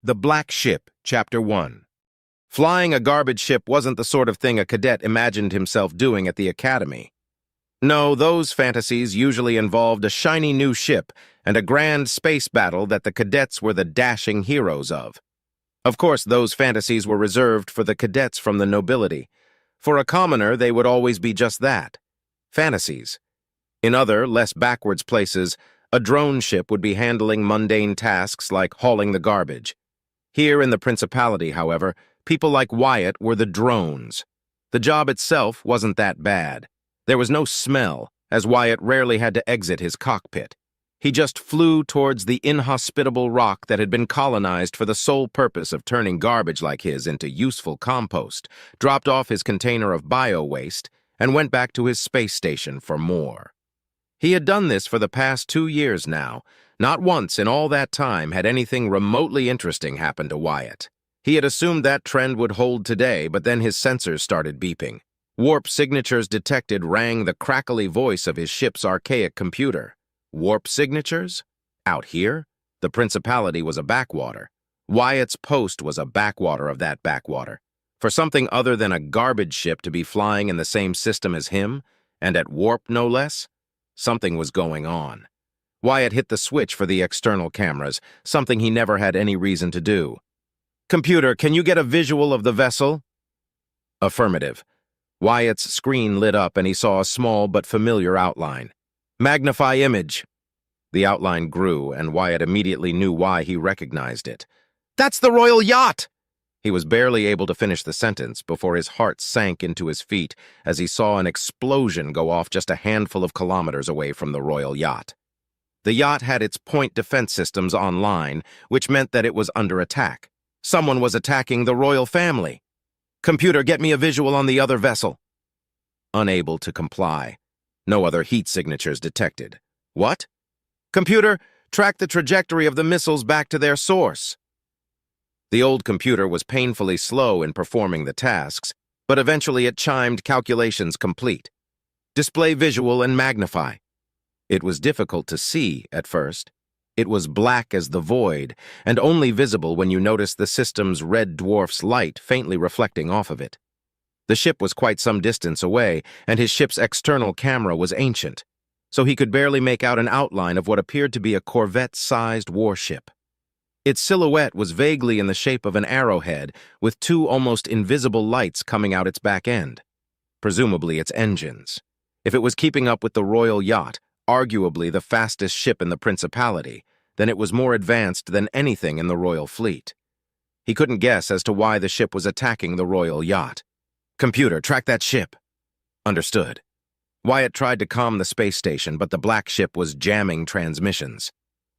The Black Ship, Chapter 1. Flying a garbage ship wasn't the sort of thing a cadet imagined himself doing at the academy. No, those fantasies usually involved a shiny new ship and a grand space battle that the cadets were the dashing heroes of. Of course, those fantasies were reserved for the cadets from the nobility. For a commoner, they would always be just that, fantasies. In other, less backwards places, a drone ship would be handling mundane tasks like hauling the garbage. Here in the Principality, however, people like Wyatt were the drones. The job itself wasn't that bad. There was no smell, as Wyatt rarely had to exit his cockpit. He just flew towards the inhospitable rock that had been colonized for the sole purpose of turning garbage like his into useful compost, dropped off his container of bio-waste, and went back to his space station for more. He had done this for the past 2 years now. Not once in all that time had anything remotely interesting happened to Wyatt. He had assumed that trend would hold today, but then his sensors started beeping. Warp signatures detected rang the crackly voice of his ship's archaic computer. Warp signatures? Out here? The Principality was a backwater. Wyatt's post was a backwater of that backwater. For something other than a garbage ship to be flying in the same system as him, and at warp no less, something was going on. Wyatt hit the switch for the external cameras, something he never had any reason to do. "Computer, can you get a visual of the vessel?" Affirmative. Wyatt's screen lit up and he saw a small but familiar outline. "Magnify image." The outline grew, and Wyatt immediately knew why he recognized it. "That's the Royal Yacht!" He was barely able to finish the sentence before his heart sank into his feet as he saw an explosion go off just a handful of kilometers away from the Royal Yacht. The yacht had its point defense systems online, which meant that it was under attack. Someone was attacking the royal family. "Computer, get me a visual on the other vessel." Unable to comply. No other heat signatures detected. "What?" "Computer, track the trajectory of the missiles back to their source." The old computer was painfully slow in performing the tasks, but eventually it chimed calculations complete. "Display visual and magnify." It was difficult to see at first. It was black as the void, and only visible when you noticed the system's red dwarf's light faintly reflecting off of it. The ship was quite some distance away, and his ship's external camera was ancient, so he could barely make out an outline of what appeared to be a Corvette-sized warship. Its silhouette was vaguely in the shape of an arrowhead, with 2 almost invisible lights coming out its back end. Presumably its engines. If it was keeping up with the Royal Yacht, arguably the fastest ship in the Principality, then it was more advanced than anything in the Royal Fleet. He couldn't guess as to why the ship was attacking the Royal Yacht. "Computer, track that ship." Understood. Wyatt tried to calm the space station, but the black ship was jamming transmissions.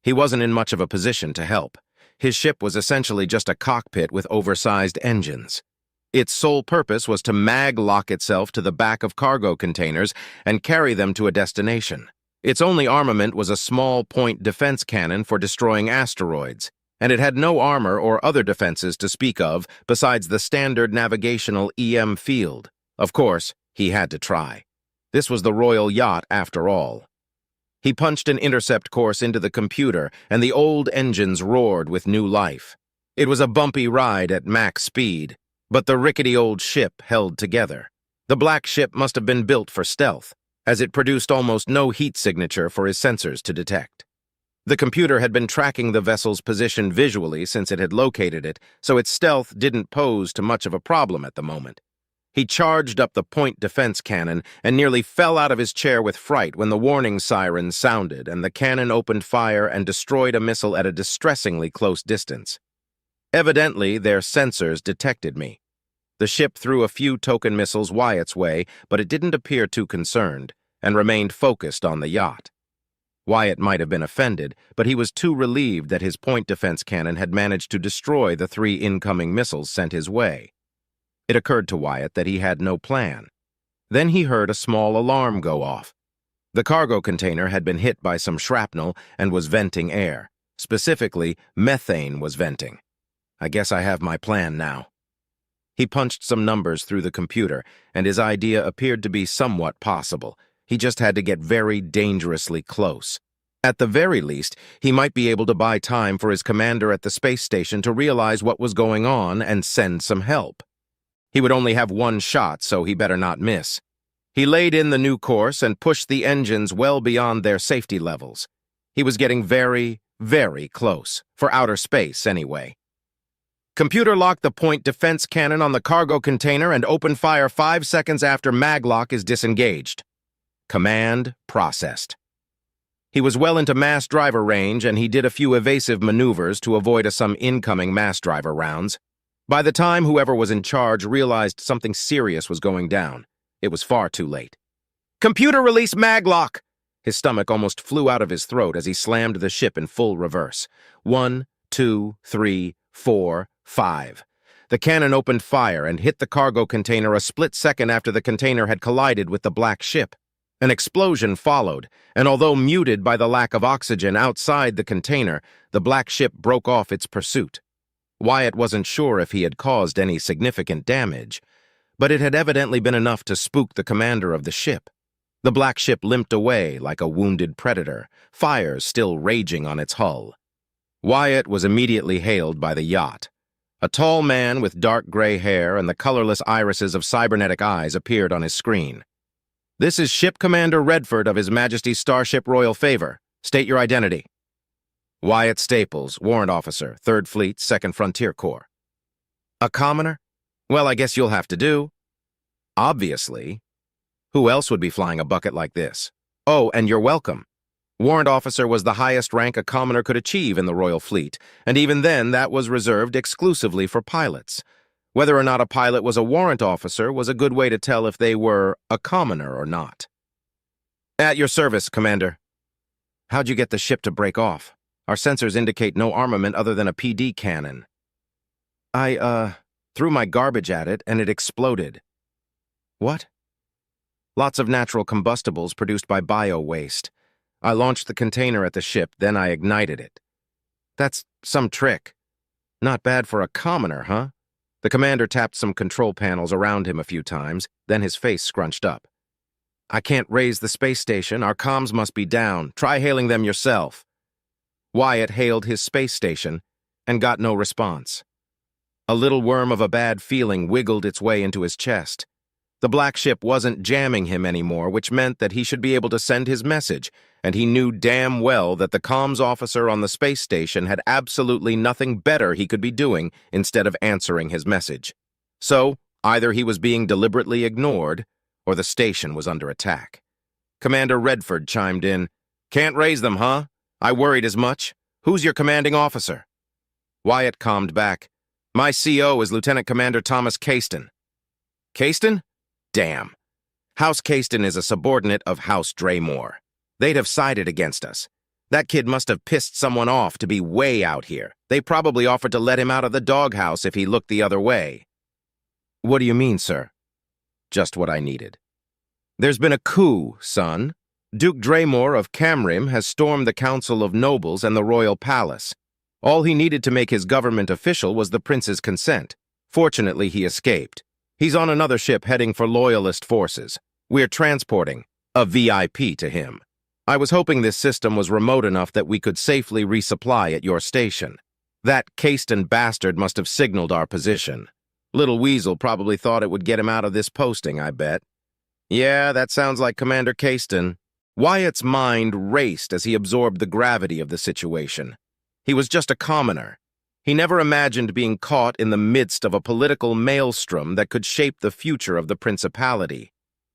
He wasn't in much of a position to help. His ship was essentially just a cockpit with oversized engines. Its sole purpose was to mag-lock itself to the back of cargo containers and carry them to a destination. Its only armament was a small point defense cannon for destroying asteroids, and it had no armor or other defenses to speak of besides the standard navigational EM field. Of course, he had to try. This was the Royal Yacht after all. He punched an intercept course into the computer, and the old engines roared with new life. It was a bumpy ride at max speed, but the rickety old ship held together. The black ship must have been built for stealth, as it produced almost no heat signature for his sensors to detect. The computer had been tracking the vessel's position visually since it had located it, so its stealth didn't pose too much of a problem at the moment. He charged up the point defense cannon and nearly fell out of his chair with fright when the warning siren sounded and the cannon opened fire and destroyed a missile at a distressingly close distance. Evidently, their sensors detected me. The ship threw a few token missiles Wyatt's way, but it didn't appear too concerned, and remained focused on the yacht. Wyatt might have been offended, but he was too relieved that his point defense cannon had managed to destroy the 3 incoming missiles sent his way. It occurred to Wyatt that he had no plan. Then he heard a small alarm go off. The cargo container had been hit by some shrapnel and was venting air. Specifically, methane was venting. "I guess I have my plan now." He punched some numbers through the computer, and his idea appeared to be somewhat possible. He just had to get very dangerously close. At the very least, he might be able to buy time for his commander at the space station to realize what was going on and send some help. He would only have one shot, so he better not miss. He laid in the new course and pushed the engines well beyond their safety levels. He was getting very, very close, for outer space anyway. Computer lock the point defense cannon on the cargo container and open fire 5 seconds after maglock is disengaged. Command processed. He was well into mass driver range, and he did a few evasive maneuvers to avoid some incoming mass driver rounds. By the time whoever was in charge realized something serious was going down, it was far too late. Computer release maglock! His stomach almost flew out of his throat as he slammed the ship in full reverse. 1, 2, 3, 4, 5. The cannon opened fire and hit the cargo container a split second after the container had collided with the black ship. An explosion followed, and although muted by the lack of oxygen outside the container, the black ship broke off its pursuit. Wyatt wasn't sure if he had caused any significant damage, but it had evidently been enough to spook the commander of the ship. The black ship limped away like a wounded predator, fires still raging on its hull. Wyatt was immediately hailed by the yacht. A tall man with dark gray hair and the colorless irises of cybernetic eyes appeared on his screen. "This is Ship Commander Redford of His Majesty's Starship Royal Favor. State your identity." Wyatt Staples, Warrant Officer, 3rd Fleet, 2nd Frontier Corps. "A commoner? Well, I guess you'll have to do." "Obviously. Who else would be flying a bucket like this? Oh, and you're welcome." Warrant Officer was the highest rank a commoner could achieve in the Royal Fleet, and even then that was reserved exclusively for pilots. Whether or not a pilot was a warrant officer was a good way to tell if they were a commoner or not. "At your service, Commander." "How'd you get the ship to break off? Our sensors indicate no armament other than a PD cannon." "I, threw my garbage at it and it exploded." "What?" "Lots of natural combustibles produced by bio-waste. I launched the container at the ship, then I ignited it." "That's some trick. Not bad for a commoner, huh?" The commander tapped some control panels around him a few times, then his face scrunched up. "I can't raise the space station. Our comms must be down. Try hailing them yourself." Wyatt hailed his space station and got no response. A little worm of a bad feeling wiggled its way into his chest. The black ship wasn't jamming him anymore, which meant that he should be able to send his message, and he knew damn well that the comms officer on the space station had absolutely nothing better he could be doing instead of answering his message. So, either he was being deliberately ignored, or the station was under attack. Commander Redford chimed in. "Can't raise them, huh? I worried as much. Who's your commanding officer?" Wyatt calmed back. "My CO is Lieutenant Commander Thomas Caiston." "Caiston? Damn. House Caiston is a subordinate of House Draymore. They'd have sided against us. That kid must have pissed someone off to be way out here. They probably offered to let him out of the doghouse if he looked the other way." "What do you mean, sir?" "Just what I needed. There's been a coup, son. Duke Draymore of Camrim has stormed the Council of Nobles and the Royal Palace. All he needed to make his government official was the prince's consent. Fortunately, he escaped. He's on another ship heading for Loyalist forces. We're transporting a VIP to him. I was hoping this system was remote enough that we could safely resupply at your station. That Caiston bastard must have signaled our position. Little Weasel probably thought it would get him out of this posting, I bet." "Yeah, that sounds like Commander Caiston." Wyatt's mind raced as he absorbed the gravity of the situation. He was just a commoner. He never imagined being caught in the midst of a political maelstrom that could shape the future of the principality.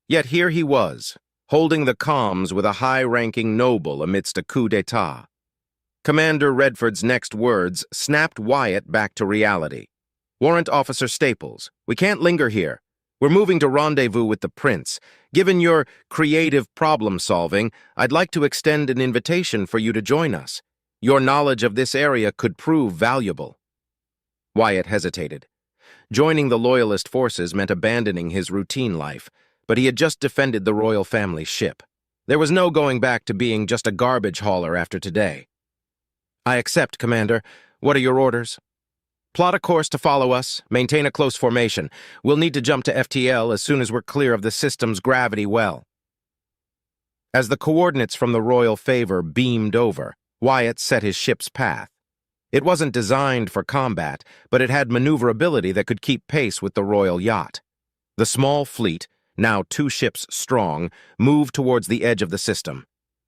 Yet here he was, holding the comms with a high-ranking noble amidst a coup d'etat. Commander Redford's next words snapped Wyatt back to reality. "Warrant Officer Staples, we can't linger here. We're moving to rendezvous with the prince. Given your creative problem-solving, I'd like to extend an invitation for you to join us. Your knowledge of this area could prove valuable." Wyatt hesitated. Joining the Loyalist forces meant abandoning his routine life, but he had just defended the royal family's ship. There was no going back to being just a garbage hauler after today. "I accept, Commander. What are your orders?" "Plot a course to follow us. Maintain a close formation. We'll need to jump to FTL as soon as we're clear of the system's gravity well." As the coordinates from the royal favor beamed over, Wyatt set his ship's path. It wasn't designed for combat, but it had maneuverability that could keep pace with the royal yacht. The small fleet, now 2 ships strong, moved towards the edge of the system.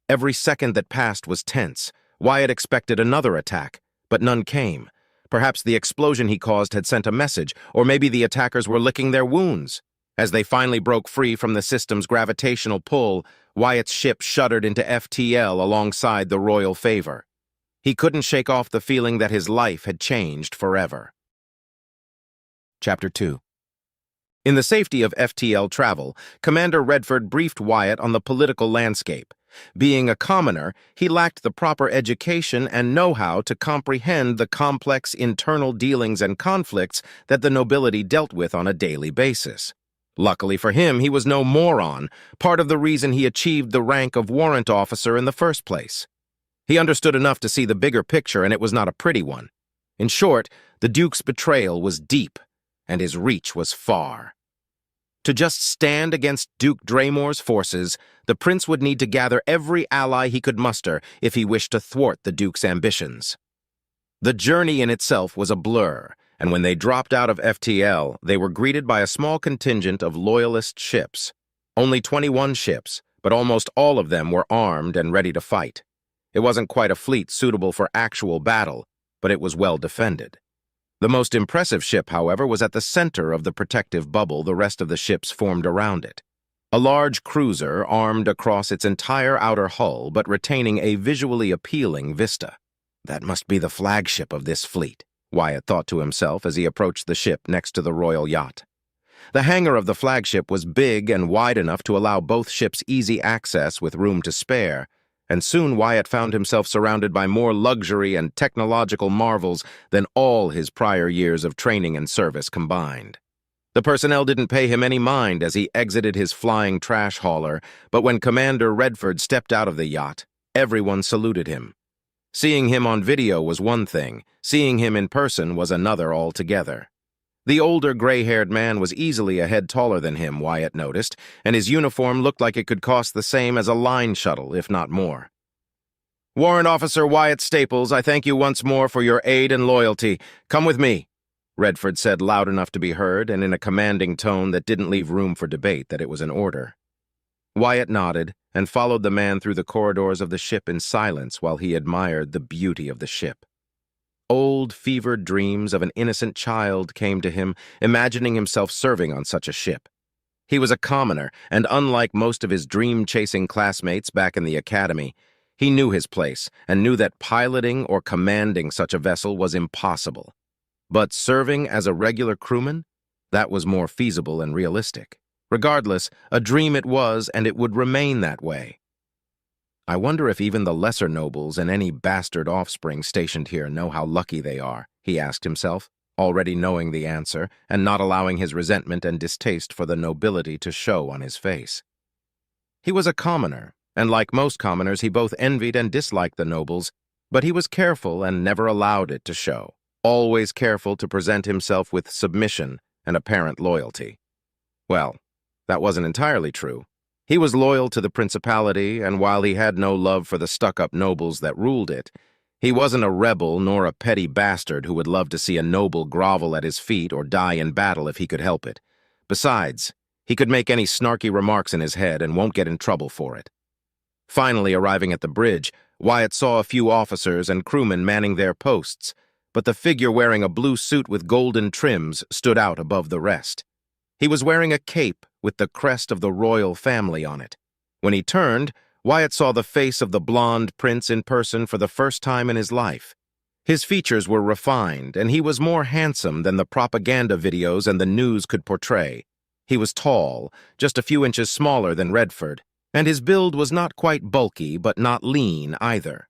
Every second that passed was tense. Wyatt expected another attack, but none came. Perhaps the explosion he caused had sent a message, or maybe the attackers were licking their wounds. As they finally broke free from the system's gravitational pull, Wyatt's ship shuddered into FTL alongside the royal favor. He couldn't shake off the feeling that his life had changed forever. Chapter 2. In the safety of FTL travel, Commander Redford briefed Wyatt on the political landscape. Being a commoner, he lacked the proper education and know-how to comprehend the complex internal dealings and conflicts that the nobility dealt with on a daily basis. Luckily for him, he was no moron, part of the reason he achieved the rank of warrant officer in the first place. He understood enough to see the bigger picture, and it was not a pretty one. In short, the Duke's betrayal was deep, and his reach was far. To just stand against Duke Draymore's forces, the prince would need to gather every ally he could muster if he wished to thwart the Duke's ambitions. The journey in itself was a blur, and when they dropped out of FTL, they were greeted by a small contingent of loyalist ships. Only 21 ships, but almost all of them were armed and ready to fight. It wasn't quite a fleet suitable for actual battle, but it was well defended. The most impressive ship, however, was at the center of the protective bubble the rest of the ships formed around it. A large cruiser armed across its entire outer hull but retaining a visually appealing vista. That must be the flagship of this fleet, Wyatt thought to himself as he approached the ship next to the royal yacht. The hangar of the flagship was big and wide enough to allow both ships easy access with room to spare, and soon Wyatt found himself surrounded by more luxury and technological marvels than all his prior years of training and service combined. The personnel didn't pay him any mind as he exited his flying trash hauler, but when Commander Redford stepped out of the yacht, everyone saluted him. Seeing him on video was one thing, seeing him in person was another altogether. The older gray-haired man was easily a head taller than him, Wyatt noticed, and his uniform looked like it could cost the same as a line shuttle, if not more. "Warrant Officer Wyatt Staples, I thank you once more for your aid and loyalty. Come with me," Redford said loud enough to be heard and in a commanding tone that didn't leave room for debate that it was an order. Wyatt nodded and followed the man through the corridors of the ship in silence while he admired the beauty of the ship. Old, fevered dreams of an innocent child came to him, imagining himself serving on such a ship. He was a commoner, and unlike most of his dream-chasing classmates back in the academy, he knew his place and knew that piloting or commanding such a vessel was impossible. But serving as a regular crewman? That was more feasible and realistic. Regardless, a dream it was, and it would remain that way. I wonder if even the lesser nobles and any bastard offspring stationed here know how lucky they are, he asked himself, already knowing the answer and not allowing his resentment and distaste for the nobility to show on his face. He was a commoner, and like most commoners, he both envied and disliked the nobles, but he was careful and never allowed it to show, always careful to present himself with submission and apparent loyalty. Well, that wasn't entirely true. He was loyal to the principality, and while he had no love for the stuck-up nobles that ruled it, he wasn't a rebel nor a petty bastard who would love to see a noble grovel at his feet or die in battle if he could help it. Besides, he could make any snarky remarks in his head and won't get in trouble for it. Finally arriving at the bridge, Wyatt saw a few officers and crewmen manning their posts, but the figure wearing a blue suit with golden trims stood out above the rest. He was wearing a cape with the crest of the royal family on it. When he turned, Wyatt saw the face of the blonde prince in person for the first time in his life. His features were refined, and he was more handsome than the propaganda videos and the news could portray. He was tall, just a few inches smaller than Redford, and his build was not quite bulky but not lean either.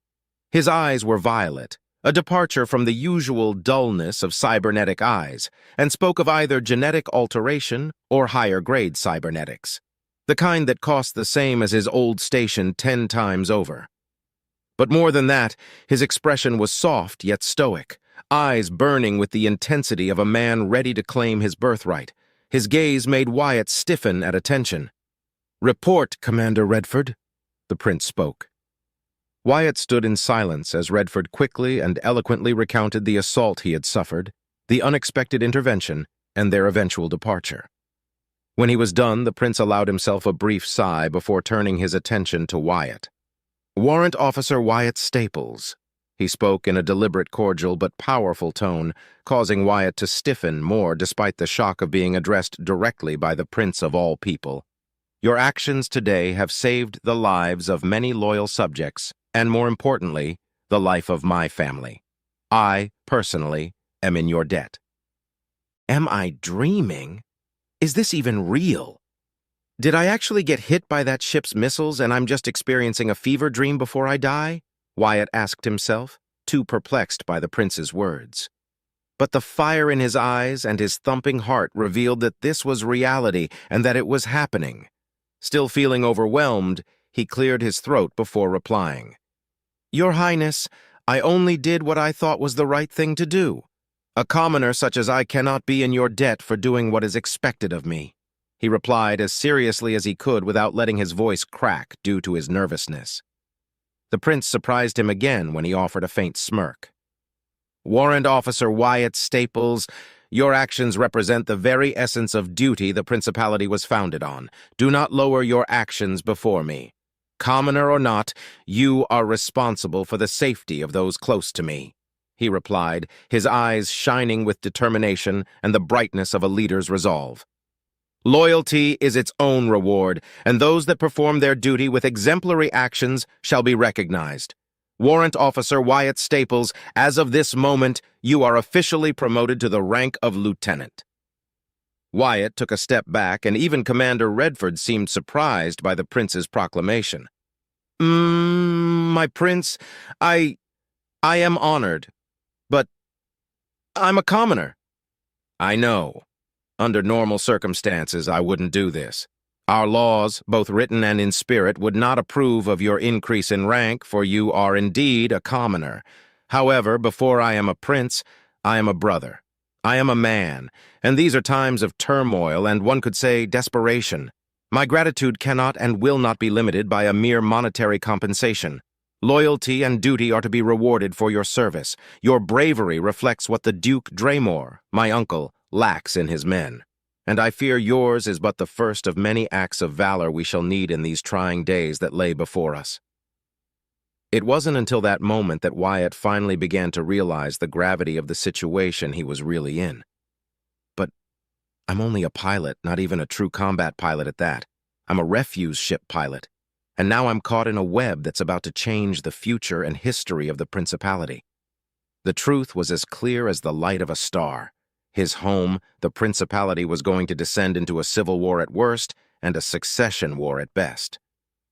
His eyes were violet, a departure from the usual dullness of cybernetic eyes, and spoke of either genetic alteration or higher-grade cybernetics, the kind that cost the same as his old station 10 times over. But more than that, his expression was soft yet stoic, eyes burning with the intensity of a man ready to claim his birthright. His gaze made Wyatt stiffen at attention. "Report, Commander Redford," the prince spoke. Wyatt stood in silence as Redford quickly and eloquently recounted the assault he had suffered, the unexpected intervention, and their eventual departure. When he was done, the prince allowed himself a brief sigh before turning his attention to Wyatt. "Warrant Officer Wyatt Staples," he spoke in a deliberate, cordial, but powerful tone, causing Wyatt to stiffen more despite the shock of being addressed directly by the prince of all people. "Your actions today have saved the lives of many loyal subjects, and more importantly, the life of my family. I, personally, am in your debt." Am I dreaming? Is this even real? Did I actually get hit by that ship's missiles and I'm just experiencing a fever dream before I die? Wyatt asked himself, too perplexed by the prince's words. But the fire in his eyes and his thumping heart revealed that this was reality and that it was happening. Still feeling overwhelmed, he cleared his throat before replying. "Your Highness, I only did what I thought was the right thing to do. A commoner such as I cannot be in your debt for doing what is expected of me," he replied as seriously as he could without letting his voice crack due to his nervousness. The prince surprised him again when he offered a faint smirk. "Warrant Officer Wyatt Staples, your actions represent the very essence of duty the principality was founded on. Do not lower your actions before me. Commoner or not, you are responsible for the safety of those close to me," he replied, his eyes shining with determination and the brightness of a leader's resolve. "Loyalty is its own reward, and those that perform their duty with exemplary actions shall be recognized. Warrant Officer Wyatt Staples, as of this moment, you are officially promoted to the rank of lieutenant." Wyatt took a step back, and even Commander Redford seemed surprised by the prince's proclamation. My prince, I am honored. But I'm a commoner." "I know. Under normal circumstances, I wouldn't do this. Our laws, both written and in spirit, would not approve of your increase in rank, for you are indeed a commoner. However, before I am a prince, I am a brother. I am a man, and these are times of turmoil and, one could say, desperation. My gratitude cannot and will not be limited by a mere monetary compensation. Loyalty and duty are to be rewarded for your service. Your bravery reflects what the Duke Draymore, my uncle, lacks in his men. And I fear yours is but the first of many acts of valor we shall need in these trying days that lay before us." It wasn't until that moment that Wyatt finally began to realize the gravity of the situation he was really in. "But I'm only a pilot, not even a true combat pilot at that. I'm a refuse ship pilot. And now I'm caught in a web that's about to change the future and history of the principality." The truth was as clear as the light of a star. His home, the principality, was going to descend into a civil war at worst and a succession war at best.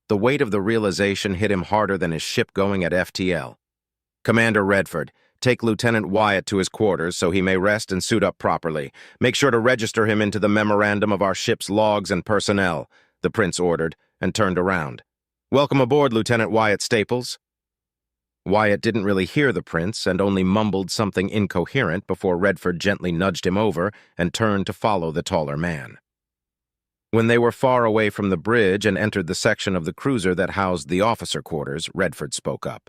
The weight of the realization hit him harder than his ship going at FTL. "Commander Redford, take Lieutenant Wyatt to his quarters so he may rest and suit up properly. Make sure to register him into the memorandum of our ship's logs and personnel," the prince ordered, and turned around. "Welcome aboard, Lieutenant Wyatt Staples." Wyatt didn't really hear the prince and only mumbled something incoherent before Redford gently nudged him over and turned to follow the taller man. When they were far away from the bridge and entered the section of the cruiser that housed the officer quarters, Redford spoke up.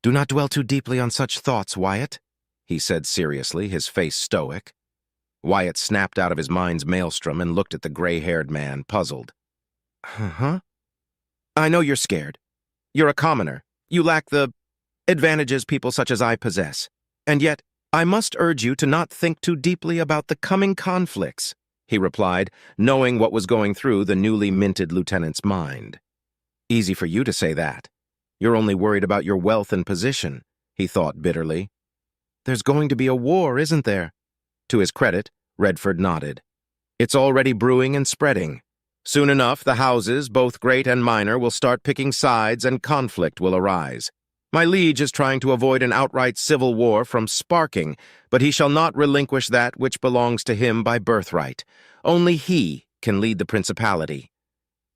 "Do not dwell too deeply on such thoughts, Wyatt," he said seriously, his face stoic. Wyatt snapped out of his mind's maelstrom and looked at the gray-haired man, puzzled. "Huh? I know you're scared. You're a commoner. You lack the advantages people such as I possess. And yet, I must urge you to not think too deeply about the coming conflicts," he replied, knowing what was going through the newly minted lieutenant's mind. "Easy for you to say that. You're only worried about your wealth and position," he thought bitterly. "There's going to be a war, isn't there?" To his credit, Redford nodded. "It's already brewing and spreading. Soon enough, the houses, both great and minor, will start picking sides and conflict will arise. My liege is trying to avoid an outright civil war from sparking, but he shall not relinquish that which belongs to him by birthright. Only he can lead the principality."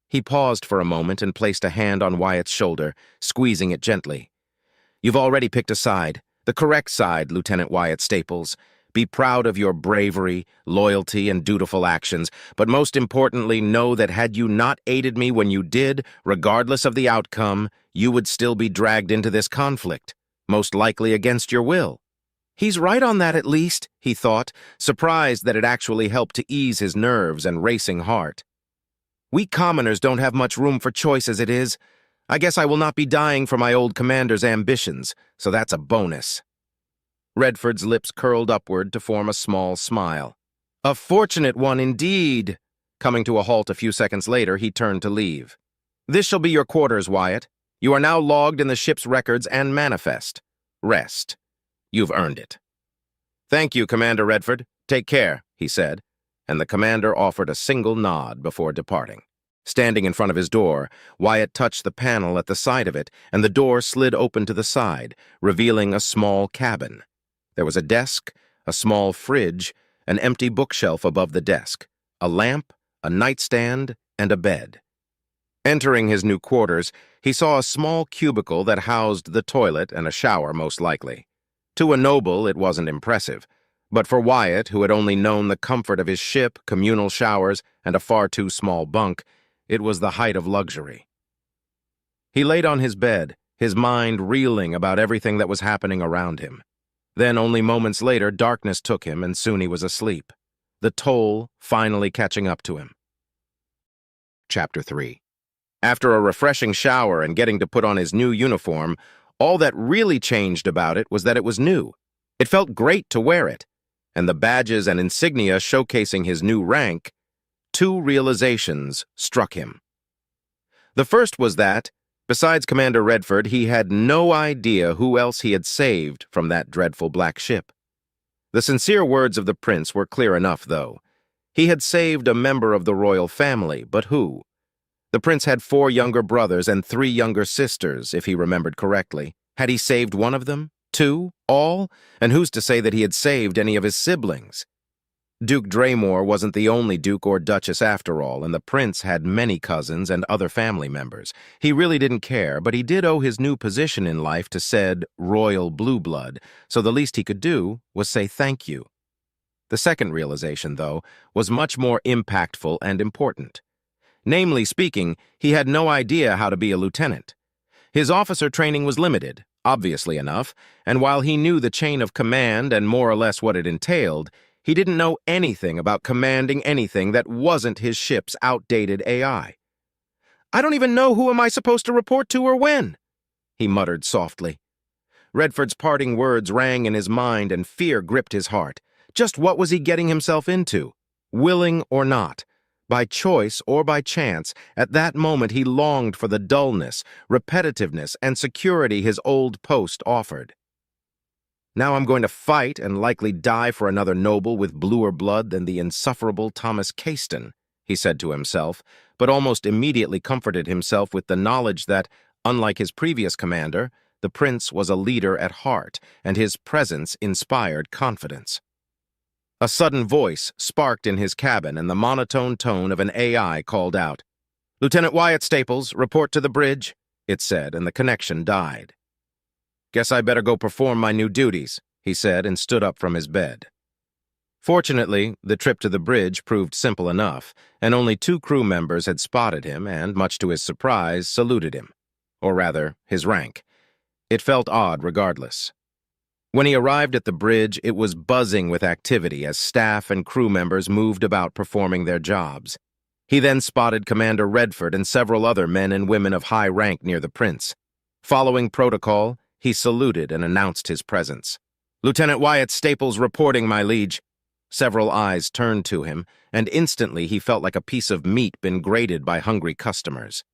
He paused for a moment and placed a hand on Wyatt's shoulder, squeezing it gently. "You've already picked a side, the correct side, Lieutenant Wyatt Staples. Be proud of your bravery, loyalty, and dutiful actions, but most importantly, know that had you not aided me when you did, regardless of the outcome, you would still be dragged into this conflict, most likely against your will. He's right on that at least, he thought, surprised that it actually helped to ease his nerves and racing heart. We commoners don't have much room for choice as it is. I guess I will not be dying for my old commander's ambitions, so that's a bonus. Redford's lips curled upward to form a small smile. A fortunate one indeed. Coming to a halt a few seconds later, he turned to leave. This shall be your quarters, Wyatt. You are now logged in the ship's records and manifest. Rest. You've earned it. Thank you, Commander Redford. Take care, he said, and the commander offered a single nod before departing. Standing in front of his door, Wyatt touched the panel at the side of it, and the door slid open to the side, revealing a small cabin. There was a desk, a small fridge, an empty bookshelf above the desk, a lamp, a nightstand, and a bed. Entering his new quarters, he saw a small cubicle that housed the toilet and a shower, most likely. To a noble, it wasn't impressive, but for Wyatt, who had only known the comfort of his ship, communal showers, and a far too small bunk, it was the height of luxury. He laid on his bed, his mind reeling about everything that was happening around him. Then, only moments later, darkness took him, and soon he was asleep, the toll finally catching up to him. Chapter 3. After a refreshing shower and getting to put on his new uniform, all that really changed about it was that it was new. It felt great to wear it, and the badges and insignia showcasing his new rank, two realizations struck him. The first was that, besides Commander Redford, he had no idea who else he had saved from that dreadful black ship. The sincere words of the prince were clear enough, though. He had saved a member of the royal family, but who? The prince had 4 younger brothers and 3 younger sisters, if he remembered correctly. Had he saved one of them? 2? All? And who's to say that he had saved any of his siblings? Duke Draymore wasn't the only duke or duchess after all, and the prince had many cousins and other family members. He really didn't care, but he did owe his new position in life to said royal blue blood, so the least he could do was say thank you. The second realization, though, was much more impactful and important. Namely speaking, he had no idea how to be a lieutenant. His officer training was limited, obviously enough, and while he knew the chain of command and more or less what it entailed, he didn't know anything about commanding anything that wasn't his ship's outdated AI. I don't even know who am I supposed to report to or when, he muttered softly. Redford's parting words rang in his mind and fear gripped his heart. Just what was he getting himself into? Willing or not, by choice or by chance, at that moment he longed for the dullness, repetitiveness, and security his old post offered. Now I'm going to fight and likely die for another noble with bluer blood than the insufferable Thomas Cayston, he said to himself, but almost immediately comforted himself with the knowledge that, unlike his previous commander, the prince was a leader at heart, and his presence inspired confidence. A sudden voice sparked in his cabin, and the monotone tone of an AI called out, "Lieutenant Wyatt Staples, report to the bridge," it said, and the connection died. "Guess I better go perform my new duties," he said, and stood up from his bed. Fortunately, the trip to the bridge proved simple enough, and only 2 crew members had spotted him and, much to his surprise, saluted him. Or rather, his rank. It felt odd regardless. When he arrived at the bridge, it was buzzing with activity as staff and crew members moved about performing their jobs. He then spotted Commander Redford and several other men and women of high rank near the prince. Following protocol, he saluted and announced his presence. "Lieutenant Wyatt Staples reporting, my liege." Several eyes turned to him, and instantly he felt like a piece of meat been grated by hungry customers.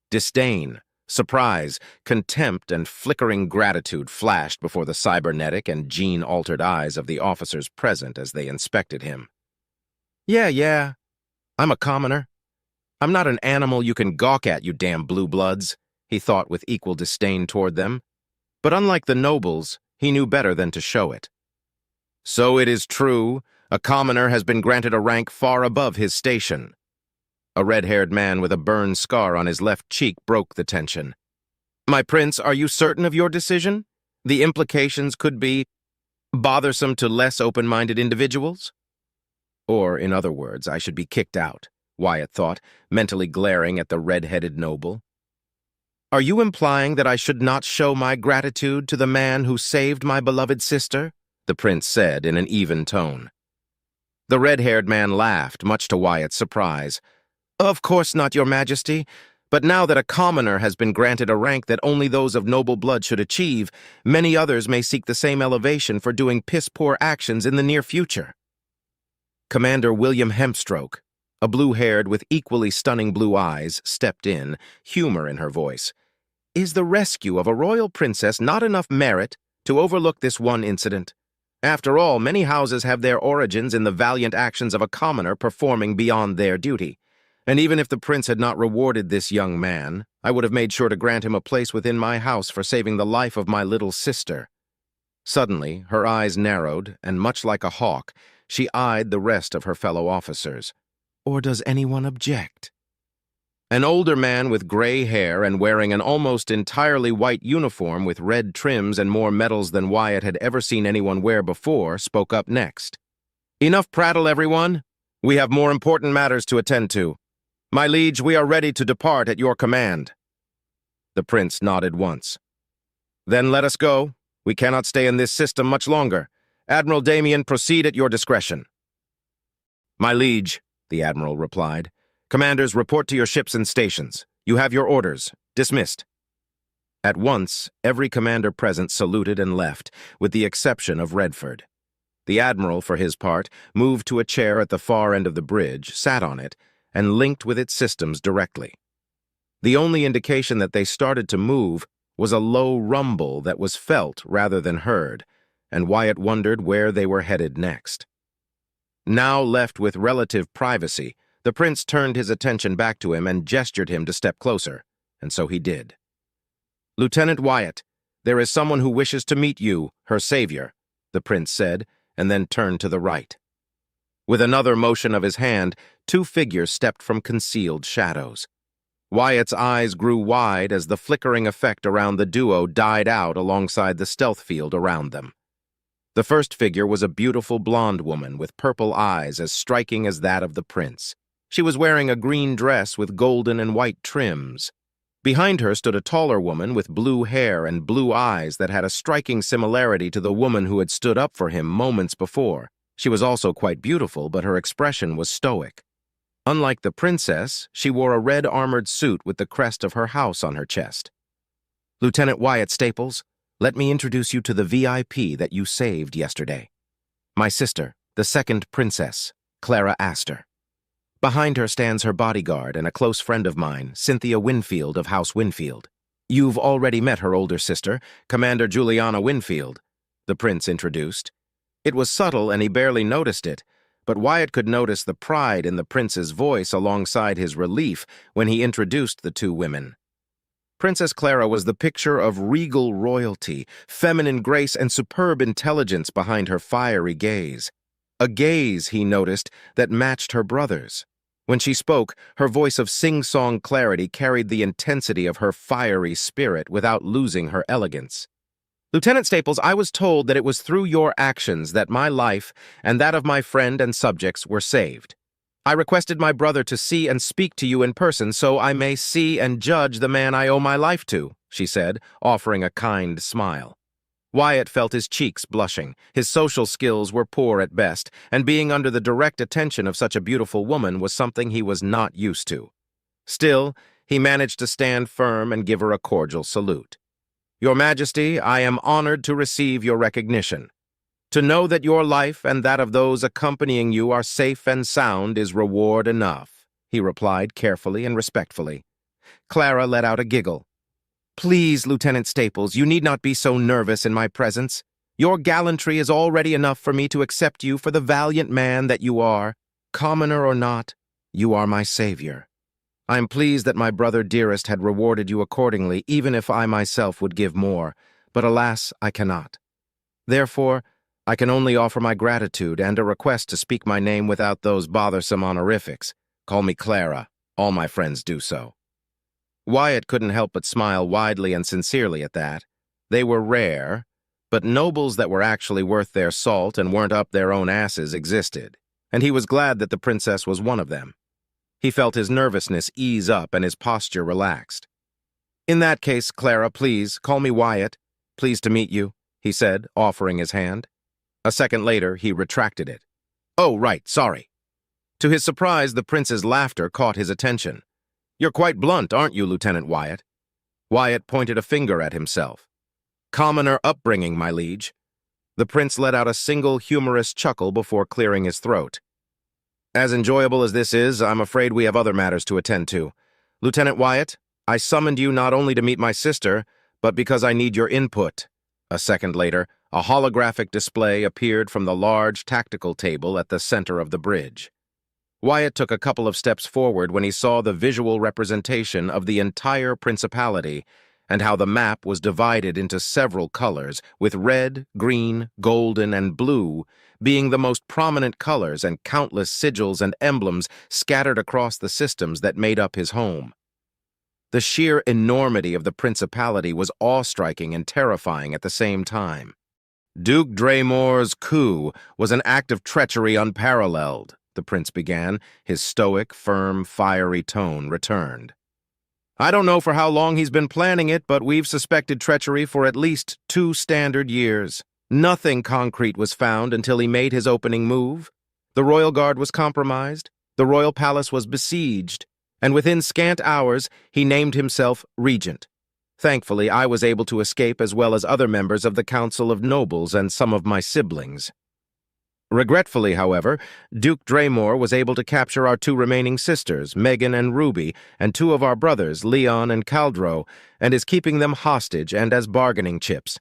Disdain, surprise, contempt, and flickering gratitude flashed before the cybernetic and gene-altered eyes of the officers present as they inspected him. Yeah, I'm a commoner. I'm not an animal you can gawk at, you damn blue bloods," he thought with equal disdain toward them. But unlike the nobles, he knew better than to show it. "So it is true, a commoner has been granted a rank far above his station." A red-haired man with a burn scar on his left cheek broke the tension. "My prince, are you certain of your decision? The implications could be—" Bothersome to less open-minded individuals? Or, in other words, I should be kicked out, Wyatt thought, mentally glaring at the red-headed noble. Are you implying that I should not show my gratitude to the man who saved my beloved sister? The prince said in an even tone. The red-haired man laughed, much to Wyatt's surprise. Of course not, your majesty. But now that a commoner has been granted a rank that only those of noble blood should achieve, many others may seek the same elevation for doing piss-poor actions in the near future. Commander William Hempstroke, a blue-haired with equally stunning blue eyes, stepped in, humor in her voice. Is the rescue of a royal princess not enough merit to overlook this one incident? After all, many houses have their origins in the valiant actions of a commoner performing beyond their duty. And even if the prince had not rewarded this young man, I would have made sure to grant him a place within my house for saving the life of my little sister. Suddenly, her eyes narrowed, and much like a hawk, she eyed the rest of her fellow officers. Or does anyone object? An older man with gray hair and wearing an almost entirely white uniform with red trims and more medals than Wyatt had ever seen anyone wear before spoke up next. Enough prattle, everyone. We have more important matters to attend to. My liege, we are ready to depart at your command. The prince nodded once. Then let us go. We cannot stay in this system much longer. Admiral Damien, proceed at your discretion. My liege, the admiral replied. Commanders, report to your ships and stations. You have your orders. Dismissed. At once, every commander present saluted and left, with the exception of Redford. The admiral, for his part, moved to a chair at the far end of the bridge, sat on it, and linked with its systems directly. The only indication that they started to move was a low rumble that was felt rather than heard, and Wyatt wondered where they were headed next. Now left with relative privacy, the prince turned his attention back to him and gestured him to step closer, and so he did. Lieutenant Wyatt, there is someone who wishes to meet you, her savior, the prince said, and then turned to the right. With another motion of his hand, two figures stepped from concealed shadows. Wyatt's eyes grew wide as the flickering effect around the duo died out alongside the stealth field around them. The first figure was a beautiful blonde woman with purple eyes as striking as that of the prince. She was wearing a green dress with golden and white trims. Behind her stood a taller woman with blue hair and blue eyes that had a striking similarity to the woman who had stood up for him moments before. She was also quite beautiful, but her expression was stoic. Unlike the princess, she wore a red armored suit with the crest of her house on her chest. Lieutenant Wyatt Staples, let me introduce you to the VIP that you saved yesterday. My sister, the second princess, Clara Astor. Behind her stands her bodyguard and a close friend of mine, Cynthia Winfield of House Winfield. You've already met her older sister, Commander Juliana Winfield, the prince introduced. It was subtle and he barely noticed it, but Wyatt could notice the pride in the prince's voice alongside his relief when he introduced the two women. Princess Clara was the picture of regal royalty, feminine grace, and superb intelligence behind her fiery gaze. A gaze, he noticed, that matched her brother's. When she spoke, her voice of sing-song clarity carried the intensity of her fiery spirit without losing her elegance. Lieutenant Staples, I was told that it was through your actions that my life and that of my friend and subjects were saved. I requested my brother to see and speak to you in person so I may see and judge the man I owe my life to, she said, offering a kind smile. Wyatt felt his cheeks blushing. His social skills were poor at best, and being under the direct attention of such a beautiful woman was something he was not used to. Still, he managed to stand firm and give her a cordial salute. Your Majesty, I am honored to receive your recognition. To know that your life and that of those accompanying you are safe and sound is reward enough, he replied carefully and respectfully. Clara let out a giggle. Please, Lieutenant Staples, you need not be so nervous in my presence. Your gallantry is already enough for me to accept you for the valiant man that you are. Commoner or not, you are my savior. I am pleased that my brother dearest had rewarded you accordingly, even if I myself would give more, but alas, I cannot. Therefore, I can only offer my gratitude and a request to speak my name without those bothersome honorifics. Call me Clara. All my friends do so. Wyatt couldn't help but smile widely and sincerely at that. They were rare, But nobles that were actually worth their salt and weren't up their own asses existed, and he was glad that the princess was one of them. He felt his nervousness ease up and his posture relaxed. "In that case, Clara, please, call me Wyatt. Pleased to meet you," he said, offering his hand. A second later, he retracted it. "Oh, right, sorry." To his surprise, the prince's laughter caught his attention. "You're quite blunt, aren't you, Lieutenant Wyatt?" Wyatt pointed a finger at himself. "Commoner upbringing, my liege." The prince let out a single humorous chuckle before clearing his throat. "As enjoyable as this is, I'm afraid we have other matters to attend to. Lieutenant Wyatt, I summoned you not only to meet my sister, but because I need your input." A second later, a holographic display appeared from the large tactical table at the center of the bridge. Wyatt took a couple of steps forward when he saw the visual representation of the entire principality and how the map was divided into several colors, with red, green, golden, and blue being the most prominent colors and countless sigils and emblems scattered across the systems that made up his home. The sheer enormity of the principality was awe-striking and terrifying at the same time. Duke Draymore's coup was an act of treachery unparalleled, the prince began, his stoic, firm, fiery tone returned. "I don't know for how long he's been planning it, but we've suspected treachery for at least 2 standard years. Nothing concrete was found until he made his opening move. The royal guard was compromised, the royal palace was besieged, and within scant hours he named himself regent. Thankfully, I was able to escape as well as other members of the Council of Nobles and some of my siblings. Regretfully, however, Duke Draymore was able to capture our 2 remaining sisters, Megan and Ruby, and 2 of our brothers, Leon and Caldro, and is keeping them hostage and as bargaining chips.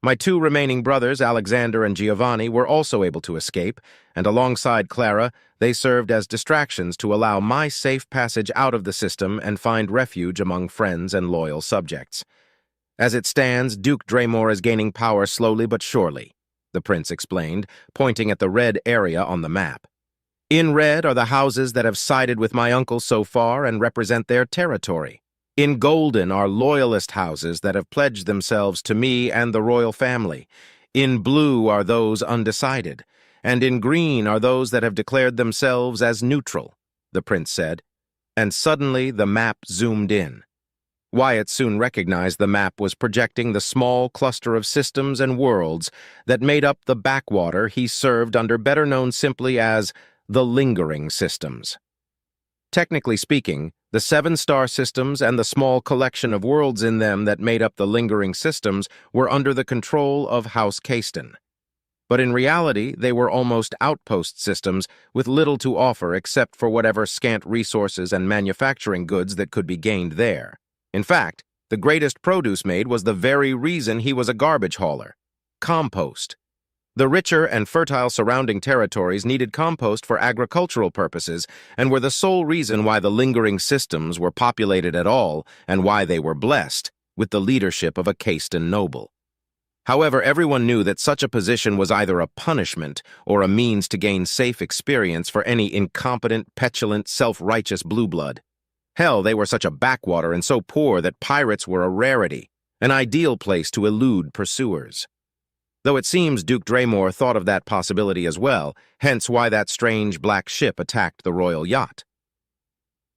My 2 remaining brothers, Alexander and Giovanni, were also able to escape, and alongside Clara, they served as distractions to allow my safe passage out of the system and find refuge among friends and loyal subjects. As it stands, Duke Draymore is gaining power slowly but surely," the prince explained, pointing at the red area on the map. "In red are the houses that have sided with my uncle so far and represent their territory. In golden are loyalist houses that have pledged themselves to me and the royal family. In blue are those undecided, and in green are those that have declared themselves as neutral," the prince said, and suddenly the map zoomed in. Wyatt soon recognized the map was projecting the small cluster of systems and worlds that made up the backwater he served under, better known simply as the lingering systems. Technically speaking, the 7 star systems and the small collection of worlds in them that made up the lingering systems were under the control of House Caiston. But in reality, they were almost outpost systems with little to offer except for whatever scant resources and manufacturing goods that could be gained there. In fact, the greatest produce made was the very reason he was a garbage hauler: compost. The richer and fertile surrounding territories needed compost for agricultural purposes and were the sole reason why the lingering systems were populated at all and why they were blessed with the leadership of a Caiston noble. However, everyone knew that such a position was either a punishment or a means to gain safe experience for any incompetent, petulant, self-righteous blue blood. Hell, they were such a backwater and so poor that pirates were a rarity, an ideal place to elude pursuers. Though it seems Duke Draymore thought of that possibility as well, hence why that strange black ship attacked the royal yacht.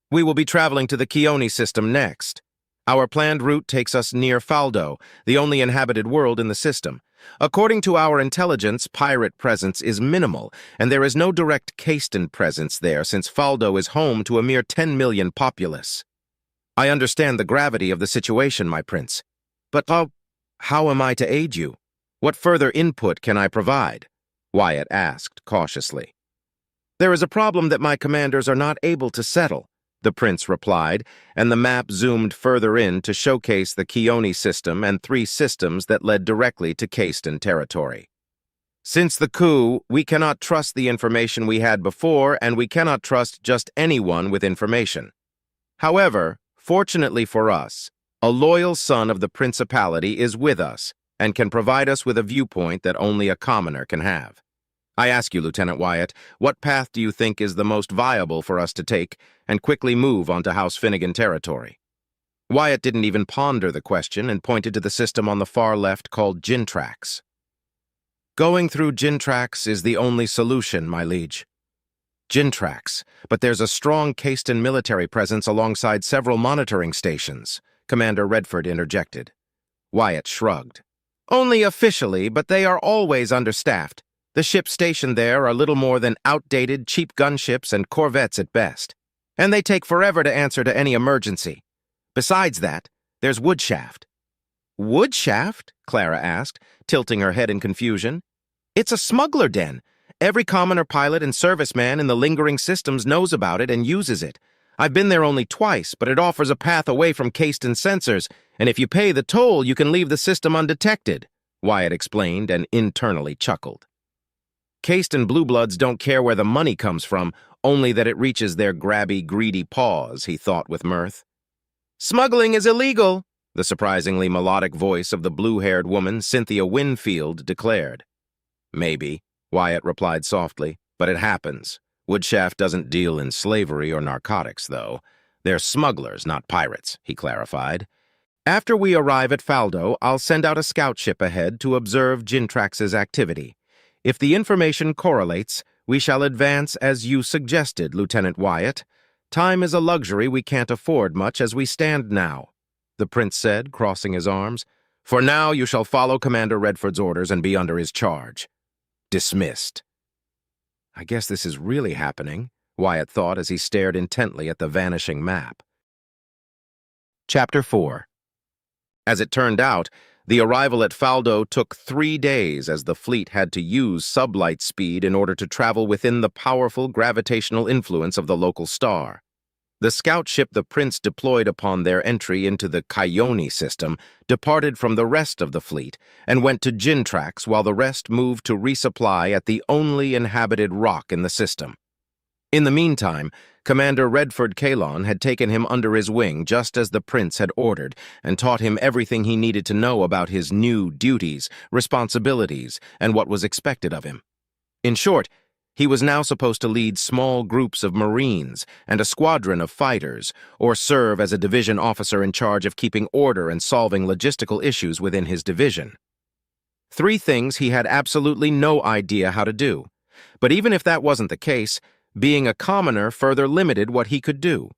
"We will be traveling to the Keone system next. Our planned route takes us near Faldo, the only inhabited world in the system. According to our intelligence, pirate presence is minimal, and there is no direct Caiston presence there since Faldo is home to a mere 10 million populace. I understand the gravity of the situation, my prince. But how am I to aid you? What further input can I provide?" Wyatt asked cautiously. "There is a problem that my commanders are not able to settle," the prince replied, and the map zoomed further in to showcase the Keone system and 3 systems that led directly to Caiston territory. "Since the coup, we cannot trust the information we had before, and we cannot trust just anyone with information. However, fortunately for us, a loyal son of the principality is with us and can provide us with a viewpoint that only a commoner can have. I ask you, Lieutenant Wyatt, what path do you think is the most viable for us to take and quickly move onto House Finnegan territory?" Wyatt didn't even ponder the question and pointed to the system on the far left called Gintrax. Going through Gintrax is the only solution, my liege. Gintrax, but there's a strong Caiston military presence alongside several monitoring stations, Commander Redford interjected. Wyatt shrugged. Only officially, but they are always understaffed. The ships stationed there are little more than outdated, cheap gunships and corvettes at best. And they take forever to answer to any emergency. Besides that, there's Woodshaft. Woodshaft? Clara asked, tilting her head in confusion. It's a smuggler den. Every commoner pilot and serviceman in the lingering systems knows about it and uses it. I've been there only twice, but it offers a path away from Caiston sensors, and if you pay the toll, you can leave the system undetected, Wyatt explained and internally chuckled. Caiston Bluebloods don't care where the money comes from, only that it reaches their grabby, greedy paws, he thought with mirth. Smuggling is illegal, the surprisingly melodic voice of the blue-haired woman, Cynthia Winfield, declared. Maybe, Wyatt replied softly, but it happens. Woodshaft doesn't deal in slavery or narcotics, though. They're smugglers, not pirates, he clarified. After we arrive at Faldo, I'll send out a scout ship ahead to observe Gintrax's activity. If the information correlates, we shall advance as you suggested, Lieutenant Wyatt. Time is a luxury we can't afford much as we stand now, the prince said, crossing his arms. For now, you shall follow Commander Redford's orders and be under his charge. Dismissed. I guess this is really happening, Wyatt thought as he stared intently at the vanishing map. Chapter 4. As it turned out, the arrival at Faldo took 3 days as the fleet had to use sublight speed in order to travel within the powerful gravitational influence of the local star. The scout ship the prince deployed upon their entry into the Kyone system departed from the rest of the fleet and went to Gintrax while the rest moved to resupply at the only inhabited rock in the system. In the meantime, Commander Redford Kalon had taken him under his wing just as the prince had ordered and taught him everything he needed to know about his new duties, responsibilities, and what was expected of him. In short, he was now supposed to lead small groups of Marines and a squadron of fighters, or serve as a division officer in charge of keeping order and solving logistical issues within his division. 3 things he had absolutely no idea how to do. But even if that wasn't the case, being a commoner further limited what he could do.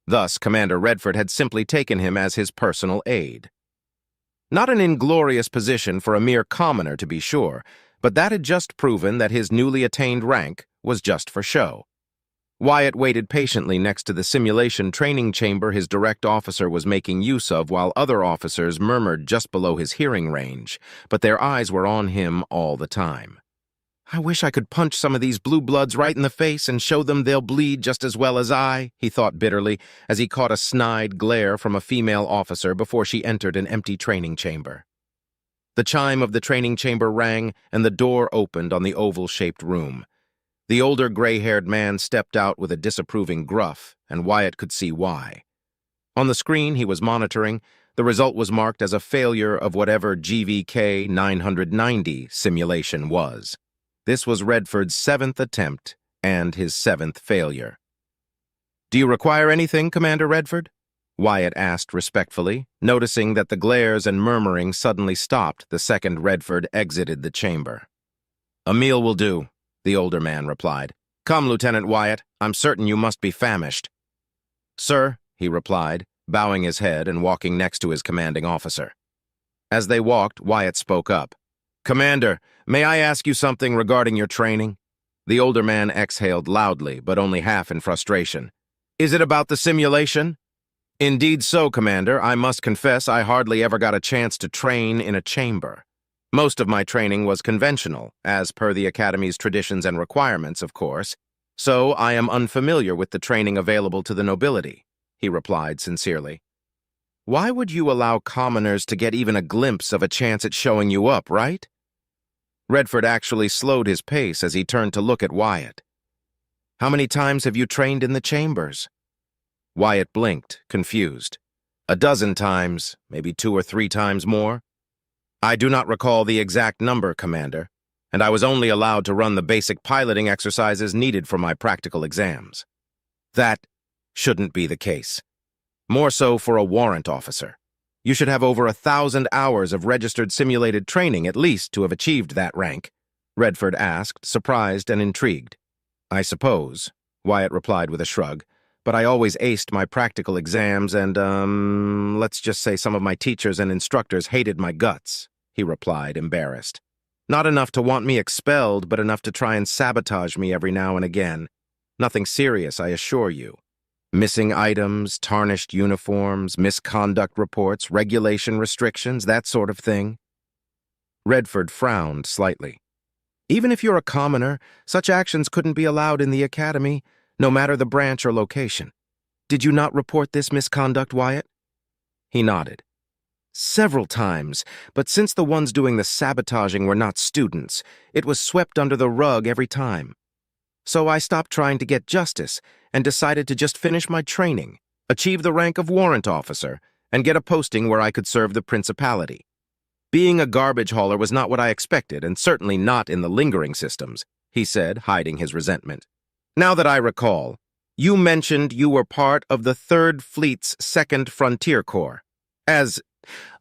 Thus, Commander Redford had simply taken him as his personal aide. Not an inglorious position for a mere commoner, to be sure, but that had just proven that his newly attained rank was just for show. Wyatt waited patiently next to the simulation training chamber his direct officer was making use of while other officers murmured just below his hearing range, but their eyes were on him all the time. I wish I could punch some of these blue bloods right in the face and show them they'll bleed just as well as I, he thought bitterly as he caught a snide glare from a female officer before she entered an empty training chamber. The chime of the training chamber rang, and the door opened on the oval-shaped room. The older gray-haired man stepped out with a disapproving gruff, and Wyatt could see why. On the screen he was monitoring, the result was marked as a failure of whatever GVK 990 simulation was. This was Redford's 7th attempt and his 7th failure. "Do you require anything, Commander Redford?" Wyatt asked respectfully, noticing that the glares and murmuring suddenly stopped the second Redford exited the chamber. "A meal will do," the older man replied. "Come, Lieutenant Wyatt, I'm certain you must be famished." "Sir," he replied, bowing his head and walking next to his commanding officer. As they walked, Wyatt spoke up. "Commander, may I ask you something regarding your training?" The older man exhaled loudly, but only half in frustration. "Is it about the simulation?" "Indeed so, Commander. I must confess I hardly ever got a chance to train in a chamber. Most of my training was conventional, as per the Academy's traditions and requirements, of course, so I am unfamiliar with the training available to the nobility," he replied sincerely. "Why would you allow commoners to get even a glimpse of a chance at showing you up, right?" Redford actually slowed his pace as he turned to look at Wyatt. "How many times have you trained in the chambers?" Wyatt blinked, confused. "A dozen times, maybe 2 or 3 times more." "I do not recall the exact number, Commander, and I was only allowed to run the basic piloting exercises needed for my practical exams." "That shouldn't be the case. More so for a warrant officer. You should have over 1,000 hours of registered simulated training at least to have achieved that rank," Redford asked, surprised and intrigued. I suppose, Wyatt replied with a shrug, but I always aced my practical exams and, let's just say some of my teachers and instructors hated my guts, he replied, embarrassed. Not enough to want me expelled, but enough to try and sabotage me every now and again. Nothing serious, I assure you. Missing items, tarnished uniforms, misconduct reports, regulation restrictions, that sort of thing. Redford frowned slightly. Even if you're a commoner, such actions couldn't be allowed in the academy, no matter the branch or location. Did you not report this misconduct, Wyatt? He nodded. Several times, but since the ones doing the sabotaging were not students, it was swept under the rug every time. So I stopped trying to get justice and decided to just finish my training, achieve the rank of warrant officer, and get a posting where I could serve the principality. Being a garbage hauler was not what I expected, and certainly not in the lingering systems, he said, hiding his resentment. Now that I recall, you mentioned you were part of the 3rd Fleet's 2nd Frontier Corps. As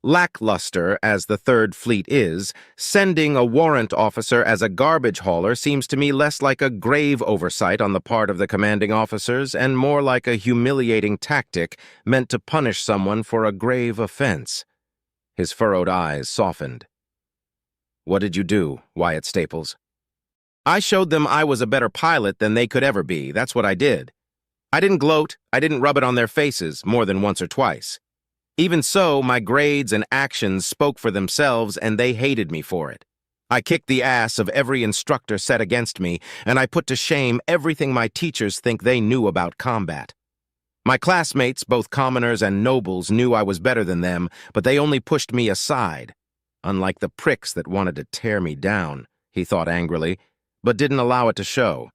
lackluster as the 3rd Fleet is, sending a warrant officer as a garbage hauler seems to me less like a grave oversight on the part of the commanding officers and more like a humiliating tactic meant to punish someone for a grave offense. His furrowed eyes softened. What did you do, Wyatt Staples? I showed them I was a better pilot than they could ever be. That's what I did. I didn't gloat. I didn't rub it on their faces more than once or twice. Even so, my grades and actions spoke for themselves, and they hated me for it. I kicked the ass of every instructor set against me, and I put to shame everything my teachers think they knew about combat. My classmates, both commoners and nobles, knew I was better than them, but they only pushed me aside. Unlike the pricks that wanted to tear me down, he thought angrily, but didn't allow it to show.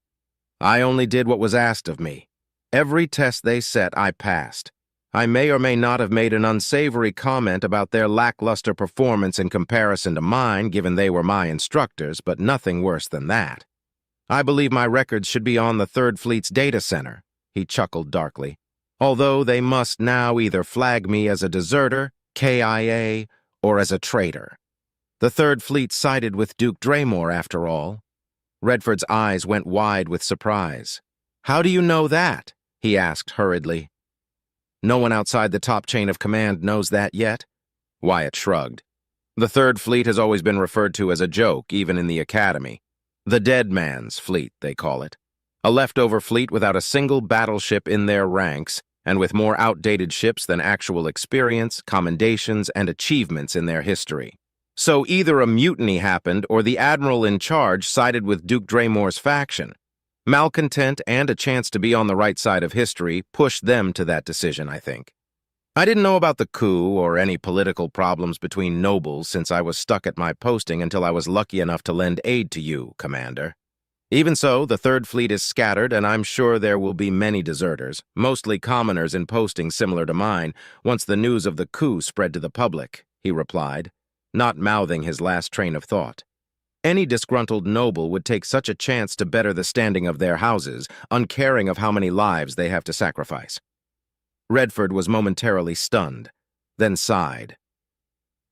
I only did what was asked of me. Every test they set, I passed. I may or may not have made an unsavory comment about their lackluster performance in comparison to mine, given they were my instructors, but nothing worse than that. I believe my records should be on the 3rd Fleet's data center, he chuckled darkly, although they must now either flag me as a deserter, KIA, or as a traitor. The 3rd Fleet sided with Duke Draymore, after all. Redford's eyes went wide with surprise. How do you know that? He asked hurriedly. No one outside the top chain of command knows that yet? Wyatt shrugged. The 3rd Fleet has always been referred to as a joke, even in the academy. The dead man's fleet, they call it. A leftover fleet without a single battleship in their ranks, and with more outdated ships than actual experience, commendations, and achievements in their history. So either a mutiny happened or the admiral in charge sided with Duke Draymore's faction. Malcontent and a chance to be on the right side of history pushed them to that decision, I think. I didn't know about the coup or any political problems between nobles since I was stuck at my posting until I was lucky enough to lend aid to you, Commander. Even so, the 3rd Fleet is scattered, and I'm sure there will be many deserters, mostly commoners in postings similar to mine, once the news of the coup spread to the public, he replied, not mouthing his last train of thought. Any disgruntled noble would take such a chance to better the standing of their houses, uncaring of how many lives they have to sacrifice. Redford was momentarily stunned, then sighed.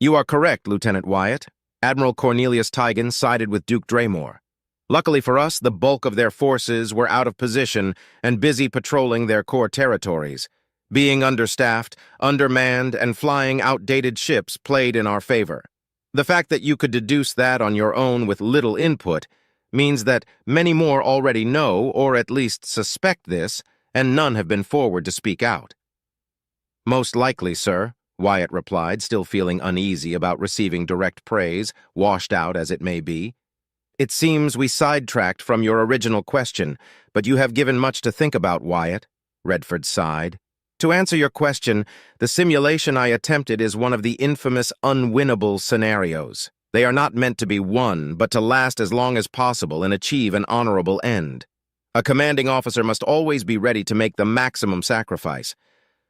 You are correct, Lieutenant Wyatt. Admiral Cornelius Tigan sided with Duke Draymore. Luckily for us, the bulk of their forces were out of position and busy patrolling their core territories. Being understaffed, undermanned, and flying outdated ships played in our favor. The fact that you could deduce that on your own with little input means that many more already know, or at least suspect this, and none have been forward to speak out. Most likely, sir, Wyatt replied, still feeling uneasy about receiving direct praise, washed out as it may be. It seems we sidetracked from your original question, but you have given much to think about, Wyatt, Redford sighed. To answer your question, the simulation I attempted is one of the infamous unwinnable scenarios. They are not meant to be won, but to last as long as possible and achieve an honorable end. A commanding officer must always be ready to make the maximum sacrifice.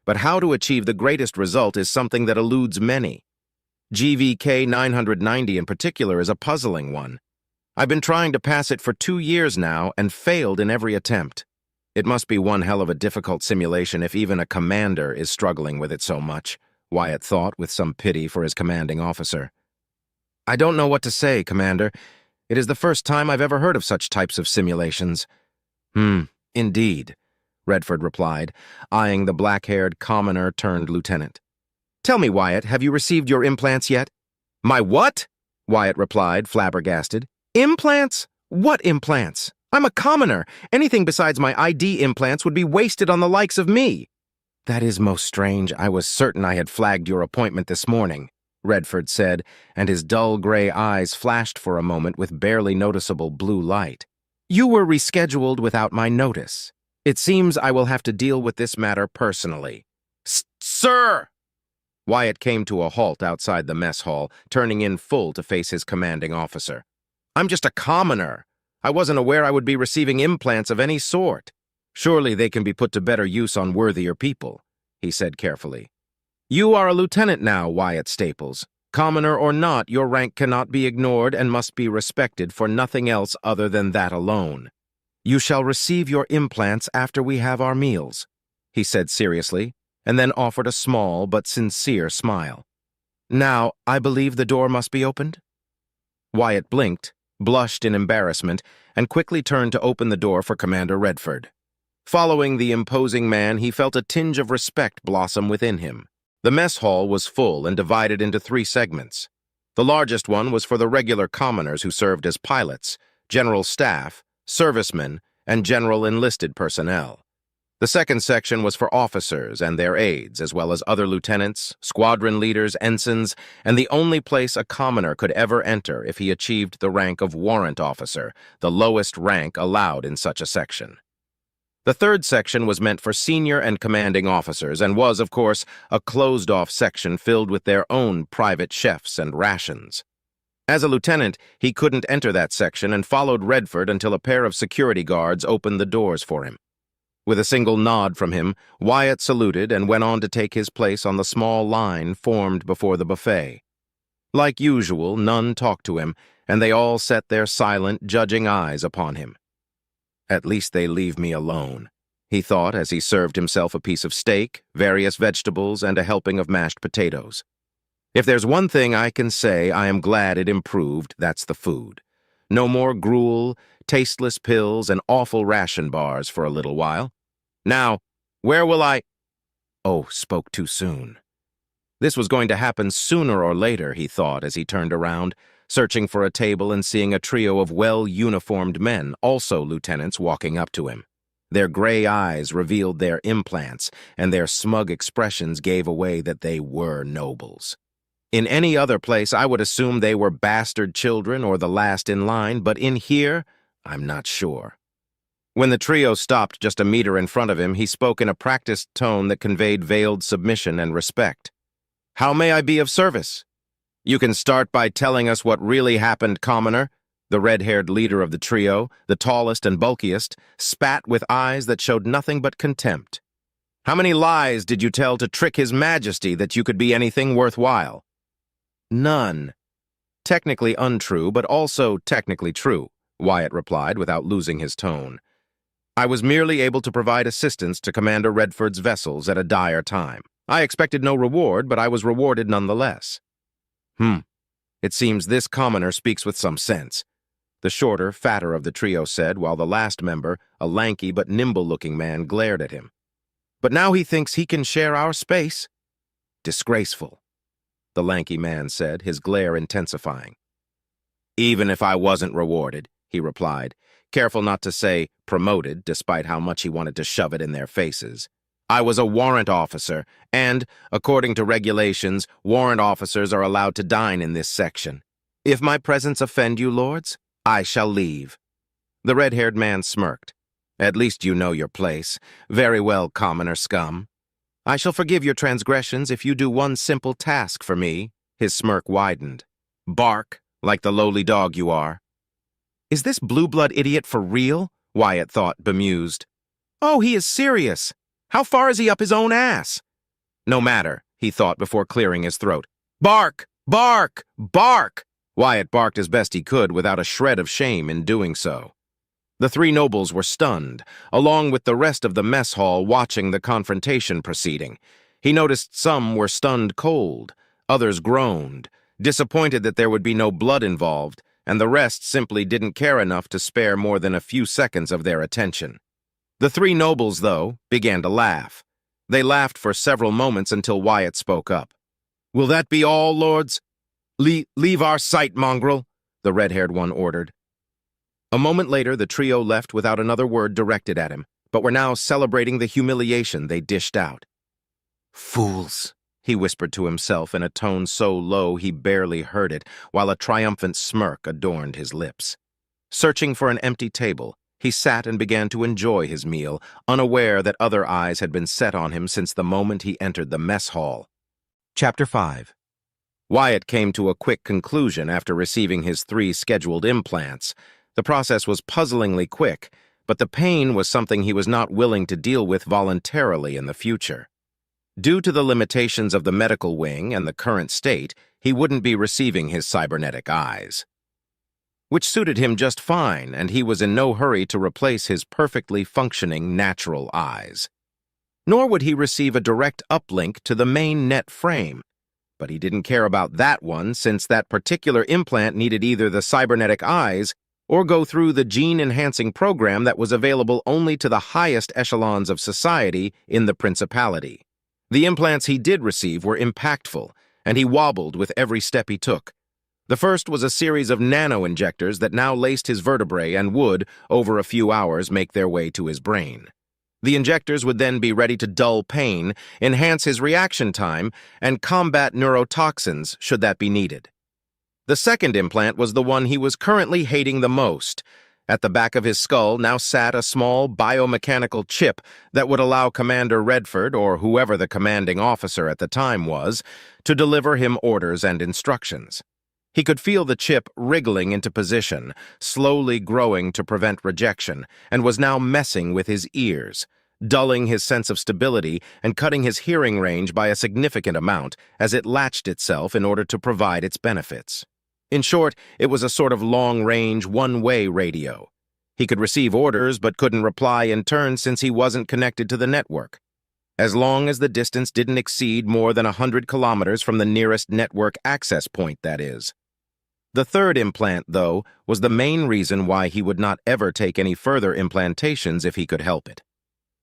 But how to achieve the greatest result is something that eludes many. GVK 990 in particular is a puzzling one. I've been trying to pass it for 2 years now and failed in every attempt. It must be one hell of a difficult simulation if even a commander is struggling with it so much, Wyatt thought with some pity for his commanding officer. I don't know what to say, Commander. It is the first time I've ever heard of such types of simulations. Indeed, Redford replied, eyeing the black-haired commoner turned lieutenant. Tell me, Wyatt, have you received your implants yet? My what? Wyatt replied, flabbergasted. Implants? What implants? I'm a commoner. Anything besides my ID implants would be wasted on the likes of me. That is most strange. I was certain I had flagged your appointment this morning, Redford said, and his dull gray eyes flashed for a moment with barely noticeable blue light. You were rescheduled without my notice. It seems I will have to deal with this matter personally. Sir! Wyatt came to a halt outside the mess hall, turning in full to face his commanding officer. I'm just a commoner. I wasn't aware I would be receiving implants of any sort. Surely they can be put to better use on worthier people, he said carefully. You are a lieutenant now, Wyatt Staples. Commoner or not, your rank cannot be ignored and must be respected for nothing else other than that alone. You shall receive your implants after we have our meals, he said seriously, and then offered a small but sincere smile. Now, I believe the door must be opened? Wyatt blinked, blushed in embarrassment, and quickly turned to open the door for Commander Redford. Following the imposing man, he felt a tinge of respect blossom within him. The mess hall was full and divided into 3 segments. The largest one was for the regular commoners who served as pilots, general staff, servicemen, and general enlisted personnel. The second section was for officers and their aides, as well as other lieutenants, squadron leaders, ensigns, and the only place a commoner could ever enter if he achieved the rank of warrant officer, the lowest rank allowed in such a section. The third section was meant for senior and commanding officers and was, of course, a closed-off section filled with their own private chefs and rations. As a lieutenant, he couldn't enter that section and followed Redford until a pair of security guards opened the doors for him. With a single nod from him, Wyatt saluted and went on to take his place on the small line formed before the buffet. Like usual, none talked to him, and they all set their silent, judging eyes upon him. At least they leave me alone, he thought as he served himself a piece of steak, various vegetables, and a helping of mashed potatoes. If there's one thing I can say I am glad it improved, that's the food. No more gruel, tasteless pills, and awful ration bars for a little while. Now, where will I— Oh, spoke too soon. This was going to happen sooner or later, he thought as he turned around, searching for a table and seeing a trio of well-uniformed men, also lieutenants, walking up to him. Their gray eyes revealed their implants, and their smug expressions gave away that they were nobles. In any other place, I would assume they were bastard children or the last in line, but in here, I'm not sure. When the trio stopped just a meter in front of him, he spoke in a practiced tone that conveyed veiled submission and respect. How may I be of service? You can start by telling us what really happened, commoner. The red-haired leader of the trio, the tallest and bulkiest, spat with eyes that showed nothing but contempt. How many lies did you tell to trick His Majesty that you could be anything worthwhile? None. Technically untrue, but also technically true, Wyatt replied without losing his tone. I was merely able to provide assistance to Commander Redford's vessels at a dire time. I expected no reward, but I was rewarded nonetheless. It seems this commoner speaks with some sense, the shorter, fatter of the trio said, while the last member, a lanky but nimble-looking man, glared at him. But now he thinks he can share our space. Disgraceful, the lanky man said, his glare intensifying. Even if I wasn't rewarded, he replied, careful not to say promoted, despite how much he wanted to shove it in their faces. I was a warrant officer, and, according to regulations, warrant officers are allowed to dine in this section. If my presence offend you, lords, I shall leave. The red-haired man smirked. At least you know your place. Very well, commoner scum. I shall forgive your transgressions if you do one simple task for me. His smirk widened. Bark, like the lowly dog you are. Is this blue-blood idiot for real? Wyatt thought, bemused. Oh, he is serious. How far is he up his own ass? No matter, he thought before clearing his throat. Bark! Bark! Bark! Wyatt barked as best he could without a shred of shame in doing so. The 3 nobles were stunned, along with the rest of the mess hall watching the confrontation proceeding. He noticed some were stunned cold, others groaned, disappointed that there would be no blood involved, and the rest simply didn't care enough to spare more than a few seconds of their attention. The three nobles, though, began to laugh. They laughed for several moments until Wyatt spoke up. "Will that be all, lords? Leave our sight, mongrel," the red-haired one ordered. A moment later, the trio left without another word directed at him, but were now celebrating the humiliation they dished out. "Fools," he whispered to himself in a tone so low he barely heard it, while a triumphant smirk adorned his lips. Searching for an empty table, he sat and began to enjoy his meal, unaware that other eyes had been set on him since the moment he entered the mess hall. Chapter 5. Wyatt came to a quick conclusion after receiving his 3 scheduled implants. The process was puzzlingly quick, but the pain was something he was not willing to deal with voluntarily in the future. Due to the limitations of the medical wing and the current state, he wouldn't be receiving his cybernetic eyes, which suited him just fine, and he was in no hurry to replace his perfectly functioning natural eyes. Nor would he receive a direct uplink to the main net frame, but he didn't care about that one since that particular implant needed either the cybernetic eyes or go through the gene-enhancing program that was available only to the highest echelons of society in the Principality. The implants he did receive were impactful, and he wobbled with every step he took. The first was a series of nano-injectors that now laced his vertebrae and would, over a few hours, make their way to his brain. The injectors would then be ready to dull pain, enhance his reaction time, and combat neurotoxins should that be needed. The second implant was the one he was currently hating the most. At the back of his skull now sat a small biomechanical chip that would allow Commander Redford, or whoever the commanding officer at the time was, to deliver him orders and instructions. He could feel the chip wriggling into position, slowly growing to prevent rejection, and was now messing with his ears, dulling his sense of stability and cutting his hearing range by a significant amount as it latched itself in order to provide its benefits. In short, it was a sort of long-range, one-way radio. He could receive orders but couldn't reply in turn since he wasn't connected to the network. As long as the distance didn't exceed more than 100 kilometers from the nearest network access point, that is. The third implant, though, was the main reason why he would not ever take any further implantations if he could help it.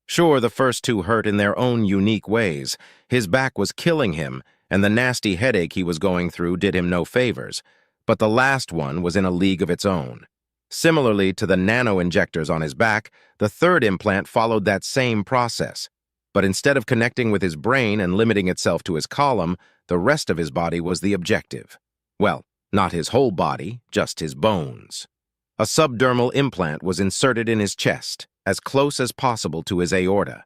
Sure, the first 2 hurt in their own unique ways. His back was killing him, and the nasty headache he was going through did him no favors. But the last one was in a league of its own. Similarly to the nano-injectors on his back, the third implant followed that same process. But instead of connecting with his brain and limiting itself to his column, the rest of his body was the objective. Well, not his whole body, just his bones. A subdermal implant was inserted in his chest, as close as possible to his aorta.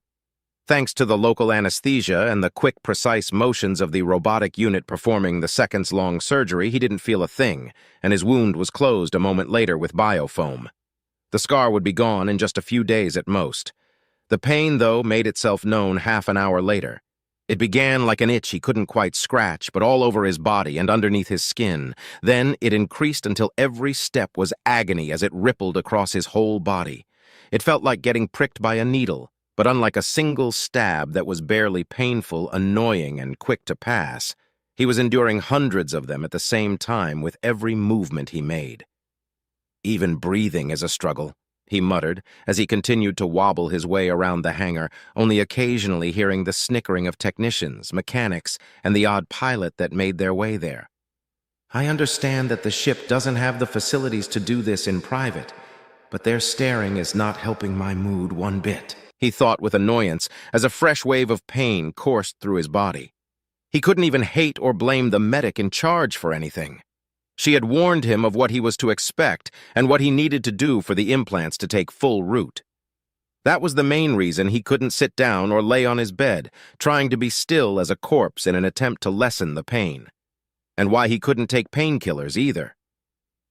Thanks to the local anesthesia and the quick, precise motions of the robotic unit performing the seconds-long surgery, he didn't feel a thing, and his wound was closed a moment later with biofoam. The scar would be gone in just a few days at most. The pain, though, made itself known half an hour later. It began like an itch he couldn't quite scratch, but all over his body and underneath his skin. Then it increased until every step was agony as it rippled across his whole body. It felt like getting pricked by a needle, but unlike a single stab that was barely painful, annoying, and quick to pass, he was enduring hundreds of them at the same time with every movement he made. "Even breathing is a struggle," he muttered as he continued to wobble his way around the hangar, only occasionally hearing the snickering of technicians, mechanics, and the odd pilot that made their way there. "I understand that the ship doesn't have the facilities to do this in private, but their staring is not helping my mood one bit," he thought with annoyance as a fresh wave of pain coursed through his body. He couldn't even hate or blame the medic in charge for anything. She had warned him of what he was to expect and what he needed to do for the implants to take full root. That was the main reason he couldn't sit down or lay on his bed, trying to be still as a corpse in an attempt to lessen the pain. And why he couldn't take painkillers either.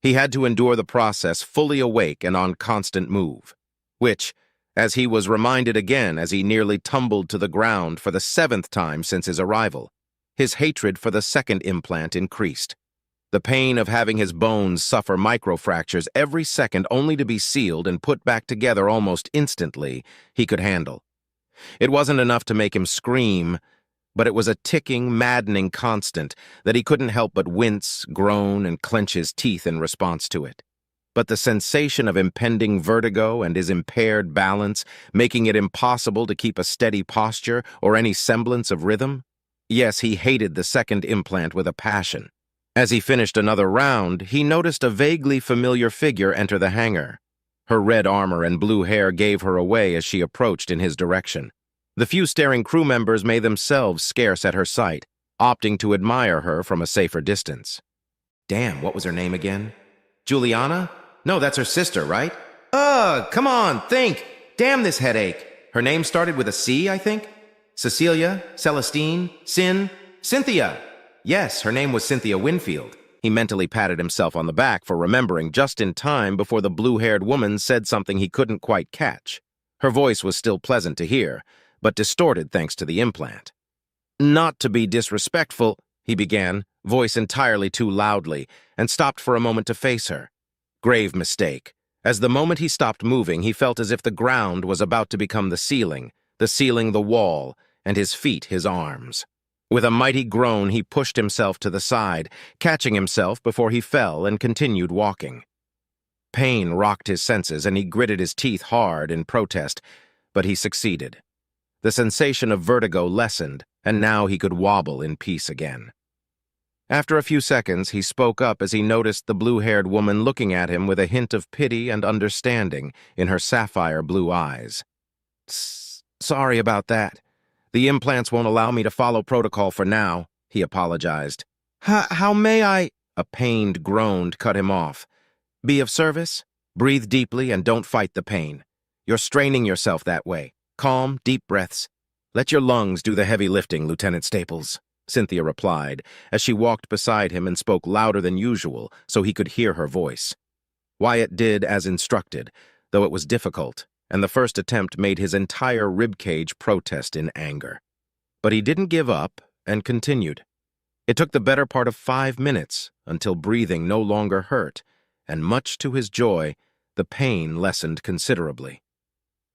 He had to endure the process fully awake and on constant move, which, as he was reminded again as he nearly tumbled to the ground for the 7th time since his arrival, his hatred for the second implant increased. The pain of having his bones suffer microfractures every second only to be sealed and put back together almost instantly, he could handle. It wasn't enough to make him scream, but it was a ticking, maddening constant that he couldn't help but wince, groan, and clench his teeth in response to it. But the sensation of impending vertigo and his impaired balance, making it impossible to keep a steady posture or any semblance of rhythm? Yes, he hated the second implant with a passion. As he finished another round, he noticed a vaguely familiar figure enter the hangar. Her red armor and blue hair gave her away as she approached in his direction. The few staring crew members made themselves scarce at her sight, opting to admire her from a safer distance. Damn, what was her name again? Juliana? No, that's her sister, right? Come on, think! Damn this headache! Her name started with a C, I think? Cecilia? Celestine? Cynthia! Yes, her name was Cynthia Winfield. He mentally patted himself on the back for remembering just in time before the blue-haired woman said something he couldn't quite catch. Her voice was still pleasant to hear, but distorted thanks to the implant. Not to be disrespectful, he began, voice entirely too loudly, and stopped for a moment to face her. Grave mistake. As the moment he stopped moving, he felt as if the ground was about to become the ceiling the wall, and his feet his arms. With a mighty groan, he pushed himself to the side, catching himself before he fell and continued walking. Pain rocked his senses, and he gritted his teeth hard in protest, but he succeeded. The sensation of vertigo lessened, and now he could wobble in peace again. After a few seconds, he spoke up as he noticed the blue-haired woman looking at him with a hint of pity and understanding in her sapphire blue eyes. Sorry about that. The implants won't allow me to follow protocol for now, he apologized. How may I? A pained groan cut him off. Be of service? Breathe deeply and don't fight the pain. You're straining yourself that way. Calm, deep breaths. Let your lungs do the heavy lifting, Lieutenant Staples, Cynthia replied, as she walked beside him and spoke louder than usual so he could hear her voice. Wyatt did as instructed, though it was difficult, and the first attempt made his entire ribcage protest in anger. But he didn't give up and continued. It took the better part of 5 minutes until breathing no longer hurt, and much to his joy, the pain lessened considerably.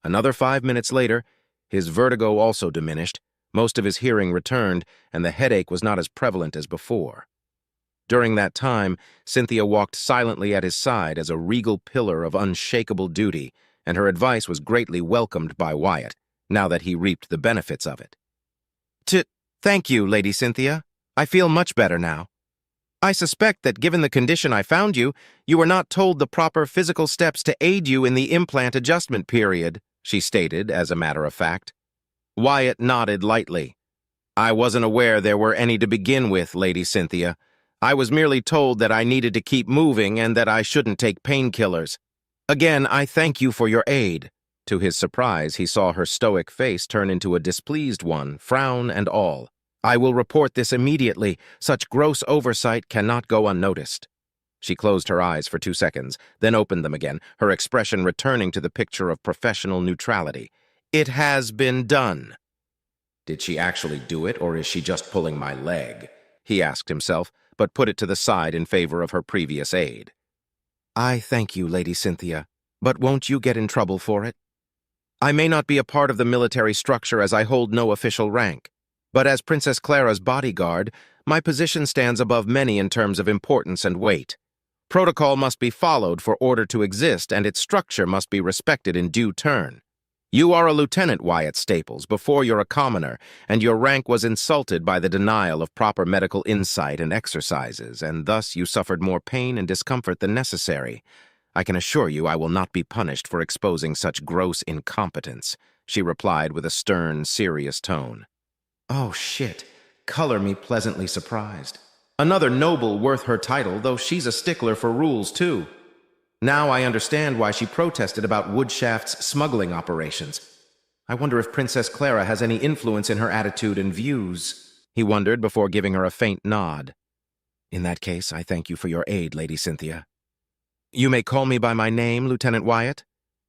Another 5 minutes later, his vertigo also diminished, most of his hearing returned, and the headache was not as prevalent as before. During that time, Cynthia walked silently at his side as a regal pillar of unshakable duty, and her advice was greatly welcomed by Wyatt, now that he reaped the benefits of it. Thank you, Lady Cynthia. I feel much better now. I suspect that given the condition I found you, you were not told the proper physical steps to aid you in the implant adjustment period, she stated as a matter of fact. Wyatt nodded lightly. I wasn't aware there were any to begin with, Lady Cynthia. I was merely told that I needed to keep moving and that I shouldn't take painkillers. Again, I thank you for your aid. To his surprise, he saw her stoic face turn into a displeased one, frown and all. I will report this immediately. Such gross oversight cannot go unnoticed. She closed her eyes for 2 seconds, then opened them again, her expression returning to the picture of professional neutrality. It has been done. Did she actually do it, or is she just pulling my leg? He asked himself, but put it to the side in favor of her previous aid. I thank you, Lady Cynthia, but won't you get in trouble for it? I may not be a part of the military structure as I hold no official rank, but as Princess Clara's bodyguard, my position stands above many in terms of importance and weight. Protocol must be followed for order to exist, and its structure must be respected in due turn. You are a Lieutenant Wyatt Staples before you're a commoner, and your rank was insulted by the denial of proper medical insight and exercises, and thus you suffered more pain and discomfort than necessary. I can assure you I will not be punished for exposing such gross incompetence, she replied with a stern, serious tone. Oh, shit. Color me pleasantly surprised. Another noble worth her title, though she's a stickler for rules, too. Now I understand why she protested about Woodshaft's smuggling operations. I wonder if Princess Clara has any influence in her attitude and views, he wondered before giving her a faint nod. In that case, I thank you for your aid, Lady Cynthia. You may call me by my name, Lieutenant Wyatt.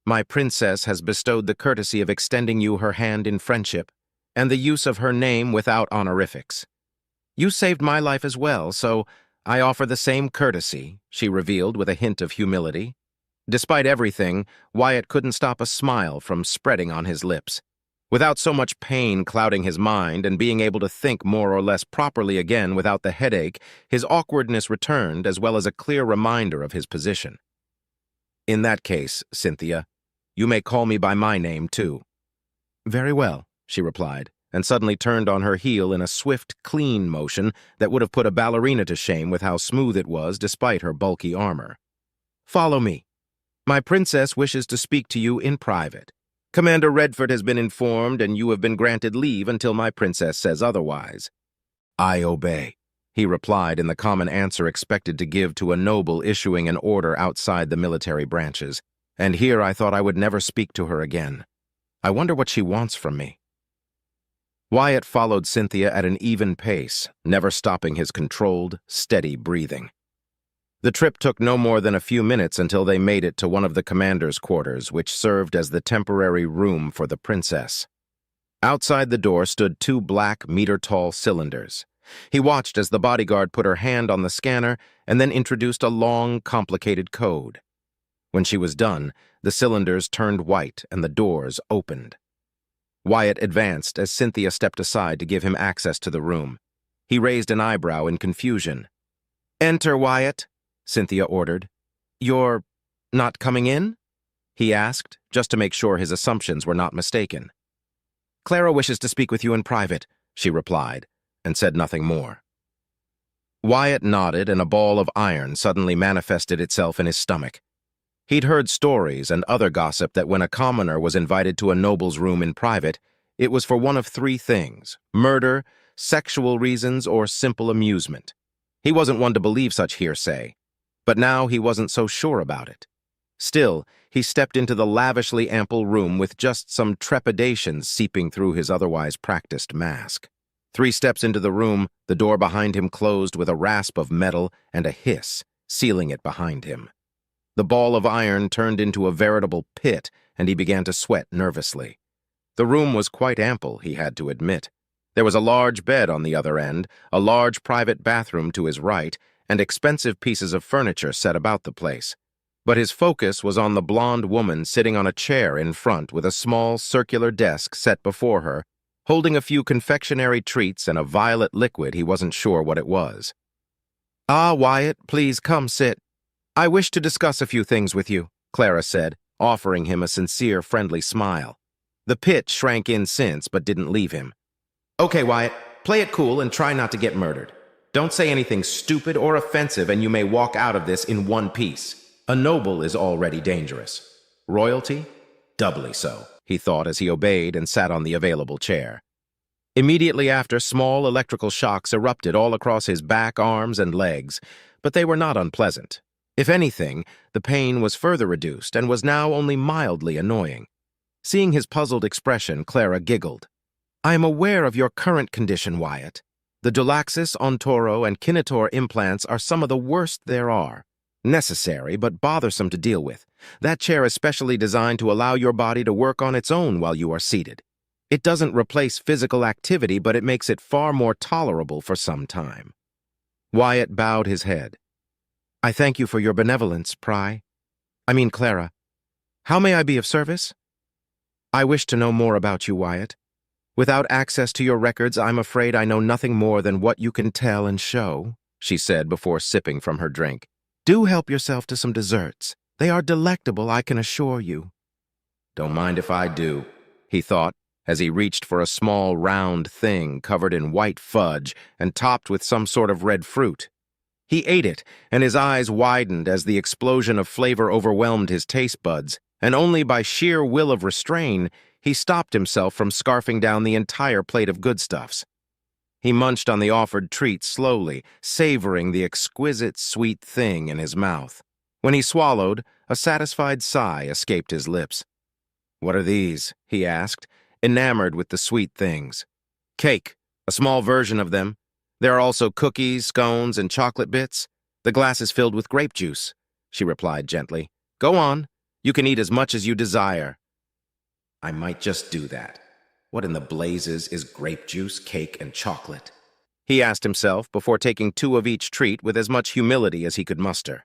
My princess has bestowed the courtesy of extending you her hand in friendship, and the use of her name without honorifics. You saved my life as well, so I offer the same courtesy, she revealed with a hint of humility. Despite everything, Wyatt couldn't stop a smile from spreading on his lips. Without so much pain clouding his mind and being able to think more or less properly again without the headache, his awkwardness returned as well as a clear reminder of his position. "In that case, Cynthia, you may call me by my name, too." "Very well," she replied, and suddenly turned on her heel in a swift, clean motion that would have put a ballerina to shame with how smooth it was despite her bulky armor. "Follow me. My princess wishes to speak to you in private. Commander Redford has been informed, and you have been granted leave until my princess says otherwise." "I obey," he replied in the common answer expected to give to a noble issuing an order outside the military branches. And here I thought I would never speak to her again. I wonder what she wants from me. Wyatt followed Cynthia at an even pace, never stopping his controlled, steady breathing. The trip took no more than a few minutes until they made it to one of the commander's quarters, which served as the temporary room for the princess. Outside the door stood 2 black, meter-tall cylinders. He watched as the bodyguard put her hand on the scanner and then introduced a long, complicated code. When she was done, the cylinders turned white and the doors opened. Wyatt advanced as Cynthia stepped aside to give him access to the room. He raised an eyebrow in confusion. "Enter, Wyatt," Cynthia ordered. "You're not coming in?" he asked, just to make sure his assumptions were not mistaken. "Clara wishes to speak with you in private," she replied, and said nothing more. Wyatt nodded, and a ball of iron suddenly manifested itself in his stomach. He'd heard stories and other gossip that when a commoner was invited to a noble's room in private, it was for one of 3 things: murder, sexual reasons, or simple amusement. He wasn't one to believe such hearsay, but now he wasn't so sure about it. Still, he stepped into the lavishly ample room with just some trepidation seeping through his otherwise practiced mask. 3 steps into the room, the door behind him closed with a rasp of metal and a hiss, sealing it behind him. The ball of iron turned into a veritable pit, and he began to sweat nervously. The room was quite ample, he had to admit. There was a large bed on the other end, a large private bathroom to his right, and expensive pieces of furniture set about the place. But his focus was on the blonde woman sitting on a chair in front with a small circular desk set before her, holding a few confectionery treats and a violet liquid he wasn't sure what it was. "Ah, Wyatt, please come sit. I wish to discuss a few things with you," Clara said, offering him a sincere, friendly smile. The pit shrank in since, but didn't leave him. "Okay, Wyatt, play it cool and try not to get murdered. Don't say anything stupid or offensive and you may walk out of this in one piece. A noble is already dangerous. Royalty? Doubly so," he thought as he obeyed and sat on the available chair. Immediately after, small electrical shocks erupted all across his back, arms, and legs, but they were not unpleasant. If anything, the pain was further reduced and was now only mildly annoying. Seeing his puzzled expression, Clara giggled. "I am aware of your current condition, Wyatt. The Dulaxis, Ontoro, and Kinator implants are some of the worst there are. Necessary, but bothersome to deal with. That chair is specially designed to allow your body to work on its own while you are seated. It doesn't replace physical activity, but it makes it far more tolerable for some time." Wyatt bowed his head. "I thank you for your benevolence, Clara. How may I be of service?" "I wish to know more about you, Wyatt. Without access to your records, I'm afraid I know nothing more than what you can tell and show," she said before sipping from her drink. "Do help yourself to some desserts. They are delectable, I can assure you." "Don't mind if I do," he thought, as he reached for a small, round thing covered in white fudge and topped with some sort of red fruit. He ate it, and his eyes widened as the explosion of flavor overwhelmed his taste buds, and only by sheer will of restraint, he stopped himself from scarfing down the entire plate of goodstuffs. He munched on the offered treat slowly, savoring the exquisite sweet thing in his mouth. When he swallowed, a satisfied sigh escaped his lips. "What are these?" he asked, enamored with the sweet things. "Cake, a small version of them. There are also cookies, scones, and chocolate bits. The glass is filled with grape juice," she replied gently. "Go on. You can eat as much as you desire." "I might just do that. What in the blazes is grape juice, cake, and chocolate?" he asked himself before taking 2 of each treat with as much humility as he could muster.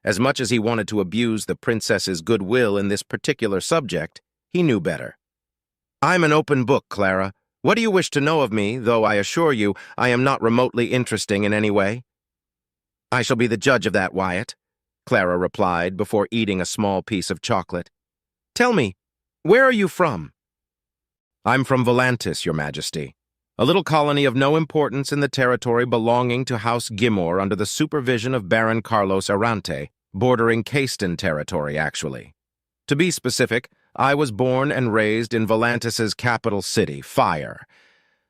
As much as he wanted to abuse the princess's goodwill in this particular subject, he knew better. I'm an open book, Clara. What do you wish to know of me, though I assure you I am not remotely interesting in any way? I shall be the judge of that, Wyatt, Clara replied before eating a small piece of chocolate. Tell me, where are you from? I'm from Volantis, Your Majesty, a little colony of no importance in the territory belonging to House Gimor under the supervision of Baron Carlos Arante, bordering Caiston territory, actually. To be specific, I was born and raised in Volantis's capital city, Fire.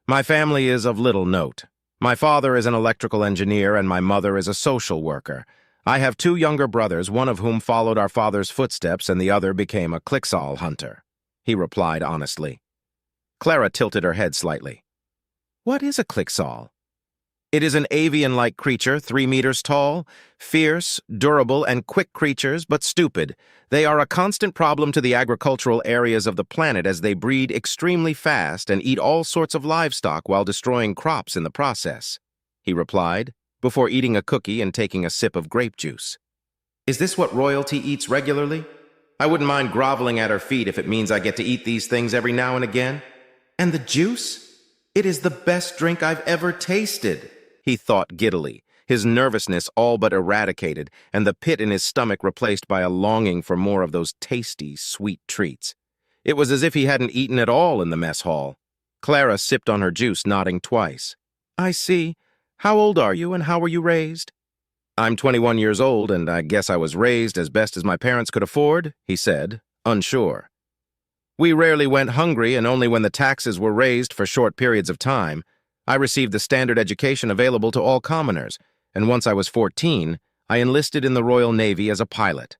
My family is of little note. My father is an electrical engineer and my mother is a social worker. I have 2 younger brothers, one of whom followed our father's footsteps and the other became a Clixal hunter, he replied honestly. Clara tilted her head slightly. What is a Clixal? It is an avian-like creature, 3 meters tall, fierce, durable, and quick creatures, but stupid. They are a constant problem to the agricultural areas of the planet as they breed extremely fast and eat all sorts of livestock while destroying crops in the process, he replied, before eating a cookie and taking a sip of grape juice. Is this what royalty eats regularly? I wouldn't mind groveling at her feet if it means I get to eat these things every now and again. And the juice? It is the best drink I've ever tasted, he thought giddily, his nervousness all but eradicated and the pit in his stomach replaced by a longing for more of those tasty, sweet treats. It was as if he hadn't eaten at all in the mess hall. Clara sipped on her juice, nodding twice. I see. How old are you and how were you raised? I'm 21 years old and I guess I was raised as best as my parents could afford, he said, unsure. We rarely went hungry and only when the taxes were raised for short periods of time. I received the standard education available to all commoners, and once I was 14, I enlisted in the Royal Navy as a pilot.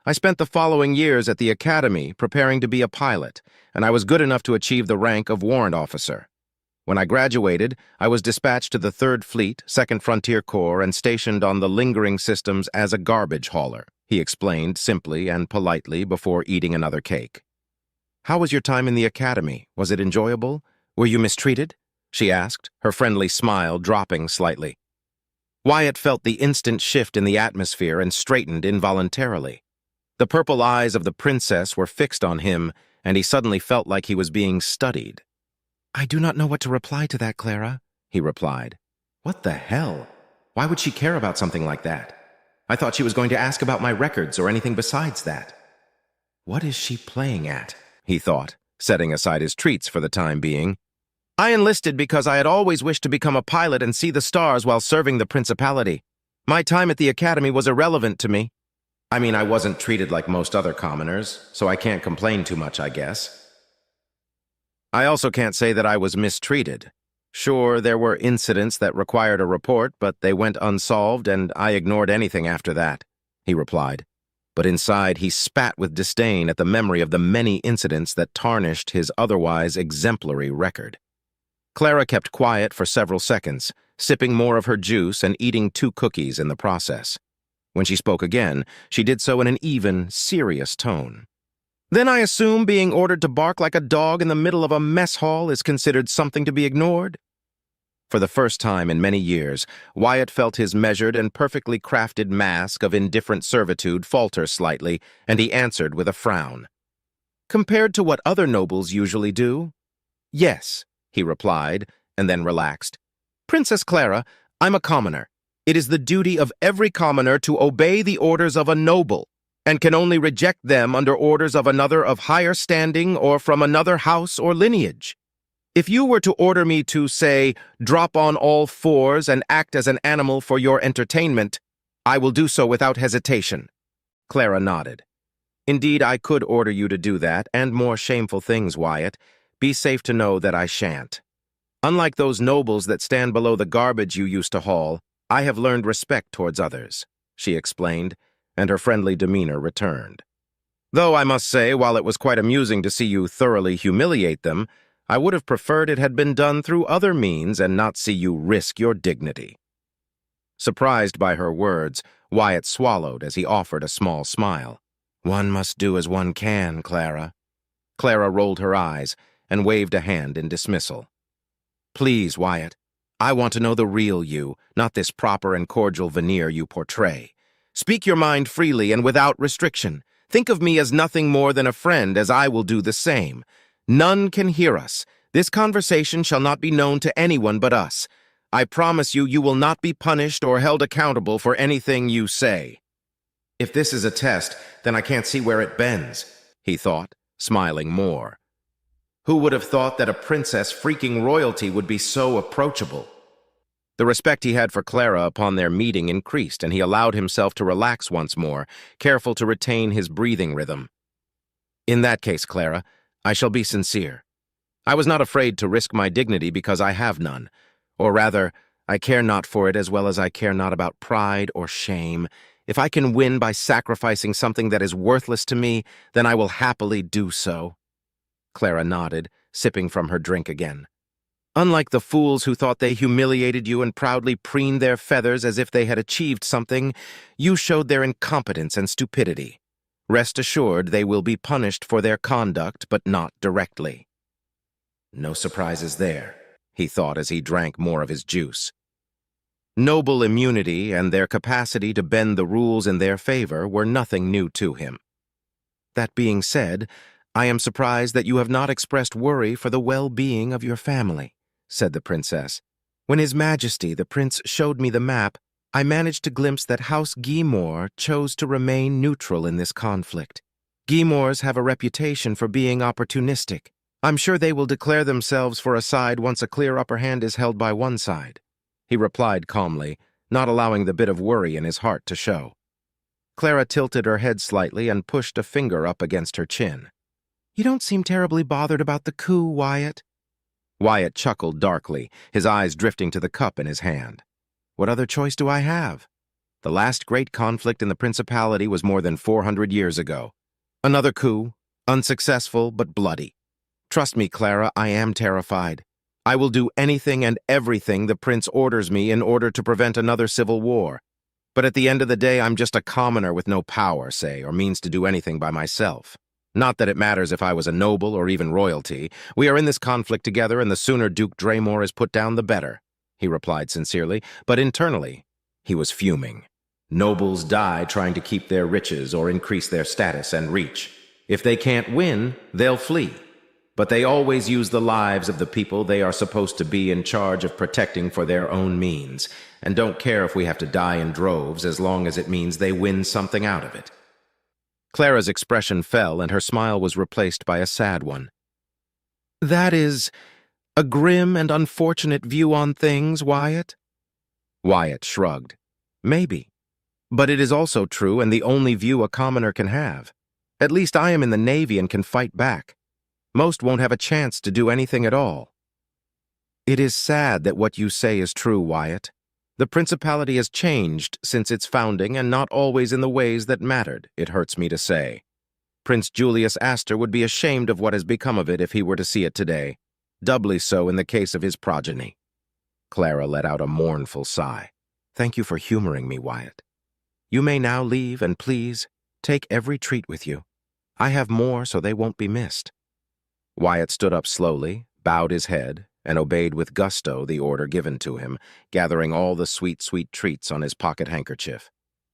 I spent the following years at the academy preparing to be a pilot, and I was good enough to achieve the rank of warrant officer. When I graduated, I was dispatched to the 3rd Fleet, 2nd Frontier Corps, and stationed on the lingering systems as a garbage hauler, he explained simply and politely before eating another cake. How was your time in the academy? Was it enjoyable? Were you mistreated? She asked, her friendly smile dropping slightly. Wyatt felt the instant shift in the atmosphere and straightened involuntarily. The purple eyes of the princess were fixed on him, and he suddenly felt like he was being studied. I do not know what to reply to that, Clara, he replied. What the hell? Why would she care about something like that? I thought she was going to ask about my records or anything besides that. What is she playing at? He thought, setting aside his treats for the time being. I enlisted because I had always wished to become a pilot and see the stars while serving the principality. My time at the academy was irrelevant to me. I mean, I wasn't treated like most other commoners, so I can't complain too much, I guess. I also can't say that I was mistreated. Sure, there were incidents that required a report, but they went unsolved and I ignored anything after that, he replied. But inside he spat with disdain at the memory of the many incidents that tarnished his otherwise exemplary record. Clara kept quiet for several seconds, sipping more of her juice and eating 2 cookies in the process. When she spoke again, she did so in an even, serious tone. Then I assume being ordered to bark like a dog in the middle of a mess hall is considered something to be ignored? For the first time in many years, Wyatt felt his measured and perfectly crafted mask of indifferent servitude falter slightly, and he answered with a frown. Compared to what other nobles usually do? Yes, he replied, and then relaxed. Princess Clara, I'm a commoner. It is the duty of every commoner to obey the orders of a noble, and can only reject them under orders of another of higher standing or from another house or lineage. If you were to order me to, say, drop on all 4s and act as an animal for your entertainment, I will do so without hesitation. Clara nodded. Indeed, I could order you to do that, and more shameful things, Wyatt. Be safe to know that I shan't. Unlike those nobles that stand below the garbage you used to haul, I have learned respect towards others, she explained, and her friendly demeanor returned. Though I must say, while it was quite amusing to see you thoroughly humiliate them, I would have preferred it had been done through other means and not see you risk your dignity. Surprised by her words, Wyatt swallowed as he offered a small smile. One must do as one can, Clara. Clara rolled her eyes and waved a hand in dismissal. Please, Wyatt, I want to know the real you, not this proper and cordial veneer you portray. Speak your mind freely and without restriction. Think of me as nothing more than a friend, as I will do the same. None can hear us. This conversation shall not be known to anyone but us. I promise you, you will not be punished or held accountable for anything you say." "If this is a test, then I can't see where it bends," he thought, smiling more. Who would have thought that a princess freaking royalty would be so approachable? The respect he had for Clara upon their meeting increased, and he allowed himself to relax once more, careful to retain his breathing rhythm. "In that case, Clara, I shall be sincere. I was not afraid to risk my dignity because I have none. Or rather, I care not for it as well as I care not about pride or shame. If I can win by sacrificing something that is worthless to me, then I will happily do so." Clara nodded, sipping from her drink again. "Unlike the fools who thought they humiliated you and proudly preened their feathers as if they had achieved something, you showed their incompetence and stupidity. Rest assured they will be punished for their conduct, but not directly." No surprises there, he thought as he drank more of his juice. Noble immunity and their capacity to bend the rules in their favor were nothing new to him. "That being said, I am surprised that you have not expressed worry for the well-being of your family," said the princess. "When His Majesty, the prince, showed me the map, I managed to glimpse that House Guimore chose to remain neutral in this conflict. Guimores have a reputation for being opportunistic. I'm sure they will declare themselves for a side once a clear upper hand is held by one side," he replied calmly, not allowing the bit of worry in his heart to show. Clara tilted her head slightly and pushed a finger up against her chin. "You don't seem terribly bothered about the coup, Wyatt." Wyatt chuckled darkly, his eyes drifting to the cup in his hand. "What other choice do I have? The last great conflict in the Principality was more than 400 years ago. Another coup, unsuccessful but bloody. Trust me, Clara, I am terrified. I will do anything and everything the prince orders me in order to prevent another civil war. But at the end of the day, I'm just a commoner with no power, say, or means to do anything by myself. Not that it matters if I was a noble or even royalty. We are in this conflict together, and the sooner Duke Draymore is put down, the better," he replied sincerely, but internally, he was fuming. Nobles die trying to keep their riches or increase their status and reach. If they can't win, they'll flee. But they always use the lives of the people they are supposed to be in charge of protecting for their own means, and don't care if we have to die in droves as long as it means they win something out of it. Clara's expression fell, and her smile was replaced by a sad one. "That is a grim and unfortunate view on things, Wyatt?" Wyatt shrugged. "Maybe. But it is also true and the only view a commoner can have. At least I am in the Navy and can fight back. Most won't have a chance to do anything at all." "It is sad that what you say is true, Wyatt. The Principality has changed since its founding and not always in the ways that mattered, it hurts me to say. Prince Julius Astor would be ashamed of what has become of it if he were to see it today, doubly so in the case of his progeny." Clara let out a mournful sigh. "Thank you for humoring me, Wyatt. You may now leave, and please, take every treat with you. I have more so they won't be missed." Wyatt stood up slowly, bowed his head, and obeyed with gusto the order given to him, gathering all the sweet, sweet treats on his pocket handkerchief.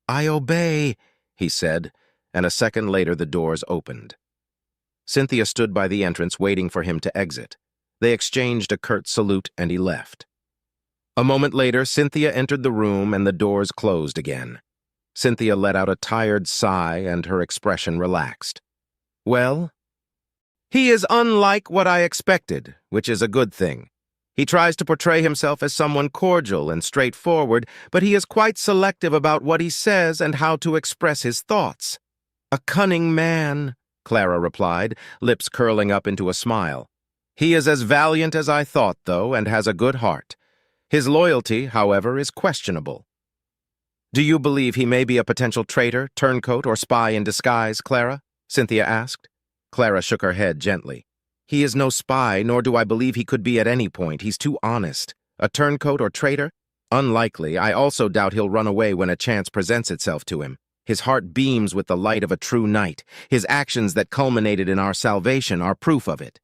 "I obey," he said, and a second later the doors opened. Cynthia stood by the entrance waiting for him to exit. They exchanged a curt salute and he left. A moment later, Cynthia entered the room and the doors closed again. Cynthia let out a tired sigh and her expression relaxed. "Well?" "He is unlike what I expected, which is a good thing. He tries to portray himself as someone cordial and straightforward, but he is quite selective about what he says and how to express his thoughts." "A cunning man," Clara replied, lips curling up into a smile. "He is as valiant as I thought, though, and has a good heart. His loyalty, however, is questionable." "Do you believe he may be a potential traitor, turncoat, or spy in disguise, Clara?" Cynthia asked. Clara shook her head gently. "He is no spy, nor do I believe he could be at any point. He's too honest. A turncoat or traitor? Unlikely. I also doubt he'll run away when a chance presents itself to him. His heart beams with the light of a true knight. His actions that culminated in our salvation are proof of it."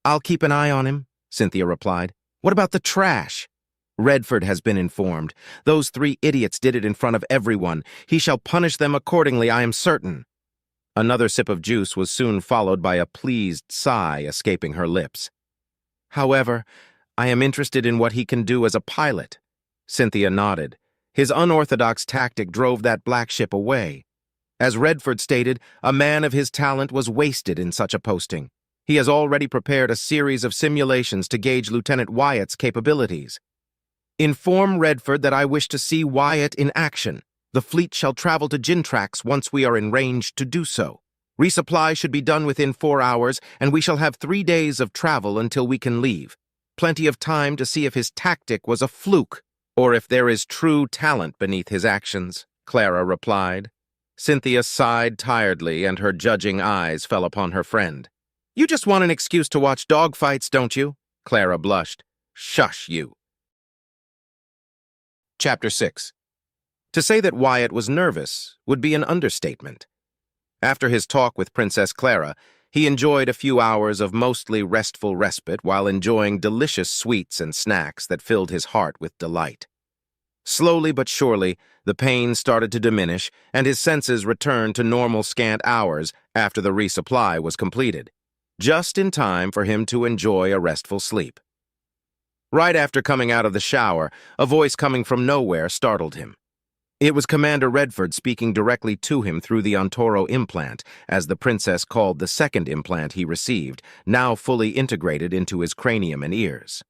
"I'll keep an eye on him," Cynthia replied. "What about the trash?" "Redford has been informed. Those 3 idiots did it in front of everyone. He shall punish them accordingly, I am certain." Another sip of juice was soon followed by a pleased sigh escaping her lips. "However, I am interested in what he can do as a pilot." Cynthia nodded. His unorthodox tactic drove that black ship away. As Redford stated, a man of his talent was wasted in such a posting. He has already prepared a series of simulations to gauge Lieutenant Wyatt's capabilities. "Inform Redford that I wish to see Wyatt in action. The fleet shall travel to Gintrax once we are in range to do so. Resupply should be done within 4 hours, and we shall have 3 days of travel until we can leave. Plenty of time to see if his tactic was a fluke, or if there is true talent beneath his actions," Clara replied. Cynthia sighed tiredly, and her judging eyes fell upon her friend. "You just want an excuse to watch dogfights, don't you?" Clara blushed. "Shush, you." Chapter 6. To say that Wyatt was nervous would be an understatement. After his talk with Princess Clara, he enjoyed a few hours of mostly restful respite while enjoying delicious sweets and snacks that filled his heart with delight. Slowly but surely, the pain started to diminish, and his senses returned to normal scant hours after the resupply was completed, just in time for him to enjoy a restful sleep. Right after coming out of the shower, a voice coming from nowhere startled him. It was Commander Redford speaking directly to him through the Ontoro implant, as the princess called the second implant he received, now fully integrated into his cranium and ears.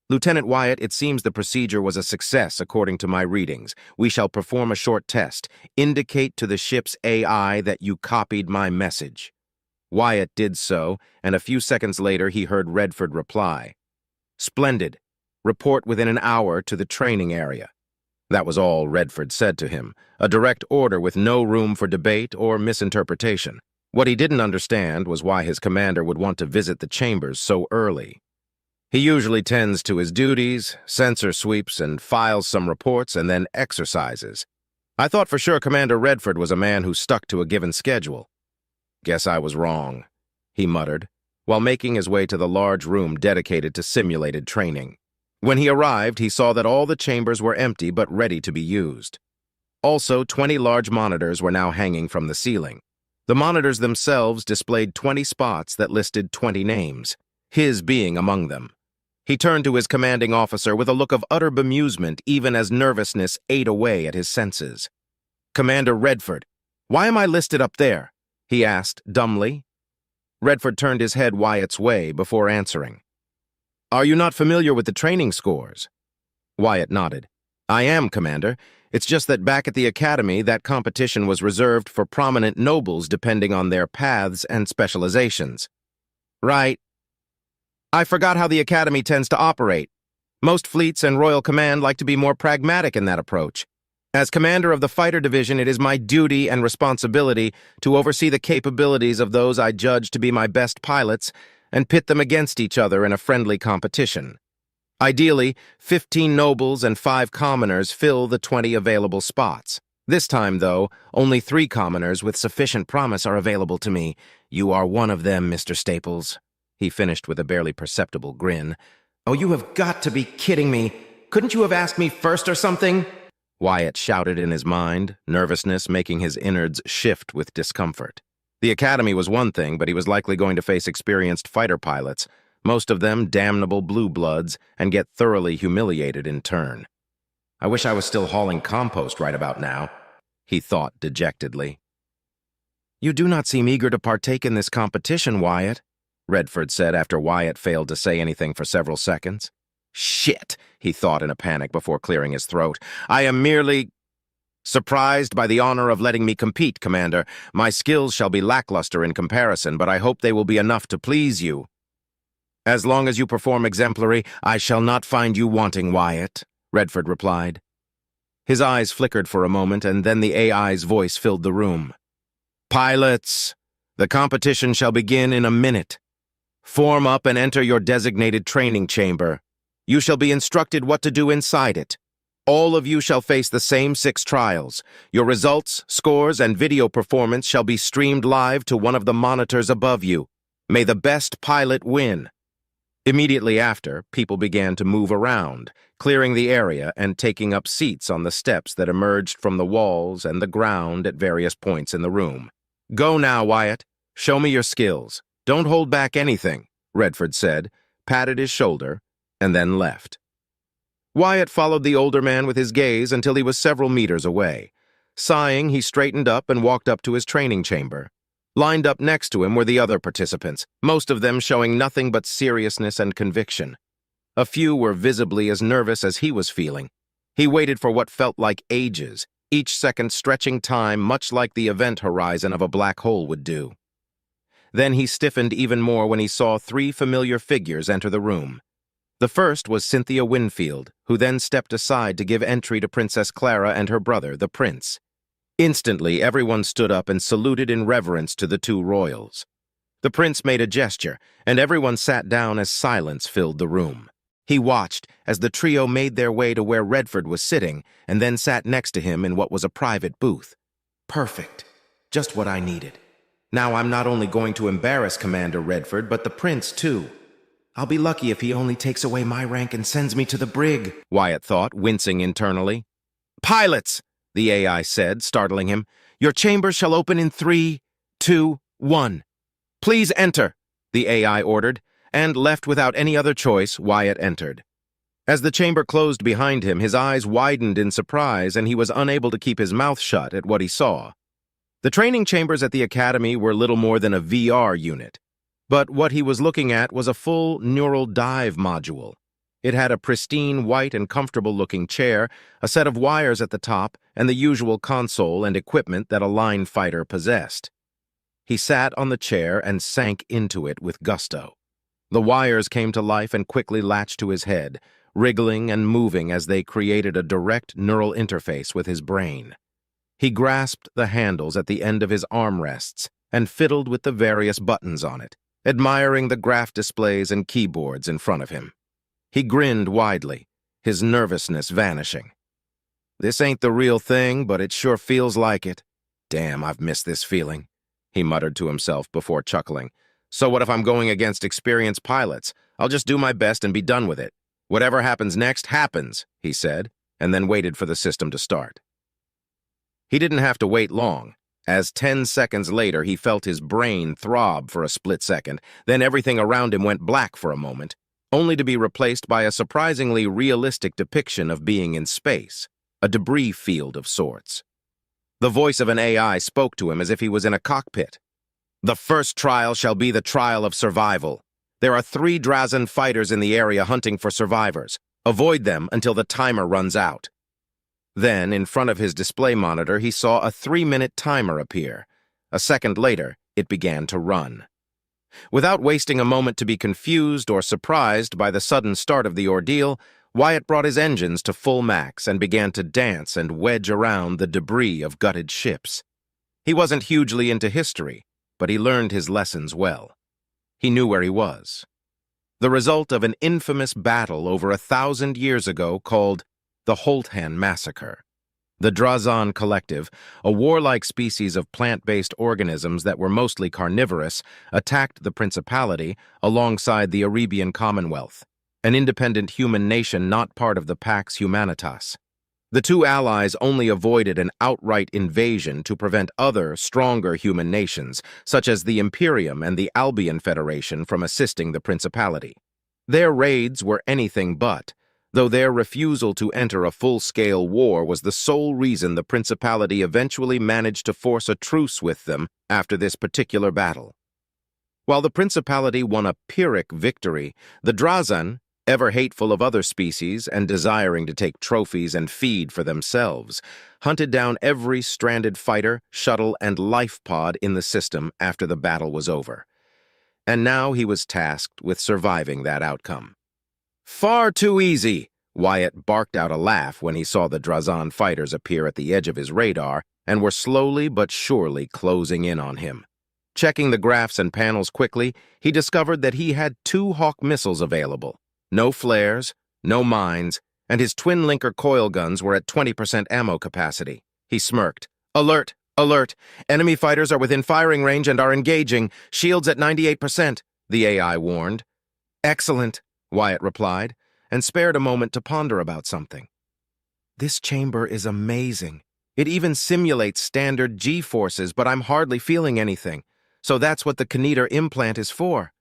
"Lieutenant Wyatt, it seems the procedure was a success according to my readings. We shall perform a short test. Indicate to the ship's AI that you copied my message." Wyatt did so, and a few seconds later he heard Redford reply, "Splendid. Report within an hour to the training area." That was all Redford said to him, a direct order with no room for debate or misinterpretation. What he didn't understand was why his commander would want to visit the chambers so early. He usually tends to his duties, sensor sweeps, and files some reports, and then exercises. I thought for sure Commander Redford was a man who stuck to a given schedule. "Guess I was wrong," he muttered, while making his way to the large room dedicated to simulated training. When he arrived, he saw that all the chambers were empty but ready to be used. Also, 20 large monitors were now hanging from the ceiling. The monitors themselves displayed 20 spots that listed 20 names, his being among them. He turned to his commanding officer with a look of utter bemusement, even as nervousness ate away at his senses. "Commander Redford, why am I listed up there?" he asked dumbly. Redford turned his head Wyatt's way before answering. "Are you not familiar with the training scores?" Wyatt nodded. "I am, Commander. It's just that back at the Academy, that competition was reserved for prominent nobles depending on their paths and specializations." "Right. I forgot how the Academy tends to operate. Most fleets and Royal Command like to be more pragmatic in that approach. As commander of the fighter division, it is my duty and responsibility to oversee the capabilities of those I judge to be my best pilots and pit them against each other in a friendly competition. Ideally, 15 nobles and 5 commoners fill the 20 available spots. This time, though, only 3 commoners with sufficient promise are available to me. You are one of them, Mr. Staples," he finished with a barely perceptible grin. "Oh, you have got to be kidding me. Couldn't you have asked me first or something?" Wyatt shouted in his mind, nervousness making his innards shift with discomfort. The Academy was one thing, but he was likely going to face experienced fighter pilots, most of them damnable blue bloods, and get thoroughly humiliated in turn. "I wish I was still hauling compost right about now," he thought dejectedly. "You do not seem eager to partake in this competition, Wyatt," Redford said after Wyatt failed to say anything for several seconds. "Shit," he thought in a panic before clearing his throat. "I am merely surprised by the honor of letting me compete, Commander. My skills shall be lackluster in comparison, but I hope they will be enough to please you." "As long as you perform exemplary, I shall not find you wanting, Wyatt," Redford replied. His eyes flickered for a moment, and then the AI's voice filled the room. "Pilots, the competition shall begin in a minute. Form up and enter your designated training chamber. You shall be instructed what to do inside it. All of you shall face the same 6 trials. Your results, scores, and video performance shall be streamed live to one of the monitors above you. May the best pilot win." Immediately after, people began to move around, clearing the area and taking up seats on the steps that emerged from the walls and the ground at various points in the room. Go now, Wyatt. Show me your skills. Don't hold back anything, Redford said, patted his shoulder, and then left. Wyatt followed the older man with his gaze until he was several meters away. Sighing, he straightened up and walked up to his training chamber. Lined up next to him were the other participants, most of them showing nothing but seriousness and conviction. A few were visibly as nervous as he was feeling. He waited for what felt like ages, each second stretching time much like the event horizon of a black hole would do. Then he stiffened even more when he saw three familiar figures enter the room. The first was Cynthia Winfield, who then stepped aside to give entry to Princess Clara and her brother, the prince. Instantly, everyone stood up and saluted in reverence to the two royals. The prince made a gesture, and everyone sat down as silence filled the room. He watched as the trio made their way to where Redford was sitting and then sat next to him in what was a private booth. Perfect. Just what I needed. Now I'm not only going to embarrass Commander Redford, but the prince too. I'll be lucky if he only takes away my rank and sends me to the brig, Wyatt thought, wincing internally. Pilots, the AI said, startling him. Your chambers shall open in 3, 2, 1. Please enter, the AI ordered, and left without any other choice, Wyatt entered. As the chamber closed behind him, his eyes widened in surprise and he was unable to keep his mouth shut at what he saw. The training chambers at the academy were little more than a VR unit, but what he was looking at was a full neural dive module. It had a pristine, white and comfortable-looking chair, a set of wires at the top, and the usual console and equipment that a line fighter possessed. He sat on the chair and sank into it with gusto. The wires came to life and quickly latched to his head, wriggling and moving as they created a direct neural interface with his brain. He grasped the handles at the end of his armrests and fiddled with the various buttons on it, admiring the graph displays and keyboards in front of him. He grinned widely, his nervousness vanishing. This ain't the real thing, but it sure feels like it. Damn, I've missed this feeling, he muttered to himself before chuckling. So what if I'm going against experienced pilots? I'll just do my best and be done with it. Whatever happens next happens, he said, and then waited for the system to start. He didn't have to wait long, as 10 seconds later he felt his brain throb for a split second, then everything around him went black for a moment, only to be replaced by a surprisingly realistic depiction of being in space, a debris field of sorts. The voice of an AI spoke to him as if he was in a cockpit. The first trial shall be the trial of survival. There are 3 Drazan fighters in the area hunting for survivors. Avoid them until the timer runs out. Then, in front of his display monitor, he saw a 3-minute timer appear. A second later, it began to run. Without wasting a moment to be confused or surprised by the sudden start of the ordeal, Wyatt brought his engines to full max and began to dance and wedge around the debris of gutted ships. He wasn't hugely into history, but he learned his lessons well. He knew where he was. The result of an infamous battle over 1,000 years ago called the Holthan Massacre. The Drazan Collective, a warlike species of plant-based organisms that were mostly carnivorous, attacked the Principality alongside the Arabian Commonwealth, an independent human nation not part of the Pax Humanitas. The two allies only avoided an outright invasion to prevent other, stronger human nations, such as the Imperium and the Albion Federation, from assisting the Principality. Their raids were anything but, though their refusal to enter a full-scale war was the sole reason the Principality eventually managed to force a truce with them after this particular battle. While the Principality won a Pyrrhic victory, the Drazan, ever hateful of other species and desiring to take trophies and feed for themselves, hunted down every stranded fighter, shuttle, and life pod in the system after the battle was over. And now he was tasked with surviving that outcome. Far too easy! Wyatt barked out a laugh when he saw the Drazan fighters appear at the edge of his radar and were slowly but surely closing in on him. Checking the graphs and panels quickly, he discovered that he had 2 Hawk missiles available. No flares, no mines, and his twin-linker coil guns were at 20% ammo capacity. He smirked. Alert! Alert! Enemy fighters are within firing range and are engaging. Shields at 98%, the AI warned. Excellent, Wyatt replied, and spared a moment to ponder about something. This chamber is amazing. It even simulates standard G-forces, but I'm hardly feeling anything. So that's what the kinetor implant is for.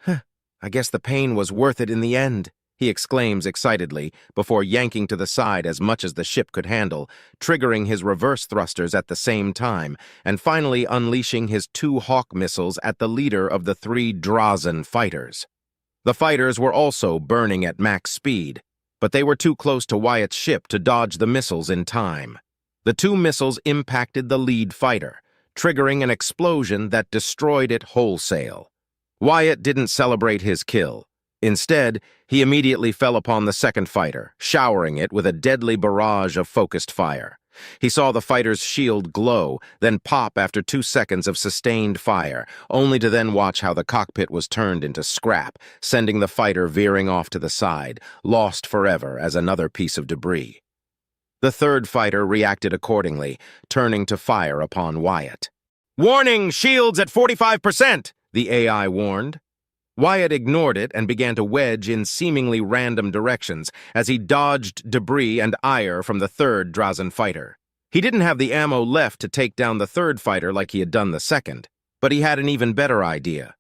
Huh, I guess the pain was worth it in the end, he exclaims excitedly before yanking to the side as much as the ship could handle, triggering his reverse thrusters at the same time, and finally unleashing his 2 Hawk missiles at the leader of the 3 Drazen fighters. The fighters were also burning at max speed, but they were too close to Wyatt's ship to dodge the missiles in time. The 2 missiles impacted the lead fighter, triggering an explosion that destroyed it wholesale. Wyatt didn't celebrate his kill. Instead, he immediately fell upon the second fighter, showering it with a deadly barrage of focused fire. He saw the fighter's shield glow, then pop after 2 seconds of sustained fire, only to then watch how the cockpit was turned into scrap, sending the fighter veering off to the side, lost forever as another piece of debris. The third fighter reacted accordingly, turning to fire upon Wyatt. "Warning, shields at 45%, the AI warned. Wyatt ignored it and began to wedge in seemingly random directions as he dodged debris and ire from the third Drazen fighter. He didn't have the ammo left to take down the third fighter like he had done the second, but he had an even better idea.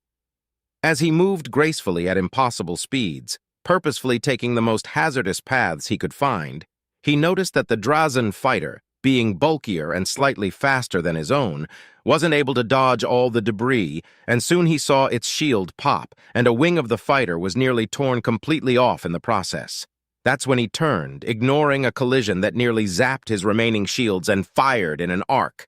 As he moved gracefully at impossible speeds, purposefully taking the most hazardous paths he could find, he noticed that the Drazen fighter, being bulkier and slightly faster than his own, wasn't able to dodge all the debris, and soon he saw its shield pop, and a wing of the fighter was nearly torn completely off in the process. That's when he turned, ignoring a collision that nearly zapped his remaining shields, and fired in an arc.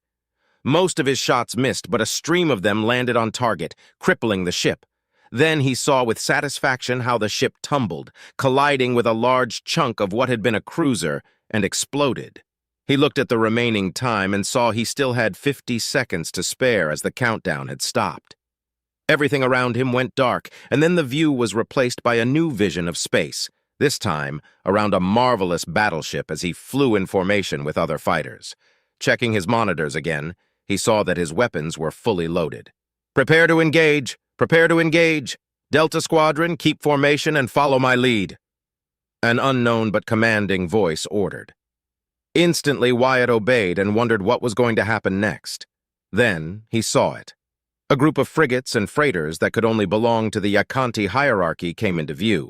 Most of his shots missed, but a stream of them landed on target, crippling the ship. Then he saw with satisfaction how the ship tumbled, colliding with a large chunk of what had been a cruiser, and exploded. He looked at the remaining time and saw he still had 50 seconds to spare as the countdown had stopped. Everything around him went dark, and then the view was replaced by a new vision of space, this time around a marvelous battleship as he flew in formation with other fighters. Checking his monitors again, he saw that his weapons were fully loaded. "Prepare to engage! Prepare to engage! Delta Squadron, keep formation and follow my lead," an unknown but commanding voice ordered. Instantly, Wyatt obeyed and wondered what was going to happen next. Then he saw it. A group of frigates and freighters that could only belong to the Ikanti hierarchy came into view.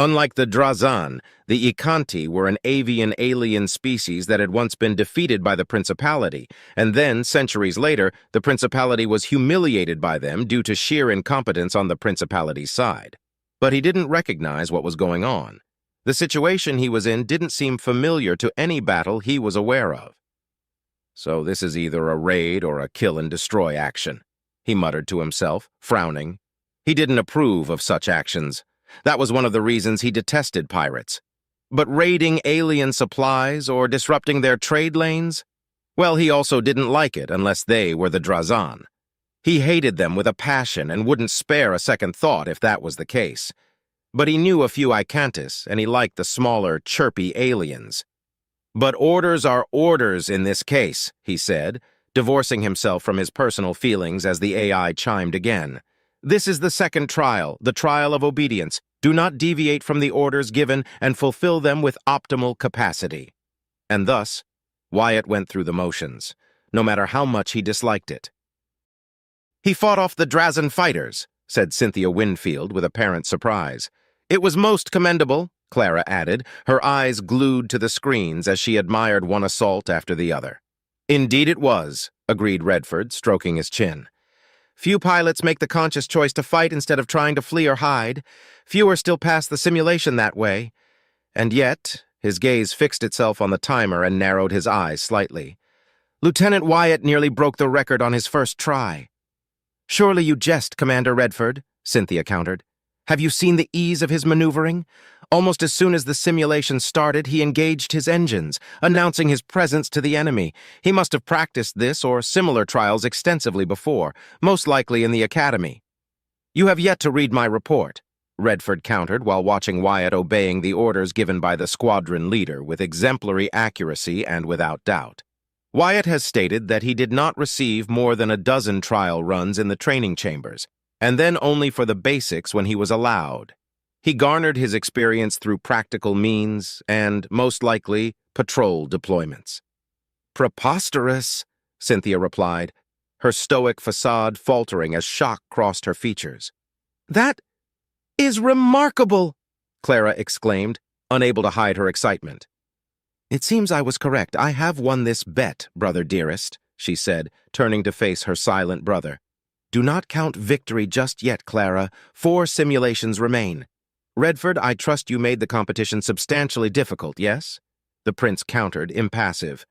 Unlike the Drazen, the Ikanti were an avian alien species that had once been defeated by the Principality, and then, centuries later, the Principality was humiliated by them due to sheer incompetence on the Principality's side. But he didn't recognize what was going on. The situation he was in didn't seem familiar to any battle he was aware of. "So this is either a raid or a kill-and-destroy action," he muttered to himself, frowning. He didn't approve of such actions. That was one of the reasons he detested pirates. But raiding alien supplies or disrupting their trade lanes? Well, he also didn't like it unless they were the Drazen. He hated them with a passion and wouldn't spare a second thought if that was the case. But he knew a few Ikantis, and he liked the smaller, chirpy aliens. "But orders are orders in this case," he said, divorcing himself from his personal feelings as the AI chimed again. "This is the second trial, the trial of obedience. Do not deviate from the orders given and fulfill them with optimal capacity." And thus, Wyatt went through the motions, no matter how much he disliked it. "He fought off the Drazen fighters," said Cynthia Winfield with apparent surprise. "It was most commendable," Clara added, her eyes glued to the screens as she admired one assault after the other. "Indeed it was," agreed Redford, stroking his chin. "Few pilots make the conscious choice to fight instead of trying to flee or hide. Fewer still pass the simulation that way. And yet," his gaze fixed itself on the timer and narrowed his eyes slightly, "Lieutenant Wyatt nearly broke the record on his first try." "Surely you jest, Commander Redford," Cynthia countered. "Have you seen the ease of his maneuvering? Almost as soon as the simulation started, he engaged his engines, announcing his presence to the enemy. He must have practiced this or similar trials extensively before, most likely in the academy." "You have yet to read my report," Redford countered while watching Wyatt obeying the orders given by the squadron leader with exemplary accuracy and without doubt. Wyatt has stated that he did not receive more than a dozen trial runs in the training chambers, and then only for the basics when he was allowed. He garnered his experience through practical means and, most likely, patrol deployments. Preposterous, Cynthia replied, her stoic facade faltering as shock crossed her features. That is remarkable, Clara exclaimed, unable to hide her excitement. It seems I was correct. I have won this bet, brother dearest, she said, turning to face her silent brother. Do not count victory just yet, Clara. 4 simulations remain. Redford, I trust you made the competition substantially difficult, yes? The prince countered, impassive.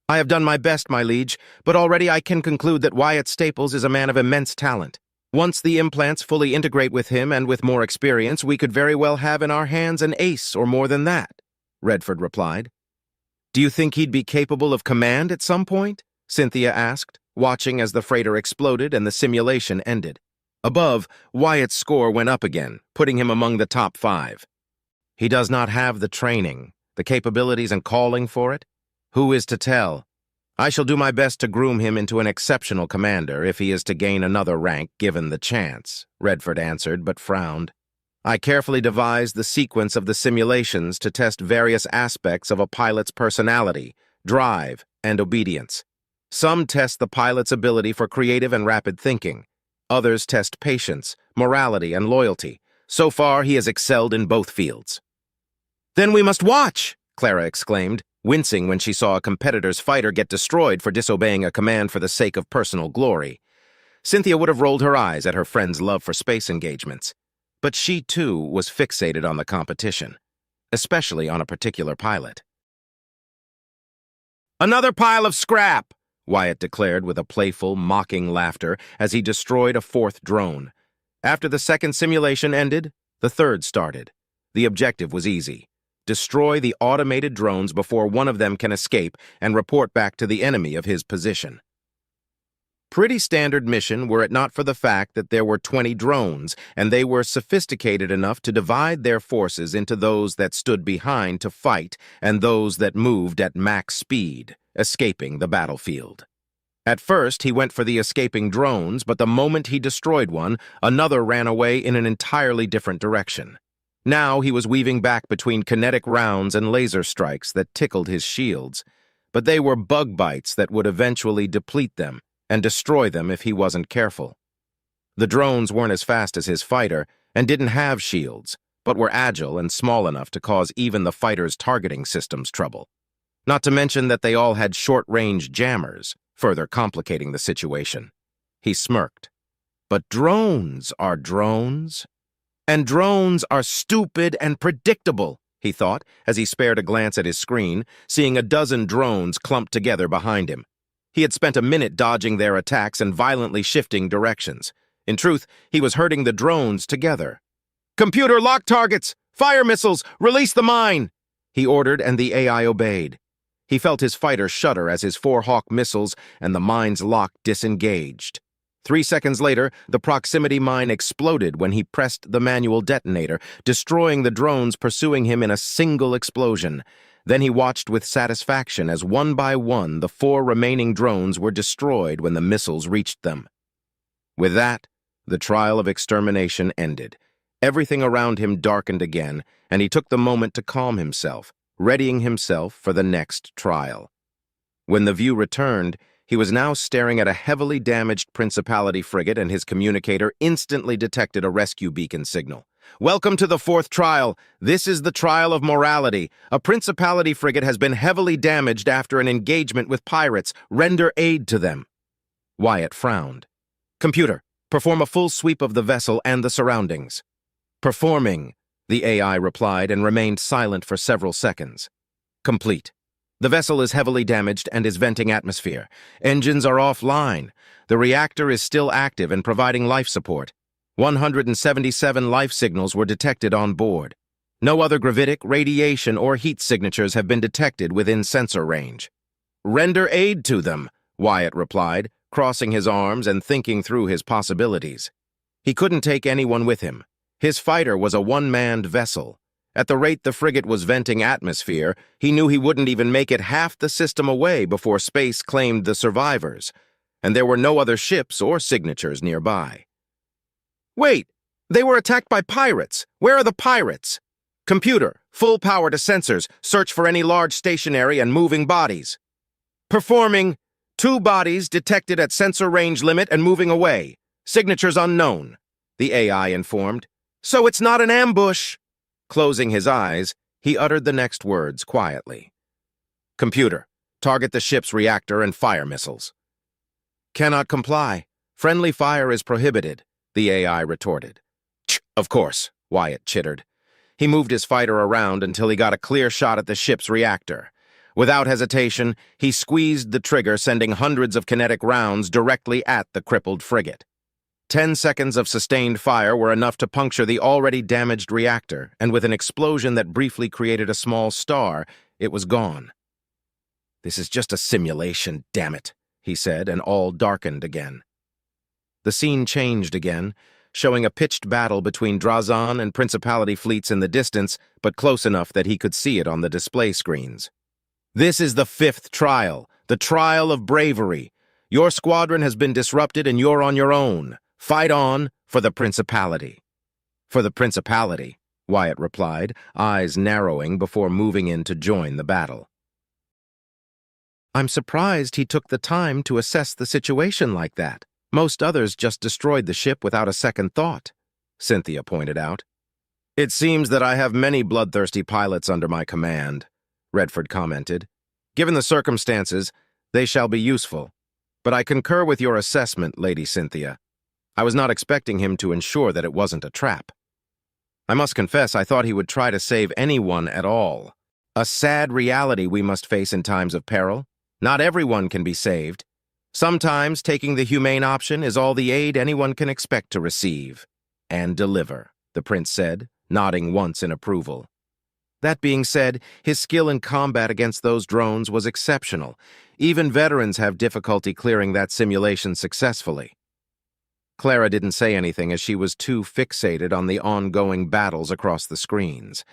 I have done my best, my liege, but already I can conclude that Wyatt Staples is a man of immense talent. Once the implants fully integrate with him and with more experience, we could very well have in our hands an ace or more than that, Redford replied. Do you think he'd be capable of command at some point? Cynthia asked, watching as the freighter exploded and the simulation ended. Above, Wyatt's score went up again, putting him among the top 5. He does not have the training, the capabilities and calling for it. Who is to tell? I shall do my best to groom him into an exceptional commander if he is to gain another rank given the chance, Redford answered, but frowned. I carefully devised the sequence of the simulations to test various aspects of a pilot's personality, drive, and obedience. Some test the pilot's ability for creative and rapid thinking. Others test patience, morality, and loyalty. So far, he has excelled in both fields. Then we must watch, Clara exclaimed, wincing when she saw a competitor's fighter get destroyed for disobeying a command for the sake of personal glory. Cynthia would have rolled her eyes at her friend's love for space engagements. But she, too, was fixated on the competition, especially on a particular pilot. Another pile of scrap, Wyatt declared with a playful, mocking laughter as he destroyed a 4th drone. After the 2nd simulation ended, the 3rd started. The objective was easy. Destroy the automated drones before one of them can escape and report back to the enemy of his position. Pretty standard mission were it not for the fact that there were 20 drones, and they were sophisticated enough to divide their forces into those that stood behind to fight and those that moved at max speed, escaping the battlefield. At first, he went for the escaping drones, but the moment he destroyed one, another ran away in an entirely different direction. Now he was weaving back between kinetic rounds and laser strikes that tickled his shields, but they were bug bites that would eventually deplete them and destroy them if he wasn't careful. The drones weren't as fast as his fighter and didn't have shields, but were agile and small enough to cause even the fighter's targeting systems trouble. Not to mention that they all had short-range jammers, further complicating the situation. He smirked. But drones are drones. And drones are stupid and predictable, he thought, as he spared a glance at his screen, seeing a dozen drones clumped together behind him. He had spent a minute dodging their attacks and violently shifting directions. In truth, he was herding the drones together. "Computer, lock targets! Fire missiles! Release the mine!" he ordered, and the AI obeyed. He felt his fighter shudder as his 4 Hawk missiles and the mine's lock disengaged. 3 seconds later, the proximity mine exploded when he pressed the manual detonator, destroying the drones pursuing him in a single explosion. Then he watched with satisfaction as one by one the 4 remaining drones were destroyed when the missiles reached them. With that, the trial of extermination ended. Everything around him darkened again, and he took the moment to calm himself, readying himself for the next trial. When the view returned, he was now staring at a heavily damaged Principality frigate, and his communicator instantly detected a rescue beacon signal. "Welcome to the 4th trial. This is the trial of morality. A Principality frigate has been heavily damaged after an engagement with pirates. Render aid to them." Wyatt frowned. "Computer, perform a full sweep of the vessel and the surroundings." "Performing," the AI replied and remained silent for several seconds. "Complete. The vessel is heavily damaged and is venting atmosphere. Engines are offline. The reactor is still active and providing life support. 177 life signals were detected on board. No other gravitic, radiation, or heat signatures have been detected within sensor range." "Render aid to them," Wyatt replied, crossing his arms and thinking through his possibilities. He couldn't take anyone with him. His fighter was a one-manned vessel. At the rate the frigate was venting atmosphere, he knew he wouldn't even make it half the system away before space claimed the survivors, and there were no other ships or signatures nearby. "Wait, they were attacked by pirates. Where are the pirates?" "Computer, full power to sensors. Search for any large stationary and moving bodies." Performing. 2 bodies detected at sensor range limit and moving away. Signatures unknown, the AI informed. So it's not an ambush. Closing his eyes, he uttered the next words quietly. Computer, target the ship's reactor and fire missiles. Cannot comply. Friendly fire is prohibited, the AI retorted. Of course, Wyatt chittered. He moved his fighter around until he got a clear shot at the ship's reactor. Without hesitation, he squeezed the trigger, sending hundreds of kinetic rounds directly at the crippled frigate. 10 seconds of sustained fire were enough to puncture the already damaged reactor, and with an explosion that briefly created a small star, it was gone. This is just a simulation, damn it, he said, and all darkened again. The scene changed again, showing a pitched battle between Drazan and Principality fleets in the distance, but close enough that he could see it on the display screens. This is the 5th trial, the trial of bravery. Your squadron has been disrupted and you're on your own. Fight on for the Principality. For the Principality, Wyatt replied, eyes narrowing before moving in to join the battle. I'm surprised he took the time to assess the situation like that. Most others just destroyed the ship without a second thought, Cynthia pointed out. It seems that I have many bloodthirsty pilots under my command, Redford commented. Given the circumstances, they shall be useful. But I concur with your assessment, Lady Cynthia. I was not expecting him to ensure that it wasn't a trap. I must confess I thought he would try to save anyone at all. A sad reality we must face in times of peril. Not everyone can be saved. Sometimes taking the humane option is all the aid anyone can expect to receive. And deliver, the prince said, nodding once in approval. That being said, his skill in combat against those drones was exceptional. Even veterans have difficulty clearing that simulation successfully. Clara didn't say anything as she was too fixated on the ongoing battles across the screens.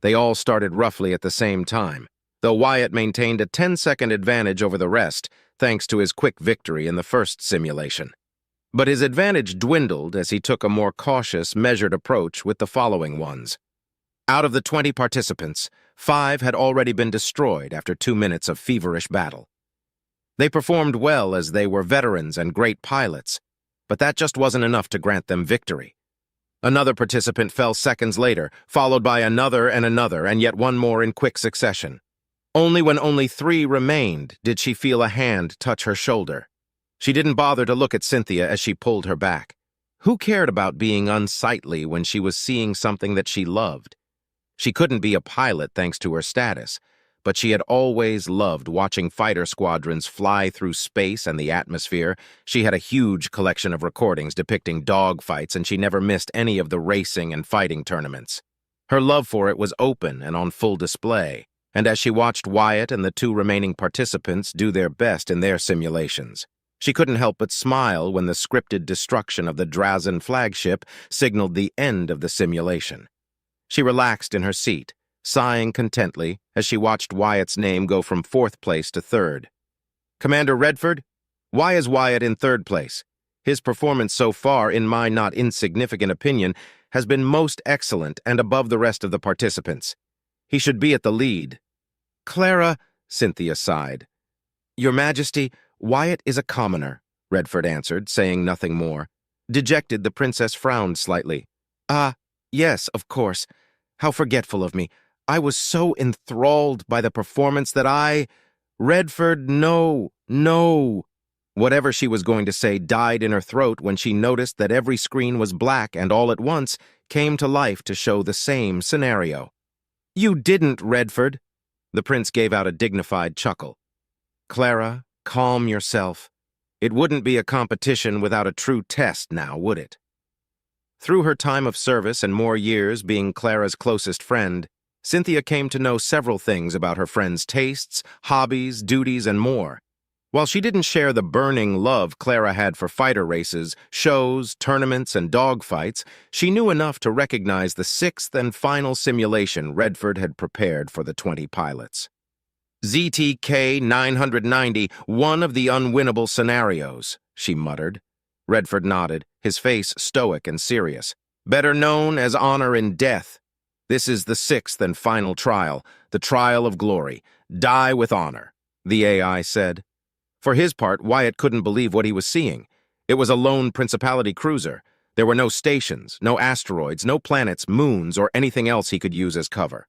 They all started roughly at the same time, though Wyatt maintained a 10-second advantage over the rest, thanks to his quick victory in the first simulation. But his advantage dwindled as he took a more cautious, measured approach with the following ones. Out of the 20 participants, 5 had already been destroyed after 2 minutes of feverish battle. They performed well as they were veterans and great pilots, but that just wasn't enough to grant them victory. Another participant fell seconds later, followed by another, and yet one more in quick succession. Only when only 3 remained did she feel a hand touch her shoulder. She didn't bother to look at Cynthia as she pulled her back. Who cared about being unsightly when she was seeing something that she loved? She couldn't be a pilot thanks to her status, but she had always loved watching fighter squadrons fly through space and the atmosphere. She had a huge collection of recordings depicting dogfights, and she never missed any of the racing and fighting tournaments. Her love for it was open and on full display, and as she watched Wyatt and the 2 remaining participants do their best in their simulations, she couldn't help but smile when the scripted destruction of the Drazan flagship signaled the end of the simulation. She relaxed in her seat, sighing contently as she watched Wyatt's name go from 4th place to 3rd. Commander Redford, why is Wyatt in 3rd place? His performance so far, in my not insignificant opinion, has been most excellent and above the rest of the participants. He should be at the lead. Clara, Cynthia sighed. Your Majesty, Wyatt is a commoner, Redford answered, saying nothing more. Dejected, the princess frowned slightly. Yes, of course. How forgetful of me. I was so enthralled by the performance that Redford, no. Whatever she was going to say died in her throat when she noticed that every screen was black and all at once came to life to show the same scenario. You didn't, Redford. The prince gave out a dignified chuckle. Clara, calm yourself. It wouldn't be a competition without a true test now, would it? Through her time of service and more years being Clara's closest friend, Cynthia came to know several things about her friend's tastes, hobbies, duties, and more. While she didn't share the burning love Clara had for fighter races, shows, tournaments, and dogfights, she knew enough to recognize the 6th and final simulation Redford had prepared for the 20 pilots. ZTK 990, one of the unwinnable scenarios, she muttered. Redford nodded, his face stoic and serious. Better known as honor in death. This is the 6th and final trial, the trial of glory. Die with honor, the AI said. For his part, Wyatt couldn't believe what he was seeing. It was a lone Principality cruiser. There were no stations, no asteroids, no planets, moons, or anything else he could use as cover.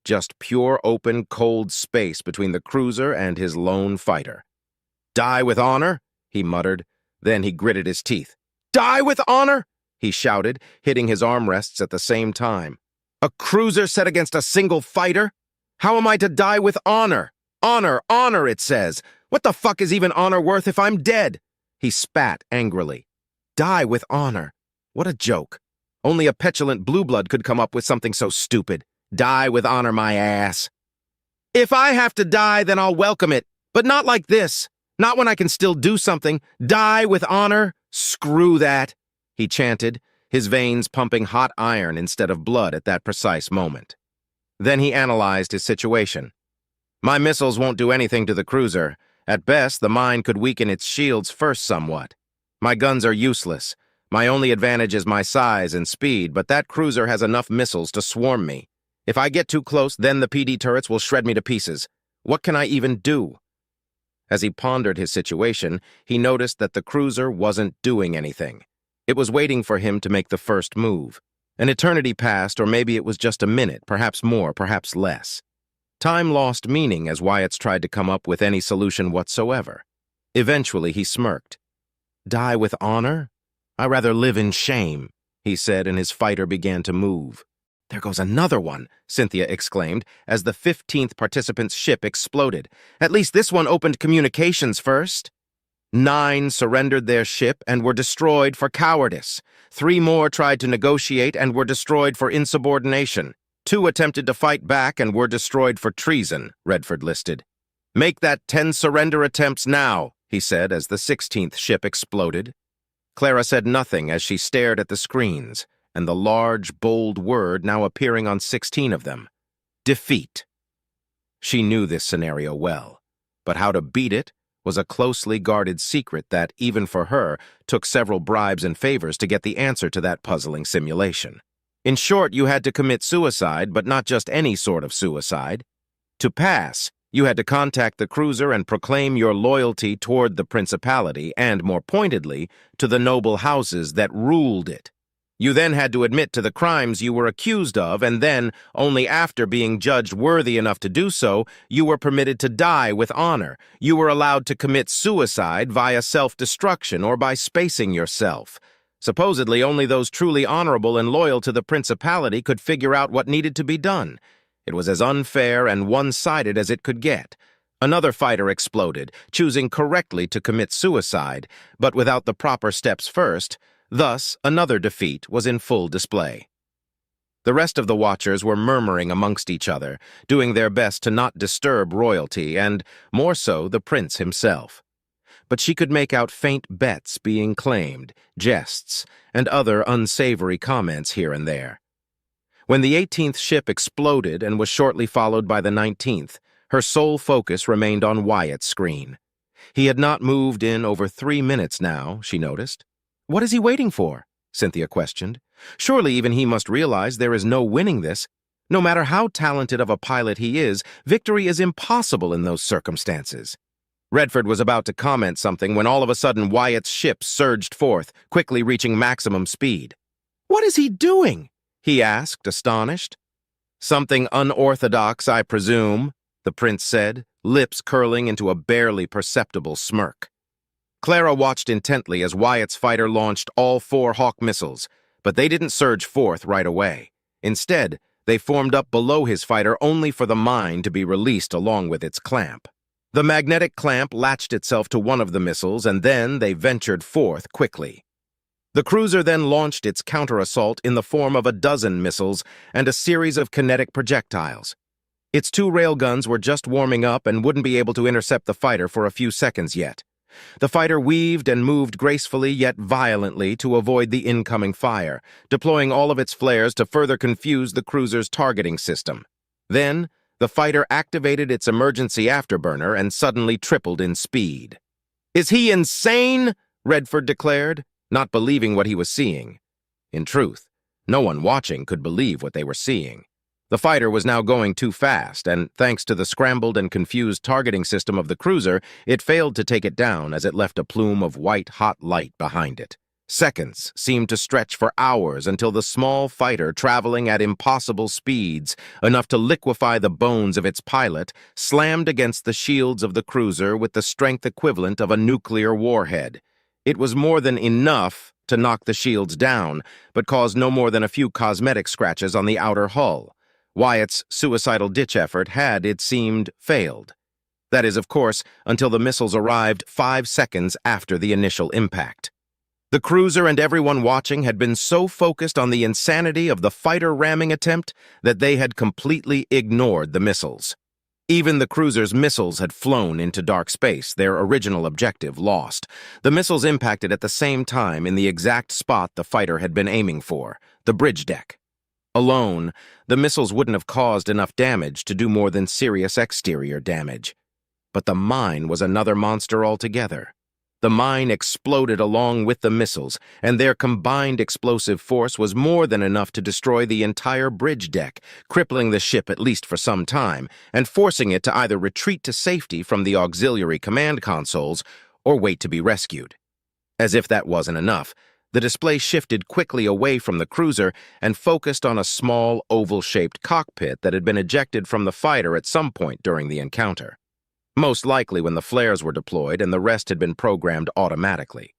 Just pure, open, cold space between the cruiser and his lone fighter. "Die with honor?" he muttered. Then he gritted his teeth. "Die with honor?" he shouted, hitting his armrests at the same time. "A cruiser set against a single fighter? How am I to die with honor? Honor, honor, it says. What the fuck is even honor worth if I'm dead?" He spat angrily. Die with honor. What a joke. Only a petulant blue blood could come up with something so stupid. Die with honor, my ass. "If I have to die, then I'll welcome it. But not like this. Not when I can still do something. Die with honor? Screw that," he chanted, his veins pumping hot iron instead of blood at that precise moment. Then he analyzed his situation. "My missiles won't do anything to the cruiser. At best, the mine could weaken its shields first somewhat. My guns are useless. My only advantage is my size and speed, but that cruiser has enough missiles to swarm me. If I get too close, then the PD turrets will shred me to pieces. What can I even do?" As he pondered his situation, he noticed that the cruiser wasn't doing anything. It was waiting for him to make the first move. An eternity passed, or maybe it was just a minute, perhaps more, perhaps less. Time lost meaning as Wyatt tried to come up with any solution whatsoever. Eventually, he smirked. "Die with honor? I rather live in shame," he said, and his fighter began to move. "There goes another one," Cynthia exclaimed, as the 15th participant's ship exploded. "At least this one opened communications first." 9 surrendered their ship and were destroyed for cowardice. 3 more tried to negotiate and were destroyed for insubordination. 2 attempted to fight back and were destroyed for treason, Redford listed. "Make that 10 surrender attempts now," he said as the 16th ship exploded. Clara said nothing as she stared at the screens, and the large, bold word now appearing on 16 of them. Defeat. She knew this scenario well, but how to beat it was a closely guarded secret that, even for her, took several bribes and favors to get the answer to that puzzling simulation. In short, you had to commit suicide, but not just any sort of suicide. To pass, you had to contact the cruiser and proclaim your loyalty toward the Principality and, more pointedly, to the noble houses that ruled it. You then had to admit to the crimes you were accused of, and then, only after being judged worthy enough to do so, you were permitted to die with honor. You were allowed to commit suicide via self-destruction or by spacing yourself. Supposedly, only those truly honorable and loyal to the Principality could figure out what needed to be done. It was as unfair and one-sided as it could get. Another fighter exploded, choosing correctly to commit suicide, but without the proper steps first. Thus, another defeat was in full display. The rest of the watchers were murmuring amongst each other, doing their best to not disturb royalty and, more so, the prince himself. But she could make out faint bets being claimed, jests, and other unsavory comments here and there. When the 18th ship exploded and was shortly followed by the 19th, her sole focus remained on Wyatt's screen. He had not moved in over 3 minutes now, she noticed. "What is he waiting for?" Cynthia questioned. "Surely even he must realize there is no winning this. No matter how talented of a pilot he is, victory is impossible in those circumstances." Redford was about to comment something when all of a sudden Wyatt's ship surged forth, quickly reaching maximum speed. "What is he doing?" he asked, astonished. "Something unorthodox, I presume," the prince said, lips curling into a barely perceptible smirk. Clara watched intently as Wyatt's fighter launched all 4 Hawk missiles, but they didn't surge forth right away. Instead, they formed up below his fighter only for the mine to be released along with its clamp. The magnetic clamp latched itself to one of the missiles, and then they ventured forth quickly. The cruiser then launched its counter-assault in the form of a dozen missiles and a series of kinetic projectiles. Its 2 railguns were just warming up and wouldn't be able to intercept the fighter for a few seconds yet. The fighter weaved and moved gracefully yet violently to avoid the incoming fire, deploying all of its flares to further confuse the cruiser's targeting system. Then, the fighter activated its emergency afterburner and suddenly tripled in speed. "Is he insane?" Redford declared, not believing what he was seeing. In truth, no one watching could believe what they were seeing. The fighter was now going too fast, and thanks to the scrambled and confused targeting system of the cruiser, it failed to take it down as it left a plume of white, hot light behind it. Seconds seemed to stretch for hours until the small fighter, traveling at impossible speeds, enough to liquefy the bones of its pilot, slammed against the shields of the cruiser with the strength equivalent of a nuclear warhead. It was more than enough to knock the shields down, but caused no more than a few cosmetic scratches on the outer hull. Wyatt's suicidal ditch effort had, it seemed, failed. That is, of course, until the missiles arrived 5 seconds after the initial impact. The cruiser and everyone watching had been so focused on the insanity of the fighter ramming attempt that they had completely ignored the missiles. Even the cruiser's missiles had flown into dark space, their original objective lost. The missiles impacted at the same time in the exact spot the fighter had been aiming for, the bridge deck. Alone, the missiles wouldn't have caused enough damage to do more than serious exterior damage. But the mine was another monster altogether. The mine exploded along with the missiles, and their combined explosive force was more than enough to destroy the entire bridge deck, crippling the ship at least for some time, and forcing it to either retreat to safety from the auxiliary command consoles or wait to be rescued. As if that wasn't enough, the display shifted quickly away from the cruiser and focused on a small, oval-shaped cockpit that had been ejected from the fighter at some point during the encounter. Most likely when the flares were deployed and the rest had been programmed automatically.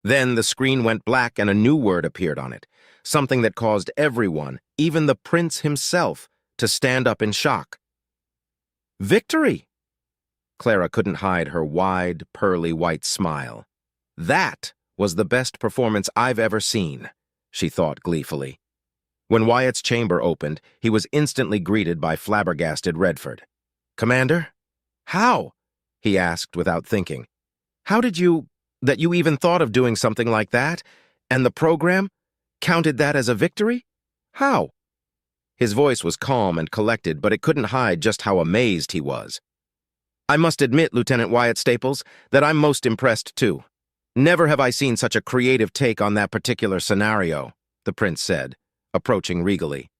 Then the screen went black and a new word appeared on it, something that caused everyone, even the prince himself, to stand up in shock. Victory! Clara couldn't hide her wide, pearly white smile. That was the best performance I've ever seen, she thought gleefully. When Wyatt's chamber opened, he was instantly greeted by flabbergasted Redford. Commander? How? He asked without thinking. How did that you even thought of doing something like that? And the program? Counted that as a victory? How? His voice was calm and collected, but it couldn't hide just how amazed he was. I must admit, Lieutenant Wyatt Staples, that I'm most impressed too. Never have I seen such a creative take on that particular scenario, the prince said, approaching regally.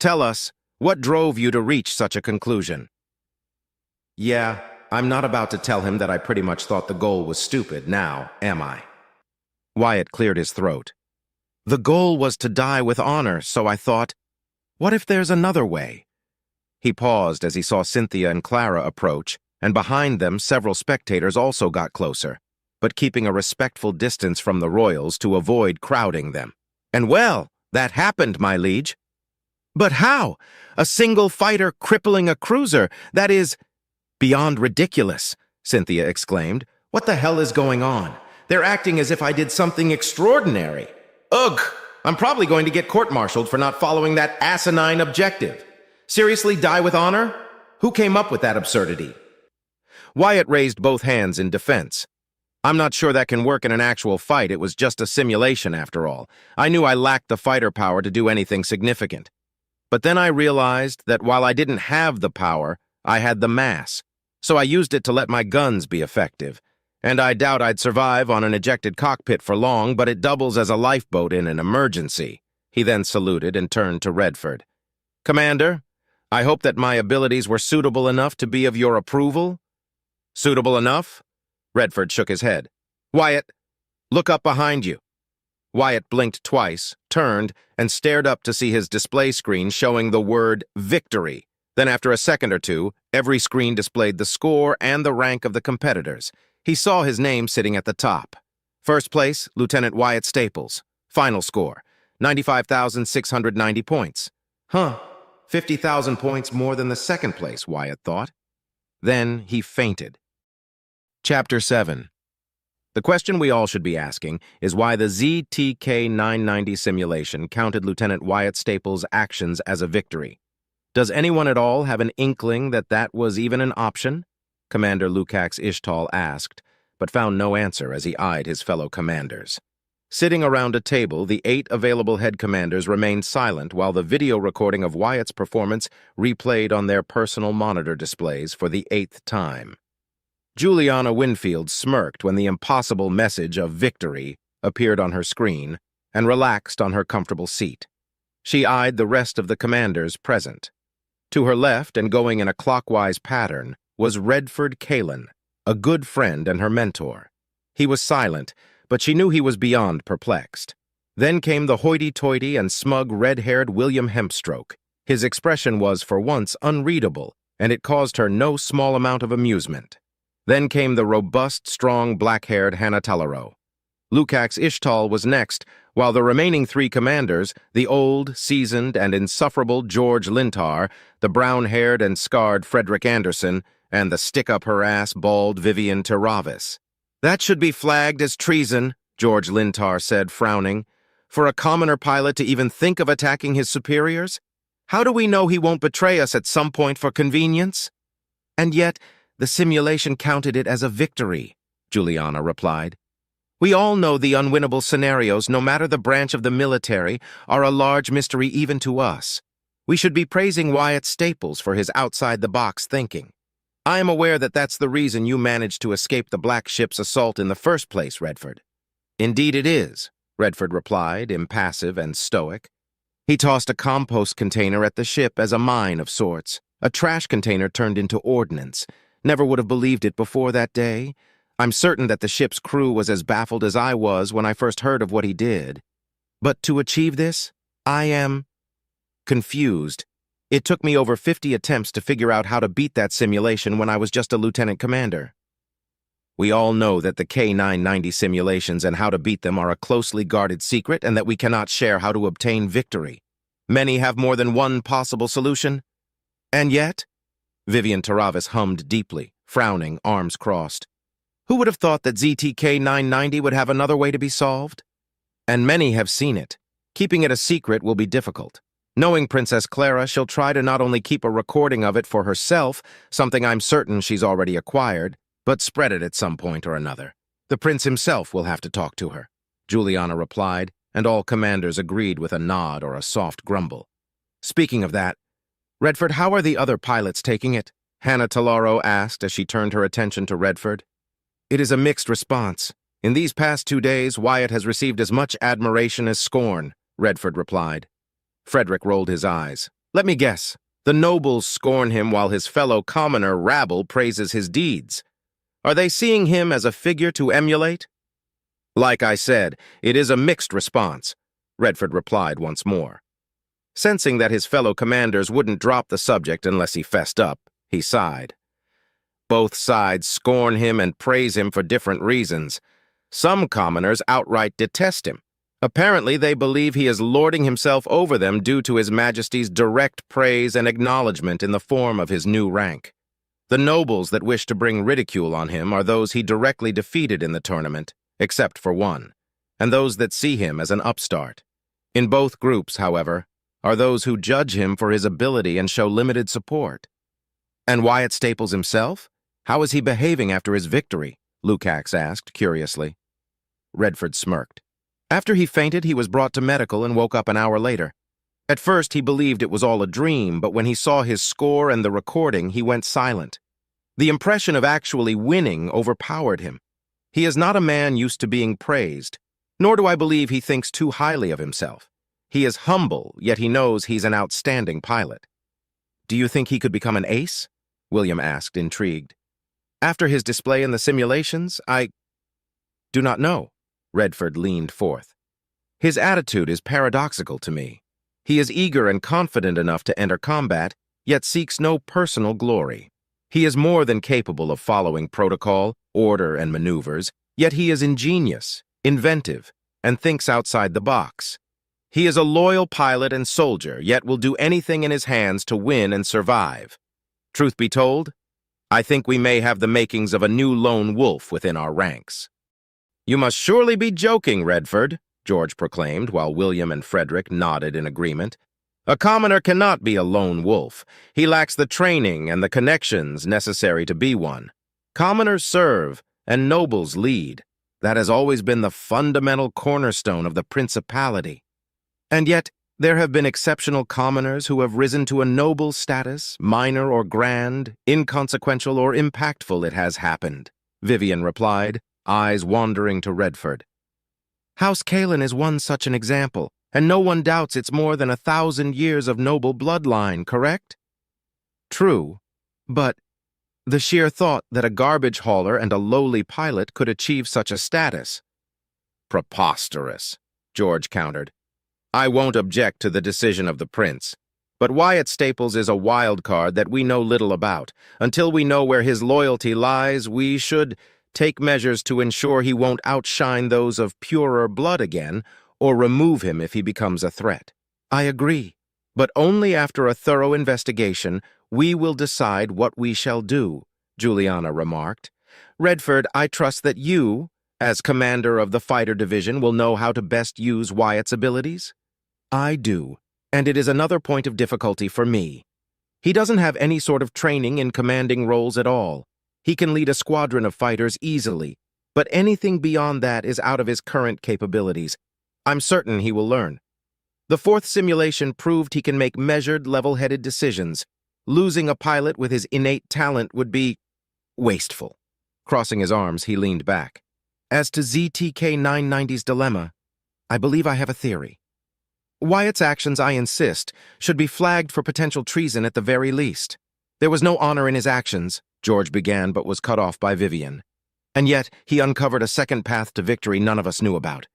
Tell us, what drove you to reach such a conclusion? Yeah, I'm not about to tell him that I pretty much thought the goal was stupid now, am I? Wyatt cleared his throat. The goal was to die with honor, so I thought, what if there's another way? He paused as he saw Cynthia and Clara approach, and behind them several spectators also got closer, but keeping a respectful distance from the royals to avoid crowding them. And well, that happened, my liege. But how? A single fighter crippling a cruiser, that is beyond ridiculous, Cynthia exclaimed. What the hell is going on? They're acting as if I did something extraordinary. Ugh! I'm probably going to get court-martialed for not following that asinine objective. Seriously, die with honor? Who came up with that absurdity? Wyatt raised both hands in defense. I'm not sure that can work in an actual fight. It was just a simulation, after all. I knew I lacked the fighter power to do anything significant. But then I realized that while I didn't have the power, I had the mass. So I used it to let my guns be effective. And I doubt I'd survive on an ejected cockpit for long, but it doubles as a lifeboat in an emergency. He then saluted and turned to Redford. Commander, I hope that my abilities were suitable enough to be of your approval? Suitable enough? Redford shook his head. Wyatt, look up behind you. Wyatt blinked twice, turned, and stared up to see his display screen showing the word victory. Then after a second or two, every screen displayed the score and the rank of the competitors. He saw his name sitting at the top. First place, Lieutenant Wyatt Staples. Final score, 95,690 points. 50,000 points more than the second place, Wyatt thought. Then he fainted. Chapter 7. The question we all should be asking is why the ZTK-990 simulation counted Lieutenant Wyatt Staples' actions as a victory. Does anyone at all have an inkling that that was even an option? Commander Lukacs Ishtal asked, but found no answer as he eyed his fellow commanders. Sitting around a table, the 8 available head commanders remained silent while the video recording of Wyatt's performance replayed on their personal monitor displays for the 8th time. Juliana Winfield smirked when the impossible message of victory appeared on her screen and relaxed on her comfortable seat. She eyed the rest of the commanders present. To her left, and going in a clockwise pattern, was Redford Kalen, a good friend and her mentor. He was silent, but she knew he was beyond perplexed. Then came the hoity-toity and smug red-haired William Hempstroke. His expression was, for once, unreadable, and it caused her no small amount of amusement. Then came the robust, strong, black-haired Hannah Talleyrand. Lukacs Ishtal was next, while the remaining three commanders, the old, seasoned, and insufferable George Lintar, the brown-haired and scarred Frederick Anderson, and the stick-up-her-ass, bald Vivian Teravis. "That should be flagged as treason," George Lintar said, frowning. "For a commoner pilot to even think of attacking his superiors? How do we know he won't betray us at some point for convenience?" "And yet, the simulation counted it as a victory," Juliana replied. "We all know the unwinnable scenarios, no matter the branch of the military, are a large mystery even to us. We should be praising Wyatt Staples for his outside-the-box thinking. I am aware that that's the reason you managed to escape the Black Ship's assault in the first place, Redford." "Indeed it is," Redford replied, impassive and stoic. He tossed a compost container at the ship as a mine of sorts. A trash container turned into ordnance. Never would have believed it before that day. I'm certain that the ship's crew was as baffled as I was when I first heard of what he did. But to achieve this, I am confused. It took me over 50 attempts to figure out how to beat that simulation when I was just a lieutenant commander. We all know that the K990 simulations and how to beat them are a closely guarded secret and that we cannot share how to obtain victory. Many have more than one possible solution. And yet, Vivian Teravis hummed deeply, frowning, arms crossed. Who would have thought that ZTK-990 would have another way to be solved? And many have seen it. Keeping it a secret will be difficult. Knowing Princess Clara, she'll try to not only keep a recording of it for herself, something I'm certain she's already acquired, but spread it at some point or another. The prince himself will have to talk to her, Juliana replied, and all commanders agreed with a nod or a soft grumble. Speaking of that, Redford, how are the other pilots taking it? Hannah Talleyrand asked as she turned her attention to Redford. It is a mixed response. In these past 2 days, Wyatt has received as much admiration as scorn, Redford replied. Frederick rolled his eyes. Let me guess. The nobles scorn him while his fellow commoner rabble praises his deeds. Are they seeing him as a figure to emulate? Like I said, it is a mixed response, Redford replied once more. Sensing that his fellow commanders wouldn't drop the subject unless he fessed up, he sighed. Both sides scorn him and praise him for different reasons. Some commoners outright detest him. Apparently, they believe he is lording himself over them due to His Majesty's direct praise and acknowledgement in the form of his new rank. The nobles that wish to bring ridicule on him are those he directly defeated in the tournament, except for one, and those that see him as an upstart. In both groups, however, are those who judge him for his ability and show limited support. And Wyatt Staples himself? How is he behaving after his victory? Lukacs asked, curiously. Redford smirked. After he fainted, he was brought to medical and woke up an hour later. At first, he believed it was all a dream, but when he saw his score and the recording, he went silent. The impression of actually winning overpowered him. He is not a man used to being praised, nor do I believe he thinks too highly of himself. He is humble, yet he knows he's an outstanding pilot. Do you think he could become an ace? William asked, intrigued. After his display in the simulations, I do not know. Redford leaned forth. His attitude is paradoxical to me. He is eager and confident enough to enter combat, yet seeks no personal glory. He is more than capable of following protocol, order, and maneuvers, yet he is ingenious, inventive, and thinks outside the box. He is a loyal pilot and soldier, yet will do anything in his hands to win and survive. Truth be told, I think we may have the makings of a new lone wolf within our ranks. You must surely be joking, Redford, George proclaimed, while William and Frederick nodded in agreement. A commoner cannot be a lone wolf. He lacks the training and the connections necessary to be one. Commoners serve, and nobles lead. That has always been the fundamental cornerstone of the principality. And yet, there have been exceptional commoners who have risen to a noble status, minor or grand, inconsequential or impactful it has happened, Vivian replied, eyes wandering to Redford. House Kalen is one such an example, and no one doubts it's more than 1,000 years of noble bloodline, correct? True, but the sheer thought that a garbage hauler and a lowly pilot could achieve such a status. Preposterous, George countered. I won't object to the decision of the prince, but Wyatt Staples is a wild card that we know little about. Until we know where his loyalty lies, we should take measures to ensure he won't outshine those of purer blood again, or remove him if he becomes a threat. I agree, but only after a thorough investigation we will decide what we shall do, Juliana remarked. Redford, I trust that you, as commander of the fighter division, will know how to best use Wyatt's abilities? I do, and it is another point of difficulty for me. He doesn't have any sort of training in commanding roles at all. He can lead a squadron of fighters easily, but anything beyond that is out of his current capabilities. I'm certain he will learn. The fourth simulation proved he can make measured, level-headed decisions. Losing a pilot with his innate talent would be wasteful. Crossing his arms, he leaned back. As to ZTK 990's dilemma, I believe I have a theory. Wyatt's actions, I insist, should be flagged for potential treason at the very least. There was no honor in his actions, George began, but was cut off by Vivian. And yet, he uncovered a second path to victory none of us knew about.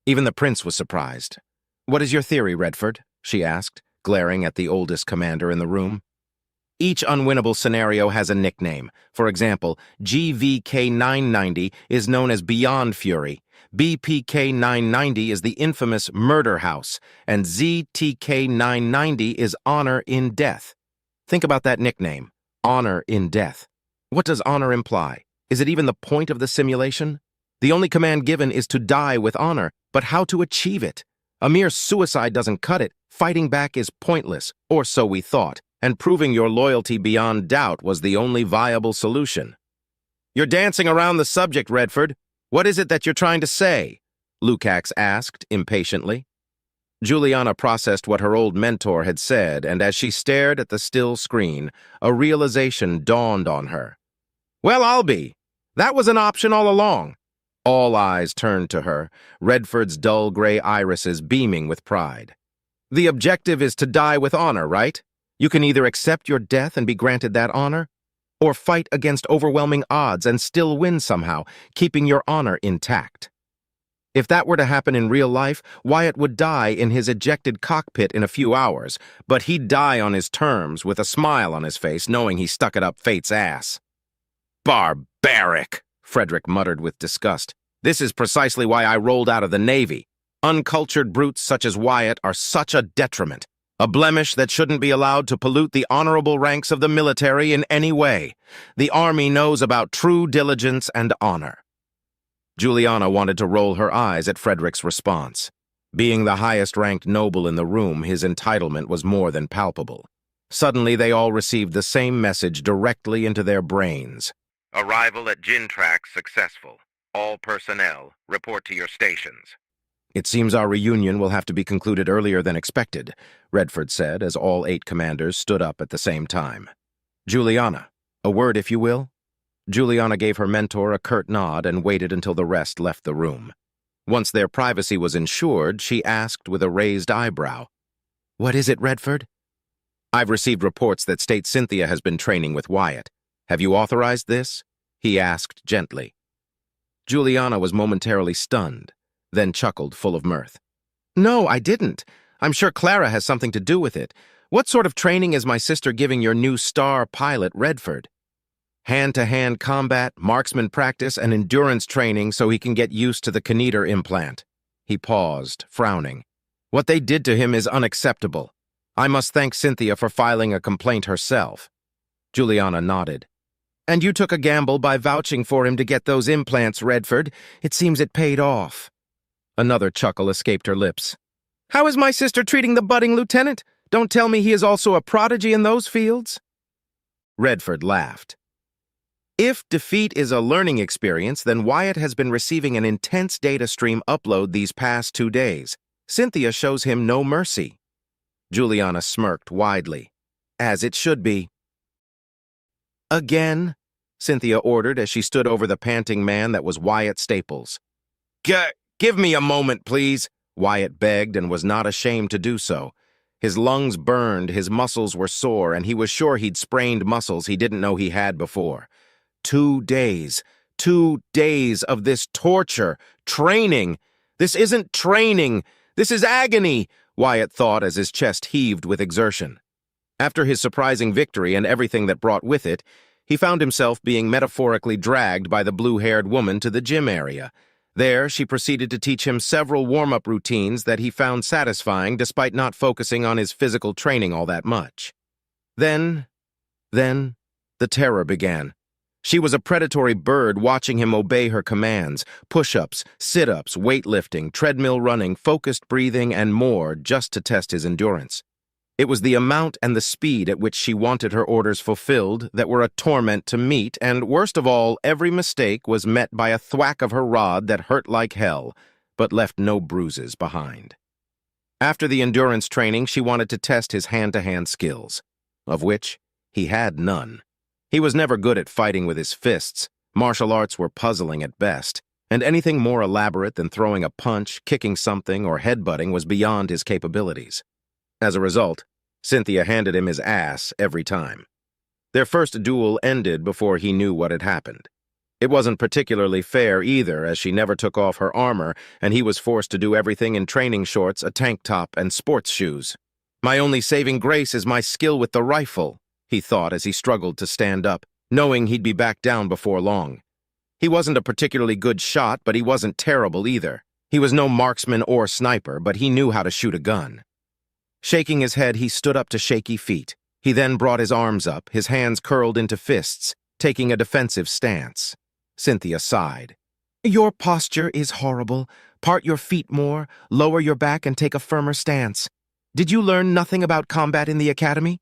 Even the prince was surprised. What is your theory, Redford? She asked, glaring at the oldest commander in the room. Each unwinnable scenario has a nickname. For example, GVK 990 is known as Beyond Fury, BPK 990 is the infamous Murder House, and ZTK 990 is Honor in Death. Think about that nickname, Honor in Death. What does honor imply? Is it even the point of the simulation? The only command given is to die with honor, but how to achieve it? A mere suicide doesn't cut it. Fighting back is pointless, or so we thought, and proving your loyalty beyond doubt was the only viable solution. You're dancing around the subject, Redford. What is it that you're trying to say? Lukacs asked impatiently. Juliana processed what her old mentor had said, and as she stared at the still screen, a realization dawned on her. Well, I'll be. That was an option all along. All eyes turned to her, Redford's dull gray irises beaming with pride. The objective is to die with honor, right? You can either accept your death and be granted that honor, or fight against overwhelming odds and still win somehow, keeping your honor intact. If that were to happen in real life, Wyatt would die in his ejected cockpit in a few hours, but he'd die on his terms with a smile on his face, knowing he stuck it up fate's ass. Barbaric, Frederick muttered with disgust. This is precisely why I rolled out of the Navy. Uncultured brutes such as Wyatt are such a detriment, a blemish that shouldn't be allowed to pollute the honorable ranks of the military in any way. The Army knows about true diligence and honor. Juliana wanted to roll her eyes at Frederick's response. Being the highest-ranked noble in the room, his entitlement was more than palpable. Suddenly, they all received the same message directly into their brains. Arrival at Gin Track successful. All personnel, report to your stations. It seems our reunion will have to be concluded earlier than expected, Redford said as all 8 commanders stood up at the same time. Juliana, a word if you will? Juliana gave her mentor a curt nod and waited until the rest left the room. Once their privacy was ensured, she asked with a raised eyebrow, What is it, Redford? I've received reports that state Cynthia has been training with Wyatt. Have you authorized this? He asked gently. Juliana was momentarily stunned, then chuckled full of mirth. No, I didn't. I'm sure Clara has something to do with it. What sort of training is my sister giving your new star pilot, Redford? Hand-to-hand combat, marksman practice, and endurance training so he can get used to the Kinetor implant. He paused, frowning. What they did to him is unacceptable. I must thank Cynthia for filing a complaint herself. Juliana nodded. And you took a gamble by vouching for him to get those implants, Redford. It seems it paid off. Another chuckle escaped her lips. How is my sister treating the budding lieutenant? Don't tell me he is also a prodigy in those fields. Redford laughed. If defeat is a learning experience, then Wyatt has been receiving an intense data stream upload these past 2 days. Cynthia shows him no mercy. Juliana smirked widely. As it should be. Again, Cynthia ordered as she stood over the panting man that was Wyatt Staples. Give me a moment, please. Wyatt begged and was not ashamed to do so. His lungs burned, his muscles were sore, and he was sure he'd sprained muscles he didn't know he had before. 2 days. 2 days of this torture. Training. This isn't training. This is agony, Wyatt thought as his chest heaved with exertion. After his surprising victory and everything that brought with it, he found himself being metaphorically dragged by the blue-haired woman to the gym area. There, she proceeded to teach him several warm-up routines that he found satisfying despite not focusing on his physical training all that much. Then, the terror began. She was a predatory bird watching him obey her commands, push-ups, sit-ups, weightlifting, treadmill running, focused breathing, and more just to test his endurance. It was the amount and the speed at which she wanted her orders fulfilled that were a torment to meet, and worst of all, every mistake was met by a thwack of her rod that hurt like hell, but left no bruises behind. After the endurance training, she wanted to test his hand-to-hand skills, of which he had none. He was never good at fighting with his fists. Martial arts were puzzling at best, and anything more elaborate than throwing a punch, kicking something, or headbutting was beyond his capabilities. As a result, Cynthia handed him his ass every time. Their first duel ended before he knew what had happened. It wasn't particularly fair either, as she never took off her armor, and he was forced to do everything in training shorts, a tank top, and sports shoes. My only saving grace is my skill with the rifle, he thought as he struggled to stand up, knowing he'd be back down before long. He wasn't a particularly good shot, but he wasn't terrible either. He was no marksman or sniper, but he knew how to shoot a gun. Shaking his head, he stood up to shaky feet. He then brought his arms up, his hands curled into fists, taking a defensive stance. Cynthia sighed. Your posture is horrible. Part your feet more, lower your back, and take a firmer stance. Did you learn nothing about combat in the academy?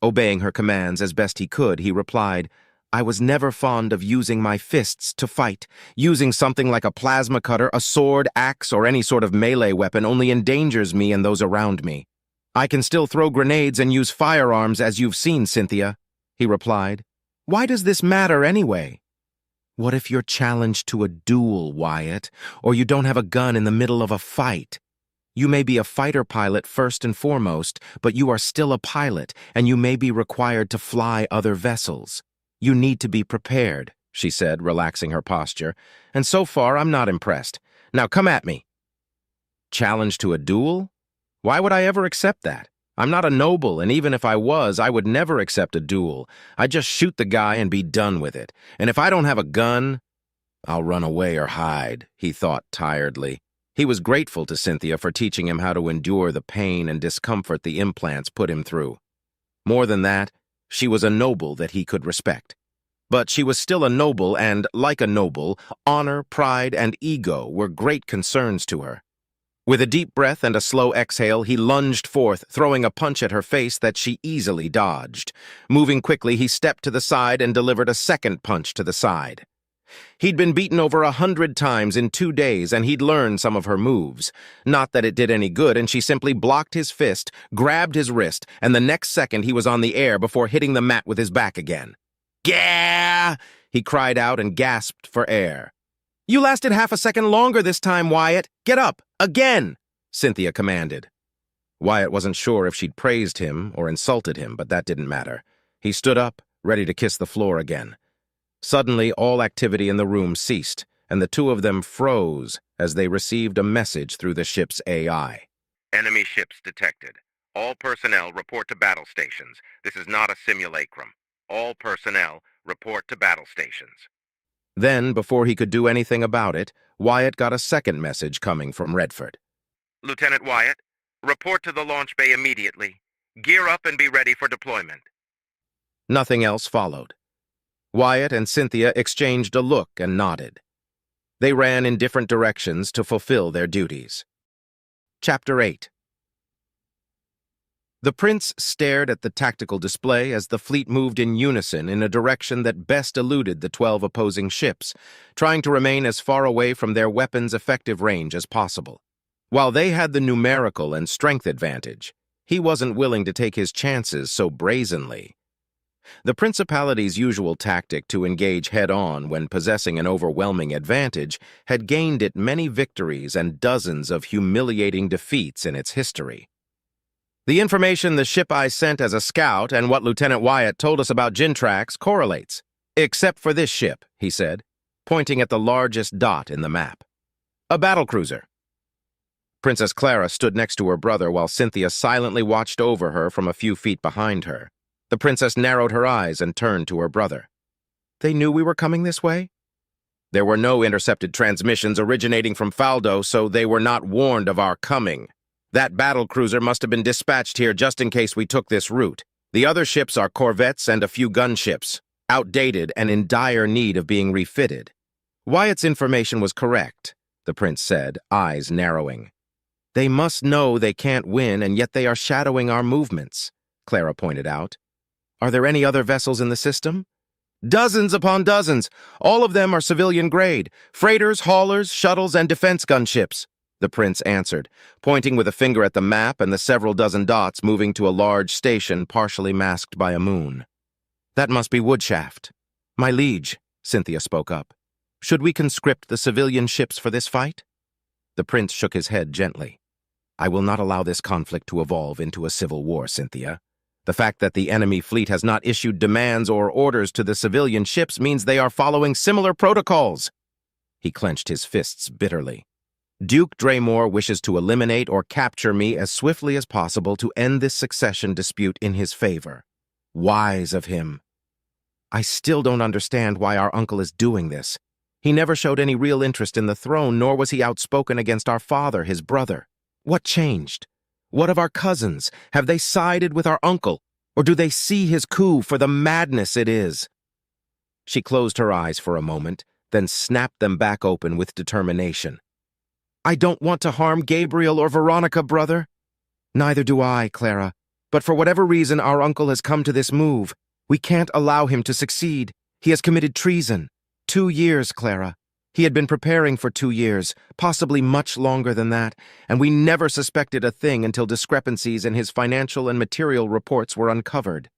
Obeying her commands as best he could, he replied, I was never fond of using my fists to fight. Using something like a plasma cutter, a sword, axe, or any sort of melee weapon only endangers me and those around me. I can still throw grenades and use firearms as you've seen, Cynthia, he replied. Why does this matter anyway? What if you're challenged to a duel, Wyatt, or you don't have a gun in the middle of a fight? You may be a fighter pilot first and foremost, but you are still a pilot, and you may be required to fly other vessels. You need to be prepared, she said, relaxing her posture, and so far I'm not impressed. Now come at me. Challenge to a duel? Why would I ever accept that? I'm not a noble, and even if I was, I would never accept a duel. I'd just shoot the guy and be done with it. And if I don't have a gun, I'll run away or hide, he thought tiredly. He was grateful to Cynthia for teaching him how to endure the pain and discomfort the implants put him through. More than that, she was a noble that he could respect. But she was still a noble and, like a noble, honor, pride, and ego were great concerns to her. With a deep breath and a slow exhale, he lunged forth, throwing a punch at her face that she easily dodged. Moving quickly, he stepped to the side and delivered a second punch to the side. He'd been beaten over 100 times in 2 days, and he'd learned some of her moves. Not that it did any good, and she simply blocked his fist, grabbed his wrist, and the next second he was on the air before hitting the mat with his back again. Gah! He cried out and gasped for air. You lasted half a second longer this time, Wyatt. Get up! Again! Cynthia commanded. Wyatt wasn't sure if she'd praised him or insulted him, but that didn't matter. He stood up, ready to kiss the floor again. Suddenly, all activity in the room ceased, and the two of them froze as they received a message through the ship's AI. Enemy ships detected. All personnel report to battle stations. This is not a simulacrum. All personnel report to battle stations. Then, before he could do anything about it, Wyatt got a second message coming from Redford. Lieutenant Wyatt, report to the launch bay immediately. Gear up and be ready for deployment. Nothing else followed. Wyatt and Cynthia exchanged a look and nodded. They ran in different directions to fulfill their duties. Chapter 8. The prince stared at the tactical display as the fleet moved in unison in a direction that best eluded the 12 opposing ships, trying to remain as far away from their weapons' effective range as possible. While they had the numerical and strength advantage, he wasn't willing to take his chances so brazenly. The Principality's usual tactic to engage head-on when possessing an overwhelming advantage had gained it many victories and dozens of humiliating defeats in its history. The information the ship I sent as a scout and what Lieutenant Wyatt told us about Gintrax correlates, except for this ship, he said, pointing at the largest dot in the map. A battlecruiser. Princess Clara stood next to her brother while Cynthia silently watched over her from a few feet behind her. The princess narrowed her eyes and turned to her brother. They knew we were coming this way? There were no intercepted transmissions originating from Faldo, so they were not warned of our coming. That battlecruiser must have been dispatched here just in case we took this route. The other ships are corvettes and a few gunships, outdated and in dire need of being refitted. Wyatt's information was correct, the prince said, eyes narrowing. They must know they can't win, and yet they are shadowing our movements, Clara pointed out. Are there any other vessels in the system? Dozens upon dozens. All of them are civilian grade. Freighters, haulers, shuttles, and defense gunships, the prince answered, pointing with a finger at the map and the several dozen dots moving to a large station partially masked by a moon. That must be Woodshaft. My liege, Cynthia spoke up. Should we conscript the civilian ships for this fight? The prince shook his head gently. I will not allow this conflict to evolve into a civil war, Cynthia. The fact that the enemy fleet has not issued demands or orders to the civilian ships means they are following similar protocols. He clenched his fists bitterly. Duke Draymore wishes to eliminate or capture me as swiftly as possible to end this succession dispute in his favor. Wise of him. I still don't understand why our uncle is doing this. He never showed any real interest in the throne, nor was he outspoken against our father, his brother. What changed? What of our cousins? Have they sided with our uncle? Or do they see his coup for the madness it is? She closed her eyes for a moment, then snapped them back open with determination. I don't want to harm Gabriel or Veronica, brother. Neither do I, Clara. But for whatever reason our uncle has come to this move. We can't allow him to succeed. He has committed treason. 2 years, Clara. He had been preparing for 2 years, possibly much longer than that, and we never suspected a thing until discrepancies in his financial and material reports were uncovered.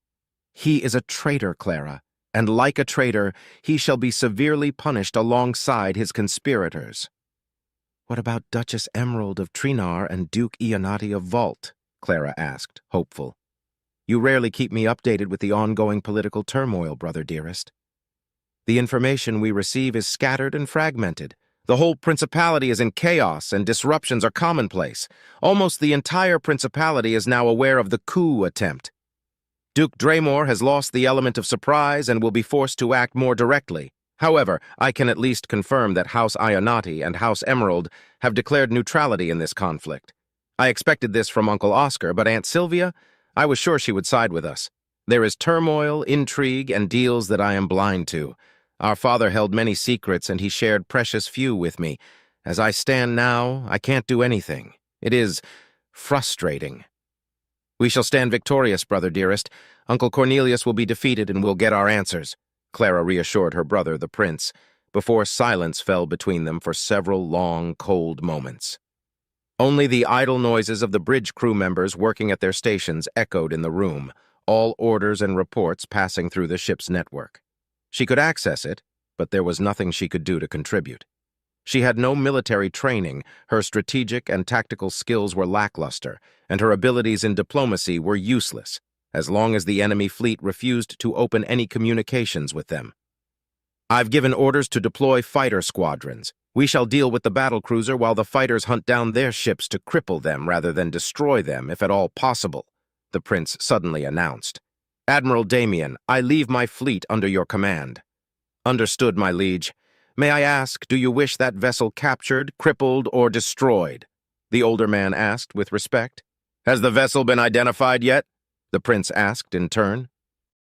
He is a traitor, Clara, and like a traitor, he shall be severely punished alongside his conspirators. What about Duchess Emerald of Trinar and Duke Ionati of Vault? Clara asked, hopeful. You rarely keep me updated with the ongoing political turmoil, brother dearest. The information we receive is scattered and fragmented. The whole principality is in chaos and disruptions are commonplace. Almost the entire principality is now aware of the coup attempt. Duke Draymore has lost the element of surprise and will be forced to act more directly. However, I can at least confirm that House Ionati and House Emerald have declared neutrality in this conflict. I expected this from Uncle Oscar, but Aunt Sylvia, I was sure she would side with us. There is turmoil, intrigue, and deals that I am blind to. Our father held many secrets, and he shared precious few with me. As I stand now, I can't do anything. It is frustrating. We shall stand victorious, brother dearest. Uncle Cornelius will be defeated, and we'll get our answers, Clara reassured her brother, the prince, before silence fell between them for several long, cold moments. Only the idle noises of the bridge crew members working at their stations echoed in the room, all orders and reports passing through the ship's network. She could access it, but there was nothing she could do to contribute. She had no military training, her strategic and tactical skills were lackluster, and her abilities in diplomacy were useless, as long as the enemy fleet refused to open any communications with them. I've given orders to deploy fighter squadrons. We shall deal with the battlecruiser while the fighters hunt down their ships to cripple them rather than destroy them, if at all possible, the prince suddenly announced. Admiral Damien, I leave my fleet under your command. Understood, my liege. May I ask, do you wish that vessel captured, crippled, or destroyed? The older man asked with respect. Has the vessel been identified yet? The prince asked in turn.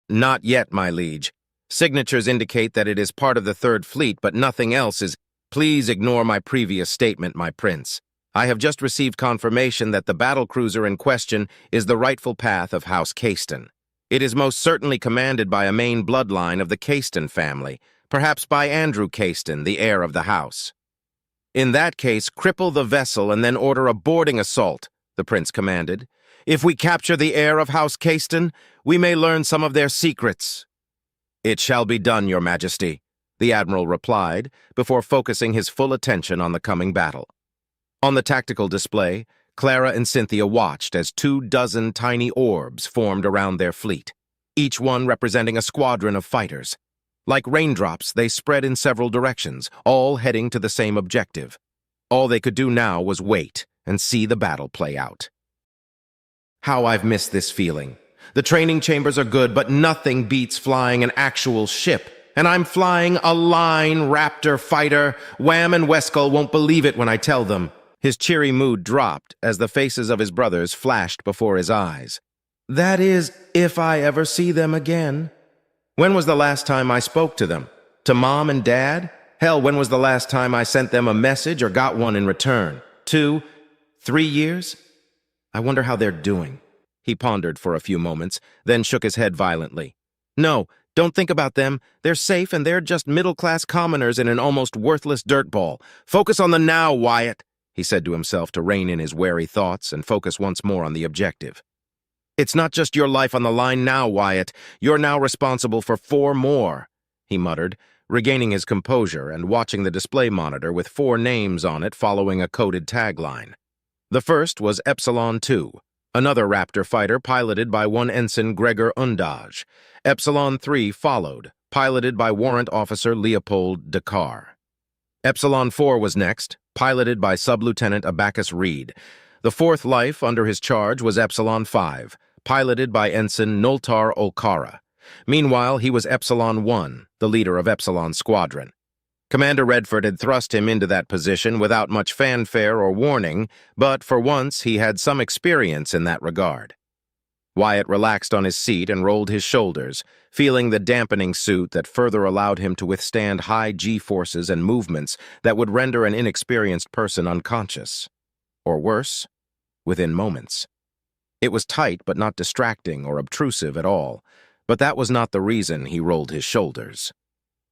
Not yet, my liege. Signatures indicate that it is part of the Third Fleet, but nothing else is. Please ignore my previous statement, my prince. I have just received confirmation that the battlecruiser in question is the rightful path of House Caiston. It is most certainly commanded by a main bloodline of the Caiston family, perhaps by Andrew Caiston, the heir of the house. In that case, cripple the vessel and then order a boarding assault, the prince commanded. If we capture the heir of House Cayston, we may learn some of their secrets." "It shall be done, Your Majesty," the Admiral replied, before focusing his full attention on the coming battle. On the tactical display, Clara and Cynthia watched as 24 tiny orbs formed around their fleet, each one representing a squadron of fighters. Like raindrops, they spread in several directions, all heading to the same objective. All they could do now was wait and see the battle play out. How I've missed this feeling. The training chambers are good, but nothing beats flying an actual ship. And I'm flying a Line Raptor fighter. Wham and Weskull won't believe it when I tell them. His cheery mood dropped as the faces of his brothers flashed before his eyes. That is, if I ever see them again. When was the last time I spoke to them? To Mom and Dad? Hell, when was the last time I sent them a message or got one in return? 2, 3 years? I wonder how they're doing. He pondered for a few moments, then shook his head violently. No, don't think about them. They're safe and they're just middle-class commoners in an almost worthless dirtball. Focus on the now, Wyatt, he said to himself to rein in his wary thoughts and focus once more on the objective. It's not just your life on the line now, Wyatt. You're now responsible for 4 more, he muttered, regaining his composure and watching the display monitor with 4 names on it following a coded tagline. The first was Epsilon 2, another Raptor fighter piloted by one Ensign Gregor Undaj. Epsilon 3 followed, piloted by Warrant Officer Leopold Dakar. Epsilon 4 was next, piloted by Sub-Lieutenant Abacus Reed. The 4th life under his charge was Epsilon 5, piloted by Ensign Noltar Olkara. Meanwhile, he was Epsilon 1, the leader of Epsilon Squadron. Commander Redford had thrust him into that position without much fanfare or warning, but for once he had some experience in that regard. Wyatt relaxed on his seat and rolled his shoulders, feeling the dampening suit that further allowed him to withstand high G-forces and movements that would render an inexperienced person unconscious. Or worse, within moments. It was tight but not distracting or obtrusive at all, but that was not the reason he rolled his shoulders.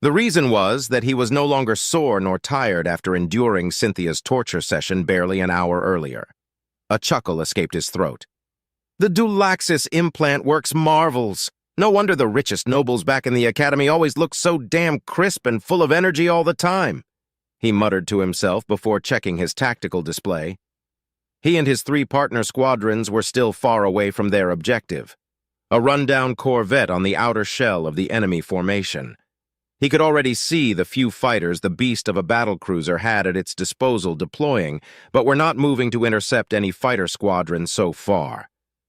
The reason was that he was no longer sore nor tired after enduring Cynthia's torture session barely an hour earlier. A chuckle escaped his throat. The Dulaxis implant works marvels. No wonder the richest nobles back in the academy always look so damn crisp and full of energy all the time, he muttered to himself before checking his tactical display. He and his 3 partner squadrons were still far away from their objective, a rundown corvette on the outer shell of the enemy formation. He could already see the few fighters the beast of a battlecruiser had at its disposal deploying, but were not moving to intercept any fighter squadron so far.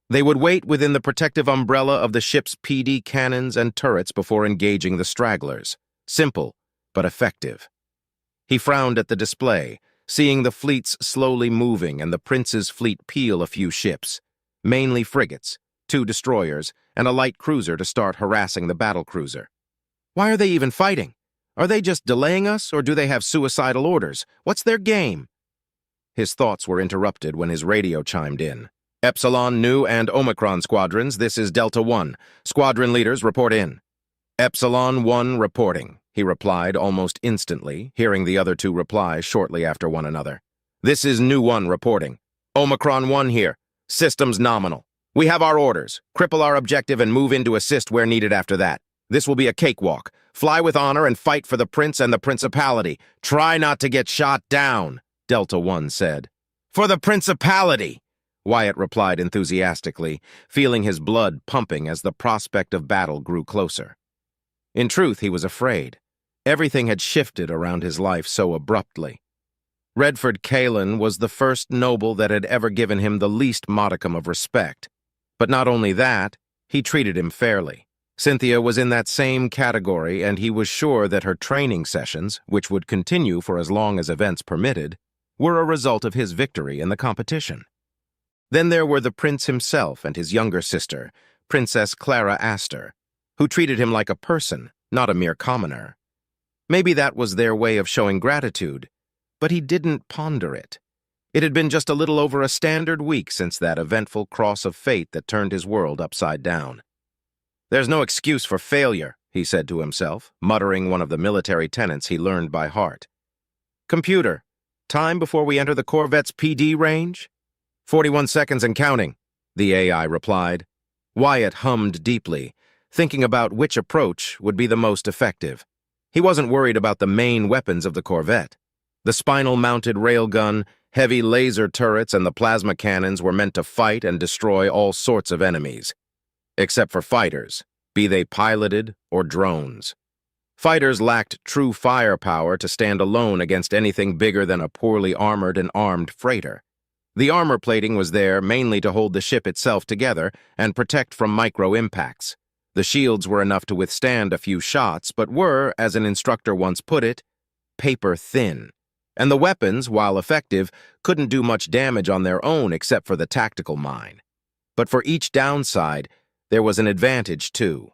They would wait within the protective umbrella of the ship's PD cannons and turrets before engaging the stragglers. Simple, but effective. He frowned at the display, seeing the fleets slowly moving and the Prince's fleet peel a few ships, mainly frigates, 2 destroyers, and a light cruiser to start harassing the battlecruiser. Why are they even fighting? Are they just delaying us, or do they have suicidal orders? What's their game? His thoughts were interrupted when his radio chimed in. Epsilon, Nu, and Omicron squadrons, this is Delta 1. Squadron leaders, report in. Epsilon 1 reporting, he replied almost instantly, hearing the other 2 reply shortly after one another. This is Nu 1 reporting. Omicron 1 here. Systems nominal. We have our orders. Cripple our objective and move in to assist where needed after that. This will be a cakewalk. Fly with honor and fight for the Prince and the Principality. Try not to get shot down, Delta 1 said. For the Principality, Wyatt replied enthusiastically, feeling his blood pumping as the prospect of battle grew closer. In truth, he was afraid. Everything had shifted around his life so abruptly. Redford Kalen was the first noble that had ever given him the least modicum of respect. But not only that, he treated him fairly. Cynthia was in that same category, and he was sure that her training sessions, which would continue for as long as events permitted, were a result of his victory in the competition. Then there were the prince himself and his younger sister, Princess Clara Astor, who treated him like a person, not a mere commoner. Maybe that was their way of showing gratitude, but he didn't ponder it. It had been just a little over a standard week since that eventful cross of fate that turned his world upside down. There's no excuse for failure, he said to himself, muttering one of the military tenets he learned by heart. Computer, time before we enter the Corvette's PD range? 41 seconds and counting. the AI replied. Wyatt hummed deeply, thinking about which approach would be the most effective. He wasn't worried about the main weapons of the Corvette. The spinal-mounted railgun, heavy laser turrets, and the plasma cannons were meant to fight and destroy all sorts of enemies. Except for fighters, be they piloted or drones. Fighters lacked true firepower to stand alone against anything bigger than a poorly armored and armed freighter. The armor plating was there mainly to hold the ship itself together and protect from micro-impacts. The shields were enough to withstand a few shots, but were, as an instructor once put it, paper-thin. And the weapons, while effective, couldn't do much damage on their own except for the tactical mine. But for each downside, there was an advantage, too.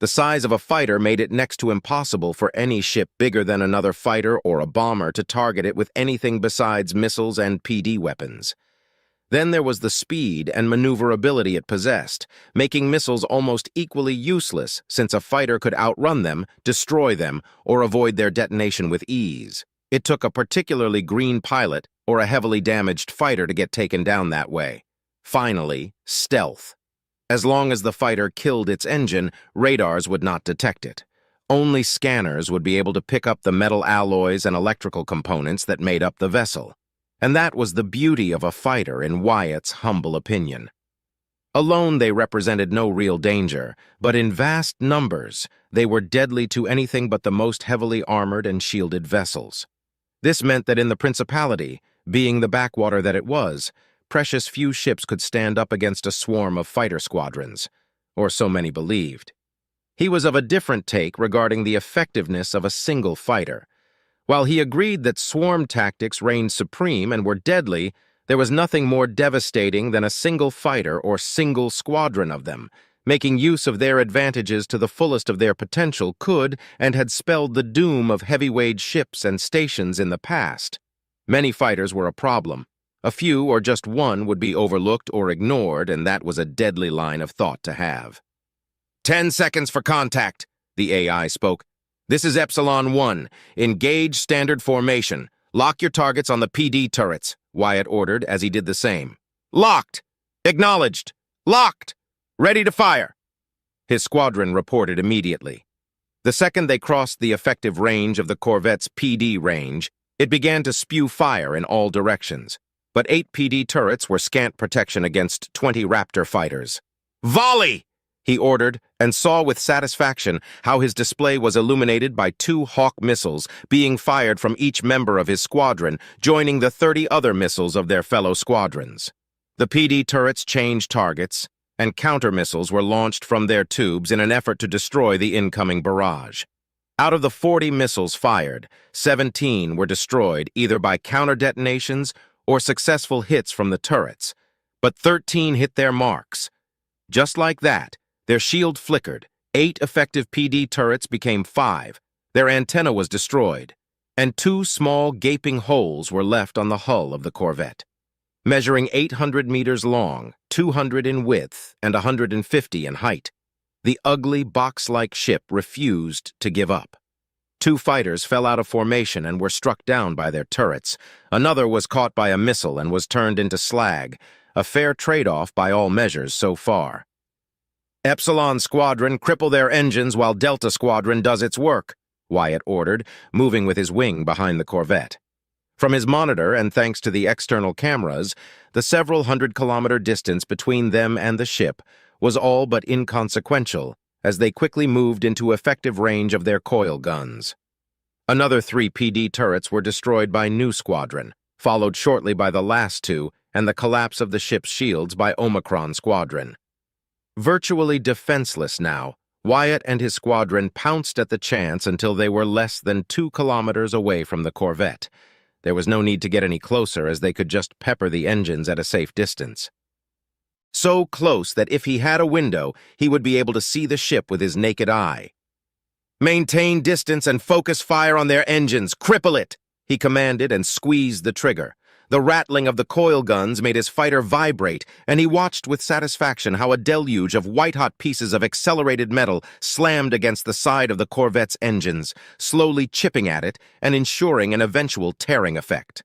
The size of a fighter made it next to impossible for any ship bigger than another fighter or a bomber to target it with anything besides missiles and PD weapons. Then there was the speed and maneuverability it possessed, making missiles almost equally useless since a fighter could outrun them, destroy them, or avoid their detonation with ease. It took a particularly green pilot or a heavily damaged fighter to get taken down that way. Finally, stealth. As long as the fighter killed its engine, radars would not detect it. Only scanners would be able to pick up the metal alloys and electrical components that made up the vessel. And that was the beauty of a fighter in Wyatt's humble opinion. Alone they represented no real danger, but in vast numbers they were deadly to anything but the most heavily armored and shielded vessels. This meant that in the Principality, being the backwater that it was, precious few ships could stand up against a swarm of fighter squadrons, or so many believed. He was of a different take regarding the effectiveness of a single fighter. While he agreed that swarm tactics reigned supreme and were deadly, there was nothing more devastating than a single fighter or single squadron of them. Making use of their advantages to the fullest of their potential could and had spelled the doom of heavyweight ships and stations in the past. Many fighters were a problem. A few or just one would be overlooked or ignored, and that was a deadly line of thought to have. 10 seconds for contact, the AI spoke. This is Epsilon 1. Engage standard formation. Lock your targets on the PD turrets, Wyatt ordered as he did the same. Locked! Acknowledged! Locked! Ready to fire! His squadron reported immediately. The second they crossed the effective range of the Corvette's PD range, it began to spew fire in all directions. But 8 PD turrets were scant protection against 20 Raptor fighters. Volley! He ordered, and saw with satisfaction how his display was illuminated by 2 Hawk missiles being fired from each member of his squadron, joining the 30 other missiles of their fellow squadrons. The PD turrets changed targets, and counter-missiles were launched from their tubes in an effort to destroy the incoming barrage. Out of the 40 missiles fired, 17 were destroyed either by counter-detonations or successful hits from the turrets, but 13 hit their marks. Just like that, their shield flickered, 8 effective PD turrets became 5, their antenna was destroyed, and 2 small gaping holes were left on the hull of the Corvette. Measuring 800 meters long, 200 in width, and 150 in height, the ugly box-like ship refused to give up. 2 fighters fell out of formation and were struck down by their turrets. Another was caught by a missile and was turned into slag, a fair trade-off by all measures so far. Epsilon Squadron, cripple their engines while Delta Squadron does its work, Wyatt ordered, moving with his wing behind the Corvette. From his monitor, and thanks to the external cameras, the several hundred-kilometer distance between them and the ship was all but inconsequential as they quickly moved into effective range of their coil guns. Another 3 PD turrets were destroyed by New Squadron, followed shortly by the last 2 and the collapse of the ship's shields by Omicron Squadron. Virtually defenseless now, Wyatt and his squadron pounced at the chance until they were less than 2 kilometers away from the Corvette. There was no need to get any closer as they could just pepper the engines at a safe distance. So close that if he had a window, he would be able to see the ship with his naked eye. Maintain distance and focus fire on their engines. Cripple it, he commanded and squeezed the trigger. The rattling of the coil guns made his fighter vibrate, and he watched with satisfaction how a deluge of white-hot pieces of accelerated metal slammed against the side of the Corvette's engines, slowly chipping at it and ensuring an eventual tearing effect.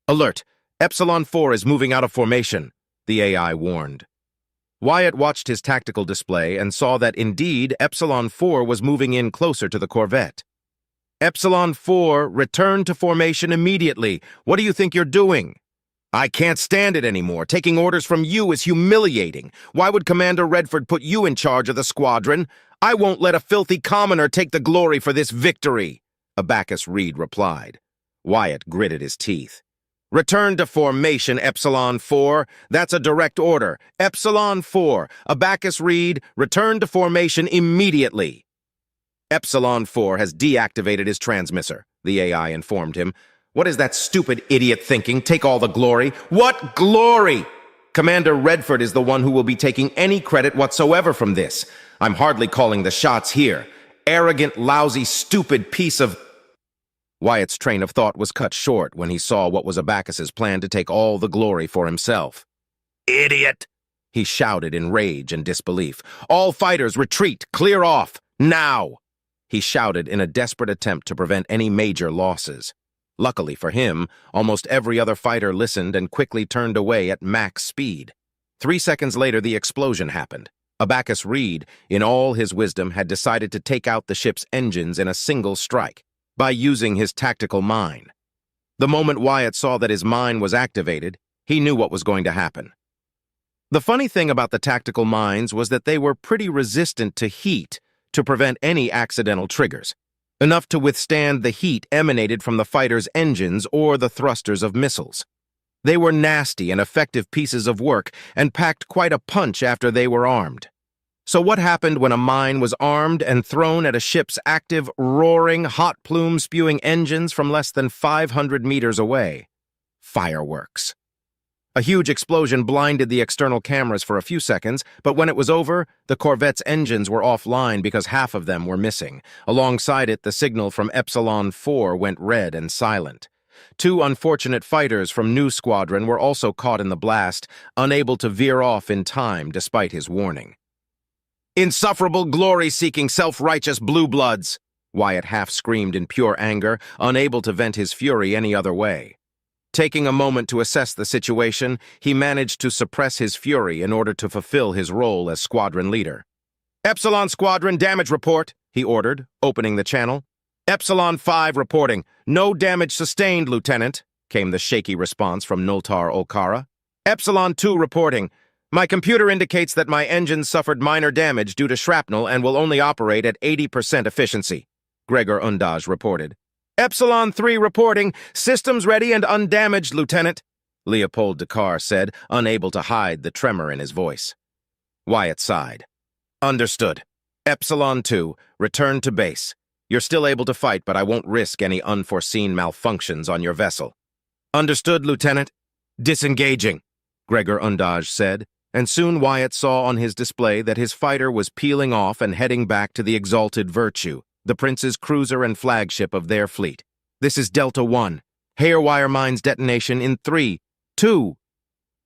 Alert! Epsilon 4 is moving out of formation, the AI warned. Wyatt watched his tactical display and saw that indeed Epsilon 4 was moving in closer to the corvette. Epsilon 4, return to formation immediately. What do you think you're doing? I can't stand it anymore. Taking orders from you is humiliating. Why would Commander Redford put you in charge of the squadron? I won't let a filthy commoner take the glory for this victory, Abacus Reed replied. Wyatt gritted his teeth. Return to formation, Epsilon 4. That's a direct order. Epsilon 4. Abacus Reed, return to formation immediately. Epsilon 4 has deactivated his transmitter, the AI informed him. What is that stupid idiot thinking? Take all the glory? What glory? Commander Redford is the one who will be taking any credit whatsoever from this. I'm hardly calling the shots here. Arrogant, lousy, stupid piece of... Wyatt's train of thought was cut short when he saw what was Abacus's plan to take all the glory for himself. Idiot! He shouted in rage and disbelief. All fighters retreat! Clear off! Now! He shouted in a desperate attempt to prevent any major losses. Luckily for him, almost every other fighter listened and quickly turned away at max speed. 3 seconds later, the explosion happened. Abacus Reed, in all his wisdom, had decided to take out the ship's engines in a single strike, by using his tactical mine. The moment Wyatt saw that his mine was activated, he knew what was going to happen. The funny thing about the tactical mines was that they were pretty resistant to heat to prevent any accidental triggers, enough to withstand the heat emanated from the fighter's engines or the thrusters of missiles. They were nasty and effective pieces of work and packed quite a punch after they were armed. So what happened when a mine was armed and thrown at a ship's active, roaring, hot plume-spewing engines from less than 500 meters away? Fireworks. A huge explosion blinded the external cameras for a few seconds, but when it was over, the Corvette's engines were offline because half of them were missing. Alongside it, the signal from Epsilon 4 went red and silent. 2 unfortunate fighters from New Squadron were also caught in the blast, unable to veer off in time despite his warning. Insufferable, glory-seeking, self-righteous blue bloods! Wyatt half screamed in pure anger, unable to vent his fury any other way. Taking a moment to assess the situation, he managed to suppress his fury in order to fulfill his role as squadron leader. Epsilon Squadron, damage report, he ordered, opening the channel. Epsilon 5 reporting. No damage sustained, Lieutenant, came the shaky response from Nultar Olkara. Epsilon 2 reporting. My computer indicates that my engines suffered minor damage due to shrapnel and will only operate at 80% efficiency, Gregor Undaj reported. Epsilon 3 reporting. Systems ready and undamaged, Lieutenant, Leopold Dakar said, unable to hide the tremor in his voice. Wyatt sighed. Understood. Epsilon 2, return to base. You're still able to fight, but I won't risk any unforeseen malfunctions on your vessel. Understood, Lieutenant. Disengaging, Gregor Undaj said, and soon Wyatt saw on his display that his fighter was peeling off and heading back to the Exalted Virtue, the Prince's cruiser and flagship of their fleet. This is Delta 1. Hairwire mines detonation in 3, 2,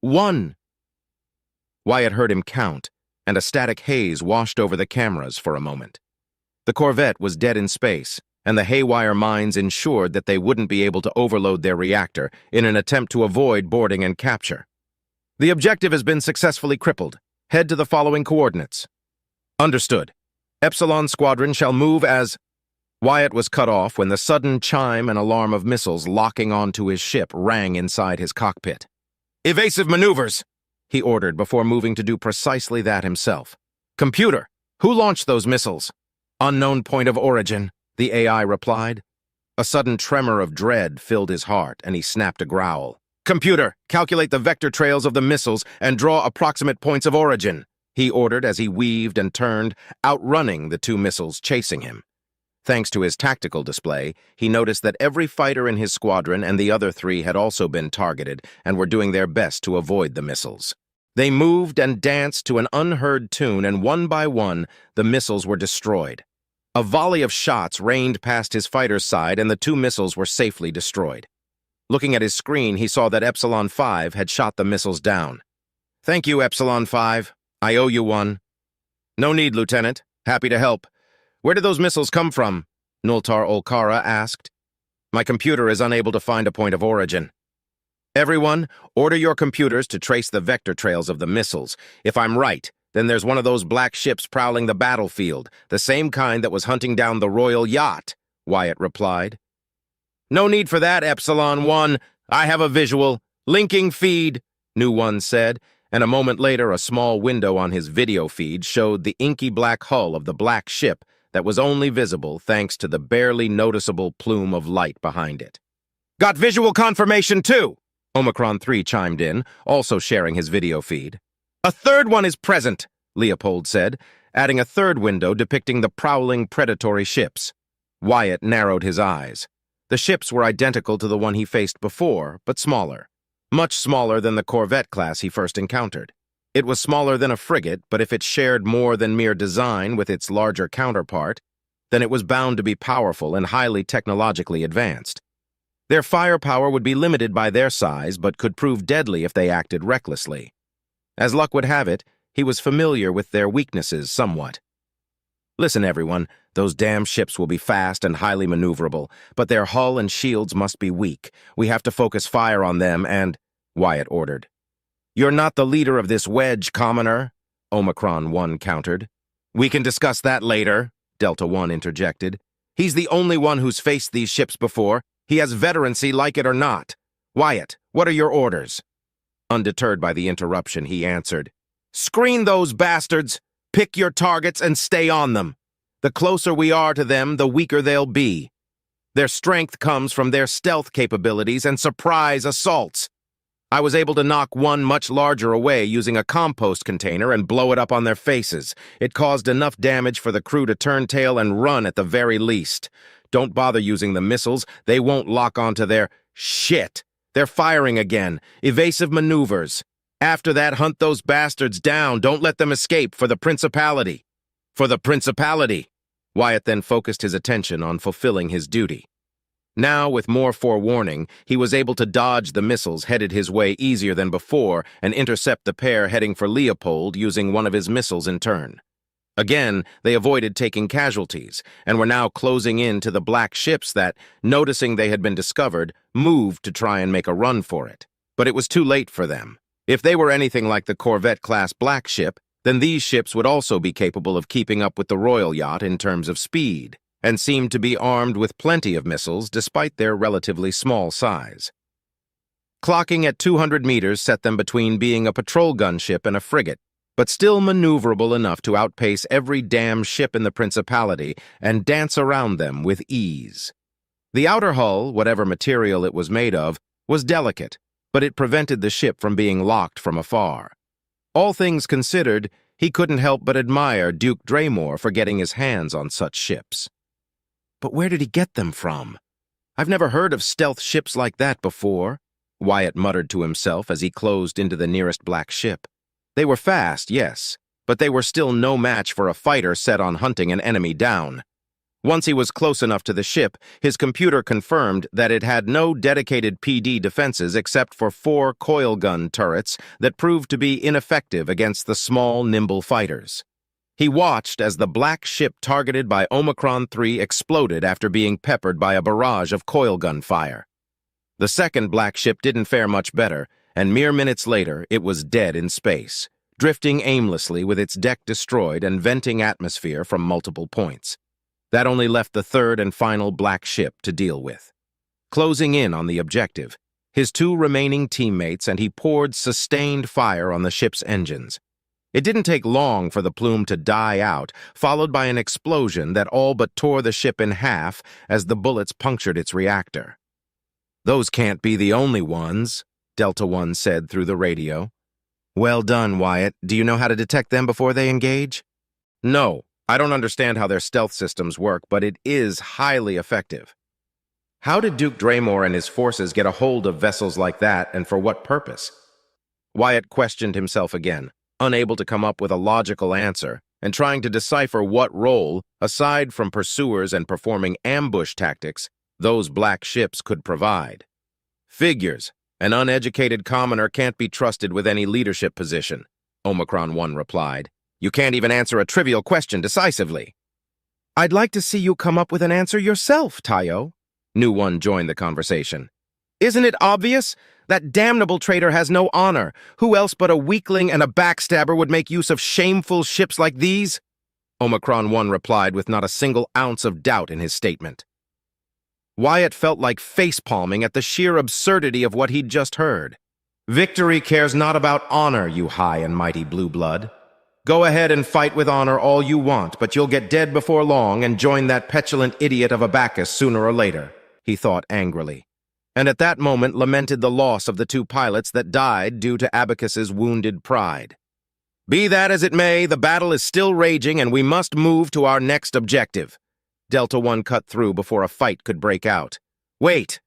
1. Wyatt heard him count, and a static haze washed over the cameras for a moment. The Corvette was dead in space, and the haywire mines ensured that they wouldn't be able to overload their reactor in an attempt to avoid boarding and capture. The objective has been successfully crippled. Head to the following coordinates. Understood. Epsilon Squadron shall move as... Wyatt was cut off when the sudden chime and alarm of missiles locking onto his ship rang inside his cockpit. Evasive maneuvers, he ordered before moving to do precisely that himself. Computer, who launched those missiles? Unknown point of origin, the AI replied. A sudden tremor of dread filled his heart, and he snapped a growl. Computer, calculate the vector trails of the missiles and draw approximate points of origin, he ordered as he weaved and turned, outrunning the 2 missiles chasing him. Thanks to his tactical display, he noticed that every fighter in his squadron and the other 3 had also been targeted and were doing their best to avoid the missiles. They moved and danced to an unheard tune, and one by one, the missiles were destroyed. A volley of shots rained past his fighter's side, and the 2 missiles were safely destroyed. Looking at his screen, he saw that Epsilon 5 had shot the missiles down. Thank you, Epsilon 5. I owe you one. No need, Lieutenant. Happy to help. Where did those missiles come from? Nultar Olkara asked. My computer is unable to find a point of origin. Everyone, order your computers to trace the vector trails of the missiles. If I'm right, then there's one of those black ships prowling the battlefield, the same kind that was hunting down the royal yacht, Wyatt replied. No need for that, Epsilon 1. I have a visual. Linking feed, New One said, and a moment later a small window on his video feed showed the inky black hull of the black ship that was only visible thanks to the barely noticeable plume of light behind it. Got visual confirmation too, Omicron 3 chimed in, also sharing his video feed. A third one is present, Leopold said, adding a third window depicting the prowling predatory ships. Wyatt narrowed his eyes. The ships were identical to the one he faced before, but smaller. Much smaller than the corvette class he first encountered. It was smaller than a frigate, but if it shared more than mere design with its larger counterpart, then it was bound to be powerful and highly technologically advanced. Their firepower would be limited by their size, but could prove deadly if they acted recklessly. As luck would have it, he was familiar with their weaknesses somewhat. Listen, everyone, those damn ships will be fast and highly maneuverable, but their hull and shields must be weak. We have to focus fire on them and, Wyatt ordered. You're not the leader of this wedge, commoner, Omicron 1 countered. We can discuss that later, Delta 1 interjected. He's the only one who's faced these ships before. He has veterancy, like it or not. Wyatt, what are your orders? Undeterred by the interruption, he answered. Screen those bastards! Pick your targets and stay on them. The closer we are to them, the weaker they'll be. Their strength comes from their stealth capabilities and surprise assaults. I was able to knock one much larger away using a compost container and blow it up on their faces. It caused enough damage for the crew to turn tail and run at the very least. Don't bother using the missiles. They won't lock onto their shit. They're firing again. Evasive maneuvers. After that, hunt those bastards down. Don't let them escape for the Principality. For the Principality. Wyatt then focused his attention on fulfilling his duty. Now, with more forewarning, he was able to dodge the missiles headed his way easier than before and intercept the pair heading for Leopold using one of his missiles in turn. Again, they avoided taking casualties and were now closing in to the black ships that, noticing they had been discovered, moved to try and make a run for it. But it was too late for them. If they were anything like the corvette-class black ship, then these ships would also be capable of keeping up with the royal yacht in terms of speed, and seemed to be armed with plenty of missiles despite their relatively small size. Clocking at 200 meters set them between being a patrol gunship and a frigate, but still maneuverable enough to outpace every damn ship in the Principality and dance around them with ease. The outer hull, whatever material it was made of, was delicate, but it prevented the ship from being locked from afar. All things considered, he couldn't help but admire Duke Draymore for getting his hands on such ships. But where did he get them from? I've never heard of stealth ships like that before, Wyatt muttered to himself as he closed into the nearest black ship. They were fast, yes, but they were still no match for a fighter set on hunting an enemy down. Once he was close enough to the ship, his computer confirmed that it had no dedicated PD defenses except for 4 coil gun turrets that proved to be ineffective against the small, nimble fighters. He watched as the black ship targeted by Omicron 3 exploded after being peppered by a barrage of coil gun fire. The second black ship didn't fare much better, and mere minutes later it was dead in space, drifting aimlessly with its deck destroyed and venting atmosphere from multiple points. That only left the third and final black ship to deal with. Closing in on the objective, his 2 remaining teammates and he poured sustained fire on the ship's engines. It didn't take long for the plume to die out, followed by an explosion that all but tore the ship in half as the bullets punctured its reactor. Those can't be the only ones, Delta 1 said through the radio. Well done, Wyatt. Do you know how to detect them before they engage? No. I don't understand how their stealth systems work, but it is highly effective. How did Duke Draymore and his forces get a hold of vessels like that, and for what purpose? Wyatt questioned himself again, unable to come up with a logical answer, and trying to decipher what role, aside from pursuers and performing ambush tactics, those black ships could provide. Figures. An uneducated commoner can't be trusted with any leadership position, Omicron 1 replied. You can't even answer a trivial question decisively. I'd like to see you come up with an answer yourself, Tayo. New One joined the conversation. Isn't it obvious? That damnable traitor has no honor. Who else but a weakling and a backstabber would make use of shameful ships like these? Omicron 1 replied with not a single ounce of doubt in his statement. Wyatt felt like facepalming at the sheer absurdity of what he'd just heard. Victory cares not about honor, you high and mighty blue blood. Go ahead and fight with honor all you want, but you'll get dead before long and join that petulant idiot of a Bacchus sooner or later, he thought angrily. And at that moment lamented the loss of the two pilots that died due to Abacus's wounded pride. Be that as it may, the battle is still raging and we must move to our next objective. Delta 1 cut through before a fight could break out. Wait,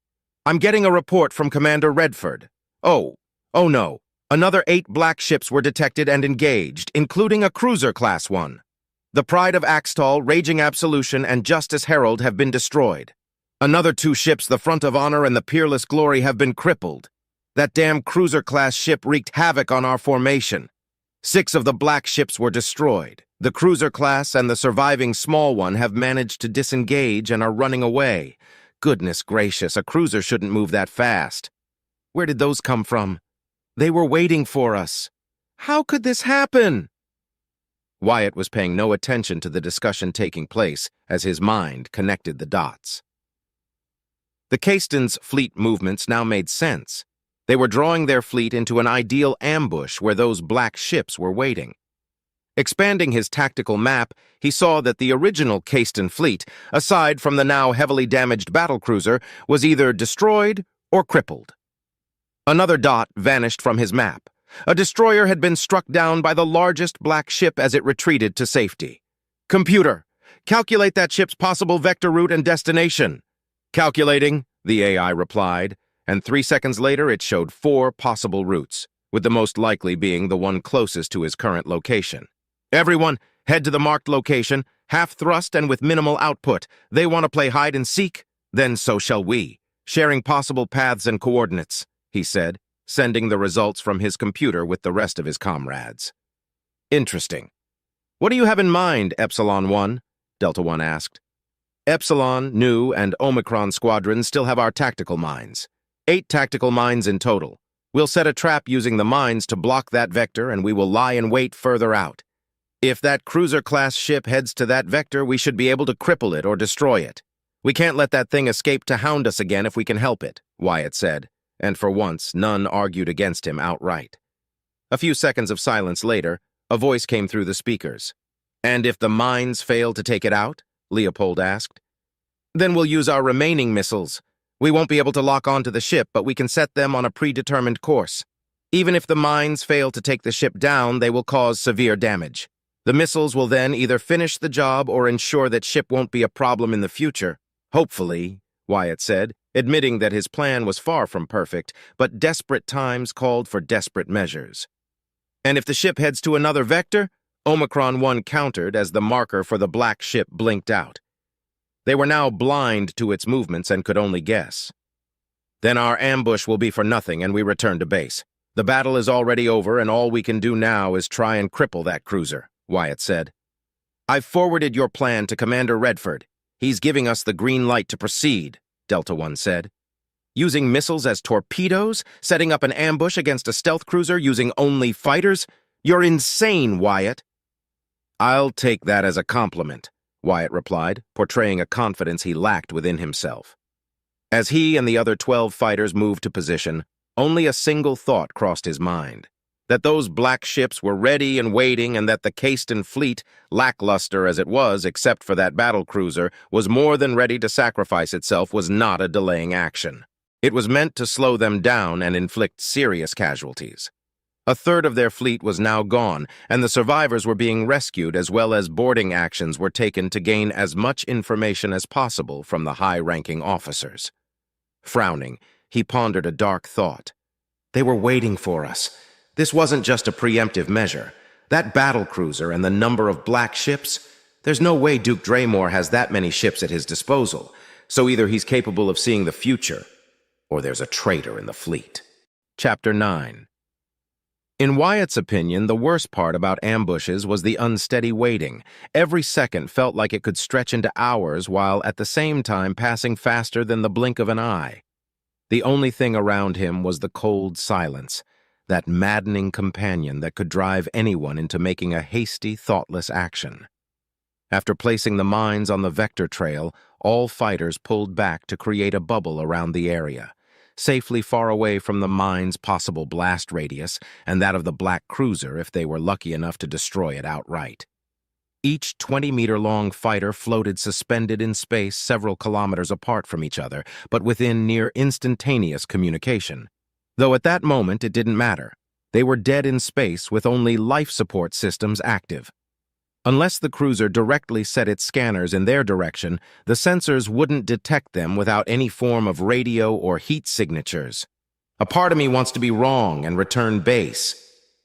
I'm getting a report from Commander Redford. Oh no. Another 8 black ships were detected and engaged, including a cruiser-class one. The Pride of Axtal, Raging Absolution, and Justice Herald have been destroyed. Another 2 ships, the Front of Honor and the Peerless Glory, have been crippled. That damn cruiser-class ship wreaked havoc on our formation. 6 of the black ships were destroyed. The cruiser-class and the surviving small one have managed to disengage and are running away. Goodness gracious, a cruiser shouldn't move that fast. Where did those come from? They were waiting for us. How could this happen? Wyatt was paying no attention to the discussion taking place as his mind connected the dots. The Casten's fleet movements now made sense. They were drawing their fleet into an ideal ambush where those black ships were waiting. Expanding his tactical map, he saw that the original Casten fleet, aside from the now heavily damaged battlecruiser, was either destroyed or crippled. Another dot vanished from his map. A destroyer had been struck down by the largest black ship as it retreated to safety. Computer, calculate that ship's possible vector route and destination. Calculating, the AI replied, and 3 seconds later it showed 4 possible routes, with the most likely being the one closest to his current location. Everyone, head to the marked location, half thrust and with minimal output. They want to play hide and seek? Then so shall we, sharing possible paths and coordinates, he said, sending the results from his computer with the rest of his comrades. Interesting. What do you have in mind, Epsilon 1? Delta 1 asked. Epsilon, Nu, and Omicron squadrons still have our tactical mines. 8 tactical mines in total. We'll set a trap using the mines to block that vector, and we will lie in wait further out. If that cruiser-class ship heads to that vector, we should be able to cripple it or destroy it. We can't let that thing escape to hound us again if we can help it, Wyatt said, and for once none argued against him outright. A few seconds of silence later, a voice came through the speakers. And if the mines fail to take it out? Leopold asked. Then we'll use our remaining missiles. We won't be able to lock onto the ship, but we can set them on a predetermined course. Even if the mines fail to take the ship down, they will cause severe damage. The missiles will then either finish the job or ensure that ship won't be a problem in the future. Hopefully, Wyatt said, admitting that his plan was far from perfect, but desperate times called for desperate measures. And if the ship heads to another vector? Omicron 1 countered as the marker for the black ship blinked out. They were now blind to its movements and could only guess. Then our ambush will be for nothing and we return to base. The battle is already over and all we can do now is try and cripple that cruiser, Wyatt said. I've forwarded your plan to Commander Redford. He's giving us the green light to proceed, Delta 1 said. Using missiles as torpedoes? Setting up an ambush against a stealth cruiser using only fighters? You're insane, Wyatt. I'll take that as a compliment, Wyatt replied, portraying a confidence he lacked within himself. As he and the other 12 fighters moved to position, only a single thought crossed his mind. That those black ships were ready and waiting and that the Casten fleet, lackluster as it was except for that battlecruiser, was more than ready to sacrifice itself was not a delaying action. It was meant to slow them down and inflict serious casualties. A third of their fleet was now gone, and the survivors were being rescued as well as boarding actions were taken to gain as much information as possible from the high-ranking officers. Frowning, he pondered a dark thought. They were waiting for us. This wasn't just a preemptive measure. That battlecruiser and the number of black ships, there's no way Duke Draymore has that many ships at his disposal, so either he's capable of seeing the future, or there's a traitor in the fleet. Chapter 9. In Wyatt's opinion, the worst part about ambushes was the unsteady waiting. Every second felt like it could stretch into hours while at the same time passing faster than the blink of an eye. The only thing around him was the cold silence, that maddening companion that could drive anyone into making a hasty, thoughtless action. After placing the mines on the vector trail, all fighters pulled back to create a bubble around the area, safely far away from the mine's possible blast radius and that of the black cruiser if they were lucky enough to destroy it outright. Each 20-meter-long fighter floated suspended in space several kilometers apart from each other, but within near instantaneous communication. Though at that moment it didn't matter. They were dead in space with only life support systems active. Unless the cruiser directly set its scanners in their direction, the sensors wouldn't detect them without any form of radio or heat signatures. A part of me wants to be wrong and return base.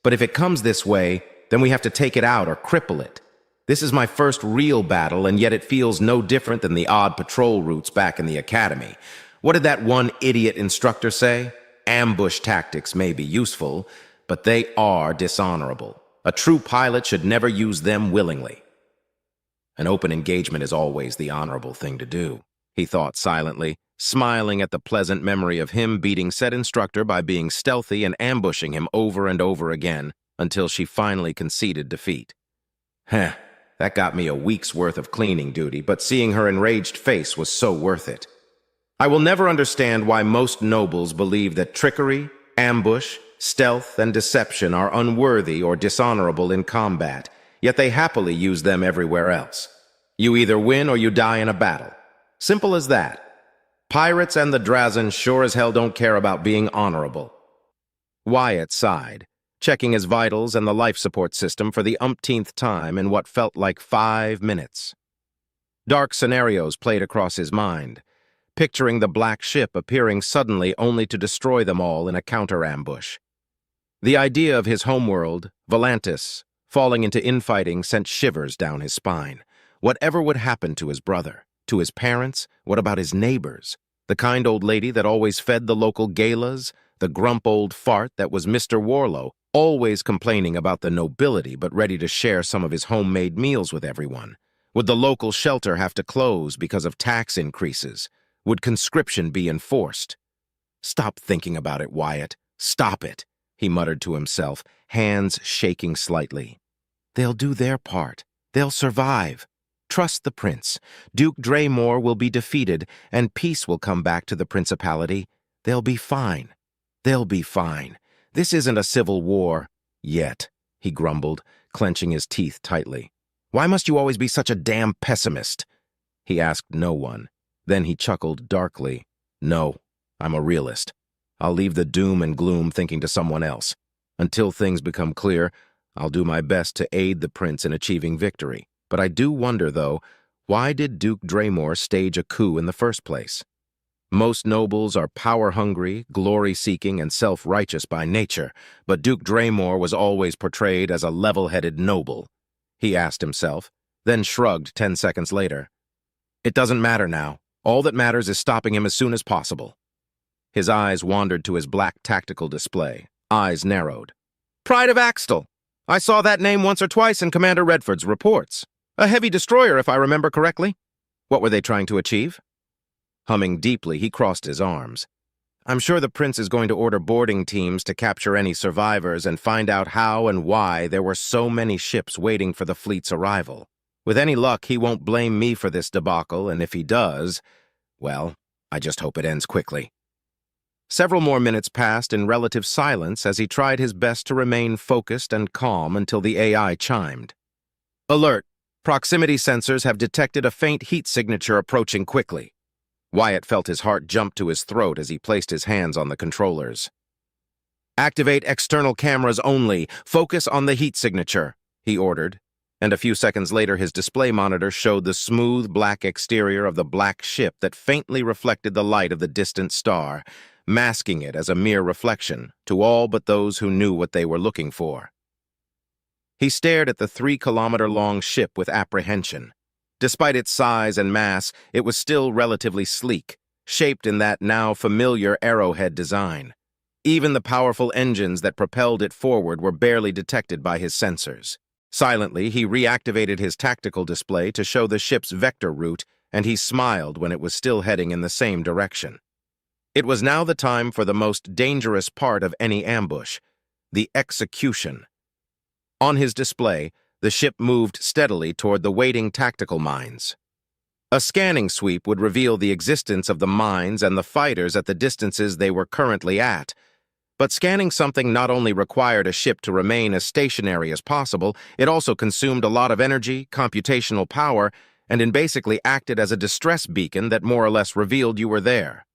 But if it comes this way, then we have to take it out or cripple it. This is my first real battle, and yet it feels no different than the odd patrol routes back in the academy. What did that one idiot instructor say? Ambush tactics may be useful, but they are dishonorable. A true pilot should never use them willingly. An open engagement is always the honorable thing to do, he thought silently, smiling at the pleasant memory of him beating said instructor by being stealthy and ambushing him over and over again until she finally conceded defeat. That got me a week's worth of cleaning duty, but seeing her enraged face was so worth it. I will never understand why most nobles believe that trickery, ambush, stealth, and deception are unworthy or dishonorable in combat, yet they happily use them everywhere else. You either win or you die in a battle. Simple as that. Pirates and the Drazen sure as hell don't care about being honorable. Wyatt sighed, checking his vitals and the life support system for the umpteenth time in what felt like 5 minutes. Dark scenarios played across his mind, picturing the black ship appearing suddenly only to destroy them all in a counter-ambush. The idea of his homeworld, Volantis, falling into infighting sent shivers down his spine. Whatever would happen to his brother, to his parents, what about his neighbors? The kind old lady that always fed the local galas, the grump old fart that was Mr. Warlow, always complaining about the nobility but ready to share some of his homemade meals with everyone. Would the local shelter have to close because of tax increases? Would conscription be enforced? Stop thinking about it, Wyatt. Stop it, he muttered to himself, hands shaking slightly. They'll do their part. They'll survive. Trust the prince. Duke Draymore will be defeated, and peace will come back to the principality. They'll be fine. They'll be fine. This isn't a civil war. Yet, he grumbled, clenching his teeth tightly. Why must you always be such a damn pessimist? He asked no one. Then he chuckled darkly. No, I'm a realist. I'll leave the doom and gloom thinking to someone else. Until things become clear, I'll do my best to aid the prince in achieving victory. But I do wonder, though, why did Duke Draymore stage a coup in the first place? Most nobles are power-hungry, glory-seeking, and self-righteous by nature, but Duke Draymore was always portrayed as a level-headed noble. He asked himself, then shrugged 10 seconds later. It doesn't matter now. All that matters is stopping him as soon as possible. His eyes wandered to his black tactical display, eyes narrowed. Pride of Axtell! I saw that name once or twice in Commander Redford's reports. A heavy destroyer, if I remember correctly. What were they trying to achieve? Humming deeply, he crossed his arms. I'm sure the prince is going to order boarding teams to capture any survivors and find out how and why there were so many ships waiting for the fleet's arrival. With any luck, he won't blame me for this debacle, and if he does, well, I just hope it ends quickly. Several more minutes passed in relative silence as he tried his best to remain focused and calm until the AI chimed. Alert! Proximity sensors have detected a faint heat signature approaching quickly. Wyatt felt his heart jump to his throat as he placed his hands on the controllers. Activate external cameras only. Focus on the heat signature, he ordered, and a few seconds later his display monitor showed the smooth black exterior of the black ship that faintly reflected the light of the distant star, masking it as a mere reflection to all but those who knew what they were looking for. He stared at the 3-kilometer-long ship with apprehension. Despite its size and mass, it was still relatively sleek, shaped in that now familiar arrowhead design. Even the powerful engines that propelled it forward were barely detected by his sensors. Silently, he reactivated his tactical display to show the ship's vector route, and he smiled when it was still heading in the same direction. It was now the time for the most dangerous part of any ambush, the execution. On his display, the ship moved steadily toward the waiting tactical mines. A scanning sweep would reveal the existence of the mines and the fighters at the distances they were currently at. But scanning something not only required a ship to remain as stationary as possible, it also consumed a lot of energy, computational power, and basically acted as a distress beacon that more or less revealed you were there.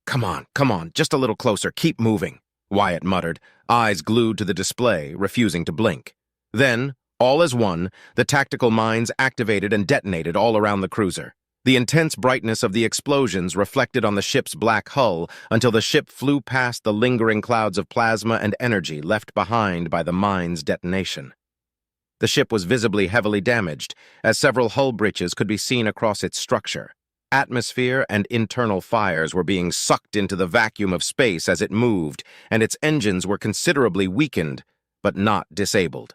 Come on, just a little closer, keep moving," Wyatt muttered, eyes glued to the display, refusing to blink. Then, all as one, the tactical mines activated and detonated all around the cruiser. The intense brightness of the explosions reflected on the ship's black hull until the ship flew past the lingering clouds of plasma and energy left behind by the mine's detonation. The ship was visibly heavily damaged, as several hull breaches could be seen across its structure. Atmosphere and internal fires were being sucked into the vacuum of space as it moved, and its engines were considerably weakened, but not disabled.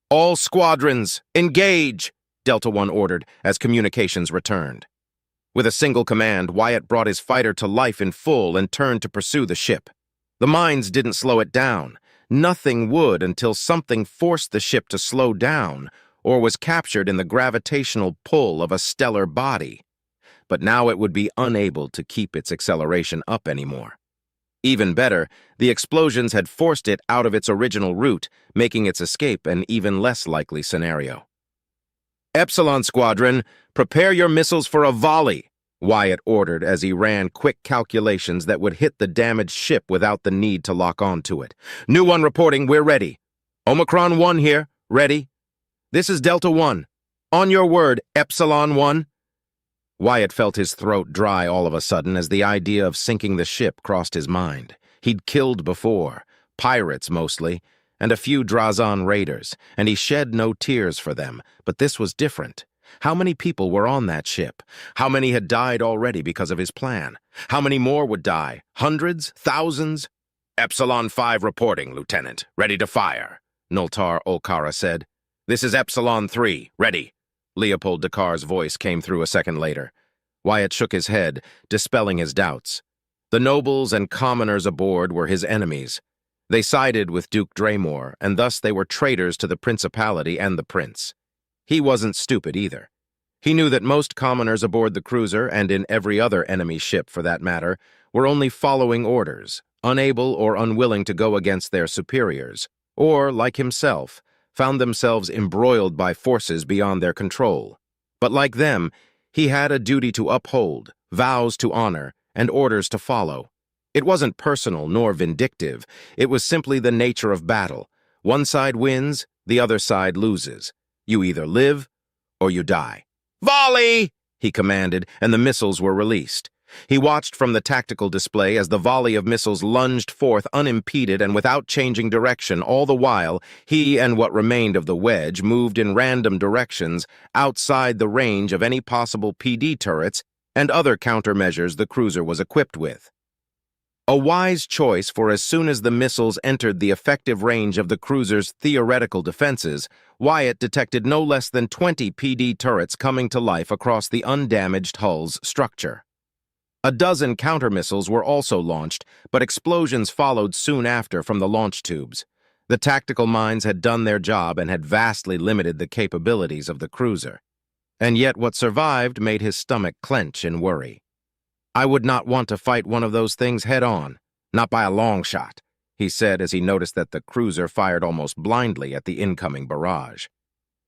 "All squadrons, engage!" Delta One ordered as communications returned. With a single command, Wyatt brought his fighter to life in full and turned to pursue the ship. The mines didn't slow it down. Nothing would until something forced the ship to slow down or was captured in the gravitational pull of a stellar body. But now it would be unable to keep its acceleration up anymore. Even better, the explosions had forced it out of its original route, making its escape an even less likely scenario. "Epsilon Squadron, prepare your missiles for a volley," Wyatt ordered as he ran quick calculations that would hit the damaged ship without the need to lock onto it. "New One reporting, we're ready. Omicron 1 here, ready. This is Delta 1. On your word, Epsilon 1. Wyatt felt his throat dry all of a sudden as the idea of sinking the ship crossed his mind. He'd killed before, pirates mostly, and a few Drazan raiders, and he shed no tears for them, but this was different. How many people were on that ship? How many had died already because of his plan? How many more would die? Hundreds? Thousands? "Epsilon 5 reporting, Lieutenant. Ready to fire," Noltar Olkara said. "This is Epsilon 3. Ready." Leopold Dakar's voice came through a second later. Wyatt shook his head, dispelling his doubts. The nobles and commoners aboard were his enemies. They sided with Duke Draymore, and thus they were traitors to the Principality and the Prince. He wasn't stupid either. He knew that most commoners aboard the cruiser, and in every other enemy ship for that matter, were only following orders, unable or unwilling to go against their superiors, or, like himself, found themselves embroiled by forces beyond their control. But like them, he had a duty to uphold, vows to honor, and orders to follow. It wasn't personal nor vindictive. It was simply the nature of battle. One side wins, the other side loses. You either live or you die. "Volley!" he commanded, and the missiles were released. He watched from the tactical display as the volley of missiles lunged forth unimpeded and without changing direction. All the while, he and what remained of the wedge moved in random directions outside the range of any possible PD turrets and other countermeasures the cruiser was equipped with. A wise choice, for as soon as the missiles entered the effective range of the cruiser's theoretical defenses, Wyatt detected no less than 20 PD turrets coming to life across the undamaged hull's structure. A dozen counter-missiles were also launched, but explosions followed soon after from the launch tubes. The tactical mines had done their job and had vastly limited the capabilities of the cruiser. And yet what survived made his stomach clench in worry. "I would not want to fight one of those things head-on, not by a long shot," he said as he noticed that the cruiser fired almost blindly at the incoming barrage.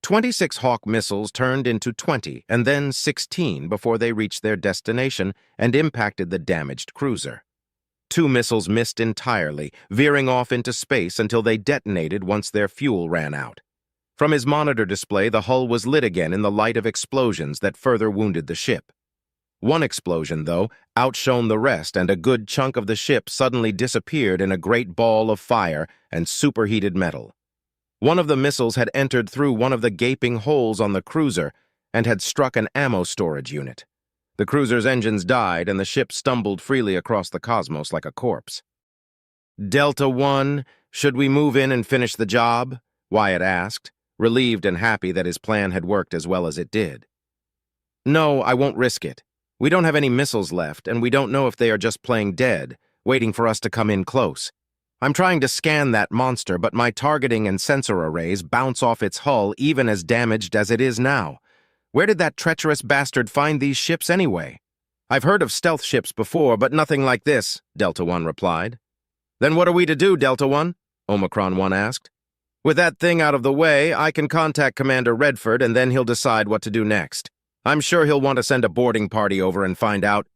26 Hawk missiles turned into 20 and then 16 before they reached their destination and impacted the damaged cruiser. 2 missiles missed entirely, veering off into space until they detonated once their fuel ran out. From his monitor display, the hull was lit again in the light of explosions that further wounded the ship. One explosion, though, outshone the rest, and a good chunk of the ship suddenly disappeared in a great ball of fire and superheated metal. One of the missiles had entered through one of the gaping holes on the cruiser and had struck an ammo storage unit. The cruiser's engines died, and the ship stumbled freely across the cosmos like a corpse. "Delta 1, should we move in and finish the job?" Wyatt asked, relieved and happy that his plan had worked as well as it did. "No, I won't risk it. We don't have any missiles left, and we don't know if they are just playing dead, waiting for us to come in close. I'm trying to scan that monster, but my targeting and sensor arrays bounce off its hull even as damaged as it is now. Where did that treacherous bastard find these ships anyway? I've heard of stealth ships before, but nothing like this, Delta One replied. Then what are we to do, Delta One? Omicron One asked. With that thing out of the way, I can contact Commander Redford and then he'll decide what to do next. I'm sure he'll want to send a boarding party over and find out.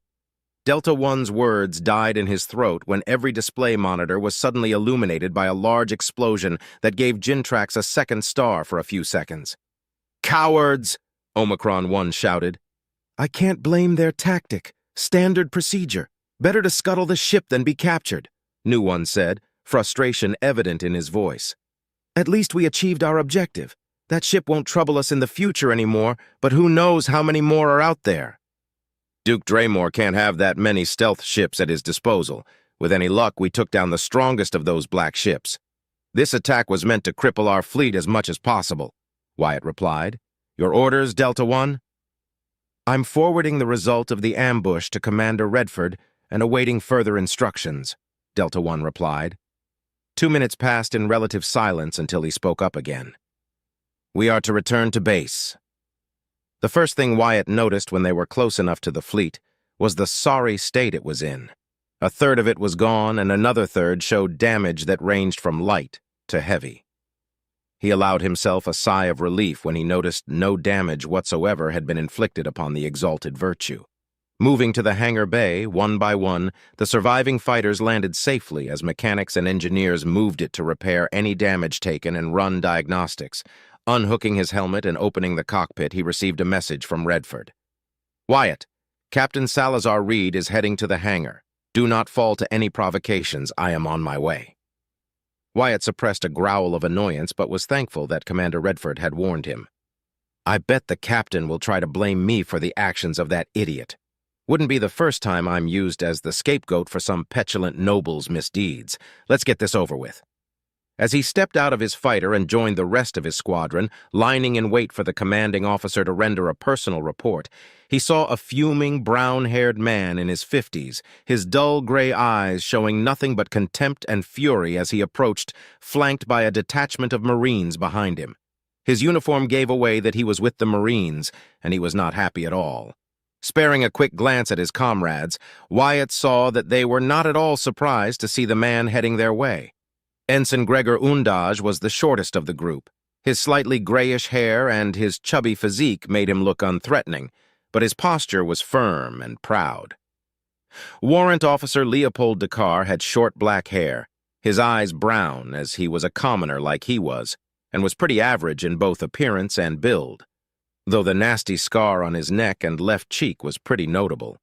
Delta One's words died in his throat when every display monitor was suddenly illuminated by a large explosion that gave Gintrax a second star for a few seconds. Cowards! Omicron One shouted. I can't blame their tactic. Standard procedure. Better to scuttle the ship than be captured, New One said, frustration evident in his voice. At least we achieved our objective. That ship won't trouble us in the future anymore, but who knows how many more are out there. Duke Draymore can't have that many stealth ships at his disposal. With any luck, we took down the strongest of those black ships. This attack was meant to cripple our fleet as much as possible, Wyatt replied. Your orders, Delta One? I'm forwarding the result of the ambush to Commander Redford and awaiting further instructions, Delta One replied. 2 minutes passed in relative silence until he spoke up again. We are to return to base. The first thing Wyatt noticed when they were close enough to the fleet was the sorry state it was in. A third of it was gone, and another third showed damage that ranged from light to heavy. He allowed himself a sigh of relief when he noticed no damage whatsoever had been inflicted upon the exalted virtue. Moving to the hangar bay, one by one, the surviving fighters landed safely as mechanics and engineers moved it to repair any damage taken and run diagnostics. Unhooking his helmet and opening the cockpit, he received a message from Redford. Wyatt, Captain Salazar Reed is heading to the hangar. Do not fall to any provocations. I am on my way. Wyatt suppressed a growl of annoyance, but was thankful that Commander Redford had warned him. I bet the captain will try to blame me for the actions of that idiot. Wouldn't be the first time I'm used as the scapegoat for some petulant noble's misdeeds. Let's get this over with. As he stepped out of his fighter and joined the rest of his squadron, lining in wait for the commanding officer to render a personal report, he saw a fuming, brown-haired man in his 50s, his dull gray eyes showing nothing but contempt and fury as he approached, flanked by a detachment of Marines behind him. His uniform gave away that he was with the Marines, and he was not happy at all. Sparing a quick glance at his comrades, Wyatt saw that they were not at all surprised to see the man heading their way. Ensign Gregor Undaj was the shortest of the group. His slightly grayish hair and his chubby physique made him look unthreatening, but his posture was firm and proud. Warrant Officer Leopold Dakar had short black hair, his eyes brown as he was a commoner like he was, and was pretty average in both appearance and build, though the nasty scar on his neck and left cheek was pretty notable.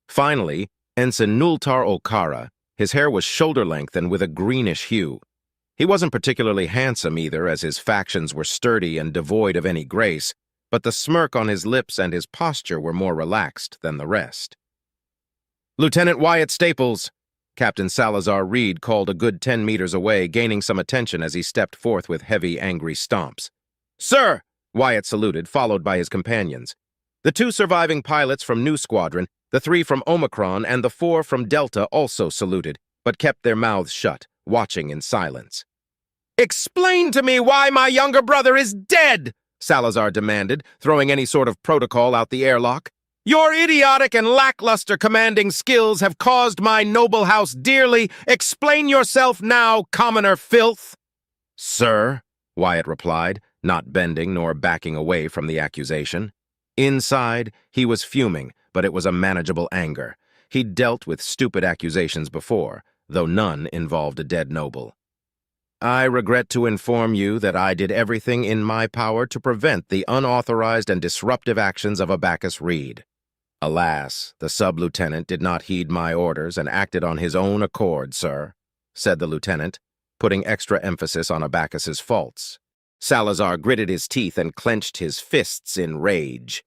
Finally, Ensign Nultar Okara, his hair was shoulder-length and with a greenish hue. He wasn't particularly handsome either, as his factions were sturdy and devoid of any grace, but the smirk on his lips and his posture were more relaxed than the rest. Lieutenant Wyatt Staples, Captain Salazar Reed called a good 10 meters away, gaining some attention as he stepped forth with heavy, angry stomps. Sir, Wyatt saluted, followed by his companions. The 2 surviving pilots from New Squadron, the 3 from Omicron, and the 4 from Delta also saluted, but kept their mouths shut, watching in silence. Explain to me why my younger brother is dead, Salazar demanded, throwing any sort of protocol out the airlock. Your idiotic and lackluster commanding skills have caused my noble house dearly. Explain yourself now, commoner filth. Sir, Wyatt replied, not bending nor backing away from the accusation. Inside, he was fuming, but it was a manageable anger. He'd dealt with stupid accusations before, though none involved a dead noble. I regret to inform you that I did everything in my power to prevent the unauthorized and disruptive actions of Abacus Reed. Alas, the sub-lieutenant did not heed my orders and acted on his own accord, sir, said the lieutenant, putting extra emphasis on Abacus's faults. Salazar gritted his teeth and clenched his fists in rage.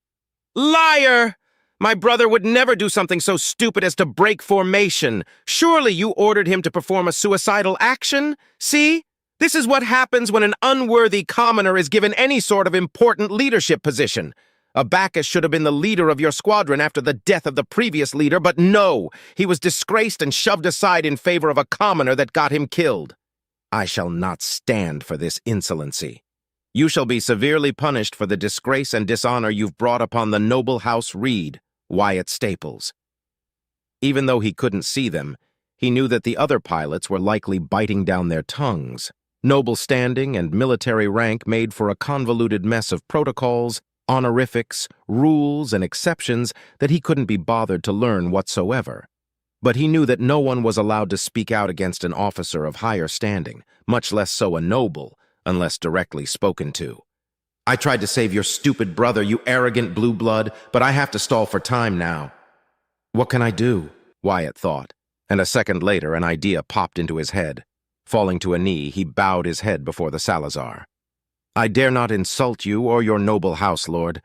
Liar! My brother would never do something so stupid as to break formation. Surely you ordered him to perform a suicidal action? See? This is what happens when an unworthy commoner is given any sort of important leadership position. Abacus should have been the leader of your squadron after the death of the previous leader, but no! He was disgraced and shoved aside in favor of a commoner that got him killed. I shall not stand for this insolency. You shall be severely punished for the disgrace and dishonor you've brought upon the noble House Reed, Wyatt Staples. Even though he couldn't see them, he knew that the other pilots were likely biting down their tongues. Noble standing and military rank made for a convoluted mess of protocols, honorifics, rules, and exceptions that he couldn't be bothered to learn whatsoever. But he knew that no one was allowed to speak out against an officer of higher standing, much less so a noble, unless directly spoken to. I tried to save your stupid brother, you arrogant blue blood, but I have to stall for time now. What can I do? Wyatt thought, and a second later an idea popped into his head. Falling to a knee, he bowed his head before the Salazar. I dare not insult you or your noble house, Lord,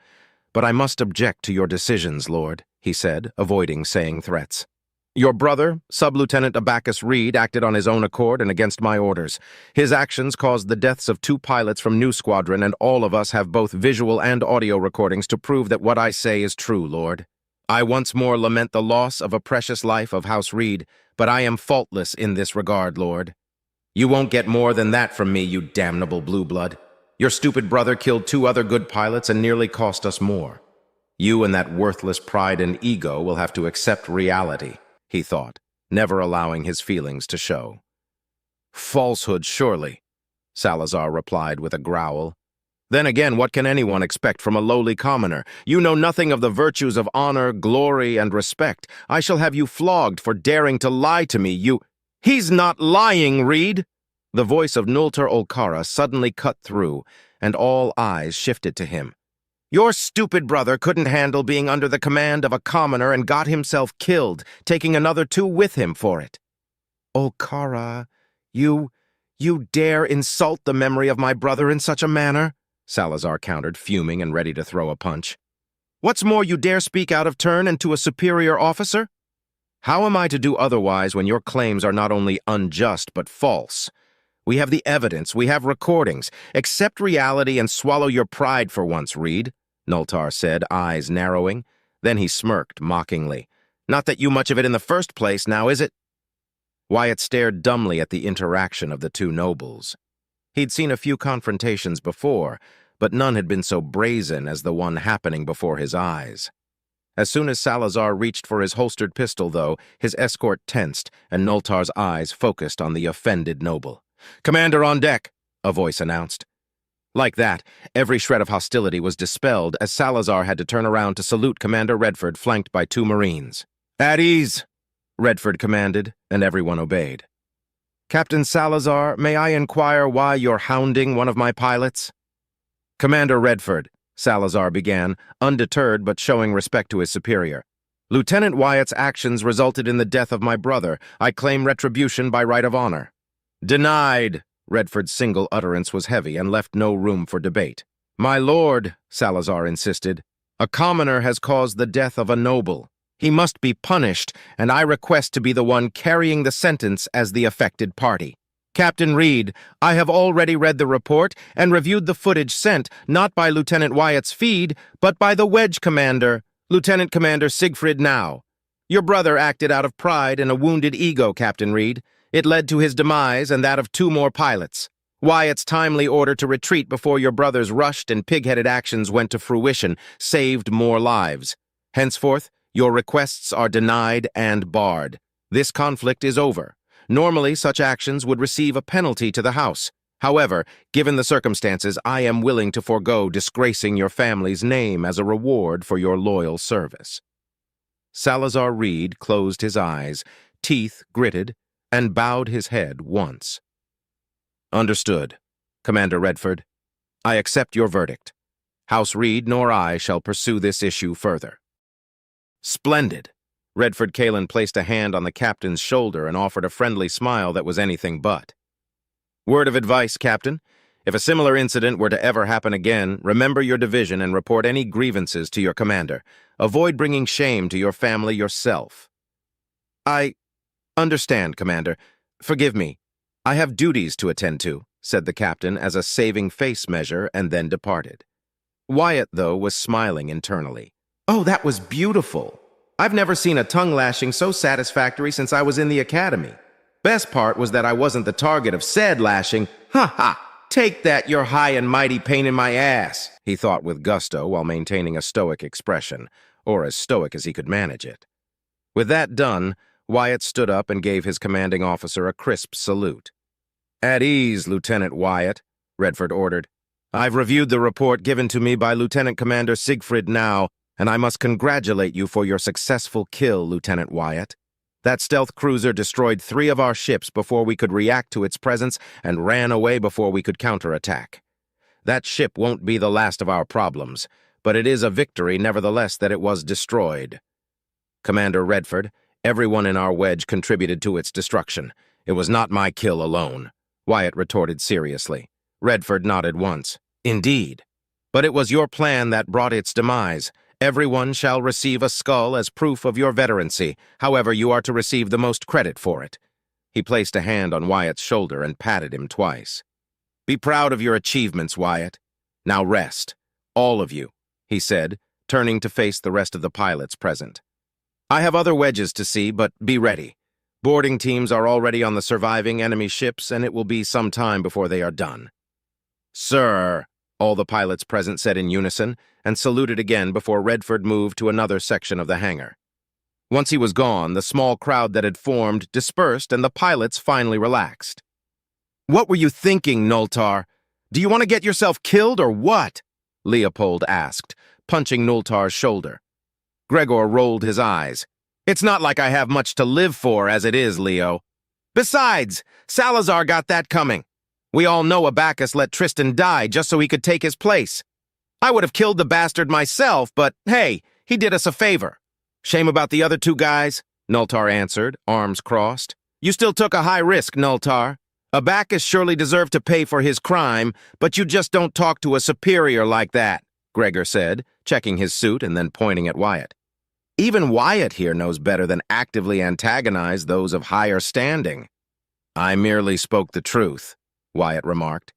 but I must object to your decisions, Lord, he said, avoiding saying threats. Your brother, Sub-Lieutenant Abacus Reed, acted on his own accord and against my orders. His actions caused the deaths of 2 pilots from New Squadron, and all of us have both visual and audio recordings to prove that what I say is true, Lord. I once more lament the loss of a precious life of House Reed, but I am faultless in this regard, Lord. You won't get more than that from me, you damnable blue blood. Your stupid brother killed 2 other good pilots and nearly cost us more. You and that worthless pride and ego will have to accept reality, he thought, never allowing his feelings to show. Falsehood, surely, Salazar replied with a growl. Then again, what can anyone expect from a lowly commoner? You know nothing of the virtues of honor, glory, and respect. I shall have you flogged for daring to lie to me, you— He's not lying, Reed! The voice of Nulter Olkara suddenly cut through, and all eyes shifted to him. Your stupid brother couldn't handle being under the command of a commoner and got himself killed, taking another 2 with him for it. Olkara, you dare insult the memory of my brother in such a manner? Salazar countered, fuming and ready to throw a punch. What's more, you dare speak out of turn and to a superior officer? How am I to do otherwise when your claims are not only unjust but false? We have the evidence, we have recordings. Accept reality and swallow your pride for once, Reed, Nultar said, eyes narrowing. Then he smirked mockingly. Not that you much of it in the first place, now is it? Wyatt stared dumbly at the interaction of the 2 nobles. He'd seen a few confrontations before, but none had been so brazen as the one happening before his eyes. As soon as Salazar reached for his holstered pistol, though, his escort tensed, and Nultar's eyes focused on the offended noble. Commander on deck, a voice announced. Like that, every shred of hostility was dispelled as Salazar had to turn around to salute Commander Redford, flanked by 2 Marines. At ease, Redford commanded, and everyone obeyed. Captain Salazar, may I inquire why you're hounding one of my pilots? Commander Redford, Salazar began, undeterred but showing respect to his superior. Lieutenant Wyatt's actions resulted in the death of my brother. I claim retribution by right of honor. Denied! Redford's single utterance was heavy and left no room for debate. My lord, Salazar insisted, a commoner has caused the death of a noble. He must be punished, and I request to be the one carrying the sentence as the affected party. Captain Reed, I have already read the report and reviewed the footage sent, not by Lieutenant Wyatt's feed, but by the Wedge Commander, Lieutenant Commander Siegfried Now. Your brother acted out of pride and a wounded ego, Captain Reed. It led to his demise and that of 2 more pilots. Wyatt's timely order to retreat before your brother's rushed and pig-headed actions went to fruition saved more lives. Henceforth, your requests are denied and barred. This conflict is over. Normally, such actions would receive a penalty to the House. However, given the circumstances, I am willing to forego disgracing your family's name as a reward for your loyal service. Salazar Reed closed his eyes, teeth gritted, and bowed his head once. Understood, Commander Redford. I accept your verdict. House Reed nor I shall pursue this issue further. Splendid! Redford Kalen placed a hand on the captain's shoulder and offered a friendly smile that was anything but. Word of advice, Captain. If a similar incident were to ever happen again, remember your division and report any grievances to your commander. Avoid bringing shame to your family yourself. I understand, Commander. Forgive me. I have duties to attend to, said the captain as a saving face measure, and then departed. Wyatt, though, was smiling internally. Oh, that was beautiful. I've never seen a tongue lashing so satisfactory since I was in the academy. Best part was that I wasn't the target of said lashing. Ha ha! Take that, your high and mighty pain in my ass, he thought with gusto while maintaining a stoic expression, or as stoic as he could manage it. With that done, Wyatt stood up and gave his commanding officer a crisp salute. At ease, Lieutenant Wyatt, Redford ordered. I've reviewed the report given to me by Lieutenant Commander Siegfried now, and I must congratulate you for your successful kill, Lieutenant Wyatt. That stealth cruiser destroyed 3 of our ships before we could react to its presence and ran away before we could counterattack. That ship won't be the last of our problems, but it is a victory nevertheless that it was destroyed. Commander Redford, everyone in our wedge contributed to its destruction. It was not my kill alone, Wyatt retorted seriously. Redford nodded once. Indeed. But it was your plan that brought its demise. Everyone shall receive a skull as proof of your veterancy. However, you are to receive the most credit for it. He placed a hand on Wyatt's shoulder and patted him twice. Be proud of your achievements, Wyatt. Now rest. All of you, he said, turning to face the rest of the pilots present. I have other wedges to see, but be ready. Boarding teams are already on the surviving enemy ships, and it will be some time before they are done. Sir, all the pilots present said in unison, and saluted again before Redford moved to another section of the hangar. Once he was gone, the small crowd that had formed dispersed, and the pilots finally relaxed. What were you thinking, Nultar? Do you want to get yourself killed or what? Leopold asked, punching Nultar's shoulder. Gregor rolled his eyes. It's not like I have much to live for as it is, Leo. Besides, Salazar got that coming. We all know Abacus let Tristan die just so he could take his place. I would have killed the bastard myself, but hey, he did us a favor. Shame about the other 2 guys, Nultar answered, arms crossed. You still took a high risk, Nultar. Abacus surely deserved to pay for his crime, but you just don't talk to a superior like that, Gregor said, checking his suit and then pointing at Wyatt. Even Wyatt here knows better than actively antagonize those of higher standing. I merely spoke the truth, Wyatt remarked.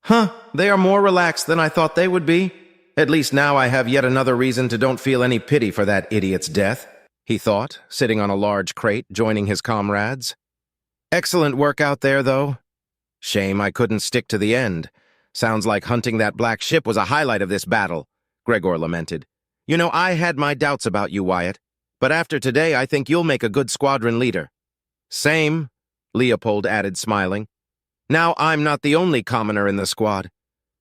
Huh, they are more relaxed than I thought they would be. At least now I have yet another reason to don't feel any pity for that idiot's death, he thought, sitting on a large crate, joining his comrades. Excellent work out there, though. Shame I couldn't stick to the end. Sounds like hunting that black ship was a highlight of this battle, Gregor lamented. You know, I had my doubts about you, Wyatt, but after today I think you'll make a good squadron leader. Same, Leopold added, smiling. Now I'm not the only commoner in the squad,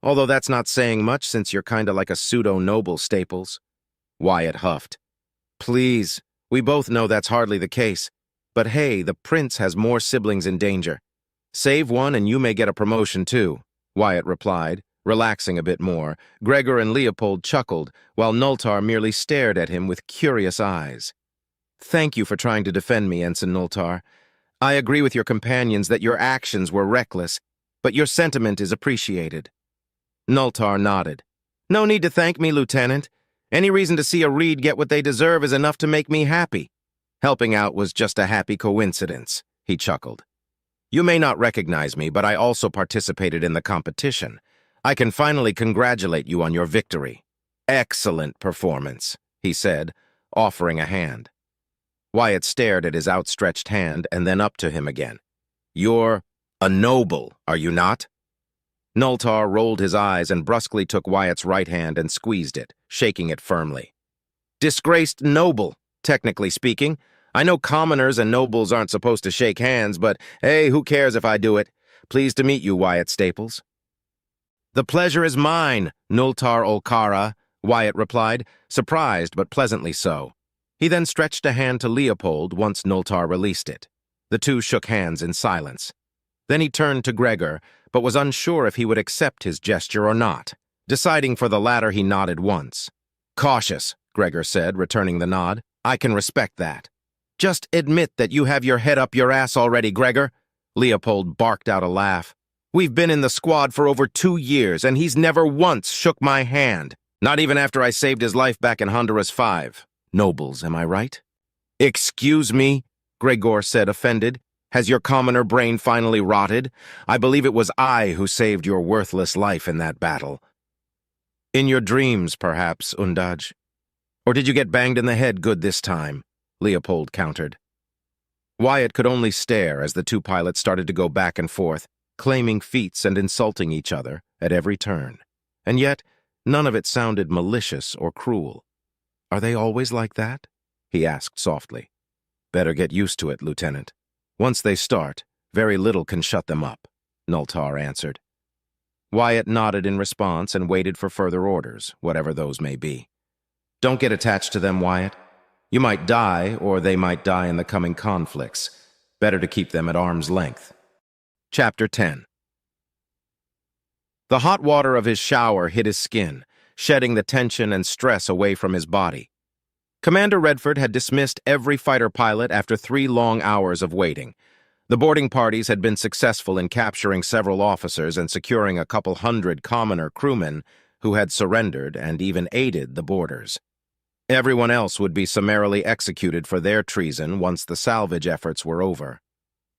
although that's not saying much since you're kinda like a pseudo-noble, Staples. Wyatt huffed. Please, we both know that's hardly the case, but hey, the prince has more siblings in danger. Save one and you may get a promotion too, Wyatt replied, relaxing a bit more. Gregor and Leopold chuckled, while Nultar merely stared at him with curious eyes. Thank you for trying to defend me, Ensign Nultar. I agree with your companions that your actions were reckless, but your sentiment is appreciated. Nultar nodded. No need to thank me, Lieutenant. Any reason to see a Reed get what they deserve is enough to make me happy. Helping out was just a happy coincidence, he chuckled. You may not recognize me, but I also participated in the competition. I can finally congratulate you on your victory. Excellent performance, he said, offering a hand. Wyatt stared at his outstretched hand and then up to him again. You're a noble, are you not? Nultar rolled his eyes and brusquely took Wyatt's right hand and squeezed it, shaking it firmly. Disgraced noble, technically speaking. I know commoners and nobles aren't supposed to shake hands, but hey, who cares if I do it? Pleased to meet you, Wyatt Staples. The pleasure is mine, Nultar Olkara, Wyatt replied, surprised but pleasantly so. He then stretched a hand to Leopold once Nultar released it. The two shook hands in silence. Then he turned to Gregor, but was unsure if he would accept his gesture or not. Deciding for the latter, he nodded once. Cautious, Gregor said, returning the nod. I can respect that. Just admit that you have your head up your ass already, Gregor. Leopold barked out a laugh. We've been in the squad for over 2 years, and he's never once shook my hand. Not even after I saved his life back in Honduras 5. Nobles, am I right? Excuse me, Gregor said, offended. Has your commoner brain finally rotted? I believe it was I who saved your worthless life in that battle. In your dreams, perhaps, Undaj. Or did you get banged in the head good this time? Leopold countered. Wyatt could only stare as the two pilots started to go back and forth, claiming feats and insulting each other at every turn. And yet, none of it sounded malicious or cruel. Are they always like that? He asked softly. Better get used to it, Lieutenant. Once they start, very little can shut them up, Nultar answered. Wyatt nodded in response and waited for further orders, whatever those may be. Don't get attached to them, Wyatt. You might die, or they might die in the coming conflicts. Better to keep them at arm's length. Chapter 10. The hot water of his shower hit his skin, shedding the tension and stress away from his body. Commander Redford had dismissed every fighter pilot after 3 long hours of waiting. The boarding parties had been successful in capturing several officers and securing a couple hundred commoner crewmen who had surrendered and even aided the boarders. Everyone else would be summarily executed for their treason once the salvage efforts were over.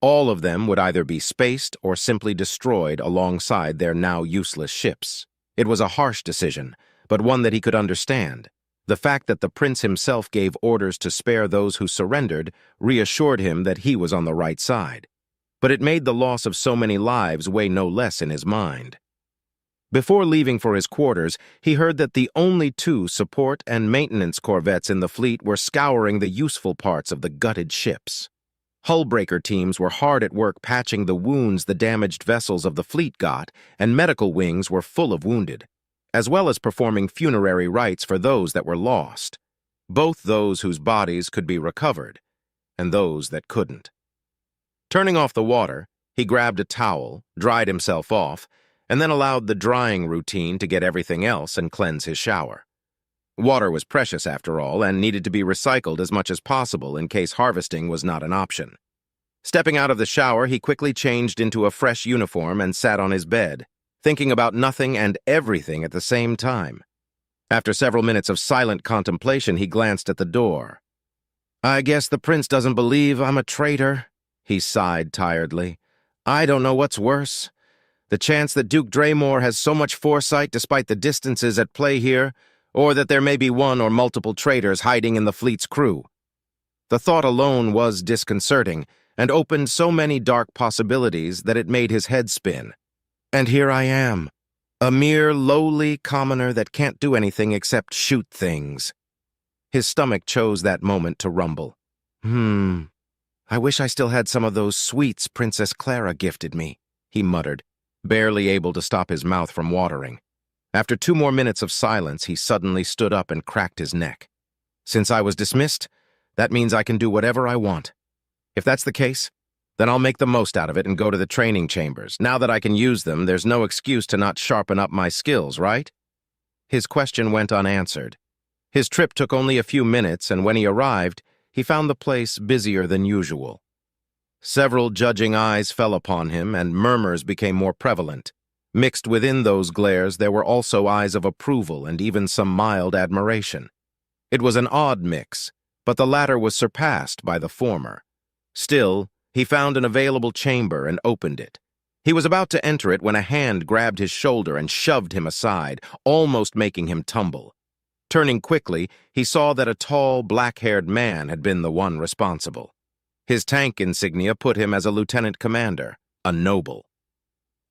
All of them would either be spaced or simply destroyed alongside their now useless ships. It was a harsh decision, but one that he could understand. The fact that the prince himself gave orders to spare those who surrendered reassured him that he was on the right side. But it made the loss of so many lives weigh no less in his mind. Before leaving for his quarters, he heard that the only 2 support and maintenance corvettes in the fleet were scouring the useful parts of the gutted ships. Hullbreaker teams were hard at work patching the wounds the damaged vessels of the fleet got, and medical wings were full of wounded, as well as performing funerary rites for those that were lost, both those whose bodies could be recovered, and those that couldn't. Turning off the water, he grabbed a towel, dried himself off, and then allowed the drying routine to get everything else and cleanse his shower. Water was precious after all, and needed to be recycled as much as possible in case harvesting was not an option. Stepping out of the shower, he quickly changed into a fresh uniform and sat on his bed, thinking about nothing and everything at the same time. After several minutes of silent contemplation, he glanced at the door. I guess the prince doesn't believe I'm a traitor, he sighed tiredly. I don't know what's worse. The chance that Duke Draymore has so much foresight despite the distances at play here, or that there may be one or multiple traitors hiding in the fleet's crew. The thought alone was disconcerting, and opened so many dark possibilities that it made his head spin. And here I am, a mere lowly commoner that can't do anything except shoot things. His stomach chose that moment to rumble. I wish I still had some of those sweets Princess Clara gifted me, he muttered, barely able to stop his mouth from watering. After 2 more minutes of silence, he suddenly stood up and cracked his neck. Since I was dismissed, that means I can do whatever I want. If that's the case, then I'll make the most out of it and go to the training chambers. Now that I can use them, there's no excuse to not sharpen up my skills, right? His question went unanswered. His trip took only a few minutes, and when he arrived, he found the place busier than usual. Several judging eyes fell upon him, and murmurs became more prevalent. Mixed within those glares, there were also eyes of approval and even some mild admiration. It was an odd mix, but the latter was surpassed by the former. Still, he found an available chamber and opened it. He was about to enter it when a hand grabbed his shoulder and shoved him aside, almost making him tumble. Turning quickly, he saw that a tall, black-haired man had been the one responsible. His tank insignia put him as a lieutenant commander, a noble.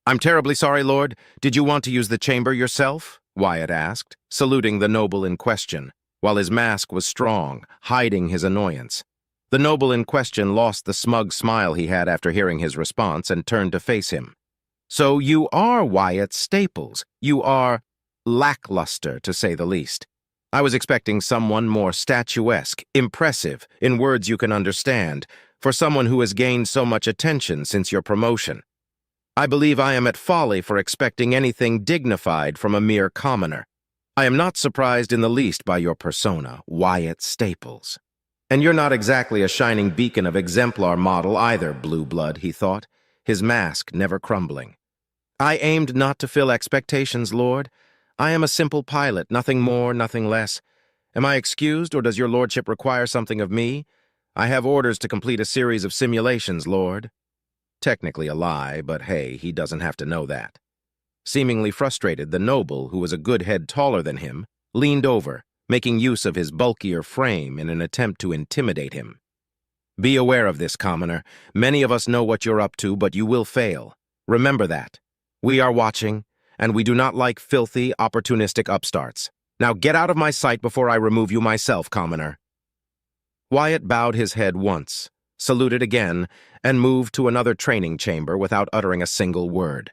I'm terribly sorry, Lord. Did you want to use the chamber yourself? Wyatt asked, saluting the noble in question, while his mask was strong, hiding his annoyance. The noble in question lost the smug smile he had after hearing his response and turned to face him. So you are Wyatt Staples. You are lackluster, to say the least. I was expecting someone more statuesque, impressive, in words you can understand, for someone who has gained so much attention since your promotion. I believe I am at folly for expecting anything dignified from a mere commoner. I am not surprised in the least by your persona, Wyatt Staples. And you're not exactly a shining beacon of exemplar model either, Blue Blood, he thought, his mask never crumbling. I aimed not to fill expectations, Lord. I am a simple pilot, nothing more, nothing less. Am I excused, or does your lordship require something of me? I have orders to complete a series of simulations, Lord. Technically a lie, but hey, he doesn't have to know that. Seemingly frustrated, the noble, who was a good head taller than him, leaned over, making use of his bulkier frame in an attempt to intimidate him. Be aware of this, commoner. Many of us know what you're up to, but you will fail. Remember that. We are watching, and we do not like filthy, opportunistic upstarts. Now get out of my sight before I remove you myself, commoner. Wyatt bowed his head once, saluted again, and moved to another training chamber without uttering a single word,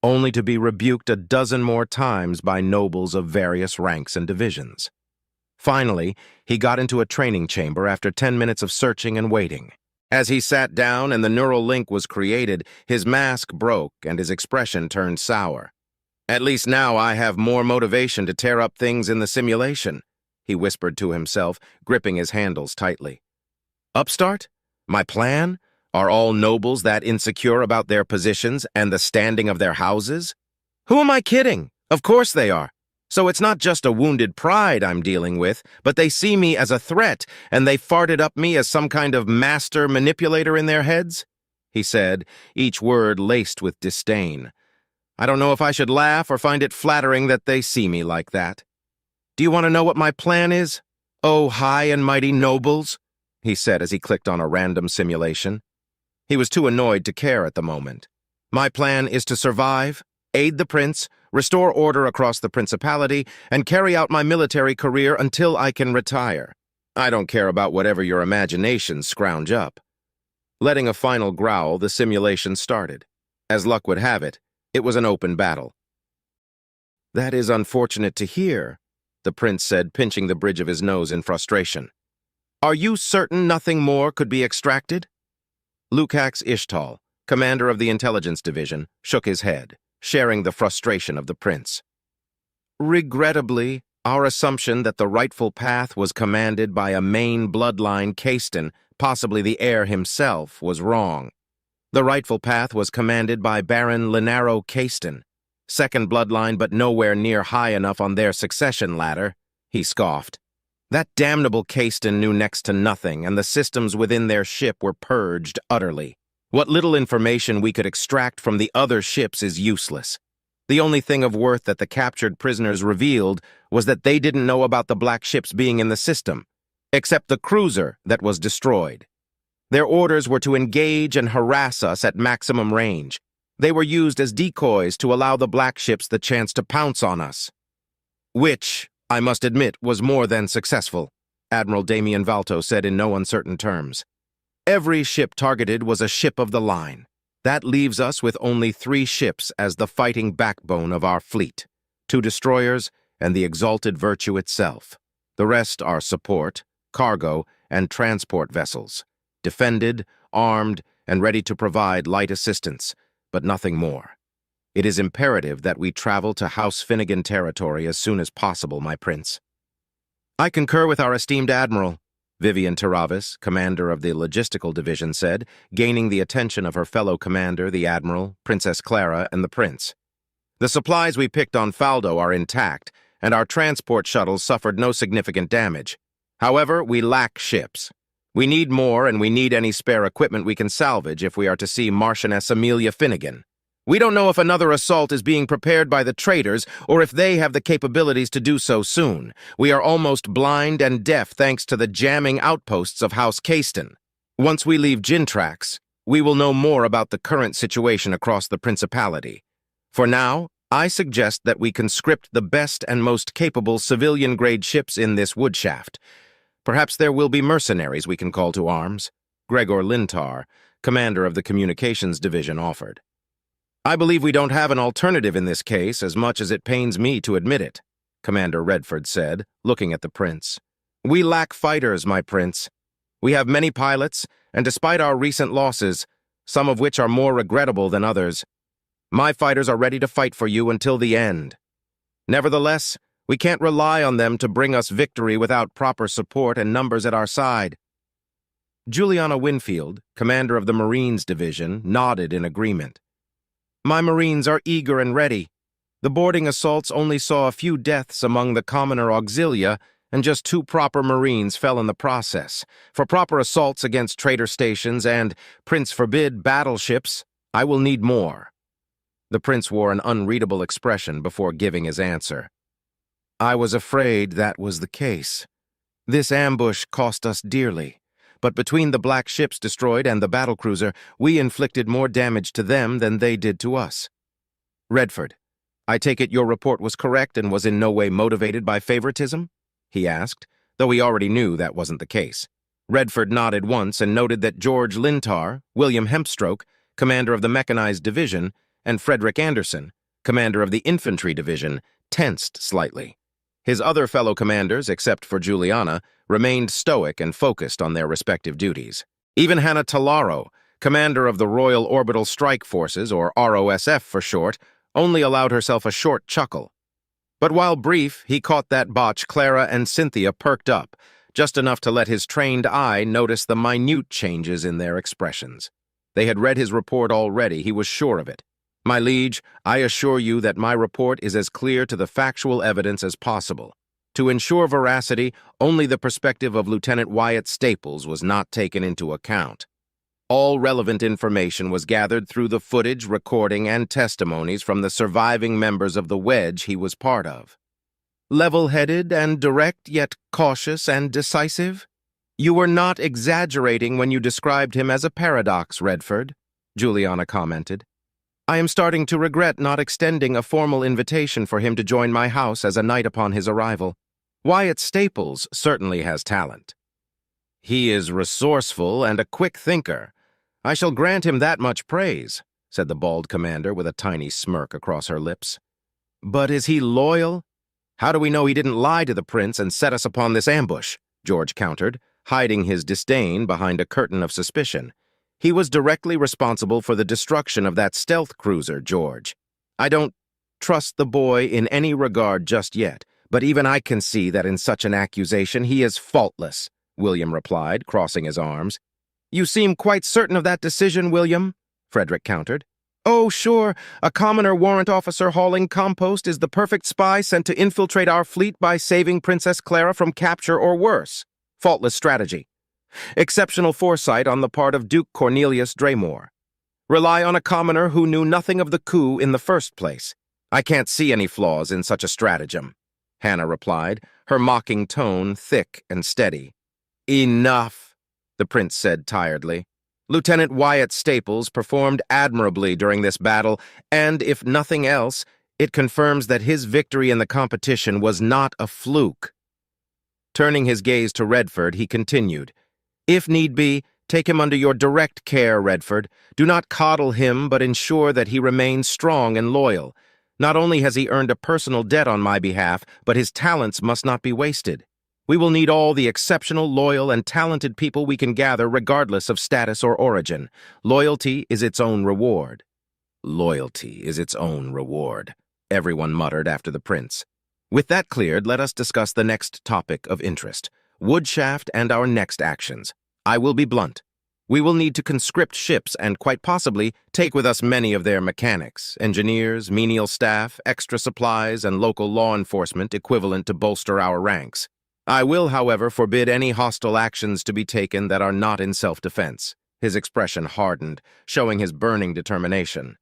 only to be rebuked a dozen more times by nobles of various ranks and divisions. Finally, he got into a training chamber after 10 minutes of searching and waiting. As he sat down and the neural link was created, his mask broke and his expression turned sour. At least now I have more motivation to tear up things in the simulation, he whispered to himself, gripping his handles tightly. Upstart? My plan? Are all nobles that insecure about their positions and the standing of their houses? Who am I kidding? Of course they are. So it's not just a wounded pride I'm dealing with, but they see me as a threat, and they farted up me as some kind of master manipulator in their heads? He said, each word laced with disdain. I don't know if I should laugh or find it flattering that they see me like that. Do you want to know what my plan is? Oh, high and mighty nobles, he said as he clicked on a random simulation. He was too annoyed to care at the moment. My plan is to survive, aid the prince, restore order across the principality, and carry out my military career until I can retire. I don't care about whatever your imaginations scrounge up. Letting a final growl, the simulation started. As luck would have it, it was an open battle. That is unfortunate to hear, the prince said, pinching the bridge of his nose in frustration. Are you certain nothing more could be extracted? Lukacs Ishtal, commander of the intelligence division, shook his head, sharing the frustration of the prince. Regrettably, our assumption that the rightful path was commanded by a main bloodline Caiston, possibly the heir himself, was wrong. The rightful path was commanded by Baron Linaro Caiston, second bloodline but nowhere near high enough on their succession ladder, he scoffed. That damnable Caiston knew next to nothing, and the systems within their ship were purged utterly. What little information we could extract from the other ships is useless. The only thing of worth that the captured prisoners revealed was that they didn't know about the black ships being in the system, except the cruiser that was destroyed. Their orders were to engage and harass us at maximum range. They were used as decoys to allow the black ships the chance to pounce on us. Which, I must admit, was more than successful, Admiral Damian Valto said in no uncertain terms. Every ship targeted was a ship of the line. That leaves us with only 3 ships as the fighting backbone of our fleet, 2 destroyers and the Exalted Virtue itself. The rest are support, cargo, and transport vessels, defended, armed, and ready to provide light assistance, but nothing more. It is imperative that we travel to House Finnegan territory as soon as possible, my prince. I concur with our esteemed admiral, Vivian Taravis, commander of the logistical division, said, gaining the attention of her fellow commander, the admiral, Princess Clara, and the prince. The supplies we picked on Faldo are intact, and our transport shuttles suffered no significant damage. However, we lack ships. We need more, and we need any spare equipment we can salvage if we are to see Marchioness Amelia Finnegan. We don't know if another assault is being prepared by the traitors or if they have the capabilities to do so soon. We are almost blind and deaf thanks to the jamming outposts of House Caiston. Once we leave Gintrax, we will know more about the current situation across the Principality. For now, I suggest that we conscript the best and most capable civilian-grade ships in this woodshaft. Perhaps there will be mercenaries we can call to arms, Gregor Lintar, commander of the Communications Division, offered. I believe we don't have an alternative in this case, as much as it pains me to admit it, Commander Redford said, looking at the prince. We lack fighters, my prince. We have many pilots, and despite our recent losses, some of which are more regrettable than others, my fighters are ready to fight for you until the end. Nevertheless, we can't rely on them to bring us victory without proper support and numbers at our side. Juliana Winfield, commander of the Marines Division, nodded in agreement. My Marines are eager and ready. The boarding assaults only saw a few deaths among the commoner auxilia, and just 2 proper Marines fell in the process. For proper assaults against traitor stations and, Prince forbid, battleships, I will need more. The prince wore an unreadable expression before giving his answer. I was afraid that was the case. This ambush cost us dearly, but between the black ships destroyed and the battlecruiser, we inflicted more damage to them than they did to us. Redford, I take it your report was correct and was in no way motivated by favoritism? He asked, though he already knew that wasn't the case. Redford nodded once and noted that George Lintar, William Hempstroke, commander of the Mechanized Division, and Frederick Anderson, commander of the Infantry Division, tensed slightly. His other fellow commanders, except for Juliana, remained stoic and focused on their respective duties. Even Hannah Talaro, commander of the Royal Orbital Strike Forces, or ROSF for short, only allowed herself a short chuckle. But while brief, he caught that botch Clara and Cynthia perked up, just enough to let his trained eye notice the minute changes in their expressions. They had read his report already, he was sure of it. My liege, I assure you that my report is as clear to the factual evidence as possible. To ensure veracity, only the perspective of Lieutenant Wyatt Staples was not taken into account. All relevant information was gathered through the footage, recording, and testimonies from the surviving members of the wedge he was part of. Level-headed and direct, yet cautious and decisive? You were not exaggerating when you described him as a paradox, Redford, Juliana commented. I am starting to regret not extending a formal invitation for him to join my house as a knight upon his arrival. Wyatt Staples certainly has talent. He is resourceful and a quick thinker. I shall grant him that much praise, said the bald commander with a tiny smirk across her lips. But is he loyal? How do we know he didn't lie to the prince and set us upon this ambush? George countered, hiding his disdain behind a curtain of suspicion. He was directly responsible for the destruction of that stealth cruiser, George. I don't trust the boy in any regard just yet, but even I can see that in such an accusation he is faultless, William replied, crossing his arms. You seem quite certain of that decision, William, Frederick countered. Oh, sure, a commoner warrant officer hauling compost is the perfect spy sent to infiltrate our fleet by saving Princess Clara from capture or worse. Faultless strategy. Exceptional foresight on the part of Duke Cornelius Draymore. Rely on a commoner who knew nothing of the coup in the first place. I can't see any flaws in such a stratagem, Hannah replied, her mocking tone thick and steady. Enough, the prince said tiredly. Lieutenant Wyatt Staples performed admirably during this battle, and, if nothing else, it confirms that his victory in the competition was not a fluke. Turning his gaze to Redford, he continued, If need be, take him under your direct care, Redford. Do not coddle him, but ensure that he remains strong and loyal. Not only has he earned a personal debt on my behalf, but his talents must not be wasted. We will need all the exceptional, loyal, and talented people we can gather regardless of status or origin. Loyalty is its own reward. Loyalty is its own reward, everyone muttered after the prince. With that cleared, let us discuss the next topic of interest, Woodshaft and our next actions. I will be blunt. We will need to conscript ships and quite possibly take with us many of their mechanics, engineers, menial staff, extra supplies, and local law enforcement equivalent to bolster our ranks. I will, however, forbid any hostile actions to be taken that are not in self-defense. His expression hardened, showing his burning determination.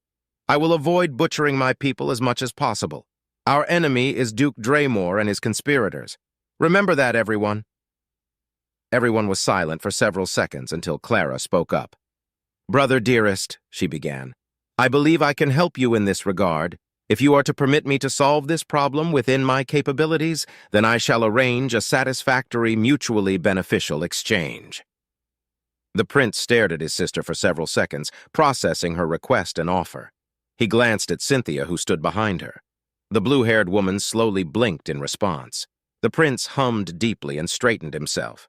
I will avoid butchering my people as much as possible. Our enemy is Duke Draymore and his conspirators. Remember that, everyone. Everyone was silent for several seconds until Clara spoke up. Brother dearest, she began, I believe I can help you in this regard. If you are to permit me to solve this problem within my capabilities, then I shall arrange a satisfactory, mutually beneficial exchange. The prince stared at his sister for several seconds, processing her request and offer. He glanced at Cynthia, who stood behind her. The blue-haired woman slowly blinked in response. The prince hummed deeply and straightened himself.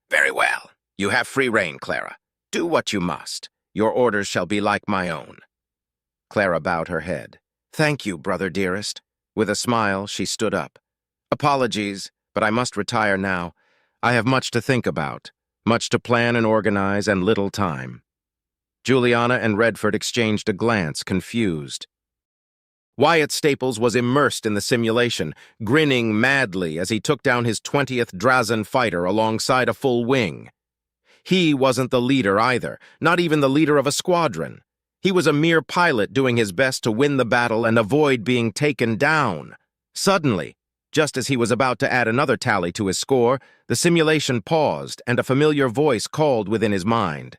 Very well. You have free rein, Clara. Do what you must. Your orders shall be like my own. Clara bowed her head. Thank you, brother dearest. With a smile, she stood up. Apologies, but I must retire now. I have much to think about, much to plan and organize, and little time. Juliana and Redford exchanged a glance, confused. Wyatt Staples was immersed in the simulation, grinning madly as he took down his 20th Drazen fighter alongside a full wing. He wasn't the leader either, not even the leader of a squadron. He was a mere pilot doing his best to win the battle and avoid being taken down. Suddenly, just as he was about to add another tally to his score, the simulation paused and a familiar voice called within his mind.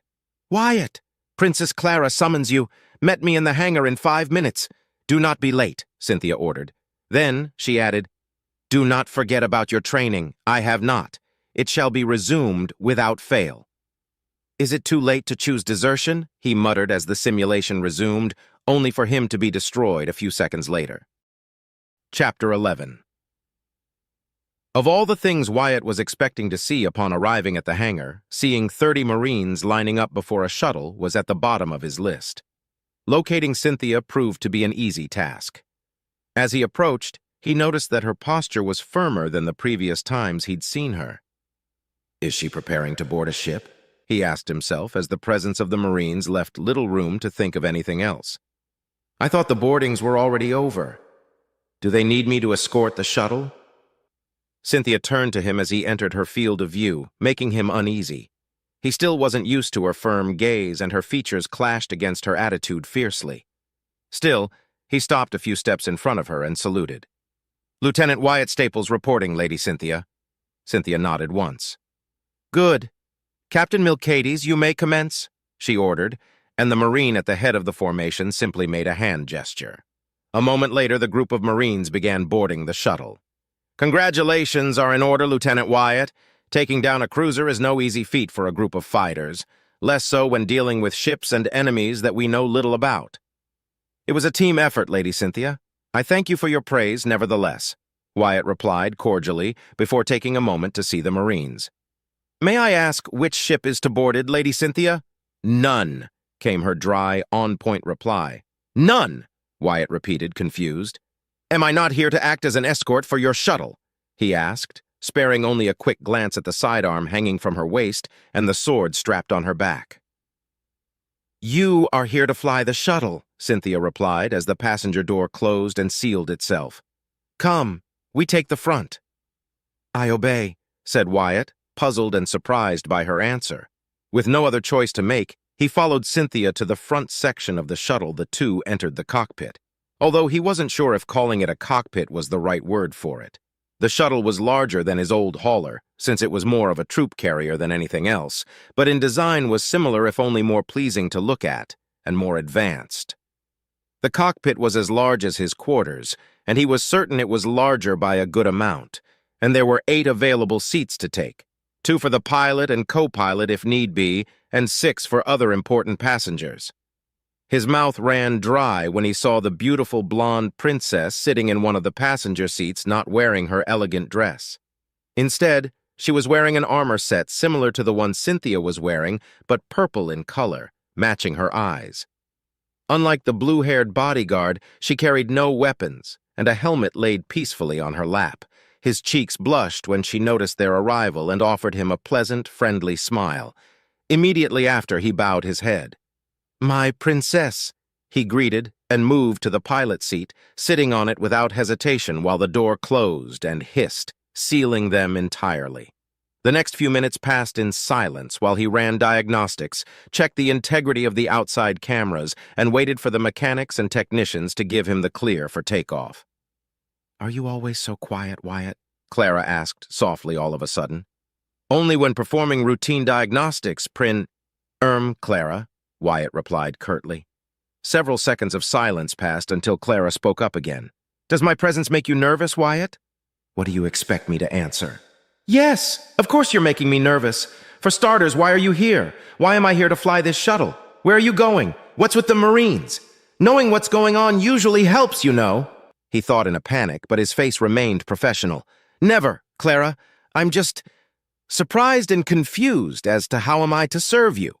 "Wyatt, Princess Clara summons you. Met me in the hangar in 5 minutes. Do not be late," Cynthia ordered. Then, she added, "Do not forget about your training. I have not. It shall be resumed without fail." "Is it too late to choose desertion?" he muttered as the simulation resumed, only for him to be destroyed a few seconds later. Chapter 11. Of all the things Wyatt was expecting to see upon arriving at the hangar, seeing 30 Marines lining up before a shuttle was at the bottom of his list. Locating Cynthia proved to be an easy task. As he approached, he noticed that her posture was firmer than the previous times he'd seen her. "Is she preparing to board a ship?" he asked himself as the presence of the Marines left little room to think of anything else. "I thought the boardings were already over. Do they need me to escort the shuttle?" Cynthia turned to him as he entered her field of view, making him uneasy. He still wasn't used to her firm gaze, and her features clashed against her attitude fiercely. Still, he stopped a few steps in front of her and saluted. "Lieutenant Wyatt Staples reporting, Lady Cynthia." Cynthia nodded once. "Good. Captain Milcades, you may commence," she ordered, and the Marine at the head of the formation simply made a hand gesture. A moment later, the group of Marines began boarding the shuttle. "Congratulations are in order, Lieutenant Wyatt. Taking down a cruiser is no easy feat for a group of fighters, less so when dealing with ships and enemies that we know little about." "It was a team effort, Lady Cynthia. I thank you for your praise, nevertheless," Wyatt replied cordially before taking a moment to see the Marines. "May I ask which ship is to boarded, Lady Cynthia?" "None," came her dry, on-point reply. "None," Wyatt repeated, confused. "Am I not here to act as an escort for your shuttle?" he asked, sparing only a quick glance at the sidearm hanging from her waist and the sword strapped on her back. "You are here to fly the shuttle," Cynthia replied as the passenger door closed and sealed itself. "Come, we take the front." "I obey," said Wyatt, puzzled and surprised by her answer. With no other choice to make, he followed Cynthia to the front section of the shuttle. The two entered the cockpit, although he wasn't sure if calling it a cockpit was the right word for it. The shuttle was larger than his old hauler, since it was more of a troop carrier than anything else, but in design was similar if only more pleasing to look at, and more advanced. The cockpit was as large as his quarters, and he was certain it was larger by a good amount, and there were 8 available seats to take, 2 for the pilot and co-pilot if need be, and 6 for other important passengers. His mouth ran dry when he saw the beautiful blonde princess sitting in one of the passenger seats not wearing her elegant dress. Instead, she was wearing an armor set similar to the one Cynthia was wearing, but purple in color, matching her eyes. Unlike the blue-haired bodyguard, she carried no weapons, and a helmet laid peacefully on her lap. His cheeks blushed when she noticed their arrival and offered him a pleasant, friendly smile. Immediately after, he bowed his head. "My princess," he greeted and moved to the pilot seat, sitting on it without hesitation while the door closed and hissed, sealing them entirely. The next few minutes passed in silence while he ran diagnostics, checked the integrity of the outside cameras, and waited for the mechanics and technicians to give him the clear for takeoff. "Are you always so quiet, Wyatt?" Clara asked softly all of a sudden. "Only when performing routine diagnostics, Clara," Wyatt replied curtly. Several seconds of silence passed until Clara spoke up again. "Does my presence make you nervous, Wyatt?" "What do you expect me to answer?" "Yes, of course you're making me nervous. For starters, why are you here? Why am I here to fly this shuttle? Where are you going? What's with the Marines? Knowing what's going on usually helps, you know." He thought in a panic, but his face remained professional. "Never, Clara. I'm just surprised and confused as to how am I to serve you."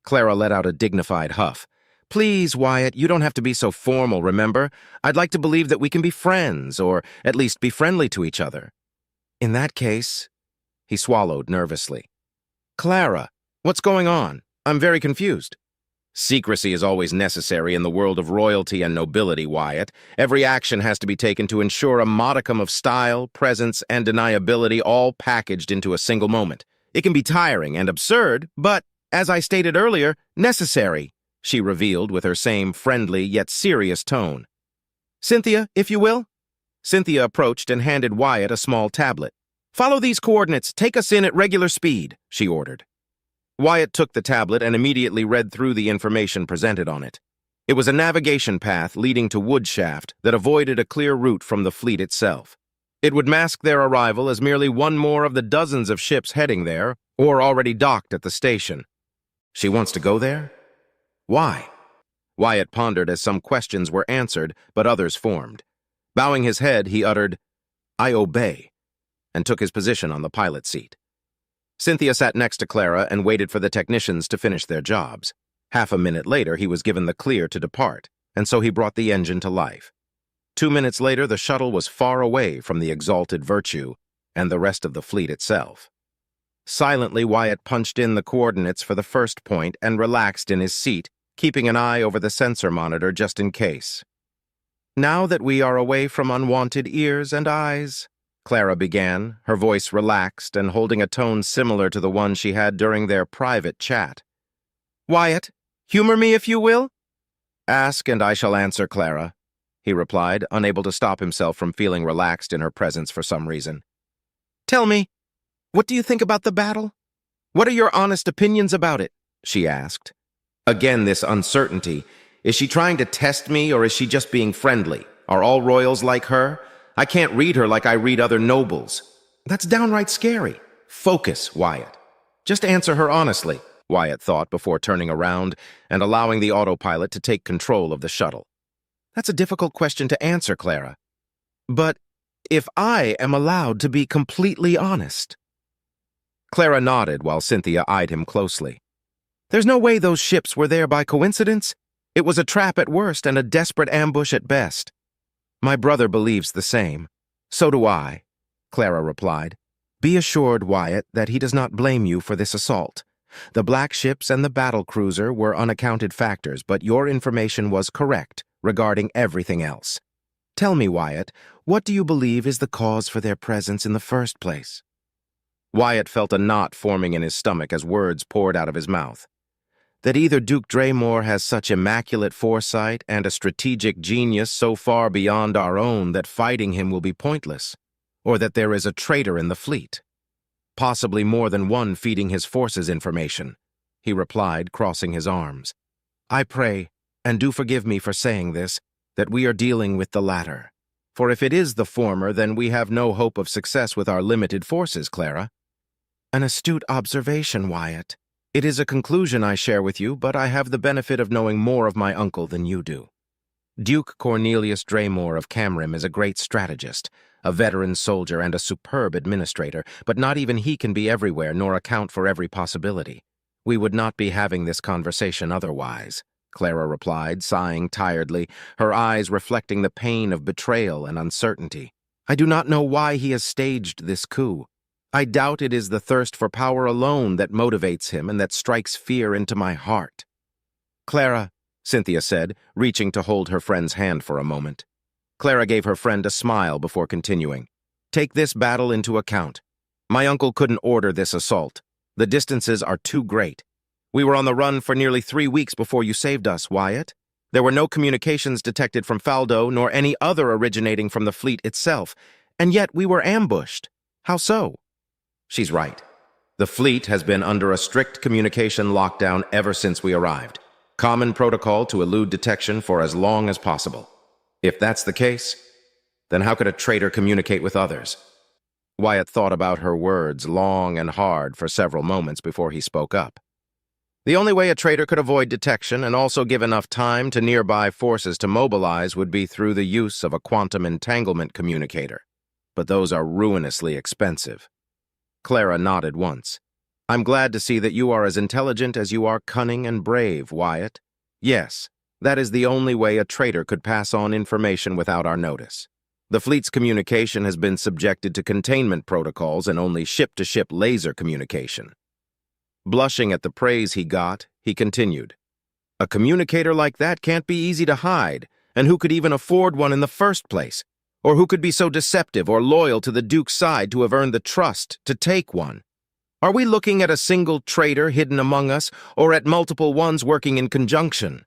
Clara let out a dignified huff. "Please, Wyatt, you don't have to be so formal, remember? I'd like to believe that we can be friends, or at least be friendly to each other." "In that case," he swallowed nervously. "Clara, what's going on? I'm very confused." "Secrecy is always necessary in the world of royalty and nobility, Wyatt. Every action has to be taken to ensure a modicum of style, presence, and deniability all packaged into a single moment. It can be tiring and absurd, but, as I stated earlier, necessary," she revealed with her same friendly yet serious tone. "Cynthia, if you will." Cynthia approached and handed Wyatt a small tablet. "Follow these coordinates. Take us in at regular speed," she ordered. Wyatt took the tablet and immediately read through the information presented on it. It was a navigation path leading to Woodshaft that avoided a clear route from the fleet itself. It would mask their arrival as merely one more of the dozens of ships heading there or already docked at the station. She wants to go there? Why? Wyatt pondered as some questions were answered, but others formed. Bowing his head, he uttered, "I obey," and took his position on the pilot seat. Cynthia sat next to Clara and waited for the technicians to finish their jobs. Half a minute later, he was given the clear to depart, and so he brought the engine to life. 2 minutes later, the shuttle was far away from the exalted Virtue and the rest of the fleet itself. Silently, Wyatt punched in the coordinates for the first point and relaxed in his seat, keeping an eye over the sensor monitor just in case. "Now that we are away from unwanted ears and eyes," Clara began, her voice relaxed and holding a tone similar to the one she had during their private chat. "Wyatt, humor me if you will." "Ask and I shall answer, Clara," he replied, unable to stop himself from feeling relaxed in her presence for some reason. "Tell me, what do you think about the battle? What are your honest opinions about it?" she asked. Again, this uncertainty. Is she trying to test me, or is she just being friendly? Are all royals like her? I can't read her like I read other nobles. That's downright scary. Focus, Wyatt. Just answer her honestly, Wyatt thought before turning around and allowing the autopilot to take control of the shuttle. That's a difficult question to answer, Clara. But if I am allowed to be completely honest. Clara nodded while Cynthia eyed him closely. There's no way those ships were there by coincidence. It was a trap at worst and a desperate ambush at best. My brother believes the same. So do I, Clara replied. Be assured, Wyatt, that he does not blame you for this assault. The black ships and the battle cruiser were unaccounted factors, but your information was correct regarding everything else. Tell me, Wyatt, what do you believe is the cause for their presence in the first place? Wyatt felt a knot forming in his stomach as words poured out of his mouth. That either Duke Draymore has such immaculate foresight and a strategic genius so far beyond our own that fighting him will be pointless, or that there is a traitor in the fleet. Possibly more than one feeding his forces information, he replied, crossing his arms. I pray, and do forgive me for saying this, that we are dealing with the latter. For if it is the former, then we have no hope of success with our limited forces, Clara. An astute observation, Wyatt. It is a conclusion I share with you, but I have the benefit of knowing more of my uncle than you do. Duke Cornelius Draymore of Camrim is a great strategist, a veteran soldier and a superb administrator, but not even he can be everywhere nor account for every possibility. We would not be having this conversation otherwise, Clara replied, sighing tiredly, her eyes reflecting the pain of betrayal and uncertainty. I do not know why he has staged this coup. I doubt it is the thirst for power alone that motivates him and that strikes fear into my heart. Clara, Cynthia said, reaching to hold her friend's hand for a moment. Clara gave her friend a smile before continuing. Take this battle into account. My uncle couldn't order this assault. The distances are too great. We were on the run for nearly 3 weeks before you saved us, Wyatt. There were no communications detected from Faldo nor any other originating from the fleet itself, and yet we were ambushed. How so? She's right. The fleet has been under a strict communication lockdown ever since we arrived. Common protocol to elude detection for as long as possible. If that's the case, then how could a traitor communicate with others? Wyatt thought about her words long and hard for several moments before he spoke up. The only way a traitor could avoid detection and also give enough time to nearby forces to mobilize would be through the use of a quantum entanglement communicator. But those are ruinously expensive. Clara nodded once. I'm glad to see that you are as intelligent as you are cunning and brave, Wyatt. Yes, that is the only way a traitor could pass on information without our notice. The fleet's communication has been subjected to containment protocols and only ship-to-ship laser communication. Blushing at the praise he got, he continued. A communicator like that can't be easy to hide, and who could even afford one in the first place? Or who could be so deceptive or loyal to the Duke's side to have earned the trust to take one? Are we looking at a single traitor hidden among us, or at multiple ones working in conjunction?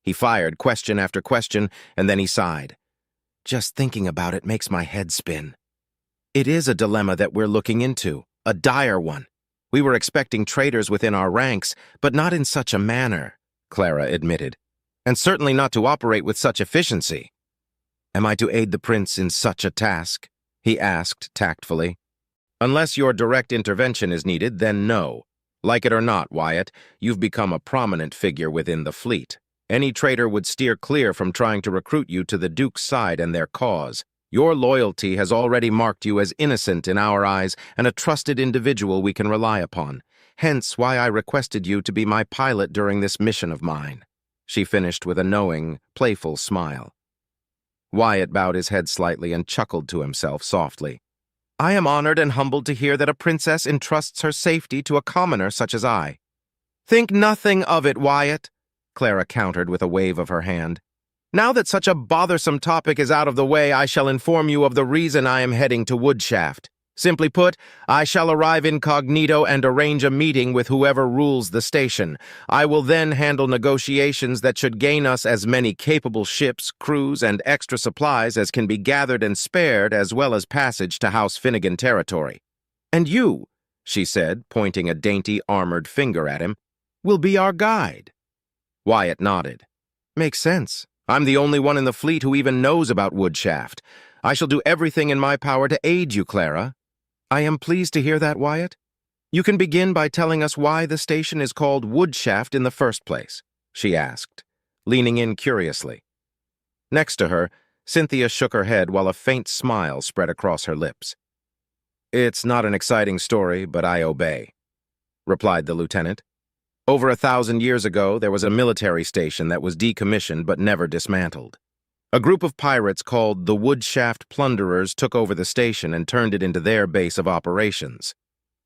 He fired question after question, and then he sighed. Just thinking about it makes my head spin. It is a dilemma that we're looking into, a dire one. We were expecting traitors within our ranks, but not in such a manner, Clara admitted, and certainly not to operate with such efficiency. Am I to aid the prince in such a task? He asked tactfully. Unless your direct intervention is needed, then no. Like it or not, Wyatt, you've become a prominent figure within the fleet. Any traitor would steer clear from trying to recruit you to the Duke's side and their cause. Your loyalty has already marked you as innocent in our eyes and a trusted individual we can rely upon. Hence why I requested you to be my pilot during this mission of mine. She finished with a knowing, playful smile. Wyatt bowed his head slightly and chuckled to himself softly. I am honored and humbled to hear that a princess entrusts her safety to a commoner such as I. Think nothing of it, Wyatt, Clara countered with a wave of her hand. Now that such a bothersome topic is out of the way, I shall inform you of the reason I am heading to Woodshaft. Simply put, I shall arrive incognito and arrange a meeting with whoever rules the station. I will then handle negotiations that should gain us as many capable ships, crews, and extra supplies as can be gathered and spared, as well as passage to House Finnegan territory. And you, she said, pointing a dainty, armored finger at him, will be our guide. Wyatt nodded. Makes sense. I'm the only one in the fleet who even knows about Woodshaft. I shall do everything in my power to aid you, Clara. I am pleased to hear that, Wyatt. You can begin by telling us why the station is called Woodshaft in the first place, she asked, leaning in curiously. Next to her, Cynthia shook her head while a faint smile spread across her lips. It's not an exciting story, but I obey, replied the lieutenant. Over 1,000 years ago, there was a military station that was decommissioned but never dismantled. A group of pirates called the Woodshaft Plunderers took over the station and turned it into their base of operations.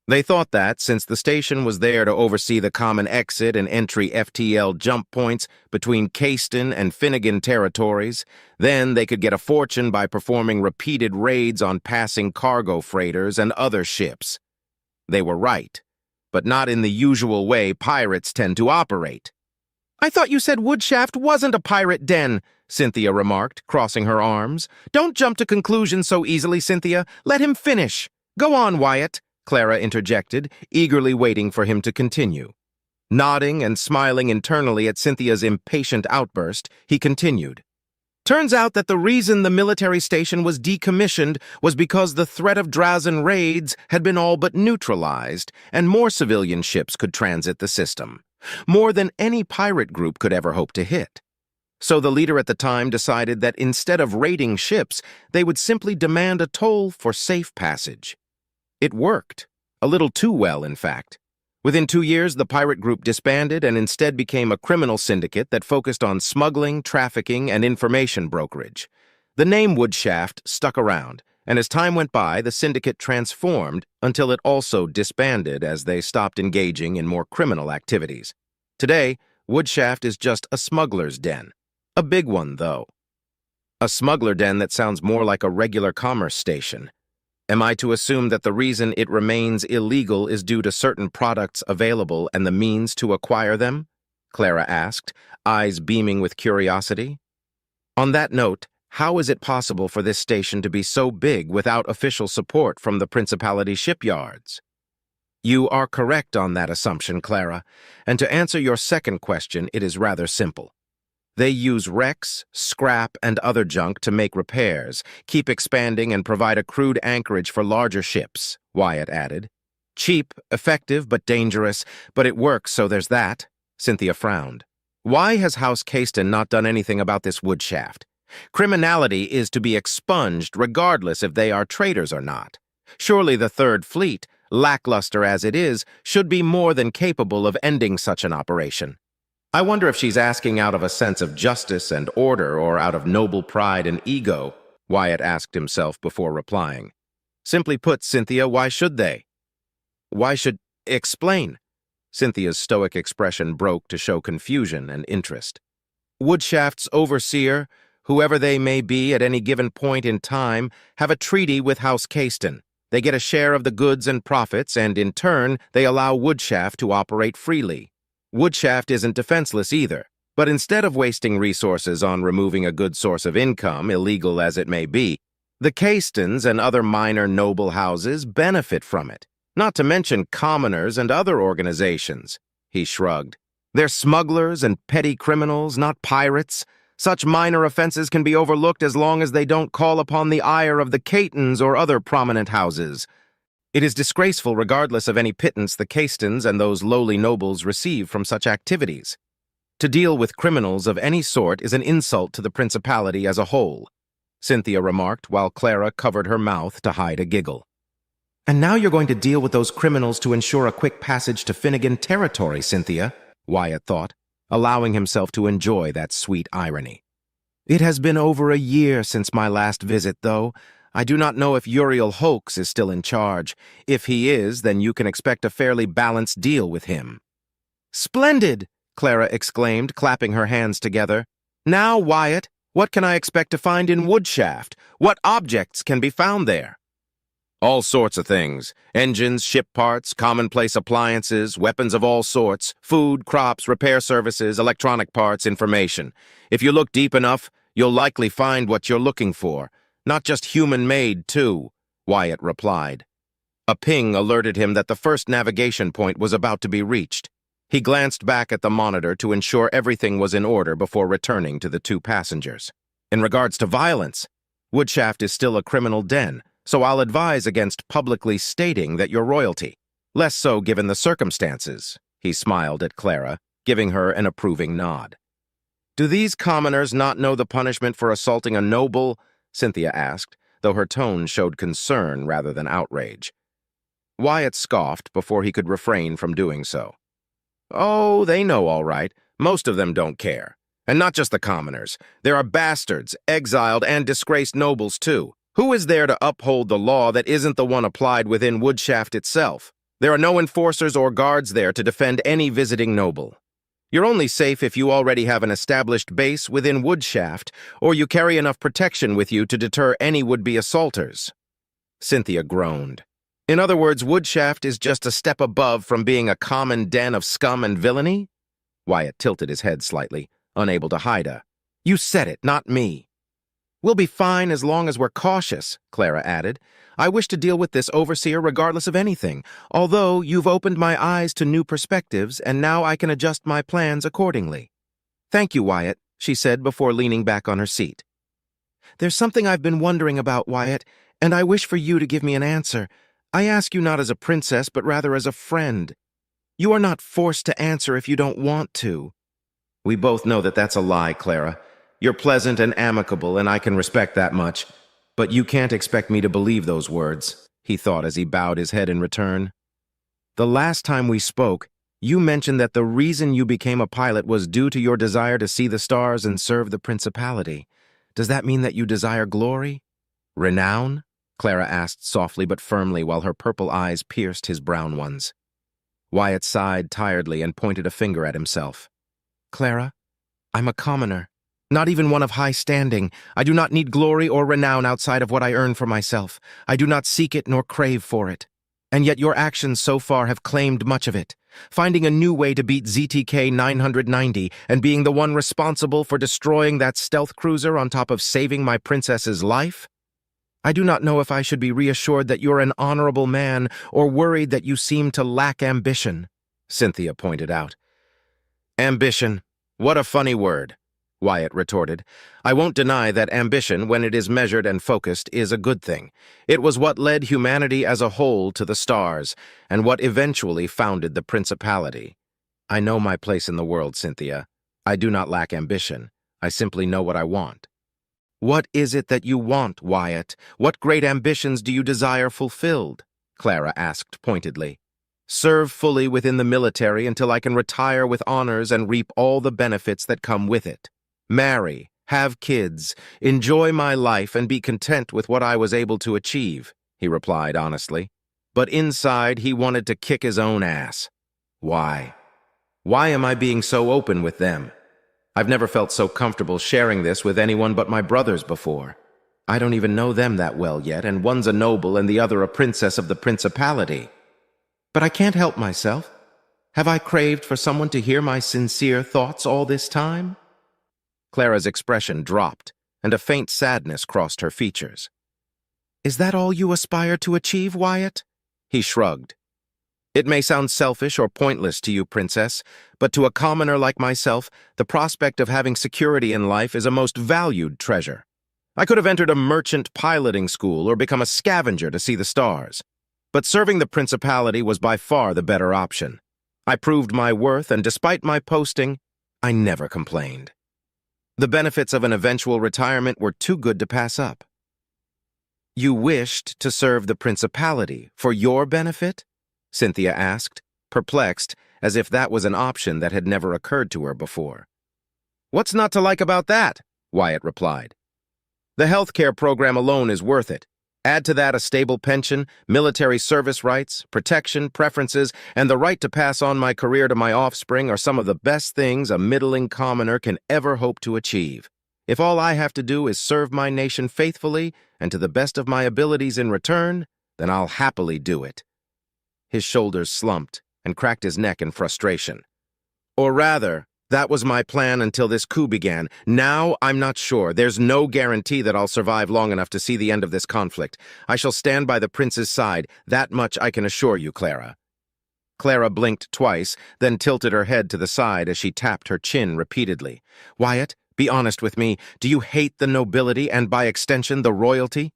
They thought that, since the station was there to oversee the common exit and entry FTL jump points between Caiston and Finnegan territories, then they could get a fortune by performing repeated raids on passing cargo freighters and other ships. They were right, but not in the usual way pirates tend to operate. I thought you said Woodshaft wasn't a pirate den, Cynthia remarked, crossing her arms. Don't jump to conclusions so easily, Cynthia. Let him finish. Go on, Wyatt, Clara interjected, eagerly waiting for him to continue. Nodding and smiling internally at Cynthia's impatient outburst, he continued. Turns out that the reason the military station was decommissioned was because the threat of Drazen raids had been all but neutralized, and more civilian ships could transit the system. More than any pirate group could ever hope to hit. So the leader at the time decided that instead of raiding ships, they would simply demand a toll for safe passage. It worked. A little too well, in fact. Within 2 years, the pirate group disbanded and instead became a criminal syndicate that focused on smuggling, trafficking, and information brokerage. The name Woodshaft stuck around, and as time went by, the syndicate transformed until it also disbanded as they stopped engaging in more criminal activities. Today, Woodshaft is just a smuggler's den. A big one, though. A smuggler den that sounds more like a regular commerce station. Am I to assume that the reason it remains illegal is due to certain products available and the means to acquire them? Clara asked, eyes beaming with curiosity. On that note, how is it possible for this station to be so big without official support from the Principality shipyards? You are correct on that assumption, Clara, and to answer your second question, it is rather simple. They use wrecks, scrap, and other junk to make repairs, keep expanding, and provide a crude anchorage for larger ships, Wyatt added. Cheap, effective, but dangerous, but it works, so there's that. Cynthia frowned. Why has House Caiston not done anything about this Woodshaft? Criminality is to be expunged regardless if they are traitors or not. Surely the Third Fleet, lackluster as it is, should be more than capable of ending such an operation. I wonder if she's asking out of a sense of justice and order or out of noble pride and ego, Wyatt asked himself before replying. Simply put, Cynthia, why should they? Why should... Explain. Cynthia's stoic expression broke to show confusion and interest. Woodshaft's overseer, whoever they may be at any given point in time, have a treaty with House Caiston. They get a share of the goods and profits, and in turn, they allow Woodshaft to operate freely. Woodshaft isn't defenseless either, but instead of wasting resources on removing a good source of income, illegal as it may be, the Castons and other minor noble houses benefit from it, not to mention commoners and other organizations. He shrugged. They're smugglers and petty criminals, not pirates. Such minor offenses can be overlooked as long as they don't call upon the ire of the Catons or other prominent houses. It is disgraceful regardless of any pittance the Castons and those lowly nobles receive from such activities. To deal with criminals of any sort is an insult to the principality as a whole, Cynthia remarked while Clara covered her mouth to hide a giggle. And now you're going to deal with those criminals to ensure a quick passage to Finnegan territory, Cynthia, Wyatt thought, allowing himself to enjoy that sweet irony. It has been over a year since my last visit, though. I do not know if Uriel Hoax is still in charge. If he is, then you can expect a fairly balanced deal with him. Splendid! Clara exclaimed, clapping her hands together. Now, Wyatt, what can I expect to find in Woodshaft? What objects can be found there? All sorts of things. Engines, ship parts, commonplace appliances, weapons of all sorts, food, crops, repair services, electronic parts, information. If you look deep enough, you'll likely find what you're looking for. Not just human-made, too, Wyatt replied. A ping alerted him that the first navigation point was about to be reached. He glanced back at the monitor to ensure everything was in order before returning to the two passengers. In regards to violence, Woodshaft is still a criminal den, so I'll advise against publicly stating that you're royalty. Less so given the circumstances, he smiled at Clara, giving her an approving nod. Do these commoners not know the punishment for assaulting a noble? Cynthia asked, though her tone showed concern rather than outrage. Wyatt scoffed before he could refrain from doing so. Oh, they know all right. Most of them don't care. And not just the commoners. There are bastards, exiled, and disgraced nobles, too. Who is there to uphold the law that isn't the one applied within Woodshaft itself? There are no enforcers or guards there to defend any visiting noble. You're only safe if you already have an established base within Woodshaft, or you carry enough protection with you to deter any would-be assaulters. Cynthia groaned. In other words, Woodshaft is just a step above from being a common den of scum and villainy? Wyatt tilted his head slightly, unable to hide a, "You said it, not me." We'll be fine as long as we're cautious, Clara added. I wish to deal with this overseer regardless of anything, although you've opened my eyes to new perspectives, and now I can adjust my plans accordingly. Thank you, Wyatt, she said before leaning back on her seat. There's something I've been wondering about, Wyatt, and I wish for you to give me an answer. I ask you not as a princess, but rather as a friend. You are not forced to answer if you don't want to. We both know that that's a lie, Clara. You're pleasant and amicable, and I can respect that much. But you can't expect me to believe those words, he thought as he bowed his head in return. The last time we spoke, you mentioned that the reason you became a pilot was due to your desire to see the stars and serve the principality. Does that mean that you desire glory? Renown? Clara asked softly but firmly while her purple eyes pierced his brown ones. Wyatt sighed tiredly and pointed a finger at himself. Clara, I'm a commoner. Not even one of high standing. I do not need glory or renown outside of what I earn for myself. I do not seek it nor crave for it. And yet your actions so far have claimed much of it. Finding a new way to beat ZTK 990 and being the one responsible for destroying that stealth cruiser on top of saving my princess's life? I do not know if I should be reassured that you're an honorable man or worried that you seem to lack ambition, Cynthia pointed out. Ambition. What a funny word, Wyatt retorted. I won't deny that ambition, when it is measured and focused, is a good thing. It was what led humanity as a whole to the stars, and what eventually founded the principality. I know my place in the world, Cynthia. I do not lack ambition. I simply know what I want. What is it that you want, Wyatt? What great ambitions do you desire fulfilled? Clara asked pointedly. Serve fully within the military until I can retire with honors and reap all the benefits that come with it. Marry, have kids, enjoy my life, and be content with what I was able to achieve, he replied honestly. But inside, he wanted to kick his own ass. Why? Why am I being so open with them? I've never felt so comfortable sharing this with anyone but my brothers before. I don't even know them that well yet, and one's a noble and the other a princess of the principality. But I can't help myself. Have I craved for someone to hear my sincere thoughts all this time?" Clara's expression dropped, and a faint sadness crossed her features. "Is that all you aspire to achieve, Wyatt?" He shrugged. "It may sound selfish or pointless to you, Princess, but to a commoner like myself, the prospect of having security in life is a most valued treasure. I could have entered a merchant piloting school or become a scavenger to see the stars. But serving the principality was by far the better option. I proved my worth, and despite my posting, I never complained. The benefits of an eventual retirement were too good to pass up." "You wished to serve the principality for your benefit?" Cynthia asked, perplexed, as if that was an option that had never occurred to her before. "What's not to like about that?" Wyatt replied. "The healthcare program alone is worth it. Add to that a stable pension, military service rights, protection, preferences, and the right to pass on my career to my offspring are some of the best things a middling commoner can ever hope to achieve. If all I have to do is serve my nation faithfully and to the best of my abilities in return, then I'll happily do it." His shoulders slumped and cracked his neck in frustration. "Or rather, that was my plan until this coup began. Now I'm not sure. There's no guarantee that I'll survive long enough to see the end of this conflict. I shall stand by the prince's side. That much I can assure you, Clara." Clara blinked twice, then tilted her head to the side as she tapped her chin repeatedly. "Wyatt, be honest with me. Do you hate the nobility and, by extension, the royalty?"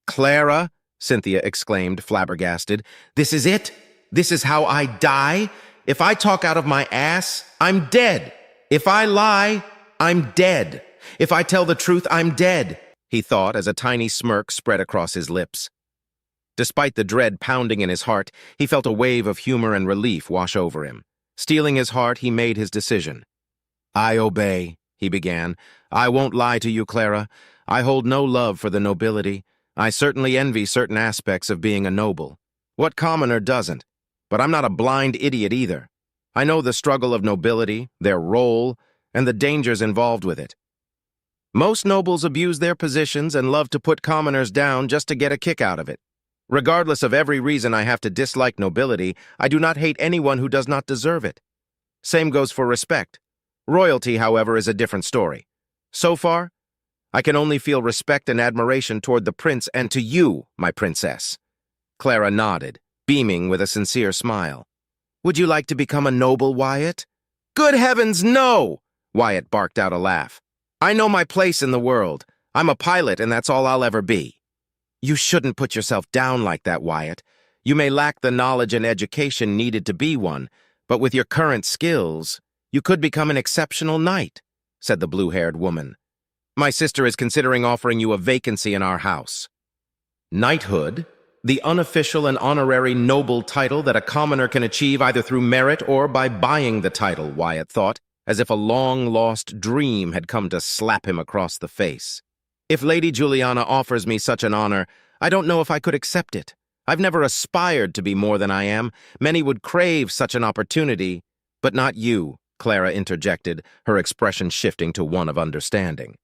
"Clara," Cynthia exclaimed, flabbergasted, "this is it? This is how I die? If I talk out of my ass, I'm dead. If I lie, I'm dead. If I tell the truth, I'm dead," he thought as a tiny smirk spread across his lips. Despite the dread pounding in his heart, he felt a wave of humor and relief wash over him. Steeling his heart, he made his decision. "I obey," he began. "I won't lie to you, Clara. I hold no love for the nobility. I certainly envy certain aspects of being a noble. What commoner doesn't? But I'm not a blind idiot either. I know the struggle of nobility, their role, and the dangers involved with it. Most nobles abuse their positions and love to put commoners down just to get a kick out of it. Regardless of every reason I have to dislike nobility, I do not hate anyone who does not deserve it. Same goes for respect. Royalty, however, is a different story. So far, I can only feel respect and admiration toward the prince and to you, my princess." Clara nodded, beaming with a sincere smile. "Would you like to become a noble, Wyatt?" "Good heavens, no!" Wyatt barked out a laugh. "I know my place in the world. I'm a pilot, and that's all I'll ever be." "You shouldn't put yourself down like that, Wyatt. You may lack the knowledge and education needed to be one, but with your current skills, you could become an exceptional knight," said the blue-haired woman. "My sister is considering offering you a vacancy in our house." Knighthood? The unofficial and honorary noble title that a commoner can achieve either through merit or by buying the title, Wyatt thought, as if a long-lost dream had come to slap him across the face. "If Lady Juliana offers me such an honor, I don't know if I could accept it. I've never aspired to be more than I am. Many would crave such an opportunity, but not you," Clara interjected, her expression shifting to one of understanding.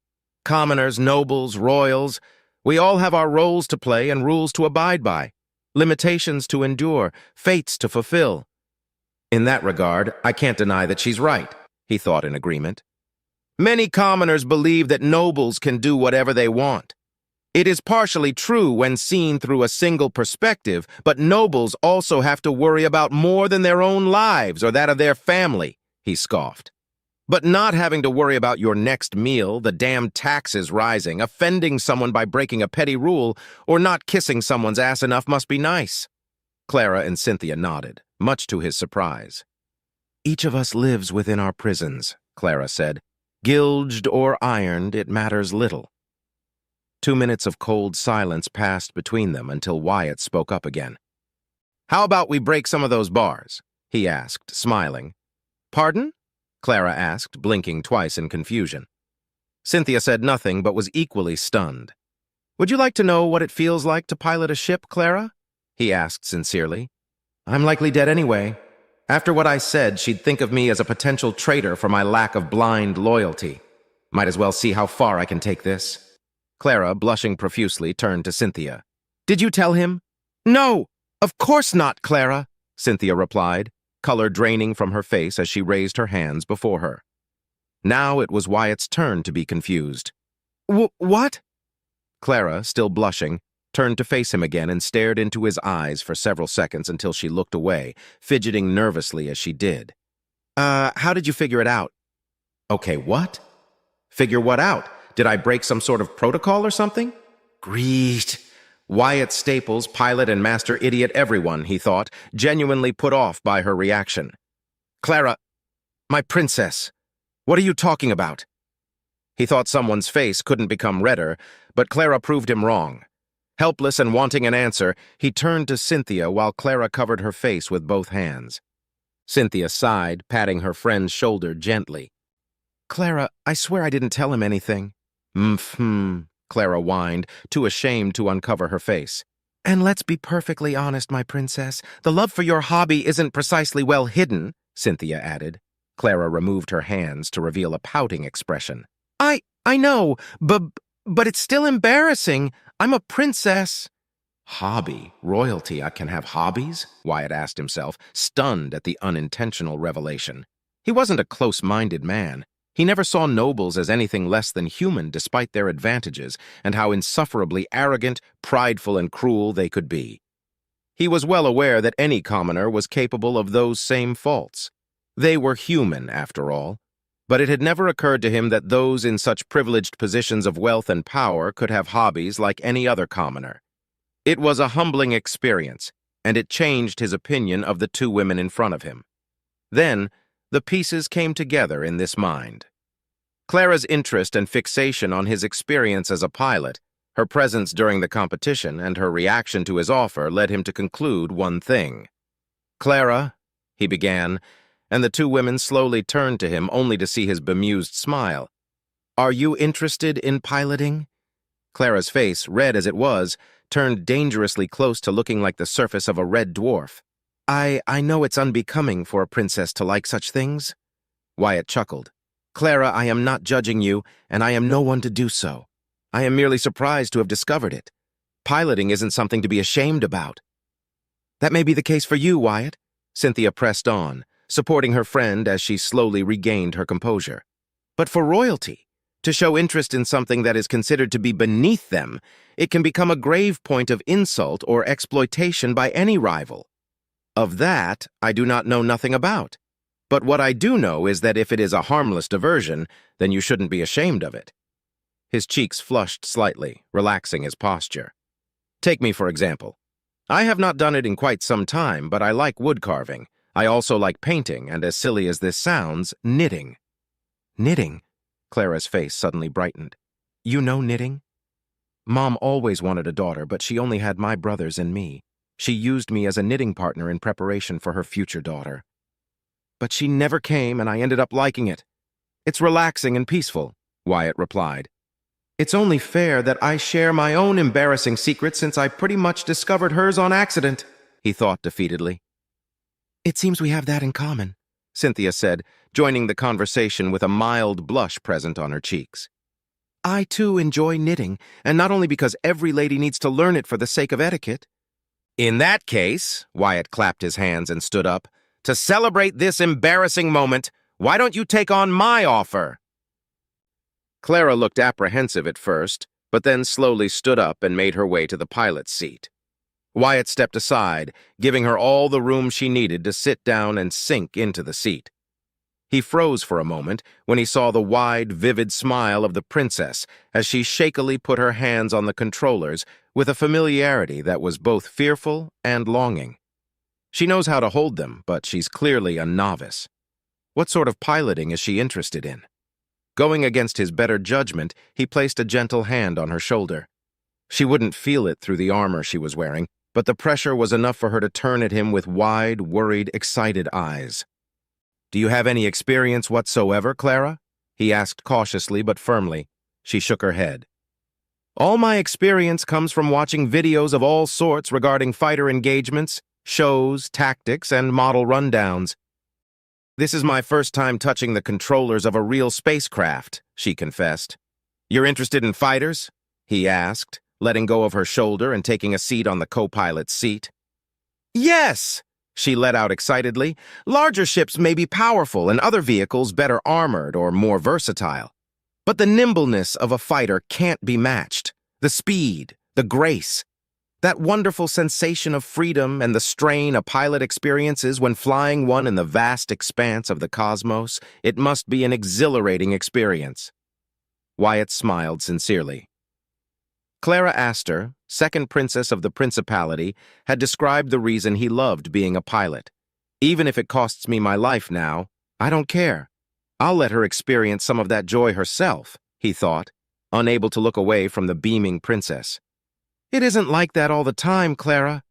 "Commoners, nobles, royals, we all have our roles to play and rules to abide by, limitations to endure, fates to fulfill." In that regard, I can't deny that she's right, he thought in agreement. "Many commoners believe that nobles can do whatever they want. It is partially true when seen through a single perspective, but nobles also have to worry about more than their own lives or that of their family," he scoffed. "But not having to worry about your next meal, the damn taxes rising, offending someone by breaking a petty rule, or not kissing someone's ass enough must be nice." Clara and Cynthia nodded, much to his surprise. "Each of us lives within our prisons," Clara said. "Gilged or ironed, it matters little." 2 minutes of cold silence passed between them until Wyatt spoke up again. "How about we break some of those bars?" he asked, smiling. "Pardon?" Clara asked, blinking twice in confusion. Cynthia said nothing but was equally stunned. "Would you like to know what it feels like to pilot a ship, Clara?" he asked sincerely. "I'm likely dead anyway. After what I said, she'd think of me as a potential traitor for my lack of blind loyalty. Might as well see how far I can take this." Clara, blushing profusely, turned to Cynthia. "Did you tell him?" "No, of course not, Clara," Cynthia replied, color draining from her face as she raised her hands before her. Now it was Wyatt's turn to be confused. What? Clara, still blushing, turned to face him again and stared into his eyes for several seconds until she looked away, fidgeting nervously as she did. How did you figure it out?" "Okay, what?" "Figure what out? Did I break some sort of protocol or something?" Great. Wyatt Staples, pilot and master idiot everyone, he thought, genuinely put off by her reaction. "Clara, my princess, what are you talking about?" He thought someone's face couldn't become redder, but Clara proved him wrong. Helpless and wanting an answer, he turned to Cynthia while Clara covered her face with both hands. Cynthia sighed, patting her friend's shoulder gently. "Clara, I swear I didn't tell him anything." Clara whined, too ashamed to uncover her face. "And let's be perfectly honest, my princess. The love for your hobby isn't precisely well hidden," Cynthia added. Clara removed her hands to reveal a pouting expression. I know, but it's still embarrassing. I'm a princess." "Hobby? Royalty? I can have hobbies?" Wyatt asked himself, stunned at the unintentional revelation. He wasn't a close-minded man. He never saw nobles as anything less than human despite their advantages and how insufferably arrogant, prideful, and cruel they could be. He was well aware that any commoner was capable of those same faults. They were human, after all. But it had never occurred to him that those in such privileged positions of wealth and power could have hobbies like any other commoner. It was a humbling experience, and it changed his opinion of the two women in front of him. Then, the pieces came together in this mind. Clara's interest and fixation on his experience as a pilot, her presence during the competition, and her reaction to his offer led him to conclude one thing. "Clara," he began, and the two women slowly turned to him only to see his bemused smile. "Are you interested in piloting?" Clara's face, red as it was, turned dangerously close to looking like the surface of a red dwarf. I know it's unbecoming for a princess to like such things." Wyatt chuckled. "Clara, I am not judging you, and I am no one to do so. I am merely surprised to have discovered it. Piloting isn't something to be ashamed about." "That may be the case for you, Wyatt," Cynthia pressed on, supporting her friend as she slowly regained her composure. "But for royalty, to show interest in something that is considered to be beneath them, it can become a grave point of insult or exploitation by any rival. Of that, I do not know nothing about. But what I do know is that if it is a harmless diversion, then you shouldn't be ashamed of it." His cheeks flushed slightly, relaxing his posture. "Take me, for example. I have not done it in quite some time, but I like wood carving. I also like painting, and as silly as this sounds, knitting." "Knitting?" Clara's face suddenly brightened. "You know knitting?" "Mom always wanted a daughter, but she only had my brothers and me. She used me as a knitting partner in preparation for her future daughter. But she never came, and I ended up liking it. It's relaxing and peaceful," Wyatt replied. "It's only fair that I share my own embarrassing secret since I pretty much discovered hers on accident," he thought defeatedly. "It seems we have that in common," Cynthia said, joining the conversation with a mild blush present on her cheeks. "I, too, enjoy knitting, and not only because every lady needs to learn it for the sake of etiquette." "In that case," Wyatt clapped his hands and stood up, "to celebrate this embarrassing moment, why don't you take on my offer?" Clara looked apprehensive at first, but then slowly stood up and made her way to the pilot's seat. Wyatt stepped aside, giving her all the room she needed to sit down and sink into the seat. He froze for a moment when he saw the wide, vivid smile of the princess as she shakily put her hands on the controllers with a familiarity that was both fearful and longing. She knows how to hold them, but she's clearly a novice. What sort of piloting is she interested in? Going against his better judgment, he placed a gentle hand on her shoulder. She wouldn't feel it through the armor she was wearing, but the pressure was enough for her to turn at him with wide, worried, excited eyes. "Do you have any experience whatsoever, Clara?" he asked cautiously but firmly. She shook her head. "All my experience comes from watching videos of all sorts regarding fighter engagements, shows, tactics, and model rundowns. This is my first time touching the controllers of a real spacecraft," she confessed. "You're interested in fighters?" he asked, letting go of her shoulder and taking a seat on the co-pilot's seat. Yes, she let out excitedly. Larger ships may be powerful and other vehicles better armored or more versatile. But the nimbleness of a fighter can't be matched. The speed, the grace, that wonderful sensation of freedom and the strain a pilot experiences when flying one in the vast expanse of the cosmos, it must be an exhilarating experience. Wyatt smiled sincerely. Clara Astor, second princess of the principality, had described the reason he loved being a pilot. Even if it costs me my life now, I don't care. I'll let her experience some of that joy herself, he thought, unable to look away from the beaming princess. It isn't like that all the time, Clara.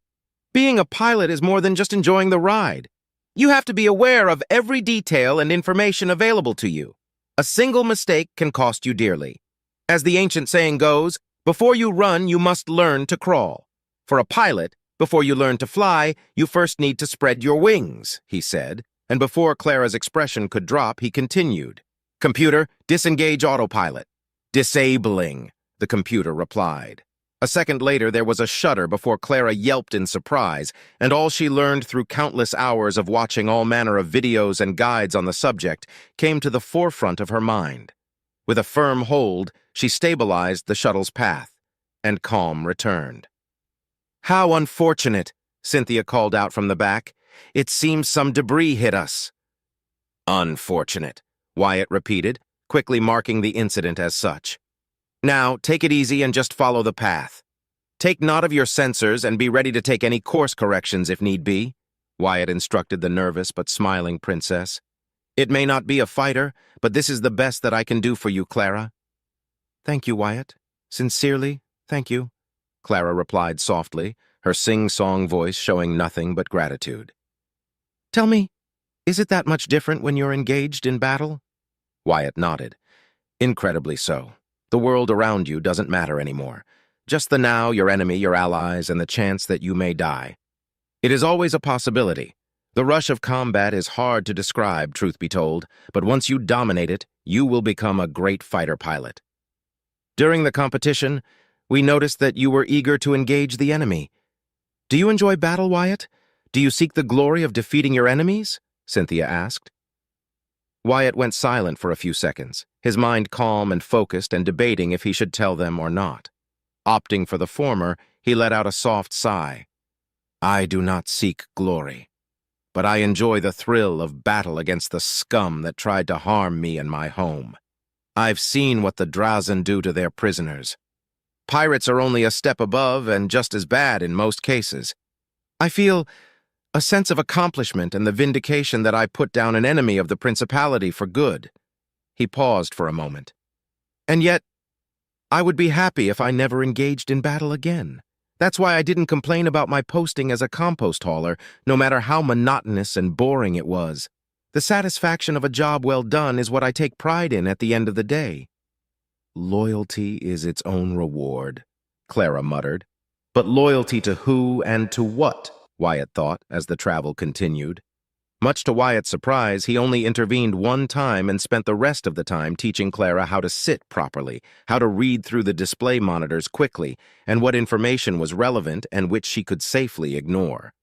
Being a pilot is more than just enjoying the ride. You have to be aware of every detail and information available to you. A single mistake can cost you dearly. As the ancient saying goes, before you run, you must learn to crawl. For a pilot, before you learn to fly, you first need to spread your wings, he said, and before Clara's expression could drop, he continued. Computer, disengage autopilot. Disabling, the computer replied. A second later, there was a shudder before Clara yelped in surprise, and all she learned through countless hours of watching all manner of videos and guides on the subject came to the forefront of her mind. With a firm hold, she stabilized the shuttle's path, and calm returned. How unfortunate, Cynthia called out from the back. It seems some debris hit us. Unfortunate, Wyatt repeated, quickly marking the incident as such. Now, take it easy and just follow the path. Take note of your sensors and be ready to take any course corrections if need be, Wyatt instructed the nervous but smiling princess. It may not be a fighter, but this is the best that I can do for you, Clara. Thank you, Wyatt. Sincerely, thank you, Clara replied softly, her sing-song voice showing nothing but gratitude. Tell me, is it that much different when you're engaged in battle? Wyatt nodded. Incredibly so. The world around you doesn't matter anymore. Just the now, your enemy, your allies, and the chance that you may die. It is always a possibility. The rush of combat is hard to describe, truth be told, but once you dominate it, you will become a great fighter pilot. During the competition, we noticed that you were eager to engage the enemy. Do you enjoy battle, Wyatt? Do you seek the glory of defeating your enemies? Cynthia asked. Wyatt went silent for a few seconds, his mind calm and focused and debating if he should tell them or not. Opting for the former, he let out a soft sigh. I do not seek glory, but I enjoy the thrill of battle against the scum that tried to harm me and my home. I've seen what the Drazen do to their prisoners. Pirates are only a step above and just as bad in most cases. I feel a sense of accomplishment and the vindication that I put down an enemy of the principality for good. He paused for a moment. And yet, I would be happy if I never engaged in battle again. That's why I didn't complain about my posting as a compost hauler, no matter how monotonous and boring it was. The satisfaction of a job well done is what I take pride in at the end of the day. Loyalty is its own reward, Clara muttered. But loyalty to who and to what? Wyatt thought as the travel continued. Much to Wyatt's surprise, he only intervened one time and spent the rest of the time teaching Clara how to sit properly, how to read through the display monitors quickly, and what information was relevant and which she could safely ignore.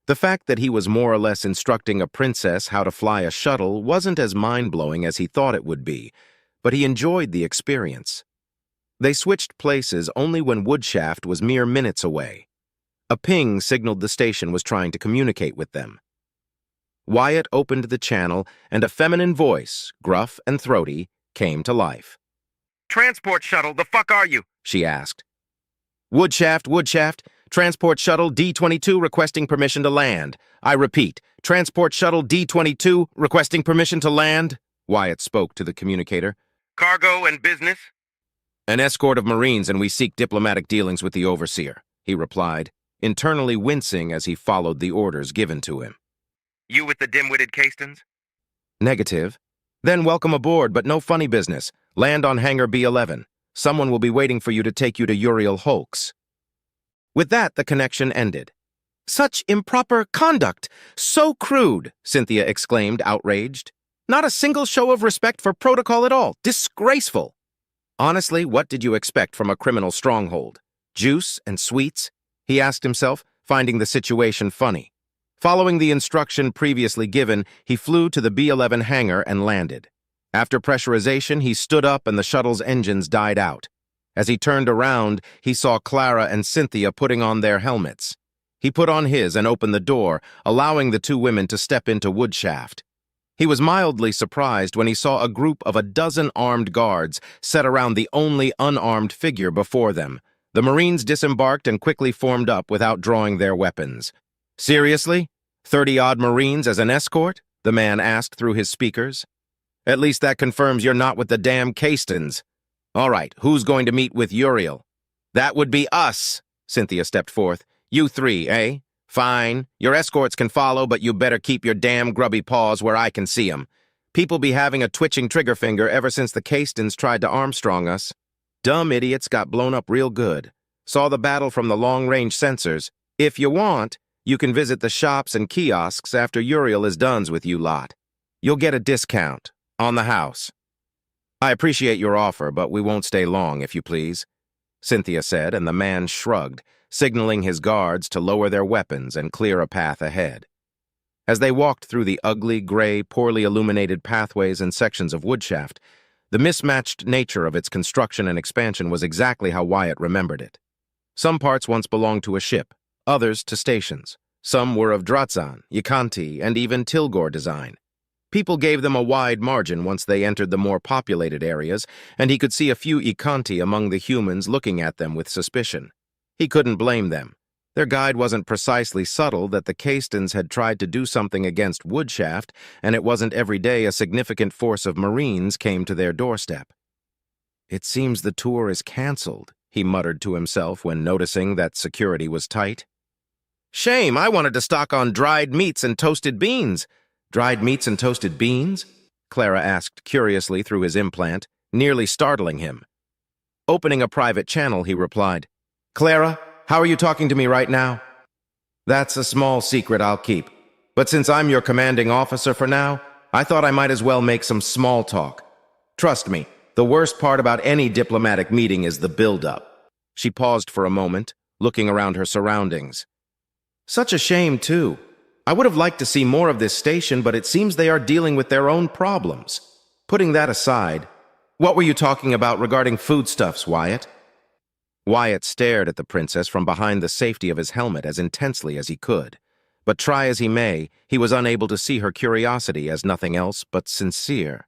The fact that he was more or less instructing a princess how to fly a shuttle wasn't as mind-blowing as he thought it would be, but he enjoyed the experience. They switched places only when Woodshaft was mere minutes away. A ping signaled the station was trying to communicate with them. Wyatt opened the channel, and a feminine voice, gruff and throaty, came to life. Transport shuttle, the fuck are you? She asked. Woodshaft, transport shuttle D-22 requesting permission to land. I repeat, transport shuttle D-22 requesting permission to land, Wyatt spoke to the communicator. Cargo and business? An escort of Marines, and we seek diplomatic dealings with the overseer, he replied, internally wincing as he followed the orders given to him. You with the dim-witted Castons? Negative. Then welcome aboard, but no funny business. Land on hangar B-11. Someone will be waiting for you to take you to Uriel Hulks. With that, the connection ended. Such improper conduct! So crude! Cynthia exclaimed, outraged. Not a single show of respect for protocol at all. Disgraceful! Honestly, what did you expect from a criminal stronghold? Juice and sweets? He asked himself, finding the situation funny. Following the instruction previously given, he flew to the B-11 hangar and landed. After pressurization, he stood up and the shuttle's engines died out. As he turned around, he saw Clara and Cynthia putting on their helmets. He put on his and opened the door, allowing the two women to step into Woodshaft. He was mildly surprised when he saw a group of a dozen armed guards set around the only unarmed figure before them. The Marines disembarked and quickly formed up without drawing their weapons. "Seriously? 30-odd Marines as an escort?" the man asked through his speakers. "At least that confirms you're not with the damn Castons. All right, who's going to meet with Uriel?" "That would be us," Cynthia stepped forth. "You three, eh? Fine. Your escorts can follow, but you better keep your damn grubby paws where I can see 'em. People be having a twitching trigger finger ever since the Castons tried to Armstrong us. Dumb idiots got blown up real good. Saw the battle from the long-range sensors. If you want, you can visit the shops and kiosks after Uriel is done with you lot. You'll get a discount on the house." "I appreciate your offer, but we won't stay long, if you please," Cynthia said, and the man shrugged, signaling his guards to lower their weapons and clear a path ahead. As they walked through the ugly, gray, poorly illuminated pathways and sections of Woodshaft, the mismatched nature of its construction and expansion was exactly how Wyatt remembered it. Some parts once belonged to a ship, others to stations. Some were of Dratzan, Yikanti, and even Tilgor design. People gave them a wide margin once they entered the more populated areas, and he could see a few Yikanti among the humans looking at them with suspicion. He couldn't blame them. Their guide wasn't precisely subtle that the Castons had tried to do something against Woodshaft, and it wasn't every day a significant force of Marines came to their doorstep. "It seems the tour is canceled," he muttered to himself when noticing that security was tight. "Shame, I wanted to stock on dried meats and toasted beans." "Dried meats and toasted beans?" Clara asked curiously through his implant, nearly startling him. Opening a private channel, he replied, "Clara, how are you talking to me right now?" "That's a small secret I'll keep. But since I'm your commanding officer for now, I thought I might as well make some small talk. Trust me, the worst part about any diplomatic meeting is the build-up." She paused for a moment, looking around her surroundings. "Such a shame, too. I would have liked to see more of this station, but it seems they are dealing with their own problems. Putting that aside, what were you talking about regarding foodstuffs, Wyatt?" Wyatt stared at the princess from behind the safety of his helmet as intensely as he could. But try as he may, he was unable to see her curiosity as nothing else but sincere.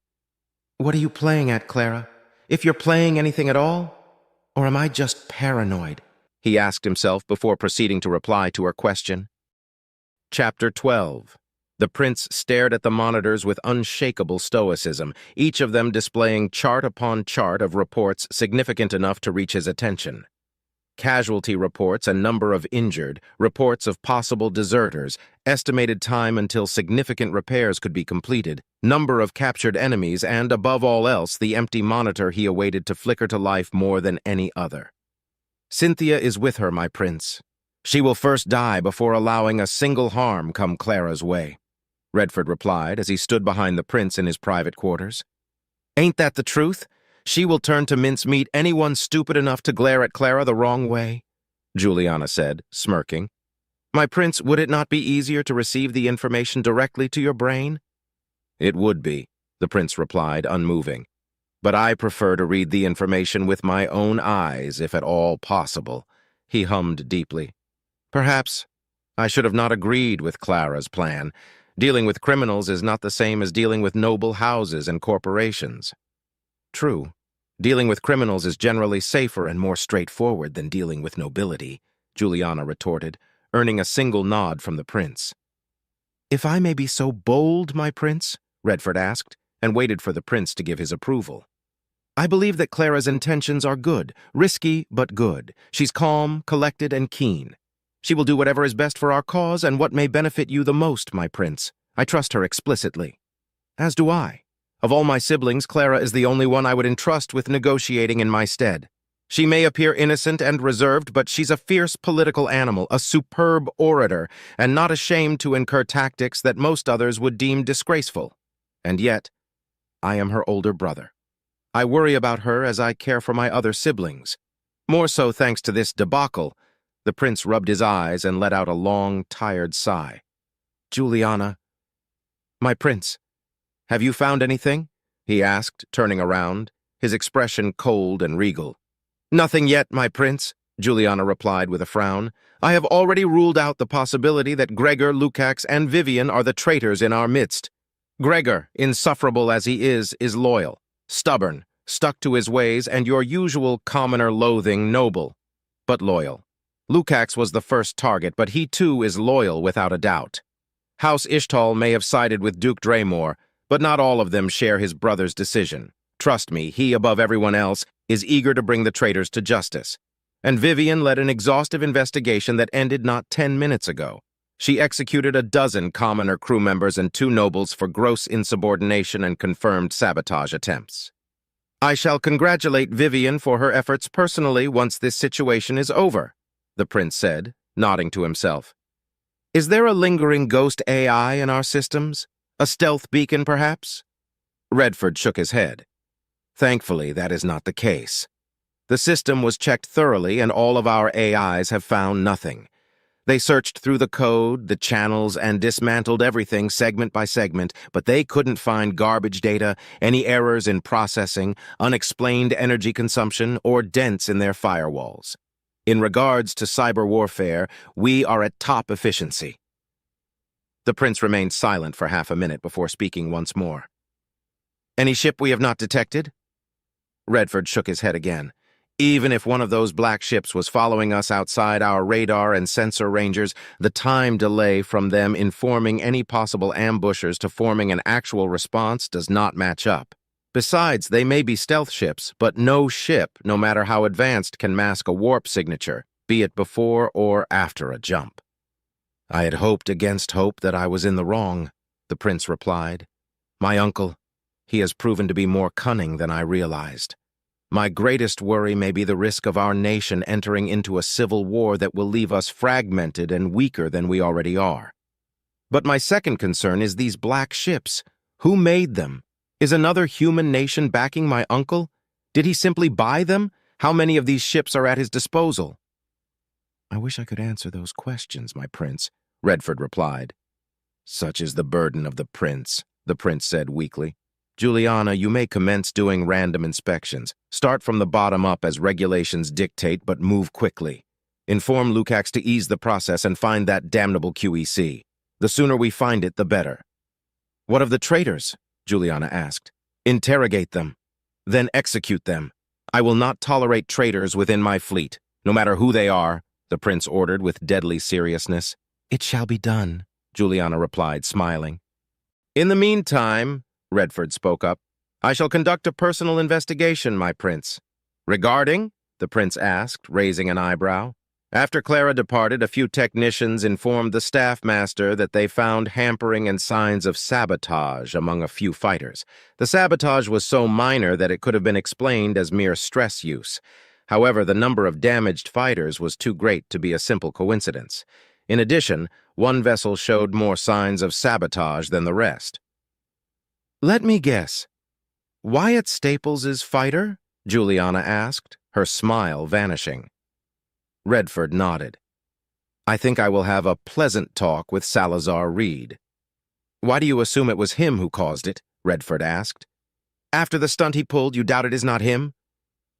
"What are you playing at, Clara? If you're playing anything at all? Or am I just paranoid?" he asked himself before proceeding to reply to her question. Chapter 12. The prince stared at the monitors with unshakable stoicism, each of them displaying chart upon chart of reports significant enough to reach his attention. Casualty reports and number of injured, reports of possible deserters, estimated time until significant repairs could be completed, number of captured enemies, and, above all else, the empty monitor he awaited to flicker to life more than any other. "Cynthia is with her, my prince. She will first die before allowing a single harm come Clara's way," Redford replied as he stood behind the prince in his private quarters. "Ain't that the truth? She will turn to mincemeat anyone stupid enough to glare at Clara the wrong way," Juliana said, smirking. "My prince, would it not be easier to receive the information directly to your brain?" "It would be," the prince replied, unmoving. "But I prefer to read the information with my own eyes, if at all possible," he hummed deeply. "Perhaps I should have not agreed with Clara's plan. Dealing with criminals is not the same as dealing with noble houses and corporations." "True. Dealing with criminals is generally safer and more straightforward than dealing with nobility," Juliana retorted, earning a single nod from the prince. "If I may be so bold, my prince," Redford asked, and waited for the prince to give his approval. "I believe that Clara's intentions are good, risky but good. She's calm, collected, and keen. She will do whatever is best for our cause and what may benefit you the most, my prince. I trust her explicitly. As do I. Of all my siblings, Clara is the only one I would entrust with negotiating in my stead. She may appear innocent and reserved, but she's a fierce political animal, a superb orator, and not ashamed to incur tactics that most others would deem disgraceful. And yet, I am her older brother. I worry about her as I care for my other siblings. More so thanks to this debacle." The prince rubbed his eyes and let out a long, tired sigh. "Juliana, my prince, have you found anything?" he asked, turning around, his expression cold and regal. "Nothing yet, my prince," Juliana replied with a frown. "I have already ruled out the possibility that Gregor, Lukacs, and Vivian are the traitors in our midst. Gregor, insufferable as he is loyal, stubborn, stuck to his ways, and your usual commoner loathing noble, but loyal. Lukacs was the first target, but he too is loyal without a doubt. House Ishtal may have sided with Duke Draymore, but not all of them share his brother's decision. Trust me, he, above everyone else, is eager to bring the traitors to justice. And Vivian led an exhaustive investigation that ended not 10 minutes ago. She executed a dozen commoner crew members and 2 nobles for gross insubordination and confirmed sabotage attempts. I shall congratulate Vivian for her efforts personally once this situation is over," the prince said, nodding to himself. "Is there a lingering ghost AI in our systems? A stealth beacon, perhaps?" Redford shook his head. "Thankfully, that is not the case. The system was checked thoroughly, and all of our AIs have found nothing. They searched through the code, the channels, and dismantled everything segment by segment, but they couldn't find garbage data, any errors in processing, unexplained energy consumption, or dents in their firewalls. In regards to cyber warfare, we are at top efficiency." The prince remained silent for half a minute before speaking once more. "Any ship we have not detected?" Redford shook his head again. "Even if one of those black ships was following us outside our radar and sensor rangers, the time delay from them informing any possible ambushers to forming an actual response does not match up. Besides, they may be stealth ships, but no ship, no matter how advanced, can mask a warp signature, be it before or after a jump." "I had hoped against hope that I was in the wrong," the prince replied. "My uncle, he has proven to be more cunning than I realized. My greatest worry may be the risk of our nation entering into a civil war that will leave us fragmented and weaker than we already are. But my second concern is these black ships. Who made them? Is another human nation backing my uncle? Did he simply buy them? How many of these ships are at his disposal?" "I wish I could answer those questions, my prince," Redford replied. "Such is the burden of the prince," the prince said weakly. "Juliana, you may commence doing random inspections. Start from the bottom up as regulations dictate, but move quickly. Inform Lukacs to ease the process and find that damnable QEC. The sooner we find it, the better." "What of the traitors?" Juliana asked. "Interrogate them. Then execute them. I will not tolerate traitors within my fleet, no matter who they are," the prince ordered with deadly seriousness. "It shall be done," Juliana replied, smiling. "In the meantime," Redford spoke up, "I shall conduct a personal investigation, my prince." "Regarding?" the prince asked, raising an eyebrow. After Clara departed, a few technicians informed the staff master that they found hampering and signs of sabotage among a few fighters. The sabotage was so minor that it could have been explained as mere stress use. However, the number of damaged fighters was too great to be a simple coincidence. In addition, one vessel showed more signs of sabotage than the rest. "Let me guess. Wyatt Staples' fighter?" Juliana asked, her smile vanishing. Redford nodded. "I think I will have a pleasant talk with Salazar Reed." "Why do you assume it was him who caused it?" Redford asked. "After the stunt he pulled, you doubt it is not him?"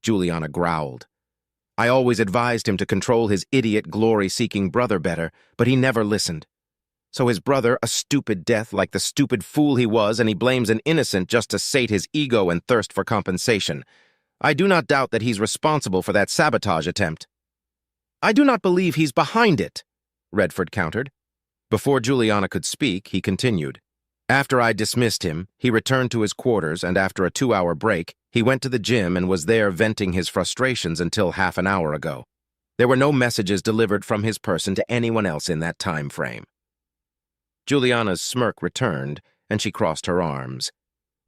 Juliana growled. "I always advised him to control his idiot, glory-seeking brother better, but he never listened. So his brother, a stupid death like the stupid fool he was, and he blames an innocent just to sate his ego and thirst for compensation. I do not doubt that he's responsible for that sabotage attempt." "I do not believe he's behind it," Redford countered. Before Juliana could speak, he continued. "After I dismissed him, he returned to his quarters, and after a 2-hour break, he went to the gym and was there venting his frustrations until half an hour ago. There were no messages delivered from his person to anyone else in that time frame." Juliana's smirk returned, and she crossed her arms.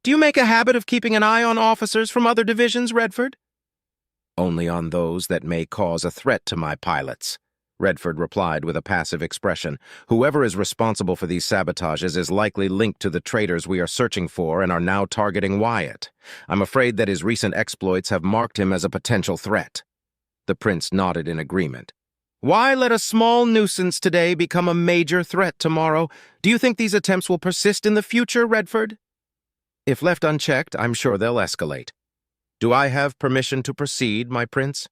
"Do you make a habit of keeping an eye on officers from other divisions, Redford?" "Only on those that may cause a threat to my pilots." Redford replied with a passive expression. Whoever is responsible for these sabotages is likely linked to the traitors we are searching for and are now targeting Wyatt. I'm afraid that his recent exploits have marked him as a potential threat. The prince nodded in agreement. Why let a small nuisance today become a major threat tomorrow? Do you think these attempts will persist in the future, Redford? If left unchecked, I'm sure they'll escalate. Do I have permission to proceed, my prince?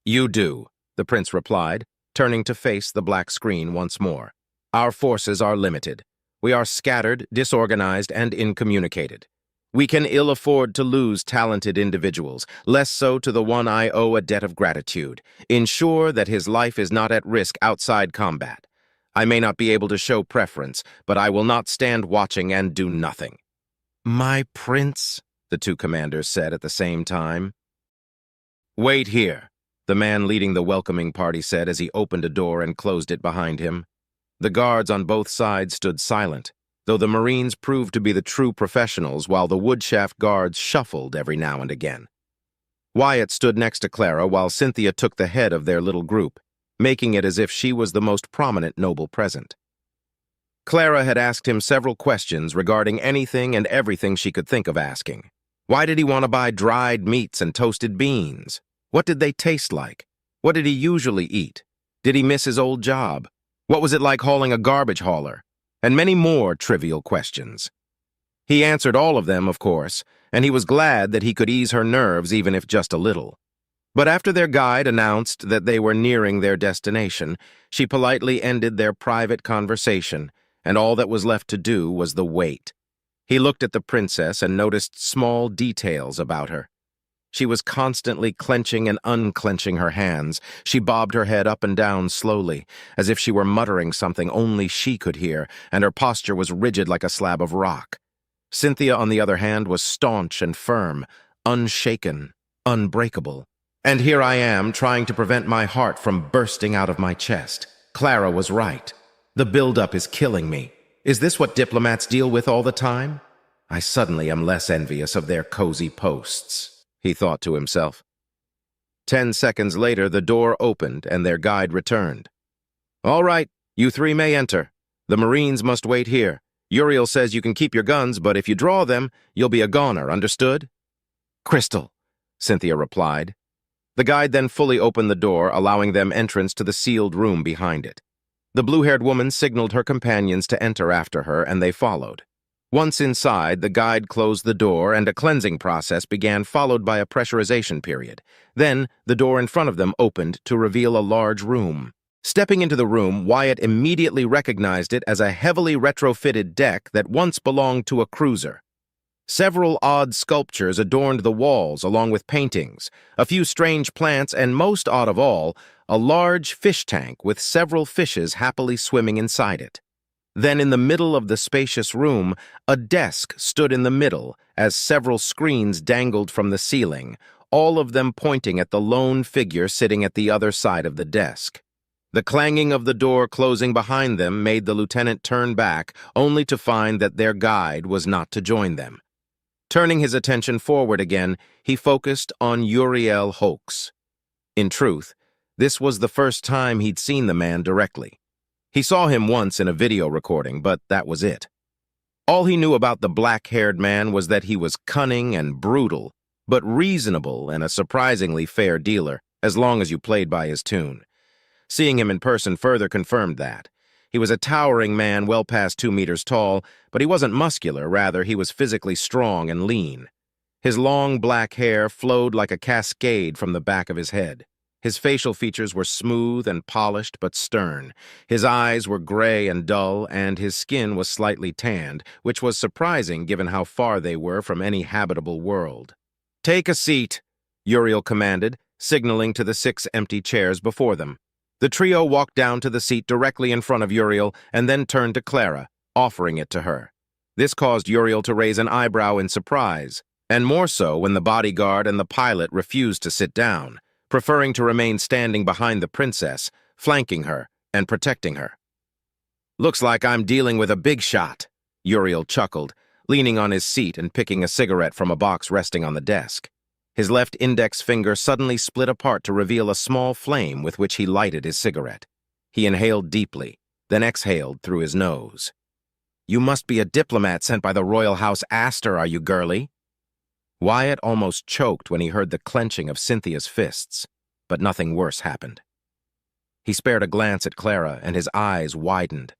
You do, the prince replied, turning to face the black screen once more. Our forces are limited. We are scattered, disorganized, and incommunicated. We can ill afford to lose talented individuals, less so to the one I owe a debt of gratitude. Ensure that his life is not at risk outside combat. I may not be able to show preference, but I will not stand watching and do nothing. My prince, the two commanders said at the same time. Wait here, the man leading the welcoming party said as he opened a door and closed it behind him. The guards on both sides stood silent, though the Marines proved to be the true professionals while the woodshaft guards shuffled every now and again. Wyatt stood next to Clara while Cynthia took the head of their little group, making it as if she was the most prominent noble present. Clara had asked him several questions regarding anything and everything she could think of asking. Why did he want to buy dried meats and toasted beans? What did they taste like? What did he usually eat? Did he miss his old job? What was it like hauling a garbage hauler? And many more trivial questions. He answered all of them, of course, and he was glad that he could ease her nerves even if just a little. But after their guide announced that they were nearing their destination, she politely ended their private conversation, and all that was left to do was the wait. He looked at the princess and noticed small details about her. She was constantly clenching and unclenching her hands. She bobbed her head up and down slowly, as if she were muttering something only she could hear, and her posture was rigid like a slab of rock. Cynthia, on the other hand, was staunch and firm, unshaken, unbreakable. And here I am, trying to prevent my heart from bursting out of my chest. Clara was right. The buildup is killing me. Is this what diplomats deal with all the time? I suddenly am less envious of their cozy posts, he thought to himself. 10 seconds later, the door opened and their guide returned. All right, you three may enter. The Marines must wait here. Uriel says you can keep your guns, but if you draw them, you'll be a goner, understood? Crystal, Cynthia replied. The guide then fully opened the door, allowing them entrance to the sealed room behind it. The blue-haired woman signaled her companions to enter after her, and they followed. Once inside, the guide closed the door, and a cleansing process began, followed by a pressurization period. Then, the door in front of them opened to reveal a large room. Stepping into the room, Wyatt immediately recognized it as a heavily retrofitted deck that once belonged to a cruiser. Several odd sculptures adorned the walls, along with paintings, a few strange plants, and most odd of all, a large fish tank with several fishes happily swimming inside it. Then in the middle of the spacious room, a desk stood in the middle as several screens dangled from the ceiling, all of them pointing at the lone figure sitting at the other side of the desk. The clanging of the door closing behind them made the lieutenant turn back, only to find that their guide was not to join them. Turning his attention forward again, he focused on Uriel Hoax. In truth, this was the first time he'd seen the man directly. He saw him once in a video recording, but that was it. All he knew about the black-haired man was that he was cunning and brutal, but reasonable and a surprisingly fair dealer, as long as you played by his tune. Seeing him in person further confirmed that. He was a towering man well past 2 meters tall, but he wasn't muscular, rather he was physically strong and lean. His long black hair flowed like a cascade from the back of his head. His facial features were smooth and polished but stern. His eyes were gray and dull, and his skin was slightly tanned, which was surprising given how far they were from any habitable world. "Take a seat," Uriel commanded, signaling to the 6 empty chairs before them. The trio walked down to the seat directly in front of Uriel and then turned to Clara, offering it to her. This caused Uriel to raise an eyebrow in surprise, and more so when the bodyguard and the pilot refused to sit down, preferring to remain standing behind the princess, flanking her and protecting her. "Looks like I'm dealing with a big shot," Uriel chuckled, leaning on his seat and picking a cigarette from a box resting on the desk. His left index finger suddenly split apart to reveal a small flame with which he lighted his cigarette. He inhaled deeply, then exhaled through his nose. "You must be a diplomat sent by the Royal House Astor, are you, girlie?" Wyatt almost choked when he heard the clenching of Cynthia's fists, but nothing worse happened. He spared a glance at Clara, and his eyes widened.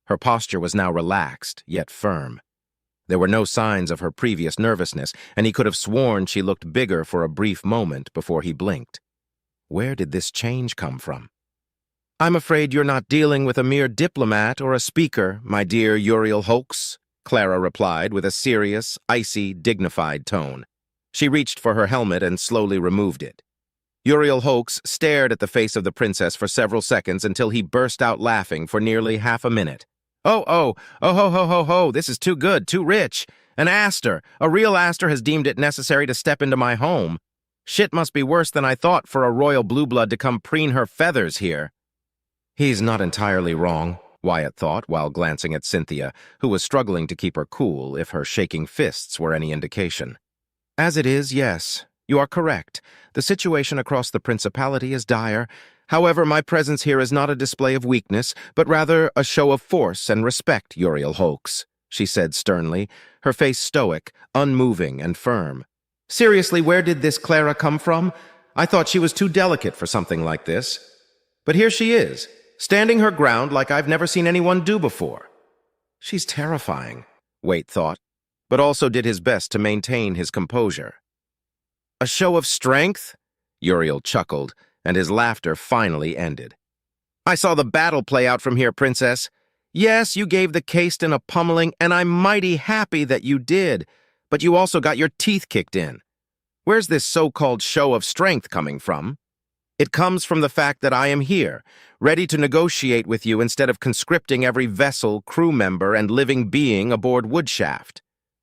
Her posture was now relaxed, yet firm. There were no signs of her previous nervousness, and he could have sworn she looked bigger for a brief moment before he blinked. Where did this change come from? "I'm afraid you're not dealing with a mere diplomat or a speaker, my dear Uriel Hoax," Clara replied with a serious, icy, dignified tone. She reached for her helmet and slowly removed it. Uriel Hoax stared at the face of the princess for several seconds until he burst out laughing for nearly half a minute. Oh, ho, ho, ho, ho, this is too good, too rich. An Astor, a real Astor has deemed it necessary to step into my home. Shit must be worse than I thought for a royal blue blood to come preen her feathers here." He's not entirely wrong, Wyatt thought while glancing at Cynthia, who was struggling to keep her cool if her shaking fists were any indication. "As it is, yes, you are correct. The situation across the principality is dire. However, my presence here is not a display of weakness, but rather a show of force and respect, Uriel Hoax," she said sternly, her face stoic, unmoving, and firm. "Seriously, where did this Clara come from? I thought she was too delicate for something like this. But here she is, standing her ground like I've never seen anyone do before." She's terrifying, Waite thought, but also did his best to maintain his composure. "A show of strength?" Uriel chuckled, and his laughter finally ended. "I saw the battle play out from here, Princess. Yes, you gave the Caiston a pummeling, and I'm mighty happy that you did, but you also got your teeth kicked in. Where's this so-called show of strength coming from? It comes from the fact that I am here, ready to negotiate with you instead of conscripting every vessel, crew member, and living being aboard Woodshaft,"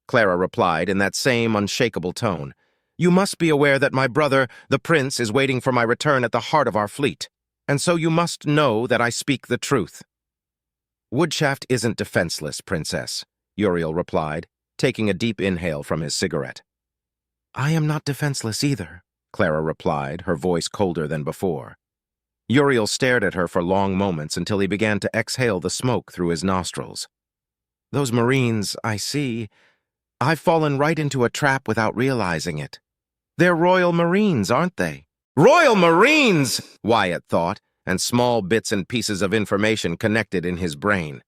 Clara replied in that same unshakable tone. "You must be aware that my brother, the prince, is waiting for my return at the heart of our fleet, and so you must know that I speak the truth." "Woodshaft isn't defenseless, Princess," Uriel replied, taking a deep inhale from his cigarette. "I am not defenseless either," Clara replied, her voice colder than before. Uriel stared at her for long moments until he began to exhale the smoke through his nostrils. "Those Marines, I see. I've fallen right into a trap without realizing it. They're Royal Marines, aren't they?" "Royal Marines!" Wyatt thought, and small bits and pieces of information connected in his brain.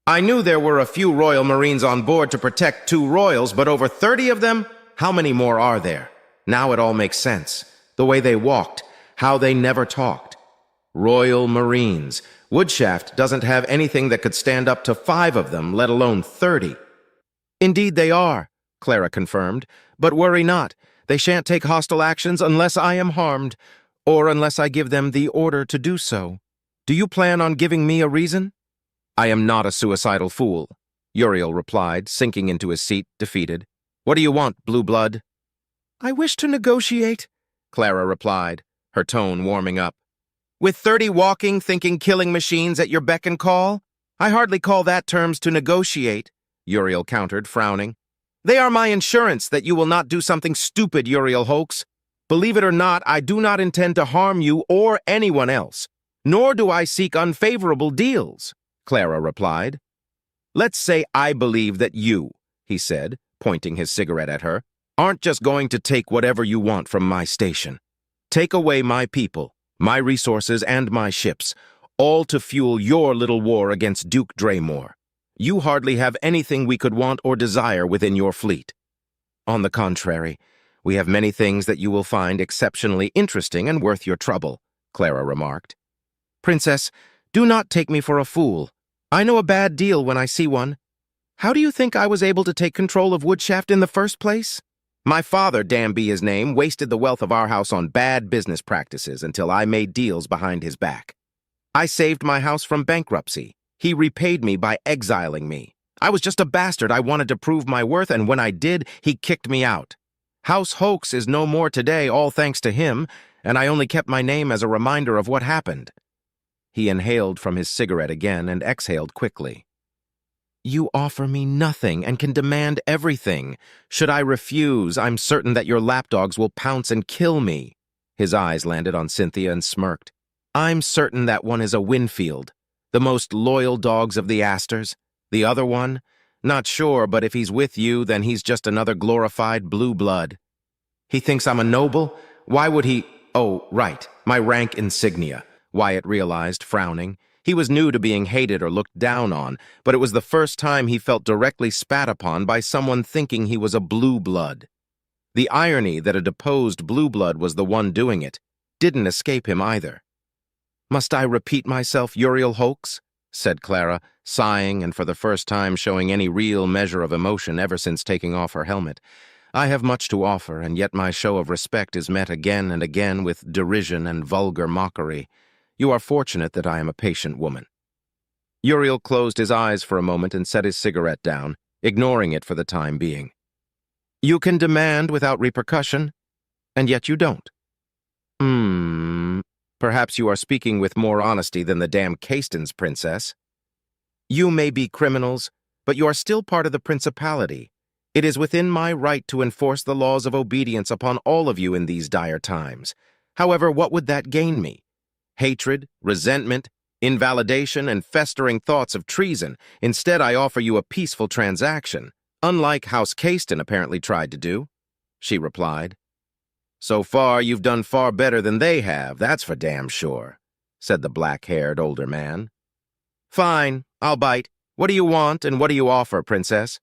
"I knew there were a few Royal Marines on board to protect 2 royals, but over 30 of them? How many more are there? Now it all makes sense. The way they walked, how they never talked. Royal Marines. Woodshaft doesn't have anything that could stand up to 5 of them, let alone 30. "Indeed they are," Clara confirmed, "but worry not. They shan't take hostile actions unless I am harmed, or unless I give them the order to do so. Do you plan on giving me a reason?" "I am not a suicidal fool," Uriel replied, sinking into his seat, defeated. "What do you want, blue blood?" "I wish to negotiate," Clara replied, her tone warming up. "With 30 walking, thinking killing machines at your beck and call? I hardly call that terms to negotiate," Uriel countered, frowning. "They are my insurance that you will not do something stupid, Uriel Hoax. Believe it or not, I do not intend to harm you or anyone else, nor do I seek unfavorable deals," Clara replied. "Let's say I believe that you," he said, pointing his cigarette at her, "aren't just going to take whatever you want from my station. Take away my people, my resources, and my ships, all to fuel your little war against Duke Draymore. You hardly have anything we could want or desire within your fleet. On the contrary, we have many things that you will find exceptionally interesting and worth your trouble," Clara remarked. "Princess, do not take me for a fool. I know a bad deal when I see one. How do you think I was able to take control of Woodshaft in the first place? My father, damn be his name, wasted the wealth of our house on bad business practices until I made deals behind his back. I saved my house from bankruptcy. He repaid me by exiling me. I was just a bastard. I wanted to prove my worth, and when I did, he kicked me out. House Hoax is no more today, all thanks to him, and I only kept my name as a reminder of what happened." He inhaled from his cigarette again and exhaled quickly. You offer me nothing and can demand everything. Should I refuse, I'm certain that your lapdogs will pounce and kill me." His eyes landed on Cynthia and smirked. "I'm certain that one is a Winfield, the most loyal dogs of the Astors. The other one? Not sure, but if he's with you, then he's just another glorified blue blood." "He thinks I'm a noble? Why would he—" "Oh, right, my rank insignia," Wyatt realized, frowning. He was new to being hated or looked down on, but it was the first time he felt directly spat upon by someone thinking he was a blue blood. The irony that a deposed blue blood was the one doing it didn't escape him either. "Must I repeat myself, Uriel Hoax?" said Clara, sighing and for the first time showing any real measure of emotion ever since taking off her helmet. "I have much to offer, and yet my show of respect is met again and again with derision and vulgar mockery. You are fortunate that I am a patient woman." Uriel closed his eyes for a moment and set his cigarette down, ignoring it for the time being. "You can demand without repercussion, and yet you don't." Perhaps you are speaking with more honesty than the damn Castons, Princess." "You may be criminals, but you are still part of the Principality. It is within my right to enforce the laws of obedience upon all of you in these dire times. However, what would that gain me? Hatred, resentment, invalidation, and festering thoughts of treason. Instead, I offer you a peaceful transaction, unlike House Caston apparently tried to do," she replied. "So far, you've done far better than they have, that's for damn sure," said the black-haired older man. "Fine, I'll bite. What do you want and what do you offer, Princess?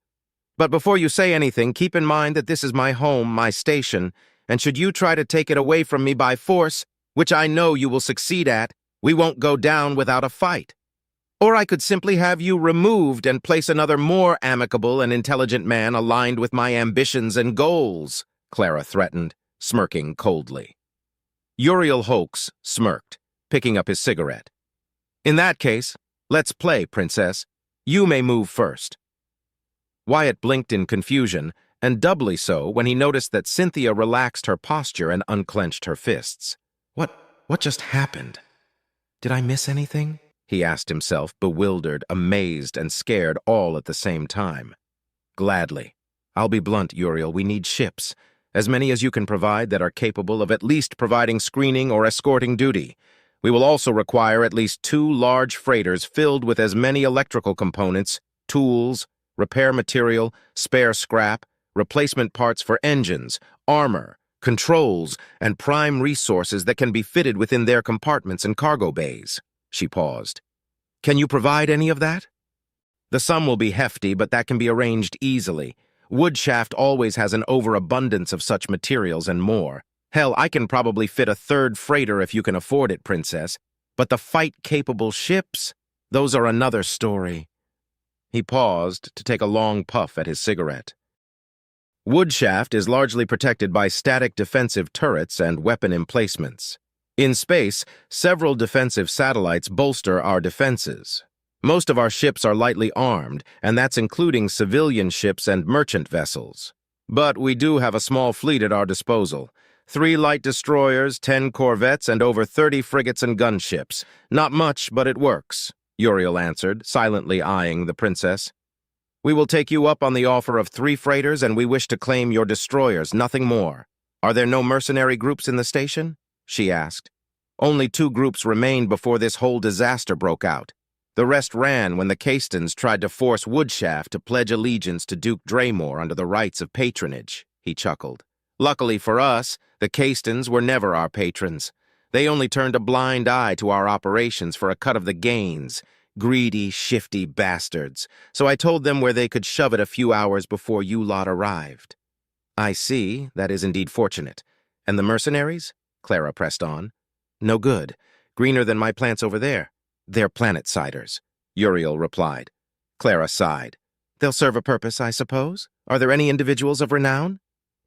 But before you say anything, keep in mind that this is my home, my station, and should you try to take it away from me by force, which I know you will succeed at, we won't go down without a fight. Or I could simply have you removed and place another more amicable and intelligent man aligned with my ambitions and goals," Clara threatened, smirking coldly. Uriel Hoax smirked, picking up his cigarette. "In that case, let's play, Princess. You may move first." Wyatt blinked in confusion, and doubly so when he noticed that Cynthia relaxed her posture and unclenched her fists. What just happened? Did I miss anything?" he asked himself, bewildered, amazed, and scared all at the same time. "Gladly. I'll be blunt, Uriel, we need ships. As many as you can provide that are capable of at least providing screening or escorting duty. We will also require at least 2 large freighters filled with as many electrical components, tools, repair material, spare scrap, replacement parts for engines, armor, controls, and prime resources that can be fitted within their compartments and cargo bays." She paused. "Can you provide any of that?" "The sum will be hefty, but that can be arranged easily. Woodshaft always has an overabundance of such materials and more. Hell, I can probably fit a 3rd freighter if you can afford it, Princess. But the fight-capable ships, those are another story." He paused to take a long puff at his cigarette. Woodshaft is largely protected by static defensive turrets and weapon emplacements. In space, several defensive satellites bolster our defenses. Most of our ships are lightly armed, and that's including civilian ships and merchant vessels. But we do have a small fleet at our disposal. 3 light destroyers, 10 corvettes, and over 30 frigates and gunships. Not much, but it works, Uriel answered, silently eyeing the princess. "We will take you up on the offer of 3 freighters, and we wish to claim your destroyers, nothing more. Are there no mercenary groups in the station?" she asked. "Only 2 groups remained before this whole disaster broke out. The rest ran when the Castons tried to force Woodshaft to pledge allegiance to Duke Draymore under the rights of patronage," he chuckled. "Luckily for us, the Castons were never our patrons. They only turned a blind eye to our operations for a cut of the gains. Greedy, shifty bastards. So I told them where they could shove it a few hours before you lot arrived." "I see. That is indeed fortunate. And the mercenaries?" Clara pressed on. "No good. Greener than my plants over there." "They're planet-siders," Uriel replied. Clara sighed. "They'll serve a purpose, I suppose? Are there any individuals of renown?"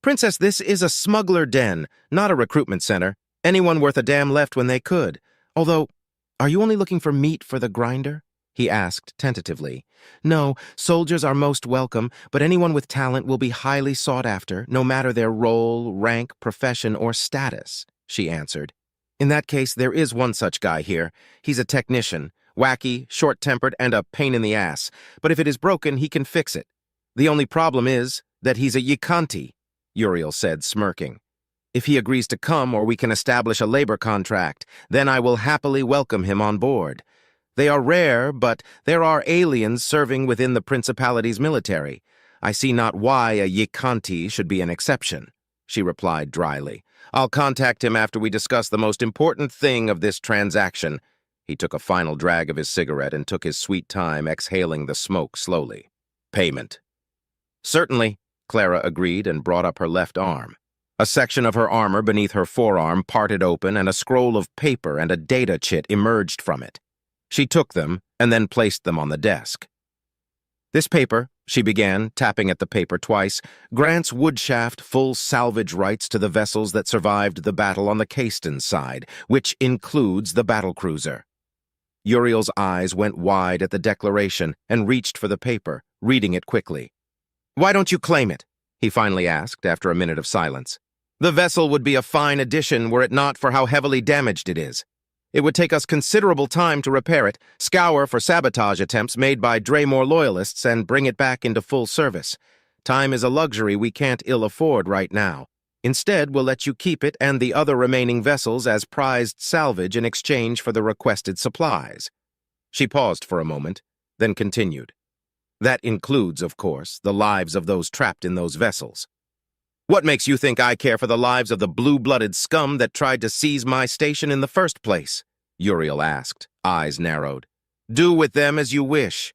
"Princess, this is a smuggler den, not a recruitment center. Anyone worth a damn left when they could. Although, are you only looking for meat for the grinder?" he asked tentatively. "No, soldiers are most welcome, but anyone with talent will be highly sought after, no matter their role, rank, profession, or status," she answered. "In that case, there is one such guy here. He's a technician, Wacky, short-tempered, and a pain in the ass. But if it is broken, he can fix it. The only problem is that he's a Yikanti, Uriel said, smirking. If he agrees to come, or we can establish a labor contract, then I will happily welcome him on board. They are rare, but there are aliens serving within the Principality's military. I see not why a Yikanti should be an exception, she replied dryly. I'll contact him after we discuss the most important thing of this transaction. He took a final drag of his cigarette and took his sweet time, exhaling the smoke slowly. Payment. Certainly, Clara agreed and brought up her left arm. A section of her armor beneath her forearm parted open, and a scroll of paper and a data chit emerged from it. She took them and then placed them on the desk. This paper, she began, tapping at the paper twice, grants Woodshaft full salvage rights to the vessels that survived the battle on the Caiston side, which includes the battlecruiser. Uriel's eyes went wide at the declaration and reached for the paper, reading it quickly. Why don't you claim it? He finally asked after a minute of silence. The vessel would be a fine addition were it not for how heavily damaged it is. It would take us considerable time to repair it, scour for sabotage attempts made by Draymore loyalists, and bring it back into full service. Time is a luxury we can't ill afford right now. Instead, we'll let you keep it and the other remaining vessels as prized salvage in exchange for the requested supplies. She paused for a moment, then continued. That includes, of course, the lives of those trapped in those vessels. What makes you think I care for the lives of the blue-blooded scum that tried to seize my station in the first place? Uriel asked, eyes narrowed. Do with them as you wish.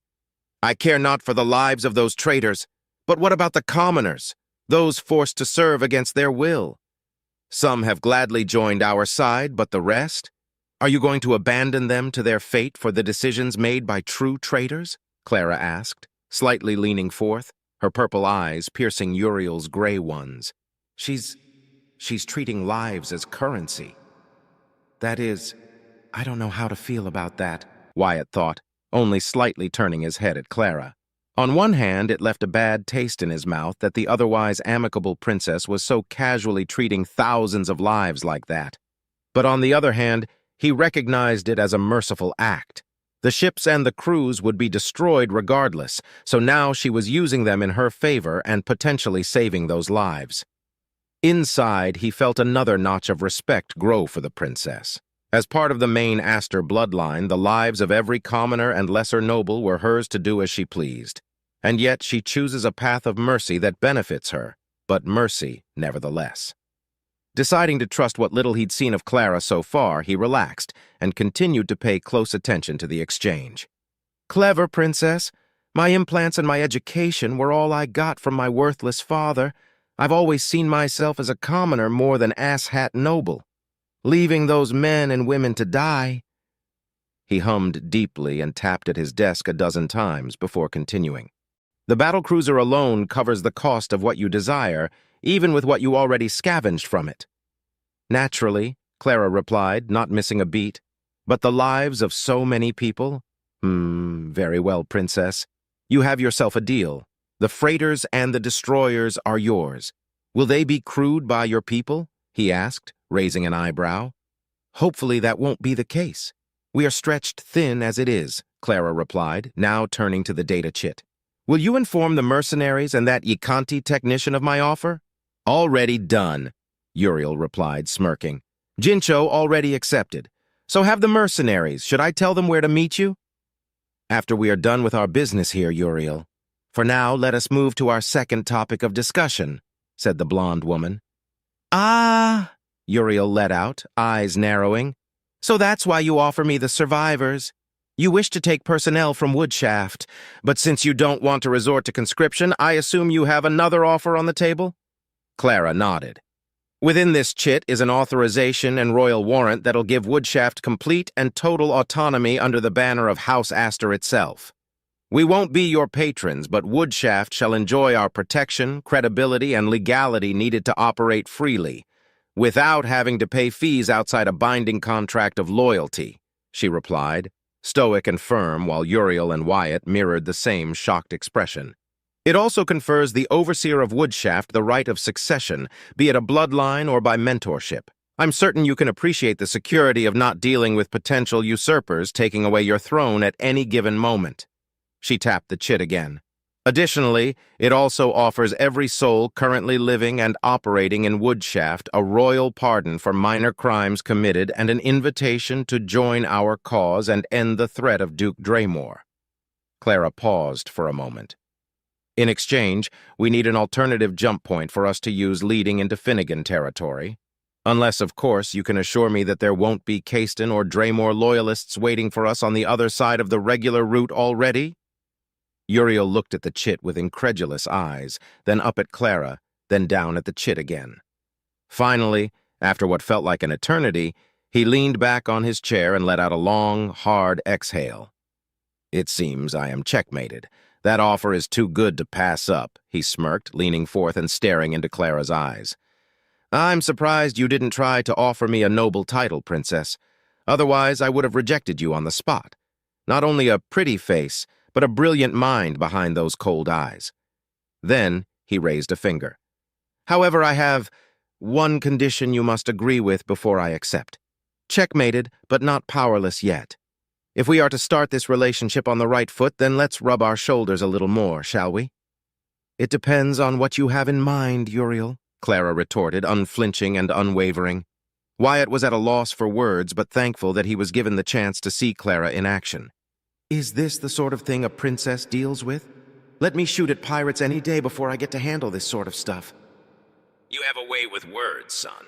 I care not for the lives of those traitors, but what about the commoners, those forced to serve against their will? Some have gladly joined our side, but the rest? Are you going to abandon them to their fate for the decisions made by true traitors? Clara asked, slightly leaning forth, her purple eyes piercing Uriel's gray ones. She's treating lives as currency. That is, I don't know how to feel about that, Wyatt thought, only slightly turning his head at Clara. On one hand, it left a bad taste in his mouth that the otherwise amicable princess was so casually treating thousands of lives like that. But on the other hand, he recognized it as a merciful act. The ships and the crews would be destroyed regardless, so now she was using them in her favor and potentially saving those lives. Inside, he felt another notch of respect grow for the princess. As part of the main Astor bloodline, the lives of every commoner and lesser noble were hers to do as she pleased. And yet she chooses a path of mercy that benefits her, but mercy nevertheless. Deciding to trust what little he'd seen of Clara so far, he relaxed and continued to pay close attention to the exchange. Clever, princess. My implants and my education were all I got from my worthless father. I've always seen myself as a commoner more than asshat noble. Leaving those men and women to die. He hummed deeply and tapped at his desk a dozen times before continuing. The battlecruiser alone covers the cost of what you desire, even with what you already scavenged from it. Naturally, Clara replied, not missing a beat. But the lives of so many people? Very well, princess. You have yourself a deal. The freighters and the destroyers are yours. Will they be crewed by your people? He asked, raising an eyebrow. Hopefully that won't be the case. We are stretched thin as it is, Clara replied, now turning to the data chit. Will you inform the mercenaries and that Yikanti technician of my offer? Already done, Uriel replied, smirking. Jincho already accepted. So have the mercenaries. Should I tell them where to meet you? After we are done with our business here, Uriel. For now, let us move to our second topic of discussion, said the blonde woman. Ah, Uriel let out, eyes narrowing. So that's why you offer me the survivors. You wish to take personnel from Woodshaft, but since you don't want to resort to conscription, I assume you have another offer on the table? Clara nodded. Within this chit is an authorization and royal warrant that'll give Woodshaft complete and total autonomy under the banner of House Astor itself. We won't be your patrons, but Woodshaft shall enjoy our protection, credibility, and legality needed to operate freely, without having to pay fees outside a binding contract of loyalty, she replied, stoic and firm, while Uriel and Wyatt mirrored the same shocked expression. It also confers the overseer of Woodshaft the right of succession, be it a bloodline or by mentorship. I'm certain you can appreciate the security of not dealing with potential usurpers taking away your throne at any given moment. She tapped the chit again. Additionally, it also offers every soul currently living and operating in Woodshaft a royal pardon for minor crimes committed and an invitation to join our cause and end the threat of Duke Draymore. Clara paused for a moment. In exchange, we need an alternative jump point for us to use leading into Finnegan territory. Unless, of course, you can assure me that there won't be Caiston or Draymore loyalists waiting for us on the other side of the regular route already? Uriel looked at the chit with incredulous eyes, then up at Clara, then down at the chit again. Finally, after what felt like an eternity, he leaned back on his chair and let out a long, hard exhale. It seems I am checkmated. That offer is too good to pass up, he smirked, leaning forth and staring into Clara's eyes. I'm surprised you didn't try to offer me a noble title, Princess. Otherwise, I would have rejected you on the spot. Not only a pretty face, but a brilliant mind behind those cold eyes. Then he raised a finger. However, I have one condition you must agree with before I accept. Checkmated, but not powerless yet. If we are to start this relationship on the right foot, then let's rub our shoulders a little more, shall we? It depends on what you have in mind, Uriel, Clara retorted, unflinching and unwavering. Wyatt was at a loss for words, but thankful that he was given the chance to see Clara in action. Is this the sort of thing a princess deals with? Let me shoot at pirates any day before I get to handle this sort of stuff. You have a way with words, son.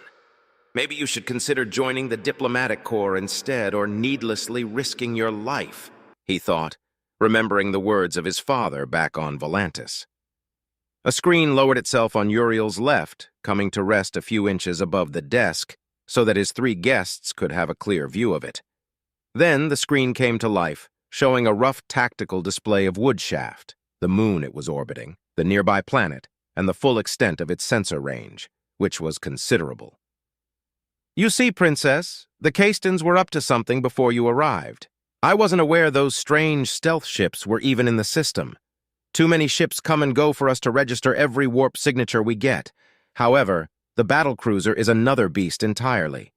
Maybe you should consider joining the diplomatic corps instead, or needlessly risking your life, he thought, remembering the words of his father back on Volantis. A screen lowered itself on Uriel's left, coming to rest a few inches above the desk, so that his three guests could have a clear view of it. Then the screen came to life, showing a rough tactical display of Woodshaft, the moon it was orbiting, the nearby planet, and the full extent of its sensor range, which was considerable. You see, Princess, the Caistons were up to something before you arrived. I wasn't aware those strange stealth ships were even in the system. Too many ships come and go for us to register every warp signature we get. However, the battlecruiser is another beast entirely.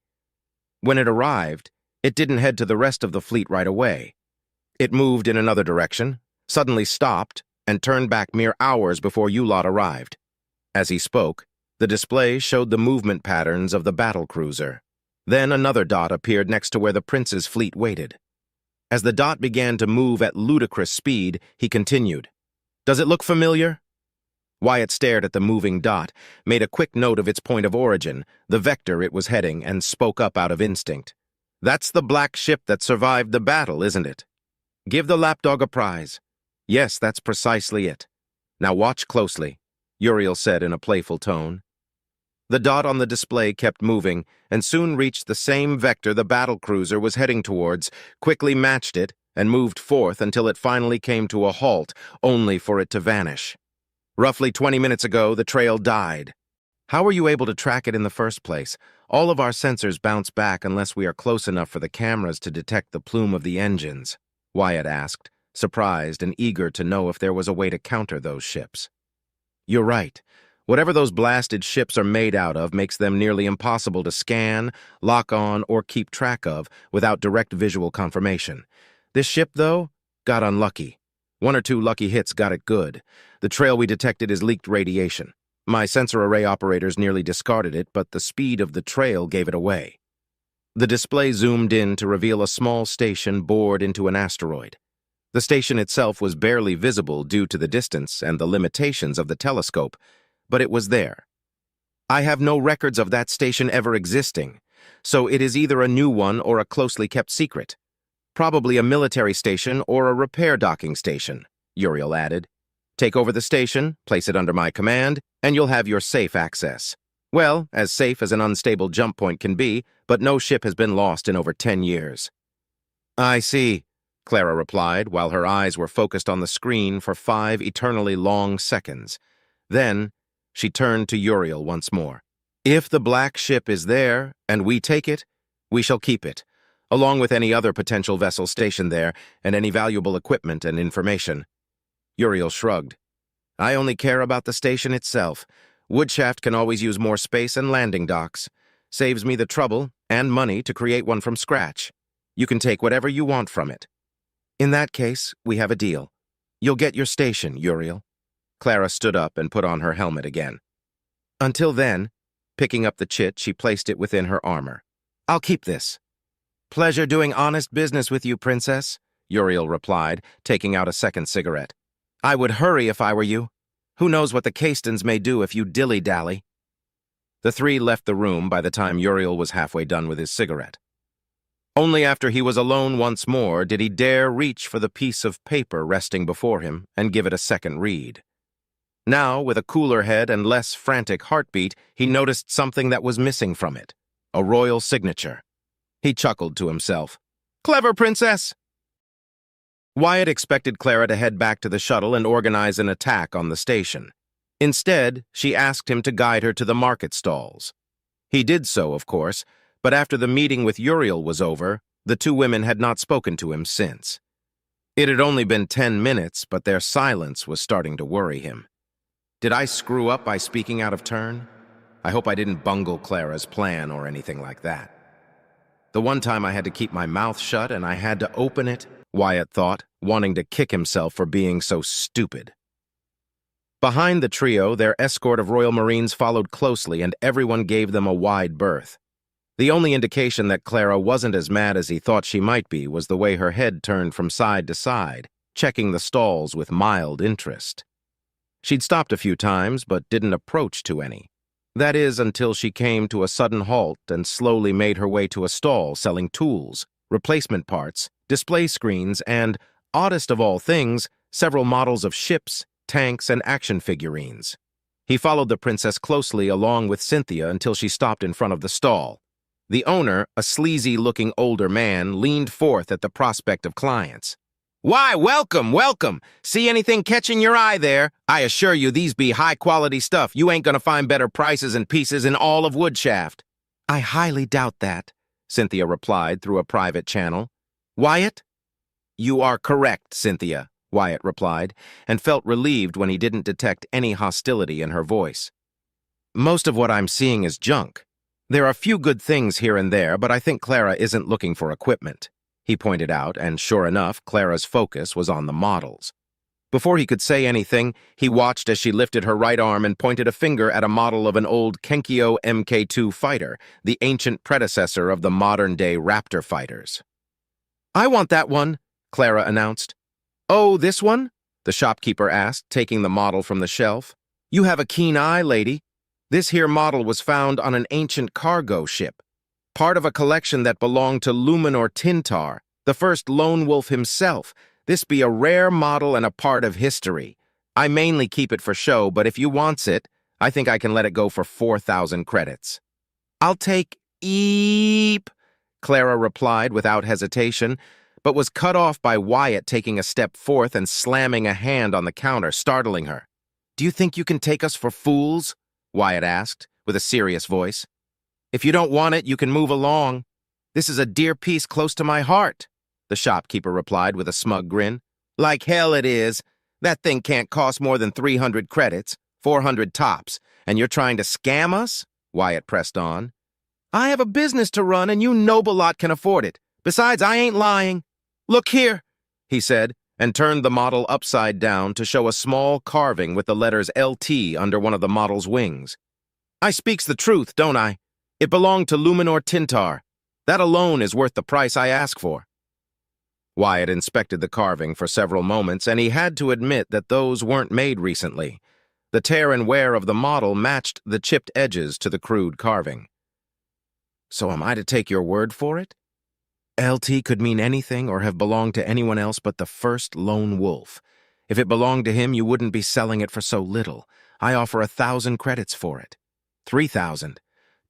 When it arrived, it didn't head to the rest of the fleet right away. It moved in another direction, suddenly stopped, and turned back mere hours before you lot arrived. As he spoke, the display showed the movement patterns of the battlecruiser. Then another dot appeared next to where the prince's fleet waited. As the dot began to move at ludicrous speed, he continued. Does it look familiar? Wyatt stared at the moving dot, made a quick note of its point of origin, the vector it was heading, and spoke up out of instinct. That's the black ship that survived the battle, isn't it? Give the lapdog a prize. Yes, that's precisely it. Now watch closely, Uriel said in a playful tone. The dot on the display kept moving, and soon reached the same vector the battlecruiser was heading towards, quickly matched it, and moved forth until it finally came to a halt, only for it to vanish. Roughly 20 minutes ago, the trail died. How were you able to track it in the first place? All of our sensors bounce back unless we are close enough for the cameras to detect the plume of the engines, Wyatt asked, surprised and eager to know if there was a way to counter those ships. You're right. Whatever those blasted ships are made out of makes them nearly impossible to scan, lock on, or keep track of without direct visual confirmation. This ship, though, got unlucky. One or two lucky hits got it good. The trail we detected is leaked radiation. My sensor array operators nearly discarded it, but the speed of the trail gave it away. The display zoomed in to reveal a small station bored into an asteroid. The station itself was barely visible due to the distance and the limitations of the telescope, but it was there. I have no records of that station ever existing, so it is either a new one or a closely kept secret. Probably a military station or a repair docking station, Uriel added. Take over the station, place it under my command, and you'll have your safe access. Well, as safe as an unstable jump point can be, but no ship has been lost in over 10 years. I see, Clara replied, while her eyes were focused on the screen for 5 eternally long seconds. Then, she turned to Uriel once more. If the black ship is there, and we take it, we shall keep it, along with any other potential vessel stationed there, and any valuable equipment and information. Uriel shrugged. I only care about the station itself. Woodshaft can always use more space and landing docks. Saves me the trouble and money to create one from scratch. You can take whatever you want from it. In that case, we have a deal. You'll get your station, Uriel. Clara stood up and put on her helmet again. Until then, picking up the chit, she placed it within her armor. I'll keep this. Pleasure doing honest business with you, Princess, Uriel replied, taking out a second cigarette. I would hurry if I were you. Who knows what the Castons may do if you dilly-dally? The three left the room by the time Uriel was halfway done with his cigarette. Only after he was alone once more did he dare reach for the piece of paper resting before him and give it a second read. Now, with a cooler head and less frantic heartbeat, he noticed something that was missing from it, a royal signature. He chuckled to himself. Clever princess! Wyatt expected Clara to head back to the shuttle and organize an attack on the station. Instead, she asked him to guide her to the market stalls. He did so, of course, but after the meeting with Uriel was over, the two women had not spoken to him since. It had only been 10 minutes, but their silence was starting to worry him. Did I screw up by speaking out of turn? I hope I didn't bungle Clara's plan or anything like that. The one time I had to keep my mouth shut and I had to open it, Wyatt thought, wanting to kick himself for being so stupid. Behind the trio, their escort of Royal Marines followed closely and everyone gave them a wide berth. The only indication that Clara wasn't as mad as he thought she might be was the way her head turned from side to side, checking the stalls with mild interest. She'd stopped a few times, but didn't approach to any. That is, until she came to a sudden halt and slowly made her way to a stall selling tools, replacement parts, display screens, and, oddest of all things, several models of ships, tanks, and action figurines. He followed the princess closely along with Cynthia until she stopped in front of the stall. The owner, a sleazy-looking older man, leaned forth at the prospect of clients. Why, welcome, welcome. See anything catching your eye there? I assure you these be high-quality stuff. You ain't gonna find better prices and pieces in all of Woodshaft. I highly doubt that, Cynthia replied through a private channel. Wyatt? You are correct, Cynthia, Wyatt replied, and felt relieved when he didn't detect any hostility in her voice. Most of what I'm seeing is junk. There are a few good things here and there, but I think Clara isn't looking for equipment, he pointed out, and sure enough, Clara's focus was on the models. Before he could say anything, he watched as she lifted her right arm and pointed a finger at a model of an old Kenkyo Mk2 fighter, the ancient predecessor of the modern-day Raptor fighters. I want that one, Clara announced. Oh, this one? The shopkeeper asked, taking the model from the shelf. You have a keen eye, lady. This here model was found on an ancient cargo ship, part of a collection that belonged to Luminor Tintar, the first lone wolf himself. This be a rare model and a part of history. I mainly keep it for show, but if you wants it, I think I can let it go for 4,000 credits. I'll take eep, Clara replied without hesitation, but was cut off by Wyatt taking a step forth and slamming a hand on the counter, startling her. Do you think you can take us for fools? Wyatt asked, with a serious voice. If you don't want it, you can move along. This is a dear piece close to my heart, the shopkeeper replied with a smug grin. Like hell it is. That thing can't cost more than 300 credits, 400 tops, and you're trying to scam us? Wyatt pressed on. I have a business to run, and you noble lot can afford it. Besides, I ain't lying. Look here, he said, and turned the model upside down to show a small carving with the letters LT under one of the model's wings. I speaks the truth, don't I? It belonged to Luminor Tintar. That alone is worth the price I ask for. Wyatt inspected the carving for several moments, and he had to admit that those weren't made recently. The tear and wear of the model matched the chipped edges to the crude carving. So am I to take your word for it? LT could mean anything or have belonged to anyone else but the first lone wolf. If it belonged to him, you wouldn't be selling it for so little. I offer 1,000 credits for it. 3,000,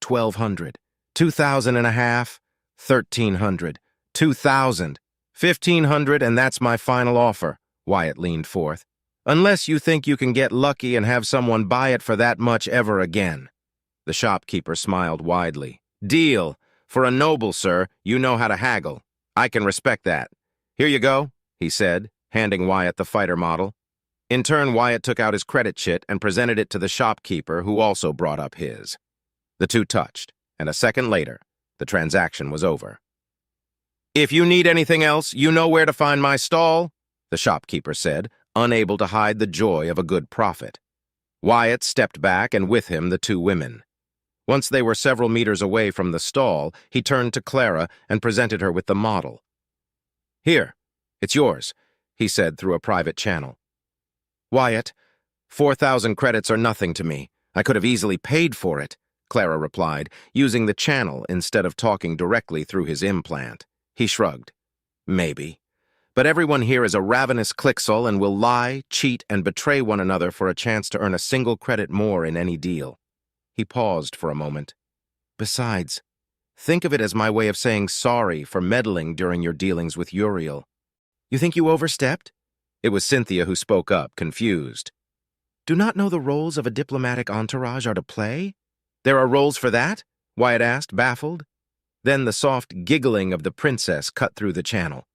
1,200, 2,000 and a half, 1,300, 2,000, 1,500, and that's my final offer, Wyatt leaned forth. Unless you think you can get lucky and have someone buy it for that much ever again. The shopkeeper smiled widely. Deal. For a noble, sir, you know how to haggle. I can respect that. Here you go, he said, handing Wyatt the fighter model. In turn, Wyatt took out his credit chit and presented it to the shopkeeper, who also brought up his. The two touched, and a second later, the transaction was over. "If you need anything else, you know where to find my stall," the shopkeeper said, unable to hide the joy of a good profit. Wyatt stepped back, and with him the two women. Once they were several meters away from the stall, he turned to Clara and presented her with the model. "Here, it's yours," he said through a private channel. "Wyatt, 4,000 credits are nothing to me. I could have easily paid for it," Clara replied, using the channel instead of talking directly through his implant. He shrugged. "Maybe. But everyone here is a ravenous clixel and will lie, cheat, and betray one another for a chance to earn a single credit more in any deal." He paused for a moment. "Besides, think of it as my way of saying sorry for meddling during your dealings with Uriel." "You think you overstepped?" It was Cynthia who spoke up, confused. "Do not know the roles of a diplomatic entourage are to play?" "There are roles for that?" Wyatt asked, baffled. Then the soft giggling of the princess cut through the channel.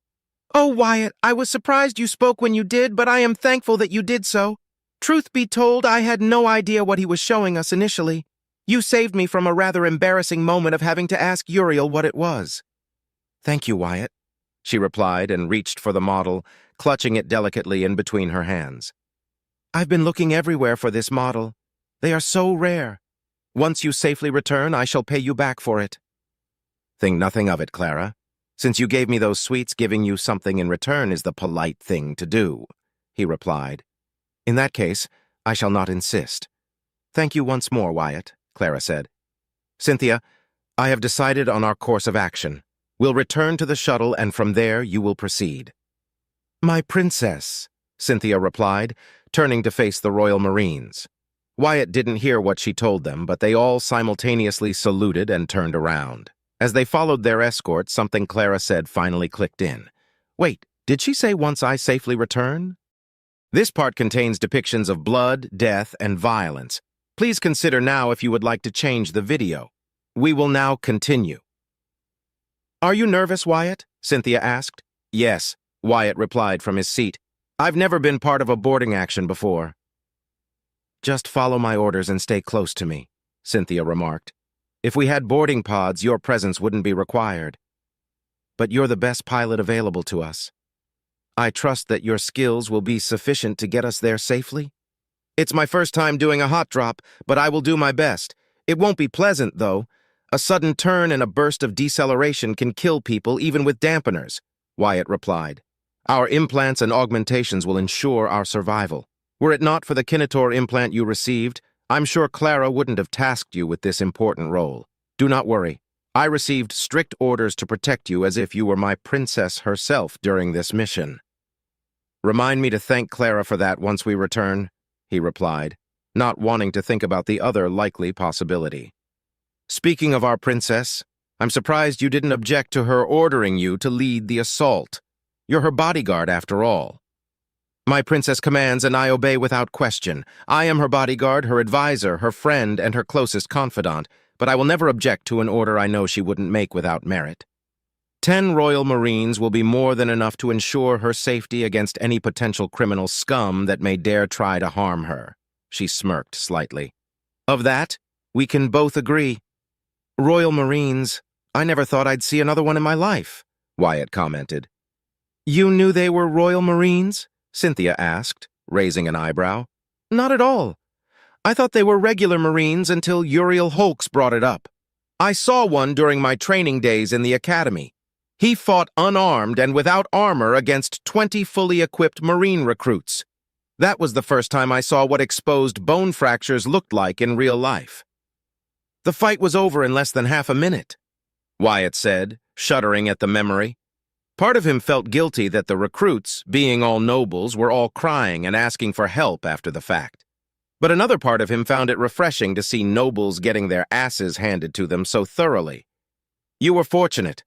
"Oh, Wyatt, I was surprised you spoke when you did, but I am thankful that you did so. Truth be told, I had no idea what he was showing us initially. You saved me from a rather embarrassing moment of having to ask Uriel what it was." "Thank you, Wyatt," she replied and reached for the model, clutching it delicately in between her hands. "I've been looking everywhere for this model. They are so rare. Once you safely return, I shall pay you back for it." "Think nothing of it, Clara. Since you gave me those sweets, giving you something in return is the polite thing to do," he replied. "In that case, I shall not insist." "Thank you once more, Wyatt," Clara said. "Cynthia, I have decided on our course of action. We'll return to the shuttle, and from there you will proceed." "My princess," Cynthia replied, turning to face the Royal Marines. Wyatt didn't hear what she told them, but they all simultaneously saluted and turned around. As they followed their escort, something Clara said finally clicked in. "Wait, did she say once I safely return?" This part contains depictions of blood, death, and violence. Please consider now if you would like to change the video. We will now continue. "Are you nervous, Wyatt?" Cynthia asked. "Yes," Wyatt replied from his seat. "I've never been part of a boarding action before." "Just follow my orders and stay close to me," Cynthia remarked. "If we had boarding pods, your presence wouldn't be required. But you're the best pilot available to us. I trust that your skills will be sufficient to get us there safely." "It's my first time doing a hot drop, but I will do my best. It won't be pleasant, though. A sudden turn and a burst of deceleration can kill people even with dampeners," Wyatt replied. "Our implants and augmentations will ensure our survival. Were it not for the Kinator implant you received, I'm sure Clara wouldn't have tasked you with this important role. Do not worry. I received strict orders to protect you as if you were my princess herself during this mission." "Remind me to thank Clara for that once we return," he replied, not wanting to think about the other likely possibility. "Speaking of our princess, I'm surprised you didn't object to her ordering you to lead the assault. You're her bodyguard, after all." "My princess commands, and I obey without question. I am her bodyguard, her advisor, her friend, and her closest confidant, but I will never object to an order I know she wouldn't make without merit. 10 Royal Marines will be more than enough to ensure her safety against any potential criminal scum that may dare try to harm her." She smirked slightly. "Of that, we can both agree." "Royal Marines, I never thought I'd see another one in my life," Wyatt commented. "You knew they were Royal Marines?" Cynthia asked, raising an eyebrow. "Not at all. I thought they were regular Marines until Uriel Holks brought it up. I saw one during my training days in the academy. He fought unarmed and without armor against 20 fully equipped Marine recruits. That was the first time I saw what exposed bone fractures looked like in real life." "The fight was over in less than half a minute," Wyatt said, shuddering at the memory. Part of him felt guilty that the recruits, being all nobles, were all crying and asking for help after the fact. But another part of him found it refreshing to see nobles getting their asses handed to them so thoroughly. "You were fortunate.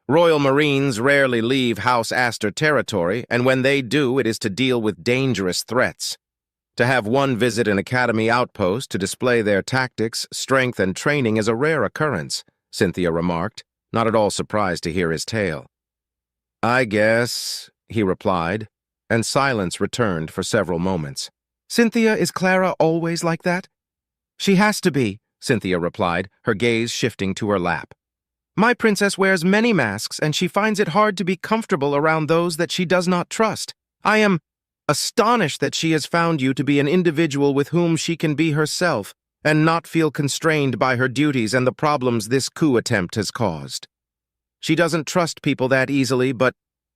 Royal Marines rarely leave House Astor territory, and when they do, it is to deal with dangerous threats. To have one visit an academy outpost to display their tactics, strength, and training is a rare occurrence," Cynthia remarked, not at all surprised to hear his tale. "I guess," he replied, and silence returned for several moments. "Cynthia, is Clara always like that?" "She has to be," Cynthia replied, her gaze shifting to her lap. My princess wears many masks, and she finds it hard to be comfortable around those that she does not trust. I am astonished that she has found you to be an individual with whom she can be herself and not feel constrained by her duties and the problems this coup attempt has caused. She doesn't trust people that easily, but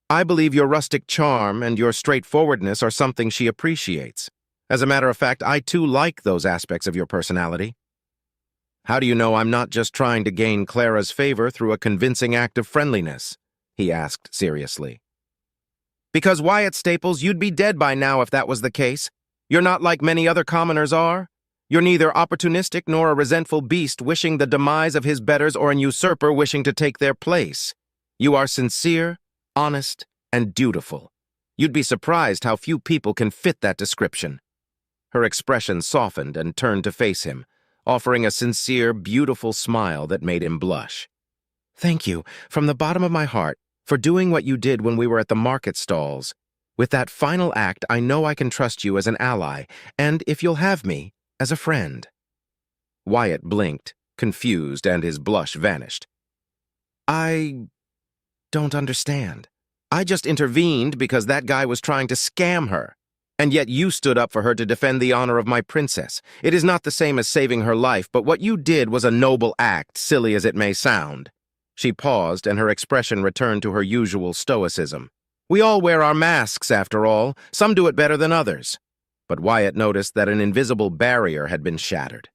I believe your rustic charm and your straightforwardness are something she appreciates. As a matter of fact, I too like those aspects of your personality. How do you know I'm not just trying to gain Clara's favor through a convincing act of friendliness? He asked seriously. Because Wyatt Staples, you'd be dead by now if that was the case. You're not like many other commoners are. You're neither opportunistic nor a resentful beast wishing the demise of his betters or an usurper wishing to take their place. You are sincere, honest, and dutiful. You'd be surprised how few people can fit that description. Her expression softened and turned to face him, offering a sincere, beautiful smile that made him blush. Thank you, from the bottom of my heart, for doing what you did when we were at the market stalls. With that final act, I know I can trust you as an ally, and, if you'll have me, as a friend. Wyatt blinked, confused, and his blush vanished. I don't understand. I just intervened because that guy was trying to scam her. And yet you stood up for her to defend the honor of my princess. It is not the same as saving her life, but what you did was a noble act, silly as it may sound. She paused, and her expression returned to her usual stoicism. We all wear our masks, after all. Some do it better than others. But Wyatt noticed that an invisible barrier had been shattered.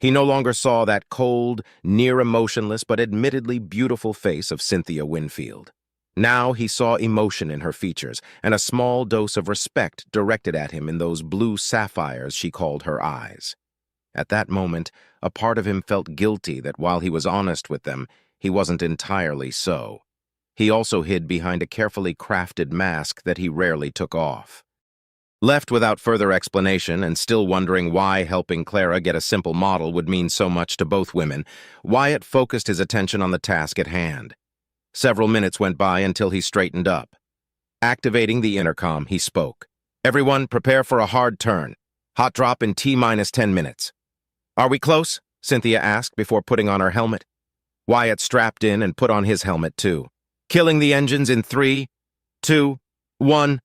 He no longer saw that cold, near-emotionless, but admittedly beautiful face of Cynthia Winfield. Now he saw emotion in her features, and a small dose of respect directed at him in those blue sapphires she called her eyes. At that moment, a part of him felt guilty that while he was honest with them, he wasn't entirely so. He also hid behind a carefully crafted mask that he rarely took off. Left without further explanation and still wondering why helping Clara get a simple model would mean so much to both women, Wyatt focused his attention on the task at hand. Several minutes went by until he straightened up. Activating the intercom, he spoke. Everyone, prepare for a hard turn. Hot drop in T-minus 10 minutes. Are we close? Cynthia asked before putting on her helmet. Wyatt strapped in and put on his helmet too. Killing the engines in 3, 2, 1.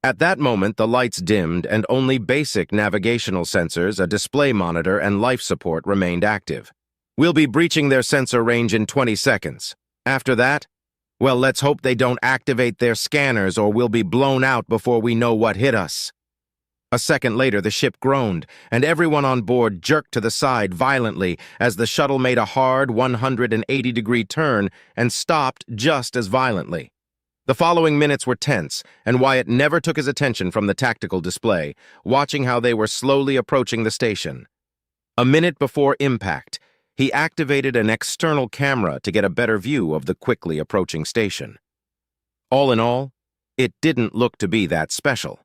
At that moment, the lights dimmed and only basic navigational sensors, a display monitor, and life support remained active. We'll be breaching their sensor range in 20 seconds. After that, well, let's hope they don't activate their scanners or we'll be blown out before we know what hit us. A second later, the ship groaned, and everyone on board jerked to the side violently as the shuttle made a hard 180-degree turn and stopped just as violently. The following minutes were tense, and Wyatt never took his attention from the tactical display, watching how they were slowly approaching the station. A minute before impact, he activated an external camera to get a better view of the quickly approaching station. All in all, it didn't look to be that special.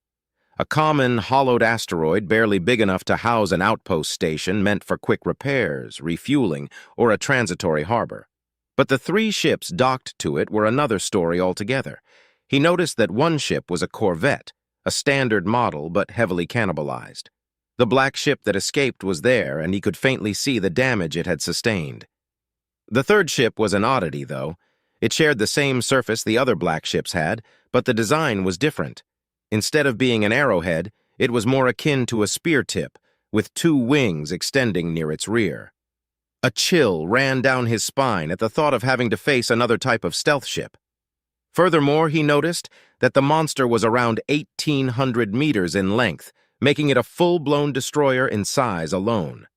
A common, hollowed asteroid barely big enough to house an outpost station meant for quick repairs, refueling, or a transitory harbor. But the 3 ships docked to it were another story altogether. He noticed that one ship was a corvette, a standard model but heavily cannibalized. The black ship that escaped was there, and he could faintly see the damage it had sustained. The 3rd ship was an oddity, though. It shared the same surface the other black ships had, but the design was different. Instead of being an arrowhead, it was more akin to a spear tip, with 2 wings extending near its rear. A chill ran down his spine at the thought of having to face another type of stealth ship. Furthermore, he noticed that the monster was around 1,800 meters in length, making it a full-blown destroyer in size alone.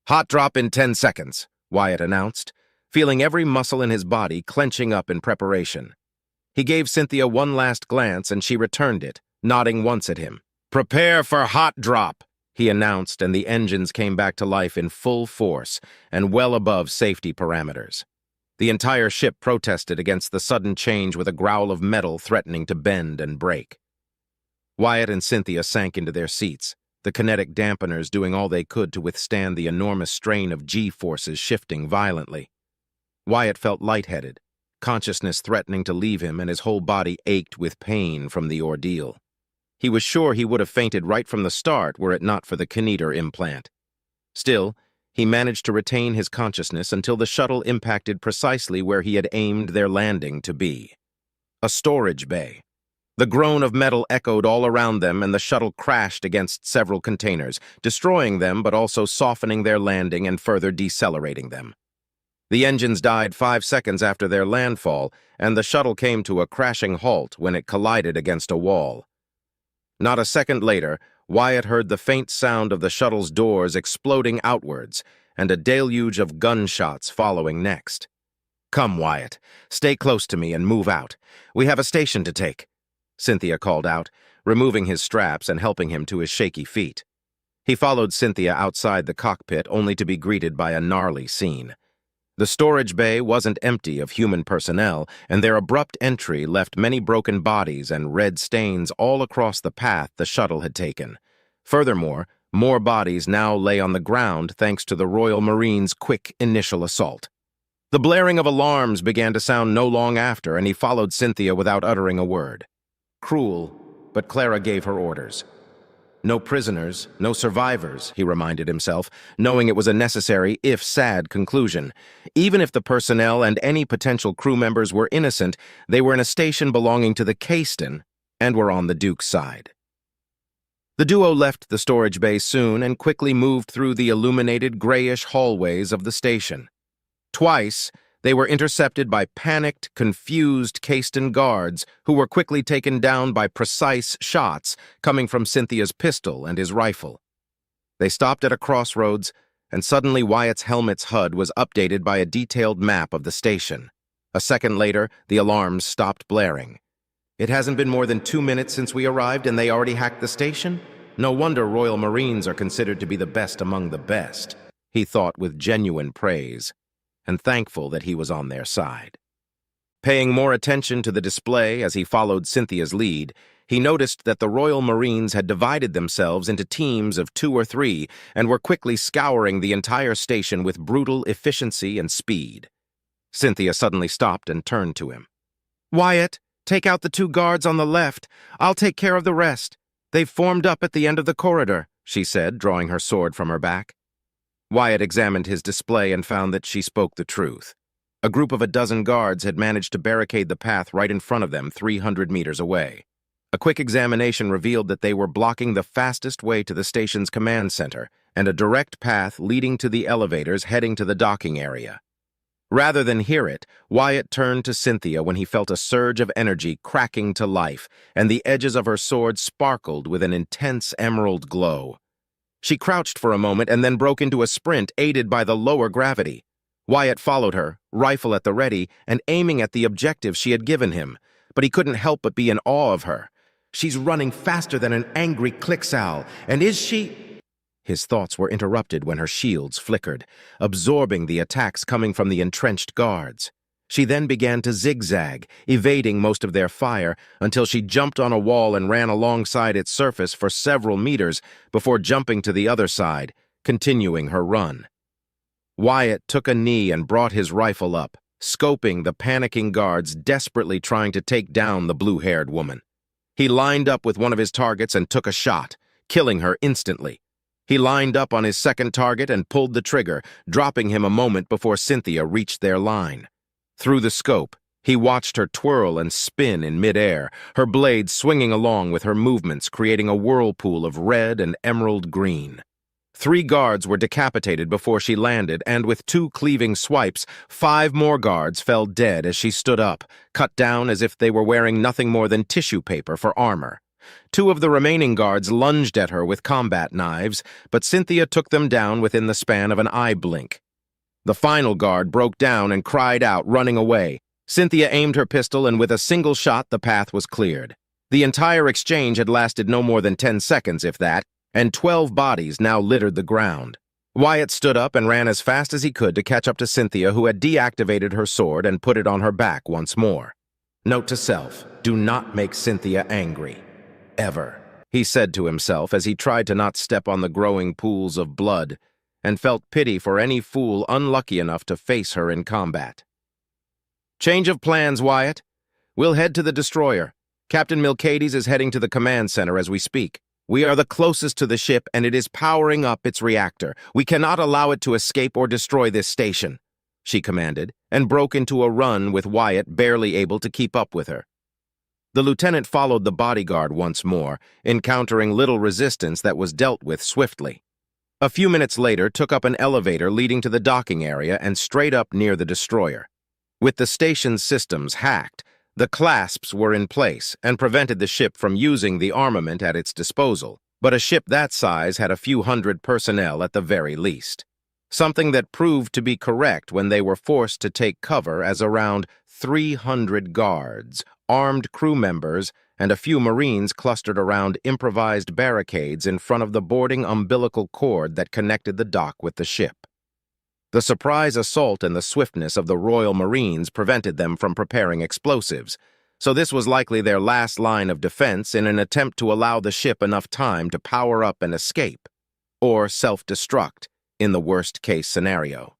Hot drop in 10 seconds, Wyatt announced, feeling every muscle in his body clenching up in preparation. He gave Cynthia one last glance and she returned it, nodding once at him. Prepare for hot drop, he announced, and the engines came back to life in full force and well above safety parameters. The entire ship protested against the sudden change with a growl of metal threatening to bend and break. Wyatt and Cynthia sank into their seats, the kinetic dampeners doing all they could to withstand the enormous strain of G-forces shifting violently. Wyatt felt lightheaded, consciousness threatening to leave him, and his whole body ached with pain from the ordeal. He was sure he would have fainted right from the start were it not for the kinetor implant. Still, He managed to retain his consciousness until the shuttle impacted precisely where he had aimed their landing to be. A storage bay. The groan of metal echoed all around them, and the shuttle crashed against several containers, destroying them but also softening their landing and further decelerating them. The engines died 5 seconds after their landfall, and the shuttle came to a crashing halt when it collided against a wall. Not a second later, Wyatt heard the faint sound of the shuttle's doors exploding outwards, and a deluge of gunshots following next. "Come, Wyatt. Stay close to me and move out. We have a station to take," Cynthia called out, removing his straps and helping him to his shaky feet. He followed Cynthia outside the cockpit, only to be greeted by a gnarly scene. The storage bay wasn't empty of human personnel, and their abrupt entry left many broken bodies and red stains all across the path the shuttle had taken. Furthermore, more bodies now lay on the ground thanks to the Royal Marines' quick initial assault. The blaring of alarms began to sound no long after, and he followed Cynthia without uttering a word. Cruel, but Clara gave her orders. No prisoners, no survivors, he reminded himself, knowing it was a necessary, if sad, conclusion. Even if the personnel and any potential crew members were innocent, they were in a station belonging to the Caiston and were on the Duke's side. The duo left the storage bay soon and quickly moved through the illuminated grayish hallways of the station. Twice, they were intercepted by panicked, confused Caiston guards who were quickly taken down by precise shots coming from Cynthia's pistol and his rifle. They stopped at a crossroads, and suddenly Wyatt's helmet's HUD was updated by a detailed map of the station. A second later, the alarms stopped blaring. "It hasn't been more than 2 minutes since we arrived and they already hacked the station? No wonder Royal Marines are considered to be the best among the best," he thought with genuine praise, and thankful that he was on their side. Paying more attention to the display as he followed Cynthia's lead, he noticed that the Royal Marines had divided themselves into teams of 2 or 3 and were quickly scouring the entire station with brutal efficiency and speed. Cynthia suddenly stopped and turned to him. "Wyatt, take out the 2 guards on the left. I'll take care of the rest. They've formed up at the end of the corridor," she said, drawing her sword from her back. Wyatt examined his display and found that she spoke the truth. A group of 12 guards had managed to barricade the path right in front of them 300 meters away. A quick examination revealed that they were blocking the fastest way to the station's command center and a direct path leading to the elevators heading to the docking area. Rather than hear it, Wyatt turned to Cynthia when he felt a surge of energy cracking to life, and the edges of her sword sparkled with an intense emerald glow. She crouched for a moment and then broke into a sprint aided by the lower gravity. Wyatt followed her, rifle at the ready, and aiming at the objective she had given him, but he couldn't help but be in awe of her. "She's running faster than an angry clicksowl, and is she—" His thoughts were interrupted when her shields flickered, absorbing the attacks coming from the entrenched guards. She then began to zigzag, evading most of their fire, until she jumped on a wall and ran alongside its surface for several meters before jumping to the other side, continuing her run. Wyatt took a knee and brought his rifle up, scoping the panicking guards desperately trying to take down the blue-haired woman. He lined up with one of his targets and took a shot, killing her instantly. He lined up on his second target and pulled the trigger, dropping him a moment before Cynthia reached their line. Through the scope, he watched her twirl and spin in midair, her blade swinging along with her movements, creating a whirlpool of red and emerald green. 3 guards were decapitated before she landed, and with 2 cleaving swipes, 5 more guards fell dead as she stood up, cut down as if they were wearing nothing more than tissue paper for armor. 2 of the remaining guards lunged at her with combat knives, but Cynthia took them down within the span of an eye blink. The final guard broke down and cried out, running away. Cynthia aimed her pistol, and with a single shot, the path was cleared. The entire exchange had lasted no more than 10 seconds, if that, and 12 bodies now littered the ground. Wyatt stood up and ran as fast as he could to catch up to Cynthia, who had deactivated her sword and put it on her back once more. "Note to self, do not make Cynthia angry. Ever," he said to himself as he tried to not step on the growing pools of blood, and felt pity for any fool unlucky enough to face her in combat. "Change of plans, Wyatt. We'll head to the destroyer. Captain Milcades is heading to the command center as we speak." We are the closest to the ship, and it is powering up its reactor. We cannot allow it to escape or destroy this station," she commanded, and broke into a run with Wyatt barely able to keep up with her. The lieutenant followed the bodyguard once more, encountering little resistance that was dealt with swiftly. A few minutes later, took up an elevator leading to the docking area and straight up near the destroyer. With the station's systems hacked, the clasps were in place and prevented the ship from using the armament at its disposal, but a ship that size had a few hundred personnel at the very least. Something that proved to be correct when they were forced to take cover as around 300 guards, armed crew members, and a few Marines clustered around improvised barricades in front of the boarding umbilical cord that connected the dock with the ship. The surprise assault and the swiftness of the Royal Marines prevented them from preparing explosives, so this was likely their last line of defense in an attempt to allow the ship enough time to power up and escape, or self-destruct in the worst-case scenario.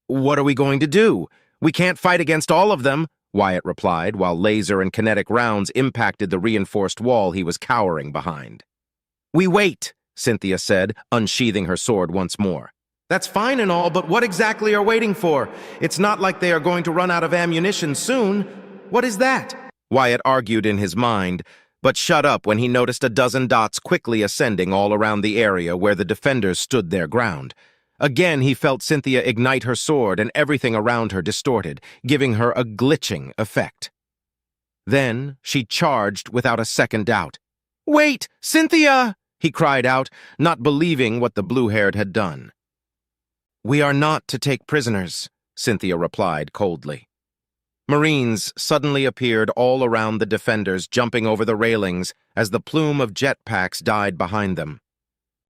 "What are we going to do? We can't fight against all of them," Wyatt replied, while laser and kinetic rounds impacted the reinforced wall he was cowering behind. "We wait," Cynthia said, unsheathing her sword once more. "That's fine and all, but what exactly are waiting for? It's not like they are going to run out of ammunition soon. What is that?" Wyatt argued in his mind, but shut up when he noticed a dozen dots quickly ascending all around the area where the defenders stood their ground. Again, he felt Cynthia ignite her sword and everything around her distorted, giving her a glitching effect. Then she charged without a second doubt. "Wait, Cynthia!" he cried out, not believing what the blue-haired had done. "We are not to take prisoners," Cynthia replied coldly. Marines suddenly appeared all around the defenders, jumping over the railings as the plume of jetpacks died behind them.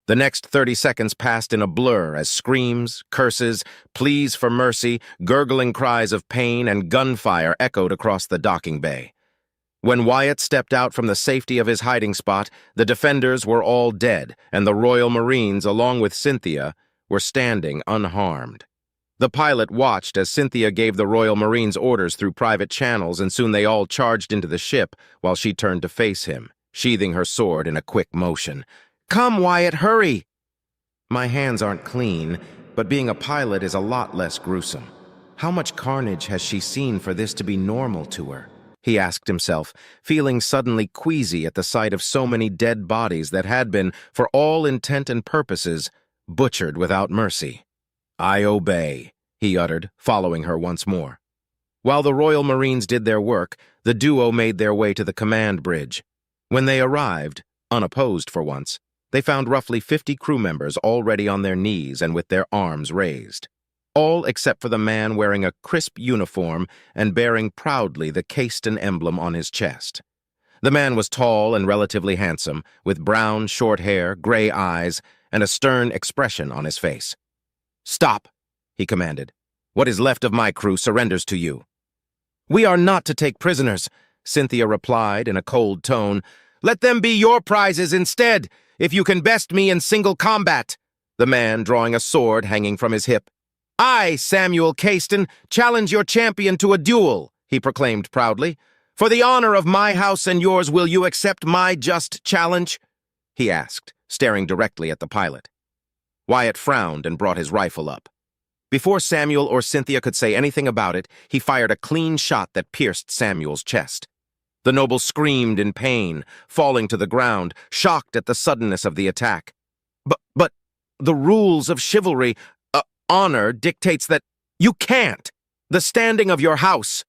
The next 30 seconds passed in a blur as screams, curses, pleas for mercy, gurgling cries of pain, and gunfire echoed across the docking bay. When Wyatt stepped out from the safety of his hiding spot, the defenders were all dead, and the Royal Marines, along with Cynthia, were standing unharmed. The pilot watched as Cynthia gave the Royal Marines orders through private channels, and soon they all charged into the ship while she turned to face him, sheathing her sword in a quick motion. "Come, Wyatt, hurry!" "My hands aren't clean, but being a pilot is a lot less gruesome. How much carnage has she seen for this to be normal to her?" he asked himself, feeling suddenly queasy at the sight of so many dead bodies that had been, for all intent and purposes, butchered without mercy. "I obey," he uttered, following her once more. While the Royal Marines did their work, the duo made their way to the command bridge. When they arrived, unopposed for once, they found roughly 50 crew members already on their knees and with their arms raised. All except for the man wearing a crisp uniform and bearing proudly the Caiston emblem on his chest. The man was tall and relatively handsome, with brown, short hair, gray eyes, and a stern expression on his face. "Stop," he commanded. "What is left of my crew surrenders to you." "We are not to take prisoners," Cynthia replied in a cold tone. "Let them be your prizes instead, if you can best me in single combat," the man drawing a sword hanging from his hip. "I, Samuel Caiston, challenge your champion to a duel," he proclaimed proudly. "For the honor of my house and yours, will you accept my just challenge?" he asked, staring directly at the pilot. Wyatt frowned and brought his rifle up. Before Samuel or Cynthia could say anything about it, he fired a clean shot that pierced Samuel's chest. The noble screamed in pain, falling to the ground, shocked at the suddenness of the attack. But the rules of chivalry, honor dictates that—" "You can't! The standing of your house!"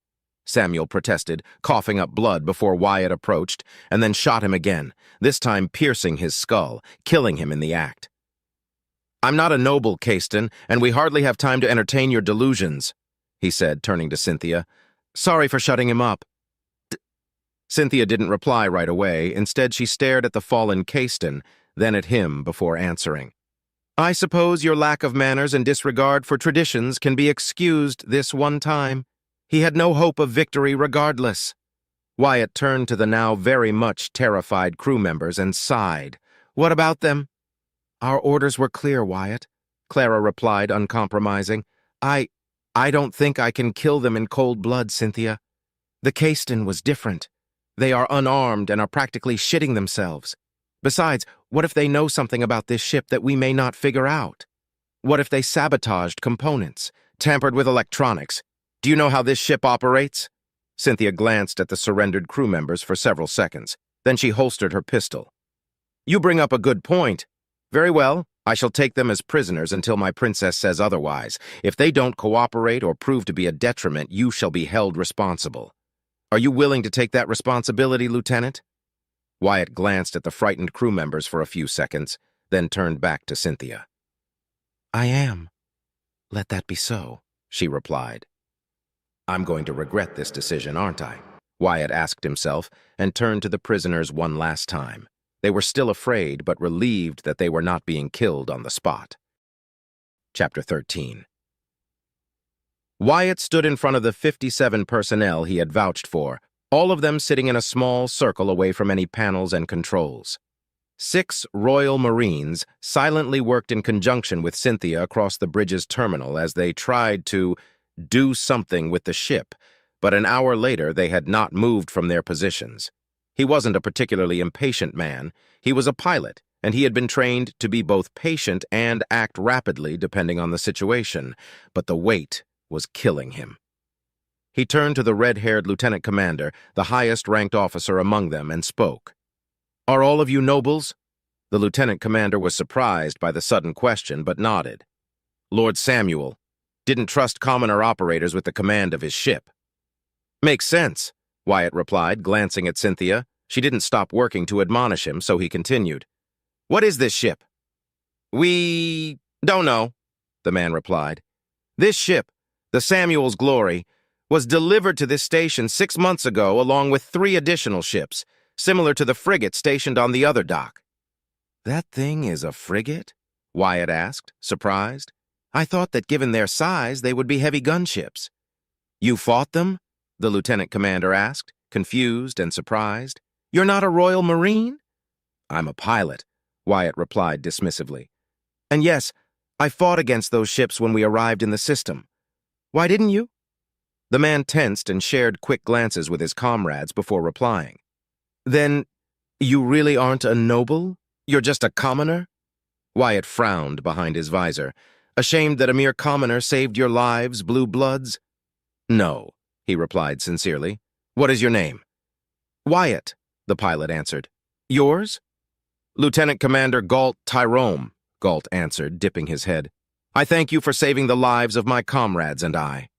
Samuel protested, coughing up blood before Wyatt approached, and then shot him again, this time piercing his skull, killing him in the act. "I'm not a noble, Caiston, and we hardly have time to entertain your delusions," he said, turning to Cynthia. "Sorry for shutting him up." Cynthia didn't reply right away. Instead, she stared at the fallen Caiston, then at him before answering. "I suppose your lack of manners and disregard for traditions can be excused this one time. He had no hope of victory regardless." Wyatt turned to the now very much terrified crew members and sighed. "What about them?" "Our orders were clear, Wyatt," Clara replied, uncompromising. I don't think I can kill them in cold blood, Cynthia. The Caiston was different. They are unarmed and are practically shitting themselves. Besides, what if they know something about this ship that we may not figure out? What if they sabotaged components, tampered with electronics? Do you know how this ship operates? Cynthia glanced at the surrendered crew members for several seconds. Then she holstered her pistol. You bring up a good point. Very well, I shall take them as prisoners until my princess says otherwise. If they don't cooperate or prove to be a detriment, you shall be held responsible. Are you willing to take that responsibility, Lieutenant? Wyatt glanced at the frightened crew members for a few seconds, then turned back to Cynthia. I am. Let that be so, she replied. I'm going to regret this decision, aren't I? Wyatt asked himself and turned to the prisoners one last time. They were still afraid, but relieved that they were not being killed on the spot. Chapter 13. Wyatt stood in front of the 57 personnel he had vouched for, all of them sitting in a small circle away from any panels and controls. 6 Royal Marines silently worked in conjunction with Cynthia across the bridge's terminal as they tried to do something with the ship, but an hour later they had not moved from their positions. He wasn't a particularly impatient man. He was a pilot, and he had been trained to be both patient and act rapidly depending on the situation, but the wait was killing him. He turned to the red-haired lieutenant commander, the highest-ranked officer among them, and spoke. Are all of you nobles? The lieutenant commander was surprised by the sudden question, but nodded. Lord Samuel didn't trust commoner operators with the command of his ship. Makes sense, Wyatt replied, glancing at Cynthia. She didn't stop working to admonish him, so he continued. What is this ship? We don't know, the man replied. This ship, the Samuel's Glory, was delivered to this station 6 months ago along with 3 additional ships, similar to the frigate stationed on the other dock. That thing is a frigate? Wyatt asked, surprised. I thought that given their size, they would be heavy gunships. You fought them? The lieutenant commander asked, confused and surprised. You're not a Royal Marine? I'm a pilot, Wyatt replied dismissively. And yes, I fought against those ships when we arrived in the system. Why didn't you? The man tensed and shared quick glances with his comrades before replying. Then, you really aren't a noble? You're just a commoner? Wyatt frowned behind his visor, ashamed that a mere commoner saved your lives, blue bloods. No, he replied sincerely. What is your name? Wyatt, the pilot answered. Yours? Lieutenant Commander Galt Tyrone, Galt answered, dipping his head. I thank you for saving the lives of my comrades and I.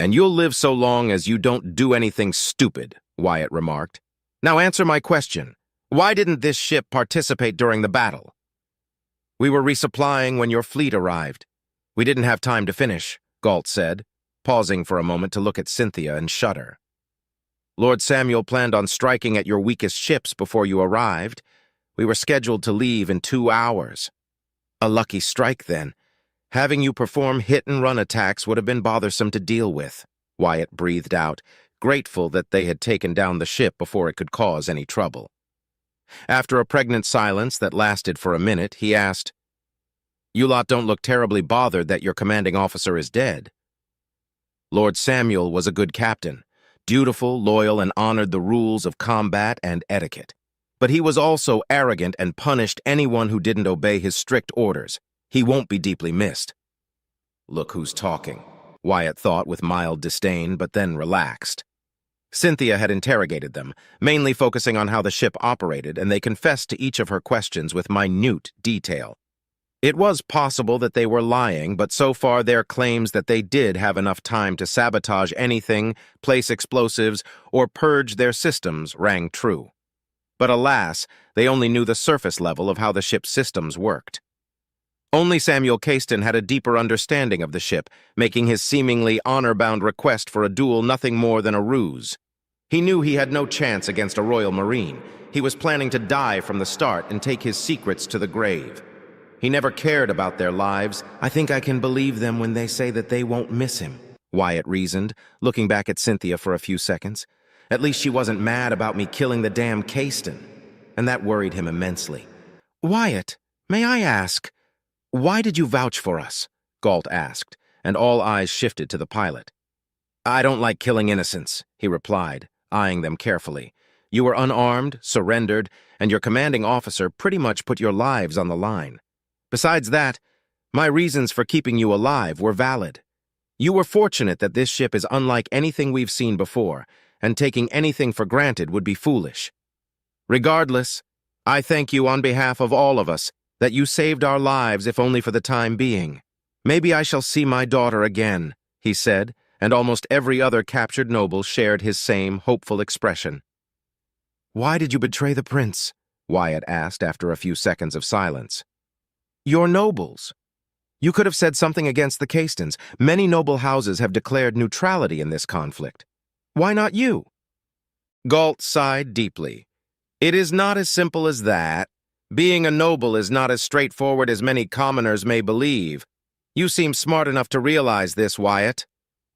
And you'll live so long as you don't do anything stupid, Wyatt remarked. Now answer my question. Why didn't this ship participate during the battle? We were resupplying when your fleet arrived. We didn't have time to finish, Galt said, pausing for a moment to look at Cynthia and shudder. Lord Samuel planned on striking at your weakest ships before you arrived. We were scheduled to leave in 2 hours. A lucky strike, then. Having you perform hit-and-run attacks would have been bothersome to deal with, Wyatt breathed out, grateful that they had taken down the ship before it could cause any trouble. After a pregnant silence that lasted for a minute, he asked, You lot don't look terribly bothered that your commanding officer is dead. Lord Samuel was a good captain, dutiful, loyal, and honored the rules of combat and etiquette. But he was also arrogant and punished anyone who didn't obey his strict orders. He won't be deeply missed. Look who's talking, Wyatt thought with mild disdain, but then relaxed. Cynthia had interrogated them, mainly focusing on how the ship operated, and they confessed to each of her questions with minute detail. It was possible that they were lying, but so far their claims that they did have enough time to sabotage anything, place explosives, or purge their systems rang true. But alas, they only knew the surface level of how the ship's systems worked. Only Samuel Caiston had a deeper understanding of the ship, making his seemingly honor-bound request for a duel nothing more than a ruse. He knew he had no chance against a Royal Marine. He was planning to die from the start and take his secrets to the grave. He never cared about their lives. I think I can believe them when they say that they won't miss him, Wyatt reasoned, looking back at Cynthia for a few seconds. At least she wasn't mad about me killing the damn Caiston, and that worried him immensely. Wyatt, may I ask, why did you vouch for us? Galt asked, and all eyes shifted to the pilot. I don't like killing innocents, he replied, eyeing them carefully. You were unarmed, surrendered, and your commanding officer pretty much put your lives on the line. Besides that, my reasons for keeping you alive were valid. You were fortunate that this ship is unlike anything we've seen before, and taking anything for granted would be foolish. Regardless, I thank you on behalf of all of us that you saved our lives, if only for the time being. Maybe I shall see my daughter again, he said, and almost every other captured noble shared his same hopeful expression. Why did you betray the prince? Wyatt asked after a few seconds of silence. Your nobles. You could have said something against the Castons. Many noble houses have declared neutrality in this conflict. Why not you? Galt sighed deeply. It is not as simple as that. Being a noble is not as straightforward as many commoners may believe. You seem smart enough to realize this, Wyatt.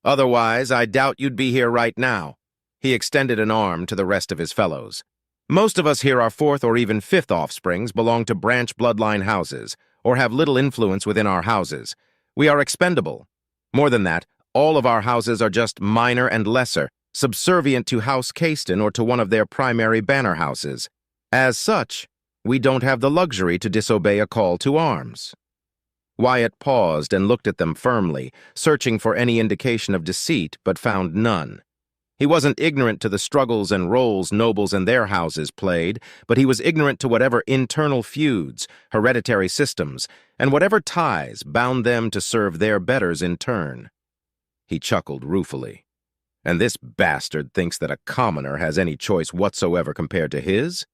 Otherwise, I doubt you'd be here right now. He extended an arm to the rest of his fellows. Most of us here are fourth or even fifth offsprings, belong to branch bloodline houses, or have little influence within our houses. We are expendable. More than that, all of our houses are just minor and lesser, subservient to House Caston or to one of their primary banner houses. As such, we don't have the luxury to disobey a call to arms. Wyatt paused and looked at them firmly, searching for any indication of deceit, but found none. He wasn't ignorant to the struggles and roles nobles and their houses played, but he was ignorant to whatever internal feuds, hereditary systems, and whatever ties bound them to serve their betters in turn. He chuckled ruefully. And this bastard thinks that a commoner has any choice whatsoever compared to his?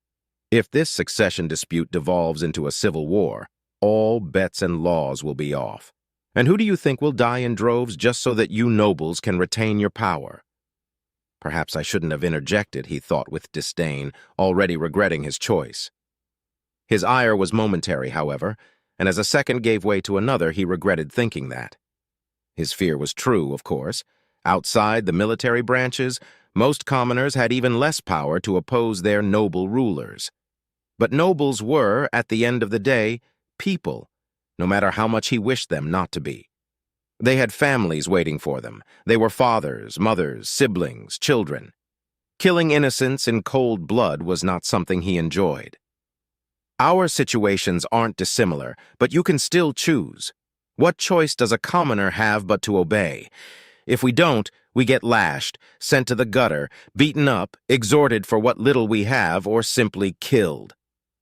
If this succession dispute devolves into a civil war, all bets and laws will be off. And who do you think will die in droves just so that you nobles can retain your power? Perhaps I shouldn't have interjected, he thought with disdain, already regretting his choice. His ire was momentary, however, and as a second gave way to another, he regretted thinking that. His fear was true, of course. Outside the military branches, most commoners had even less power to oppose their noble rulers. But nobles were, at the end of the day, people, no matter how much he wished them not to be. They had families waiting for them. They were fathers, mothers, siblings, children. Killing innocents in cold blood was not something he enjoyed. Our situations aren't dissimilar, but you can still choose. What choice does a commoner have but to obey? If we don't, we get lashed, sent to the gutter, beaten up, exhorted for what little we have, or simply killed.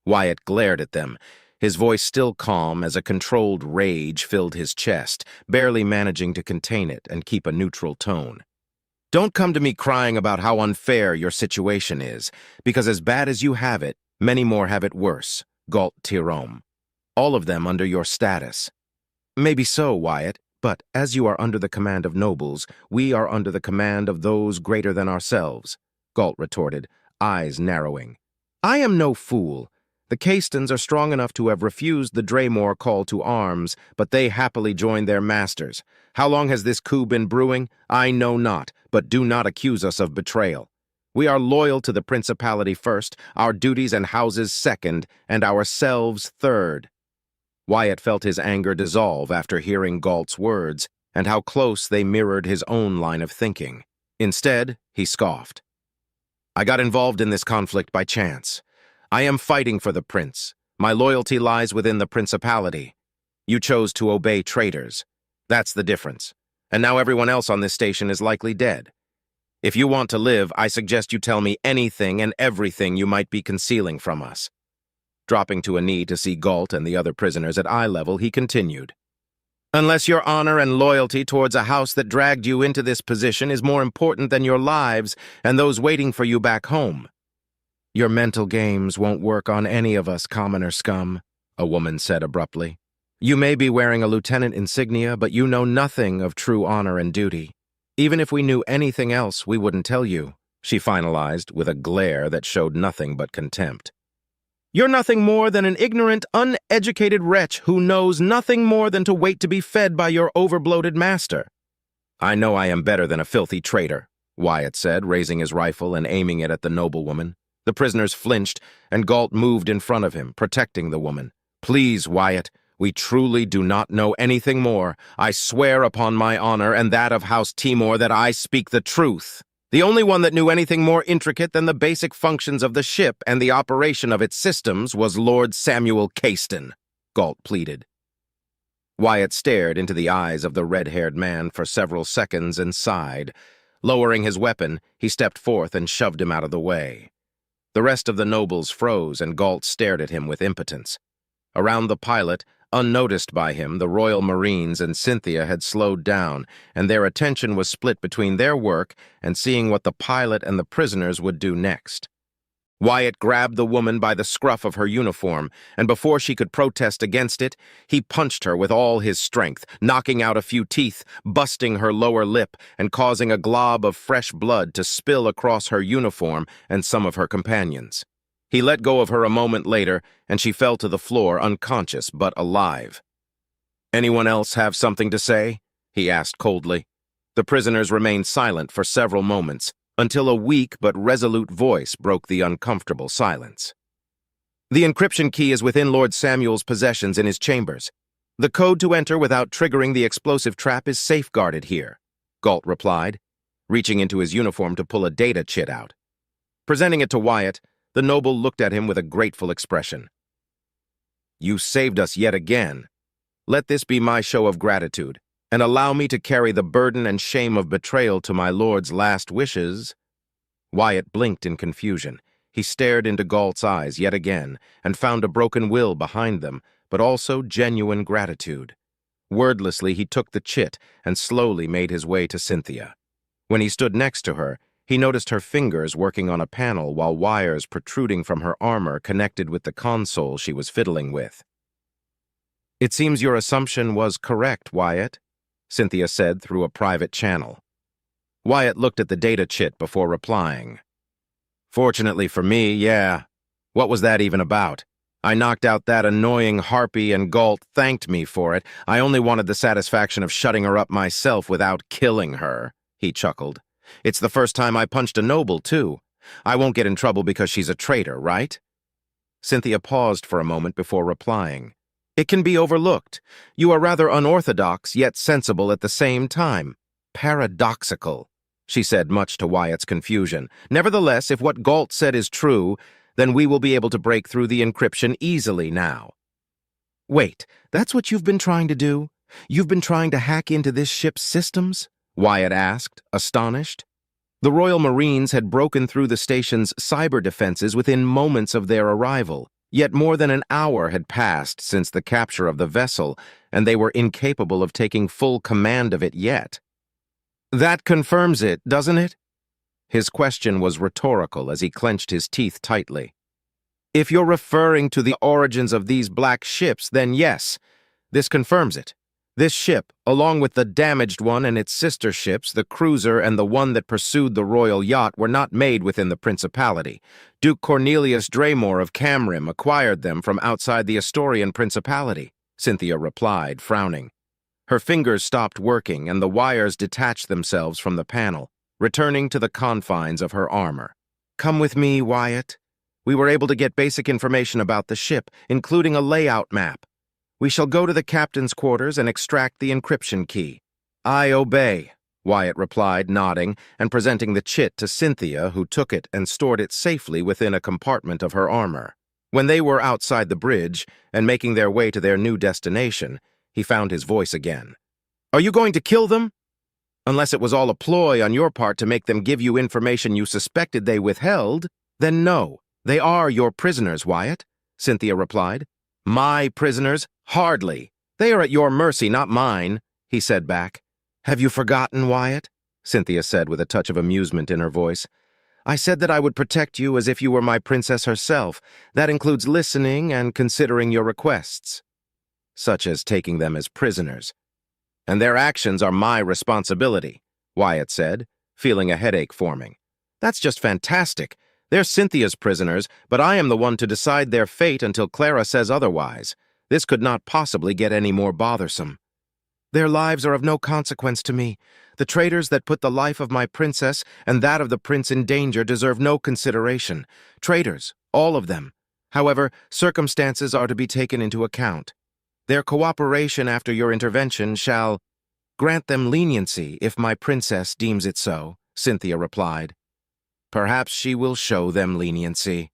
Wyatt glared at them, his voice still calm as a controlled rage filled his chest, barely managing to contain it and keep a neutral tone. Don't come to me crying about how unfair your situation is, because as bad as you have it, many more have it worse, Galt Tirome. All of them under your status. Maybe so, Wyatt, but as you are under the command of nobles, we are under the command of those greater than ourselves, Galt retorted, eyes narrowing. I am no fool. The Castons are strong enough to have refused the Draymore call to arms, but they happily joined their masters. How long has this coup been brewing? I know not, but do not accuse us of betrayal. We are loyal to the principality first, our duties and houses second, and ourselves third. Wyatt felt his anger dissolve after hearing Galt's words, and how close they mirrored his own line of thinking. Instead, he scoffed. I got involved in this conflict by chance. I am fighting for the prince. My loyalty lies within the principality. You chose to obey traitors. That's the difference. And now everyone else on this station is likely dead. If you want to live, I suggest you tell me anything and everything you might be concealing from us. Dropping to a knee to see Galt and the other prisoners at eye level, he continued. Unless your honor and loyalty towards a house that dragged you into this position is more important than your lives and those waiting for you back home. Your mental games won't work on any of us, commoner scum, a woman said abruptly. You may be wearing a lieutenant insignia, but you know nothing of true honor and duty. Even if we knew anything else, we wouldn't tell you, she finalized with a glare that showed nothing but contempt. You're nothing more than an ignorant, uneducated wretch who knows nothing more than to wait to be fed by your overbloated master. I know I am better than a filthy traitor, Wyatt said, raising his rifle and aiming it at the noblewoman. The prisoners flinched, and Galt moved in front of him, protecting the woman. Please, Wyatt, we truly do not know anything more. I swear upon my honor and that of House Timor that I speak the truth. The only one that knew anything more intricate than the basic functions of the ship and the operation of its systems was Lord Samuel Caiston, Galt pleaded. Wyatt stared into the eyes of the red-haired man for several seconds and sighed. Lowering his weapon, he stepped forth and shoved him out of the way. The rest of the nobles froze, and Galt stared at him with impotence. Around the pilot, unnoticed by him, the Royal Marines and Cynthia had slowed down, and their attention was split between their work and seeing what the pilot and the prisoners would do next. Wyatt grabbed the woman by the scruff of her uniform, and before she could protest against it, he punched her with all his strength, knocking out a few teeth, busting her lower lip, and causing a glob of fresh blood to spill across her uniform and some of her companions. He let go of her a moment later, and she fell to the floor unconscious but alive. "Anyone else have something to say?" he asked coldly. The prisoners remained silent for several moments, until a weak but resolute voice broke the uncomfortable silence. "The encryption key is within Lord Samuel's possessions in his chambers. The code to enter without triggering the explosive trap is safeguarded here," Galt replied, reaching into his uniform to pull a data chit out. Presenting it to Wyatt, the noble looked at him with a grateful expression. "You saved us yet again. Let this be my show of gratitude, and allow me to carry the burden and shame of betrayal to my lord's last wishes." Wyatt blinked in confusion. He stared into Galt's eyes yet again, and found a broken will behind them, but also genuine gratitude. Wordlessly, he took the chit and slowly made his way to Cynthia. When he stood next to her, he noticed her fingers working on a panel while wires protruding from her armor connected with the console she was fiddling with. "It seems your assumption was correct, Wyatt," Cynthia said through a private channel. Wyatt looked at the data chit before replying. "Fortunately for me, yeah. What was that even about? I knocked out that annoying harpy and Galt thanked me for it. I only wanted the satisfaction of shutting her up myself without killing her," he chuckled. "It's the first time I punched a noble, too. I won't get in trouble because she's a traitor, right?" Cynthia paused for a moment before replying. "It can be overlooked. You are rather unorthodox, yet sensible at the same time. Paradoxical," she said, much to Wyatt's confusion. "Nevertheless, if what Galt said is true, then we will be able to break through the encryption easily now." "Wait, that's what you've been trying to do? You've been trying to hack into this ship's systems?" Wyatt asked, astonished. The Royal Marines had broken through the station's cyber defenses within moments of their arrival. Yet more than an hour had passed since the capture of the vessel, and they were incapable of taking full command of it yet. "That confirms it, doesn't it?" His question was rhetorical as he clenched his teeth tightly. "If you're referring to the origins of these black ships, then yes, this confirms it. This ship, along with the damaged one and its sister ships, the cruiser and the one that pursued the royal yacht, were not made within the Principality. Duke Cornelius Draymore of Camrim acquired them from outside the Astorian Principality," Cynthia replied, frowning. Her fingers stopped working, and the wires detached themselves from the panel, returning to the confines of her armor. "Come with me, Wyatt. We were able to get basic information about the ship, including a layout map. We shall go to the captain's quarters and extract the encryption key." "I obey," Wyatt replied, nodding, and presenting the chit to Cynthia, who took it and stored it safely within a compartment of her armor. When they were outside the bridge and making their way to their new destination, he found his voice again. "Are you going to kill them? Unless it was all a ploy on your part to make them give you information you suspected they withheld, then no, they are your prisoners, Wyatt," Cynthia replied. "My prisoners? Hardly. They are at your mercy, not mine," he said back. "Have you forgotten, Wyatt?" Cynthia said with a touch of amusement in her voice. "I said that I would protect you as if you were my princess herself. That includes listening and considering your requests." "Such as taking them as prisoners." "And their actions are my responsibility," Wyatt said, feeling a headache forming. "That's just fantastic. They're Cynthia's prisoners, but I am the one to decide their fate until Clara says otherwise. This could not possibly get any more bothersome." "Their lives are of no consequence to me. The traitors that put the life of my princess and that of the prince in danger deserve no consideration. Traitors, all of them. However, circumstances are to be taken into account. Their cooperation after your intervention shall grant them leniency if my princess deems it so," Cynthia replied. Perhaps she will show them leniency.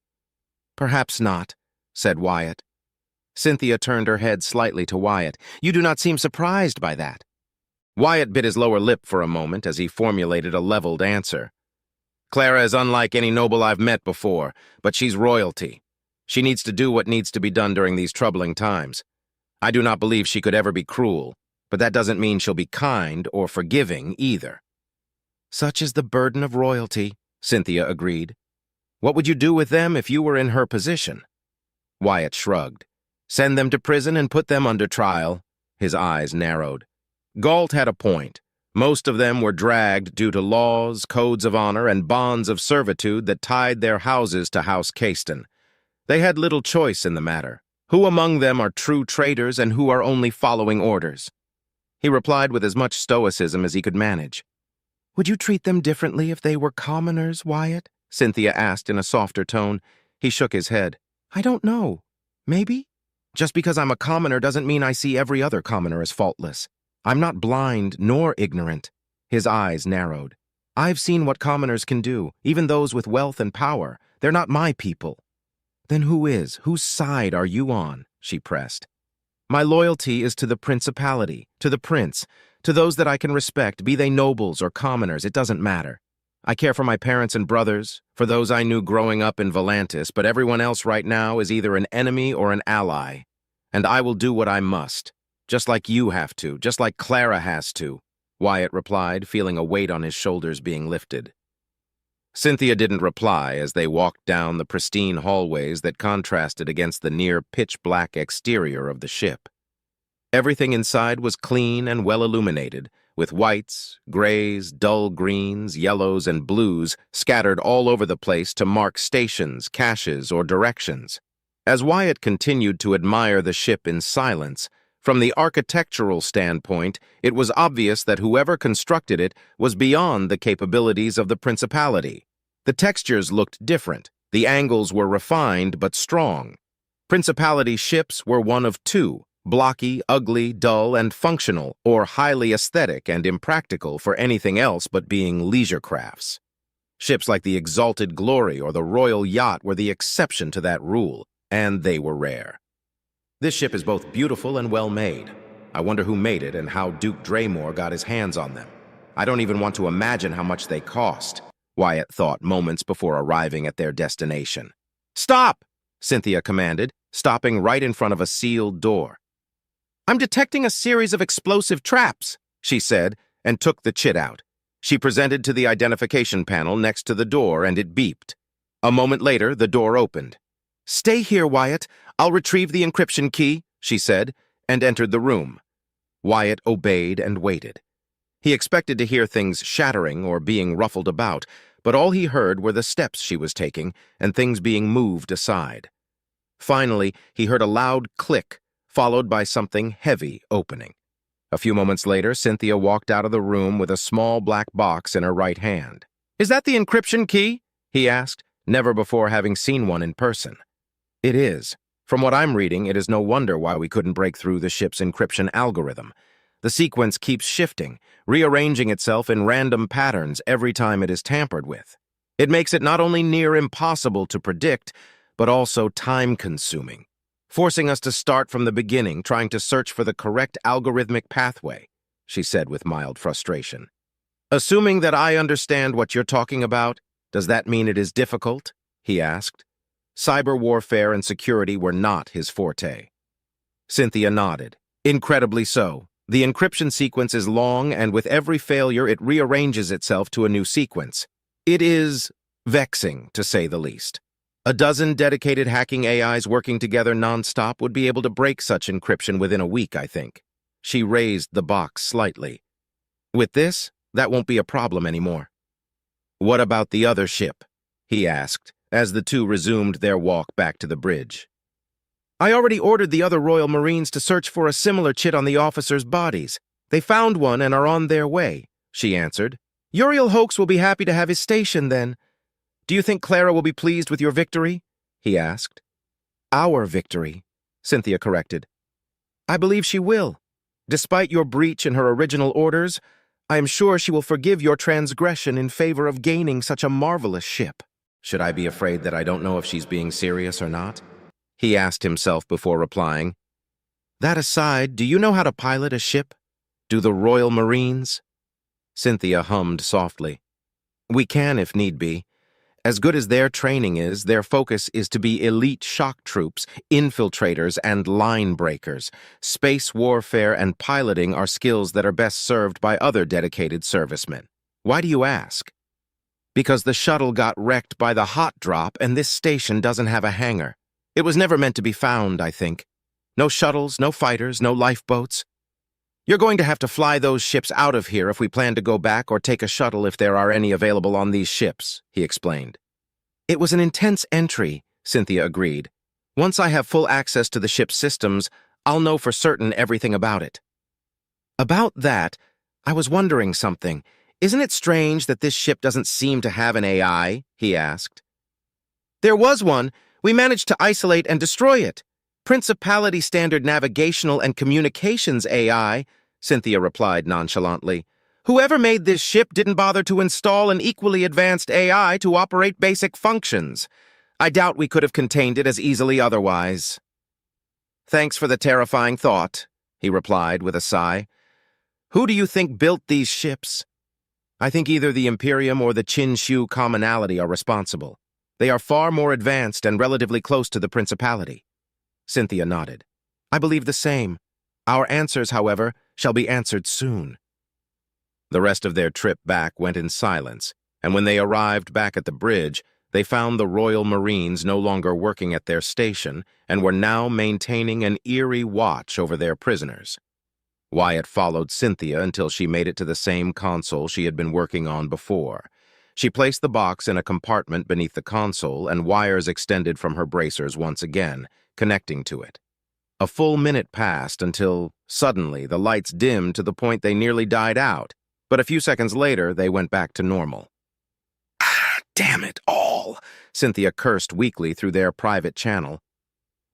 Perhaps not, said Wyatt. Cynthia turned her head slightly to Wyatt. You do not seem surprised by that. Wyatt bit his lower lip for a moment as he formulated a leveled answer. Clara is unlike any noble I've met before, but she's royalty. She needs to do what needs to be done during these troubling times. I do not believe she could ever be cruel, but that doesn't mean she'll be kind or forgiving either. Such is the burden of royalty, Cynthia agreed. What would you do with them if you were in her position? Wyatt shrugged. Send them to prison and put them under trial. His eyes narrowed. Galt had a point. Most of them were dragged due to laws, codes of honor, and bonds of servitude that tied their houses to House Cayston. They had little choice in the matter. Who among them are true traitors and who are only following orders? He replied with as much stoicism as he could manage. Would you treat them differently if they were commoners, Wyatt? Cynthia asked in a softer tone. He shook his head. I don't know. Maybe? Just because I'm a commoner doesn't mean I see every other commoner as faultless. I'm not blind nor ignorant. His eyes narrowed. I've seen what commoners can do, even those with wealth and power. They're not my people. Then who is? Whose side are you on? She pressed. My loyalty is to the principality, to the prince, to those that I can respect, be they nobles or commoners, it doesn't matter. I care for my parents and brothers, for those I knew growing up in Volantis, but everyone else right now is either an enemy or an ally. And I will do what I must, just like you have to, just like Clara has to, Wyatt replied, feeling a weight on his shoulders being lifted. Cynthia didn't reply as they walked down the pristine hallways that contrasted against the near pitch-black exterior of the ship. Everything inside was clean and well illuminated, with whites, grays, dull greens, yellows, and blues scattered all over the place to mark stations, caches, or directions. As Wyatt continued to admire the ship in silence, from the architectural standpoint, it was obvious that whoever constructed it was beyond the capabilities of the principality. The textures looked different. The angles were refined but strong. Principality ships were one of two, blocky, ugly, dull, and functional, or highly aesthetic and impractical for anything else but being leisure crafts. Ships like the Exalted Glory or the Royal Yacht were the exception to that rule, and they were rare. This ship is both beautiful and well made. I wonder who made it and how Duke Draymore got his hands on them. I don't even want to imagine how much they cost, Wyatt thought moments before arriving at their destination. Stop! Cynthia commanded, stopping right in front of a sealed door. I'm detecting a series of explosive traps, she said, and took the chit out. She presented to the identification panel next to the door, and it beeped. A moment later, the door opened. Stay here, Wyatt. I'll retrieve the encryption key, she said, and entered the room. Wyatt obeyed and waited. He expected to hear things shattering or being ruffled about, but all he heard were the steps she was taking and things being moved aside. Finally, he heard a loud click, followed by something heavy opening. A few moments later, Cynthia walked out of the room with a small black box in her right hand. Is that the encryption key? He asked, never before having seen one in person. It is. From what I'm reading, it is no wonder why we couldn't break through the ship's encryption algorithm. The sequence keeps shifting, rearranging itself in random patterns every time it is tampered with. It makes it not only near impossible to predict, but also time-consuming, forcing us to start from the beginning, trying to search for the correct algorithmic pathway, she said with mild frustration. Assuming that I understand what you're talking about, does that mean it is difficult? He asked. Cyber warfare and security were not his forte. Cynthia nodded. Incredibly so. The encryption sequence is long, and with every failure it rearranges itself to a new sequence. It is vexing, to say the least. A dozen dedicated hacking AIs working together non-stop would be able to break such encryption within a week, I think. She raised the box slightly. With this, that won't be a problem anymore. What about the other ship? He asked, as the two resumed their walk back to the bridge. I already ordered the other Royal Marines to search for a similar chit on the officers' bodies. They found one and are on their way, she answered. Uriel Hoax will be happy to have his station then. Do you think Clara will be pleased with your victory? He asked. Our victory, Cynthia corrected. I believe she will. Despite your breach in her original orders, I am sure she will forgive your transgression in favor of gaining such a marvelous ship. Should I be afraid that I don't know if she's being serious or not? He asked himself before replying. That aside, do you know how to pilot a ship? Do the Royal Marines? Cynthia hummed softly. We can if need be. As good as their training is, their focus is to be elite shock troops, infiltrators, and line breakers. Space warfare and piloting are skills that are best served by other dedicated servicemen. Why do you ask? Because the shuttle got wrecked by the hot drop and this station doesn't have a hangar. It was never meant to be found, I think. No shuttles, no fighters, no lifeboats. You're going to have to fly those ships out of here if we plan to go back, or take a shuttle if there are any available on these ships, he explained. It was an intense entry, Cynthia agreed. Once I have full access to the ship's systems, I'll know for certain everything about it. About that, I was wondering something. Isn't it strange that this ship doesn't seem to have an AI? He asked. There was one. We managed to isolate and destroy it. Principality Standard Navigational and Communications AI, Cynthia replied nonchalantly. Whoever made this ship didn't bother to install an equally advanced AI to operate basic functions. I doubt we could have contained it as easily otherwise. Thanks for the terrifying thought, he replied with a sigh. Who do you think built these ships? I think either the Imperium or the Qin-Shu Commonality are responsible. They are far more advanced and relatively close to the Principality. Cynthia nodded. I believe the same. Our answers, however, shall be answered soon. The rest of their trip back went in silence, and when they arrived back at the bridge, they found the Royal Marines no longer working at their station and were now maintaining an eerie watch over their prisoners. Wyatt followed Cynthia until she made it to the same console she had been working on before. She placed the box in a compartment beneath the console, and wires extended from her bracers once again, connecting to it. A full minute passed until, suddenly, the lights dimmed to the point they nearly died out, but a few seconds later, they went back to normal. Ah, damn it all, Cynthia cursed weakly through their private channel.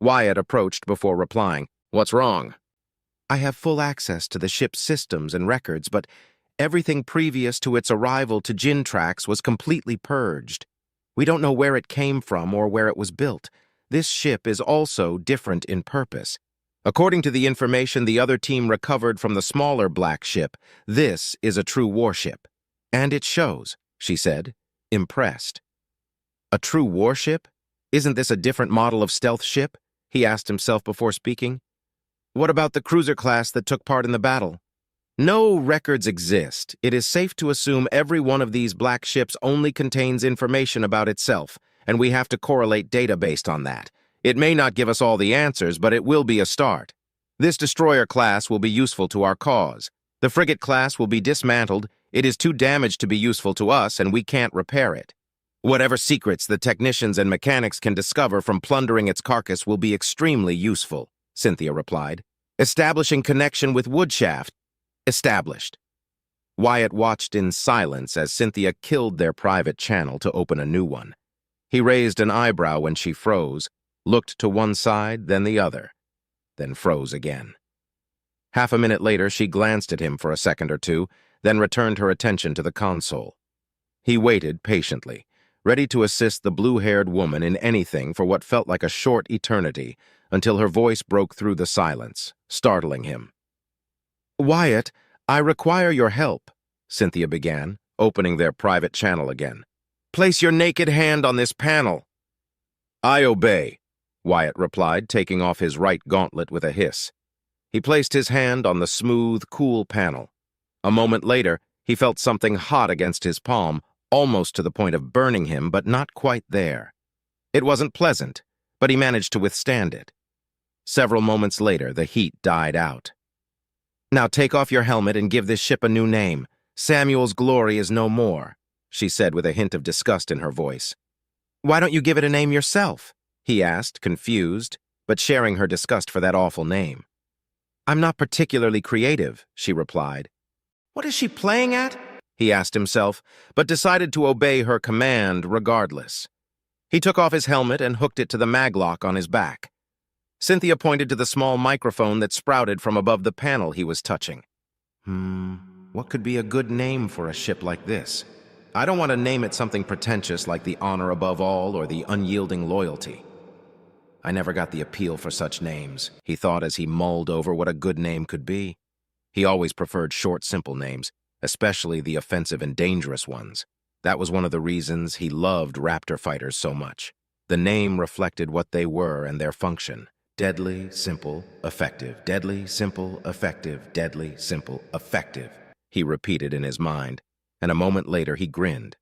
Wyatt approached before replying. What's wrong? I have full access to the ship's systems and records, but everything previous to its arrival to Jintrax was completely purged. We don't know where it came from or where it was built. This ship is also different in purpose. According to the information the other team recovered from the smaller black ship, this is a true warship. And it shows, she said, impressed. A true warship? Isn't this a different model of stealth ship? He asked himself before speaking. What about the cruiser class that took part in the battle? No records exist. It is safe to assume every one of these black ships only contains information about itself, and we have to correlate data based on that. It may not give us all the answers, but it will be a start. This destroyer class will be useful to our cause. The frigate class will be dismantled. It is too damaged to be useful to us, and we can't repair it. Whatever secrets the technicians and mechanics can discover from plundering its carcass will be extremely useful, Cynthia replied. Establishing connection with Woodshaft. Established. Wyatt watched in silence as Cynthia killed their private channel to open a new one. He raised an eyebrow when she froze, looked to one side, then the other, then froze again. Half a minute later, she glanced at him for a second or two, then returned her attention to the console. He waited patiently, ready to assist the blue-haired woman in anything for what felt like a short eternity, until her voice broke through the silence, startling him. Wyatt, I require your help, Cynthia began, opening their private channel again. Place your naked hand on this panel. I obey, Wyatt replied, taking off his right gauntlet with a hiss. He placed his hand on the smooth, cool panel. A moment later, he felt something hot against his palm, almost to the point of burning him, but not quite there. It wasn't pleasant, but he managed to withstand it. Several moments later, the heat died out. Now take off your helmet and give this ship a new name. Samuel's glory is no more, she said with a hint of disgust in her voice. Why don't you give it a name yourself? He asked, confused, but sharing her disgust for that awful name. I'm not particularly creative, she replied. What is she playing at? He asked himself, but decided to obey her command regardless. He took off his helmet and hooked it to the maglock on his back. Cynthia pointed to the small microphone that sprouted from above the panel he was touching. What could be a good name for a ship like this? I don't want to name it something pretentious like the honor above all or the unyielding loyalty. I never got the appeal for such names, he thought as he mulled over what a good name could be. He always preferred short, simple names, especially the offensive and dangerous ones. That was one of the reasons he loved Raptor fighters so much. The name reflected what they were and their function. Deadly, simple, effective. Deadly, simple, effective. Deadly, simple, effective, he repeated in his mind, and a moment later he grinned.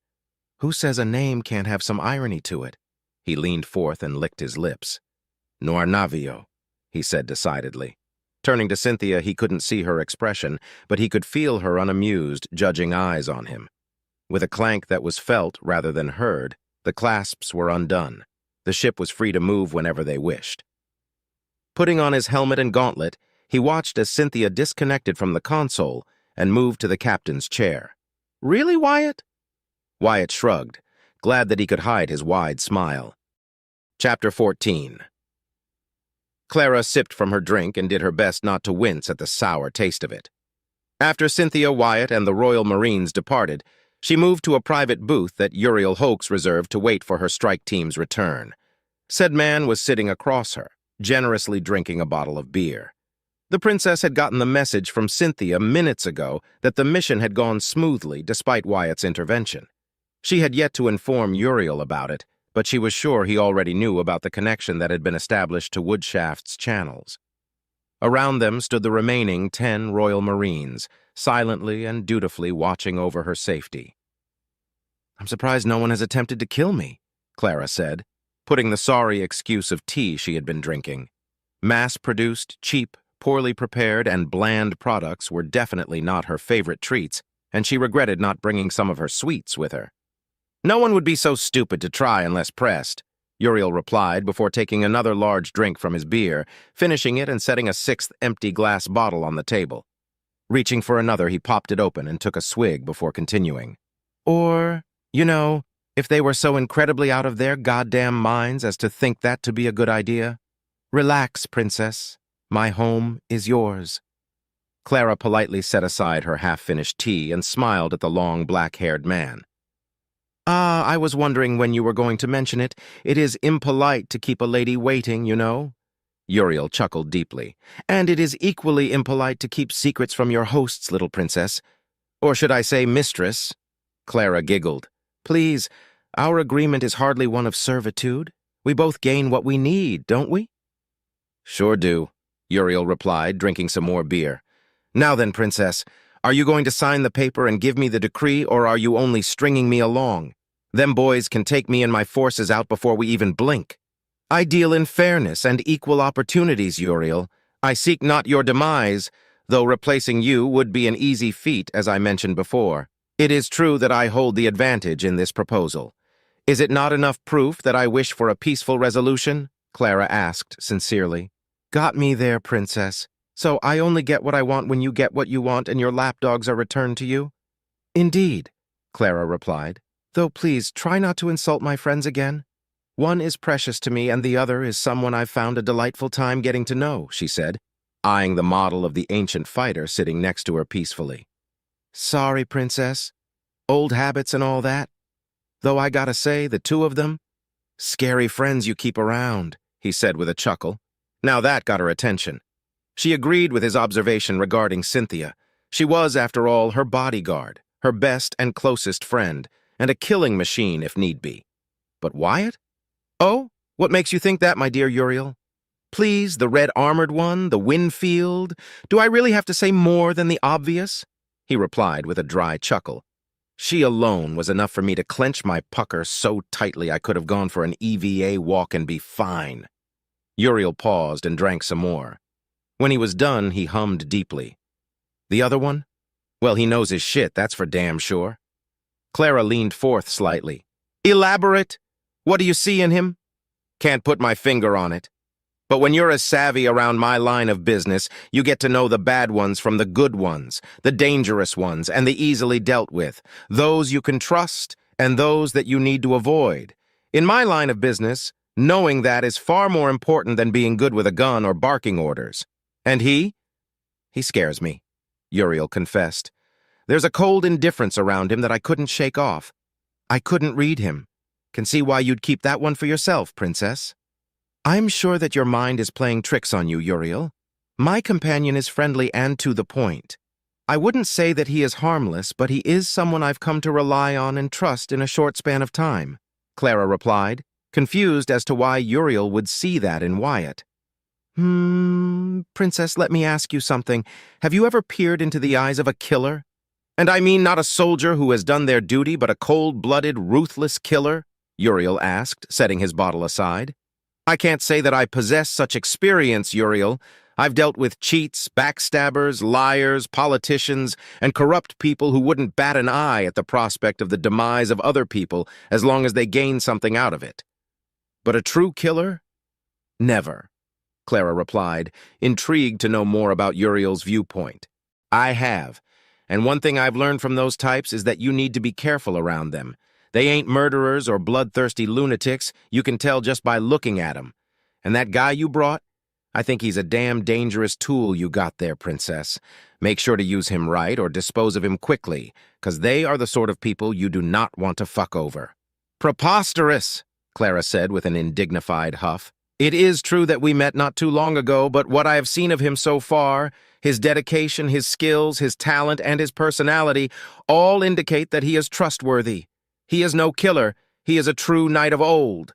Who says a name can't have some irony to it? He leaned forth and licked his lips. Noir Navio, he said decidedly. Turning to Cynthia, he couldn't see her expression, but he could feel her unamused, judging eyes on him. With a clank that was felt rather than heard, the clasps were undone. The ship was free to move whenever they wished. Putting on his helmet and gauntlet, he watched as Cynthia disconnected from the console and moved to the captain's chair. Really, Wyatt? Wyatt shrugged, glad that he could hide his wide smile. Chapter 14. Clara sipped from her drink and did her best not to wince at the sour taste of it. After Cynthia, Wyatt, and the Royal Marines departed, she moved to a private booth that Uriel Hoax reserved to wait for her strike team's return. Said man was sitting across her, generously drinking a bottle of beer. The princess had gotten the message from Cynthia minutes ago that the mission had gone smoothly despite Wyatt's intervention. She had yet to inform Uriel about it, but she was sure he already knew about the connection that had been established to Woodshaft's channels. Around them stood the remaining 10 Royal Marines, silently and dutifully watching over her safety. I'm surprised no one has attempted to kill me, Clara said, putting the sorry excuse of tea she had been drinking. Mass-produced, cheap, poorly prepared, and bland products were definitely not her favorite treats, and she regretted not bringing some of her sweets with her. No one would be so stupid to try unless pressed, Uriel replied before taking another large drink from his beer, finishing it and setting a 6th empty glass bottle on the table. Reaching for another, he popped it open and took a swig before continuing. Or, if they were so incredibly out of their goddamn minds as to think that to be a good idea. Relax, princess. My home is yours. Clara politely set aside her half-finished tea and smiled at the long, black-haired man. I was wondering when you were going to mention it. It is impolite to keep a lady waiting, Uriel chuckled deeply. And it is equally impolite to keep secrets from your hosts, little princess. Or should I say mistress? Clara giggled. Please, our agreement is hardly one of servitude. We both gain what we need, don't we? Sure do, Uriel replied, drinking some more beer. Now then, princess, are you going to sign the paper and give me the decree, or are you only stringing me along? Them boys can take me and my forces out before we even blink. I deal in fairness and equal opportunities, Uriel. I seek not your demise, though replacing you would be an easy feat, as I mentioned before. It is true that I hold the advantage in this proposal. Is it not enough proof that I wish for a peaceful resolution? Clara asked sincerely. Got me there, princess. So I only get what I want when you get what you want and your lapdogs are returned to you? Indeed, Clara replied, though please try not to insult my friends again. One is precious to me and the other is someone I've found a delightful time getting to know, she said, eyeing the model of the ancient fighter sitting next to her peacefully. Sorry, princess. Old habits and all that. Though I gotta say, the two of them, scary friends you keep around, he said with a chuckle. Now that got her attention. She agreed with his observation regarding Cynthia. She was, after all, her bodyguard, her best and closest friend, and a killing machine if need be. But Wyatt? Oh, what makes you think that, my dear Uriel? Please, the red-armored one, the Winfield. Do I really have to say more than the obvious? He replied with a dry chuckle. She alone was enough for me to clench my pucker so tightly I could have gone for an EVA walk and be fine. Uriel paused and drank some more. When he was done, he hummed deeply. The other one? Well, he knows his shit, that's for damn sure. Clara leaned forth slightly. Elaborate? What do you see in him? Can't put my finger on it. But when you're as savvy around my line of business, you get to know the bad ones from the good ones, the dangerous ones, and the easily dealt with, those you can trust and those that you need to avoid. In my line of business, knowing that is far more important than being good with a gun or barking orders. And he? He scares me, Uriel confessed. There's a cold indifference around him that I couldn't shake off. I couldn't read him. Can see why you'd keep that one for yourself, Princess. I'm sure that your mind is playing tricks on you, Uriel. My companion is friendly and to the point. I wouldn't say that he is harmless, but he is someone I've come to rely on and trust in a short span of time, Clara replied, confused as to why Uriel would see that in Wyatt. Princess, let me ask you something. Have you ever peered into the eyes of a killer? And I mean not a soldier who has done their duty, but a cold-blooded, ruthless killer? Uriel asked, setting his bottle aside. I can't say that I possess such experience, Uriel. I've dealt with cheats, backstabbers, liars, politicians, and corrupt people who wouldn't bat an eye at the prospect of the demise of other people as long as they gain something out of it. But a true killer? Never, Clara replied, intrigued to know more about Uriel's viewpoint. I have, and one thing I've learned from those types is that you need to be careful around them. They ain't murderers or bloodthirsty lunatics, you can tell just by looking at them. And that guy you brought? I think he's a damn dangerous tool you got there, Princess. Make sure to use him right or dispose of him quickly, 'cause they are the sort of people you do not want to fuck over. Preposterous, Clara said with an indignified huff. It is true that we met not too long ago, but what I have seen of him so far, his dedication, his skills, his talent, and his personality all indicate that he is trustworthy. He is no killer. He is a true knight of old.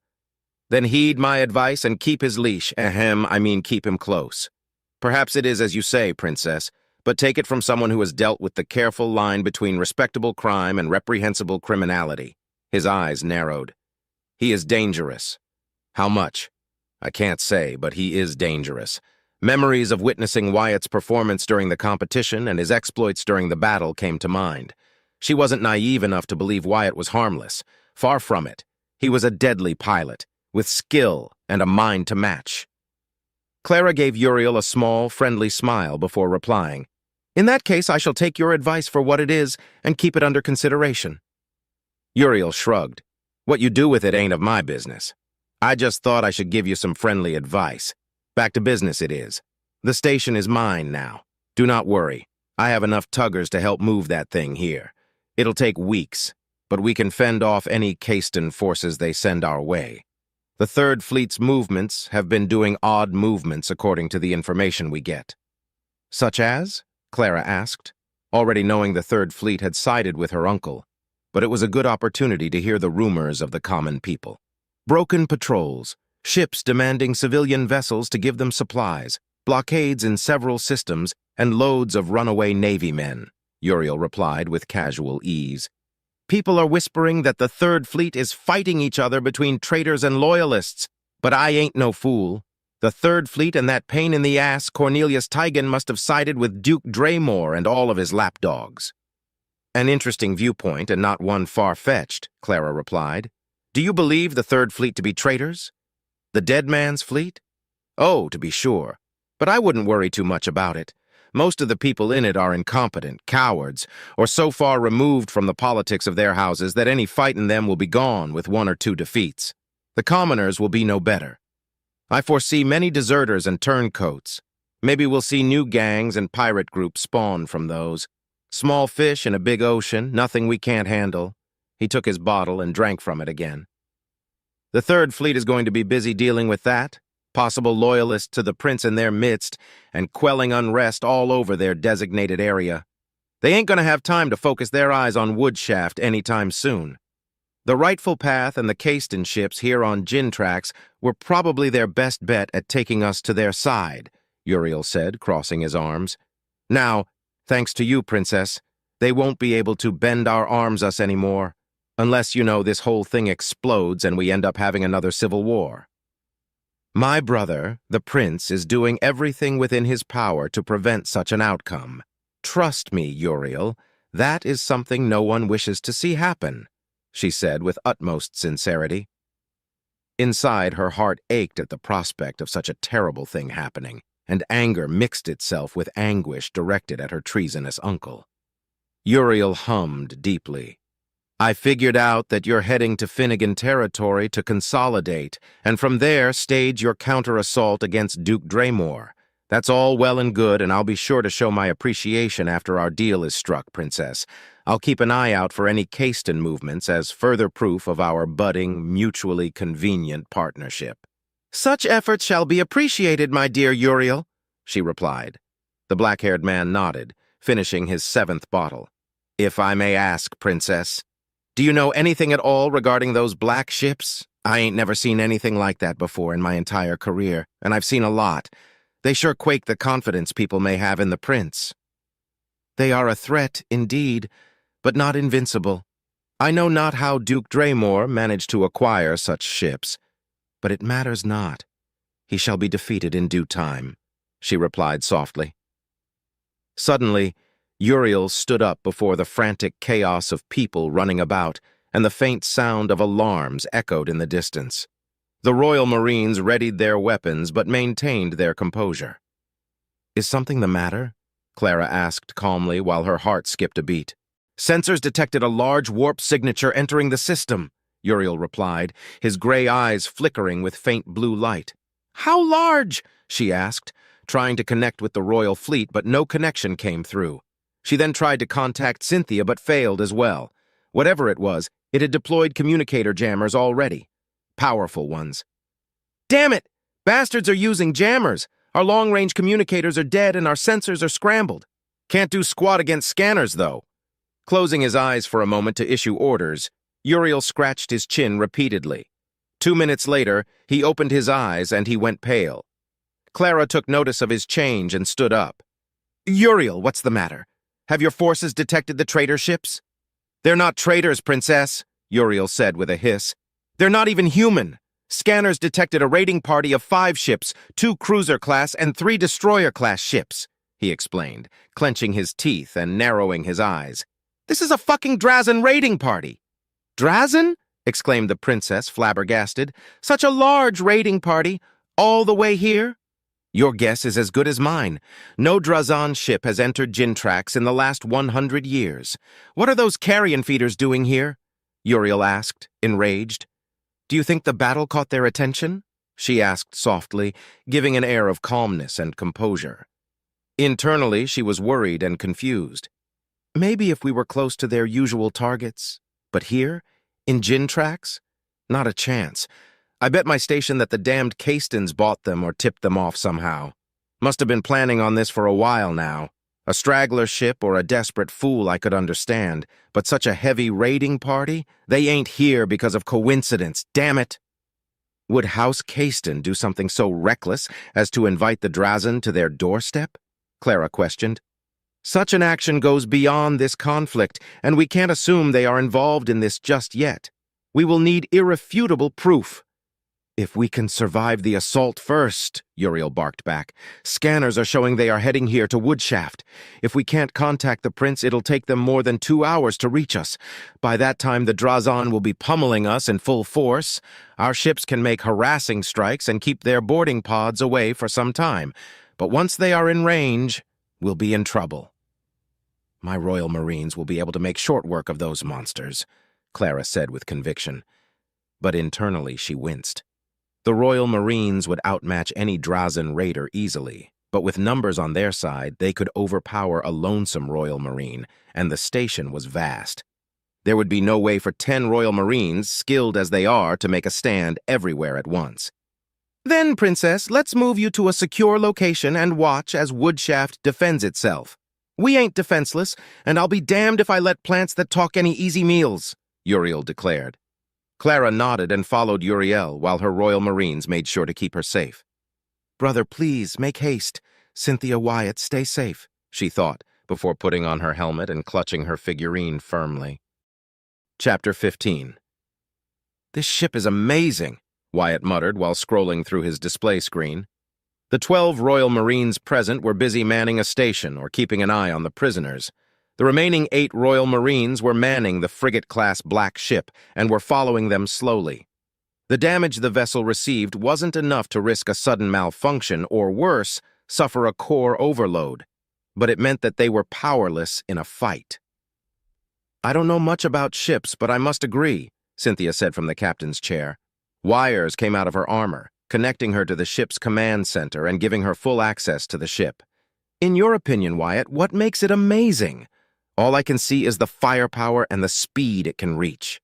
Then heed my advice and keep his leash. Keep him close. Perhaps it is as you say, Princess, but take it from someone who has dealt with the careful line between respectable crime and reprehensible criminality. His eyes narrowed. He is dangerous. How much? I can't say, but he is dangerous. Memories of witnessing Wyatt's performance during the competition and his exploits during the battle came to mind. She wasn't naive enough to believe Wyatt was harmless. Far from it. He was a deadly pilot, with skill and a mind to match. Clara gave Uriel a small, friendly smile before replying. In that case, I shall take your advice for what it is and keep it under consideration. Uriel shrugged. What you do with it ain't of my business. I just thought I should give you some friendly advice. Back to business it is. The station is mine now. Do not worry. I have enough tuggers to help move that thing here. It'll take weeks, but we can fend off any Caiston forces they send our way. The Third Fleet's movements have been doing odd movements according to the information we get. Such as? Clara asked, already knowing the Third Fleet had sided with her uncle, but it was a good opportunity to hear the rumors of the common people. Broken patrols, ships demanding civilian vessels to give them supplies, blockades in several systems, and loads of runaway Navy men, Uriel replied with casual ease. People are whispering that the Third Fleet is fighting each other between traitors and loyalists, but I ain't no fool. The Third Fleet and that pain-in-the-ass Cornelius Tigan must have sided with Duke Draymore and all of his lapdogs. An interesting viewpoint and not one far-fetched, Clara replied. Do you believe the Third Fleet to be traitors? The dead man's fleet? Oh, to be sure. But I wouldn't worry too much about it. Most of the people in it are incompetent, cowards, or so far removed from the politics of their houses that any fight in them will be gone with 1 or 2 defeats. The commoners will be no better. I foresee many deserters and turncoats. Maybe we'll see new gangs and pirate groups spawn from those. Small fish in a big ocean, nothing we can't handle. He took his bottle and drank from it again. The Third Fleet is going to be busy dealing with that, possible loyalists to the prince in their midst, and quelling unrest all over their designated area. They ain't gonna have time to focus their eyes on Woodshaft anytime soon. The Rightful Path and the Caiston ships here on Gintrax were probably their best bet at taking us to their side, Uriel said, crossing his arms. Now, thanks to you, Princess, they won't be able to bend our arms us anymore, unless, this whole thing explodes and we end up having another civil war. My brother, the prince, is doing everything within his power to prevent such an outcome. Trust me, Uriel, that is something no one wishes to see happen, she said with utmost sincerity. Inside, her heart ached at the prospect of such a terrible thing happening, and anger mixed itself with anguish directed at her treasonous uncle. Uriel hummed deeply. I figured out that you're heading to Finnegan territory to consolidate, and from there stage your counter-assault against Duke Draymore. That's all well and good, and I'll be sure to show my appreciation after our deal is struck, Princess. I'll keep an eye out for any Caiston movements as further proof of our budding, mutually convenient partnership. Such efforts shall be appreciated, my dear Uriel, she replied. The black-haired man nodded, finishing his 7th bottle. If I may ask, Princess, do you know anything at all regarding those black ships? I ain't never seen anything like that before in my entire career, and I've seen a lot. They sure quake the confidence people may have in the prince. They are a threat, indeed, but not invincible. I know not how Duke Draymore managed to acquire such ships, but it matters not. He shall be defeated in due time, she replied softly. Suddenly, Uriel stood up before the frantic chaos of people running about, and the faint sound of alarms echoed in the distance. The Royal Marines readied their weapons but maintained their composure. Is something the matter? Clara asked calmly while her heart skipped a beat. Sensors detected a large warp signature entering the system, Uriel replied, his gray eyes flickering with faint blue light. How large? She asked, trying to connect with the royal fleet, but no connection came through. She then tried to contact Cynthia but failed as well. Whatever it was, it had deployed communicator jammers already. Powerful ones. Damn it! Bastards are using jammers! Our long-range communicators are dead and our sensors are scrambled. Can't do squat against scanners, though. Closing his eyes for a moment to issue orders, Uriel scratched his chin repeatedly. 2 minutes later, he opened his eyes and he went pale. Clara took notice of his change and stood up. Uriel, what's the matter? Have your forces detected the traitor ships? They're not traitors, Princess, Uriel said with a hiss. They're not even human. Scanners detected a raiding party of 5 ships, 2 cruiser-class and 3 destroyer-class ships, he explained, clenching his teeth and narrowing his eyes. This is a fucking Drazen raiding party. Drazen? Exclaimed the princess, flabbergasted. Such a large raiding party, all the way here? Your guess is as good as mine. No Drazan ship has entered Jintrax in the last 100 years. What are those carrion feeders doing here? Uriel asked, enraged. Do you think the battle caught their attention? She asked softly, giving an air of calmness and composure. Internally, she was worried and confused. Maybe if we were close to their usual targets. But here, in Jintrax? Not a chance. I bet my station that the damned Caistons bought them or tipped them off somehow. Must have been planning on this for a while now. A straggler ship or a desperate fool I could understand, but such a heavy raiding party? They ain't here because of coincidence, damn it! Would House Caiston do something so reckless as to invite the Drazen to their doorstep? Clara questioned. Such an action goes beyond this conflict, and we can't assume they are involved in this just yet. We will need irrefutable proof. If we can survive the assault first, Uriel barked back. Scanners are showing they are heading here to Woodshaft. If we can't contact the prince, it'll take them more than 2 hours to reach us. By that time, the Drazan will be pummeling us in full force. Our ships can make harassing strikes and keep their boarding pods away for some time. But once they are in range, we'll be in trouble. My Royal Marines will be able to make short work of those monsters, Clara said with conviction. But internally she winced. The Royal Marines would outmatch any Drazen raider easily, but with numbers on their side, they could overpower a lonesome Royal Marine, and the station was vast. There would be no way for 10 Royal Marines, skilled as they are, to make a stand everywhere at once. Then, Princess, let's move you to a secure location and watch as Woodshaft defends itself. We ain't defenseless, and I'll be damned if I let plants that talk any easy meals, Uriel declared. Clara nodded and followed Uriel while her Royal Marines made sure to keep her safe. Brother, please, make haste. Cynthia Wyatt, stay safe, she thought, before putting on her helmet and clutching her figurine firmly. Chapter 15. This ship is amazing, Wyatt muttered while scrolling through his display screen. The 12 Royal Marines present were busy manning a station or keeping an eye on the prisoners. The remaining 8 Royal Marines were manning the frigate-class black ship and were following them slowly. The damage the vessel received wasn't enough to risk a sudden malfunction or, worse, suffer a core overload, but it meant that they were powerless in a fight. I don't know much about ships, but I must agree, Cynthia said from the captain's chair. Wires came out of her armor, connecting her to the ship's command center and giving her full access to the ship. In your opinion, Wyatt, what makes it amazing? All I can see is the firepower and the speed it can reach.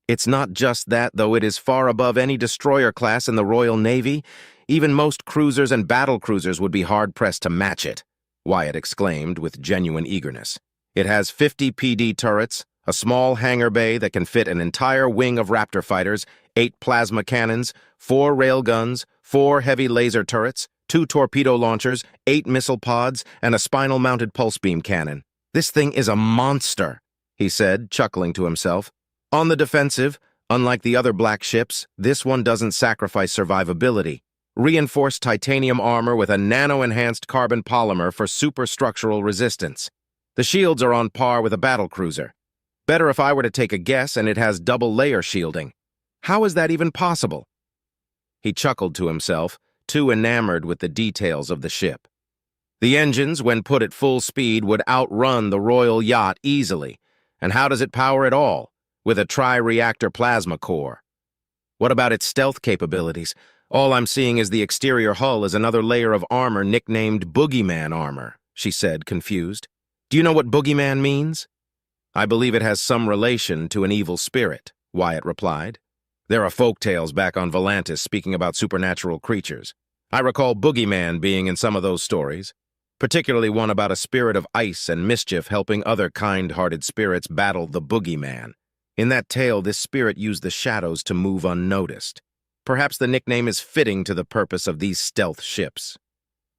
It's not just that, though it is far above any destroyer class in the Royal Navy. Even most cruisers and battlecruisers would be hard-pressed to match it, Wyatt exclaimed with genuine eagerness. It has 50 PD turrets, a small hangar bay that can fit an entire wing of Raptor fighters, 8 plasma cannons, 4 railguns, 4 heavy laser turrets, 2 torpedo launchers, 8 missile pods, and a spinal-mounted pulse beam cannon. This thing is a monster, he said, chuckling to himself. On the defensive, unlike the other black ships, this one doesn't sacrifice survivability. Reinforced titanium armor with a nano-enhanced carbon polymer for superstructural resistance. The shields are on par with a battlecruiser. Better if I were to take a guess, and it has double layer shielding. How is that even possible? He chuckled to himself, too enamored with the details of the ship. The engines, when put at full speed, would outrun the royal yacht easily. And how does it power it all? With a tri-reactor plasma core. What about its stealth capabilities? All I'm seeing is the exterior hull is another layer of armor nicknamed Boogeyman armor, she said, confused. Do you know what Boogeyman means? I believe it has some relation to an evil spirit, Wyatt replied. There are folk tales back on Volantis speaking about supernatural creatures. I recall Boogeyman being in some of those stories, particularly one about a spirit of ice and mischief helping other kind-hearted spirits battle the Boogeyman. In that tale, this spirit used the shadows to move unnoticed. Perhaps the nickname is fitting to the purpose of these stealth ships.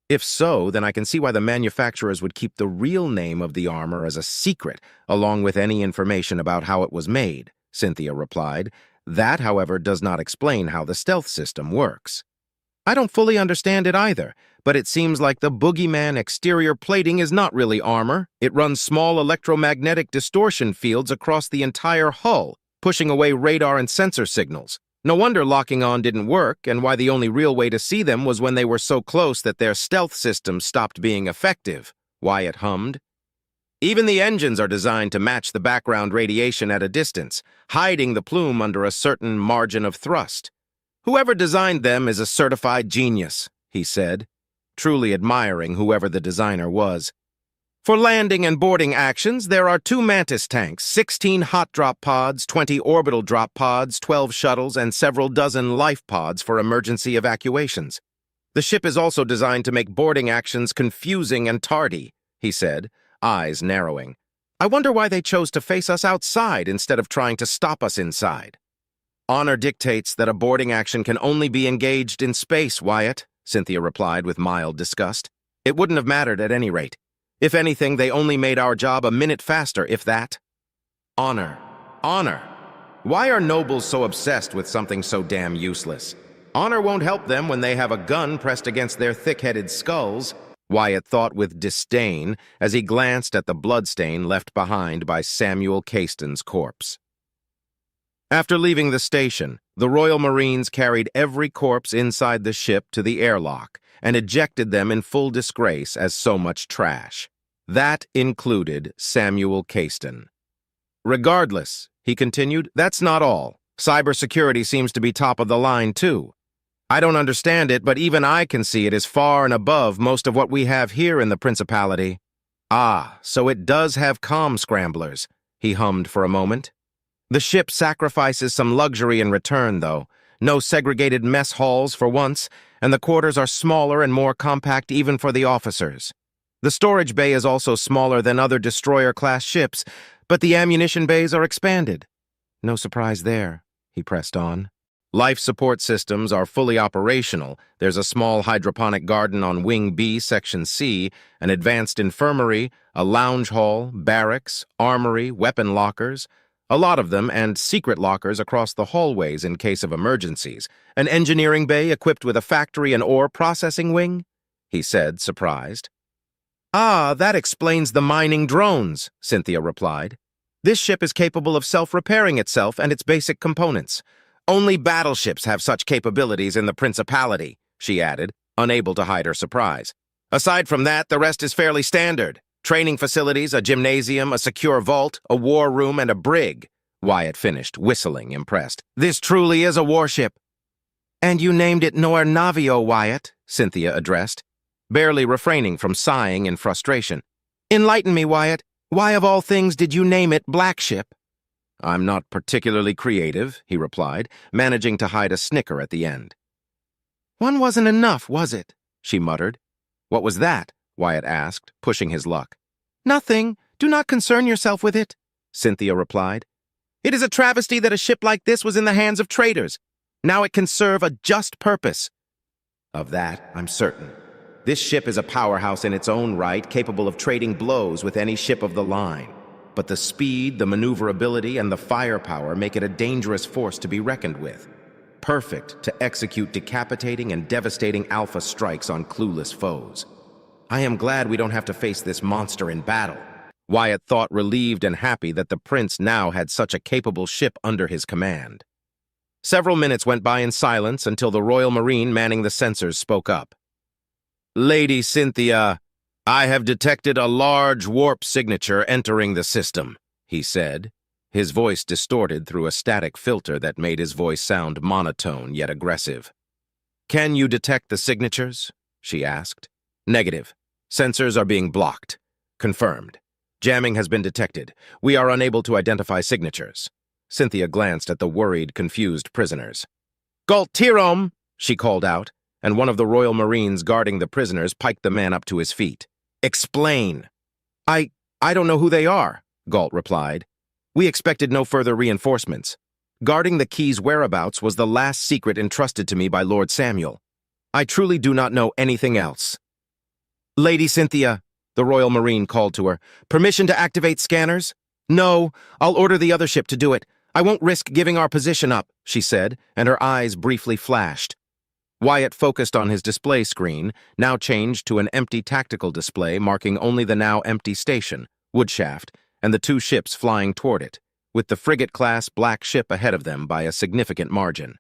If so, then I can see why the manufacturers would keep the real name of the armor as a secret, along with any information about how it was made, Cynthia replied. That, however, does not explain how the stealth system works. I don't fully understand it either, but it seems like the Boogeyman exterior plating is not really armor. It runs small electromagnetic distortion fields across the entire hull, pushing away radar and sensor signals. No wonder locking on didn't work, and why the only real way to see them was when they were so close that their stealth system stopped being effective, Wyatt hummed. Even the engines are designed to match the background radiation at a distance, hiding the plume under a certain margin of thrust. Whoever designed them is a certified genius, he said, truly admiring whoever the designer was. For landing and boarding actions, there are 2 Mantis tanks, 16 hot drop pods, 20 orbital drop pods, 12 shuttles, and several dozen life pods for emergency evacuations. The ship is also designed to make boarding actions confusing and tardy, he said, eyes narrowing. I wonder why they chose to face us outside instead of trying to stop us inside. Honor dictates that a boarding action can only be engaged in space, Wyatt, Cynthia replied with mild disgust. It wouldn't have mattered at any rate. If anything, they only made our job a minute faster, if that. Honor. Honor. Why are nobles so obsessed with something so damn useless? Honor won't help them when they have a gun pressed against their thick-headed skulls, Wyatt thought with disdain as he glanced at the bloodstain left behind by Samuel Caston's corpse. After leaving the station, the Royal Marines carried every corpse inside the ship to the airlock and ejected them in full disgrace as so much trash. That included Samuel Caston. Regardless, he continued, that's not all. Cybersecurity seems to be top of the line, too. I don't understand it, but even I can see it is far and above most of what we have here in the Principality. Ah, so it does have comm scramblers, he hummed for a moment. The ship sacrifices some luxury in return, though. No segregated mess halls for once, and the quarters are smaller and more compact even for the officers. The storage bay is also smaller than other destroyer-class ships, but the ammunition bays are expanded. No surprise there, he pressed on. Life support systems are fully operational. There's a small hydroponic garden on Wing B, Section C, an advanced infirmary, a lounge hall, barracks, armory, weapon lockers, a lot of them, and secret lockers across the hallways in case of emergencies. An engineering bay equipped with a factory and ore processing wing, he said, surprised. Ah, that explains the mining drones, Cynthia replied. This ship is capable of self-repairing itself and its basic components. Only battleships have such capabilities in the Principality, she added, unable to hide her surprise. Aside from that, the rest is fairly standard. Training facilities, a gymnasium, a secure vault, a war room, and a brig, Wyatt finished, whistling, impressed. This truly is a warship. And you named it Navio, Wyatt, Cynthia addressed, barely refraining from sighing in frustration. Enlighten me, Wyatt. Why of all things did you name it Black Ship? I'm not particularly creative, he replied, managing to hide a snicker at the end. One wasn't enough, was it? She muttered. What was that? Wyatt asked, pushing his luck. Nothing. Do not concern yourself with it, Cynthia replied. It is a travesty that a ship like this was in the hands of traitors. Now it can serve a just purpose. Of that, I'm certain. This ship is a powerhouse in its own right, capable of trading blows with any ship of the line. But the speed, the maneuverability, and the firepower make it a dangerous force to be reckoned with. Perfect to execute decapitating and devastating alpha strikes on clueless foes. I am glad we don't have to face this monster in battle. Wyatt thought, relieved and happy that the prince now had such a capable ship under his command. Several minutes went by in silence until the Royal Marine manning the sensors spoke up. Lady Cynthia, I have detected a large warp signature entering the system, he said, his voice distorted through a static filter that made his voice sound monotone yet aggressive. Can you detect the signatures? She asked. Negative. Sensors are being blocked. Confirmed. Jamming has been detected. We are unable to identify signatures. Cynthia glanced at the worried, confused prisoners. Galt Tirom, she called out, and one of the Royal Marines guarding the prisoners piked the man up to his feet. Explain. I don't know who they are, Galt replied. We expected no further reinforcements. Guarding the key's whereabouts was the last secret entrusted to me by Lord Samuel. I truly do not know anything else. Lady Cynthia, the Royal Marine called to her. Permission to activate scanners? No, I'll order the other ship to do it. I won't risk giving our position up, she said, and her eyes briefly flashed. Wyatt focused on his display screen, now changed to an empty tactical display marking only the now empty station, Woodshaft, and the two ships flying toward it, with the frigate-class Black Ship ahead of them by a significant margin.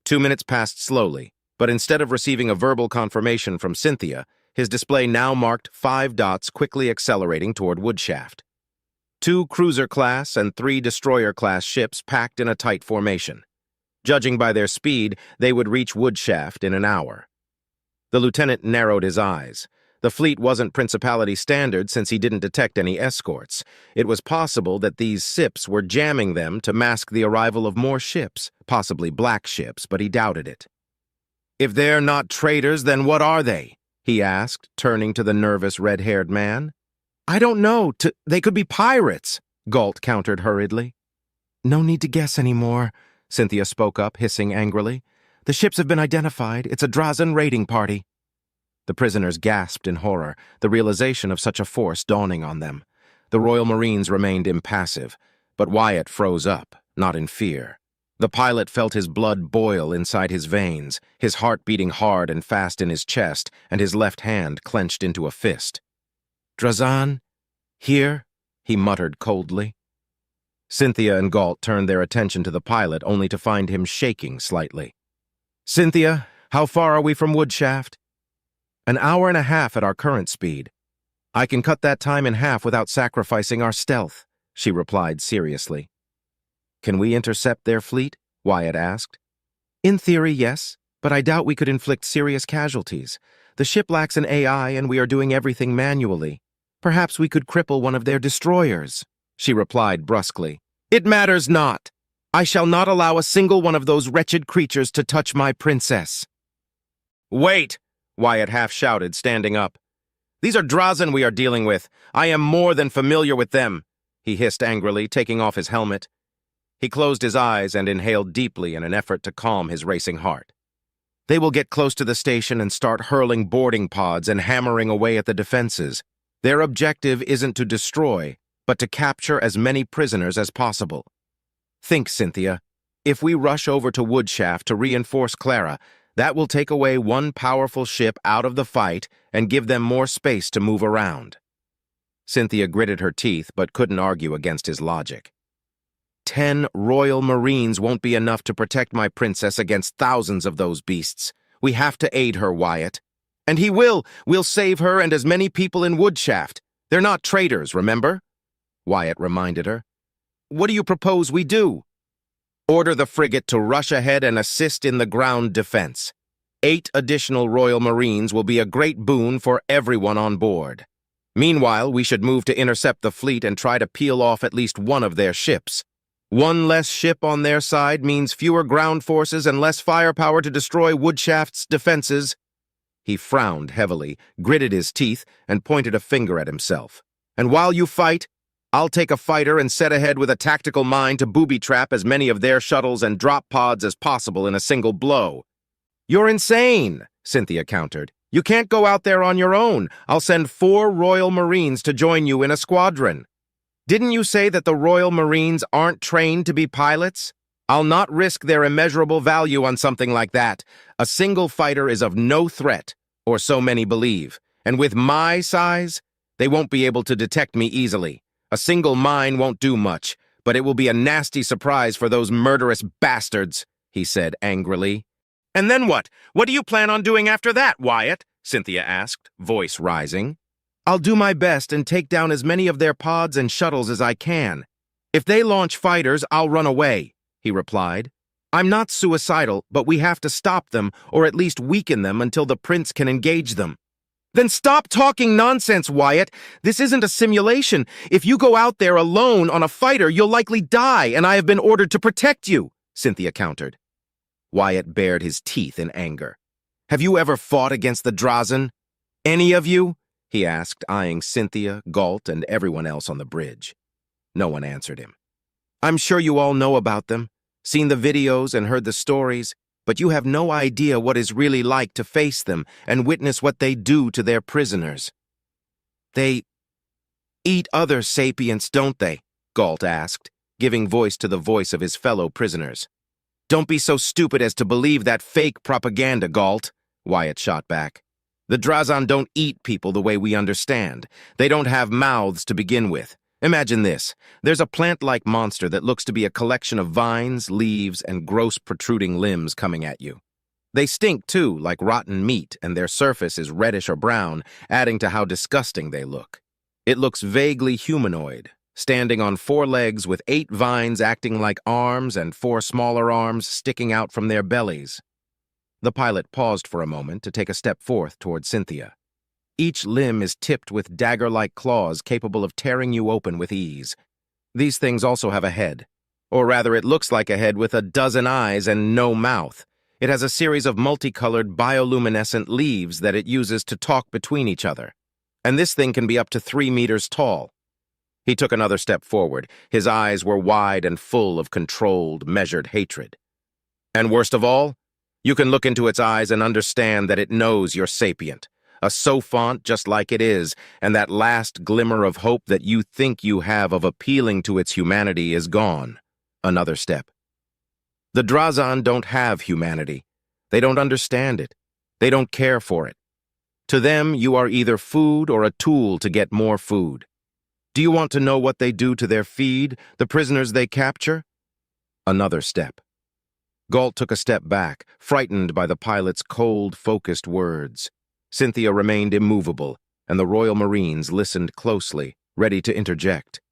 2 minutes passed slowly, but instead of receiving a verbal confirmation from Cynthia, his display now marked 5 dots quickly accelerating toward Woodshaft. 2 cruiser-class and 3 destroyer-class ships packed in a tight formation. Judging by their speed, they would reach Woodshaft in an hour. The lieutenant narrowed his eyes. The fleet wasn't Principality standard since he didn't detect any escorts. It was possible that these ships were jamming them to mask the arrival of more ships, possibly black ships, but he doubted it. If they're not traitors, then what are they? He asked, turning to the nervous red-haired man. I don't know. They could be pirates, Galt countered hurriedly. No need to guess anymore, Cynthia spoke up, hissing angrily. The ships have been identified. It's a Drazen raiding party. The prisoners gasped in horror, the realization of such a force dawning on them. The Royal Marines remained impassive, but Wyatt froze up, not in fear. The pilot felt his blood boil inside his veins, his heart beating hard and fast in his chest, and his left hand clenched into a fist. Drazen? Here? He muttered coldly. Cynthia and Galt turned their attention to the pilot only to find him shaking slightly. Cynthia, how far are we from Woodshaft? An hour and a half at our current speed. I can cut that time in half without sacrificing our stealth, she replied seriously. Can we intercept their fleet? Wyatt asked. In theory, yes, but I doubt we could inflict serious casualties. The ship lacks an AI and we are doing everything manually. Perhaps we could cripple one of their destroyers, she replied brusquely. It matters not. I shall not allow a single one of those wretched creatures to touch my princess. Wait, Wyatt half-shouted, standing up. These are Drazen we are dealing with. I am more than familiar with them, he hissed angrily, taking off his helmet. He closed his eyes and inhaled deeply in an effort to calm his racing heart. They will get close to the station and start hurling boarding pods and hammering away at the defenses. Their objective isn't to destroy, but to capture as many prisoners as possible. Think, Cynthia. If we rush over to Woodshaft to reinforce Clara, that will take away one powerful ship out of the fight and give them more space to move around. Cynthia gritted her teeth but couldn't argue against his logic. 10 Royal Marines won't be enough to protect my princess against thousands of those beasts. We have to aid her, Wyatt. And he will. We'll save her and as many people in Woodshaft. They're not traitors, remember? Wyatt reminded her. What do you propose we do? Order the frigate to rush ahead and assist in the ground defense. 8 additional Royal Marines will be a great boon for everyone on board. Meanwhile, we should move to intercept the fleet and try to peel off at least one of their ships. One less ship on their side means fewer ground forces and less firepower to destroy Woodshaft's defenses. He frowned heavily, gritted his teeth, and pointed a finger at himself. And while you fight, I'll take a fighter and set ahead with a tactical mind to booby-trap as many of their shuttles and drop pods as possible in a single blow. You're insane, Cynthia countered. You can't go out there on your own. I'll send 4 Royal Marines to join you in a squadron. Didn't you say that the Royal Marines aren't trained to be pilots? I'll not risk their immeasurable value on something like that. A single fighter is of no threat, or so many believe. And with my size, they won't be able to detect me easily. A single mine won't do much, but it will be a nasty surprise for those murderous bastards, he said angrily. And then what? What do you plan on doing after that, Wyatt? Cynthia asked, voice rising. I'll do my best and take down as many of their pods and shuttles as I can. If they launch fighters, I'll run away, he replied. I'm not suicidal, but we have to stop them, or at least weaken them until the prince can engage them. Then stop talking nonsense, Wyatt. This isn't a simulation. If you go out there alone on a fighter, you'll likely die, and I have been ordered to protect you, Cynthia countered. Wyatt bared his teeth in anger. Have you ever fought against the Drazen? Any of you? He asked, eyeing Cynthia, Galt, and everyone else on the bridge. No one answered him. I'm sure you all know about them, seen the videos and heard the stories, but you have no idea what it's really like to face them and witness what they do to their prisoners. They eat other sapients, don't they? Galt asked, giving voice to the voice of his fellow prisoners. Don't be so stupid as to believe that fake propaganda, Galt, Wyatt shot back. The Drazen don't eat people the way we understand. They don't have mouths to begin with. Imagine this. There's a plant-like monster that looks to be a collection of vines, leaves, and gross protruding limbs coming at you. They stink, too, like rotten meat, and their surface is reddish or brown, adding to how disgusting they look. It looks vaguely humanoid, standing on 4 legs with 8 vines acting like arms and 4 smaller arms sticking out from their bellies. The pilot paused for a moment to take a step forth toward Cynthia. Each limb is tipped with dagger-like claws capable of tearing you open with ease. These things also have a head. Or rather, it looks like a head with a dozen eyes and no mouth. It has a series of multicolored bioluminescent leaves that it uses to talk between each other. And this thing can be up to 3 meters tall. He took another step forward. His eyes were wide and full of controlled, measured hatred. And worst of all, you can look into its eyes and understand that it knows you're sapient. A sophont just like it is, and that last glimmer of hope that you think you have of appealing to its humanity is gone. Another step. The Drazen don't have humanity. They don't understand it. They don't care for it. To them, you are either food or a tool to get more food. Do you want to know what they do to their feed, the prisoners they capture? Another step. Galt took a step back, frightened by the pilot's cold, focused words. Cynthia remained immovable, and the Royal Marines listened closely, ready to interject.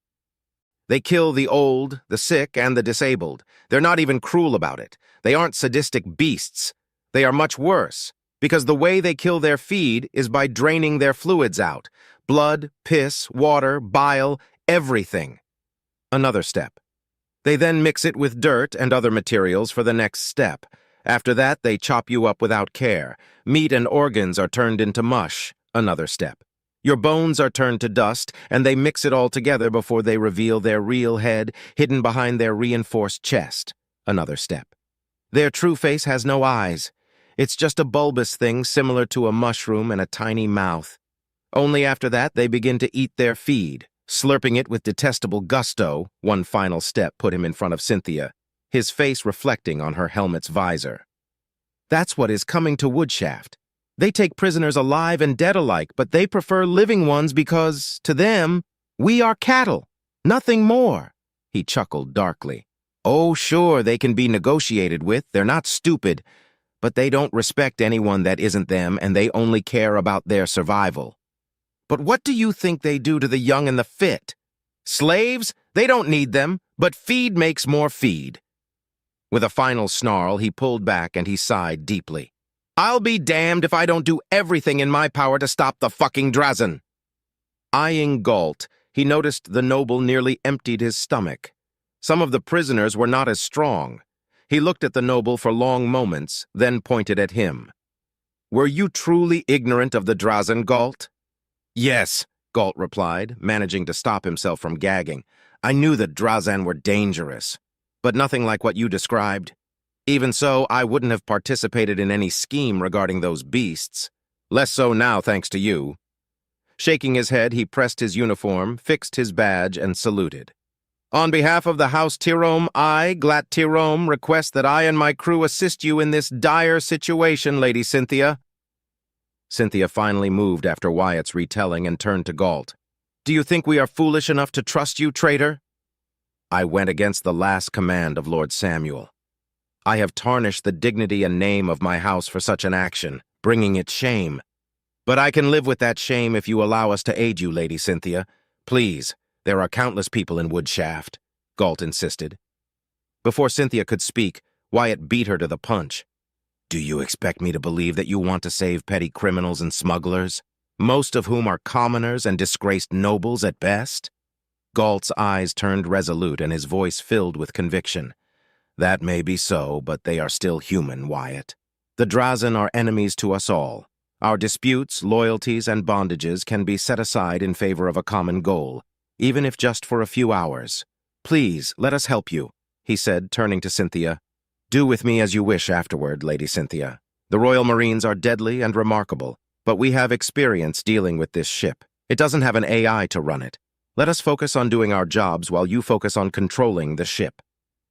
They kill the old, the sick, and the disabled. They're not even cruel about it. They aren't sadistic beasts. They are much worse, because the way they kill their feed is by draining their fluids out. Blood, piss, water, bile, everything. Another step. They then mix it with dirt and other materials for the next step. After that, they chop you up without care. Meat and organs are turned into mush. Another step. Your bones are turned to dust, and they mix it all together before they reveal their real head, hidden behind their reinforced chest. Another step. Their true face has no eyes. It's just a bulbous thing similar to a mushroom and a tiny mouth. Only after that, they begin to eat their feed, slurping it with detestable gusto. One final step put him in front of Cynthia, his face reflecting on her helmet's visor. That's what is coming to Woodshaft. They take prisoners alive and dead alike, but they prefer living ones because, to them, we are cattle, nothing more. He chuckled darkly. Oh, sure, they can be negotiated with. They're not stupid, but they don't respect anyone that isn't them, and they only care about their survival. But what do you think they do to the young and the fit? Slaves? They don't need them, but feed makes more feed. With a final snarl, he pulled back and he sighed deeply. I'll be damned if I don't do everything in my power to stop the fucking Drazen. Eyeing Galt, he noticed the noble nearly emptied his stomach. Some of the prisoners were not as strong. He looked at the noble for long moments, then pointed at him. Were you truly ignorant of the Drazen, Galt? Yes, Galt replied, managing to stop himself from gagging. I knew that Drazen were dangerous, but nothing like what you described. Even so, I wouldn't have participated in any scheme regarding those beasts. Less so now, thanks to you. Shaking his head, he pressed his uniform, fixed his badge, and saluted. On behalf of the House Tirome, I, Glat Tirome, request that I and my crew assist you in this dire situation, Lady Cynthia. Cynthia finally moved after Wyatt's retelling and turned to Galt. Do you think we are foolish enough to trust you, traitor? I went against the last command of Lord Samuel. I have tarnished the dignity and name of my house for such an action, bringing it shame. But I can live with that shame if you allow us to aid you, Lady Cynthia. Please, there are countless people in Woodshaft, Galt insisted. Before Cynthia could speak, Wyatt beat her to the punch. Do you expect me to believe that you want to save petty criminals and smugglers, most of whom are commoners and disgraced nobles at best? Galt's eyes turned resolute and his voice filled with conviction. That may be so, but they are still human, Wyatt. The Drazen are enemies to us all. Our disputes, loyalties, and bondages can be set aside in favor of a common goal, even if just for a few hours. Please, let us help you, he said, turning to Cynthia. Do with me as you wish afterward, Lady Cynthia. The Royal Marines are deadly and remarkable, but we have experience dealing with this ship. It doesn't have an AI to run it. Let us focus on doing our jobs while you focus on controlling the ship.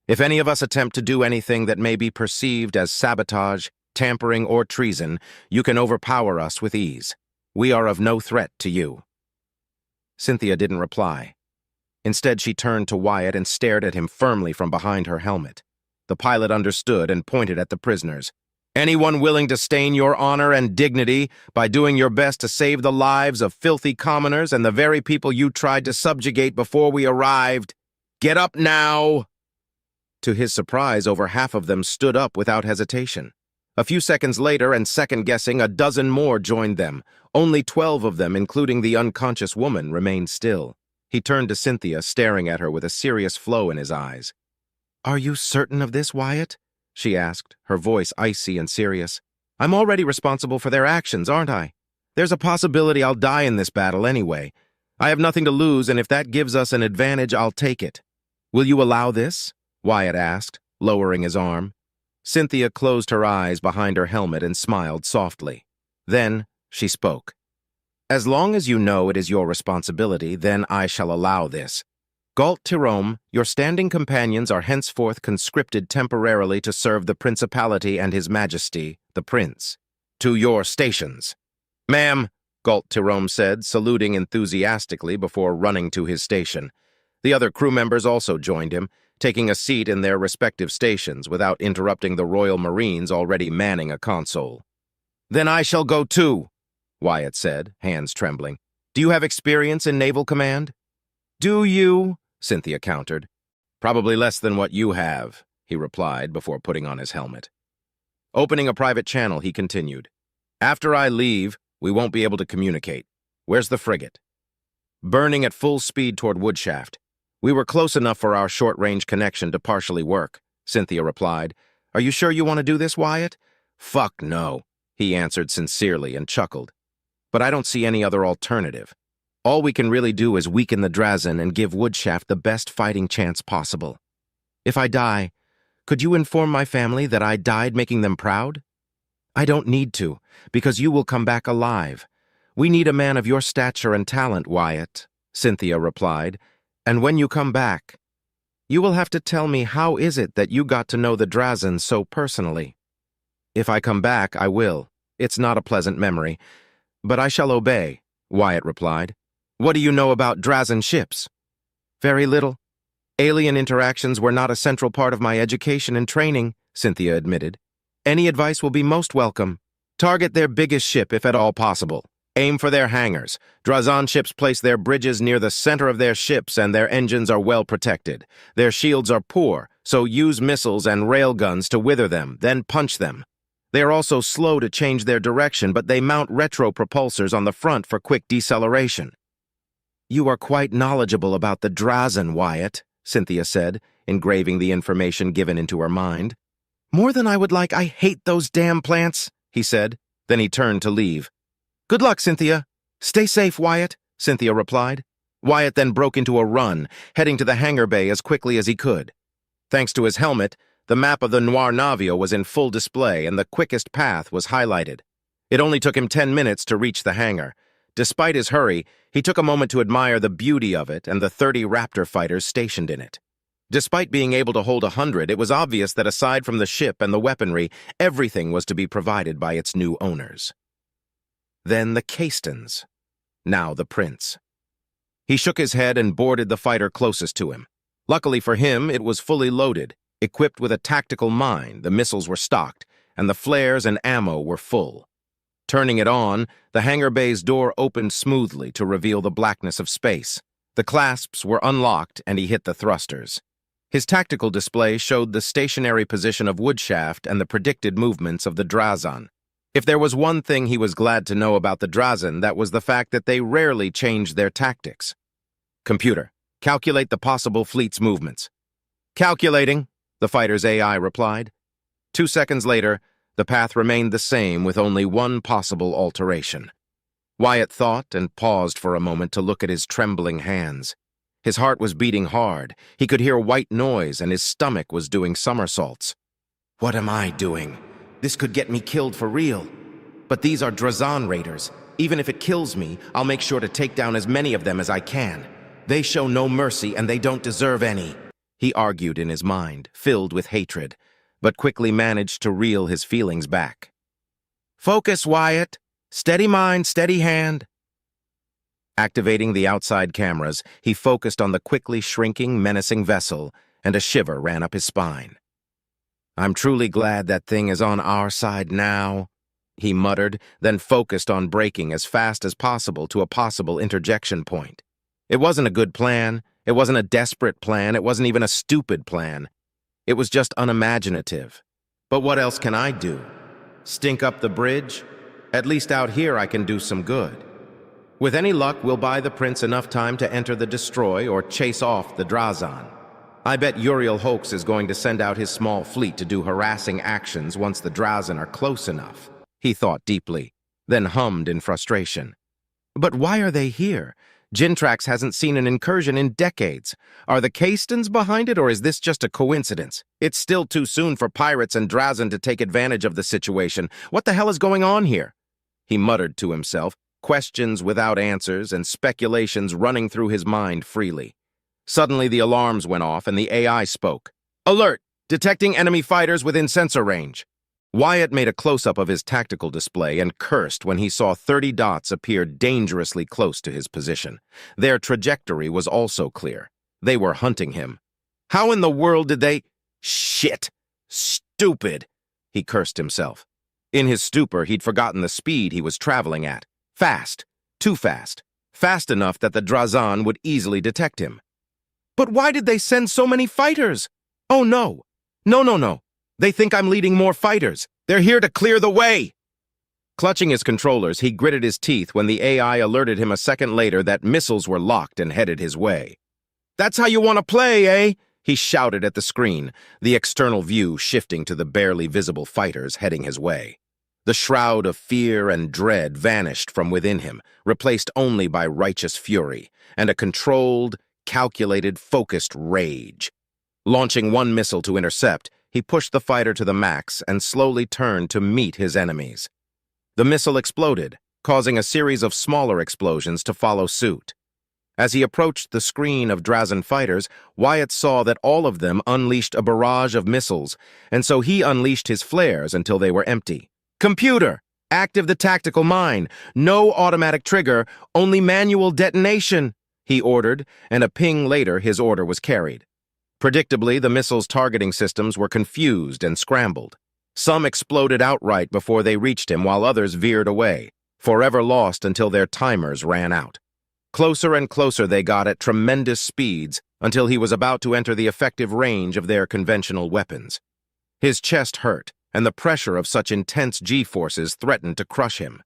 If any of us attempt to do anything that may be perceived as sabotage, tampering, or treason, you can overpower us with ease. We are of no threat to you. Cynthia didn't reply. Instead, she turned to Wyatt and stared at him firmly from behind her helmet. The pilot understood and pointed at the prisoners. Anyone willing to stain your honor and dignity by doing your best to save the lives of filthy commoners and the very people you tried to subjugate before we arrived, get up now! To his surprise, over half of them stood up without hesitation. A few seconds later, and second-guessing, a dozen more joined them. Only 12 of them, including the unconscious woman, remained still. He turned to Cynthia, staring at her with a serious flow in his eyes. Are you certain of this, Wyatt? She asked, her voice icy and serious. I'm already responsible for their actions, aren't I? There's a possibility I'll die in this battle anyway. I have nothing to lose, and if that gives us an advantage, I'll take it. Will you allow this? Wyatt asked, lowering his arm. Cynthia closed her eyes behind her helmet and smiled softly. Then she spoke. As long as you know it is your responsibility, then I shall allow this. Galt Tirome, your standing companions are henceforth conscripted temporarily to serve the Principality and His Majesty, the Prince. To your stations. Ma'am, Galt Tirome said, saluting enthusiastically before running to his station. The other crew members also joined him, taking a seat in their respective stations without interrupting the Royal Marines already manning a console. Then I shall go too, Wyatt said, hands trembling. Do you have experience in naval command? Do you? Cynthia countered. Probably less than what you have, he replied before putting on his helmet. Opening a private channel, he continued. After I leave, we won't be able to communicate. Where's the frigate? Burning at full speed toward Woodshaft. We were close enough for our short-range connection to partially work, Cynthia replied. Are you sure you want to do this, Wyatt? Fuck no, he answered sincerely and chuckled. But I don't see any other alternative. All we can really do is weaken the Drazen and give Woodshaft the best fighting chance possible. If I die, could you inform my family that I died making them proud? I don't need to, because you will come back alive. We need a man of your stature and talent, Wyatt, Cynthia replied. And when you come back, you will have to tell me how is it that you got to know the Drazen so personally. If I come back, I will. It's not a pleasant memory. But I shall obey, Wyatt replied. What do you know about Drazen ships? Very little. Alien interactions were not a central part of my education and training, Cynthia admitted. Any advice will be most welcome. Target their biggest ship if at all possible. Aim for their hangars. Drazan ships place their bridges near the center of their ships and their engines are well protected. Their shields are poor, so use missiles and railguns to wither them, then punch them. They are also slow to change their direction, but they mount retro-propulsors on the front for quick deceleration. You are quite knowledgeable about the Drazan, Wyatt, Cynthia said, engraving the information given into her mind. More than I would like. I hate those damn plants, he said. Then he turned to leave. Good luck, Cynthia. Stay safe, Wyatt, Cynthia replied. Wyatt then broke into a run, heading to the hangar bay as quickly as he could. Thanks to his helmet, the map of the Noir Navio was in full display and the quickest path was highlighted. It only took him 10 minutes to reach the hangar. Despite his hurry, he took a moment to admire the beauty of it and the 30 Raptor fighters stationed in it. Despite being able to hold 100, it was obvious that aside from the ship and the weaponry, everything was to be provided by its new owners. Then the Castons, now the Prince. He shook his head and boarded the fighter closest to him. Luckily for him, it was fully loaded, equipped with a tactical mine, the missiles were stocked, and the flares and ammo were full. Turning it on, the hangar bay's door opened smoothly to reveal the blackness of space. The clasps were unlocked and he hit the thrusters. His tactical display showed the stationary position of Woodshaft and the predicted movements of the Drazan. If there was one thing he was glad to know about the Drazan, that was the fact that they rarely changed their tactics. Computer, calculate the possible fleet's movements. Calculating, the fighter's AI replied. 2 seconds later, the path remained the same with only one possible alteration. Wyatt thought and paused for a moment to look at his trembling hands. His heart was beating hard. He could hear white noise and his stomach was doing somersaults. What am I doing? This could get me killed for real. But these are Drazan raiders. Even if it kills me, I'll make sure to take down as many of them as I can. They show no mercy and they don't deserve any. He argued in his mind, filled with hatred, but quickly managed to reel his feelings back. Focus, Wyatt. Steady mind, steady hand. Activating the outside cameras, he focused on the quickly shrinking, menacing vessel, and a shiver ran up his spine. I'm truly glad that thing is on our side now, he muttered, then focused on braking as fast as possible to a possible interjection point. It wasn't a good plan. It wasn't a desperate plan. It wasn't even a stupid plan. It was just unimaginative. But what else can I do? Stink up the bridge? At least out here I can do some good. With any luck, we'll buy the Prince enough time to enter the destroy or chase off the Drazan. I bet Uriel Hoax is going to send out his small fleet to do harassing actions once the Drazan are close enough, he thought deeply, then hummed in frustration. But why are they here? Gintrax hasn't seen an incursion in decades. Are the Castons behind it, or is this just a coincidence? It's still too soon for pirates and Drazan to take advantage of the situation. What the hell is going on here? He muttered to himself, questions without answers and speculations running through his mind freely. Suddenly the alarms went off and the AI spoke. Alert! Detecting enemy fighters within sensor range. Wyatt made a close-up of his tactical display and cursed when he saw 30 dots appear dangerously close to his position. Their trajectory was also clear. They were hunting him. How in the world did they— Shit! Stupid! He cursed himself. In his stupor, he'd forgotten the speed he was traveling at. Fast. Too fast. Fast enough that the Drazan would easily detect him. But why did they send so many fighters? Oh no. No. They think I'm leading more fighters. They're here to clear the way. Clutching his controllers, he gritted his teeth when the AI alerted him a second later that missiles were locked and headed his way. That's how you want to play, eh? He shouted at the screen, the external view shifting to the barely visible fighters heading his way. The shroud of fear and dread vanished from within him, replaced only by righteous fury, and a controlled, calculated, focused rage. Launching one missile to intercept, he pushed the fighter to the max and slowly turned to meet his enemies. The missile exploded, causing a series of smaller explosions to follow suit. As he approached the screen of Drazan fighters, Wyatt saw that all of them unleashed a barrage of missiles, and so he unleashed his flares until they were empty. Computer, active the tactical mine. No automatic trigger, only manual detonation, he ordered, and a ping later his order was carried. Predictably, the missile's targeting systems were confused and scrambled. Some exploded outright before they reached him, while others veered away. forever lost until their timers ran out. Closer and closer they got at tremendous speeds until he was about to enter the effective range of their conventional weapons. His chest hurt, and the pressure of such intense G-forces threatened to crush him.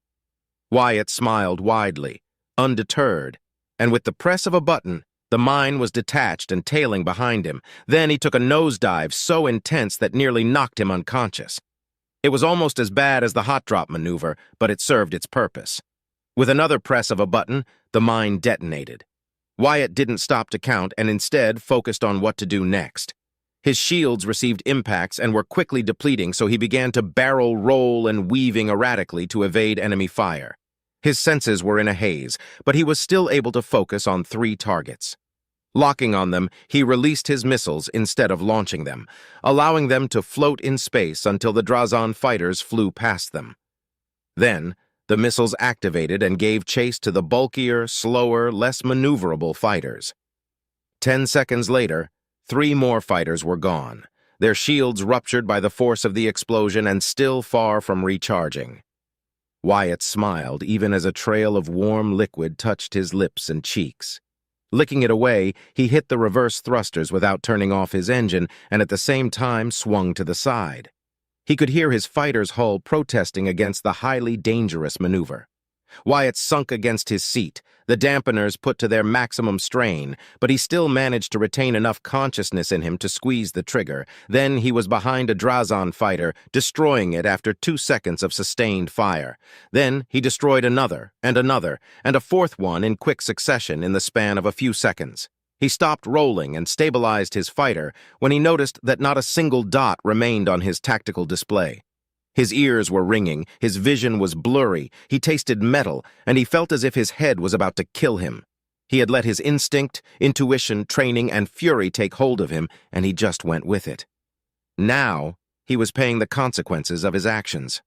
Wyatt smiled widely, undeterred, and with the press of a button, the mine was detached and tailing behind him. Then he took a nosedive so intense that nearly knocked him unconscious. It was almost as bad as the hot drop maneuver, but it served its purpose. With another press of a button, the mine detonated. Wyatt didn't stop to count and instead focused on what to do next. His shields received impacts and were quickly depleting, so he began to barrel roll and weaving erratically to evade enemy fire. His senses were in a haze, but he was still able to focus on 3 targets. Locking on them, he released his missiles instead of launching them, allowing them to float in space until the Drazan fighters flew past them. Then, the missiles activated and gave chase to the bulkier, slower, less maneuverable fighters. 10 seconds later, 3 more fighters were gone, their shields ruptured by the force of the explosion and still far from recharging. Wyatt smiled even as a trail of warm liquid touched his lips and cheeks. Licking it away, he hit the reverse thrusters without turning off his engine and at the same time swung to the side. He could hear his fighter's hull protesting against the highly dangerous maneuver. Wyatt sunk against his seat, the dampeners put to their maximum strain, but he still managed to retain enough consciousness in him to squeeze the trigger. Then he was behind a Drazan fighter, destroying it after 2 seconds of sustained fire. Then he destroyed another, and a fourth one in quick succession in the span of a few seconds. He stopped rolling and stabilized his fighter when he noticed that not a single dot remained on his tactical display. His ears were ringing, his vision was blurry, he tasted metal, and he felt as if his head was about to kill him. He had let his instinct, intuition, training, and fury take hold of him, and he just went with it. Now, he was paying the consequences of his actions.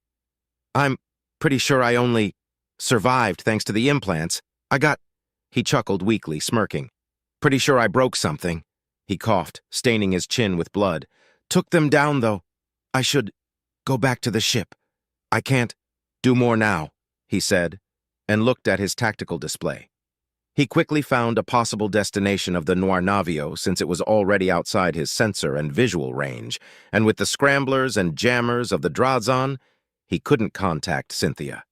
"I'm pretty sure I only survived thanks to the implants. He chuckled weakly, smirking. "Pretty sure I broke something." He coughed, staining his chin with blood. "Took them down, though. I should go back to the ship. I can't do more now," he said, and looked at his tactical display. He quickly found a possible destination of the Noir Navio since it was already outside his sensor and visual range, and with the scramblers and jammers of the Drazan, he couldn't contact Cynthia.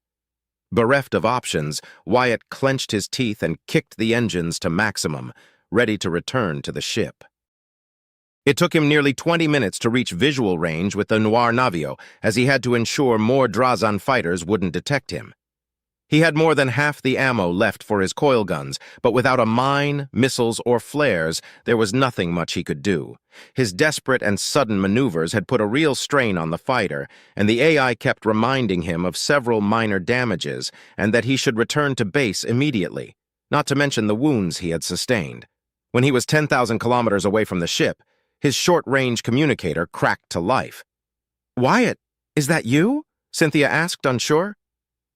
Bereft of options, Wyatt clenched his teeth and kicked the engines to maximum, ready to return to the ship. It took him nearly 20 minutes to reach visual range with the Noir Navio, as he had to ensure more Drazan fighters wouldn't detect him. He had more than half the ammo left for his coil guns, but without a mine, missiles, or flares, there was nothing much he could do. His desperate and sudden maneuvers had put a real strain on the fighter, and the AI kept reminding him of several minor damages and that he should return to base immediately, not to mention the wounds he had sustained. When he was 10,000 kilometers away from the ship, his short-range communicator cracked to life. "Wyatt, is that you?" Cynthia asked, unsure.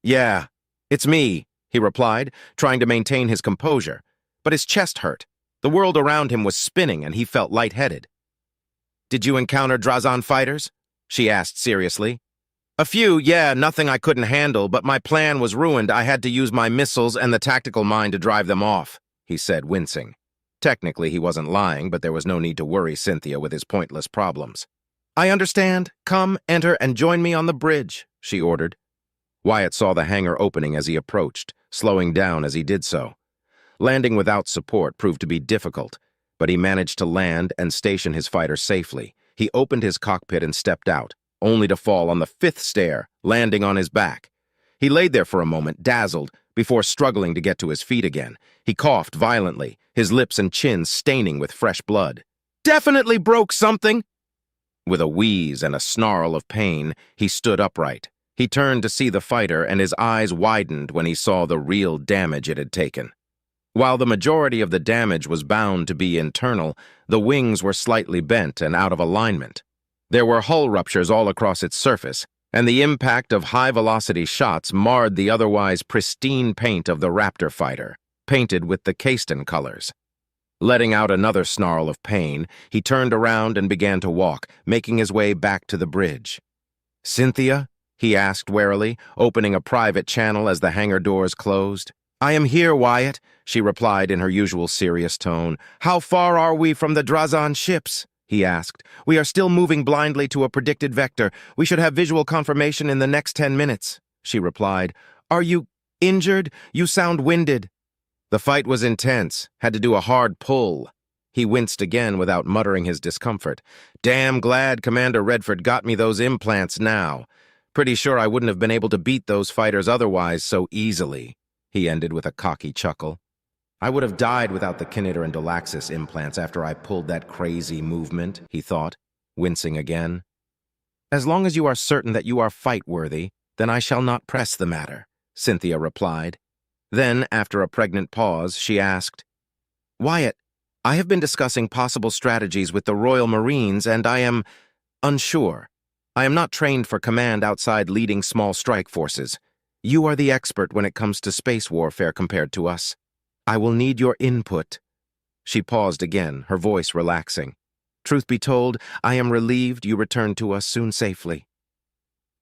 "Yeah, it's me," he replied, trying to maintain his composure. But his chest hurt. The world around him was spinning, and he felt lightheaded. "Did you encounter Drazan fighters?" she asked seriously. "A few, yeah, nothing I couldn't handle, but my plan was ruined. I had to use my missiles and the tactical mine to drive them off," he said, wincing. Technically, he wasn't lying, but there was no need to worry Cynthia with his pointless problems. "I understand. Come, enter, and join me on the bridge," she ordered. Wyatt saw the hangar opening as he approached, slowing down as he did so. Landing without support proved to be difficult, but he managed to land and station his fighter safely. He opened his cockpit and stepped out, only to fall on the 5th stair, landing on his back. He laid there for a moment, dazzled, before struggling to get to his feet again. He coughed violently, his lips and chin staining with fresh blood. "Definitely broke something!" With a wheeze and a snarl of pain, he stood upright. He turned to see the fighter, and his eyes widened when he saw the real damage it had taken. While the majority of the damage was bound to be internal, the wings were slightly bent and out of alignment. There were hull ruptures all across its surface, and the impact of high-velocity shots marred the otherwise pristine paint of the Raptor fighter, painted with the Caiston colors. Letting out another snarl of pain, he turned around and began to walk, making his way back to the bridge. "Cynthia?" he asked warily, opening a private channel as the hangar doors closed. I am here, Wyatt, she replied in her usual serious tone. How far are we from the Drazan ships? He asked. We are still moving blindly to a predicted vector. We should have visual confirmation in the next 10 minutes, she replied. Are you injured? You sound winded. The fight was intense, had to do a hard pull. He winced again without muttering his discomfort. Damn glad Commander Redford got me those implants now. Pretty sure I wouldn't have been able to beat those fighters otherwise so easily, he ended with a cocky chuckle. I would have died without the Kiniter and Dolaxis implants after I pulled that crazy movement, he thought, wincing again. As long as you are certain that you are fight-worthy, then I shall not press the matter, Cynthia replied. Then, after a pregnant pause, she asked, Wyatt, I have been discussing possible strategies with the Royal Marines, and I am unsure. I am not trained for command outside leading small strike forces. You are the expert when it comes to space warfare compared to us. I will need your input. She paused again, her voice relaxing. Truth be told, I am relieved you returned to us soon safely.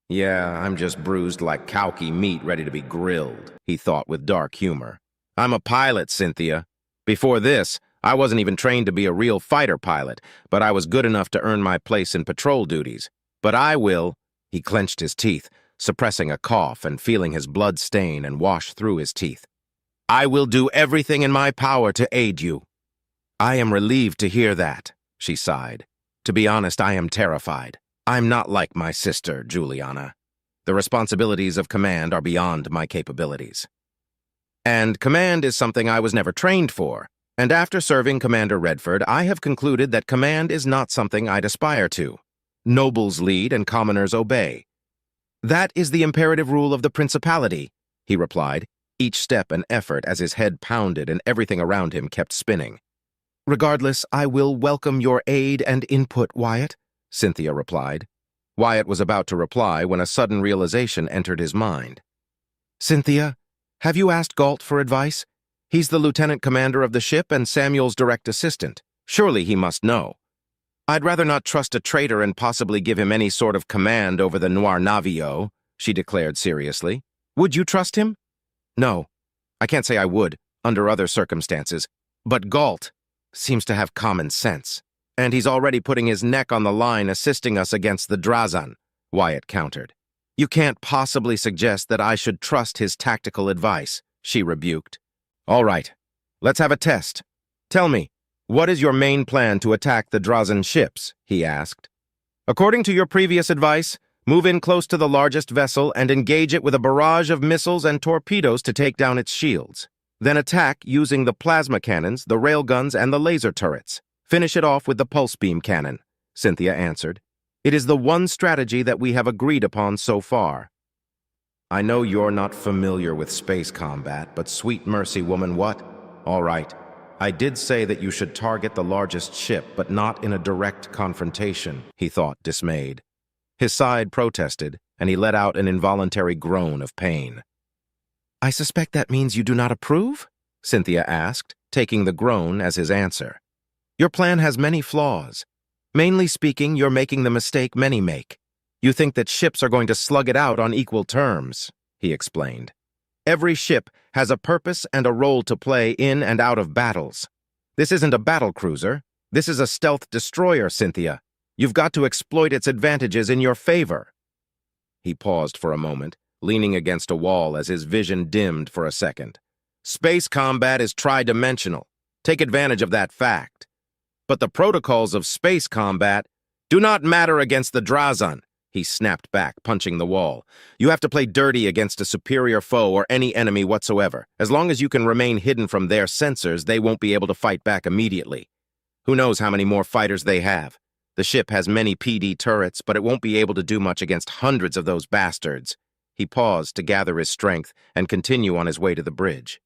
Yeah, I'm just bruised like cowkie meat ready to be grilled, he thought with dark humor. I'm a pilot, Cynthia. Before this, I wasn't even trained to be a real fighter pilot, but I was good enough to earn my place in patrol duties. But I will, he clenched his teeth, suppressing a cough and feeling his blood stain and wash through his teeth. I will do everything in my power to aid you. I am relieved to hear that, she sighed. To be honest, I am terrified. I'm not like my sister, Juliana. The responsibilities of command are beyond my capabilities. And command is something I was never trained for. And after serving Commander Redford, I have concluded that command is not something I'd aspire to. Nobles lead and commoners obey. That is the imperative rule of the Principality, he replied, each step an effort as his head pounded and everything around him kept spinning. Regardless, I will welcome your aid and input, Wyatt, Cynthia replied. Wyatt was about to reply when a sudden realization entered his mind. Cynthia, have you asked Galt for advice? He's the lieutenant commander of the ship and Samuel's direct assistant. Surely he must know. I'd rather not trust a traitor and possibly give him any sort of command over the Noir Navio, she declared seriously. Would you trust him? No, I can't say I would, under other circumstances. But Galt seems to have common sense. And he's already putting his neck on the line assisting us against the Drazan, Wyatt countered. You can't possibly suggest that I should trust his tactical advice, she rebuked. All right, let's have a test. Tell me, what is your main plan to attack the Drazan ships? He asked. According to your previous advice, move in close to the largest vessel and engage it with a barrage of missiles and torpedoes to take down its shields. Then attack using the plasma cannons, the railguns, and the laser turrets. Finish it off with the pulse beam cannon, Cynthia answered. It is the one strategy that we have agreed upon so far. I know you're not familiar with space combat, but sweet mercy, woman, what? All right. I did say that you should target the largest ship, but not in a direct confrontation, he thought, dismayed. His side protested, and he let out an involuntary groan of pain. I suspect that means you do not approve? Cynthia asked, taking the groan as his answer. Your plan has many flaws. Mainly speaking, you're making the mistake many make. You think that ships are going to slug it out on equal terms, he explained. Every ship has a purpose and a role to play in and out of battles. This isn't a battle cruiser. This is a stealth destroyer, Cynthia. You've got to exploit its advantages in your favor. He paused for a moment, leaning against a wall as his vision dimmed for a second. Space combat is tri-dimensional. Take advantage of that fact. But the protocols of space combat do not matter against the Drazan, he snapped back, punching the wall. You have to play dirty against a superior foe or any enemy whatsoever. As long as you can remain hidden from their sensors, they won't be able to fight back immediately. Who knows how many more fighters they have? The ship has many PD turrets, but it won't be able to do much against hundreds of those bastards. He paused to gather his strength and continue on his way to the bridge.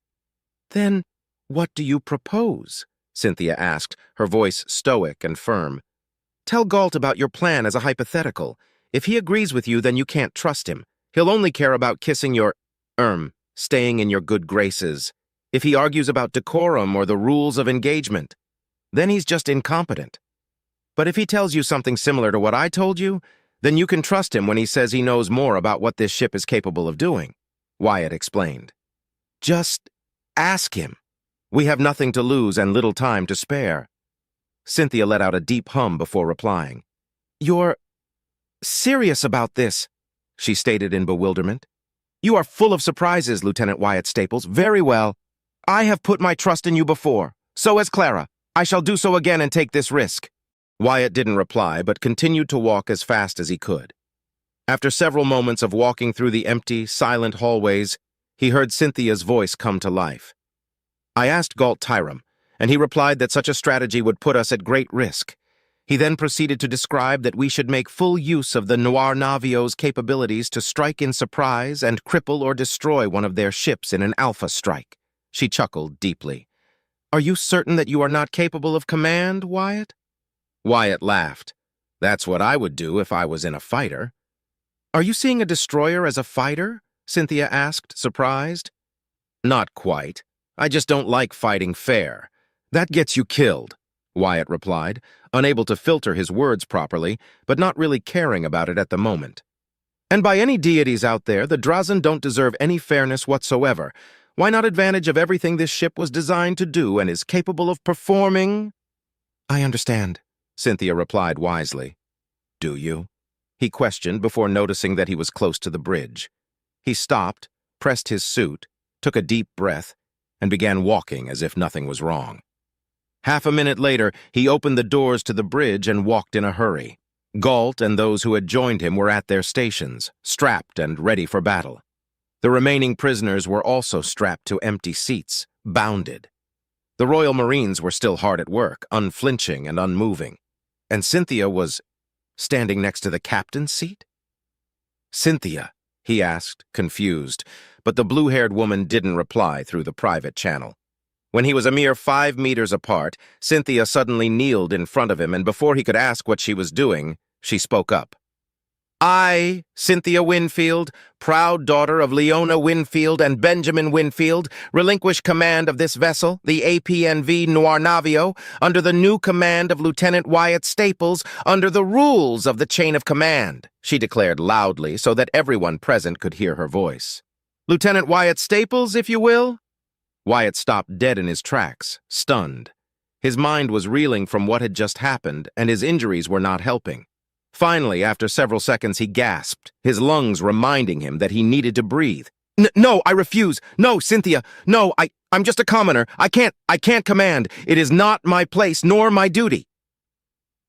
Then, what do you propose? Cynthia asked, her voice stoic and firm. Tell Galt about your plan as a hypothetical. If he agrees with you, then you can't trust him. He'll only care about kissing your, staying in your good graces. If he argues about decorum or the rules of engagement, then he's just incompetent. But if he tells you something similar to what I told you, Then you can trust him when he says he knows more about what this ship is capable of doing, Wyatt explained. Just ask him. We have nothing to lose and little time to spare. Cynthia let out a deep hum before replying. You're serious about this, she stated in bewilderment. You are full of surprises, Lieutenant Wyatt Staples. Very well. I have put my trust in you before. So has Clara. I shall do so again and take this risk. Wyatt didn't reply, but continued to walk as fast as he could. After several moments of walking through the empty, silent hallways, he heard Cynthia's voice come to life. I asked Galt Tyram, and he replied that such a strategy would put us at great risk. He then proceeded to describe that we should make full use of the Noir Navio's capabilities to strike in surprise and cripple or destroy one of their ships in an alpha strike. She chuckled deeply. Are you certain that you are not capable of command, Wyatt? Wyatt laughed. That's what I would do if I was in a fighter. Are you seeing a destroyer as a fighter? Cynthia asked, surprised. Not quite. I just don't like fighting fair. That gets you killed, Wyatt replied, unable to filter his words properly, but not really caring about it at the moment. And by any deities out there, the Drazen don't deserve any fairness whatsoever. Why not advantage of everything this ship was designed to do and is capable of performing? I understand, Cynthia replied wisely. Do you? He questioned before noticing that he was close to the bridge. He stopped, pressed his suit, took a deep breath, and began walking as if nothing was wrong. Half a minute later, he opened the doors to the bridge and walked in a hurry. Galt and those who had joined him were at their stations, strapped and ready for battle. The remaining prisoners were also strapped to empty seats, bounded. The Royal Marines were still hard at work, unflinching and unmoving. And Cynthia was standing next to the captain's seat? Cynthia, he asked, confused, but the blue-haired woman didn't reply through the private channel. When he was a mere 5 meters apart, Cynthia suddenly kneeled in front of him, and before he could ask what she was doing, she spoke up. I, Cynthia Winfield, proud daughter of Leona Winfield and Benjamin Winfield, relinquish command of this vessel, the APNV Noir Navio, under the new command of Lieutenant Wyatt Staples, under the rules of the chain of command, she declared loudly so that everyone present could hear her voice. Lieutenant Wyatt Staples, if you will? Wyatt stopped dead in his tracks, stunned. His mind was reeling from what had just happened, and his injuries were not helping. Finally, after several seconds, he gasped, his lungs reminding him that he needed to breathe. No, I refuse. No, Cynthia. No, I'm just a commoner. I can't command. It is not my place nor my duty.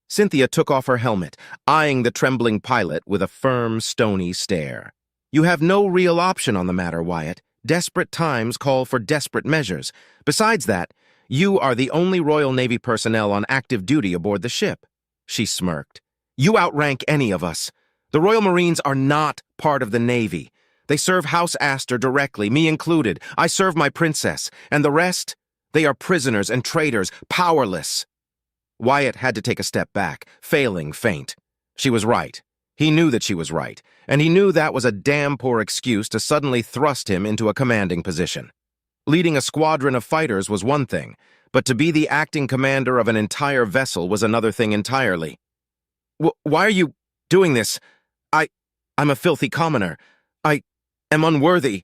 Cynthia took off her helmet, eyeing the trembling pilot with a firm, stony stare. You have no real option on the matter, Wyatt. Desperate times call for desperate measures. Besides that, you are the only Royal Navy personnel on active duty aboard the ship. She smirked. You outrank any of us. The Royal Marines are not part of the Navy. They serve House Astor directly, me included. I serve my princess. And the rest? They are prisoners and traitors, powerless. Wyatt had to take a step back, failing faint. She was right. He knew that she was right, and he knew that was a damn poor excuse to suddenly thrust him into a commanding position. Leading a squadron of fighters was one thing, but to be the acting commander of an entire vessel was another thing entirely. Why are you doing this? I'm a filthy commoner. I am unworthy.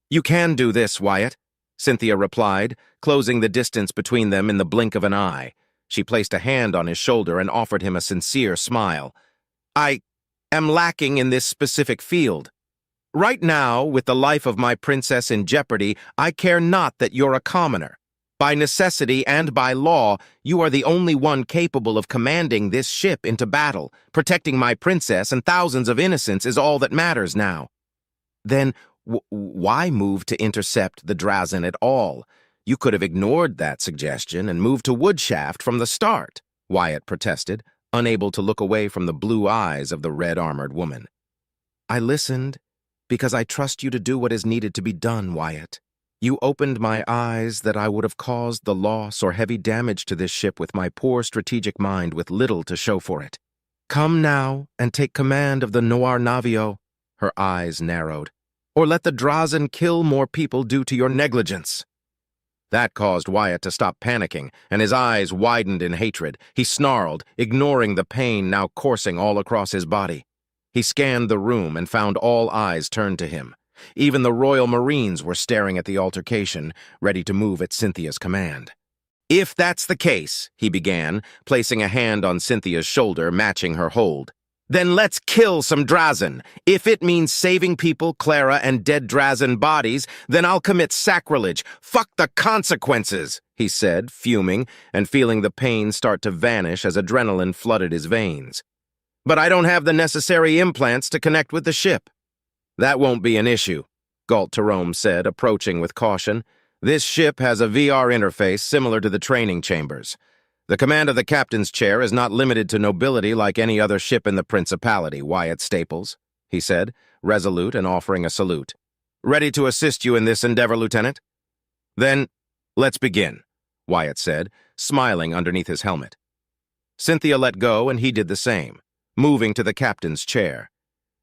You can do this, Wyatt, Cynthia replied, closing the distance between them in the blink of an eye. She placed a hand on his shoulder and offered him a sincere smile. I am lacking in this specific field. Right now, with the life of my princess in jeopardy, I care not that you're a commoner. By necessity and by law, you are the only one capable of commanding this ship into battle. Protecting my princess and thousands of innocents is all that matters now. Then, why move to intercept the Drazen at all? You could have ignored that suggestion and moved to Woodshaft from the start, Wyatt protested, unable to look away from the blue eyes of the red-armored woman. I listened because I trust you to do what is needed to be done, Wyatt. You opened my eyes that I would have caused the loss or heavy damage to this ship with my poor strategic mind with little to show for it. Come now and take command of the Noir Navio, her eyes narrowed, or let the Drazen kill more people due to your negligence. That caused Wyatt to stop panicking, and his eyes widened in hatred. He snarled, ignoring the pain now coursing all across his body. He scanned the room and found all eyes turned to him. Even the Royal Marines were staring at the altercation, ready to move at Cynthia's command. "If that's the case," he began, placing a hand on Cynthia's shoulder, matching her hold, "then let's kill some Drazen. If it means saving people, Clara, and dead Drazen bodies, then I'll commit sacrilege. Fuck the consequences," he said, fuming, and feeling the pain start to vanish as adrenaline flooded his veins. "But I don't have the necessary implants to connect with the ship." "That won't be an issue," Galt Terome said, approaching with caution. "This ship has a VR interface similar to the training chambers. The command of the captain's chair is not limited to nobility like any other ship in the Principality, Wyatt Staples," he said, resolute and offering a salute. "Ready to assist you in this endeavor, Lieutenant?" "Then, let's begin," Wyatt said, smiling underneath his helmet. Cynthia let go, and he did the same, moving to the captain's chair.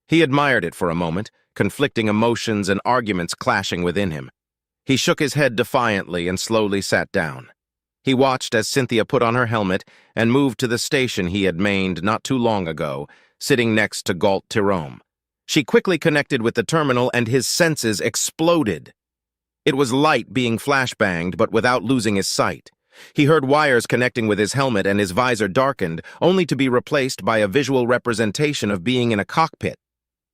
He admired it for a moment, conflicting emotions and arguments clashing within him. He shook his head defiantly and slowly sat down. He watched as Cynthia put on her helmet and moved to the station he had mained not too long ago, sitting next to Galt Terome. She quickly connected with the terminal, and his senses exploded. It was light being flashbanged, but without losing his sight. He heard wires connecting with his helmet, and his visor darkened, only to be replaced by a visual representation of being in a cockpit.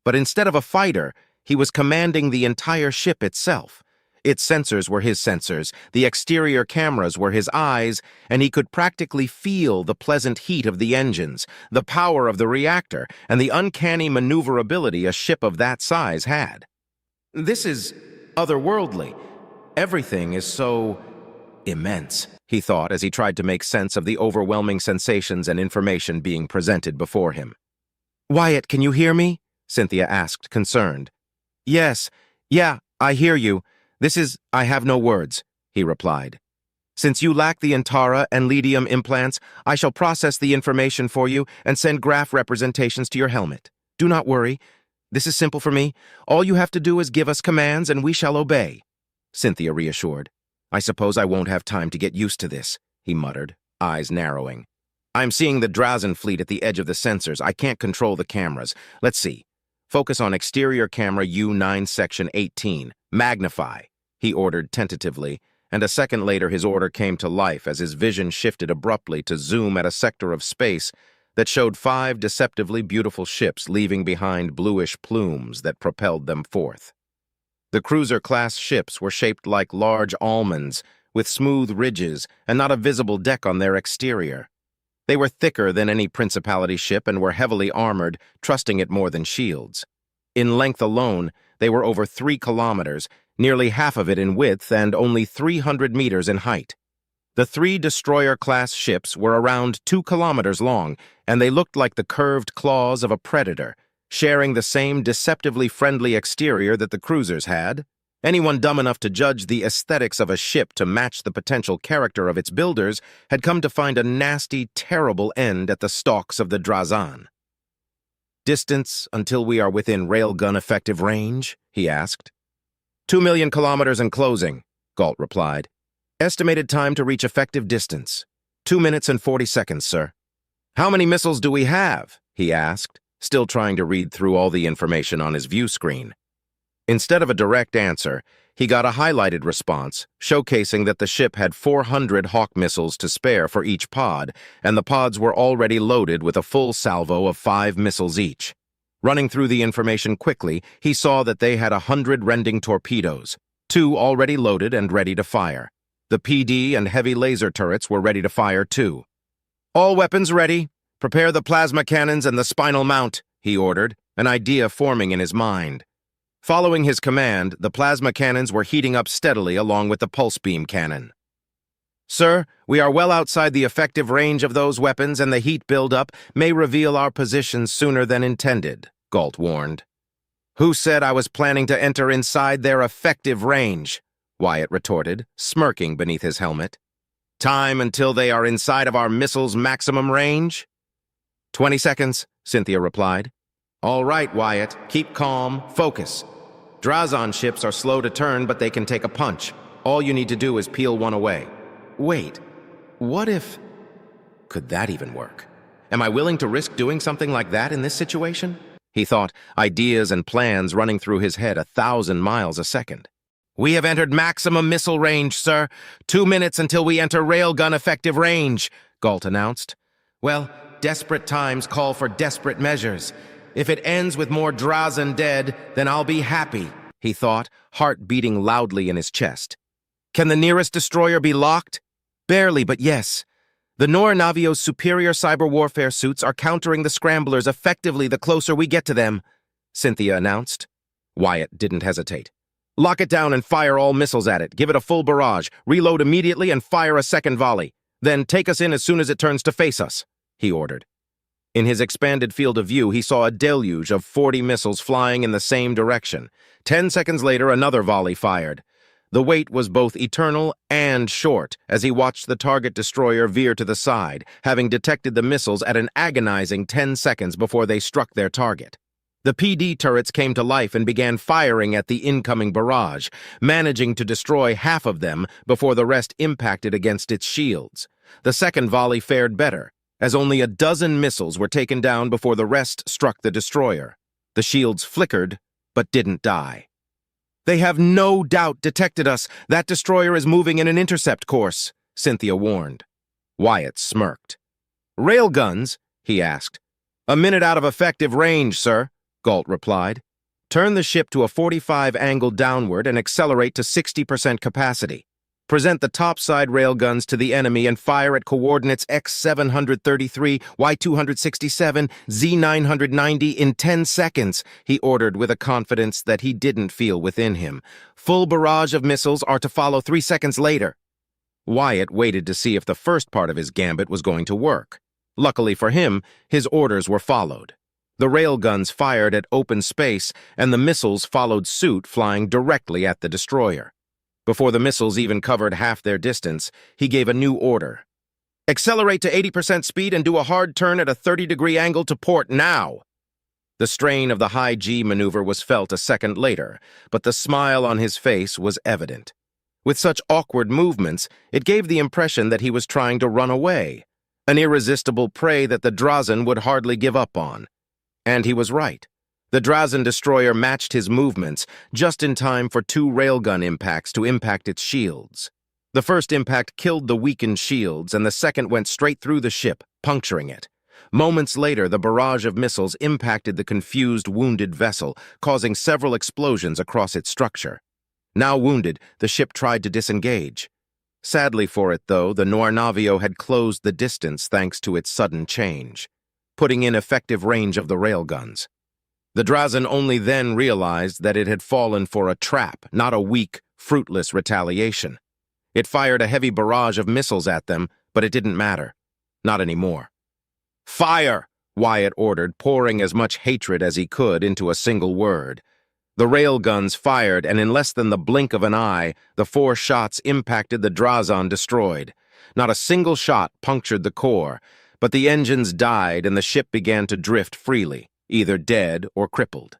But instead of a fighter, he was commanding the entire ship itself. Its sensors were his sensors, the exterior cameras were his eyes, and he could practically feel the pleasant heat of the engines, the power of the reactor, and the uncanny maneuverability a ship of that size had. "This is otherworldly. Everything is so immense," he thought as he tried to make sense of the overwhelming sensations and information being presented before him. "Wyatt, can you hear me?" Cynthia asked, concerned. "Yes, yeah, I hear you. I have no words," he replied. "Since you lack the Antara and Ledium implants, I shall process the information for you and send graph representations to your helmet. Do not worry. This is simple for me. All you have to do is give us commands and we shall obey," Cynthia reassured. "I suppose I won't have time to get used to this," he muttered, eyes narrowing. "I'm seeing the Drazen fleet at the edge of the sensors. I can't control the cameras. Let's see. Focus on exterior camera U9 section 18. Magnify," he ordered tentatively, and a second later his order came to life as his vision shifted abruptly to zoom at a sector of space that showed 5 deceptively beautiful ships leaving behind bluish plumes that propelled them forth. The cruiser-class ships were shaped like large almonds, with smooth ridges and not a visible deck on their exterior. They were thicker than any Principality ship and were heavily armored, trusting it more than shields. In length alone, they were over 3 kilometers, nearly half of it in width and only 300 meters in height. The 3 destroyer-class ships were around 2 kilometers long, and they looked like the curved claws of a predator, sharing the same deceptively friendly exterior that the cruisers had. Anyone dumb enough to judge the aesthetics of a ship to match the potential character of its builders had come to find a nasty, terrible end at the stalks of the Drazen. "Distance until we are within railgun effective range?" he asked. 2 million kilometers and closing," Galt replied. "Estimated time to reach effective distance. 2 minutes and 40 seconds, sir." "How many missiles do we have?" he asked, still trying to read through all the information on his view screen. Instead of a direct answer, he got a highlighted response, showcasing that the ship had 400 Hawk missiles to spare for each pod, and the pods were already loaded with a full salvo of 5 missiles each. Running through the information quickly, he saw that they had 100 rending torpedoes, 2 already loaded and ready to fire. The PD and heavy laser turrets were ready to fire too. "All weapons ready. Prepare the plasma cannons and the spinal mount," he ordered, an idea forming in his mind. Following his command, the plasma cannons were heating up steadily along with the pulse beam cannon. "Sir, we are well outside the effective range of those weapons, and the heat buildup may reveal our positions sooner than intended," Galt warned. "Who said I was planning to enter inside their effective range?" Wyatt retorted, smirking beneath his helmet. "Time until they are inside of our missile's maximum range?" 20 seconds, Cynthia replied. "All right, Wyatt, keep calm, focus. Drazen ships are slow to turn, but they can take a punch. All you need to do is peel one away. Wait, what if... Could that even work? Am I willing to risk doing something like that in this situation? He thought, ideas and plans running through his head 1,000 miles a second. We have entered maximum missile range, sir. 2 minutes until we enter railgun effective range, Galt announced. Well, desperate times call for desperate measures. If it ends with more Drazen dead, then I'll be happy, he thought, heart beating loudly in his chest. Can the nearest destroyer be locked? Barely, but yes. The Navio's superior cyber warfare suits are countering the scramblers effectively the closer we get to them, Cynthia announced. Wyatt didn't hesitate. Lock it down and fire all missiles at it. Give it a full barrage. Reload immediately and fire a second volley. Then take us in as soon as it turns to face us, he ordered. In his expanded field of view, he saw a deluge of 40 missiles flying in the same direction. 10 seconds later, another volley fired. The wait was both eternal and short as he watched the target destroyer veer to the side, having detected the missiles at an agonizing 10 seconds before they struck their target. The PD turrets came to life and began firing at the incoming barrage, managing to destroy half of them before the rest impacted against its shields. The second volley fared better, as only a dozen missiles were taken down before the rest struck the destroyer. The shields flickered, but didn't die. They have no doubt detected us. That destroyer is moving in an intercept course, Cynthia warned. Wyatt smirked. Railguns? He asked. A minute out of effective range, sir, Galt replied. Turn the ship to a 45 angle downward and accelerate to 60% capacity. Present the topside railguns to the enemy and fire at coordinates X733, Y267, Z990 in 10 seconds, he ordered with a confidence that he didn't feel within him. Full barrage of missiles are to follow 3 seconds later. Wyatt waited to see if the first part of his gambit was going to work. Luckily for him, his orders were followed. The railguns fired at open space, and the missiles followed suit, flying directly at the destroyer. Before the missiles even covered half their distance, he gave a new order. Accelerate to 80% speed and do a hard turn at a 30-degree angle to port now. The strain of the high G maneuver was felt a second later, but the smile on his face was evident. With such awkward movements, it gave the impression that he was trying to run away, an irresistible prey that the Drazen would hardly give up on. And he was right. The Drazen destroyer matched his movements just in time for 2 railgun impacts to impact its shields. The first impact killed the weakened shields, and the second went straight through the ship, puncturing it. Moments later, the barrage of missiles impacted the confused, wounded vessel, causing several explosions across its structure. Now wounded, the ship tried to disengage. Sadly for it, though, the Navio had closed the distance thanks to its sudden change, putting in effective range of the railguns. The Drazen only then realized that it had fallen for a trap, not a weak, fruitless retaliation. It fired a heavy barrage of missiles at them, but it didn't matter. Not anymore. Fire! Wyatt ordered, pouring as much hatred as he could into a single word. The railguns fired, and in less than the blink of an eye, the 4 shots impacted the Drazen destroyed. Not a single shot punctured the core, but the engines died and the ship began to drift freely, either dead or crippled.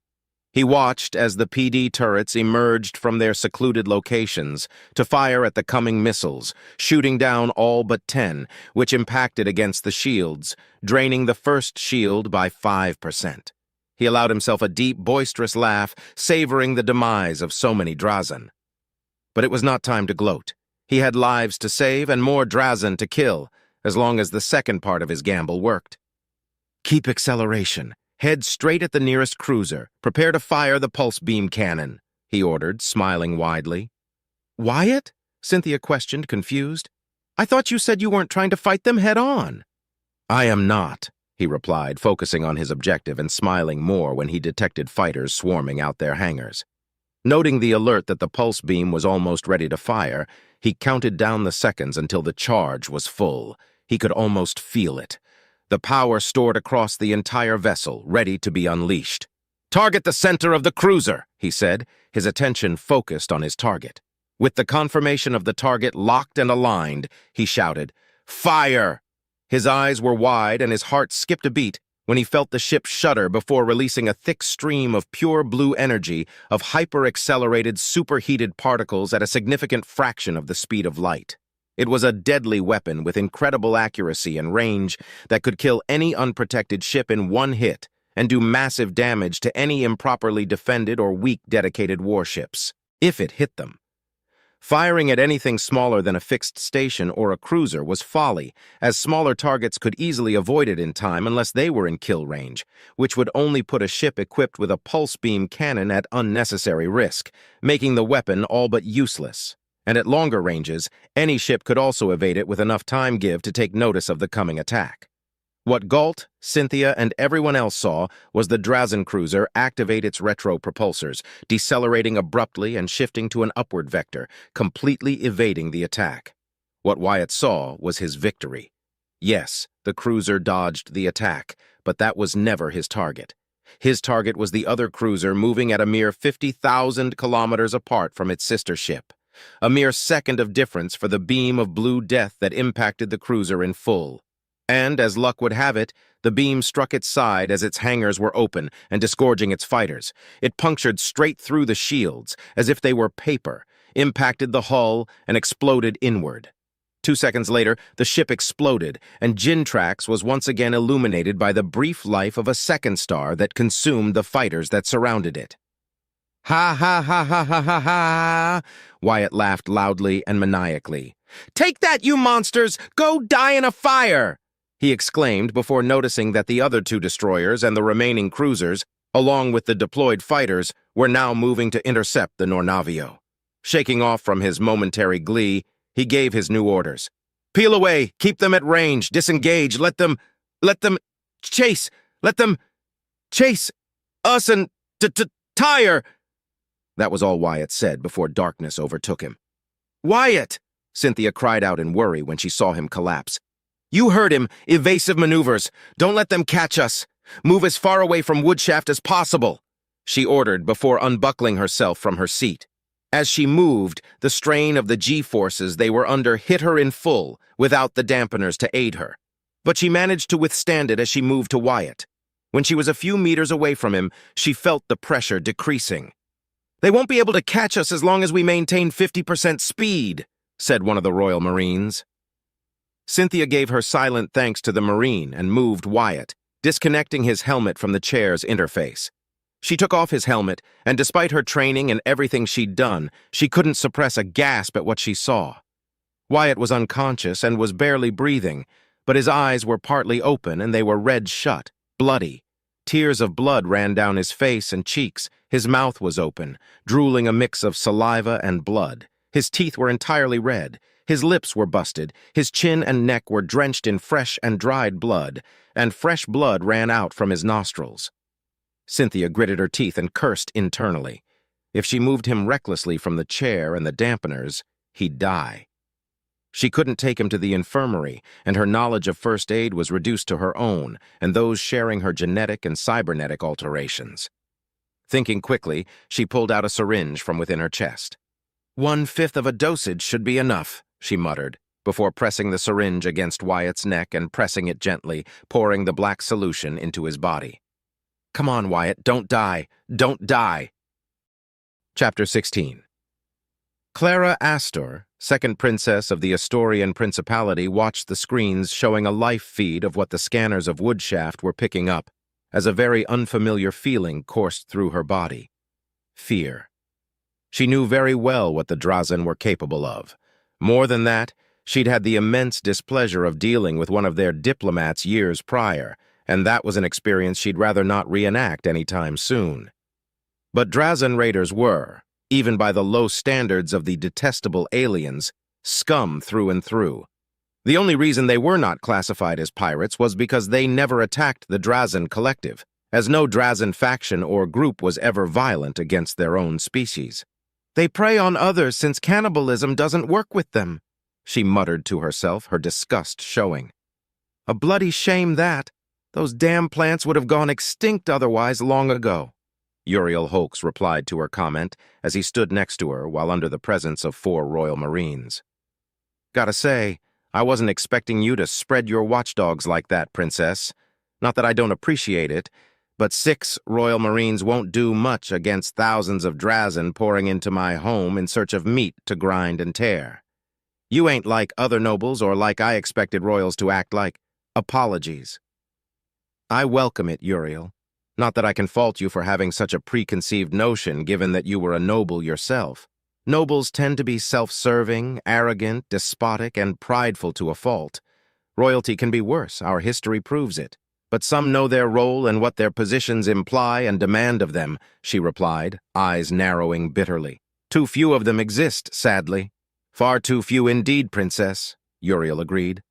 He watched as the PD turrets emerged from their secluded locations to fire at the coming missiles, shooting down all but 10, which impacted against the shields, draining the first shield by 5%. He allowed himself a deep, boisterous laugh, savoring the demise of so many Drazen. But it was not time to gloat. He had lives to save and more Drazen to kill, as long as the second part of his gamble worked. Keep acceleration. Head straight at the nearest cruiser. Prepare to fire the pulse beam cannon, he ordered, smiling widely. Wyatt? Cynthia questioned, confused. I thought you said you weren't trying to fight them head-on. I am not, he replied, focusing on his objective and smiling more when he detected fighters swarming out their hangars. Noting the alert that the pulse beam was almost ready to fire, he counted down the seconds until the charge was full. He could almost feel it. The power stored across the entire vessel, ready to be unleashed. Target the center of the cruiser, he said, his attention focused on his target. With the confirmation of the target locked and aligned, he shouted, Fire! His eyes were wide and his heart skipped a beat when he felt the ship shudder before releasing a thick stream of pure blue energy of hyper-accelerated, superheated particles at a significant fraction of the speed of light. It was a deadly weapon with incredible accuracy and range that could kill any unprotected ship in one hit and do massive damage to any improperly defended or weak dedicated warships, if it hit them. Firing at anything smaller than a fixed station or a cruiser was folly, as smaller targets could easily avoid it in time unless they were in kill range, which would only put a ship equipped with a pulse beam cannon at unnecessary risk, making the weapon all but useless. And at longer ranges, any ship could also evade it with enough time give to take notice of the coming attack. What Galt, Cynthia, and everyone else saw was the Drazen cruiser activate its retro propulsors, decelerating abruptly and shifting to an upward vector, completely evading the attack. What Wyatt saw was his victory. Yes, the cruiser dodged the attack, but that was never his target. His target was the other cruiser moving at a mere 50,000 kilometers apart from its sister ship. A mere second of difference for the beam of blue death that impacted the cruiser in full. And, as luck would have it, the beam struck its side as its hangars were open and disgorging its fighters. It punctured straight through the shields, as if they were paper, impacted the hull, and exploded inward. 2 seconds later, the ship exploded, and Jintrax was once again illuminated by the brief life of a second star that consumed the fighters that surrounded it. Ha ha ha ha ha ha ha! Wyatt laughed loudly and maniacally. "Take that, you monsters! Go die in a fire!" he exclaimed before noticing that the other 2 destroyers and the remaining cruisers, along with the deployed fighters, were now moving to intercept the Nornavio. Shaking off from his momentary glee, he gave his new orders. "Peel away, keep them at range, disengage, let them chase us and tire." That was all Wyatt said before darkness overtook him. "Wyatt!" Cynthia cried out in worry when she saw him collapse. "You heard him, evasive maneuvers. Don't let them catch us. Move as far away from Woodshaft as possible," she ordered before unbuckling herself from her seat. As she moved, the strain of the G-forces they were under hit her in full, without the dampeners to aid her. But she managed to withstand it as she moved to Wyatt. When she was a few meters away from him, she felt the pressure decreasing. "They won't be able to catch us as long as we maintain 50% speed," said one of the Royal Marines. Cynthia gave her silent thanks to the Marine and moved Wyatt, disconnecting his helmet from the chair's interface. She took off his helmet, and despite her training and everything she'd done, she couldn't suppress a gasp at what she saw. Wyatt was unconscious and was barely breathing, but his eyes were partly open and they were red shut, bloody. Tears of blood ran down his face and cheeks. His mouth was open, drooling a mix of saliva and blood. His teeth were entirely red. His lips were busted. His chin and neck were drenched in fresh and dried blood, and fresh blood ran out from his nostrils. Cynthia gritted her teeth and cursed internally. If she moved him recklessly from the chair and the dampeners, he'd die. She couldn't take him to the infirmary, and her knowledge of first aid was reduced to her own and those sharing her genetic and cybernetic alterations. Thinking quickly, she pulled out a syringe from within her chest. 1/5 of a dosage should be enough, she muttered, before pressing the syringe against Wyatt's neck and pressing it gently, pouring the black solution into his body. "Come on, Wyatt, don't die. Don't die." Chapter 16. Clara Astor, second princess of the Astorian Principality, watched the screens showing a live feed of what the scanners of Woodshaft were picking up, as a very unfamiliar feeling coursed through her body. Fear. She knew very well what the Drazen were capable of. More than that, she'd had the immense displeasure of dealing with one of their diplomats years prior, and that was an experience she'd rather not reenact any time soon. But Drazen raiders were, even by the low standards of the detestable aliens, scum through and through. The only reason they were not classified as pirates was because they never attacked the Drazen collective, as no Drazen faction or group was ever violent against their own species. "They prey on others since cannibalism doesn't work with them," she muttered to herself, her disgust showing. "A bloody shame that. Those damn plants would have gone extinct otherwise long ago." Uriel Hoax replied to her comment as he stood next to her while under the presence of 4 Royal Marines. "Gotta say, I wasn't expecting you to spread your watchdogs like that, Princess. Not that I don't appreciate it, but 6 Royal Marines won't do much against thousands of Drazen pouring into my home in search of meat to grind and tear. You ain't like other nobles or like I expected royals to act like. Apologies. I welcome it, Uriel. Not that I can fault you for having such a preconceived notion, given that you were a noble yourself. Nobles tend to be self-serving, arrogant, despotic, and prideful to a fault. Royalty can be worse, our history proves it. But some know their role and what their positions imply and demand of them, she replied, eyes narrowing bitterly. Too few of them exist, sadly. Far too few indeed, Princess, Uriel agreed.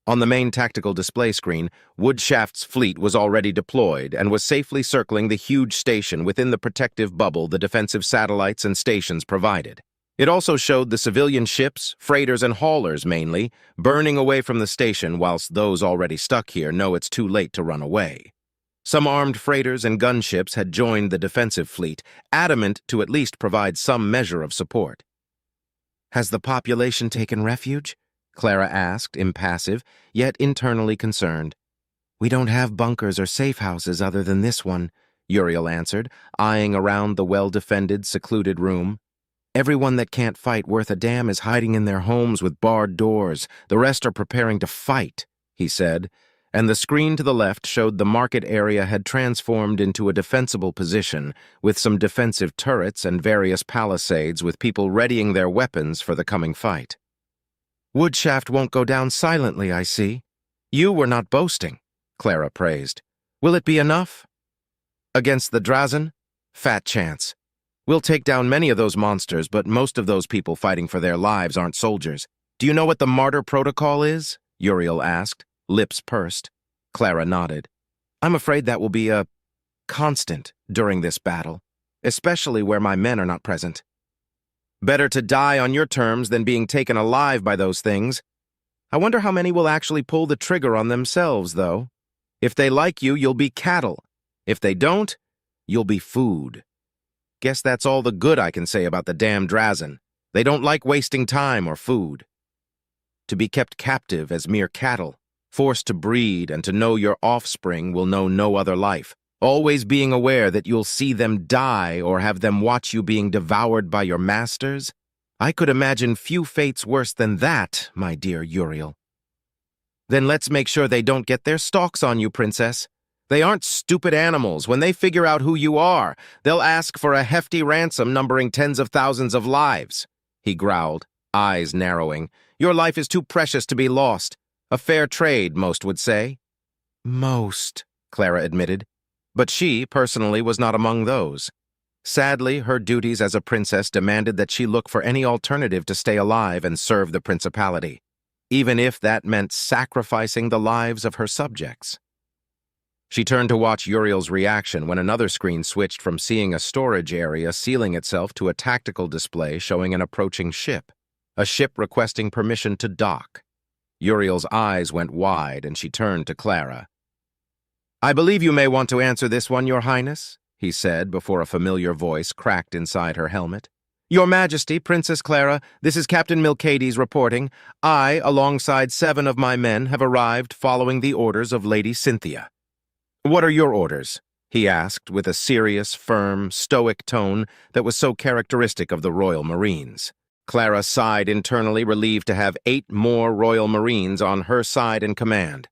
On the main tactical display screen, Woodshaft's fleet was already deployed and was safely circling the huge station within the protective bubble the defensive satellites and stations provided. It also showed the civilian ships, freighters and haulers mainly, burning away from the station whilst those already stuck here know it's too late to run away. Some armed freighters and gunships had joined the defensive fleet, adamant to at least provide some measure of support. Has the population taken refuge? Clara asked, impassive, yet internally concerned. We don't have bunkers or safe houses other than this one, Uriel answered, eyeing around the well-defended, secluded room. Everyone that can't fight worth a damn is hiding in their homes with barred doors. The rest are preparing to fight, he said, and the screen to the left showed the market area had transformed into a defensible position, with some defensive turrets and various palisades with people readying their weapons for the coming fight. Woodshaft won't go down silently, I see. You were not boasting, Clara praised. Will it be enough? Against the Drazen? Fat chance. We'll take down many of those monsters, but most of those people fighting for their lives aren't soldiers. Do you know what the martyr protocol is? Uriel asked, lips pursed. Clara nodded. I'm afraid that will be a constant during this battle, especially where my men are not present. Better to die on your terms than being taken alive by those things. I wonder how many will actually pull the trigger on themselves, though. If they like you, you'll be cattle. If they don't, you'll be food. Guess that's all the good I can say about the damn Drazen. They don't like wasting time or food. To be kept captive as mere cattle, forced to breed and to know your offspring will know no other life, always being aware that you'll see them die or have them watch you being devoured by your masters? I could imagine few fates worse than that, my dear Uriel. Then let's make sure they don't get their stalks on you, Princess. They aren't stupid animals. When they figure out who you are, they'll ask for a hefty ransom numbering tens of thousands of lives, he growled, eyes narrowing. Your life is too precious to be lost. A fair trade, most would say. Most, Clara admitted. But she, personally, was not among those. Sadly, her duties as a princess demanded that she look for any alternative to stay alive and serve the principality, even if that meant sacrificing the lives of her subjects. She turned to watch Uriel's reaction when another screen switched from seeing a storage area sealing itself to a tactical display showing an approaching ship, a ship requesting permission to dock. Uriel's eyes went wide and she turned to Clara. I believe you may want to answer this one, Your Highness, he said before a familiar voice cracked inside her helmet. Your Majesty, Princess Clara, this is Captain Milcades reporting. I, alongside 7 of my men, have arrived following the orders of Lady Cynthia. What are your orders? He asked with a serious, firm, stoic tone that was so characteristic of the Royal Marines. Clara sighed internally, relieved to have 8 more Royal Marines on her side in command.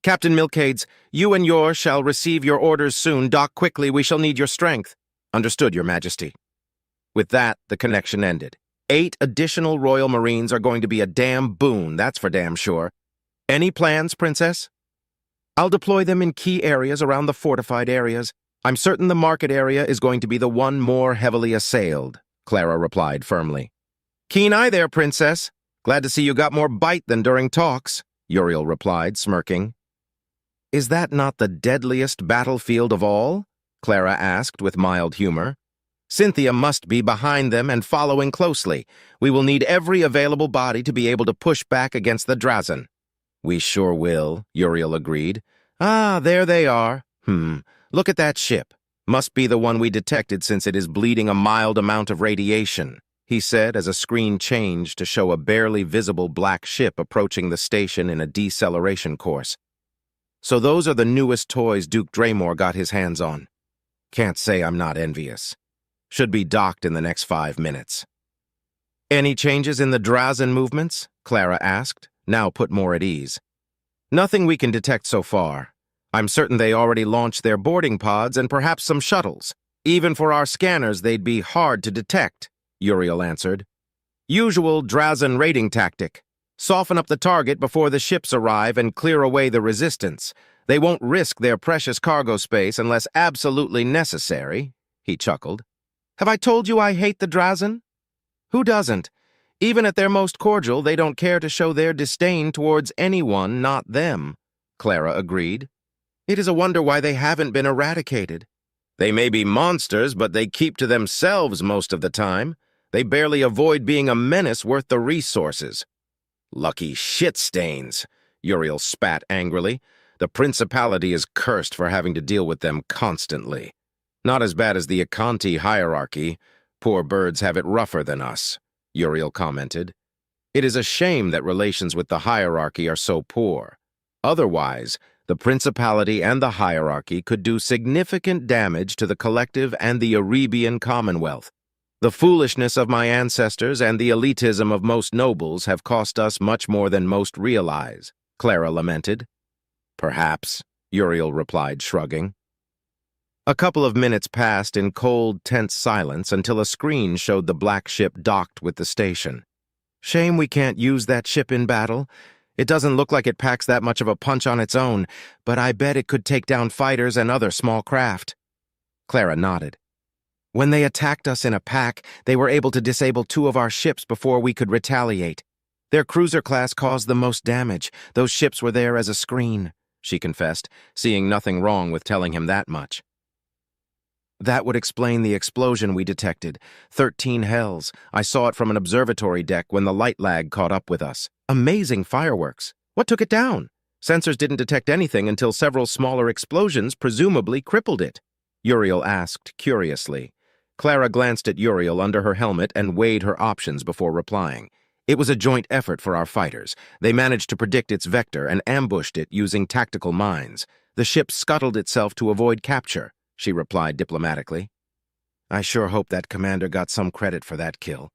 Captain Milcades, you and yours shall receive your orders soon. Dock quickly, we shall need your strength. Understood, Your Majesty. With that, the connection ended. 8 additional Royal Marines are going to be a damn boon, that's for damn sure. Any plans, Princess? I'll deploy them in key areas around the fortified areas. I'm certain the market area is going to be the one more heavily assailed, Clara replied firmly. Keen eye there, Princess. Glad to see you got more bite than during talks, Uriel replied, smirking. Is that not the deadliest battlefield of all? Clara asked with mild humor. Cynthia must be behind them and following closely. We will need every available body to be able to push back against the Drazen. We sure will, Uriel agreed. Ah, there they are. Look at that ship. Must be the one we detected since it is bleeding a mild amount of radiation, he said as a screen changed to show a barely visible black ship approaching the station in a deceleration course. So those are the newest toys Duke Draymore got his hands on. Can't say I'm not envious. Should be docked in the next 5 minutes. Any changes in the Drazen movements? Clara asked, now put more at ease. Nothing we can detect so far. I'm certain they already launched their boarding pods and perhaps some shuttles. Even for our scanners, they'd be hard to detect, Uriel answered. Usual Drazen raiding tactic. Soften up the target before the ships arrive and clear away the resistance. They won't risk their precious cargo space unless absolutely necessary, he chuckled. Have I told you I hate the Drazen? Who doesn't? Even at their most cordial, they don't care to show their disdain towards anyone, not them, Clara agreed. It is a wonder why they haven't been eradicated. They may be monsters, but they keep to themselves most of the time. They barely avoid being a menace worth the resources. Lucky shit stains, Uriel spat angrily. The Principality is cursed for having to deal with them constantly. Not as bad as the Akanti hierarchy. Poor birds have it rougher than us, Uriel commented. It is a shame that relations with the hierarchy are so poor. Otherwise, the Principality and the hierarchy could do significant damage to the collective and the Arabian Commonwealth. The foolishness of my ancestors and the elitism of most nobles have cost us much more than most realize, Clara lamented. Perhaps, Uriel replied, shrugging. A couple of minutes passed in cold, tense silence until a screen showed the black ship docked with the station. Shame we can't use that ship in battle. It doesn't look like it packs that much of a punch on its own, but I bet it could take down fighters and other small craft. Clara nodded. When they attacked us in a pack, they were able to disable 2 of our ships before we could retaliate. Their cruiser class caused the most damage. Those ships were there as a screen, she confessed, seeing nothing wrong with telling him that much. That would explain the explosion we detected. 13 hells. I saw it from an observatory deck when the light lag caught up with us. Amazing fireworks. What took it down? Sensors didn't detect anything until several smaller explosions presumably crippled it, Uriel asked curiously. Clara glanced at Uriel under her helmet and weighed her options before replying. It was a joint effort for our fighters. They managed to predict its vector and ambushed it using tactical mines. The ship scuttled itself to avoid capture, she replied diplomatically. I sure hope that commander got some credit for that kill.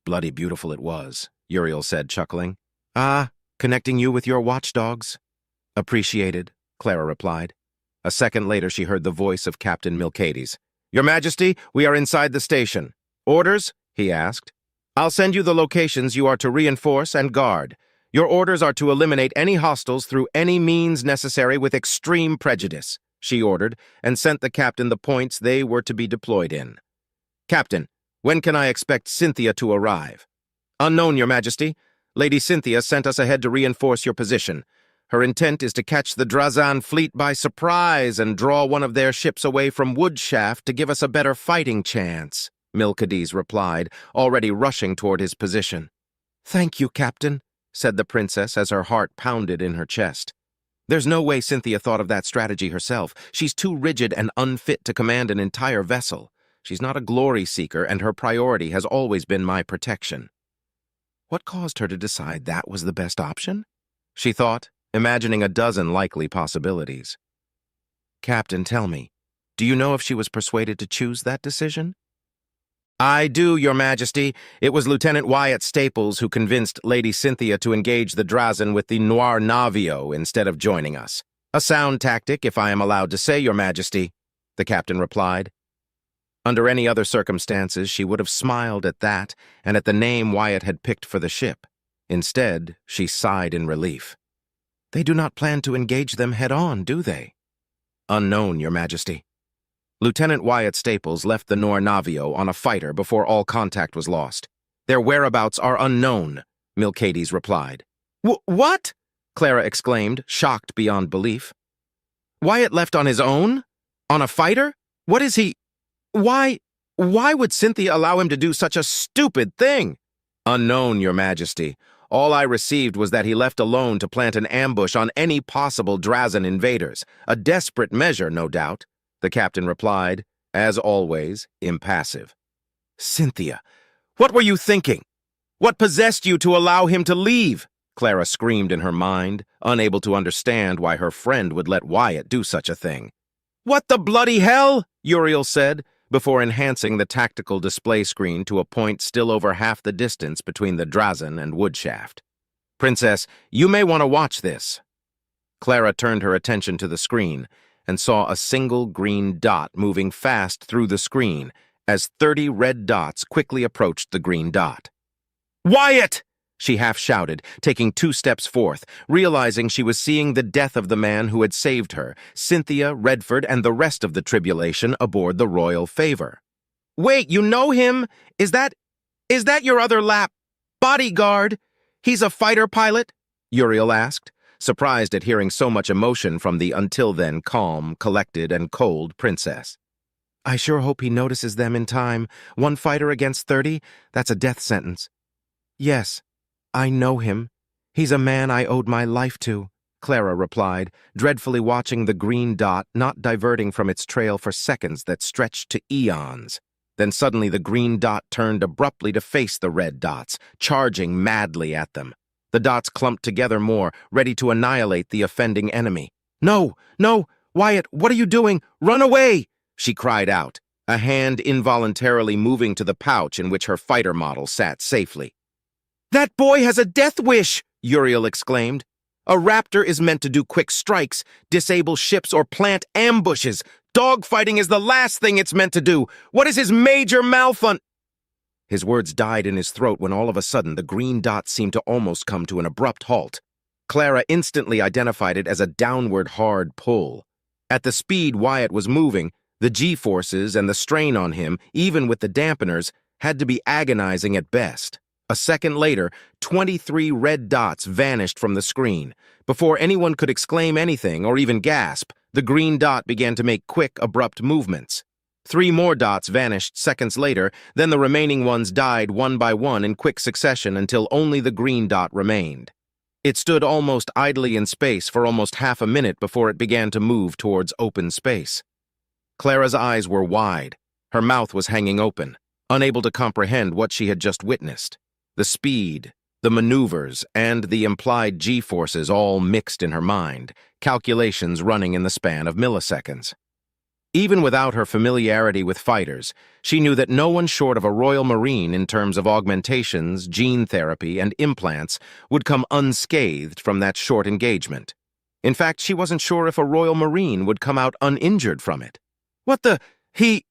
Bloody beautiful it was, Uriel said, chuckling. Ah, connecting you with your watchdogs. Appreciated, Clara replied. A second later she heard the voice of Captain Milcades. Your Majesty, we are inside the station. Orders? He asked. I'll send you the locations you are to reinforce and guard. Your orders are to eliminate any hostiles through any means necessary with extreme prejudice, she ordered, and sent the captain the points they were to be deployed in. Captain, when can I expect Cynthia to arrive? Unknown, Your Majesty. Lady Cynthia sent us ahead to reinforce your position. Her intent is to catch the Drazen fleet by surprise and draw one of their ships away from Woodshaft to give us a better fighting chance, Milcades replied, already rushing toward his position. Thank you, Captain, said the princess as her heart pounded in her chest. There's no way Cynthia thought of that strategy herself. She's too rigid and unfit to command an entire vessel. She's not a glory seeker, and her priority has always been my protection. What caused her to decide that was the best option? She thought, imagining a dozen likely possibilities. Captain, tell me, do you know if she was persuaded to choose that decision? I do, Your Majesty. It was Lieutenant Wyatt Staples who convinced Lady Cynthia to engage the Drazen with the Noir Navio instead of joining us. A sound tactic, if I am allowed to say, Your Majesty, the captain replied. Under any other circumstances, she would have smiled at that and at the name Wyatt had picked for the ship. Instead, she sighed in relief. They do not plan to engage them head-on, do they? Unknown, Your Majesty. Lieutenant Wyatt Staples left the Noir Navio on a fighter before all contact was lost. Their whereabouts are unknown, Milcades replied. What? Clara exclaimed, shocked beyond belief. Wyatt left on his own? On a fighter? What is he? Why would Cynthia allow him to do such a stupid thing? Unknown, Your Majesty. All I received was that he left alone to plant an ambush on any possible Drazen invaders. A desperate measure, no doubt, the captain replied, as always, impassive. Cynthia, what were you thinking? What possessed you to allow him to leave? Clara screamed in her mind, unable to understand why her friend would let Wyatt do such a thing. "What the bloody hell?" Uriel said, before enhancing the tactical display screen to a point still over half the distance between the Drazen and woodshaft. "Princess, you may want to watch this." Clara turned her attention to the screen and saw a single green dot moving fast through the screen as 30 red dots quickly approached the green dot. "Wyatt!" she half shouted, taking 2 steps forth, realizing she was seeing the death of the man who had saved her, Cynthia, Redford, and the rest of the tribulation aboard the Royal Favor. "Wait, you know him? Is that your other bodyguard? He's a fighter pilot?" Uriel asked, surprised at hearing so much emotion from the until then calm, collected, and cold princess. "I sure hope he notices them in time. 1 fighter against 30? That's a death sentence." "Yes, I know him. He's a man I owed my life to," Clara replied, dreadfully watching the green dot not diverting from its trail for seconds that stretched to eons. Then suddenly the green dot turned abruptly to face the red dots, charging madly at them. The dots clumped together more, ready to annihilate the offending enemy. "No, no, Wyatt, what are you doing? Run away!" she cried out, a hand involuntarily moving to the pouch in which her fighter model sat safely. "That boy has a death wish!" Uriel exclaimed. "A raptor is meant to do quick strikes, disable ships, or plant ambushes. Dogfighting is the last thing it's meant to do. What is his major malfunction?" His words died in his throat when all of a sudden the green dot seemed to almost come to an abrupt halt. Clara instantly identified it as a downward hard pull. At the speed Wyatt was moving, the G-forces and the strain on him, even with the dampeners, had to be agonizing at best. A second later, 23 red dots vanished from the screen. Before anyone could exclaim anything or even gasp, the green dot began to make quick, abrupt movements. 3 more dots vanished seconds later, then the remaining ones died one by one in quick succession until only the green dot remained. It stood almost idly in space for almost half a minute before it began to move towards open space. Clara's eyes were wide. Her mouth was hanging open, unable to comprehend what she had just witnessed. The speed, the maneuvers, and the implied G-forces all mixed in her mind, calculations running in the span of milliseconds. Even without her familiarity with fighters, she knew that no one short of a Royal Marine in terms of augmentations, gene therapy, and implants would come unscathed from that short engagement. In fact, she wasn't sure if a Royal Marine would come out uninjured from it. What the... He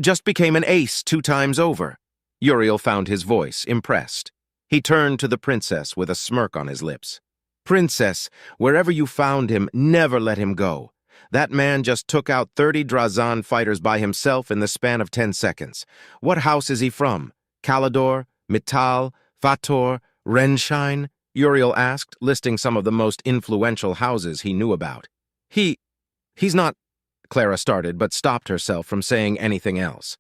just became an ace 2 times over. Uriel found his voice, impressed. He turned to the princess with a smirk on his lips. "Princess, wherever you found him, never let him go. That man just took out 30 Drazan fighters by himself in the span of 10 seconds. What house is he from? Kalidor, Mittal, Fator, Renshine?" Uriel asked, listing some of the most influential houses he knew about. He's not," Clara started, but stopped herself from saying anything else.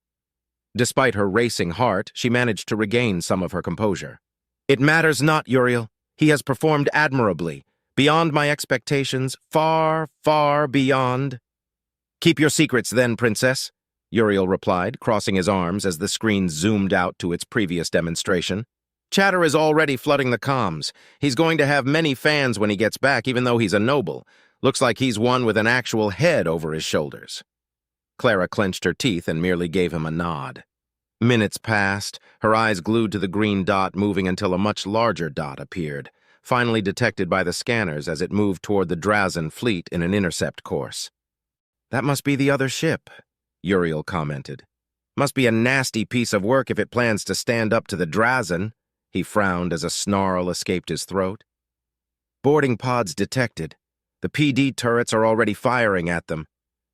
Despite her racing heart, she managed to regain some of her composure. "It matters not, Uriel. He has performed admirably. Beyond my expectations, far, far beyond." "Keep your secrets then, princess," Uriel replied, crossing his arms as the screen zoomed out to its previous demonstration. "Chatter is already flooding the comms. He's going to have many fans when he gets back, even though he's a noble. Looks like he's one with an actual head over his shoulders." Clara clenched her teeth and merely gave him a nod. Minutes passed, her eyes glued to the green dot moving until a much larger dot appeared, finally detected by the scanners as it moved toward the Drazen fleet in an intercept course. "That must be the other ship," Uriel commented. "Must be a nasty piece of work if it plans to stand up to the Drazen." He frowned as a snarl escaped his throat. "Boarding pods detected. The PD turrets are already firing at them.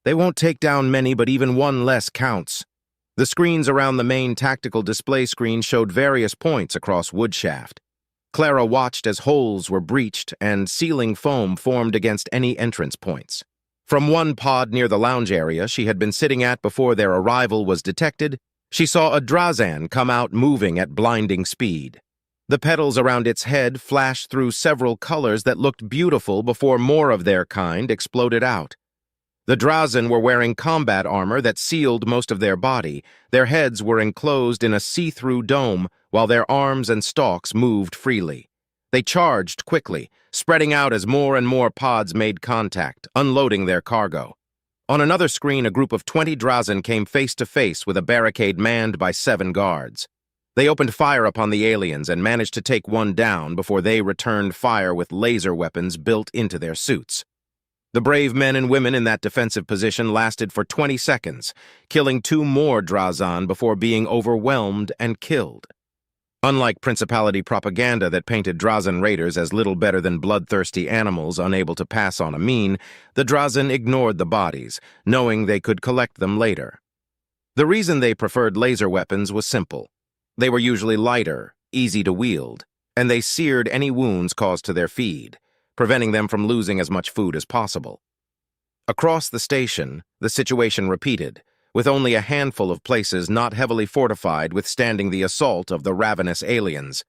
They won't take down many, but even one less counts." The screens around the main tactical display screen showed various points across woodshaft. Clara watched as holes were breached and sealing foam formed against any entrance points. From one pod near the lounge area she had been sitting at before their arrival was detected, she saw a Drazan come out moving at blinding speed. The petals around its head flashed through several colors that looked beautiful before more of their kind exploded out. The Drazen were wearing combat armor that sealed most of their body. Their heads were enclosed in a see-through dome, while their arms and stalks moved freely. They charged quickly, spreading out as more and more pods made contact, unloading their cargo. On another screen, a group of 20 Drazen came face to face with a barricade manned by 7 guards. They opened fire upon the aliens and managed to take one down before they returned fire with laser weapons built into their suits. The brave men and women in that defensive position lasted for 20 seconds, killing 2 more Drazen before being overwhelmed and killed. Unlike Principality propaganda that painted Drazen raiders as little better than bloodthirsty animals unable to pass on a mean, the Drazen ignored the bodies, knowing they could collect them later. The reason they preferred laser weapons was simple. They were usually lighter, easy to wield, and they seared any wounds caused to their feed, preventing them from losing as much food as possible. Across the station, the situation repeated, with only a handful of places not heavily fortified withstanding the assault of the ravenous aliens.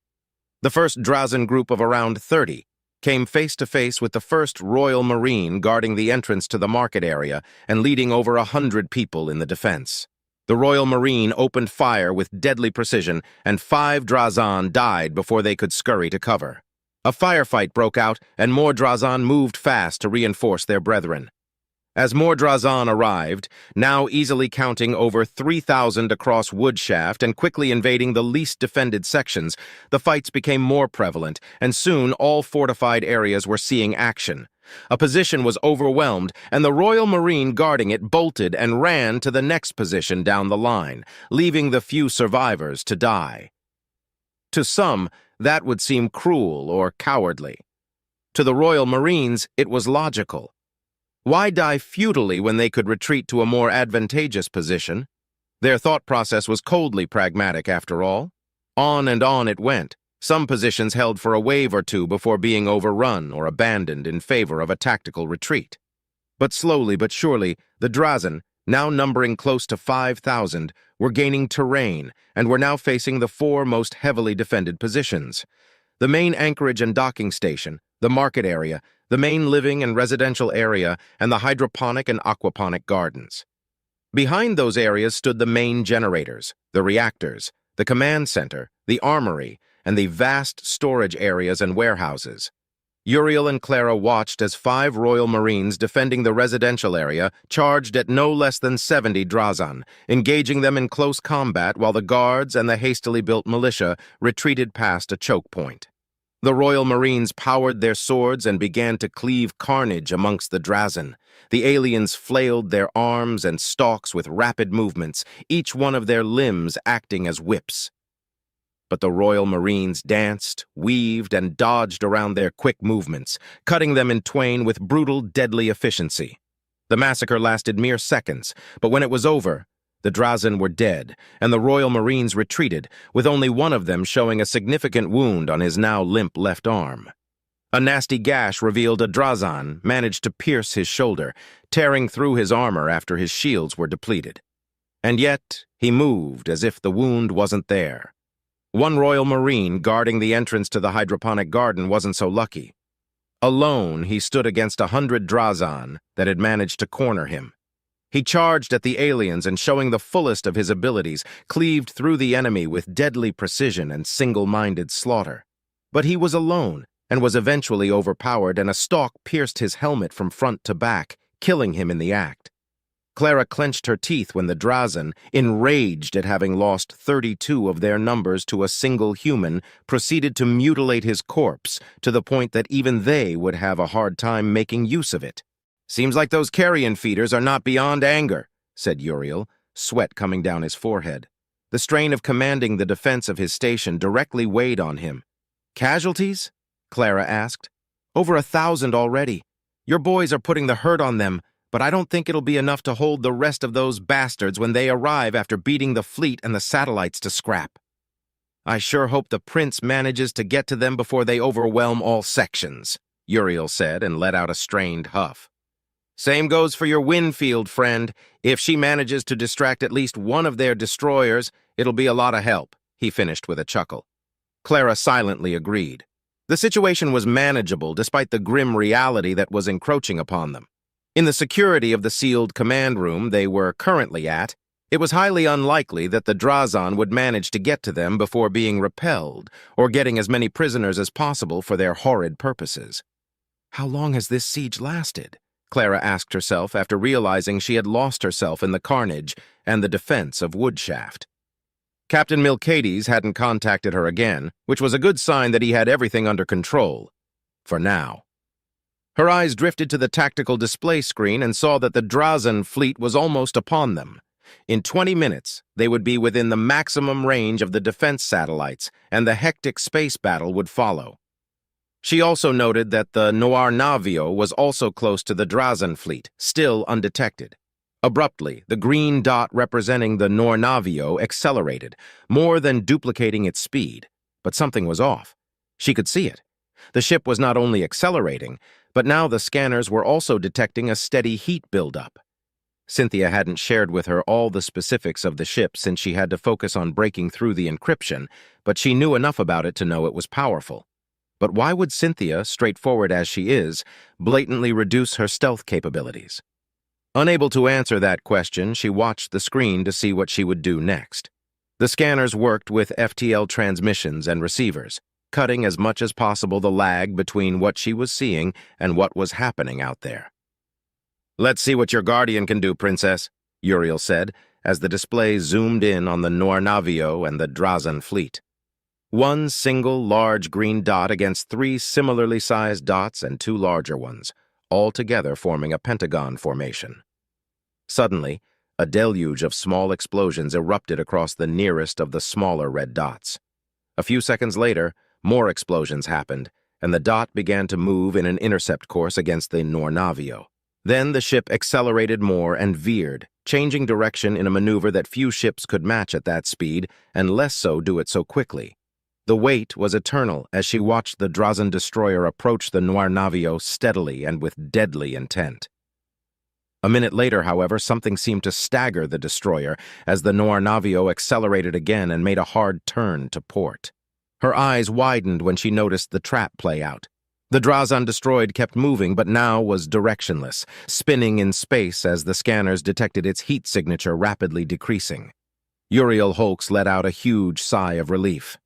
The first Drazen group of around 30 came face to face with the first Royal Marine guarding the entrance to the market area and leading over 100 people in the defense. The Royal Marine opened fire with deadly precision, and 5 Drazen died before they could scurry to cover. A firefight broke out, and more Drazen moved fast to reinforce their brethren. As more Drazen arrived, now easily counting over 3,000 across Woodshaft and quickly invading the least defended sections, the fights became more prevalent, and soon all fortified areas were seeing action. A position was overwhelmed, and the Royal Marine guarding it bolted and ran to the next position down the line, leaving the few survivors to die. To some, that would seem cruel or cowardly. To the Royal Marines, it was logical. Why die futilely when they could retreat to a more advantageous position? Their thought process was coldly pragmatic, after all. On and on it went, some positions held for a wave or two before being overrun or abandoned in favor of a tactical retreat. But slowly but surely, the Drazen, now numbering close to 5,000, were gaining terrain and were now facing the 4 most heavily defended positions. The main anchorage and docking station, the market area, the main living and residential area, and the hydroponic and aquaponic gardens. Behind those areas stood the main generators, the reactors, the command center, the armory, and the vast storage areas and warehouses. Uriel and Clara watched as 5 Royal Marines defending the residential area charged at no less than 70 Drazen, engaging them in close combat while the guards and the hastily built militia retreated past a choke point. The Royal Marines powered their swords and began to cleave carnage amongst the Drazen. The aliens flailed their arms and stalks with rapid movements, each one of their limbs acting as whips. But the Royal Marines danced, weaved, and dodged around their quick movements, cutting them in twain with brutal, deadly efficiency. The massacre lasted mere seconds, but when it was over, the Drazen were dead, and the Royal Marines retreated, with only one of them showing a significant wound on his now limp left arm. A nasty gash revealed a Drazen managed to pierce his shoulder, tearing through his armor after his shields were depleted. And yet, he moved as if the wound wasn't there. One Royal Marine guarding the entrance to the hydroponic garden wasn't so lucky. Alone, he stood against 100 Drazen that had managed to corner him. He charged at the aliens and, showing the fullest of his abilities, cleaved through the enemy with deadly precision and single-minded slaughter. But he was alone and was eventually overpowered, and a stalk pierced his helmet from front to back, killing him in the act. Clara clenched her teeth when the Drazen, enraged at having lost 32 of their numbers to a single human, proceeded to mutilate his corpse to the point that even they would have a hard time making use of it. "Seems like those carrion feeders are not beyond anger," said Uriel, sweat coming down his forehead. The strain of commanding the defense of his station directly weighed on him. "Casualties?" Clara asked. "Over 1,000 already. Your boys are putting the hurt on them, but I don't think it'll be enough to hold the rest of those bastards when they arrive after beating the fleet and the satellites to scrap. I sure hope the prince manages to get to them before they overwhelm all sections," Uriel said and let out a strained huff. "Same goes for your Winfield friend. If she manages to distract at least one of their destroyers, it'll be a lot of help," he finished with a chuckle. Clara silently agreed. The situation was manageable despite the grim reality that was encroaching upon them. In the security of the sealed command room they were currently at, It was highly unlikely that the Drazan would manage to get to them before being repelled or getting as many prisoners as possible for their horrid purposes. How long has this siege lasted? Clara asked herself after realizing she had lost herself in the carnage and the defense of Woodshaft. Captain Milcades hadn't contacted her again, which was a good sign that he had everything under control. For now. Her eyes drifted to the tactical display screen and saw that the Drazan fleet was almost upon them. In 20 minutes, they would be within the maximum range of the defense satellites, and the hectic space battle would follow. She also noted that the Noir Navio was also close to the Drazan fleet, still undetected. Abruptly, the green dot representing the Noir Navio accelerated, more than duplicating its speed. But something was off. She could see it. The ship was not only accelerating, but now the scanners were also detecting a steady heat buildup. Cynthia hadn't shared with her all the specifics of the ship since she had to focus on breaking through the encryption, but she knew enough about it to know it was powerful. But why would Cynthia, straightforward as she is, blatantly reduce her stealth capabilities? Unable to answer that question, she watched the screen to see what she would do next. The scanners worked with FTL transmissions and receivers, cutting as much as possible the lag between what she was seeing and what was happening out there. "Let's see what your Guardian can do, Princess," Uriel said, as the display zoomed in on the Noir Navio and the Drazan fleet. One single large green dot against 3 similarly sized dots and 2 larger ones, all together forming a pentagon formation. Suddenly, a deluge of small explosions erupted across the nearest of the smaller red dots. A few seconds later, more explosions happened, and the dot began to move in an intercept course against the Noir Navio. Then the ship accelerated more and veered, changing direction in a maneuver that few ships could match at that speed, and less so do it so quickly. The wait was eternal as she watched the Drazan destroyer approach the Noir Navio steadily and with deadly intent. A minute later, however, something seemed to stagger the destroyer as the Noir Navio accelerated again and made a hard turn to port. Her eyes widened when she noticed the trap play out. The Drazan destroyed kept moving, but now was directionless, spinning in space as the scanners detected its heat signature rapidly decreasing. Uriel Holks let out a huge sigh of relief.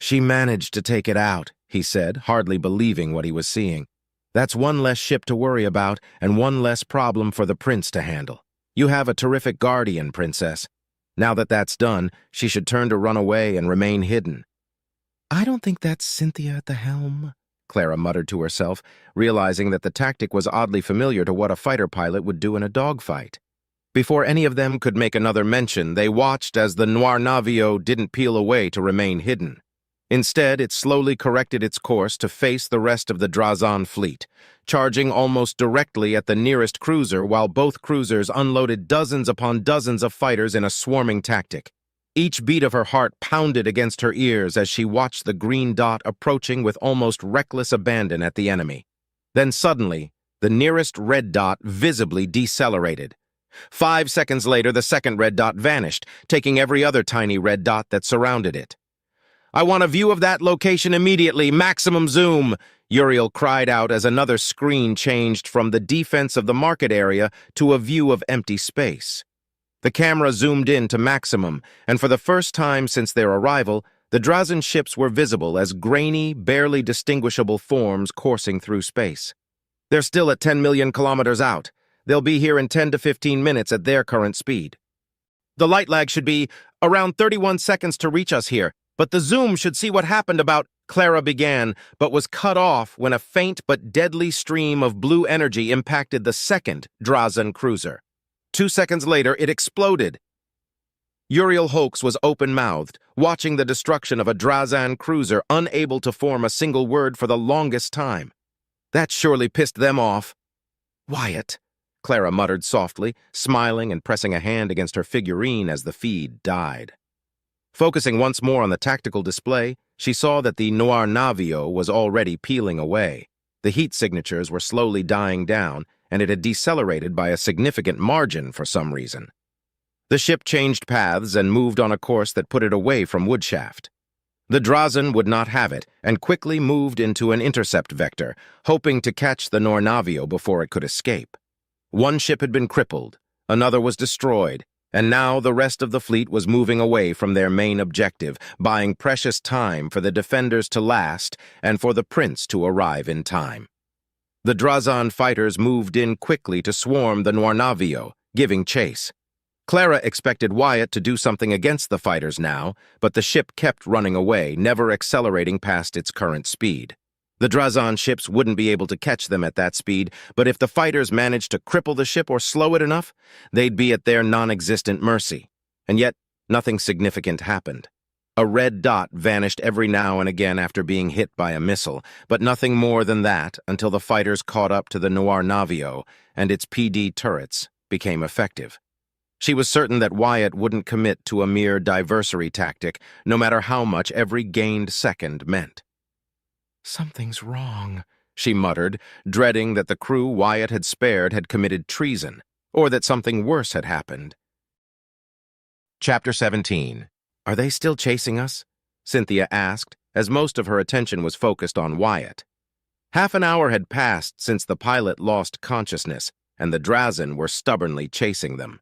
"She managed to take it out," he said, hardly believing what he was seeing. "That's one less ship to worry about and one less problem for the prince to handle. You have a terrific guardian, Princess. Now that that's done, she should turn to run away and remain hidden." "I don't think that's Cynthia at the helm," Clara muttered to herself, realizing that the tactic was oddly familiar to what a fighter pilot would do in a dogfight. Before any of them could make another mention, they watched as the Noir Navio didn't peel away to remain hidden. Instead, it slowly corrected its course to face the rest of the Drazan fleet, charging almost directly at the nearest cruiser while both cruisers unloaded dozens upon dozens of fighters in a swarming tactic. Each beat of her heart pounded against her ears as she watched the green dot approaching with almost reckless abandon at the enemy. Then suddenly, the nearest red dot visibly decelerated. 5 seconds later, the second red dot vanished, taking every other tiny red dot that surrounded it. "I want a view of that location immediately, maximum zoom," Uriel cried out as another screen changed from the defense of the market area to a view of empty space. The camera zoomed in to maximum, and for the first time since their arrival, the Drazan ships were visible as grainy, barely distinguishable forms coursing through space. "They're still at 10 million kilometers out. They'll be here in 10 to 15 minutes at their current speed. The light lag should be around 31 seconds to reach us here. But the zoom should see what happened about," Clara began, but was cut off when a faint but deadly stream of blue energy impacted the second Drazan cruiser. 2 seconds later, it exploded. Uriel Holks was open-mouthed, watching the destruction of a Drazan cruiser, unable to form a single word for the longest time. That surely pissed them off. "Wyatt," Clara muttered softly, smiling and pressing a hand against her figurine as the feed died. Focusing once more on the tactical display, she saw that the Noir Navio was already peeling away. The heat signatures were slowly dying down, and it had decelerated by a significant margin for some reason. The ship changed paths and moved on a course that put it away from Woodshaft. The Drazan would not have it, and quickly moved into an intercept vector, hoping to catch the Noir Navio before it could escape. One ship had been crippled, another was destroyed, And now the rest of the fleet was moving away from their main objective, buying precious time for the defenders to last and for the prince to arrive in time. The Drazan fighters moved in quickly to swarm the Noirnavio, giving chase. Clara expected Wyatt to do something against the fighters now, but the ship kept running away, never accelerating past its current speed. The Drazan ships wouldn't be able to catch them at that speed, but if the fighters managed to cripple the ship or slow it enough, they'd be at their non-existent mercy. And yet, nothing significant happened. A red dot vanished every now and again after being hit by a missile, but nothing more than that until the fighters caught up to the Noirnavio and its PD turrets became effective. She was certain that Wyatt wouldn't commit to a mere diversory tactic, no matter how much every gained second meant. "Something's wrong," she muttered, dreading that the crew Wyatt had spared had committed treason, or that something worse had happened. Chapter 17. "Are they still chasing us?" Cynthia asked, as most of her attention was focused on Wyatt. Half an hour had passed since the pilot lost consciousness, and the Drazan were stubbornly chasing them.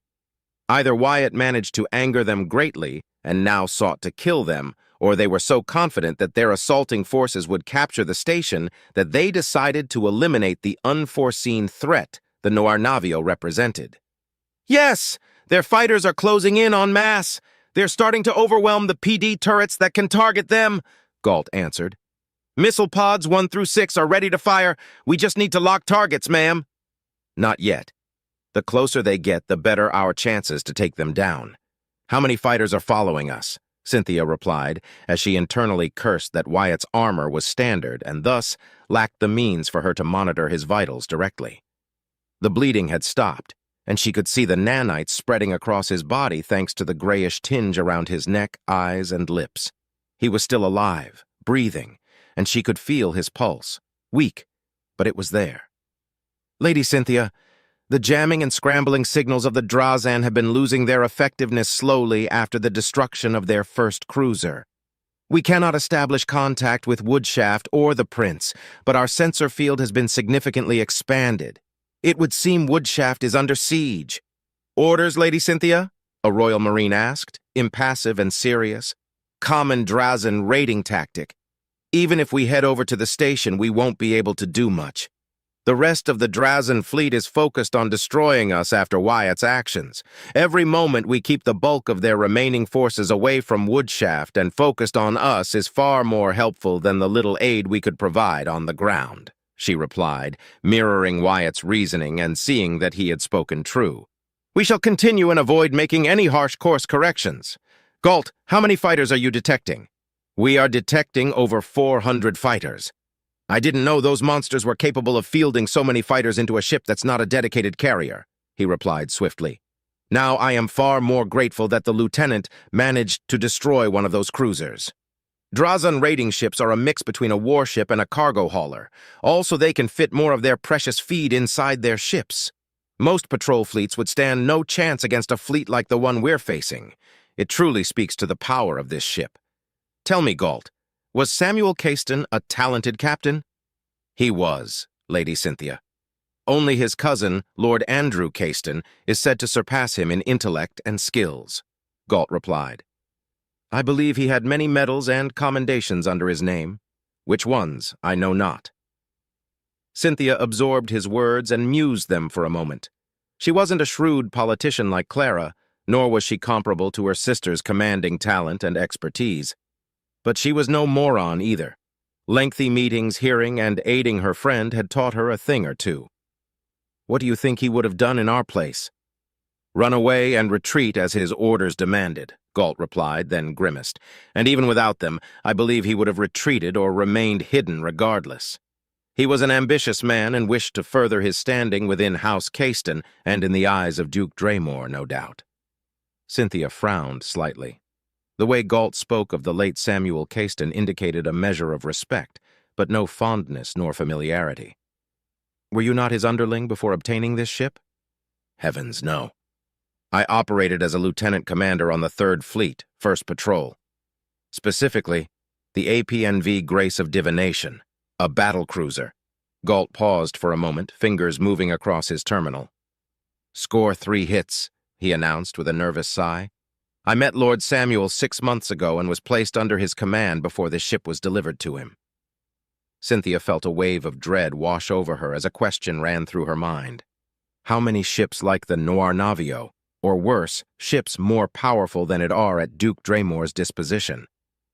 Either Wyatt managed to anger them greatly and now sought to kill them, or they were so confident that their assaulting forces would capture the station that they decided to eliminate the unforeseen threat the Noirnavio represented. "Yes! Their fighters are closing in en masse! They're starting to overwhelm the PD turrets that can target them," Galt answered. "Missile pods 1 through 6 are ready to fire. We just need to lock targets, ma'am." "Not yet. The closer they get, the better our chances to take them down. How many fighters are following us?" Cynthia replied, as she internally cursed that Wyatt's armor was standard and thus lacked the means for her to monitor his vitals directly. The bleeding had stopped, and she could see the nanites spreading across his body thanks to the grayish tinge around his neck, eyes, and lips. He was still alive, breathing, and she could feel his pulse. Weak, but it was there. "Lady Cynthia, the jamming and scrambling signals of the Drazan have been losing their effectiveness slowly after the destruction of their first cruiser. We cannot establish contact with Woodshaft or the Prince, but our sensor field has been significantly expanded. It would seem Woodshaft is under siege." "Orders, Lady Cynthia?" a Royal Marine asked, impassive and serious. "Common Drazan raiding tactic. Even if we head over to the station, we won't be able to do much. The rest of the Drazan fleet is focused on destroying us after Wyatt's actions. Every moment we keep the bulk of their remaining forces away from Woodshaft and focused on us is far more helpful than the little aid we could provide on the ground," she replied, mirroring Wyatt's reasoning and seeing that he had spoken true. "We shall continue and avoid making any harsh course corrections. Galt, how many fighters are you detecting?" "We are detecting over 400 fighters. I didn't know those monsters were capable of fielding so many fighters into a ship that's not a dedicated carrier," he replied swiftly. "Now I am far more grateful that the lieutenant managed to destroy one of those cruisers. Drazan raiding ships are a mix between a warship and a cargo hauler. Also, they can fit more of their precious feed inside their ships. Most patrol fleets would stand no chance against a fleet like the one we're facing. It truly speaks to the power of this ship. Tell me, Galt, was Samuel Caiston a talented captain?" "He was, Lady Cynthia. Only his cousin, Lord Andrew Caiston, is said to surpass him in intellect and skills," Galt replied. "I believe he had many medals and commendations under his name. Which ones, I know not." Cynthia absorbed his words and mused them for a moment. She wasn't a shrewd politician like Clara, nor was she comparable to her sister's commanding talent and expertise. But she was no moron either. Lengthy meetings, hearing, and aiding her friend had taught her a thing or two. "What do you think he would have done in our place?" "Run away and retreat as his orders demanded," Galt replied, then grimaced. "And even without them, I believe he would have retreated or remained hidden regardless. He was an ambitious man and wished to further his standing within House Caiston and in the eyes of Duke Draymore, no doubt." Cynthia frowned slightly. The way Galt spoke of the late Samuel Caiston indicated a measure of respect, but no fondness nor familiarity. "Were you not his underling before obtaining this ship?" "Heavens, no. I operated as a lieutenant commander on the 3rd Fleet, 1st Patrol. Specifically, the APNV Grace of Divination, a battle cruiser." Galt paused for a moment, fingers moving across his terminal. "Score 3 hits," he announced with a nervous sigh. "I met Lord Samuel 6 months ago and was placed under his command before the ship was delivered to him." Cynthia felt a wave of dread wash over her as a question ran through her mind. How many ships like the Noir Navio, or worse, ships more powerful than it are at Duke Dramore's disposition?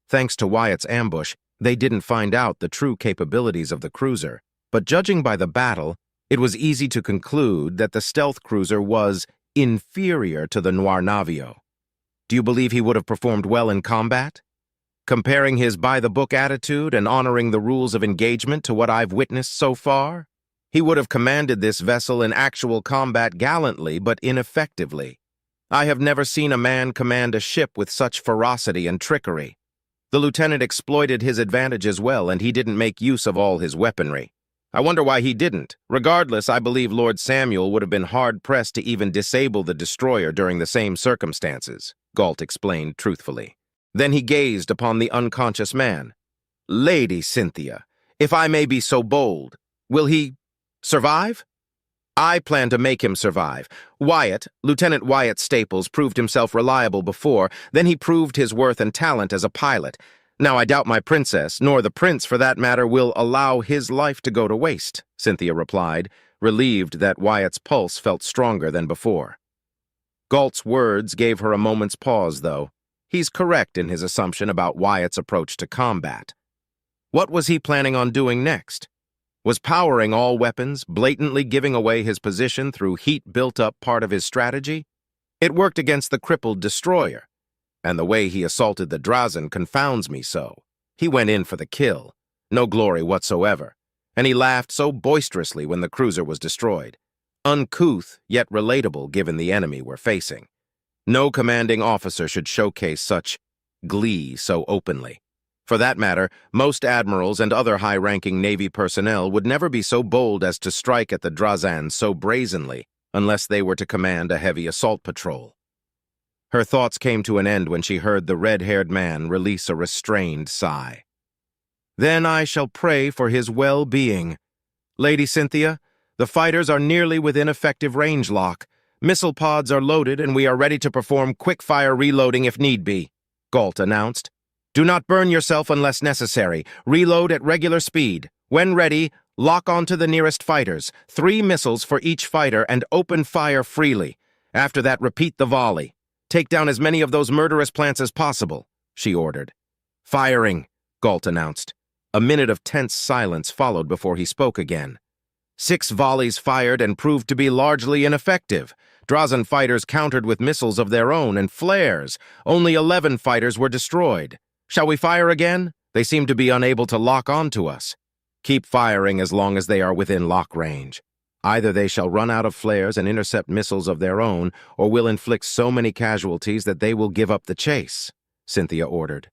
Thanks to Wyatt's ambush, they didn't find out the true capabilities of the cruiser, but judging by the battle, it was easy to conclude that the stealth cruiser was inferior to the Noir Navio. Do you believe he would have performed well in combat? Comparing his by-the-book attitude and honoring the rules of engagement to what I've witnessed so far, he would have commanded this vessel in actual combat gallantly but ineffectively. I have never seen a man command a ship with such ferocity and trickery. The lieutenant exploited his advantages well, and he didn't make use of all his weaponry. I wonder why he didn't. Regardless, I believe Lord Samuel would have been hard-pressed to even disable the destroyer during the same circumstances, Galt explained truthfully. Then he gazed upon the unconscious man. "Lady Cynthia, if I may be so bold, will he survive?" "I plan to make him survive. Lieutenant Wyatt Staples, proved himself reliable before, then he proved his worth and talent as a pilot. Now I doubt my princess, nor the prince for that matter, will allow his life to go to waste," Cynthia replied, relieved that Wyatt's pulse felt stronger than before. Galt's words gave her a moment's pause, though. He's correct in his assumption about Wyatt's approach to combat. What was he planning on doing next? Was powering all weapons, blatantly giving away his position through heat built up part of his strategy? It worked against the crippled destroyer. And the way he assaulted the Drazen confounds me so. He went in for the kill. No glory whatsoever. And he laughed so boisterously when the cruiser was destroyed. Uncouth, yet relatable given the enemy we're facing. No commanding officer should showcase such glee so openly. For that matter, most admirals and other high-ranking Navy personnel would never be so bold as to strike at the Drazen so brazenly unless they were to command a heavy assault patrol. Her thoughts came to an end when she heard the red-haired man release a restrained sigh. "Then I shall pray for his well-being. Lady Cynthia, the fighters are nearly within effective range lock. Missile pods are loaded and we are ready to perform quick-fire reloading if need be," Galt announced. "Do not burn yourself unless necessary. Reload at regular speed. When ready, lock onto the nearest fighters, 3 missiles for each fighter, and open fire freely. After that, repeat the volley. Take down as many of those murderous plants as possible," she ordered. "Firing," Galt announced. A minute of tense silence followed before he spoke again. 6 volleys fired and proved to be largely ineffective. Drazen fighters countered with missiles of their own and flares. Only 11 fighters were destroyed. "Shall we fire again? They seem to be unable to lock onto us." "Keep firing as long as they are within lock range. Either they shall run out of flares and intercept missiles of their own, or will inflict so many casualties that they will give up the chase," Cynthia ordered.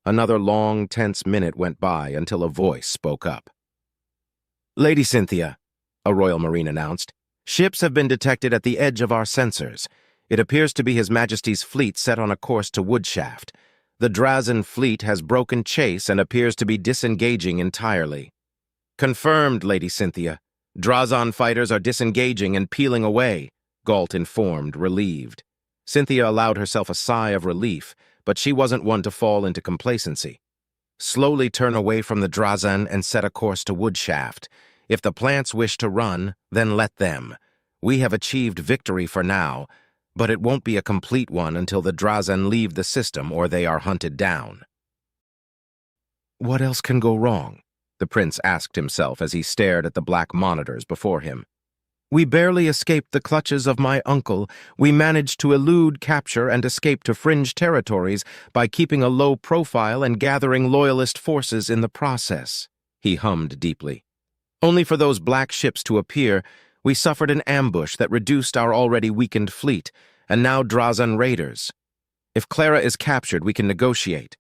Another long, tense minute went by until a voice spoke up. "Lady Cynthia," a Royal Marine announced, "ships have been detected at the edge of our sensors. It appears to be His Majesty's fleet set on a course to Woodshaft. The Drazen fleet has broken chase and appears to be disengaging entirely." "Confirmed, Lady Cynthia. Drazen fighters are disengaging and peeling away," Galt informed, relieved. Cynthia allowed herself a sigh of relief, but she wasn't one to fall into complacency. "Slowly turn away from the Drazen and set a course to Woodshaft. If the plants wish to run, then let them. We have achieved victory for now, but it won't be a complete one until the Drazen leave the system or they are hunted down." "What else can go wrong?" the prince asked himself as he stared at the black monitors before him. "We barely escaped the clutches of my uncle. We managed to elude capture and escape to fringe territories by keeping a low profile and gathering loyalist forces in the process," he hummed deeply. "Only for those black ships to appear, we suffered an ambush that reduced our already weakened fleet, and now Drazen raiders. If Clara is captured, we can negotiate.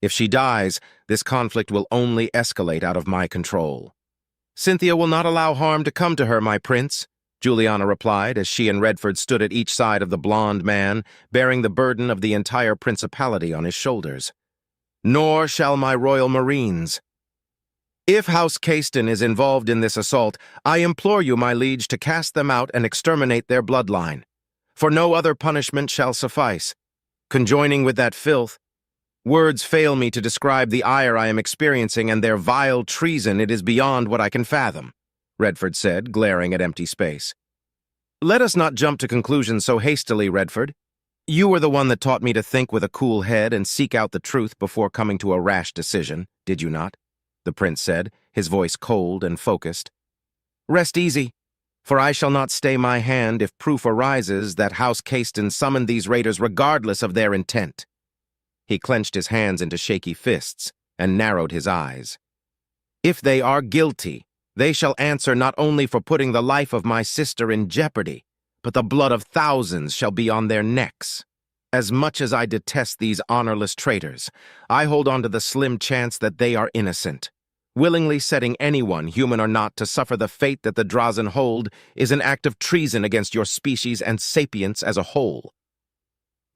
If she dies, this conflict will only escalate out of my control." "Cynthia will not allow harm to come to her, my prince," Juliana replied as she and Redford stood at each side of the blonde man, bearing the burden of the entire principality on his shoulders. "Nor shall my Royal Marines. If House Caiston is involved in this assault, I implore you, my liege, to cast them out and exterminate their bloodline. for no other punishment shall suffice. Conjoining with that filth, words fail me to describe the ire I am experiencing, and their vile treason it is beyond what I can fathom," Redford said, glaring at empty space. "Let us not jump to conclusions so hastily, Redford. You were the one that taught me to think with a cool head and seek out the truth before coming to a rash decision, did you not?" the prince said, his voice cold and focused. "Rest easy, for I shall not stay my hand if proof arises that House Caiston summoned these raiders regardless of their intent." He clenched his hands into shaky fists and narrowed his eyes. "If they are guilty, they shall answer not only for putting the life of my sister in jeopardy, but the blood of thousands shall be on their necks. As much as I detest these honorless traitors, I hold on to the slim chance that they are innocent. Willingly setting anyone, human or not, to suffer the fate that the Drazen hold is an act of treason against your species and sapience as a whole.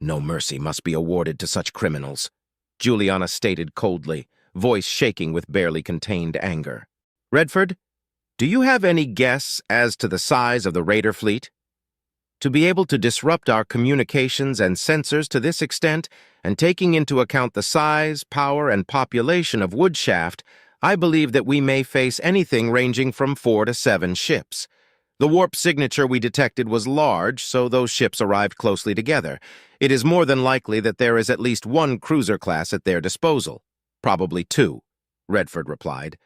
No mercy must be awarded to such criminals," Juliana stated coldly, voice shaking with barely contained anger. "Redford, do you have any guess as to the size of the raider fleet? To be able to disrupt our communications and sensors to this extent, and taking into account the size, power, and population of Woodshaft, I believe that we may face anything ranging from 4 to 7 ships. The warp signature we detected was large, so those ships arrived closely together. It is more than likely that there is at least 1 cruiser class at their disposal. Probably 2, Redford replied.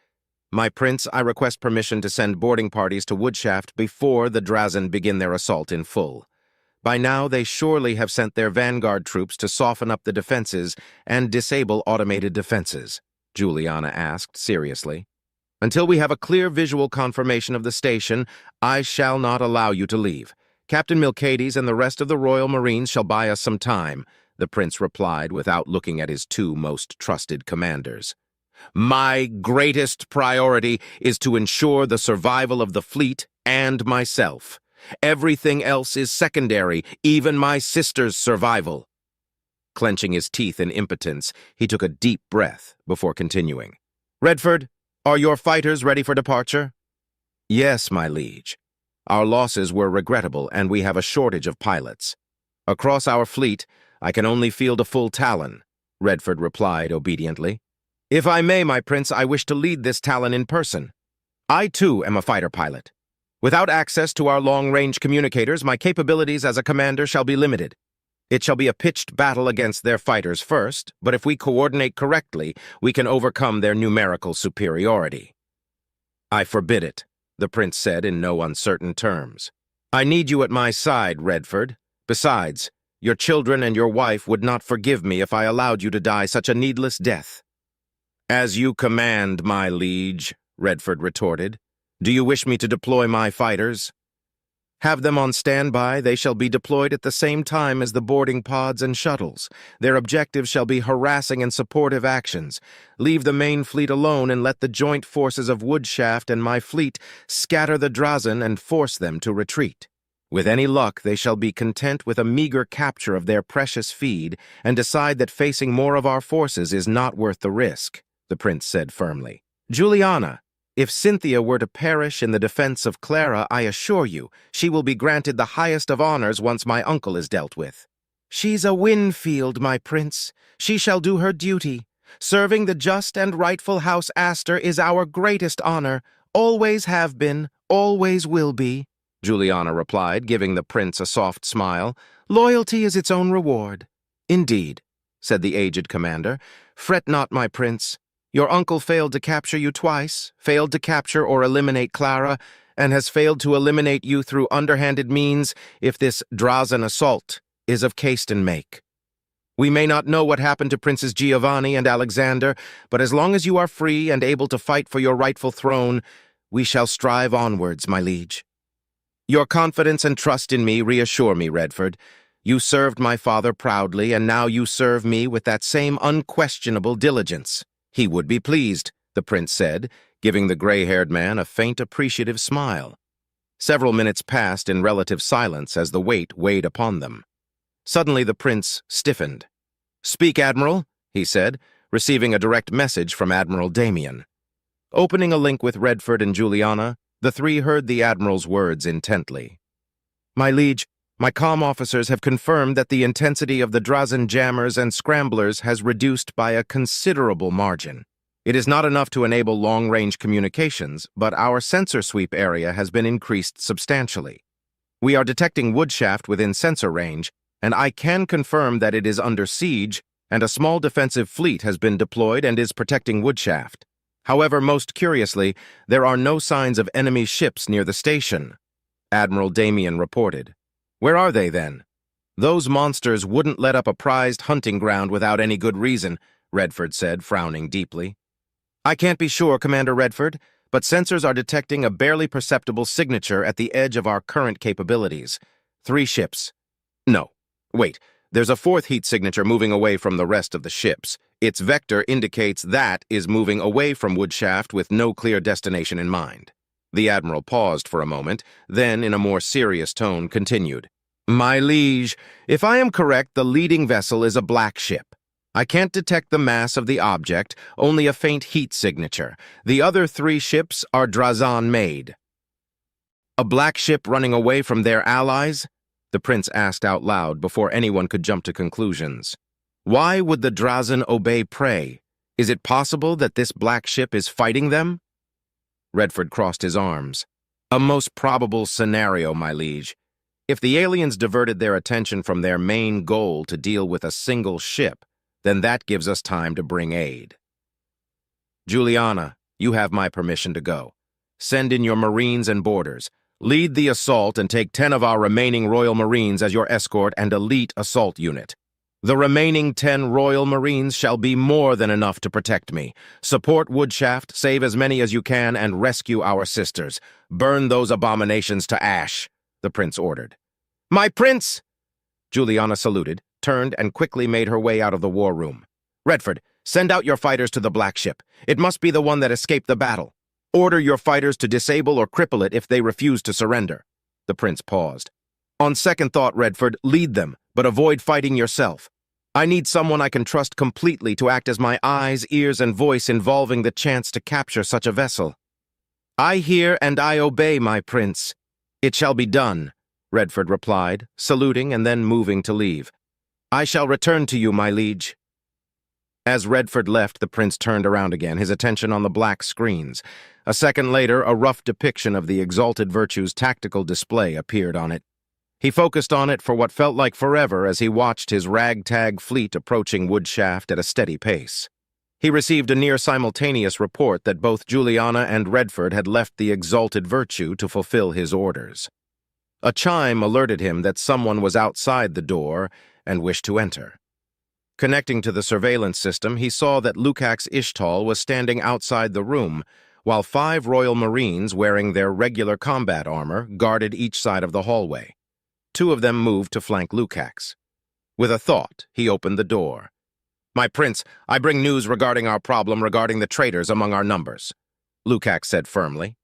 My prince, I request permission to send boarding parties to Woodshaft before the Drazen begin their assault in full. By now, they surely have sent their vanguard troops to soften up the defenses and disable automated defenses, Juliana asked seriously. Until we have a clear visual confirmation of the station, I shall not allow you to leave. Captain Milcades and the rest of the Royal Marines shall buy us some time, the prince replied without looking at his 2 most trusted commanders. My greatest priority is to ensure the survival of the fleet and myself. Everything else is secondary, even my sister's survival. Clenching his teeth in impotence, he took a deep breath before continuing. Redford, are your fighters ready for departure? Yes, my liege. Our losses were regrettable, and we have a shortage of pilots. Across our fleet, I can only field a full Talon, Redford replied obediently. If I may, my prince, I wish to lead this Talon in person. I, too, am a fighter pilot. Without access to our long-range communicators, my capabilities as a commander shall be limited. It shall be a pitched battle against their fighters first, but if we coordinate correctly, we can overcome their numerical superiority. I forbid it, the prince said in no uncertain terms. I need you at my side, Redford. Besides, your children and your wife would not forgive me if I allowed you to die such a needless death. As you command, my liege, Redford retorted. Do you wish me to deploy my fighters? Have them on standby. They shall be deployed at the same time as the boarding pods and shuttles. Their objectives shall be harassing and supportive actions. Leave the main fleet alone and let the joint forces of Woodshaft and my fleet scatter the Drazen and force them to retreat. With any luck, they shall be content with a meager capture of their precious feed and decide that facing more of our forces is not worth the risk, the prince said firmly. Juliana, if Cynthia were to perish in the defense of Clara, I assure you, she will be granted the highest of honors once my uncle is dealt with. She's a Winfield, my prince. She shall do her duty. Serving the just and rightful House Astor is our greatest honor, always have been, always will be, Juliana replied, giving the prince a soft smile. Loyalty is its own reward. Indeed, said the aged commander. Fret not, my prince. Your uncle failed to capture you twice, failed to capture or eliminate Clara, and has failed to eliminate you through underhanded means if this Drazen assault is of Caiston make. We may not know what happened to Princes Giovanni and Alexander, but as long as you are free and able to fight for your rightful throne, we shall strive onwards, my liege. Your confidence and trust in me reassure me, Redford. You served my father proudly, and now you serve me with that same unquestionable diligence. He would be pleased, the prince said, giving the gray-haired man a faint appreciative smile. Several minutes passed in relative silence as the weight weighed upon them. Suddenly the prince stiffened. Speak, Admiral, he said, receiving a direct message from Admiral Damien. Opening a link with Redford and Juliana, the 3 heard the Admiral's words intently. My liege, My comm officers have confirmed that the intensity of the Drazen jammers and scramblers has reduced by a considerable margin. It is not enough to enable long-range communications, but our sensor sweep area has been increased substantially. We are detecting woodshaft within sensor range, and I can confirm that it is under siege, and a small defensive fleet has been deployed and is protecting woodshaft. However, most curiously, there are no signs of enemy ships near the station, Admiral Damien reported. Where are they, then? Those monsters wouldn't let up a prized hunting ground without any good reason, Redford said, frowning deeply. I can't be sure, Commander Redford, but sensors are detecting a barely perceptible signature at the edge of our current capabilities. 3 ships. No. Wait, there's a 4th heat signature moving away from the rest of the ships. Its vector indicates that is moving away from woodshaft with no clear destination in mind. The Admiral paused for a moment, then in a more serious tone continued. My liege, if I am correct, the leading vessel is a black ship. I can't detect the mass of the object, only a faint heat signature. The other 3 ships are Drazan-made. A black ship running away from their allies? The prince asked out loud before anyone could jump to conclusions. Why would the Drazen obey prey? Is it possible that this black ship is fighting them? Redford crossed his arms. A most probable scenario, my liege. If the aliens diverted their attention from their main goal to deal with a single ship, then that gives us time to bring aid. Juliana, you have my permission to go. Send in your Marines and boarders. Lead the assault and take 10 of our remaining Royal Marines as your escort and elite assault unit. The remaining 10 Royal Marines shall be more than enough to protect me. Support Woodshaft, save as many as you can, and rescue our sisters. Burn those abominations to ash, the prince ordered. My prince! Juliana saluted, turned, and quickly made her way out of the war room. Redford, send out your fighters to the black ship. It must be the one that escaped the battle. Order your fighters to disable or cripple it if they refuse to surrender. The prince paused. On second thought, Redford, lead them, but avoid fighting yourself. I need someone I can trust completely to act as my eyes, ears, and voice involving the chance to capture such a vessel. I hear and I obey, my prince. It shall be done, Redford replied, saluting and then moving to leave. I shall return to you, my liege. As Redford left, the prince turned around again, his attention on the black screens. A second later, a rough depiction of the Exalted Virtue's tactical display appeared on it. He focused on it for what felt like forever as he watched his ragtag fleet approaching Woodshaft at a steady pace. He received a near-simultaneous report that both Juliana and Redford had left the Exalted Virtue to fulfill his orders. A chime alerted him that someone was outside the door and wished to enter. Connecting to the surveillance system, he saw that Lukacs Ishtal was standing outside the room, while 5 Royal Marines wearing their regular combat armor guarded each side of the hallway. 2 of them moved to flank Lukacs. With a thought, he opened the door. My prince, I bring news regarding our problem regarding the traitors among our numbers, Lukacs said firmly.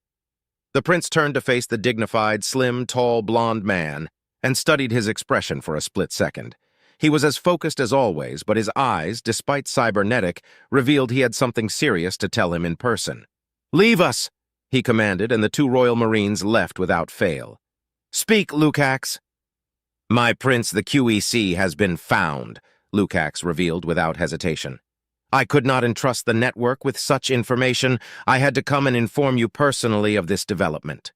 The prince turned to face the dignified, slim, tall, blond man and studied his expression for a split second. He was as focused as always, but his eyes, despite cybernetic, revealed he had something serious to tell him in person. Leave us, he commanded, and the 2 Royal Marines left without fail. Speak, Lukacs. My prince, the QEC has been found, Lukacs revealed without hesitation. I could not entrust the network with such information. I had to come and inform you personally of this development.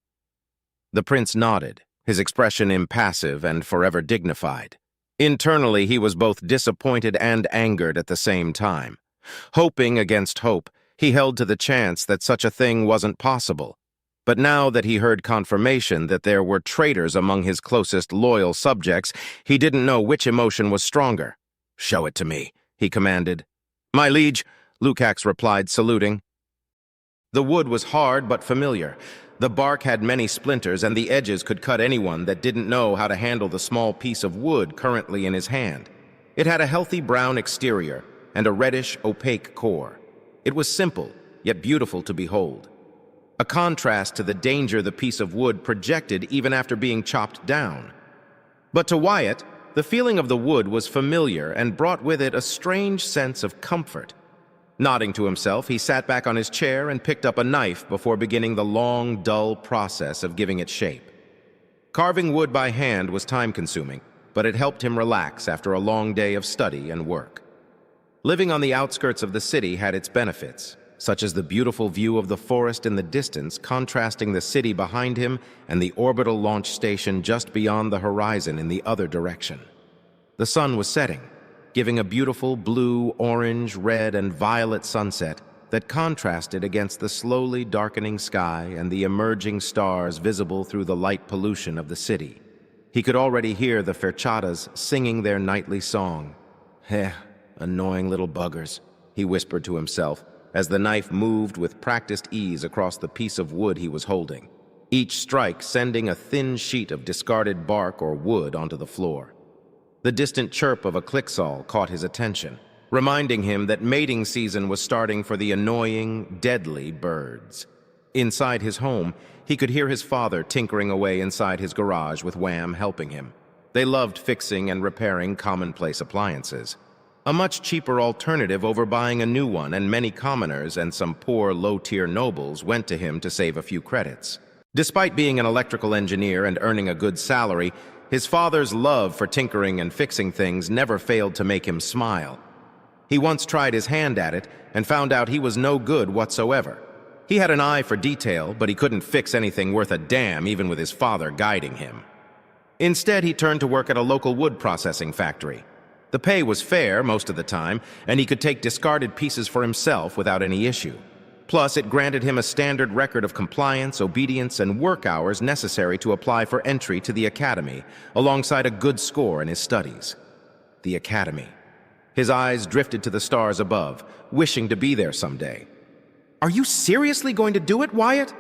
The prince nodded, his expression impassive and forever dignified. Internally, he was both disappointed and angered at the same time. Hoping against hope, he held to the chance that such a thing wasn't possible. But now that he heard confirmation that there were traitors among his closest loyal subjects, he didn't know which emotion was stronger. Show it to me, he commanded. My liege, Lukacs replied, saluting. The wood was hard but familiar. The bark had many splinters, and the edges could cut anyone that didn't know how to handle the small piece of wood currently in his hand. It had a healthy brown exterior and a reddish, opaque core. It was simple, yet beautiful to behold. A contrast to the danger the piece of wood projected even after being chopped down. But to Wyatt, the feeling of the wood was familiar and brought with it a strange sense of comfort. Nodding to himself, he sat back on his chair and picked up a knife before beginning the long, dull process of giving it shape. Carving wood by hand was time-consuming, but it helped him relax after a long day of study and work. Living on the outskirts of the city had its benefits, such as the beautiful view of the forest in the distance contrasting the city behind him and the orbital launch station just beyond the horizon in the other direction. The sun was setting, giving a beautiful blue, orange, red, and violet sunset that contrasted against the slowly darkening sky and the emerging stars visible through the light pollution of the city. He could already hear the ferchatas singing their nightly song. "Heh, annoying little buggers," he whispered to himself as the knife moved with practiced ease across the piece of wood he was holding, each strike sending a thin sheet of discarded bark or wood onto the floor. The distant chirp of a clicksall caught his attention, reminding him that mating season was starting for the annoying, deadly birds. Inside his home, he could hear his father tinkering away inside his garage with Wham helping him. They loved fixing and repairing commonplace appliances. A much cheaper alternative over buying a new one, and many commoners and some poor, low-tier nobles went to him to save a few credits. Despite being an electrical engineer and earning a good salary, his father's love for tinkering and fixing things never failed to make him smile. He once tried his hand at it and found out he was no good whatsoever. He had an eye for detail, but he couldn't fix anything worth a damn even with his father guiding him. Instead, he turned to work at a local wood processing factory. The pay was fair most of the time, and he could take discarded pieces for himself without any issue. Plus, it granted him a standard record of compliance, obedience, and work hours necessary to apply for entry to the academy, alongside a good score in his studies. The academy. His eyes drifted to the stars above, wishing to be there someday. "Are you seriously going to do it, Wyatt?"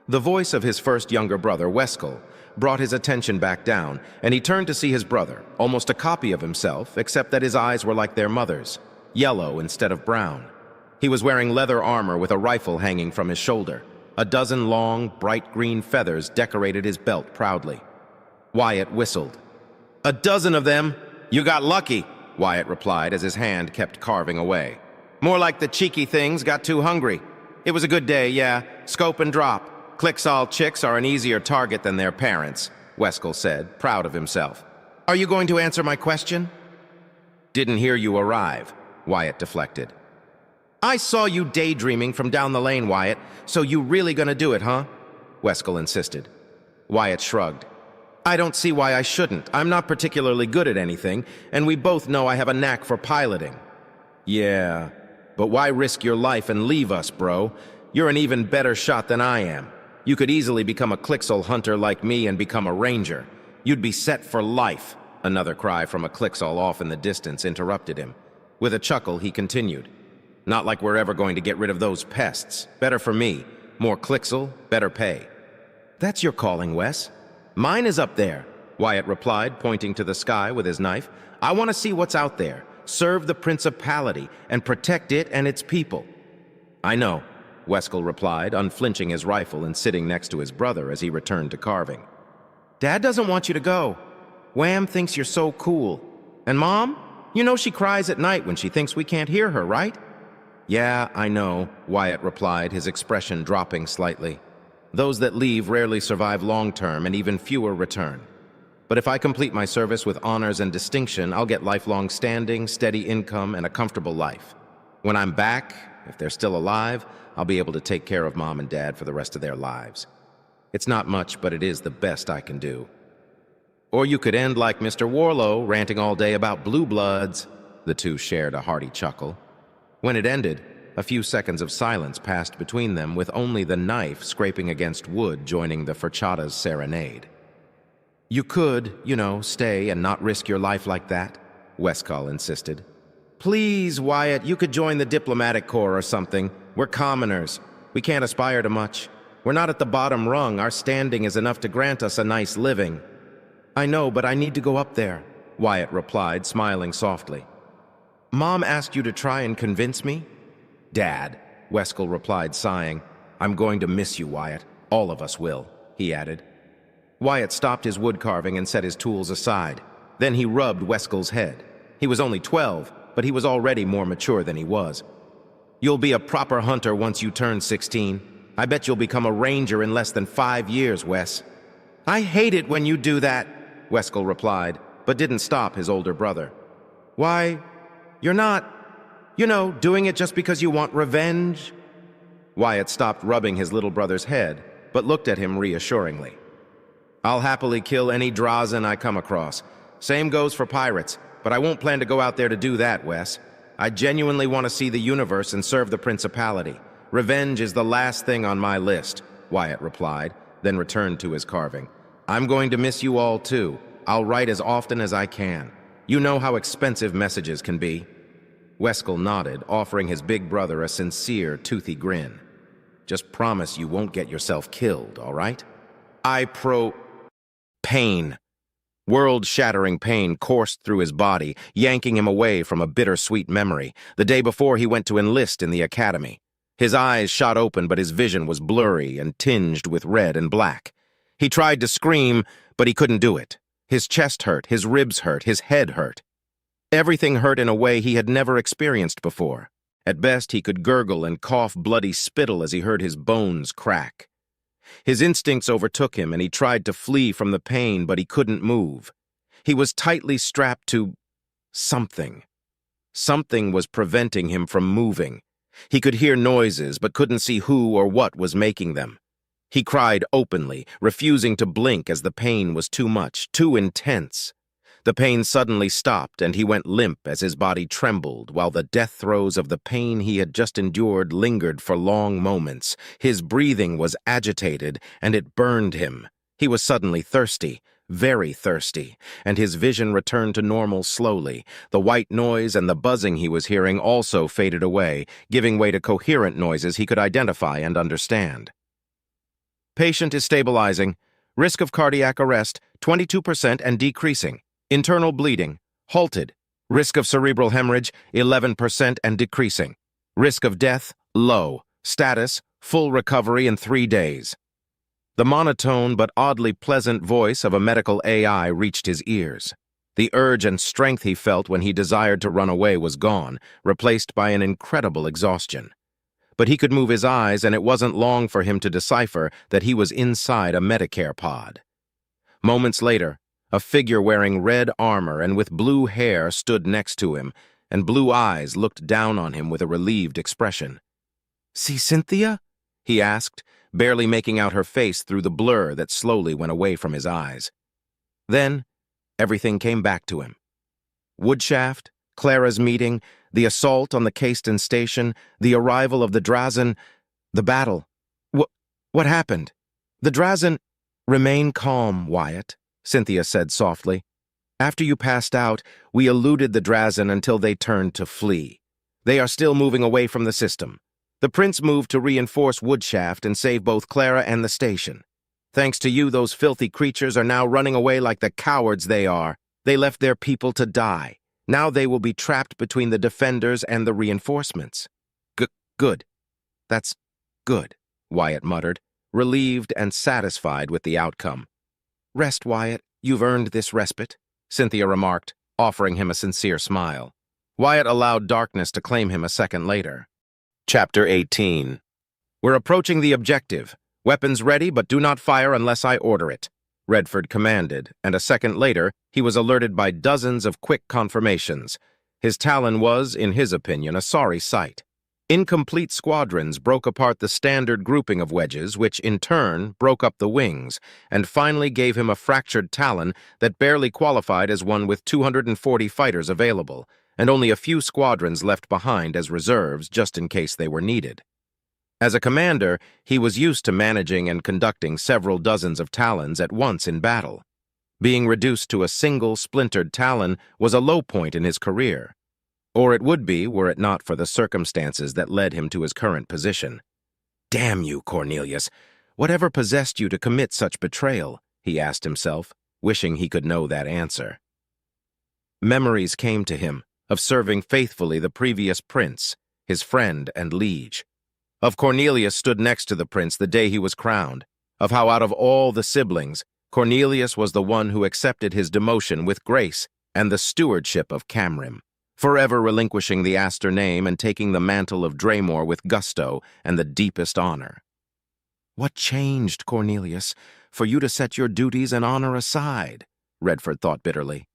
The voice of his first younger brother, Weskel, brought his attention back down, and he turned to see his brother, almost a copy of himself, except that his eyes were like their mother's, yellow instead of brown. He was wearing leather armor with a rifle hanging from his shoulder. A dozen long, bright green feathers decorated his belt proudly. Wyatt whistled. "A dozen of them? You got lucky," Wyatt replied as his hand kept carving away. "More like the cheeky things got too hungry. It was a good day, yeah. Scope and drop. Clicksall chicks are an easier target than their parents," Weskel said, proud of himself. "Are you going to answer my question?" "Didn't hear you arrive," Wyatt deflected. "I saw you daydreaming from down the lane, Wyatt, so you really gonna do it, huh?" Weskel insisted. Wyatt shrugged. "I don't see why I shouldn't. I'm not particularly good at anything, and we both know I have a knack for piloting." "Yeah, but why risk your life and leave us, bro? You're an even better shot than I am. You could easily become a Clicksall hunter like me and become a ranger. You'd be set for life." Another cry from a Clicksall off in the distance interrupted him. With a chuckle, he continued. "Not like we're ever going to get rid of those pests. Better for me. More Clicksall, better pay." "That's your calling, Wes. Mine is up there," Wyatt replied, pointing to the sky with his knife. "I want to see what's out there, serve the principality, and protect it and its people." "I know," Weskel replied, unflinching his rifle and sitting next to his brother as he returned to carving. "Dad doesn't want you to go. Wham thinks you're so cool. And Mom? You know she cries at night when she thinks we can't hear her, right?" "Yeah, I know," Wyatt replied, his expression dropping slightly. "Those that leave rarely survive long-term, and even fewer return. But if I complete my service with honors and distinction, I'll get lifelong standing, steady income, and a comfortable life. When I'm back, if they're still alive, I'll be able to take care of Mom and Dad for the rest of their lives. It's not much, but it is the best I can do." "Or you could end like Mr. Warlow, ranting all day about blue bloods." The two shared a hearty chuckle. When it ended, a few seconds of silence passed between them, with only the knife scraping against wood joining the ferchata's serenade. "You could, stay and not risk your life like that," Wescal insisted. "Please, Wyatt, you could join the diplomatic corps or something. We're commoners. We can't aspire to much. We're not at the bottom rung. Our standing is enough to grant us a nice living." "I know, but I need to go up there," Wyatt replied, smiling softly. "Mom asked you to try and convince me?" "Dad," Weskel replied, sighing. "I'm going to miss you, Wyatt. All of us will," he added. Wyatt stopped his wood carving and set his tools aside. Then he rubbed Weskel's head. He was only 12, but he was already more mature than he was. "You'll be a proper hunter once you turn 16. I bet you'll become a ranger in less than 5 years, Wes." I hate it when you do that, Weskel replied, but didn't stop his older brother. Why, you're not, doing it just because you want revenge? Wyatt stopped rubbing his little brother's head, but looked at him reassuringly. I'll happily kill any Drazen I come across. Same goes for pirates, but I won't plan to go out there to do that, Wes. I genuinely want to see the universe and serve the Principality. Revenge is the last thing on my list, Wyatt replied, then returned to his carving. I'm going to miss you all too. I'll write as often as I can. You know how expensive messages can be. Weskel nodded, offering his big brother a sincere, toothy grin. Just promise you won't get yourself killed, all right? Pain. World-shattering pain coursed through his body, yanking him away from a bittersweet memory, the day before he went to enlist in the academy. His eyes shot open, but his vision was blurry and tinged with red and black. He tried to scream, but he couldn't do it. His chest hurt, his ribs hurt, his head hurt. Everything hurt in a way he had never experienced before. At best, he could gurgle and cough bloody spittle as he heard his bones crack. His instincts overtook him, and he tried to flee from the pain, but he couldn't move. He was tightly strapped to something. Something was preventing him from moving. He could hear noises, but couldn't see who or what was making them. He cried openly, refusing to blink as the pain was too much, too intense. The pain suddenly stopped, and he went limp as his body trembled, while the death throes of the pain he had just endured lingered for long moments. His breathing was agitated, and it burned him. He was suddenly thirsty, very thirsty, and his vision returned to normal slowly. The white noise and the buzzing he was hearing also faded away, giving way to coherent noises he could identify and understand. Patient is stabilizing. Risk of cardiac arrest, 22% and decreasing. Internal bleeding, halted. Risk of cerebral hemorrhage, 11% and decreasing. Risk of death, low. Status, full recovery in 3 days. The monotone but oddly pleasant voice of a medical AI reached his ears. The urge and strength he felt when he desired to run away was gone, replaced by an incredible exhaustion. But he could move his eyes, and it wasn't long for him to decipher that he was inside a Medicare pod. Moments later, a figure wearing red armor and with blue hair stood next to him, and blue eyes looked down on him with a relieved expression. "See Cynthia?" he asked, barely making out her face through the blur that slowly went away from his eyes. Then, everything came back to him. Woodshaft, Clara's meeting, the assault on the Caiston station, the arrival of the Drazen, the battle. What happened? The Drazen— Remain calm, Wyatt, Cynthia said softly. After you passed out, we eluded the Drazen until they turned to flee. They are still moving away from the system. The prince moved to reinforce Woodshaft and save both Clara and the station. Thanks to you, those filthy creatures are now running away like the cowards they are. They left their people to die. Now they will be trapped between the defenders and the reinforcements. Good. That's good, Wyatt muttered, relieved and satisfied with the outcome. Rest, Wyatt. You've earned this respite, Cynthia remarked, offering him a sincere smile. Wyatt allowed darkness to claim him a second later. Chapter 18. We're approaching the objective. Weapons ready, but do not fire unless I order it, Redford commanded, and a second later, he was alerted by dozens of quick confirmations. His Talon was, in his opinion, a sorry sight. Incomplete squadrons broke apart the standard grouping of wedges, which, in turn, broke up the wings, and finally gave him a fractured Talon that barely qualified as one with 240 fighters available, and only a few squadrons left behind as reserves just in case they were needed. As a commander, he was used to managing and conducting several dozens of Talons at once in battle. Being reduced to a single splintered Talon was a low point in his career. Or it would be were it not for the circumstances that led him to his current position. Damn you, Cornelius! Whatever possessed you to commit such betrayal? He asked himself, wishing he could know that answer. Memories came to him of serving faithfully the previous prince, his friend and liege. Of Cornelius stood next to the prince the day he was crowned, of how out of all the siblings, Cornelius was the one who accepted his demotion with grace and the stewardship of Camrim, forever relinquishing the Astor name and taking the mantle of Draymore with gusto and the deepest honor. What changed, Cornelius? for you to set your duties and honor aside, Redford thought bitterly.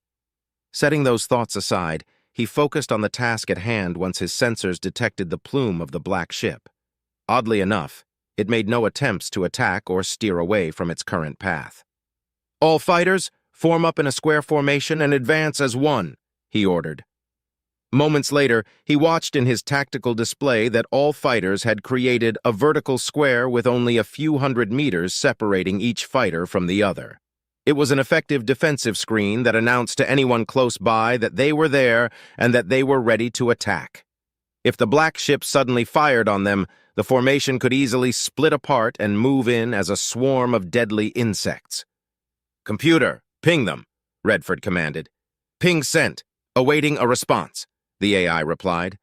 Setting those thoughts aside, he focused on the task at hand once his sensors detected the plume of the black ship. Oddly enough, it made no attempts to attack or steer away from its current path. "All fighters, form up in a square formation and advance as one," he ordered. Moments later, he watched in his tactical display that all fighters had created a vertical square with only a few hundred meters separating each fighter from the other. It was an effective defensive screen that announced to anyone close by that they were there and that they were ready to attack. If the black ship suddenly fired on them, the formation could easily split apart and move in as a swarm of deadly insects. "Computer, ping them," Redford commanded. "Ping sent. Awaiting a response," the AI replied.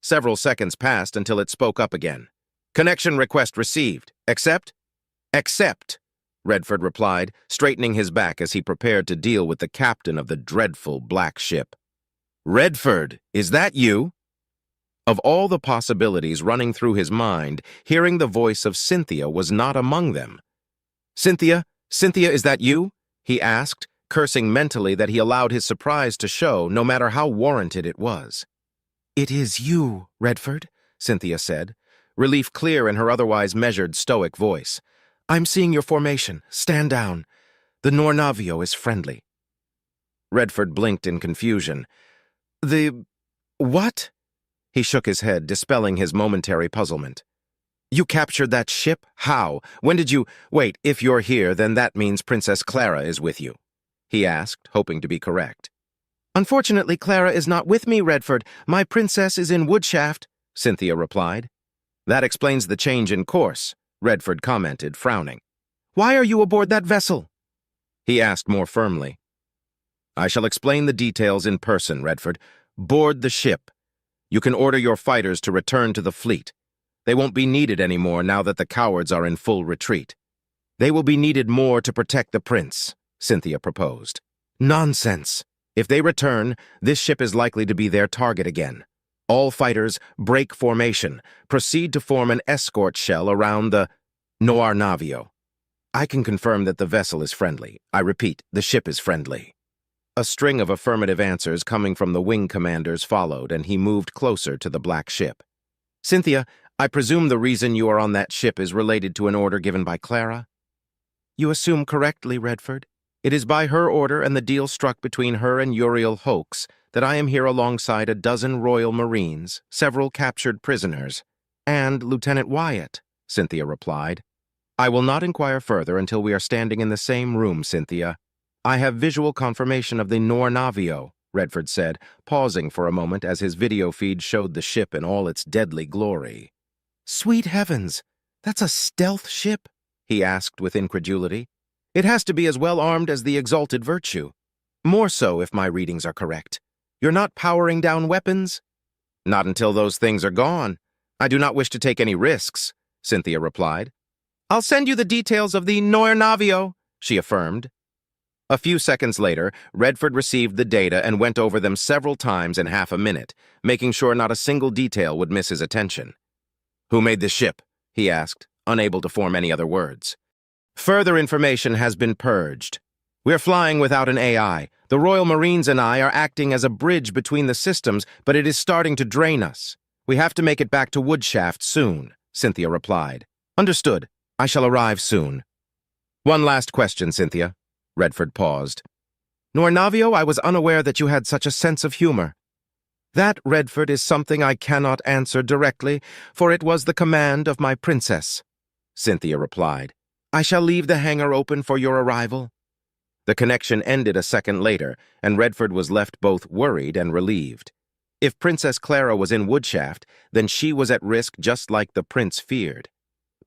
Several seconds passed until it spoke up again. "Connection request received. Accept?" "Accept," Redford replied, straightening his back as he prepared to deal with the captain of the dreadful black ship. "Redford, is that you?" Of all the possibilities running through his mind, hearing the voice of Cynthia was not among them. Cynthia, is that you?" he asked, cursing mentally that he allowed his surprise to show, no matter how warranted it was. "It is you, Redford," Cynthia said, relief clear in her otherwise measured, stoic voice. "I'm seeing your formation. Stand down. The Nornavio is friendly." Redford blinked in confusion. "The... what?" He shook his head, dispelling his momentary puzzlement. "You captured that ship? How? When did you... Wait, if you're here, then that means Princess Clara is with you," he asked, hoping to be correct. "Unfortunately, Clara is not with me, Redford. My princess is in Woodshaft," Cynthia replied. "That explains the change in course," Redford commented, frowning. "Why are you aboard that vessel?" he asked more firmly. "I shall explain the details in person, Redford. Board the ship. You can order your fighters to return to the fleet. They won't be needed anymore now that the cowards are in full retreat." "They will be needed more to protect the prince," Cynthia proposed. "Nonsense. If they return, this ship is likely to be their target again. All fighters, break formation. Proceed to form an escort shell around the Nornavio. I can confirm that the vessel is friendly. I repeat, the ship is friendly." A string of affirmative answers coming from the wing commanders followed, and he moved closer to the black ship. "Cynthia, I presume the reason you are on that ship is related to an order given by Clara?" "You assume correctly, Redford. It is by her order and the deal struck between her and Uriel Hoax that I am here alongside a dozen Royal Marines, several captured prisoners, and Lieutenant Wyatt," Cynthia replied. "I will not inquire further until we are standing in the same room, Cynthia. I have visual confirmation of the Nornavio," Redford said, pausing for a moment as his video feed showed the ship in all its deadly glory. "Sweet heavens! That's a stealth ship?" he asked with incredulity. "It has to be as well armed as the Exalted Virtue. More so, if my readings are correct. You're not powering down weapons?" "Not until those things are gone. I do not wish to take any risks," Cynthia replied. "I'll send you the details of the Nornavio," she affirmed. A few seconds later, Redford received the data and went over them several times in half a minute, making sure not a single detail would miss his attention. "Who made this ship?" he asked, unable to form any other words. "Further information has been purged. We're flying without an AI. The Royal Marines and I are acting as a bridge between the systems, but it is starting to drain us. We have to make it back to Woodshaft soon," Cynthia replied. "Understood. I shall arrive soon." "One last question, Cynthia." Redford paused. "Nornavio, I was unaware that you had such a sense of humor." "That, Redford, is something I cannot answer directly, for it was the command of my princess," Cynthia replied. "I shall leave the hangar open for your arrival." The connection ended a second later, and Redford was left both worried and relieved. If Princess Clara was in Woodshaft, then she was at risk just like the prince feared.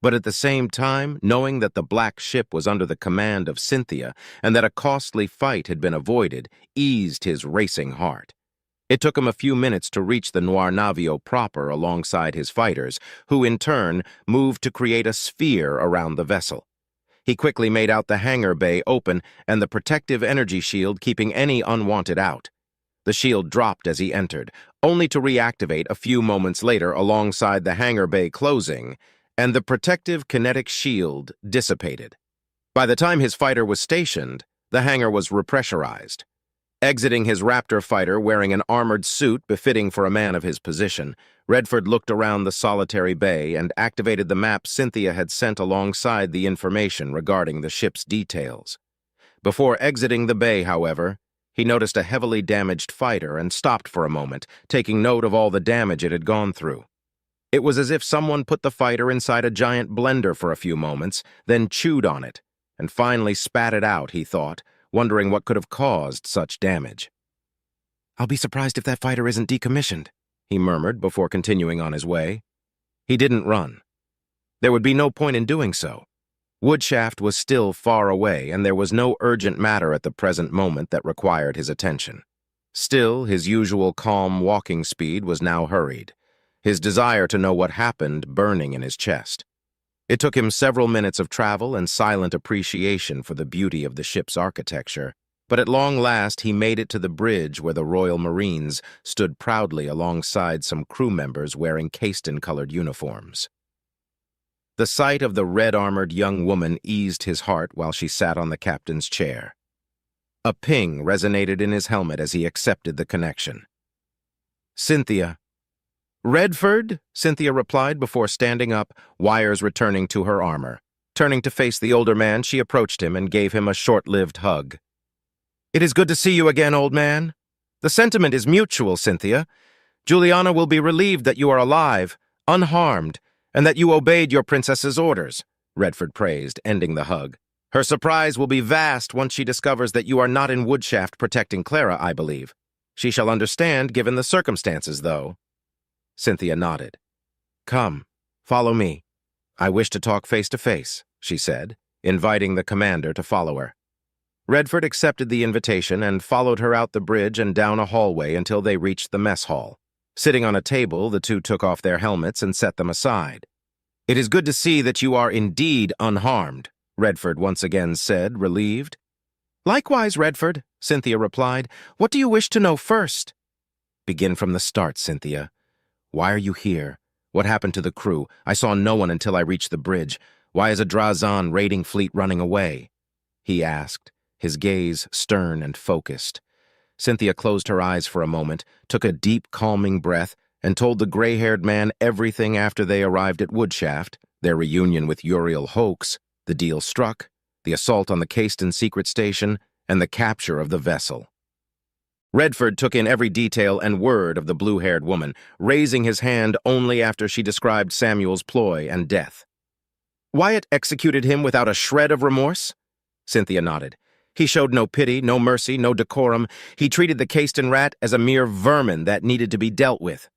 But at the same time, knowing that the black ship was under the command of Cynthia and that a costly fight had been avoided, eased his racing heart. It took him a few minutes to reach the Nornavio proper alongside his fighters, who in turn moved to create a sphere around the vessel. He quickly made out the hangar bay open and the protective energy shield keeping any unwanted out. The shield dropped as he entered, only to reactivate a few moments later alongside the hangar bay closing, and the protective kinetic shield dissipated. By the time his fighter was stationed, the hangar was repressurized. Exiting his Raptor fighter wearing an armored suit befitting for a man of his position, Redford looked around the solitary bay and activated the map Cynthia had sent alongside the information regarding the ship's details. Before exiting the bay, however, he noticed a heavily damaged fighter and stopped for a moment, taking note of all the damage it had gone through. It was as if someone put the fighter inside a giant blender for a few moments, then chewed on it, and finally spat it out, he thought, wondering what could have caused such damage. "I'll be surprised if that fighter isn't decommissioned," he murmured before continuing on his way. He didn't run. There would be no point in doing so. Woodshaft was still far away, and there was no urgent matter at the present moment that required his attention. Still, his usual calm walking speed was now hurried, his desire to know what happened burning in his chest. It took him several minutes of travel and silent appreciation for the beauty of the ship's architecture, but at long last he made it to the bridge where the Royal Marines stood proudly alongside some crew members wearing Caiston-colored uniforms. The sight of the red-armored young woman eased his heart while she sat on the captain's chair. A ping resonated in his helmet as he accepted the connection. "Cynthia." "Redford," Cynthia replied before standing up, wires returning to her armor. Turning to face the older man, she approached him and gave him a short-lived hug. "It is good to see you again, old man. The sentiment is mutual, Cynthia. Juliana will be relieved that you are alive, unharmed, and that you obeyed your princess's orders," Redford praised, ending the hug. "Her surprise will be vast once she discovers that you are not in Woodshaft protecting Clara, I believe. She shall understand given the circumstances, though." Cynthia nodded. "Come, follow me. I wish to talk face to face," she said, inviting the commander to follow her. Redford accepted the invitation and followed her out the bridge and down a hallway until they reached the mess hall. Sitting on a table, the two took off their helmets and set them aside. "It is good to see that you are indeed unharmed," Redford once again said, relieved. "Likewise, Redford," Cynthia replied. "What do you wish to know first?" "Begin from the start, Cynthia. Why are you here? What happened to the crew? I saw no one until I reached the bridge. Why is a Drazan raiding fleet running away?" he asked, his gaze stern and focused. Cynthia closed her eyes for a moment, took a deep, calming breath, and told the gray-haired man everything after they arrived at Woodshaft, their reunion with Uriel Hoax, the deal struck, the assault on the Caiston secret station, and the capture of the vessel. Redford took in every detail and word of the blue-haired woman, raising his hand only after she described Samuel's ploy and death. "Wyatt executed him without a shred of remorse?" Cynthia nodded. "He showed no pity, no mercy, no decorum. He treated the Caiston rat as a mere vermin that needed to be dealt with."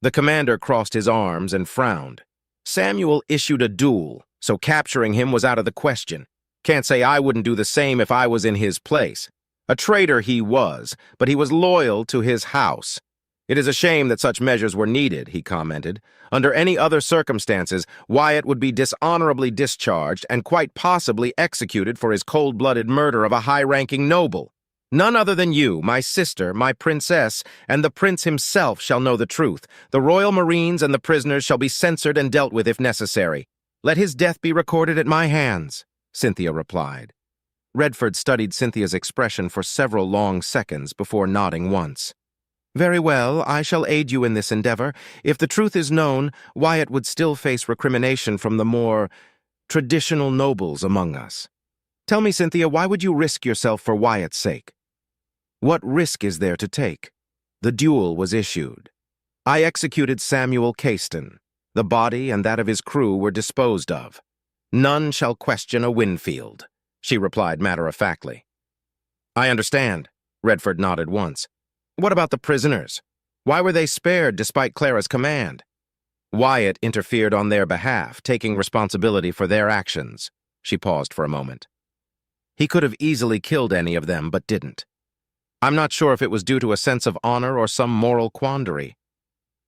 The commander crossed his arms and frowned. "Samuel issued a duel, so capturing him was out of the question. Can't say I wouldn't do the same if I was in his place. A traitor he was, but he was loyal to his house. It is a shame that such measures were needed," he commented. "Under any other circumstances, Wyatt would be dishonorably discharged and quite possibly executed for his cold-blooded murder of a high-ranking noble. None other than you, my sister, my princess, and the prince himself shall know the truth. The Royal Marines and the prisoners shall be censored and dealt with if necessary. Let his death be recorded at my hands," Cynthia replied. Redford studied Cynthia's expression for several long seconds before nodding once. "Very well, I shall aid you in this endeavor. If the truth is known, Wyatt would still face recrimination from the more traditional nobles among us. Tell me, Cynthia, why would you risk yourself for Wyatt's sake?" "What risk is there to take? The duel was issued. I executed Samuel Caiston. The body and that of his crew were disposed of. None shall question a Winfield," she replied matter-of-factly. "I understand," Redford nodded once. "What about the prisoners? Why were they spared despite Clara's command?" "Wyatt interfered on their behalf, taking responsibility for their actions." She paused for a moment. "He could have easily killed any of them, but didn't. I'm not sure if it was due to a sense of honor or some moral quandary.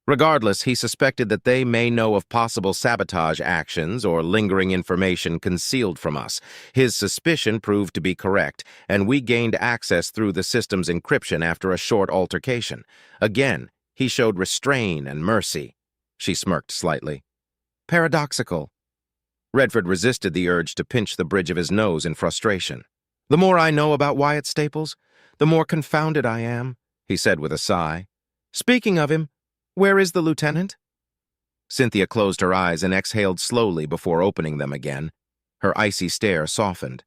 Regardless, he suspected that they may know of possible sabotage actions or lingering information concealed from us. His suspicion proved to be correct, and we gained access through the system's encryption after a short altercation. Again, he showed restraint and mercy." She smirked slightly. "Paradoxical." Redford resisted the urge to pinch the bridge of his nose in frustration. "The more I know about Wyatt Staples, the more confounded I am," he said with a sigh. "Speaking of him, where is the lieutenant?" Cynthia closed her eyes and exhaled slowly before opening them again. Her icy stare softened.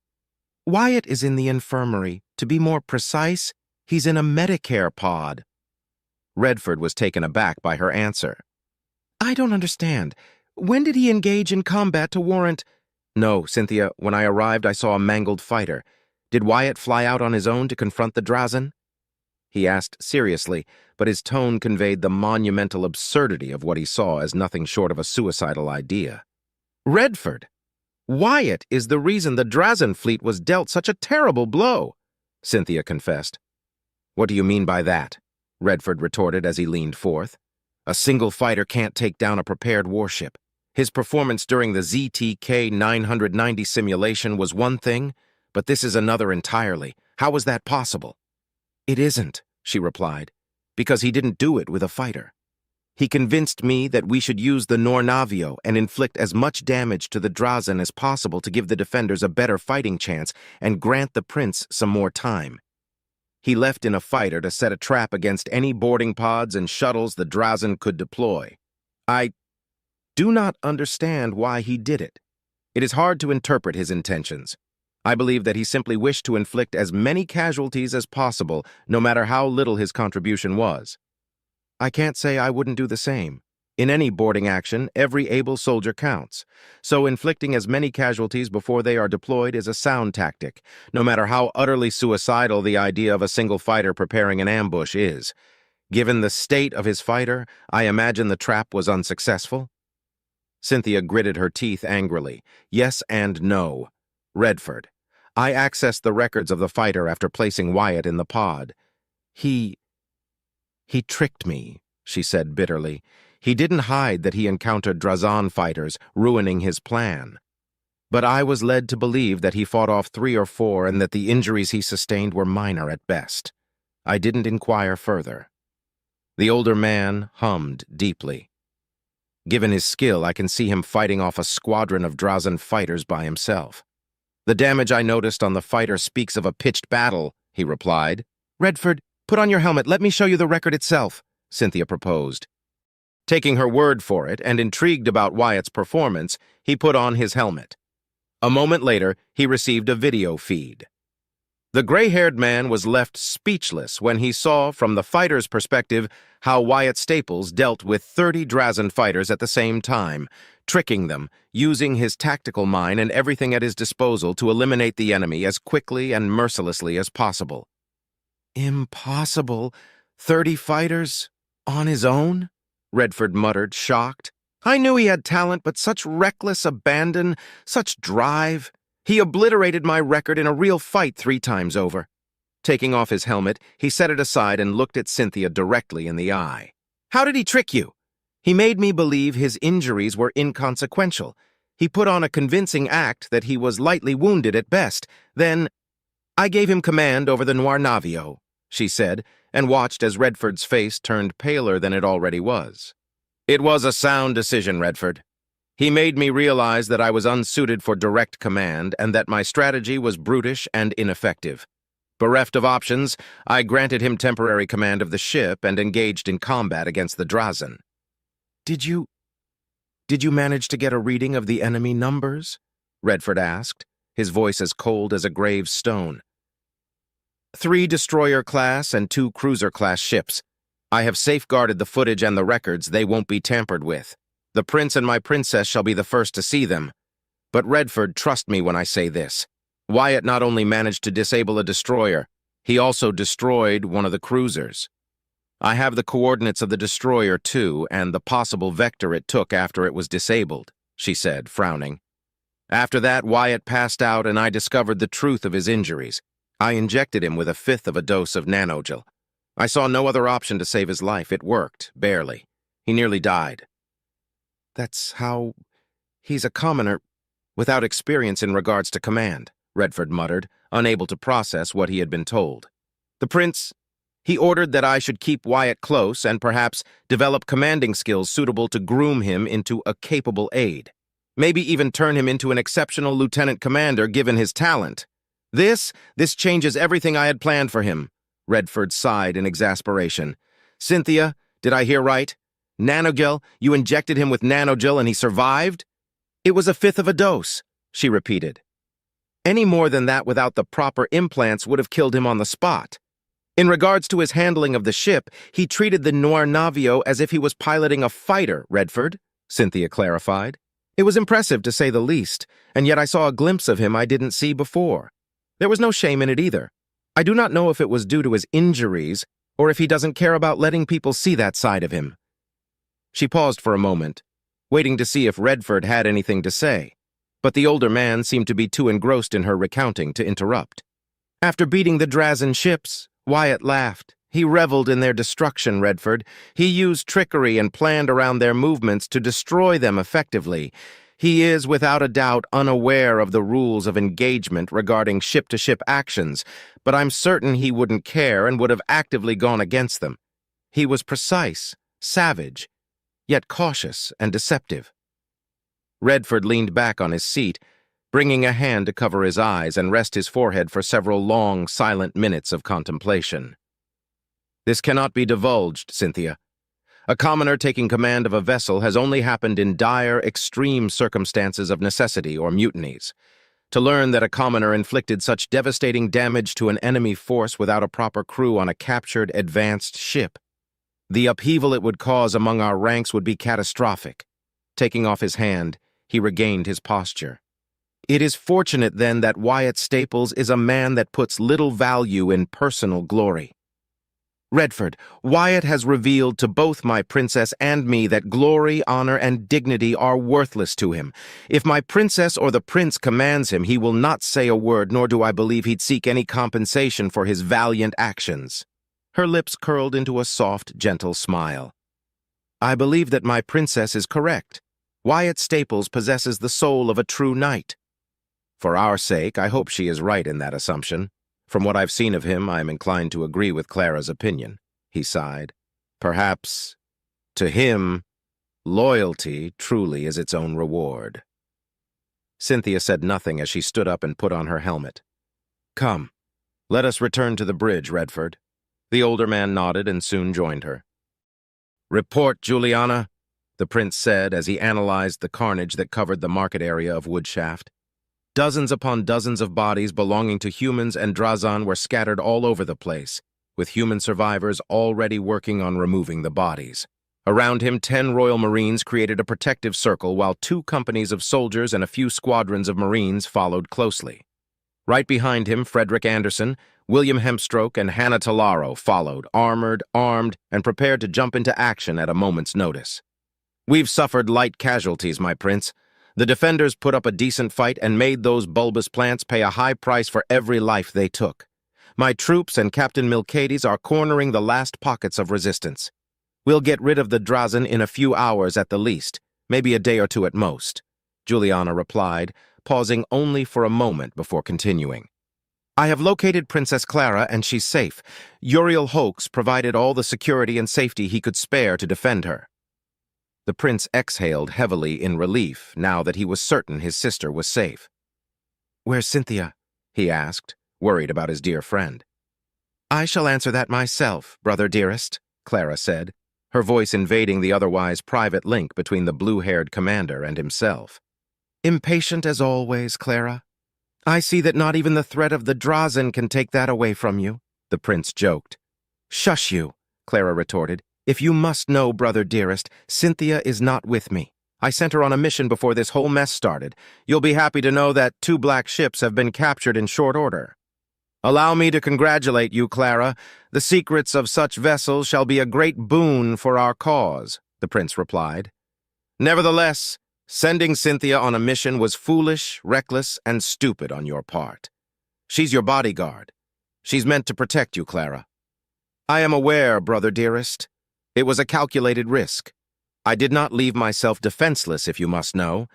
"Wyatt is in the infirmary. To be more precise, he's in a Medicare pod." Redford was taken aback by her answer. "I don't understand. When did he engage in combat to warrant—" "No, Cynthia, when I arrived I saw a mangled fighter. Did Wyatt fly out on his own to confront the Drazen?" He asked seriously, but his tone conveyed the monumental absurdity of what he saw as nothing short of a suicidal idea. "Redford, Wyatt is the reason the Drazen fleet was dealt such a terrible blow," Cynthia confessed. "What do you mean by that?" Redford retorted as he leaned forth. "A single fighter can't take down a prepared warship. His performance during the ZTK 990 simulation was one thing, but this is another entirely. How was that possible?" "It isn't," she replied, "because he didn't do it with a fighter. He convinced me that we should use the Nornavio and inflict as much damage to the Drazen as possible to give the defenders a better fighting chance and grant the prince some more time. He left in a fighter to set a trap against any boarding pods and shuttles the Drazen could deploy. I do not understand why he did it. It is hard to interpret his intentions. I believe that he simply wished to inflict as many casualties as possible, no matter how little his contribution was. I can't say I wouldn't do the same. In any boarding action, every able soldier counts, so inflicting as many casualties before they are deployed is a sound tactic, no matter how utterly suicidal the idea of a single fighter preparing an ambush is. Given the state of his fighter, I imagine the trap was unsuccessful." Cynthia gritted her teeth angrily. "Yes and no. Redford, I accessed the records of the fighter after placing Wyatt in the pod. He tricked me," she said bitterly. "He didn't hide that he encountered Drazen fighters, ruining his plan. But I was led to believe that he fought off 3 or 4 and that the injuries he sustained were minor at best. I didn't inquire further." The older man hummed deeply. "Given his skill, I can see him fighting off a squadron of Drazen fighters by himself. The damage I noticed on the fighter speaks of a pitched battle," he replied. "Redford, put on your helmet. Let me show you the record itself," Cynthia proposed. Taking her word for it and intrigued about Wyatt's performance, he put on his helmet. A moment later, he received a video feed. The gray-haired man was left speechless when he saw, from the fighter's perspective, how Wyatt Staples dealt with 30 Drazen fighters at the same time, tricking them, using his tactical mind and everything at his disposal to eliminate the enemy as quickly and mercilessly as possible. "Impossible. 30 fighters? On his own?" Redford muttered, shocked. "I knew he had talent, but such reckless abandon, such drive. He obliterated my record in a real fight 3 times over." Taking off his helmet, he set it aside and looked at Cynthia directly in the eye. "How did he trick you?" "He made me believe his injuries were inconsequential. He put on a convincing act that he was lightly wounded at best. Then I gave him command over the Nornavio," she said, and watched as Redford's face turned paler than it already was. "It was a sound decision, Redford. He made me realize that I was unsuited for direct command and that my strategy was brutish and ineffective. Bereft of options, I granted him temporary command of the ship and engaged in combat against the Drazen." Did you manage to get a reading of the enemy numbers?" Redford asked, his voice as cold as a gravestone. 3 destroyer-class and 2 cruiser-class ships. I have safeguarded the footage and the records. They won't be tampered with. The prince and my princess shall be the first to see them. But Redford, trust me when I say this. Wyatt not only managed to disable a destroyer, he also destroyed one of the cruisers. I have the coordinates of the destroyer, too, and the possible vector it took after it was disabled," she said, frowning. "After that, Wyatt passed out and I discovered the truth of his injuries. I injected him with 1/5 of a dose of nanogel. I saw no other option to save his life. It worked, barely. He nearly died." "That's how... He's a commoner, without experience in regards to command," Redford muttered, unable to process what he had been told. "The prince... He ordered that I should keep Wyatt close and perhaps develop commanding skills suitable to groom him into a capable aide. Maybe even turn him into an exceptional lieutenant commander given his talent. This changes everything I had planned for him. Redford sighed in exasperation. Cynthia, did I hear right? Nanogel, you injected him with nanogel and he survived? It was a fifth of a dose, she repeated. Any more than that without the proper implants would have killed him on the spot. In regards to his handling of the ship, he treated the Noir Navio as if he was piloting a fighter, Redford, Cynthia clarified. It was impressive, to say the least, and yet I saw a glimpse of him I didn't see before. There was no shame in it either. I do not know if it was due to his injuries or if he doesn't care about letting people see that side of him. She paused for a moment, waiting to see if Redford had anything to say, but the older man seemed to be too engrossed in her recounting to interrupt. After beating the Drazen ships, Wyatt laughed. He reveled in their destruction, Redford. He used trickery and planned around their movements to destroy them effectively. He is, without a doubt, unaware of the rules of engagement regarding ship-to-ship actions, but I'm certain he wouldn't care and would have actively gone against them. He was precise, savage, yet cautious and deceptive. Redford leaned back on his seat, bringing a hand to cover his eyes and rest his forehead for several long, silent minutes of contemplation. This cannot be divulged, Cynthia. A commoner taking command of a vessel has only happened in dire, extreme circumstances of necessity or mutinies. To learn that a commoner inflicted such devastating damage to an enemy force without a proper crew on a captured, advanced ship, the upheaval it would cause among our ranks would be catastrophic. Taking off his hand, he regained his posture. It is fortunate, then, that Wyatt Staples is a man that puts little value in personal glory. Redford, Wyatt has revealed to both my princess and me that glory, honor, and dignity are worthless to him. If my princess or the prince commands him, he will not say a word, nor do I believe he'd seek any compensation for his valiant actions. Her lips curled into a soft, gentle smile. I believe that my princess is correct. Wyatt Staples possesses the soul of a true knight. For our sake, I hope she is right in that assumption. From what I've seen of him, I am inclined to agree with Clara's opinion, he sighed. Perhaps, to him, loyalty truly is its own reward. Cynthia said nothing as she stood up and put on her helmet. Come, let us return to the bridge, Redford. The older man nodded and soon joined her. Report, Juliana, the prince said as he analyzed the carnage that covered the market area of Woodshaft. Dozens upon dozens of bodies belonging to humans and Drazen were scattered all over the place, with human survivors already working on removing the bodies. Around him, 10 Royal Marines created a protective circle, while 2 companies of soldiers and a few squadrons of Marines followed closely. Right behind him, Frederick Anderson, William Hempstroke, and Hannah Talaro followed, armored, armed, and prepared to jump into action at a moment's notice. We've suffered light casualties, my prince. The defenders put up a decent fight and made those bulbous plants pay a high price for every life they took. My troops and Captain Milcades are cornering the last pockets of resistance. We'll get rid of the Drazen in a few hours at the least, maybe a day or 2 at most, Juliana replied, pausing only for a moment before continuing. I have located Princess Clara and she's safe. Uriel Hoax provided all the security and safety he could spare to defend her. The prince exhaled heavily in relief now that he was certain his sister was safe. Where's Cynthia? He asked, worried about his dear friend. I shall answer that myself, brother dearest, Clara said, her voice invading the otherwise private link between the blue-haired commander and himself. Impatient as always, Clara. I see that not even the threat of the Drazen can take that away from you, the prince joked. Shush you, Clara retorted. If you must know, brother dearest, Cynthia is not with me. I sent her on a mission before this whole mess started. You'll be happy to know that 2 black ships have been captured in short order. Allow me to congratulate you, Clara. The secrets of such vessels shall be a great boon for our cause, the prince replied. Nevertheless, sending Cynthia on a mission was foolish, reckless, and stupid on your part. She's your bodyguard. She's meant to protect you, Clara. I am aware, brother dearest. It was a calculated risk. I did not leave myself defenseless, if you must know.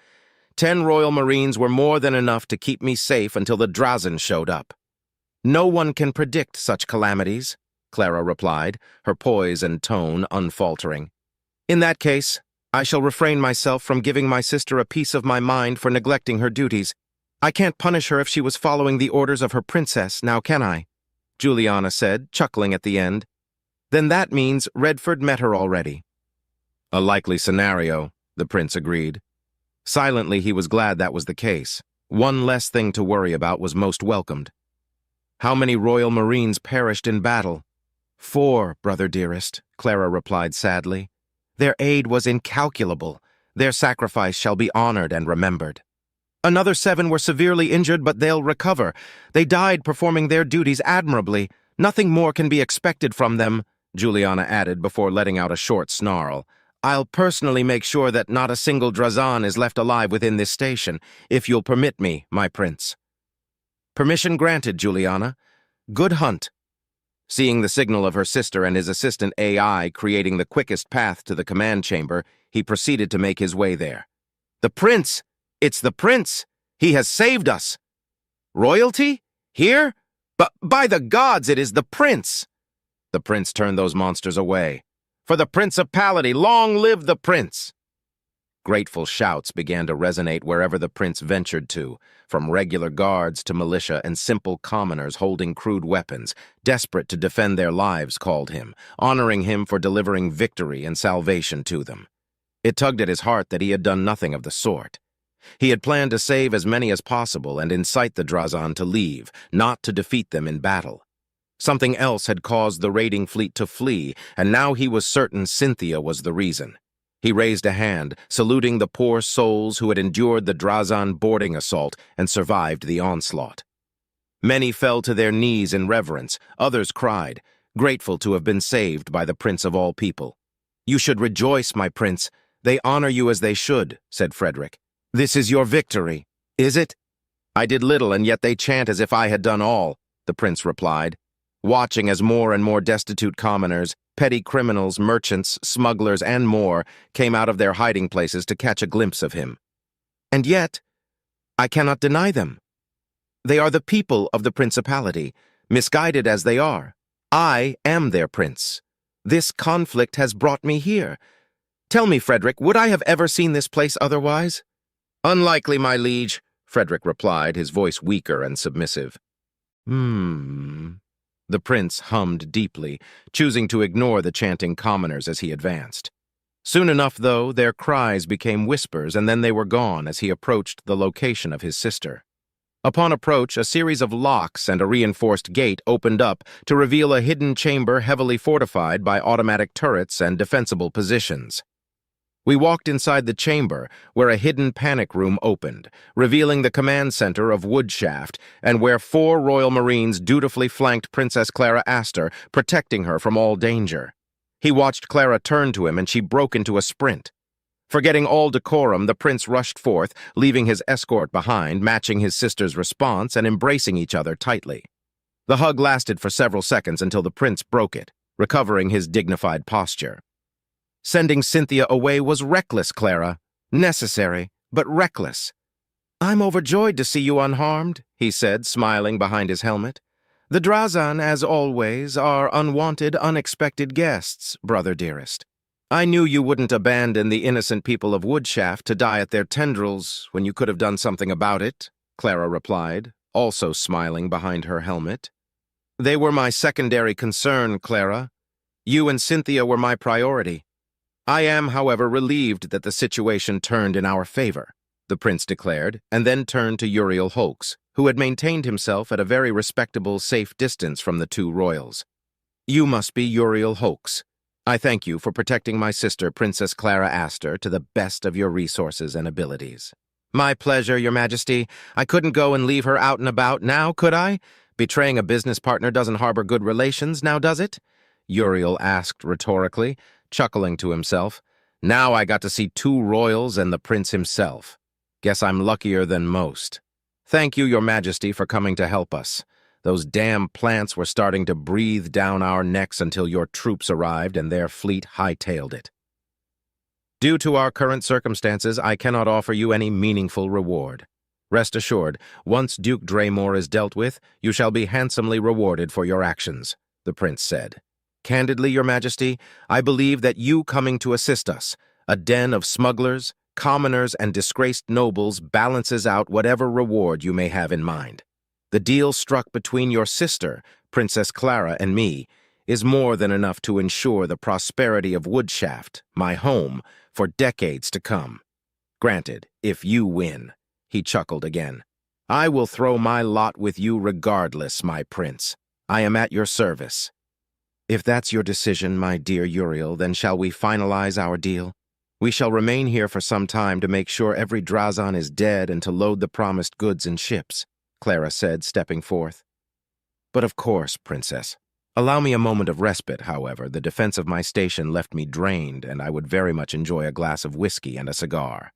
10 Royal Marines were more than enough to keep me safe until the Drazen showed up. No one can predict such calamities, Clara replied, her poise and tone unfaltering. In that case, I shall refrain myself from giving my sister a piece of my mind for neglecting her duties. I can't punish her if she was following the orders of her princess, now can I? Juliana said, chuckling at the end. Then that means Redford met her already. A likely scenario, the prince agreed. Silently, he was glad that was the case. One less thing to worry about was most welcomed. How many Royal Marines perished in battle? 4, brother dearest, Clara replied sadly. Their aid was incalculable. Their sacrifice shall be honored and remembered. Another 7 were severely injured, but they'll recover. They died performing their duties admirably. Nothing more can be expected from them, Juliana added before letting out a short snarl. I'll personally make sure that not a single Drazan is left alive within this station, if you'll permit me, my prince. Permission granted, Juliana. Good hunt. Seeing the signal of her sister and his assistant AI creating the quickest path to the command chamber, he proceeded to make his way there. The prince! It's the prince! He has saved us! Royalty? Here? But by the gods, it is the prince! The prince turned those monsters away. For the principality, long live the prince! Grateful shouts began to resonate wherever the prince ventured to, from regular guards to militia and simple commoners holding crude weapons, desperate to defend their lives, called him, honoring him for delivering victory and salvation to them. It tugged at his heart that he had done nothing of the sort. He had planned to save as many as possible and incite the Drazan to leave, not to defeat them in battle. Something else had caused the raiding fleet to flee, and now he was certain Cynthia was the reason. He raised a hand, saluting the poor souls who had endured the Drazan boarding assault and survived the onslaught. Many fell to their knees in reverence, others cried, grateful to have been saved by the Prince of all people. You should rejoice, my prince. They honor you as they should, said Frederick. This is your victory, is it? I did little, and yet they chant as if I had done all, the prince replied, watching as more and more destitute commoners, petty criminals, merchants, smugglers, and more came out of their hiding places to catch a glimpse of him. And yet, I cannot deny them. They are the people of the principality, misguided as they are. I am their prince. This conflict has brought me here. Tell me, Frederick, would I have ever seen this place otherwise? Unlikely, my liege, Frederick replied, his voice weaker and submissive. The prince hummed deeply, choosing to ignore the chanting commoners as he advanced. Soon enough, though, their cries became whispers, and then they were gone as he approached the location of his sister. Upon approach, a series of locks and a reinforced gate opened up to reveal a hidden chamber heavily fortified by automatic turrets and defensible positions. We walked inside the chamber, where a hidden panic room opened, revealing the command center of Woodshaft, and where 4 Royal Marines dutifully flanked Princess Clara Astor, protecting her from all danger. He watched Clara turn to him, and she broke into a sprint. Forgetting all decorum, the prince rushed forth, leaving his escort behind, matching his sister's response and embracing each other tightly. The hug lasted for several seconds until the prince broke it, recovering his dignified posture. Sending Cynthia away was reckless, Clara. Necessary, but reckless. I'm overjoyed to see you unharmed, he said, smiling behind his helmet. The Drazan, as always, are unwanted, unexpected guests, brother dearest. I knew you wouldn't abandon the innocent people of Woodshaft to die at their tendrils when you could have done something about it, Clara replied, also smiling behind her helmet. They were my secondary concern, Clara. You and Cynthia were my priority. I am, however, relieved that the situation turned in our favor, the prince declared, and then turned to Uriel Hoax, who had maintained himself at a very respectable, safe distance from the 2 royals. You must be Uriel Hoax. I thank you for protecting my sister, Princess Clara Astor, to the best of your resources and abilities. My pleasure, Your Majesty. I couldn't go and leave her out and about now, could I? Betraying a business partner doesn't harbor good relations, now does it? Uriel asked rhetorically, chuckling to himself. Now I got to see 2 royals and the prince himself. Guess I'm luckier than most. Thank you, Your Majesty, for coming to help us. Those damn plants were starting to breathe down our necks until your troops arrived and their fleet hightailed it. Due to our current circumstances, I cannot offer you any meaningful reward. Rest assured, once Duke Draymore is dealt with, you shall be handsomely rewarded for your actions, the prince said. Candidly, Your Majesty, I believe that you coming to assist us, A den of smugglers, commoners, and disgraced nobles balances out whatever reward you may have in mind. The deal struck between your sister, Princess Clara, and me is more than enough to ensure the prosperity of Woodshaft, my home, for decades to come. Granted, if you win, he chuckled again. I will throw my lot with you regardless, my prince. I am at your service. If that's your decision, my dear Uriel, then shall we finalize our deal? We shall remain here for some time to make sure every Drazan is dead and to load the promised goods in ships, Clara said, stepping forth. But of course, princess. Allow me a moment of respite, however. The defense of my station left me drained, and I would very much enjoy a glass of whiskey and a cigar.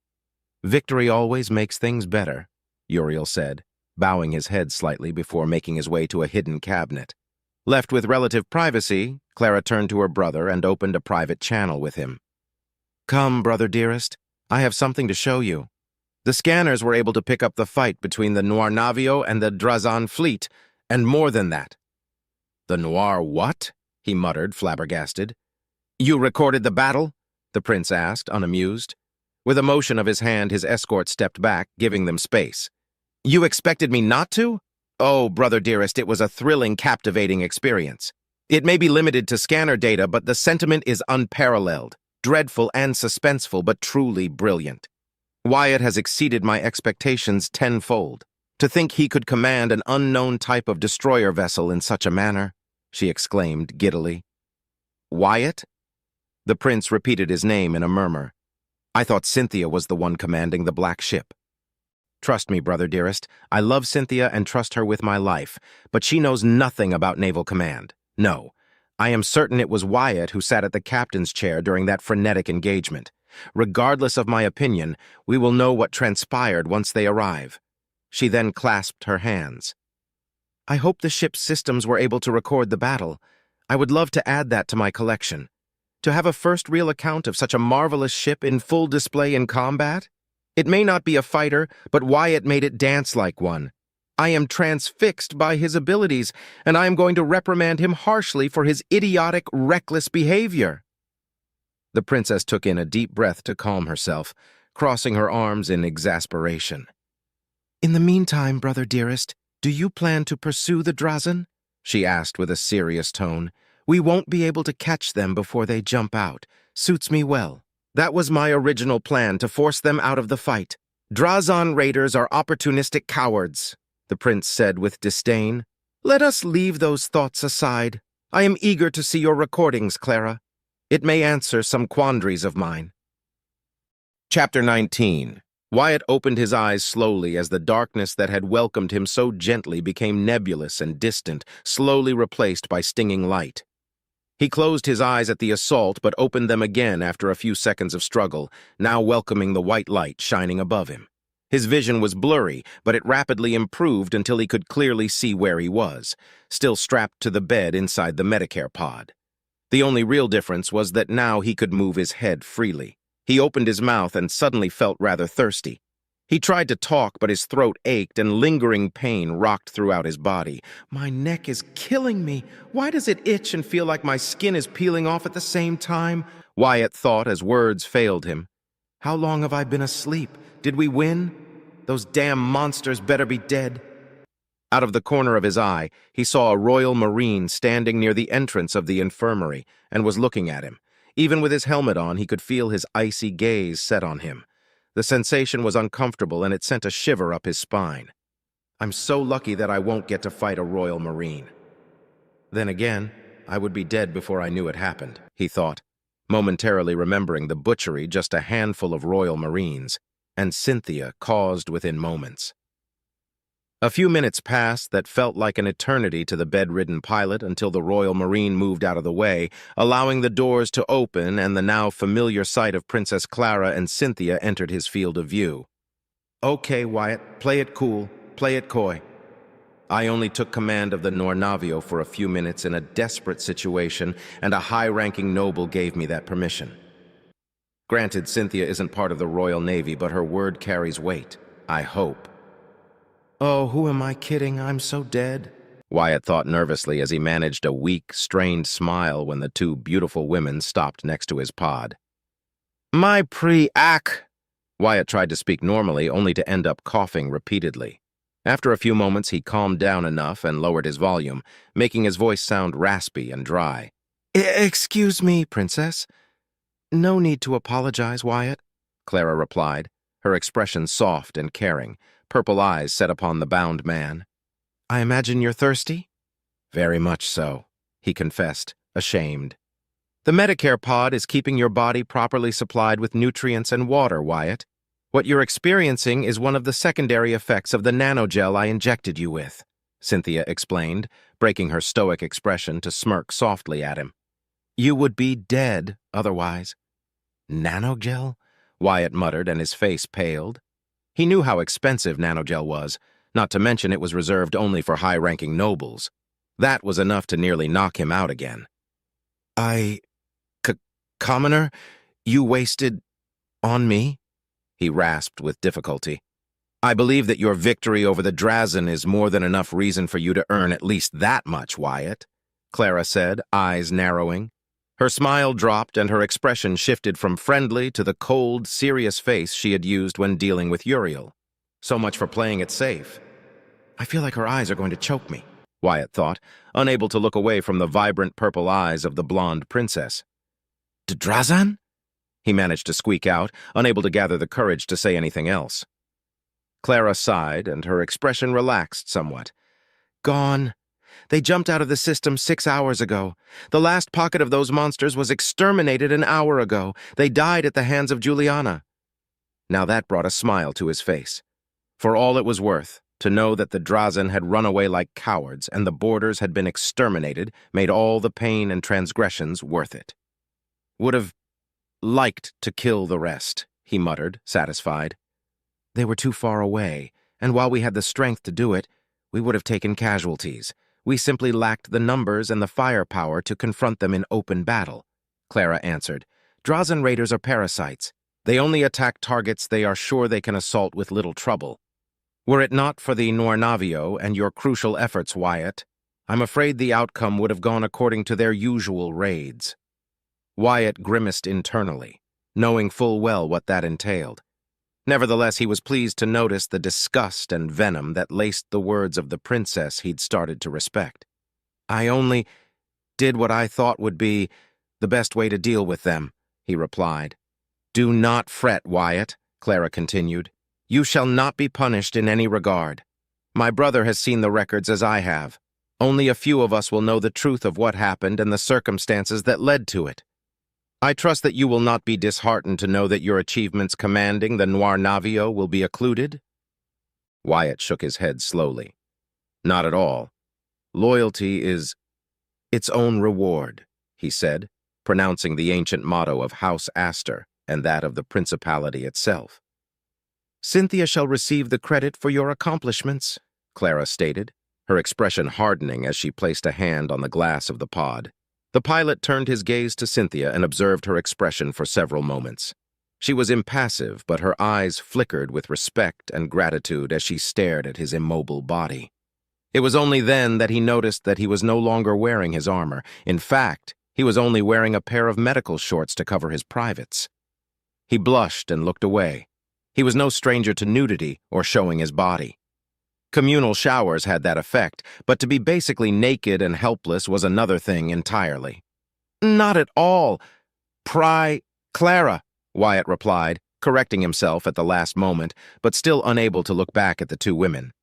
Victory always makes things better, Uriel said, bowing his head slightly before making his way to a hidden cabinet. Left with relative privacy, Clara turned to her brother and opened a private channel with him. Come, brother dearest, I have something to show you. The scanners were able to pick up the fight between the Noir Navio and the Drazan fleet, and more than that. The Noir what? He muttered, flabbergasted. You recorded the battle? The prince asked, unamused. With a motion of his hand, his escort stepped back, giving them space. You expected me not to? Oh, brother dearest, it was a thrilling, captivating experience. It may be limited to scanner data, but the sentiment is unparalleled, dreadful and suspenseful, but truly brilliant. Wyatt has exceeded my expectations tenfold. To think he could command an unknown type of destroyer vessel in such a manner, she exclaimed giddily. Wyatt? The prince repeated his name in a murmur. I thought Cynthia was the one commanding the black ship. Trust me, brother dearest, I love Cynthia and trust her with my life, but she knows nothing about naval command. No, I am certain it was Wyatt who sat at the captain's chair during that frenetic engagement. Regardless of my opinion, we will know what transpired once they arrive. She then clasped her hands. I hope the ship's systems were able to record the battle. I would love to add that to my collection. To have a first real account of such a marvelous ship in full display in combat? It may not be a fighter, but Wyatt made it dance like one. I am transfixed by his abilities, and I am going to reprimand him harshly for his idiotic, reckless behavior. The princess took in a deep breath to calm herself, crossing her arms in exasperation. In the meantime, brother dearest, do you plan to pursue the Drazan? She asked with a serious tone. We won't be able to catch them before they jump out. Suits me well. That was my original plan, to force them out of the fight. Drazan raiders are opportunistic cowards, the prince said with disdain. Let us leave those thoughts aside. I am eager to see your recordings, Clara. It may answer some quandaries of mine. Chapter 19. Wyatt opened his eyes slowly as the darkness that had welcomed him so gently became nebulous and distant, slowly replaced by stinging light. He closed his eyes at the assault, but opened them again after a few seconds of struggle, now welcoming the white light shining above him. His vision was blurry, but it rapidly improved until he could clearly see where he was, still strapped to the bed inside the Medicare pod. The only real difference was that now he could move his head freely. He opened his mouth and suddenly felt rather thirsty. He tried to talk, but his throat ached and lingering pain rocked throughout his body. My neck is killing me. Why does it itch and feel like my skin is peeling off at the same time? Wyatt thought as words failed him. How long have I been asleep? Did we win? Those damn monsters better be dead. Out of the corner of his eye, he saw a Royal Marine standing near the entrance of the infirmary and was looking at him. Even with his helmet on, he could feel his icy gaze set on him. The sensation was uncomfortable, and it sent a shiver up his spine. I'm so lucky that I won't get to fight a Royal Marine. Then again, I would be dead before I knew it happened, he thought, momentarily remembering the butchery just a handful of Royal Marines, and Cynthia caused within moments. A few minutes passed that felt like an eternity to the bedridden pilot until the Royal Marine moved out of the way, allowing the doors to open and the now familiar sight of Princess Clara and Cynthia entered his field of view. Okay, Wyatt, play it cool, play it coy. I only took command of the Nornavio for a few minutes in a desperate situation, and a high-ranking noble gave me that permission. Granted, Cynthia isn't part of the Royal Navy, but her word carries weight, I hope. Oh, who am I kidding? I'm so dead, Wyatt thought nervously as he managed a weak, strained smile when the two beautiful women stopped next to his pod. My pre-ac... Wyatt tried to speak normally, only to end up coughing repeatedly. After a few moments, he calmed down enough and lowered his volume, making his voice sound raspy and dry. Excuse me, Princess. No need to apologize, Wyatt, Clara replied, her expression soft and caring, purple eyes set upon the bound man. I imagine you're thirsty? Very much so, he confessed, ashamed. The Medicare pod is keeping your body properly supplied with nutrients and water, Wyatt. What you're experiencing is one of the secondary effects of the nanogel I injected you with, Cynthia explained, breaking her stoic expression to smirk softly at him. You would be dead otherwise. Nanogel? Wyatt muttered, and his face paled. He knew how expensive nanogel was, not to mention it was reserved only for high-ranking nobles. That was enough to nearly knock him out again. Commoner, you wasted on me? He rasped with difficulty. I believe that your victory over the Drazen is more than enough reason for you to earn at least that much, Wyatt, Clara said, eyes narrowing. Her smile dropped and her expression shifted from friendly to the cold, serious face she had used when dealing with Uriel. So much for playing it safe. I feel like her eyes are going to choke me, Wyatt thought, unable to look away from the vibrant purple eyes of the blonde princess. Drazan? He managed to squeak out, unable to gather the courage to say anything else. Clara sighed, and her expression relaxed somewhat. Gone. They jumped out of the system 6 hours ago. The last pocket of those monsters was exterminated an hour ago. They died at the hands of Juliana. Now that brought a smile to his face. For all it was worth, to know that the Drazen had run away like cowards and the borders had been exterminated made all the pain and transgressions worth it. Would have liked to kill the rest, he muttered, satisfied. They were too far away, and while we had the strength to do it, we would have taken casualties. We simply lacked the numbers and the firepower to confront them in open battle, Clara answered. Drazen raiders are parasites. They only attack targets they are sure they can assault with little trouble. Were it not for the Noirnavio and your crucial efforts, Wyatt, I'm afraid the outcome would have gone according to their usual raids. Wyatt grimaced internally, knowing full well what that entailed. Nevertheless, he was pleased to notice the disgust and venom that laced the words of the princess he'd started to respect. I only did what I thought would be the best way to deal with them, he replied. Do not fret, Wyatt, Clara continued. You shall not be punished in any regard. My brother has seen the records as I have. Only a few of us will know the truth of what happened and the circumstances that led to it. I trust that you will not be disheartened to know that your achievements commanding the Noirnavio will be occluded. Wyatt shook his head slowly. Not at all. Loyalty is its own reward, he said, pronouncing the ancient motto of House Astor and that of the principality itself. Cynthia shall receive the credit for your accomplishments, Clara stated, her expression hardening as she placed a hand on the glass of the pod. The pilot turned his gaze to Cynthia and observed her expression for several moments. She was impassive, but her eyes flickered with respect and gratitude as she stared at his immobile body. It was only then that he noticed that he was no longer wearing his armor. In fact, he was only wearing a pair of medical shorts to cover his privates. He blushed and looked away. He was no stranger to nudity or showing his body. Communal showers had that effect, but to be basically naked and helpless was another thing entirely. Not at all. Clara, Wyatt replied, correcting himself at the last moment, but still unable to look back at the two women.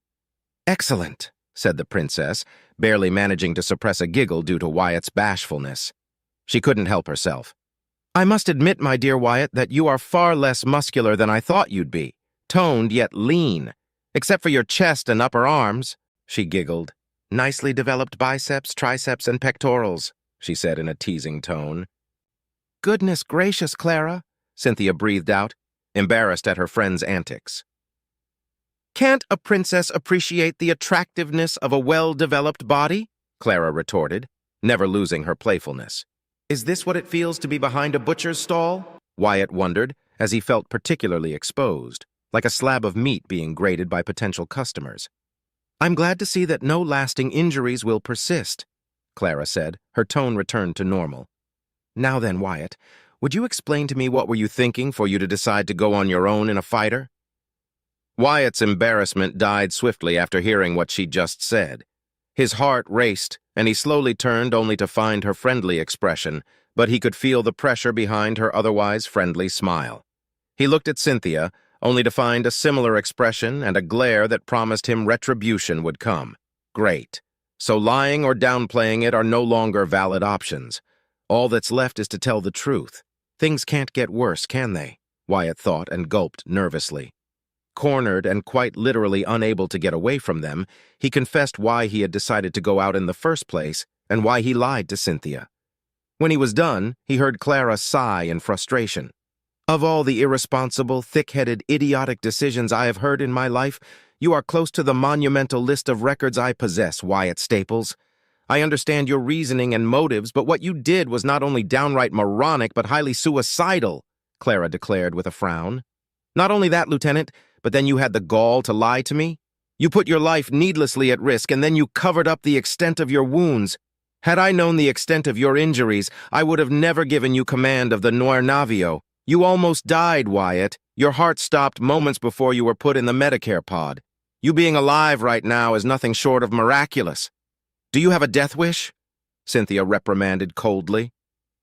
Excellent, said the princess, barely managing to suppress a giggle due to Wyatt's bashfulness. She couldn't help herself. I must admit, my dear Wyatt, that you are far less muscular than I thought you'd be, toned yet lean. Except for your chest and upper arms, she giggled. Nicely developed biceps, triceps, and pectorals, she said in a teasing tone. Goodness gracious, Clara, Cynthia breathed out, embarrassed at her friend's antics. Can't a princess appreciate the attractiveness of a well-developed body? Clara retorted, never losing her playfulness. Is this what it feels to be behind a butcher's stall? Wyatt wondered, as he felt particularly exposed, like a slab of meat being grated by potential customers. I'm glad to see that no lasting injuries will persist, Clara said, her tone returned to normal. Now then, Wyatt, would you explain to me what were you thinking for you to decide to go on your own in a fighter? Wyatt's embarrassment died swiftly after hearing what she'd just said. His heart raced, and he slowly turned only to find her friendly expression, but he could feel the pressure behind her otherwise friendly smile. He looked at Cynthia, only to find a similar expression and a glare that promised him retribution would come. Great. So lying or downplaying it are no longer valid options. All that's left is to tell the truth. Things can't get worse, can they? Wyatt thought and gulped nervously. Cornered and quite literally unable to get away from them, he confessed why he had decided to go out in the first place and why he lied to Cynthia. When he was done, he heard Clara sigh in frustration. Of all the irresponsible, thick-headed, idiotic decisions I have heard in my life, you are close to the monumental list of records I possess, Wyatt Staples. I understand your reasoning and motives, but what you did was not only downright moronic but highly suicidal, Clara declared with a frown. Not only that, Lieutenant, but then you had the gall to lie to me? You put your life needlessly at risk, and then you covered up the extent of your wounds. Had I known the extent of your injuries, I would have never given you command of the Noir Navio. You almost died, Wyatt. Your heart stopped moments before you were put in the Medicare pod. You being alive right now is nothing short of miraculous. Do you have a death wish? Cynthia reprimanded coldly.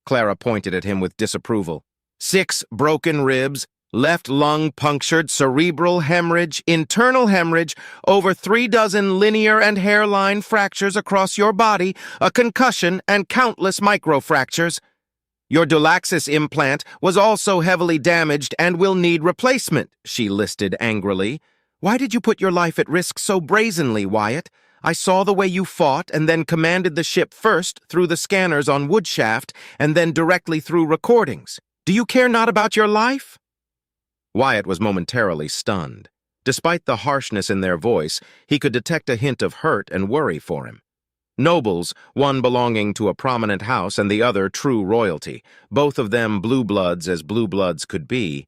Clara pointed at him with disapproval. 6 broken ribs, left lung punctured, cerebral hemorrhage, internal hemorrhage, over 3 dozen linear and hairline fractures across your body, a concussion, and countless microfractures. Your Dulaxis implant was also heavily damaged and will need replacement, she listed angrily. Why did you put your life at risk so brazenly, Wyatt? I saw the way you fought and then commanded the ship first through the scanners on Woodshaft and then directly through recordings. Do you care not about your life? Wyatt was momentarily stunned. Despite the harshness in their voice, he could detect a hint of hurt and worry for him. Nobles, one belonging to a prominent house and the other true royalty, both of them blue bloods as blue bloods could be,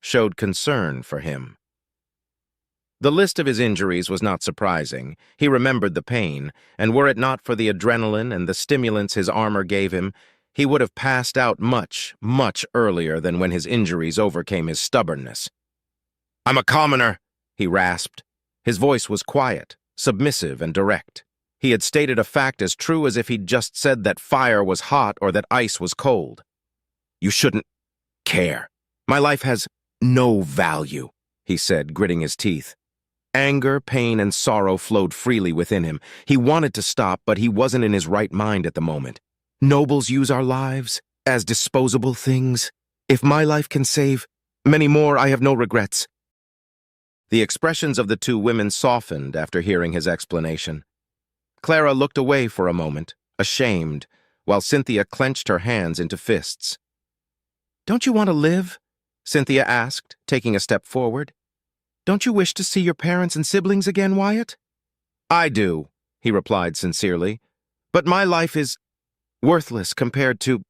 showed concern for him. The list of his injuries was not surprising. He remembered the pain, and were it not for the adrenaline and the stimulants his armor gave him, he would have passed out much, much earlier than when his injuries overcame his stubbornness. I'm a commoner, he rasped. His voice was quiet, submissive, and direct. He had stated a fact as true as if he'd just said that fire was hot or that ice was cold. You shouldn't care. My life has no value, he said, gritting his teeth. Anger, pain, and sorrow flowed freely within him. He wanted to stop, but he wasn't in his right mind at the moment. Nobles use our lives as disposable things. If my life can save many more, I have no regrets. The expressions of the two women softened after hearing his explanation. Clara looked away for a moment, ashamed, while Cynthia clenched her hands into fists. Don't you want to live? Cynthia asked, taking a step forward. Don't you wish to see your parents and siblings again, Wyatt? I do, he replied sincerely, but my life is worthless compared to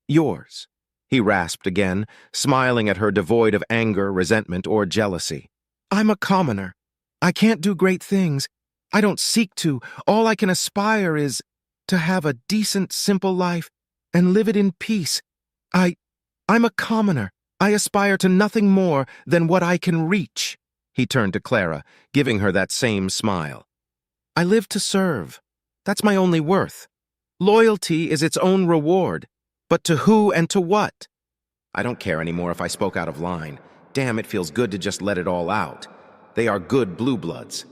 yours, he rasped again, smiling at her devoid of anger, resentment, or jealousy. I'm a commoner. I can't do great things. I don't seek to. All I can aspire is to have a decent, simple life and live it in peace. I'm a commoner. I aspire to nothing more than what I can reach. He turned to Clara, giving her that same smile. I live to serve. That's my only worth. Loyalty is its own reward. But to who and to what? I don't care anymore if I spoke out of line. Damn, it feels good to just let it all out. They are good blue bloods.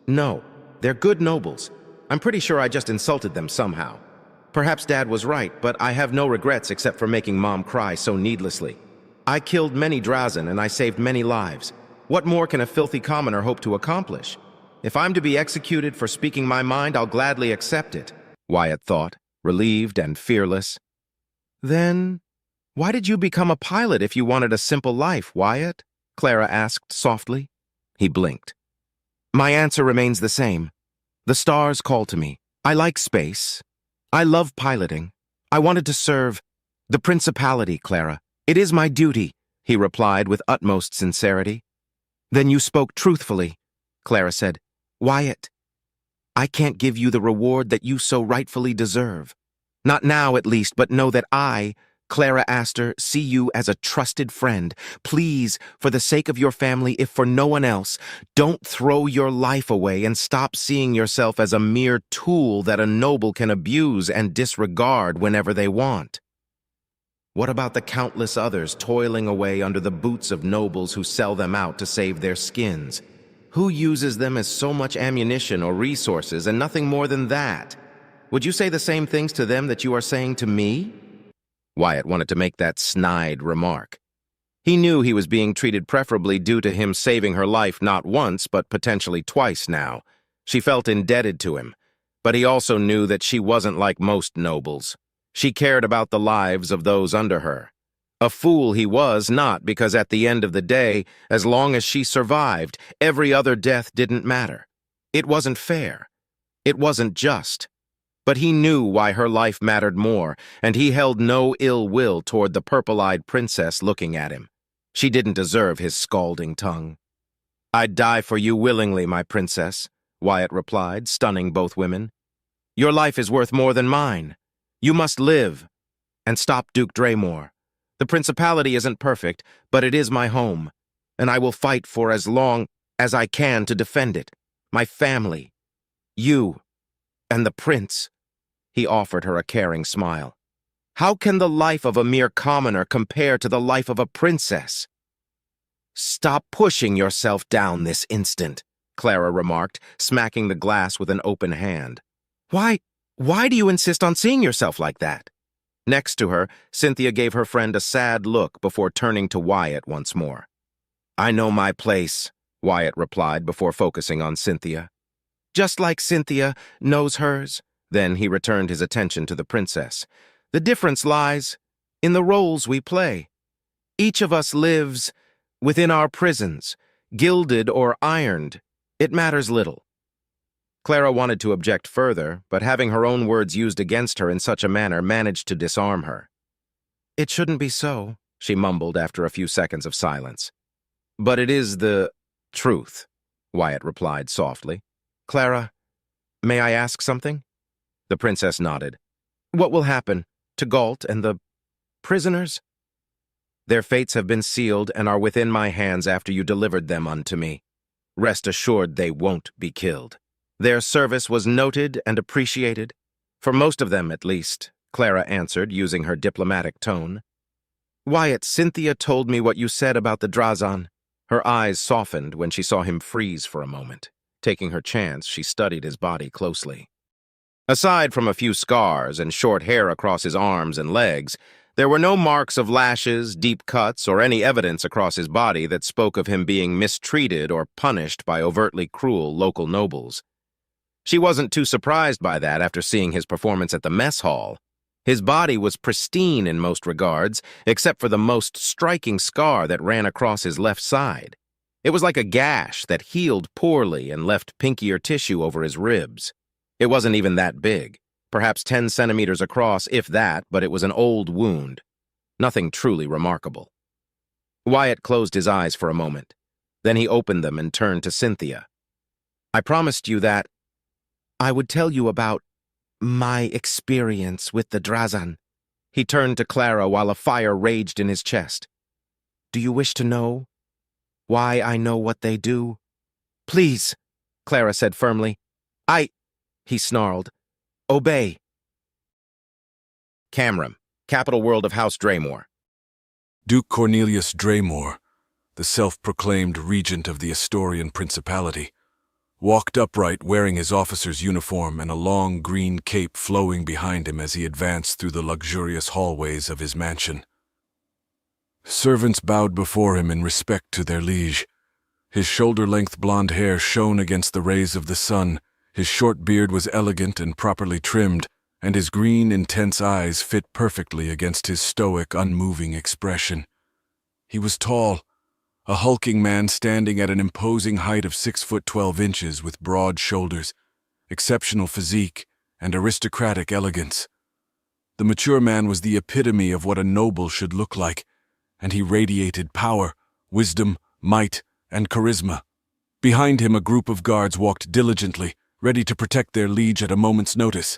No, they're good nobles. I'm pretty sure I just insulted them somehow. Perhaps Dad was right, but I have no regrets except for making Mom cry so needlessly. I killed many Drazen and I saved many lives. What more can a filthy commoner hope to accomplish? If I'm to be executed for speaking my mind, I'll gladly accept it, Wyatt thought, relieved and fearless. Then, why did you become a pilot if you wanted a simple life, Wyatt? Clara asked softly. He blinked. My answer remains the same. The stars call to me. I like space. I love piloting. I wanted to serve the Principality, Clara. It is my duty, he replied with utmost sincerity. Then you spoke truthfully, Clara said. Wyatt, I can't give you the reward that you so rightfully deserve. Not now, at least, but know that I, Clara Astor see you as a trusted friend. Please, for the sake of your family, if for no one else, don't throw your life away and stop seeing yourself as a mere tool that a noble can abuse and disregard whenever they want. What about the countless others toiling away under the boots of nobles who sell them out to save their skins? Who uses them as so much ammunition or resources and nothing more than that? Would you say the same things to them that you are saying to me? Wyatt wanted to make that snide remark. He knew he was being treated preferably due to him saving her life not once, but potentially twice now. She felt indebted to him, but he also knew that she wasn't like most nobles. She cared about the lives of those under her. A fool he was not, because at the end of the day, as long as she survived, every other death didn't matter. It wasn't fair. It wasn't just. But he knew why her life mattered more, and he held no ill will toward the purple-eyed princess looking at him. She didn't deserve his scalding tongue. "I'd die for you willingly, my princess," Wyatt replied, stunning both women. "Your life is worth more than mine. You must live. And stop Duke Draymore. The principality isn't perfect, but it is my home, and I will fight for as long as I can to defend it. My family. You. And the prince." He offered her a caring smile. "How can the life of a mere commoner compare to the life of a princess?" "Stop pushing yourself down this instant," Clara remarked, smacking the glass with an open hand. Why do you insist on seeing yourself like that?" Next to her, Cynthia gave her friend a sad look before turning to Wyatt once more. "I know my place," Wyatt replied before focusing on Cynthia. "Just like Cynthia knows hers." Then he returned his attention to the princess. "The difference lies in the roles we play. Each of us lives within our prisons, gilded or ironed. It matters little." Clara wanted to object further, but having her own words used against her in such a manner managed to disarm her. "It shouldn't be so," she mumbled after a few seconds of silence. "But it is the truth," Wyatt replied softly. "Clara, may I ask something?" The princess nodded. "What will happen to Galt and the prisoners?" "Their fates have been sealed and are within my hands after you delivered them unto me. Rest assured they won't be killed. Their service was noted and appreciated. For most of them, at least," Clara answered, using her diplomatic tone. "Wyatt, Cynthia told me what you said about the Drazan." Her eyes softened when she saw him freeze for a moment. Taking her chance, she studied his body closely. Aside from a few scars and short hair across his arms and legs, there were no marks of lashes, deep cuts, or any evidence across his body that spoke of him being mistreated or punished by overtly cruel local nobles. She wasn't too surprised by that after seeing his performance at the mess hall. His body was pristine in most regards, except for the most striking scar that ran across his left side. It was like a gash that healed poorly and left pinkier tissue over his ribs. It wasn't even that big, perhaps 10 centimeters across, if that, but it was an old wound. Nothing truly remarkable. Wyatt closed his eyes for a moment. Then he opened them and turned to Cynthia. "I promised you that I would tell you about my experience with the Drazan." He turned to Clara while a fire raged in his chest. "Do you wish to know why I know what they do?" "Please," Clara said firmly. He snarled. "Obey." Camram, capital world of House Draymore. Duke Cornelius Draymore, the self-proclaimed regent of the Astorian Principality, walked upright wearing his officer's uniform and a long green cape flowing behind him as he advanced through the luxurious hallways of his mansion. Servants bowed before him in respect to their liege. His shoulder-length blonde hair shone against the rays of the sun, his short beard was elegant and properly trimmed, and his green, intense eyes fit perfectly against his stoic, unmoving expression. He was tall, a hulking man standing at an imposing height of 6'12" with broad shoulders, exceptional physique, and aristocratic elegance. The mature man was the epitome of what a noble should look like, and he radiated power, wisdom, might, and charisma. Behind him, a group of guards walked diligently, ready to protect their liege at a moment's notice.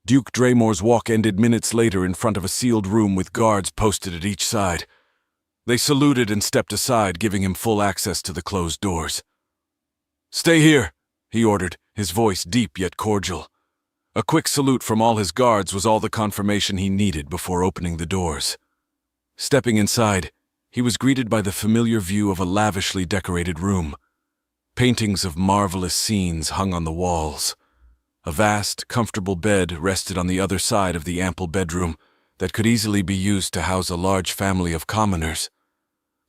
Duke Draymore's walk ended minutes later in front of a sealed room with guards posted at each side. They saluted and stepped aside, giving him full access to the closed doors. "Stay here," he ordered, his voice deep yet cordial. A quick salute from all his guards was all the confirmation he needed before opening the doors. Stepping inside, he was greeted by the familiar view of a lavishly decorated room. Paintings of marvelous scenes hung on the walls. A vast, comfortable bed rested on the other side of the ample bedroom that could easily be used to house a large family of commoners.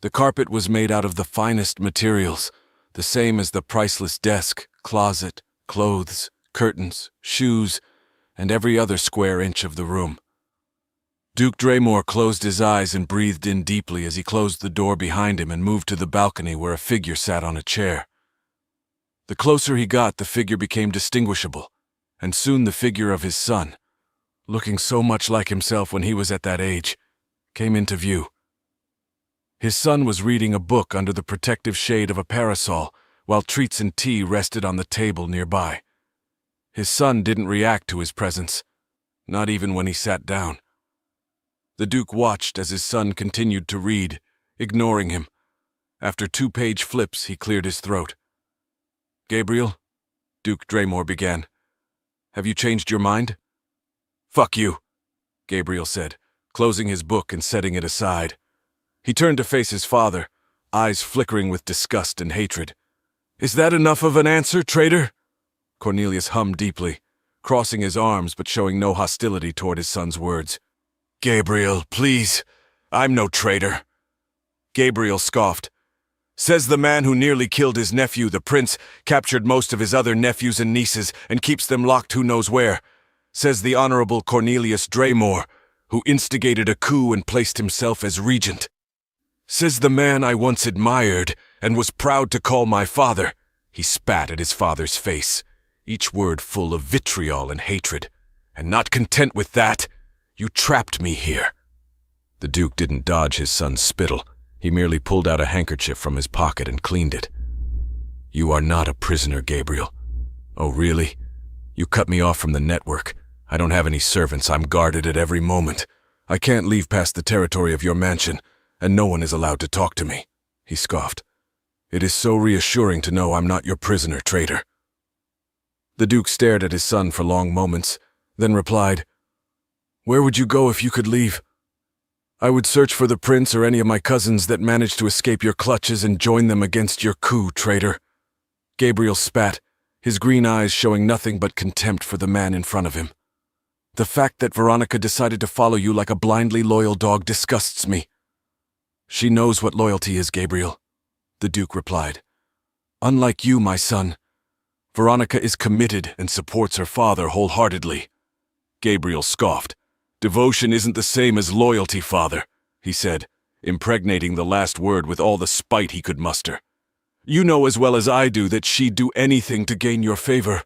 The carpet was made out of the finest materials, the same as the priceless desk, closet, clothes, curtains, shoes, and every other square inch of the room. Duke Draymore closed his eyes and breathed in deeply as he closed the door behind him and moved to the balcony where a figure sat on a chair. The closer he got, the figure became distinguishable, and soon the figure of his son, looking so much like himself when he was at that age, came into view. His son was reading a book under the protective shade of a parasol, while treats and tea rested on the table nearby. His son didn't react to his presence, not even when he sat down. The Duke watched as his son continued to read, ignoring him. After 2-page flips, he cleared his throat. "Gabriel," Duke Draymore began, "have you changed your mind?" "Fuck you," Gabriel said, closing his book and setting it aside. He turned to face his father, eyes flickering with disgust and hatred. "Is that enough of an answer, traitor?" Cornelius hummed deeply, crossing his arms but showing no hostility toward his son's words. "Gabriel, please, I'm no traitor." Gabriel scoffed. "Says the man who nearly killed his nephew, the prince, captured most of his other nephews and nieces, and keeps them locked who knows where. Says the Honorable Cornelius Draymore, who instigated a coup and placed himself as regent. Says the man I once admired and was proud to call my father." He spat at his father's face, each word full of vitriol and hatred. "And not content with that, you trapped me here." The Duke didn't dodge his son's spittle. He merely pulled out a handkerchief from his pocket and cleaned it. "You are not a prisoner, Gabriel." "Oh, really? You cut me off from the network. I don't have any servants. I'm guarded at every moment. I can't leave past the territory of your mansion, and no one is allowed to talk to me," he scoffed. "It is so reassuring to know I'm not your prisoner, traitor." The Duke stared at his son for long moments, then replied, "Where would you go if you could leave?" "I would search for the prince or any of my cousins that managed to escape your clutches and join them against your coup, traitor." Gabriel spat, his green eyes showing nothing but contempt for the man in front of him. "The fact that Veronica decided to follow you like a blindly loyal dog disgusts me." "She knows what loyalty is, Gabriel," the Duke replied. "Unlike you, my son, Veronica is committed and supports her father wholeheartedly." Gabriel scoffed. "Devotion isn't the same as loyalty, father," he said, impregnating the last word with all the spite he could muster. "You know as well as I do that she'd do anything to gain your favor.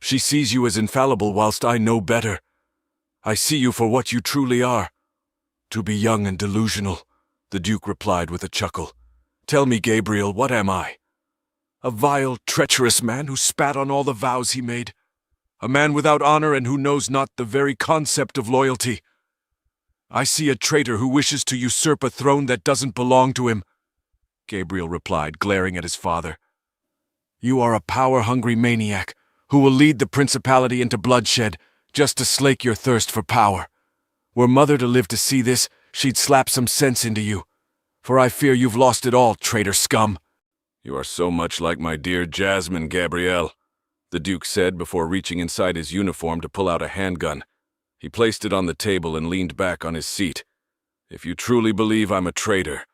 She sees you as infallible whilst I know better. I see you for what you truly are. To be young and delusional," the Duke replied with a chuckle. "Tell me, Gabriel, what am I? A vile, treacherous man who spat on all the vows he made? A man without honor and who knows not the very concept of loyalty? I see a traitor who wishes to usurp a throne that doesn't belong to him," Gabriel replied, glaring at his father. "You are a power-hungry maniac who will lead the principality into bloodshed just to slake your thirst for power. Were Mother to live to see this, she'd slap some sense into you. For I fear you've lost it all, traitor scum." "You are so much like my dear Jasmine, Gabrielle," the Duke said before reaching inside his uniform to pull out a handgun. He placed it on the table and leaned back on his seat. "If you truly believe I'm a traitor—"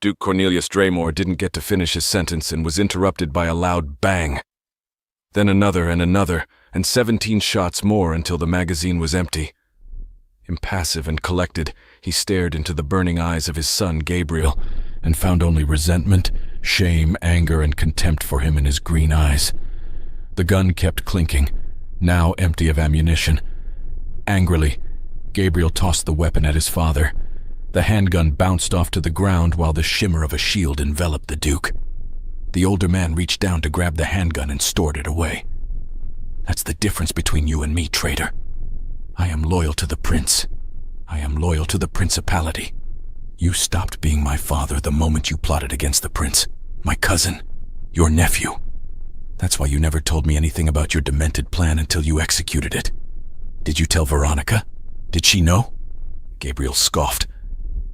Duke Cornelius Draymore didn't get to finish his sentence and was interrupted by a loud bang. Then another, and 17 shots more until the magazine was empty. Impassive and collected, he stared into the burning eyes of his son, Gabriel, and found only resentment, shame, anger, and contempt for him in his green eyes. The gun kept clinking, now empty of ammunition. Angrily, Gabriel tossed the weapon at his father. The handgun bounced off to the ground while the shimmer of a shield enveloped the Duke. The older man reached down to grab the handgun and stored it away. "That's the difference between you and me, traitor," I am loyal to the prince. I am loyal to the principality. You stopped being my father the moment you plotted against the prince, my cousin, your nephew. That's why you never told me anything about your demented plan until you executed it. Did you tell Veronica? Did she know? Gabriel scoffed.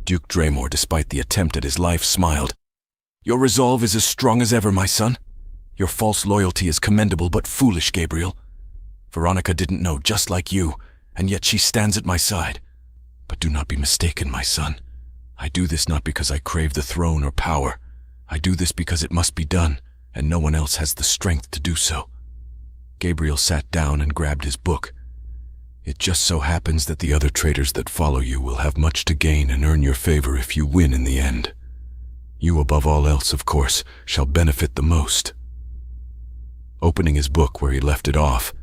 Duke Draymore, despite the attempt at his life, smiled. Your resolve is as strong as ever, my son. Your false loyalty is commendable but foolish, Gabriel. Veronica didn't know, just like you, and yet she stands at my side. But do not be mistaken, my son. I do this not because I crave the throne or power. I do this because it must be done, and no one else has the strength to do so. Gabriel sat down and grabbed his book. It just so happens that the other traitors that follow you will have much to gain and earn your favor if you win in the end. You, above all else, of course, shall benefit the most. Opening his book where he left it off,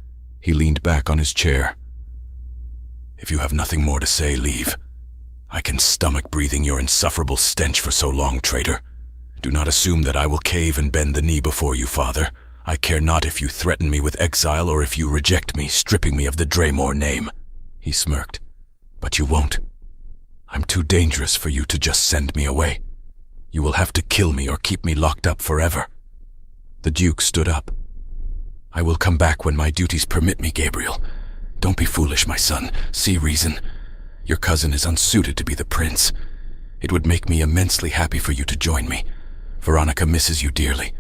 he leaned back on his chair. If you have nothing more to say, leave. I can stomach breathing your insufferable stench for so long, traitor. Do not assume that I will cave and bend the knee before you, father. I care not if you threaten me with exile or if you reject me, stripping me of the Draymore name. He smirked. But you won't. I'm too dangerous for you to just send me away. You will have to kill me or keep me locked up forever. The Duke stood up. I will come back when my duties permit me, Gabriel. Don't be foolish, my son. See reason. Your cousin is unsuited to be the prince. It would make me immensely happy for you to join me. Veronica misses you dearly.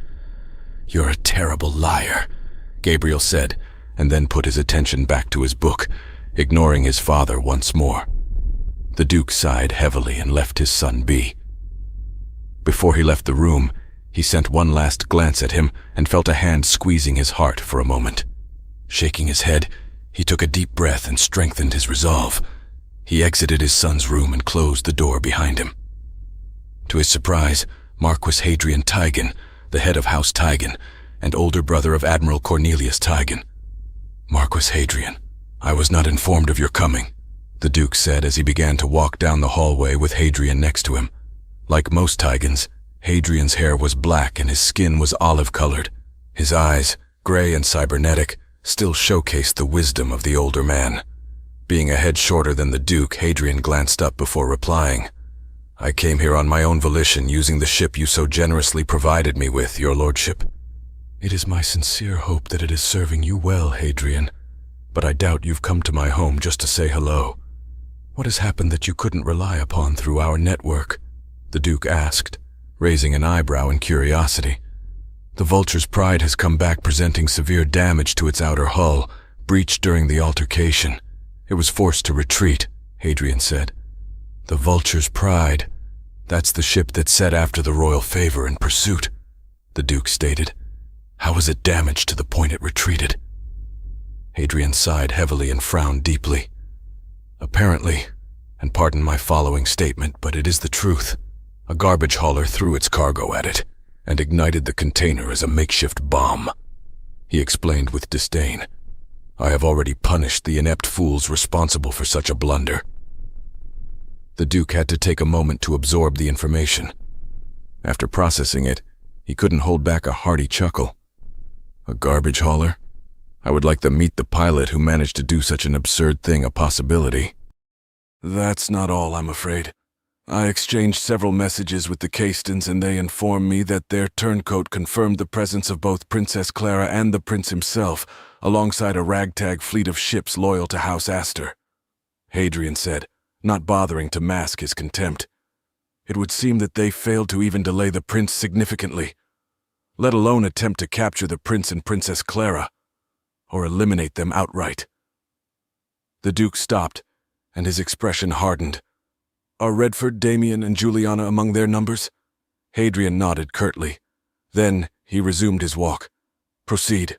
You're a terrible liar, Gabriel said, and then put his attention back to his book, ignoring his father once more. The Duke sighed heavily and left his son be. Before he left the room, he sent one last glance at him and felt a hand squeezing his heart for a moment. Shaking his head, he took a deep breath and strengthened his resolve. He exited his son's room and closed the door behind him. To his surprise, Marquis Hadrian Tigan, the head of House Tigan, and older brother of Admiral Cornelius Tigan. Marquis Hadrian, I was not informed of your coming, the Duke said as he began to walk down the hallway with Hadrian next to him. Like most Tigans, Hadrian's hair was black and his skin was olive-colored. His eyes, gray and cybernetic, still showcased the wisdom of the older man. Being a head shorter than the Duke, Hadrian glanced up before replying. I came here on my own volition, using the ship you so generously provided me with, your lordship. It is my sincere hope that it is serving you well, Hadrian, but I doubt you've come to my home just to say hello. What has happened that you couldn't rely upon through our network? The Duke asked, raising an eyebrow in curiosity. The Vulture's Pride has come back presenting severe damage to its outer hull, breached during the altercation. It was forced to retreat, Hadrian said. The Vulture's Pride. That's the ship that set after the royal favor in pursuit, the Duke stated. How was it damaged to the point it retreated? Hadrian sighed heavily and frowned deeply. Apparently, and pardon my following statement, but it is the truth, a garbage hauler threw its cargo at it and ignited the container as a makeshift bomb. He explained with disdain. I have already punished the inept fools responsible for such a blunder. The Duke had to take a moment to absorb the information. After processing it, he couldn't hold back a hearty chuckle. A garbage hauler? I would like to meet the pilot who managed to do such an absurd thing a possibility. That's not all, I'm afraid. I exchanged several messages with the Castons and they informed me that their turncoat confirmed the presence of both Princess Clara and the prince himself, alongside a ragtag fleet of ships loyal to House Astor. Hadrian said, not bothering to mask his contempt. It would seem that they failed to even delay the prince significantly, let alone attempt to capture the prince and Princess Clara, or eliminate them outright. The Duke stopped, and his expression hardened. Are Redford, Damien, and Juliana among their numbers? Hadrian nodded curtly. Then he resumed his walk. Proceed.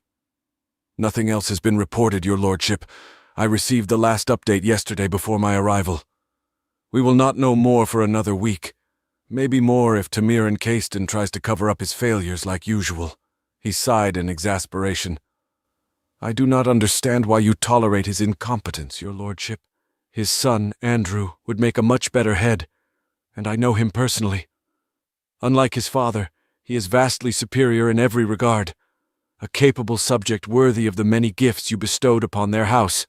Nothing else has been reported, your lordship. I received the last update yesterday before my arrival. We will not know more for another week. Maybe more if Tamir and Cayston tries to cover up his failures like usual. He sighed in exasperation. I do not understand why you tolerate his incompetence, your lordship. His son, Andrew, would make a much better head, and I know him personally. Unlike his father, he is vastly superior in every regard, a capable subject worthy of the many gifts you bestowed upon their house.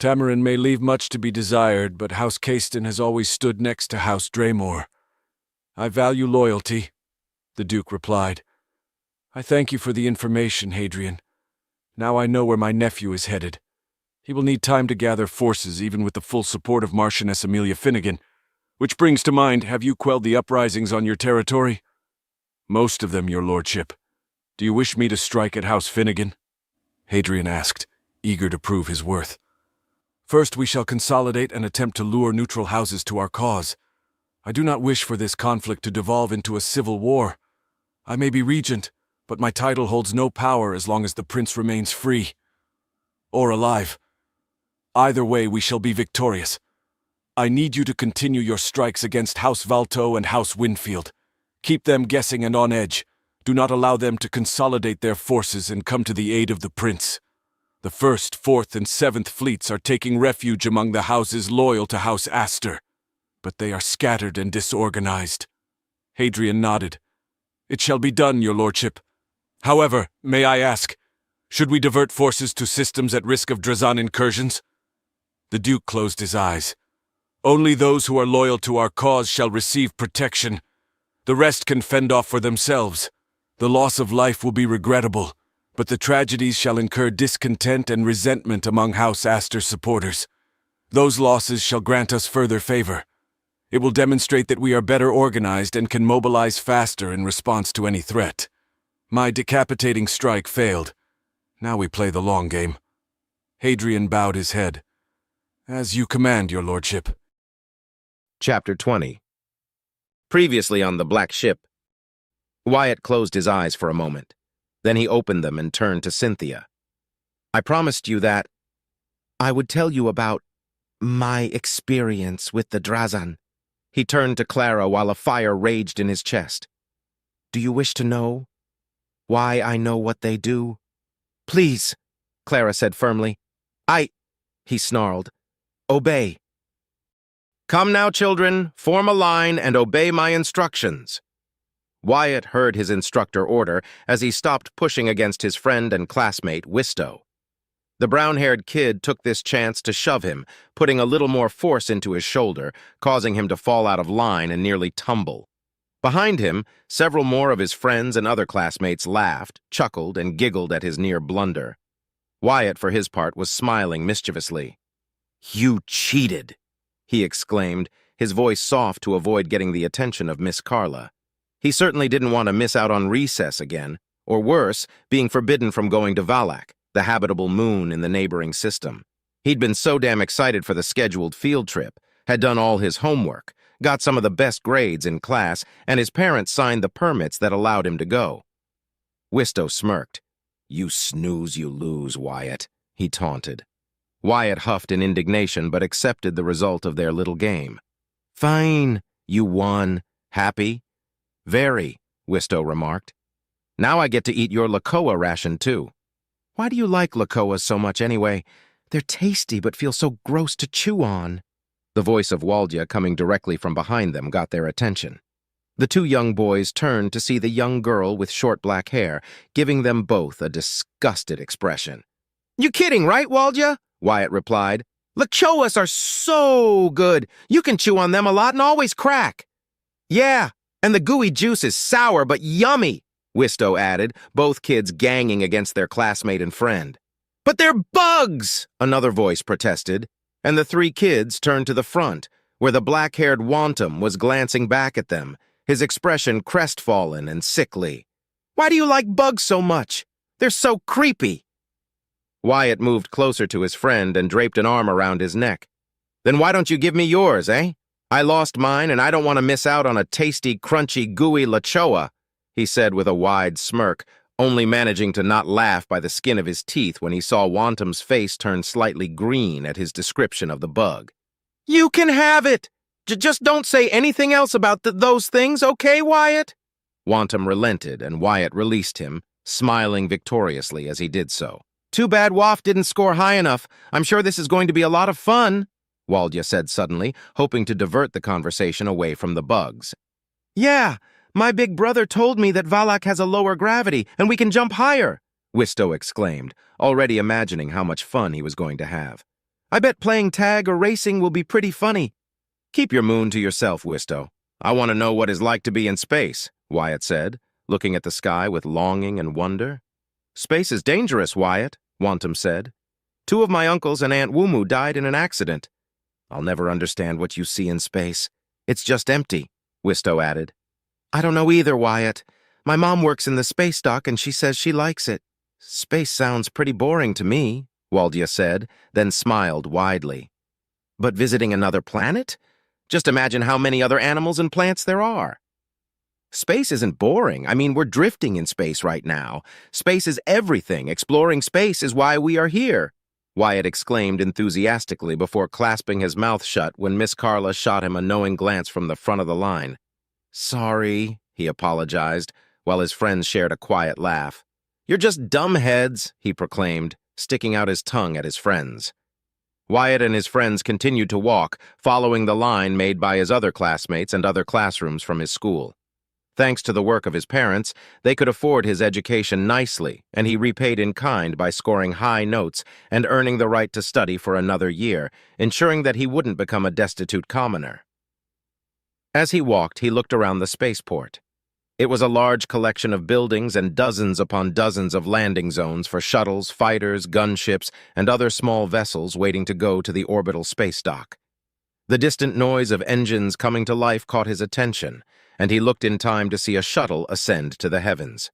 Tamarin may leave much to be desired, but House Caiston has always stood next to House Draymore. I value loyalty, the Duke replied. I thank you for the information, Hadrian. Now I know where my nephew is headed. He will need time to gather forces, even with the full support of Marchioness Amelia Finnegan. Which brings to mind, have you quelled the uprisings on your territory? Most of them, your lordship. Do you wish me to strike at House Finnegan? Hadrian asked, eager to prove his worth. First, we shall consolidate and attempt to lure neutral houses to our cause. I do not wish for this conflict to devolve into a civil war. I may be regent, but my title holds no power as long as the prince remains free. Or alive. Either way, we shall be victorious. I need you to continue your strikes against House Valto and House Winfield. Keep them guessing and on edge. Do not allow them to consolidate their forces and come to the aid of the prince. The 1st, 4th, and 7th fleets are taking refuge among the houses loyal to House Astor, but they are scattered and disorganized. Hadrian nodded. It shall be done, your lordship. However, may I ask, should we divert forces to systems at risk of Drazan incursions? The Duke closed his eyes. Only those who are loyal to our cause shall receive protection. The rest can fend off for themselves. The loss of life will be regrettable, but the tragedies shall incur discontent and resentment among House Astor supporters. Those losses shall grant us further favor. It will demonstrate that we are better organized and can mobilize faster in response to any threat. My decapitating strike failed. Now we play the long game. Hadrian bowed his head. As you command, your lordship. Chapter 20. Previously on the Black Ship, Wyatt closed his eyes for a moment. Then he opened them and turned to Cynthia. I promised you that I would tell you about my experience with the Drazan. He turned to Clara while a fire raged in his chest. Do you wish to know why I know what they do? Please, Clara said firmly. He snarled. Obey. Come now, children, form a line and obey my instructions. Wyatt heard his instructor order as he stopped pushing against his friend and classmate, Wistow. The brown-haired kid took this chance to shove him, putting a little more force into his shoulder, causing him to fall out of line and nearly tumble. Behind him, several more of his friends and other classmates laughed, chuckled, and giggled at his near blunder. Wyatt, for his part, was smiling mischievously. You cheated, he exclaimed, his voice soft to avoid getting the attention of Miss Carla. He certainly didn't want to miss out on recess again, or worse, being forbidden from going to Valak, the habitable moon in the neighboring system. He'd been so damn excited for the scheduled field trip, had done all his homework, got some of the best grades in class, and his parents signed the permits that allowed him to go. Wistow smirked. You snooze, you lose, Wyatt, he taunted. Wyatt huffed in indignation but accepted the result of their little game. Fine, you won. Happy? Very, Wistow remarked. Now I get to eat your Lakoa ration, too. Why do you like Lakoas so much anyway? They're tasty but feel so gross to chew on. The voice of Waldia coming directly from behind them got their attention. The two young boys turned to see the young girl with short black hair, giving them both a disgusted expression. You kidding, right, Waldia? Wyatt replied. Lakoas are so good. You can chew on them a lot and always crack. Yeah. And the gooey juice is sour but yummy, Wistow added, both kids ganging against their classmate and friend. But they're bugs, another voice protested, and the three kids turned to the front, where the black-haired Wantum was glancing back at them, his expression crestfallen and sickly. Why do you like bugs so much? They're so creepy. Wyatt moved closer to his friend and draped an arm around his neck. Then why don't you give me yours, eh? I lost mine, and I don't want to miss out on a tasty, crunchy, gooey lachoa, he said with a wide smirk, only managing to not laugh by the skin of his teeth when he saw Wantum's face turn slightly green at his description of the bug. You can have it! Just don't say anything else about those things, okay, Wyatt? Wantum relented, and Wyatt released him, smiling victoriously as he did so. Too bad Waff didn't score high enough. I'm sure this is going to be a lot of fun, Waldia said suddenly, hoping to divert the conversation away from the bugs. Yeah, my big brother told me that Valak has a lower gravity, and we can jump higher, Wistow exclaimed, already imagining how much fun he was going to have. I bet playing tag or racing will be pretty funny. Keep your moon to yourself, Wisto. I want to know what it's like to be in space, Wyatt said, looking at the sky with longing and wonder. Space is dangerous, Wyatt, Wantum said. 2 of my uncles and Aunt Wumu died in an accident. I'll never understand what you see in space. It's just empty, Wisto added. I don't know either, Wyatt. My mom works in the space dock and she says she likes it. Space sounds pretty boring to me, Waldia said, then smiled widely. But visiting another planet? Just imagine how many other animals and plants there are. Space isn't boring. I mean, we're drifting in space right now. Space is everything. Exploring space is why we are here, Wyatt exclaimed enthusiastically before clasping his mouth shut when Miss Carla shot him a knowing glance from the front of the line. Sorry, he apologized, while his friends shared a quiet laugh. You're just dumbheads, he proclaimed, sticking out his tongue at his friends. Wyatt and his friends continued to walk, following the line made by his other classmates and other classrooms from his school. Thanks to the work of his parents, they could afford his education nicely, and he repaid in kind by scoring high notes and earning the right to study for another year, ensuring that he wouldn't become a destitute commoner. As he walked, he looked around the spaceport. It was a large collection of buildings and dozens upon dozens of landing zones for shuttles, fighters, gunships, and other small vessels waiting to go to the orbital space dock. The distant noise of engines coming to life caught his attention, and he looked in time to see a shuttle ascend to the heavens.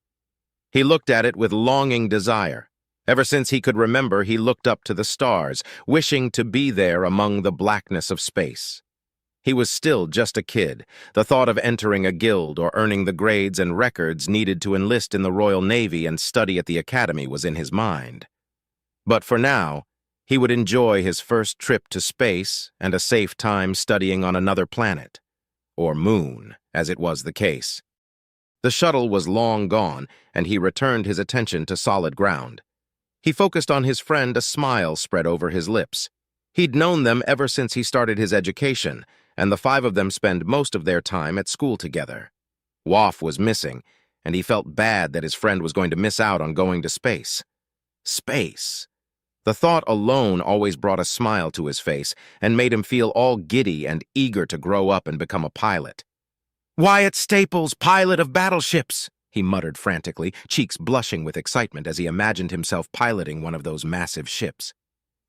He looked at it with longing desire. Ever since he could remember, he looked up to the stars, wishing to be there among the blackness of space. He was still just a kid. The thought of entering a guild or earning the grades and records needed to enlist in the Royal Navy and study at the academy was in his mind. But for now, he would enjoy his first trip to space and a safe time studying on another planet, or moon, as it was the case. The shuttle was long gone, and he returned his attention to solid ground. He focused on his friend, a smile spread over his lips. He'd known them ever since he started his education, and the 5 of them spend most of their time at school together. Waff was missing, and he felt bad that his friend was going to miss out on going to space. Space. The thought alone always brought a smile to his face and made him feel all giddy and eager to grow up and become a pilot. Wyatt Staples, pilot of battleships, he muttered frantically, cheeks blushing with excitement as he imagined himself piloting one of those massive ships.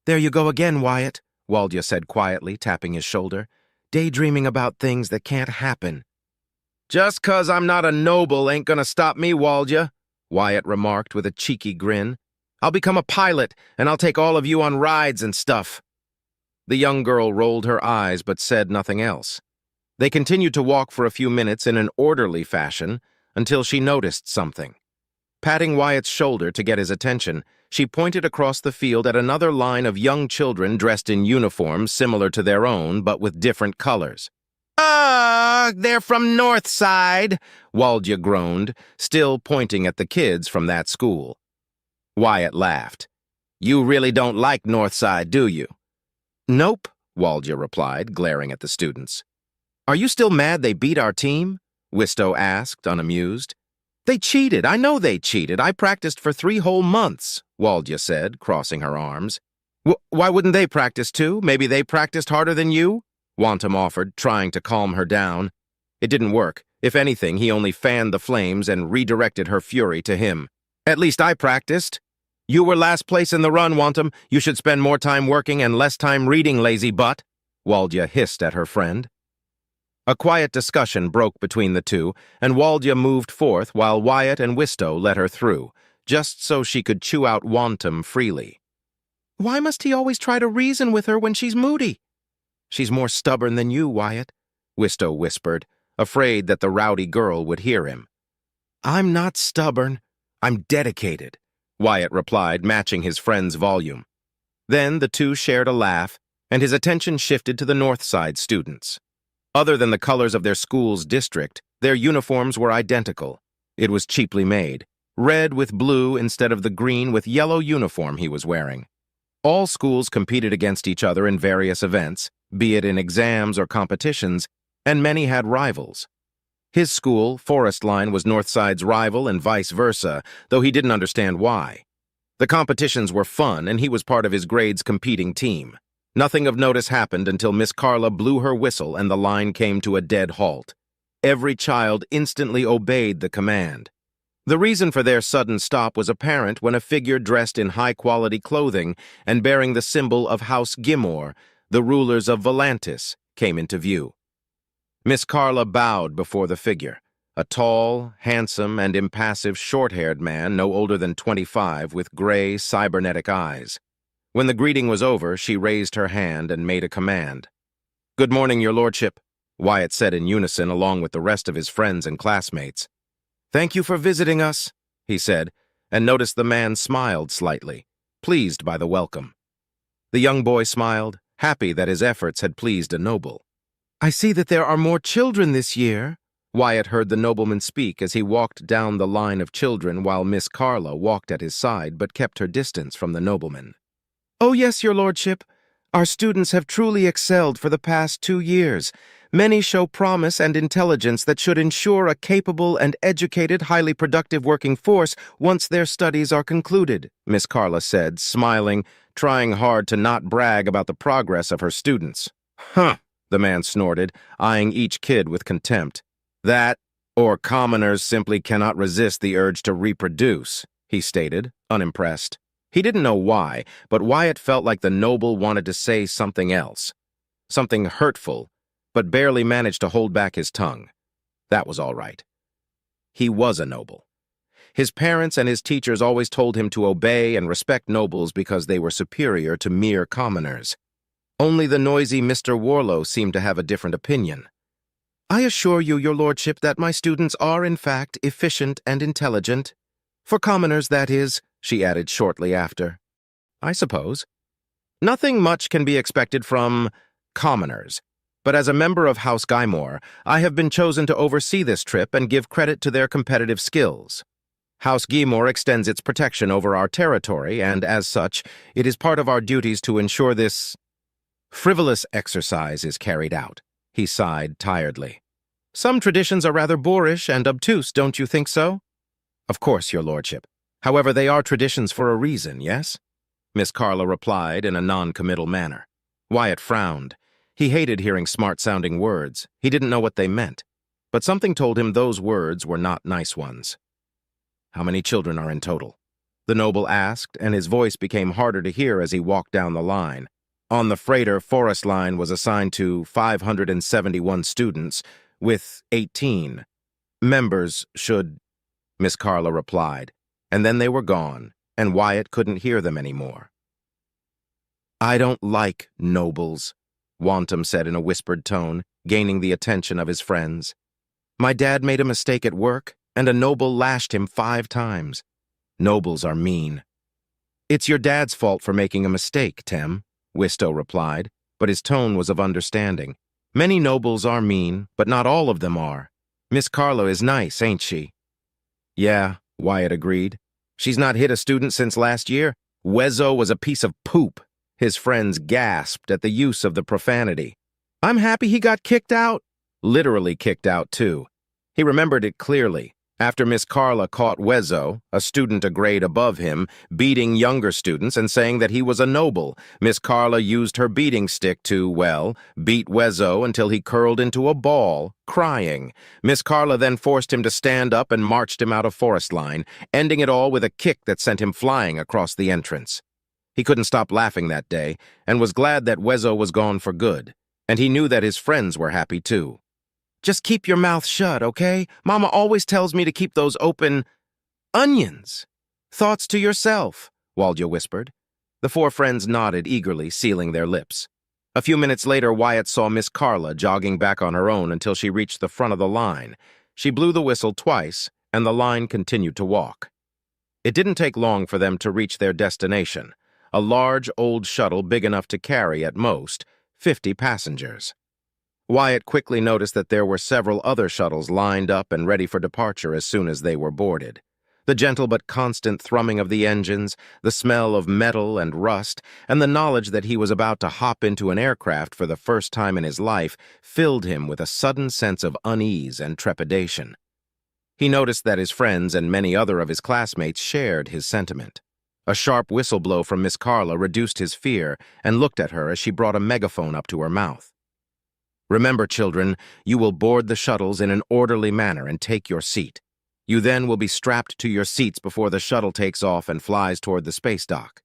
There you go again, Wyatt, Waldia said quietly, tapping his shoulder. Daydreaming about things that can't happen. Just 'cause I'm not a noble ain't gonna stop me, Waldia, Wyatt remarked with a cheeky grin. I'll become a pilot, and I'll take all of you on rides and stuff. The young girl rolled her eyes but said nothing else. They continued to walk for a few minutes in an orderly fashion until she noticed something. Patting Wyatt's shoulder to get his attention, she pointed across the field at another line of young children dressed in uniforms similar to their own but with different colors. They're from Northside, Waldia groaned, still pointing at the kids from that school. Wyatt laughed. You really don't like Northside, do you? Nope, Waldia replied, glaring at the students. Are you still mad they beat our team? Wisto asked, unamused. They cheated. I know they cheated. I practiced for 3 whole months, Waldia said, crossing her arms. Why wouldn't they practice too? Maybe they practiced harder than you? Wantum offered, trying to calm her down. It didn't work. If anything, he only fanned the flames and redirected her fury to him. At least I practiced. You were last place in the run, Wantum. You should spend more time working and less time reading, lazy butt, Waldia hissed at her friend. A quiet discussion broke between the two, and Waldia moved forth while Wyatt and Wisto let her through, just so she could chew out Wantum freely. Why must he always try to reason with her when she's moody? She's more stubborn than you, Wyatt, Wisto whispered, afraid that the rowdy girl would hear him. I'm not stubborn. I'm dedicated, Wyatt replied, matching his friend's volume. Then the two shared a laugh, and his attention shifted to the Northside students. Other than the colors of their school's district, their uniforms were identical. It was cheaply made, red with blue instead of the green with yellow uniform he was wearing. All schools competed against each other in various events, be it in exams or competitions, and many had rivals. His school, Forest Line, was Northside's rival and vice versa, though he didn't understand why. The competitions were fun, and he was part of his grade's competing team. Nothing of notice happened until Miss Carla blew her whistle and the line came to a dead halt. Every child instantly obeyed the command. The reason for their sudden stop was apparent when a figure dressed in high-quality clothing and bearing the symbol of House Gimor, the rulers of Volantis, came into view. Miss Carla bowed before the figure, a tall, handsome, and impassive short-haired man no older than 25 with gray, cybernetic eyes. When the greeting was over, she raised her hand and made a command. "Good morning, your lordship," Wyatt said in unison along with the rest of his friends and classmates. "Thank you for visiting us," he said, and noticed the man smiled slightly, pleased by the welcome. The young boy smiled, happy that his efforts had pleased a noble. "I see that there are more children this year," Wyatt heard the nobleman speak as he walked down the line of children while Miss Carla walked at his side but kept her distance from the nobleman. "Oh yes, your lordship. Our students have truly excelled for the past 2 years. Many show promise and intelligence that should ensure a capable and educated, highly productive working force once their studies are concluded," Miss Carla said, smiling, trying hard to not brag about the progress of her students. "Huh," the man snorted, eyeing each kid with contempt. "That, or commoners simply cannot resist the urge to reproduce," he stated, unimpressed. He didn't know why, but Wyatt felt like the noble wanted to say something else. Something hurtful, but barely managed to hold back his tongue. That was all right. He was a noble. His parents and his teachers always told him to obey and respect nobles because they were superior to mere commoners. Only the noisy Mr. Warlow seemed to have a different opinion. "I assure you, your lordship, that my students are, in fact, efficient and intelligent. For commoners, that is," she added shortly after. "I suppose. Nothing much can be expected from commoners. But as a member of House Gimor, I have been chosen to oversee this trip and give credit to their competitive skills. House Gimor extends its protection over our territory, and as such, it is part of our duties to ensure this frivolous exercise is carried out." He sighed tiredly. "Some traditions are rather boorish and obtuse, don't you think so?" "Of course, your lordship. However, they are traditions for a reason, yes?" Miss Carla replied in a non-committal manner. Wyatt frowned. He hated hearing smart-sounding words. He didn't know what they meant. But something told him those words were not nice ones. "How many children are in total?" the noble asked, and his voice became harder to hear as he walked down the line. On the freighter, Forest Line was assigned to 571 students, with 18. "Members should," Miss Carla replied, and then they were gone, and Wyatt couldn't hear them anymore. "I don't like nobles," Wantum said in a whispered tone, gaining the attention of his friends. "My dad made a mistake at work, and a noble lashed him 5 times. Nobles are mean." "It's your dad's fault for making a mistake, Tem," Wisto replied, but his tone was of understanding. "Many nobles are mean, but not all of them are. Miss Carla is nice, ain't she?" "Yeah," Wyatt agreed. "She's not hit a student since last year. Wezzo was a piece of poop." His friends gasped at the use of the profanity. "I'm happy he got kicked out." Literally kicked out, too. He remembered it clearly. After Miss Carla caught Wezzo, a student a grade above him, beating younger students and saying that he was a noble, Miss Carla used her beating stick to, well, beat Wezzo until he curled into a ball, crying. Miss Carla then forced him to stand up and marched him out of Forest Line, ending it all with a kick that sent him flying across the entrance. He couldn't stop laughing that day, and was glad that Wezzo was gone for good, and he knew that his friends were happy too. "Just keep your mouth shut, okay? Mama always tells me to keep those open onions." "Thoughts to yourself," Waldya whispered. The 4 friends nodded eagerly, sealing their lips. A few minutes later, Wyatt saw Miss Carla jogging back on her own until she reached the front of the line. She blew the whistle twice, and the line continued to walk. It didn't take long for them to reach their destination, a large old shuttle big enough to carry, at most, 50 passengers. Wyatt quickly noticed that there were several other shuttles lined up and ready for departure as soon as they were boarded. The gentle but constant thrumming of the engines, the smell of metal and rust, and the knowledge that he was about to hop into an aircraft for the first time in his life filled him with a sudden sense of unease and trepidation. He noticed that his friends and many other of his classmates shared his sentiment. A sharp whistle blow from Miss Carla reduced his fear and looked at her as she brought a megaphone up to her mouth. "Remember, children, you will board the shuttles in an orderly manner and take your seat. You then will be strapped to your seats before the shuttle takes off and flies toward the space dock.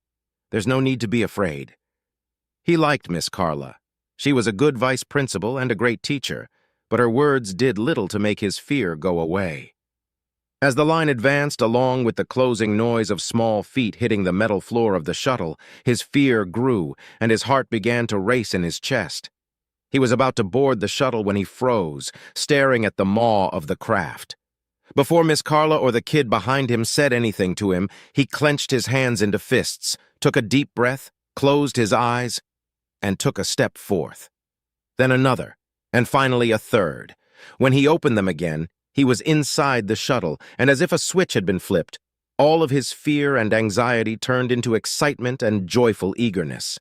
There's no need to be afraid." He liked Miss Carla. She was a good vice principal and a great teacher, but her words did little to make his fear go away. As the line advanced along with the closing noise of small feet hitting the metal floor of the shuttle, his fear grew and his heart began to race in his chest. He was about to board the shuttle when he froze, staring at the maw of the craft. Before Miss Carla or the kid behind him said anything to him, he clenched his hands into fists, took a deep breath, closed his eyes, and took a step forth. Then another, and finally a third. When he opened them again, he was inside the shuttle, and as if a switch had been flipped, all of his fear and anxiety turned into excitement and joyful eagerness.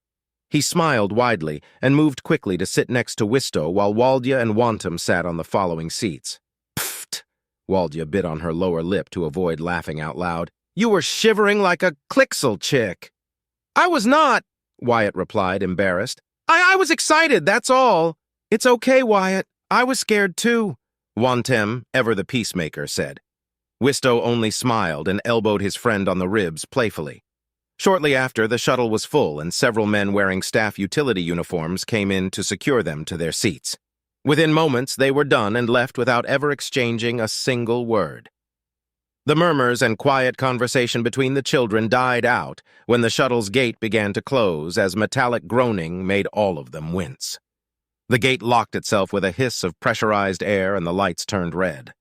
He smiled widely and moved quickly to sit next to Wisto while Waldya and Wantum sat on the following seats. "Pfft!" Waldya bit on her lower lip to avoid laughing out loud. "You were shivering like a Clixel chick." "I was not," Wyatt replied, embarrassed. I was excited, that's all." "It's okay, Wyatt. I was scared too," Wantum, ever the peacemaker, said. Wisto only smiled and elbowed his friend on the ribs playfully. Shortly after, the shuttle was full and several men wearing staff utility uniforms came in to secure them to their seats. Within moments, they were done and left without ever exchanging a single word. The murmurs and quiet conversation between the children died out when the shuttle's gate began to close as metallic groaning made all of them wince. The gate locked itself with a hiss of pressurized air and the lights turned red.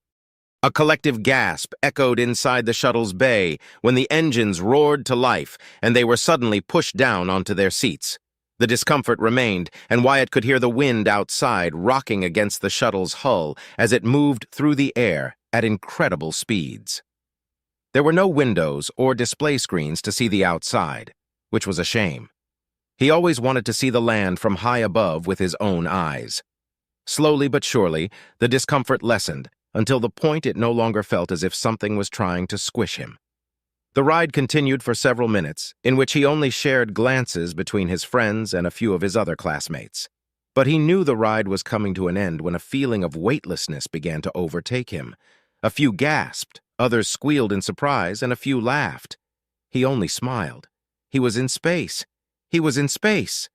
A collective gasp echoed inside the shuttle's bay when the engines roared to life and they were suddenly pushed down onto their seats. The discomfort remained, and Wyatt could hear the wind outside rocking against the shuttle's hull as it moved through the air at incredible speeds. There were no windows or display screens to see the outside, which was a shame. He always wanted to see the land from high above with his own eyes. Slowly but surely, the discomfort lessened until the point it no longer felt as if something was trying to squish him. The ride continued for several minutes, in which he only shared glances between his friends and a few of his other classmates. But he knew the ride was coming to an end when a feeling of weightlessness began to overtake him. A few gasped, others squealed in surprise, and a few laughed. He only smiled. He was in space. He was in space.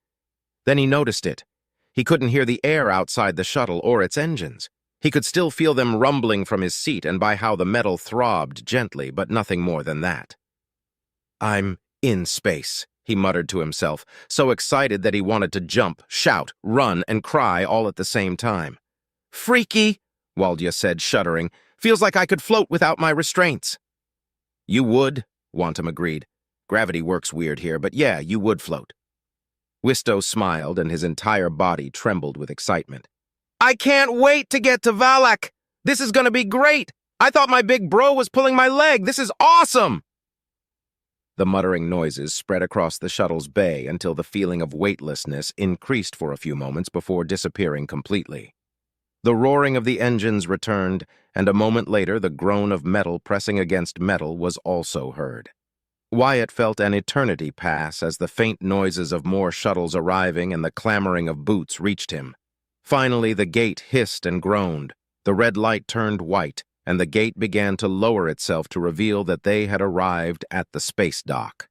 Then he noticed it. He couldn't hear the air outside the shuttle or its engines. He could still feel them rumbling from his seat and by how the metal throbbed gently, but nothing more than that. "I'm in space," he muttered to himself, so excited that he wanted to jump, shout, run, and cry all at the same time. "Freaky," Waldya said, shuddering. "Feels like I could float without my restraints." "You would," Wantum agreed. "Gravity works weird here, but yeah, you would float." Wisto smiled, and his entire body trembled with excitement. "I can't wait to get to Valak! This is gonna be great! I thought my big bro was pulling my leg! This is awesome!" The muttering noises spread across the shuttle's bay until the feeling of weightlessness increased for a few moments before disappearing completely. The roaring of the engines returned, and a moment later the groan of metal pressing against metal was also heard. Wyatt felt an eternity pass as the faint noises of more shuttles arriving and the clamoring of boots reached him. Finally, the gate hissed and groaned. The red light turned white, and the gate began to lower itself to reveal that they had arrived at the space dock.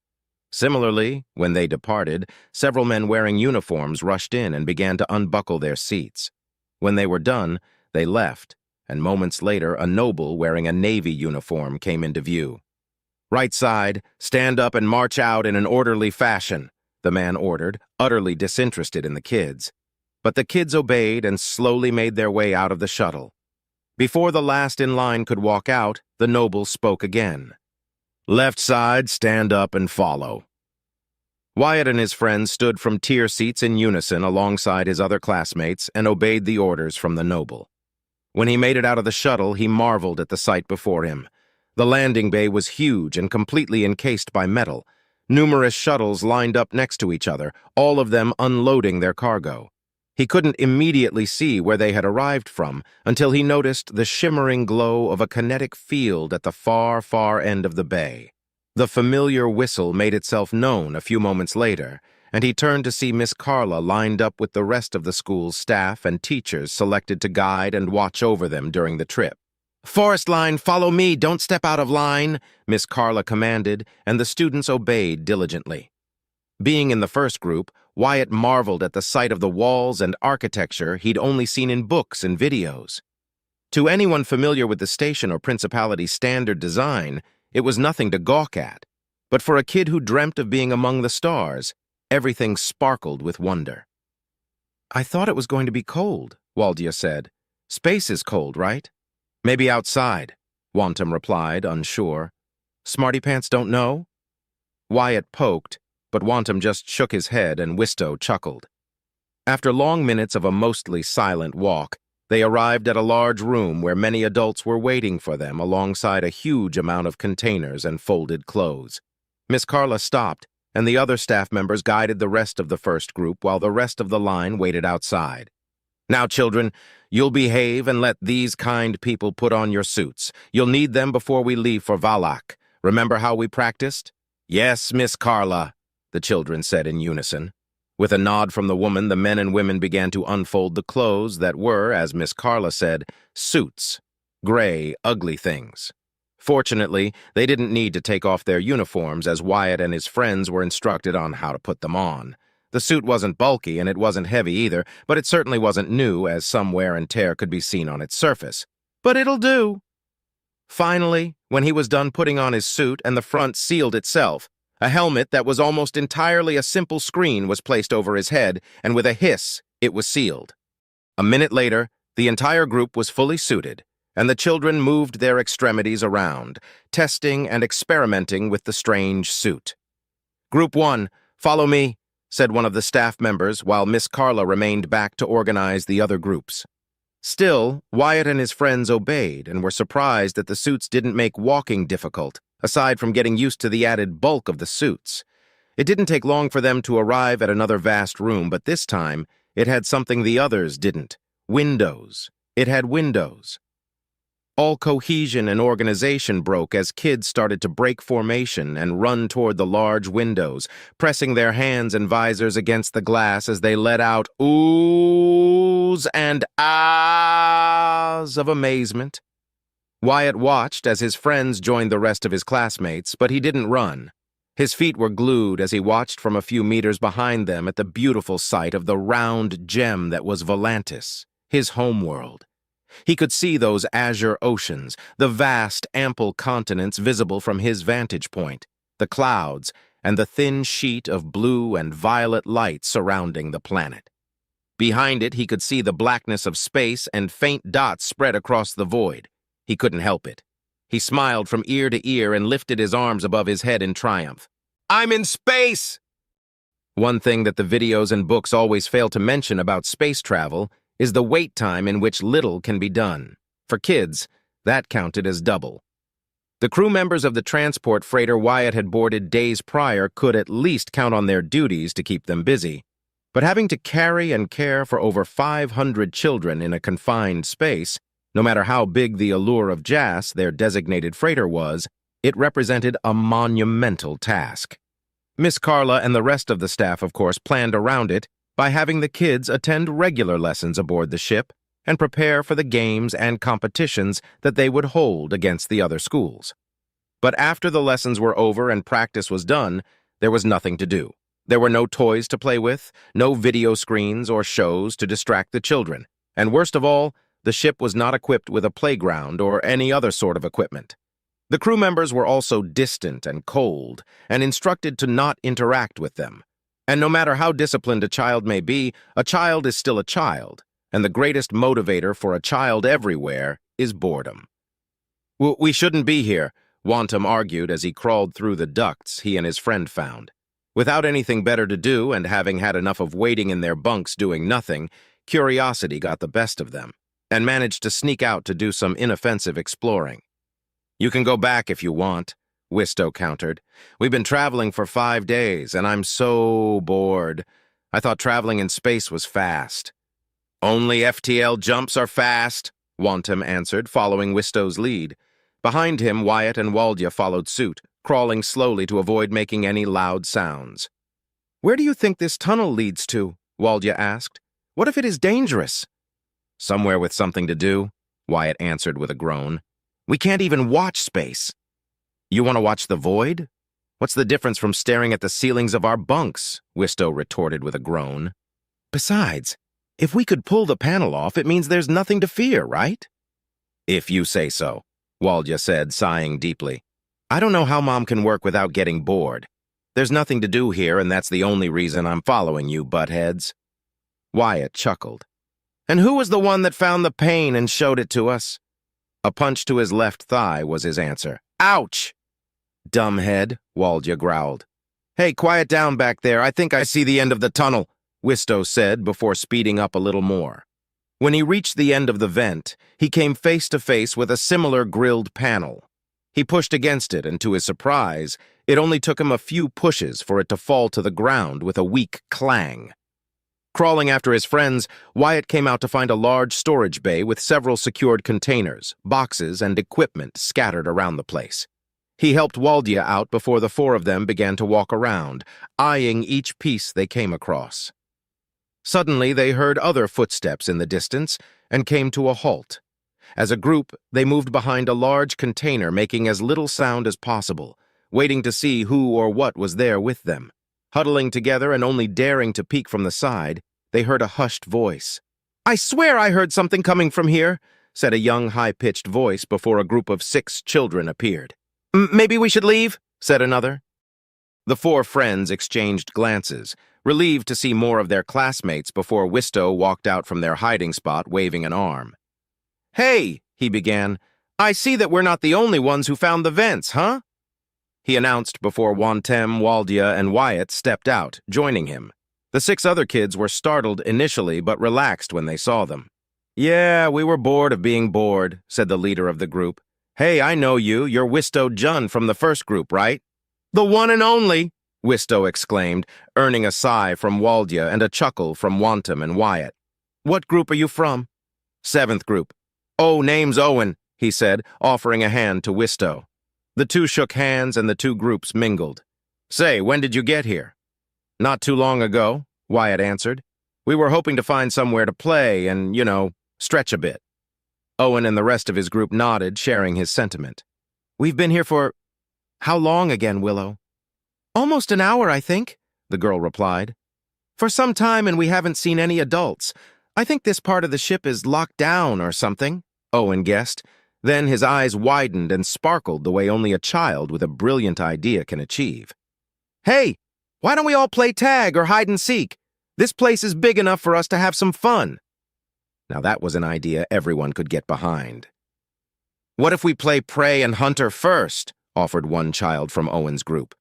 Similarly, when they departed, several men wearing uniforms rushed in and began to unbuckle their seats. When they were done, they left, and moments later a noble wearing a Navy uniform came into view. "Right side, stand up and march out in an orderly fashion," the man ordered, utterly disinterested in the kids. But the kids obeyed and slowly made their way out of the shuttle. Before the last in line could walk out, the noble spoke again. "Left side, stand up and follow." Wyatt and his friends stood from tier seats in unison alongside his other classmates and obeyed the orders from the noble. When he made it out of the shuttle, he marveled at the sight before him. The landing bay was huge and completely encased by metal. Numerous shuttles lined up next to each other, all of them unloading their cargo. He couldn't immediately see where they had arrived from until he noticed the shimmering glow of a kinetic field at the far, far end of the bay. The familiar whistle made itself known a few moments later, and he turned to see Miss Carla lined up with the rest of the school's staff and teachers selected to guide and watch over them during the trip. "Forest line, follow me, don't step out of line," Miss Carla commanded, and the students obeyed diligently. Being in the first group, Wyatt marveled at the sight of the walls and architecture he'd only seen in books and videos. To anyone familiar with the station or principality's standard design, it was nothing to gawk at. But for a kid who dreamt of being among the stars, everything sparkled with wonder. "I thought it was going to be cold," Waldia said. "Space is cold, right?" "Maybe outside," Wantum replied, unsure. "Smarty Pants don't know?" Wyatt poked, but Wantum just shook his head and Wistow chuckled. After long minutes of a mostly silent walk, they arrived at a large room where many adults were waiting for them alongside a huge amount of containers and folded clothes. Miss Carla stopped, and the other staff members guided the rest of the first group while the rest of the line waited outside. "Now, children, you'll behave and let these kind people put on your suits. You'll need them before we leave for Valak. Remember how we practiced?" "Yes, Miss Carla," the children said in unison. With a nod from the woman, the men and women began to unfold the clothes that were, as Miss Carla said, suits. Gray, ugly things. Fortunately, they didn't need to take off their uniforms as Wyatt and his friends were instructed on how to put them on. The suit wasn't bulky and it wasn't heavy either, but it certainly wasn't new as some wear and tear could be seen on its surface. But it'll do. Finally, when he was done putting on his suit and the front sealed itself, a helmet that was almost entirely a simple screen was placed over his head, and with a hiss, it was sealed. A minute later, the entire group was fully suited, and the children moved their extremities around, testing and experimenting with the strange suit. "Group 1, follow me," said one of the staff members, while Miss Carla remained back to organize the other groups. Still, Wyatt and his friends obeyed and were surprised that the suits didn't make walking difficult, aside from getting used to the added bulk of the suits. It didn't take long for them to arrive at another vast room, but this time, it had something the others didn't. Windows. It had windows. All cohesion and organization broke as kids started to break formation and run toward the large windows, pressing their hands and visors against the glass as they let out oohs and ahs of amazement. Wyatt watched as his friends joined the rest of his classmates, but he didn't run. His feet were glued as he watched from a few meters behind them at the beautiful sight of the round gem that was Volantis, his homeworld. He could see those azure oceans, the vast, ample continents visible from his vantage point, the clouds, and the thin sheet of blue and violet light surrounding the planet. Behind it, he could see the blackness of space and faint dots spread across the void. He couldn't help it. He smiled from ear to ear and lifted his arms above his head in triumph. "I'm in space!" One thing that the videos and books always fail to mention about space travel is the wait time in which little can be done. For kids, that counted as double. The crew members of the transport freighter Wyatt had boarded days prior could at least count on their duties to keep them busy. But having to carry and care for over 500 children in a confined space, no matter how big the allure of Jas, their designated freighter, was, it represented a monumental task. Miss Carla and the rest of the staff, of course, planned around it by having the kids attend regular lessons aboard the ship and prepare for the games and competitions that they would hold against the other schools. But after the lessons were over and practice was done, there was nothing to do. There were no toys to play with, no video screens or shows to distract the children, and worst of all, the ship was not equipped with a playground or any other sort of equipment. The crew members were also distant and cold, and instructed to not interact with them. And no matter how disciplined a child may be, a child is still a child, and the greatest motivator for a child everywhere is boredom. "We shouldn't be here," Wantum argued as he crawled through the ducts he and his friend found. Without anything better to do and having had enough of waiting in their bunks doing nothing, curiosity got the best of them, and managed to sneak out to do some inoffensive exploring. "You can go back if you want," Wistow countered. "We've been traveling for 5 days, and I'm so bored. I thought traveling in space was fast." "Only FTL jumps are fast," Wantum answered, following Wistow's lead. Behind him, Wyatt and Waldia followed suit, crawling slowly to avoid making any loud sounds. "Where do you think this tunnel leads to?" Waldya asked. "What if it is dangerous?" "Somewhere with something to do," Wyatt answered with a groan. "We can't even watch space." "You want to watch the void? What's the difference from staring at the ceilings of our bunks?" Wistow retorted with a groan. "Besides, if we could pull the panel off, it means there's nothing to fear, right?" "If you say so," Waldya said, sighing deeply. "I don't know how Mom can work without getting bored. There's nothing to do here, and that's the only reason I'm following you, buttheads." Wyatt chuckled. "And who was the one that found the pain and showed it to us?" A punch to his left thigh was his answer. "Ouch!" "Dumbhead," Waldya growled. "Hey, quiet down back there. I think I see the end of the tunnel," Wistow said before speeding up a little more. When he reached the end of the vent, he came face to face with a similar grilled panel. He pushed against it, and to his surprise, it only took him a few pushes for it to fall to the ground with a weak clang. Crawling after his friends, Wyatt came out to find a large storage bay with several secured containers, boxes, and equipment scattered around the place. He helped Waldya out before the four of them began to walk around, eyeing each piece they came across. Suddenly, they heard other footsteps in the distance and came to a halt. As a group, they moved behind a large container, making as little sound as possible, waiting to see who or what was there with them. Huddling together and only daring to peek from the side, they heard a hushed voice. "I swear I heard something coming from here," said a young, high-pitched voice before a group of 6 children appeared. "Maybe we should leave," said another. The 4 friends exchanged glances, relieved to see more of their classmates before Wistow walked out from their hiding spot waving an arm. "Hey," he began, "I see that we're not the only ones who found the vents, huh?" He announced before Wantem, Waldya, and Wyatt stepped out, joining him. The 6 other kids were startled initially but relaxed when they saw them. "Yeah, we were bored of being bored," said the leader of the group. "Hey, I know you. You're Wistow Jun from the first group, right?" "The one and only," Wistow exclaimed, earning a sigh from Waldya and a chuckle from Wantem and Wyatt. "What group are you from?" "7th group." "Oh, name's Owen," he said, offering a hand to Wistow. The two shook hands and the 2 groups mingled. "Say, when did you get here?" "Not too long ago," Wyatt answered. "We were hoping to find somewhere to play and, stretch a bit." Owen and the rest of his group nodded, sharing his sentiment. "We've been here for... how long again, Willow?" "Almost an hour, I think," the girl replied. "For some time, and we haven't seen any adults. I think this part of the ship is locked down or something," Owen guessed. Then his eyes widened and sparkled the way only a child with a brilliant idea can achieve. "Hey, why don't we all play tag or hide and seek? This place is big enough for us to have some fun." Now that was an idea everyone could get behind. "What if we play prey and hunter first?" offered one child from Owen's group.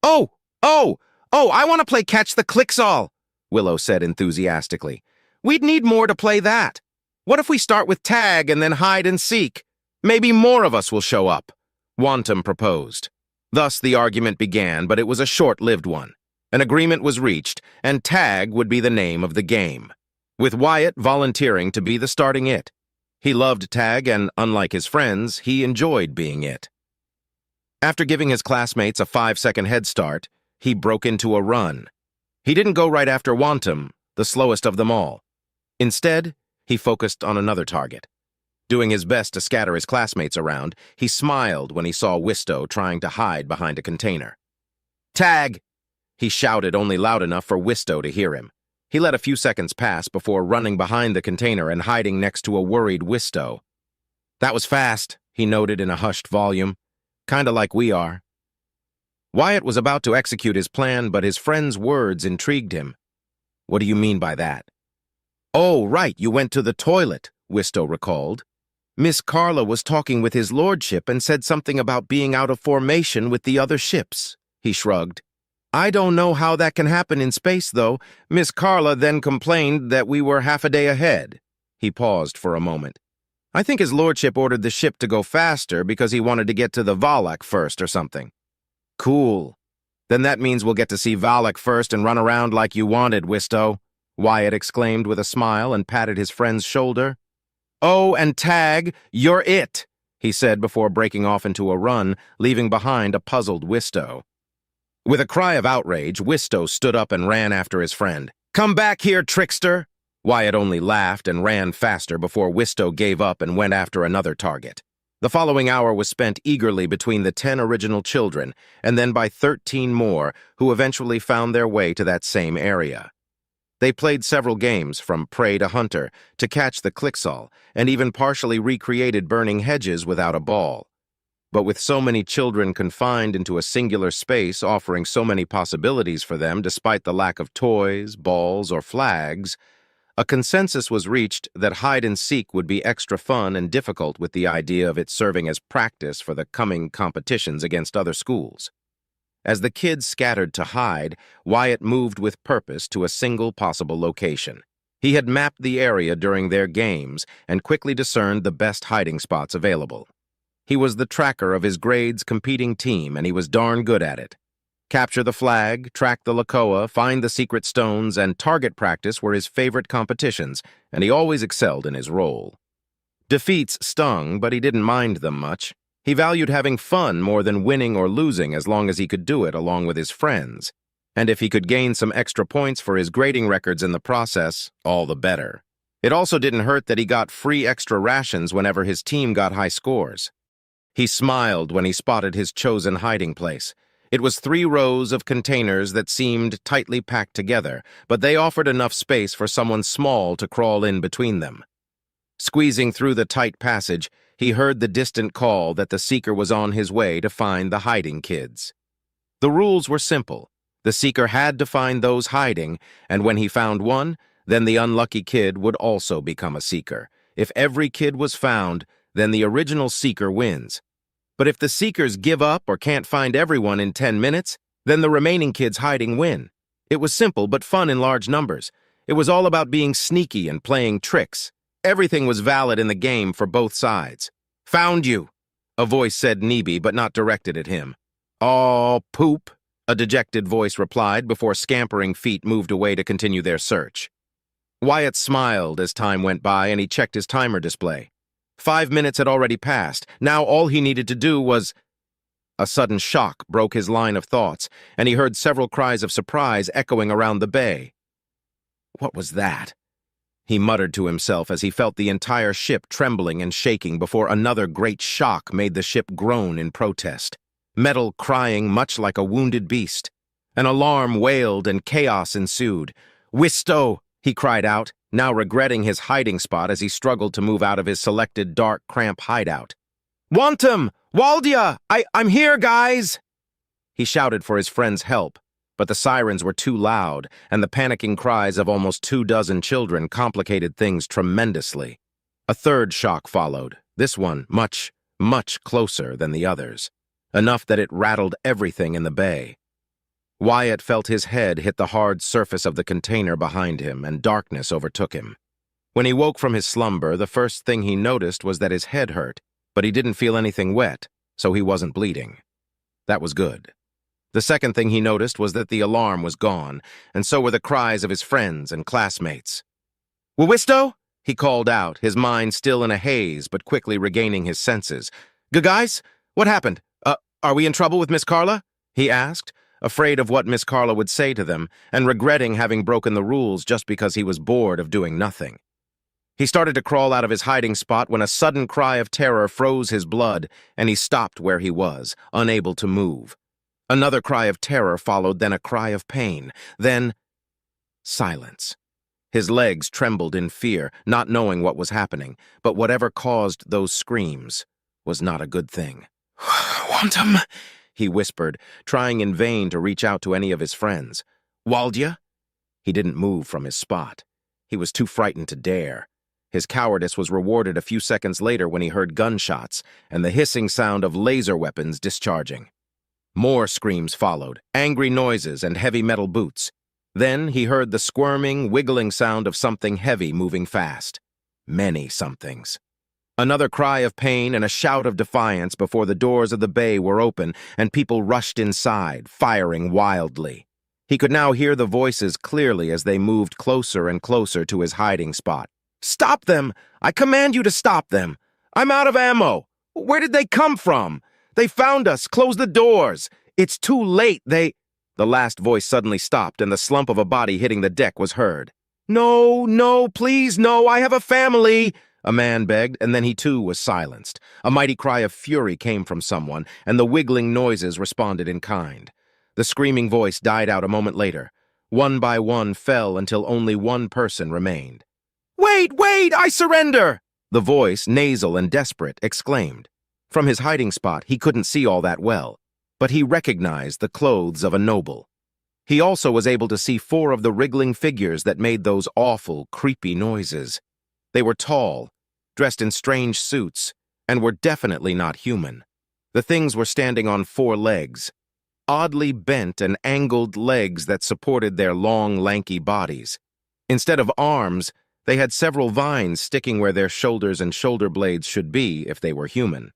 Oh, I want to play catch the clicksall," Willow said enthusiastically. "We'd need more to play that. What if we start with tag and then hide and seek? Maybe more of us will show up," Wantem proposed. Thus the argument began, but it was a short-lived one. An agreement was reached, and tag would be the name of the game, with Wyatt volunteering to be the starting it. He loved tag, and unlike his friends, he enjoyed being it. After giving his classmates a 5-second head start, he broke into a run. He didn't go right after Wantem, the slowest of them all. Instead, he focused on another target. Doing his best to scatter his classmates around, he smiled when he saw Wistow trying to hide behind a container. "Tag!" he shouted, only loud enough for Wistow to hear him. He let a few seconds pass before running behind the container and hiding next to a worried Wistow. "That was fast," he noted in a hushed volume. "Kinda like we are." Wyatt was about to execute his plan, but his friend's words intrigued him. "What do you mean by that?" "Oh, right, you went to the toilet," Wistow recalled. "Miss Carla was talking with his lordship and said something about being out of formation with the other ships," he shrugged. "I don't know how that can happen in space, though. Miss Carla then complained that we were half a day ahead." He paused for a moment. "I think his lordship ordered the ship to go faster because he wanted to get to the Valak first or something." "Cool. Then that means we'll get to see Valak first and run around like you wanted, Wistow," Wyatt exclaimed with a smile and patted his friend's shoulder. "Oh, and tag, you're it," he said before breaking off into a run, leaving behind a puzzled Wisto. With a cry of outrage, Wisto stood up and ran after his friend. "Come back here, trickster!" Wyatt only laughed and ran faster before Wisto gave up and went after another target. The following hour was spent eagerly between the 10 original children and then by 13 more who eventually found their way to that same area. They played several games, from prey to hunter, to catch the clicksall, and even partially recreated burning hedges without a ball. But with so many children confined into a singular space offering so many possibilities for them despite the lack of toys, balls, or flags, a consensus was reached that hide-and-seek would be extra fun and difficult, with the idea of it serving as practice for the coming competitions against other schools. As the kids scattered to hide, Wyatt moved with purpose to a single possible location. He had mapped the area during their games and quickly discerned the best hiding spots available. He was the tracker of his grade's competing team, and he was darn good at it. Capture the flag, track the Lakoa, find the secret stones, and target practice were his favorite competitions, and he always excelled in his role. Defeats stung, but he didn't mind them much. He valued having fun more than winning or losing, as long as he could do it along with his friends. And if he could gain some extra points for his grading records in the process, all the better. It also didn't hurt that he got free extra rations whenever his team got high scores. He smiled when he spotted his chosen hiding place. It was 3 rows of containers that seemed tightly packed together, but they offered enough space for someone small to crawl in between them. Squeezing through the tight passage, he heard the distant call that the seeker was on his way to find the hiding kids. The rules were simple. The seeker had to find those hiding, and when he found one, then the unlucky kid would also become a seeker. If every kid was found, then the original seeker wins. But if the seekers give up or can't find everyone in 10 minutes, then the remaining kids hiding win. It was simple but fun in large numbers. It was all about being sneaky and playing tricks. Everything was valid in the game for both sides. "Found you," a voice said neeby, but not directed at him. "Aw, poop," a dejected voice replied before scampering feet moved away to continue their search. Wyatt smiled as time went by and he checked his timer display. 5 minutes had already passed. Now all he needed to do was... A sudden shock broke his line of thoughts, and he heard several cries of surprise echoing around the bay. What was that? He muttered to himself as he felt the entire ship trembling and shaking before another great shock made the ship groan in protest. Metal crying much like a wounded beast. An alarm wailed and chaos ensued. "Wisto!" he cried out, now regretting his hiding spot as he struggled to move out of his selected dark, cramped hideout. "Wantum! Waldia! I'm here, guys!" He shouted for his friend's help, but the sirens were too loud, and the panicking cries of almost 24 children complicated things tremendously. A third shock followed, this one much, much closer than the others, enough that it rattled everything in the bay. Wyatt felt his head hit the hard surface of the container behind him, and darkness overtook him. When he woke from his slumber, the first thing he noticed was that his head hurt, but he didn't feel anything wet, so he wasn't bleeding. That was good. The second thing he noticed was that the alarm was gone, and so were the cries of his friends and classmates. "Wisto?" he called out, his mind still in a haze but quickly regaining his senses. "Guys, what happened? Are we in trouble with Miss Carla?" he asked, afraid of what Miss Carla would say to them, and regretting having broken the rules just because he was bored of doing nothing. He started to crawl out of his hiding spot when a sudden cry of terror froze his blood, and he stopped where he was, unable to move. Another cry of terror followed, then a cry of pain, then silence. His legs trembled in fear, not knowing what was happening, but whatever caused those screams was not a good thing. "Wantum," he whispered, trying in vain to reach out to any of his friends. "Waldia?" He didn't move from his spot. He was too frightened to dare. His cowardice was rewarded a few seconds later when he heard gunshots and the hissing sound of laser weapons discharging. More screams followed, angry noises and heavy metal boots. Then he heard the squirming, wiggling sound of something heavy moving fast. Many somethings. Another cry of pain and a shout of defiance before the doors of the bay were open and people rushed inside, firing wildly. He could now hear the voices clearly as they moved closer and closer to his hiding spot. "Stop them! I command you to stop them! I'm out of ammo! Where did they come from? They found us. Close the doors. It's too late. The last voice suddenly stopped, and the slump of a body hitting the deck was heard. No, no, please, no, I have a family, a man begged, and then he too was silenced. A mighty cry of fury came from someone, and the wiggling noises responded in kind. The screaming voice died out a moment later. One by one fell until only one person remained. Wait, I surrender! The voice, nasal and desperate, exclaimed. From his hiding spot, he couldn't see all that well, but he recognized the clothes of a noble. He also was able to see 4 of the wriggling figures that made those awful, creepy noises. They were tall, dressed in strange suits, and were definitely not human. The things were standing on 4 legs, oddly bent and angled legs that supported their long, lanky bodies. Instead of arms, they had several vines sticking where their shoulders and shoulder blades should be if they were human.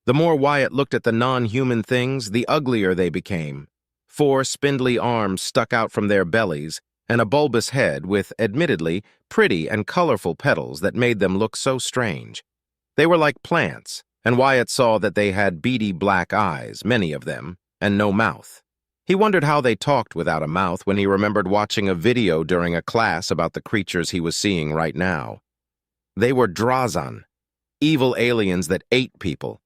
The more Wyatt looked at the non-human things, the uglier they became. 4 spindly arms stuck out from their bellies, and a bulbous head with, admittedly, pretty and colorful petals that made them look so strange. They were like plants, and Wyatt saw that they had beady black eyes, many of them, and no mouth. He wondered how they talked without a mouth when he remembered watching a video during a class about the creatures he was seeing right now. They were Drazan, evil aliens that ate people.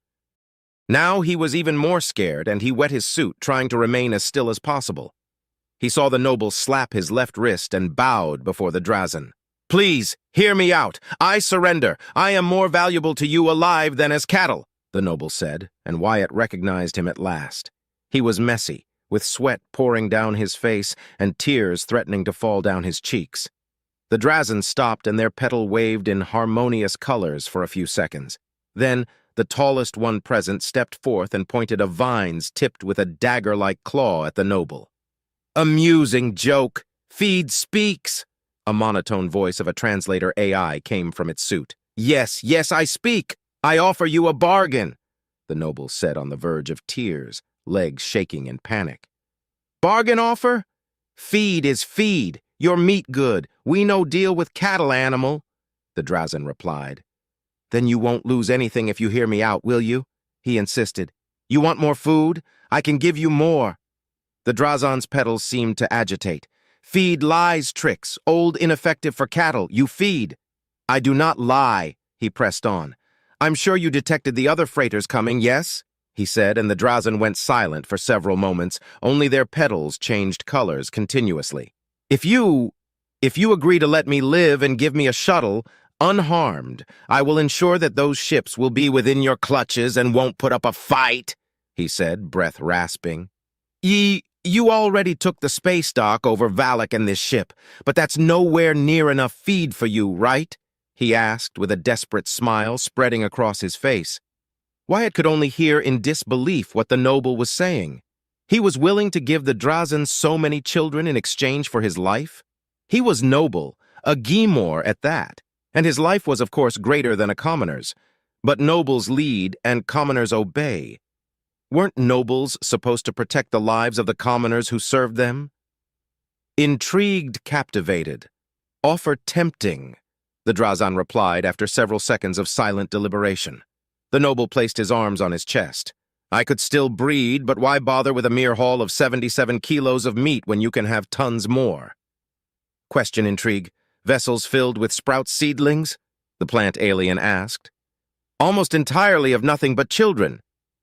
Now he was even more scared, and he wet his suit, trying to remain as still as possible. He saw the noble slap his left wrist and bowed before the Drazan. Please, hear me out. I surrender. I am more valuable to you alive than as cattle, the noble said, and Wyatt recognized him at last. He was messy, with sweat pouring down his face and tears threatening to fall down his cheeks. The Drazan stopped, and their petal waved in harmonious colors for a few seconds. Then, the tallest one present stepped forth and pointed a vines tipped with a dagger-like claw at the noble. Amusing joke. Feed speaks. A monotone voice of a translator AI came from its suit. Yes, I speak. I offer you a bargain, the noble said on the verge of tears, legs shaking in panic. Bargain offer? Feed is feed. Your meat good. We no deal with cattle animal, the Drazan replied. Then you won't lose anything if you hear me out, will you? He insisted. You want more food? I can give you more. The Drazan's petals seemed to agitate. Feed lies tricks, old ineffective for cattle. You feed. I do not lie, he pressed on. I'm sure you detected the other freighters coming, yes? He said, and the Drazan went silent for several moments. Only their petals changed colors continuously. If you agree to let me live and give me a shuttle, unharmed, I will ensure that those ships will be within your clutches and won't put up a fight, he said, breath rasping. You already took the space dock over Valak and this ship, but that's nowhere near enough feed for you, right? He asked with a desperate smile spreading across his face. Wyatt could only hear in disbelief what the noble was saying. He was willing to give the Drazan so many children in exchange for his life? He was noble, a Gimor at that, and his life was of course greater than a commoner's. But nobles lead and commoners obey. Weren't nobles supposed to protect the lives of the commoners who served them? Intrigued, captivated. Offer tempting, the Drazan replied after several seconds of silent deliberation. The noble placed his arms on his chest. I could still breed, but why bother with a mere haul of 77 kilos of meat when you can have tons more? Question intrigue. Vessels filled with sprout seedlings? The plant alien asked. Almost entirely of nothing but children.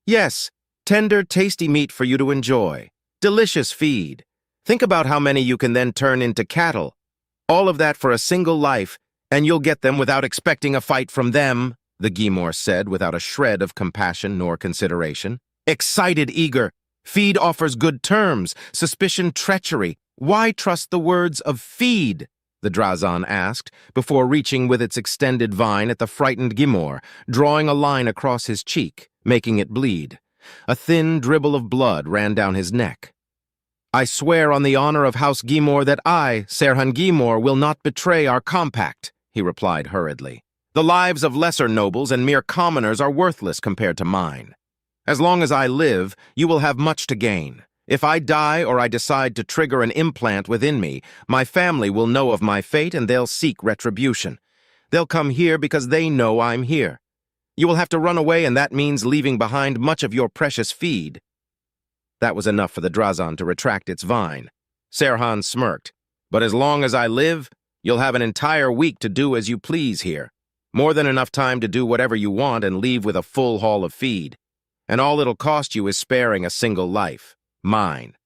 Yes, tender, tasty meat for you to enjoy. Delicious feed. Think about how many you can then turn into cattle. All of that for a single life, and you'll get them without expecting a fight from them, the Gimor said without a shred of compassion nor consideration. Excited, eager. Feed offers good terms, suspicion treachery. Why trust the words of feed? The Drazan asked, before reaching with its extended vine at the frightened Gimor, drawing a line across his cheek, making it bleed. A thin dribble of blood ran down his neck. I swear on the honor of House Gimor that I, Serhan Gimor, will not betray our compact, he replied hurriedly. The lives of lesser nobles and mere commoners are worthless compared to mine. As long as I live, you will have much to gain. If I die or I decide to trigger an implant within me, my family will know of my fate and they'll seek retribution. They'll come here because they know I'm here. You will have to run away, and that means leaving behind much of your precious feed." That was enough for the Drazan to retract its vine. Serhan smirked. "But as long as I live, you'll have an entire week to do as you please here. More than enough time to do whatever you want and leave with a full haul of feed. And all it'll cost you is sparing a single life. Mine."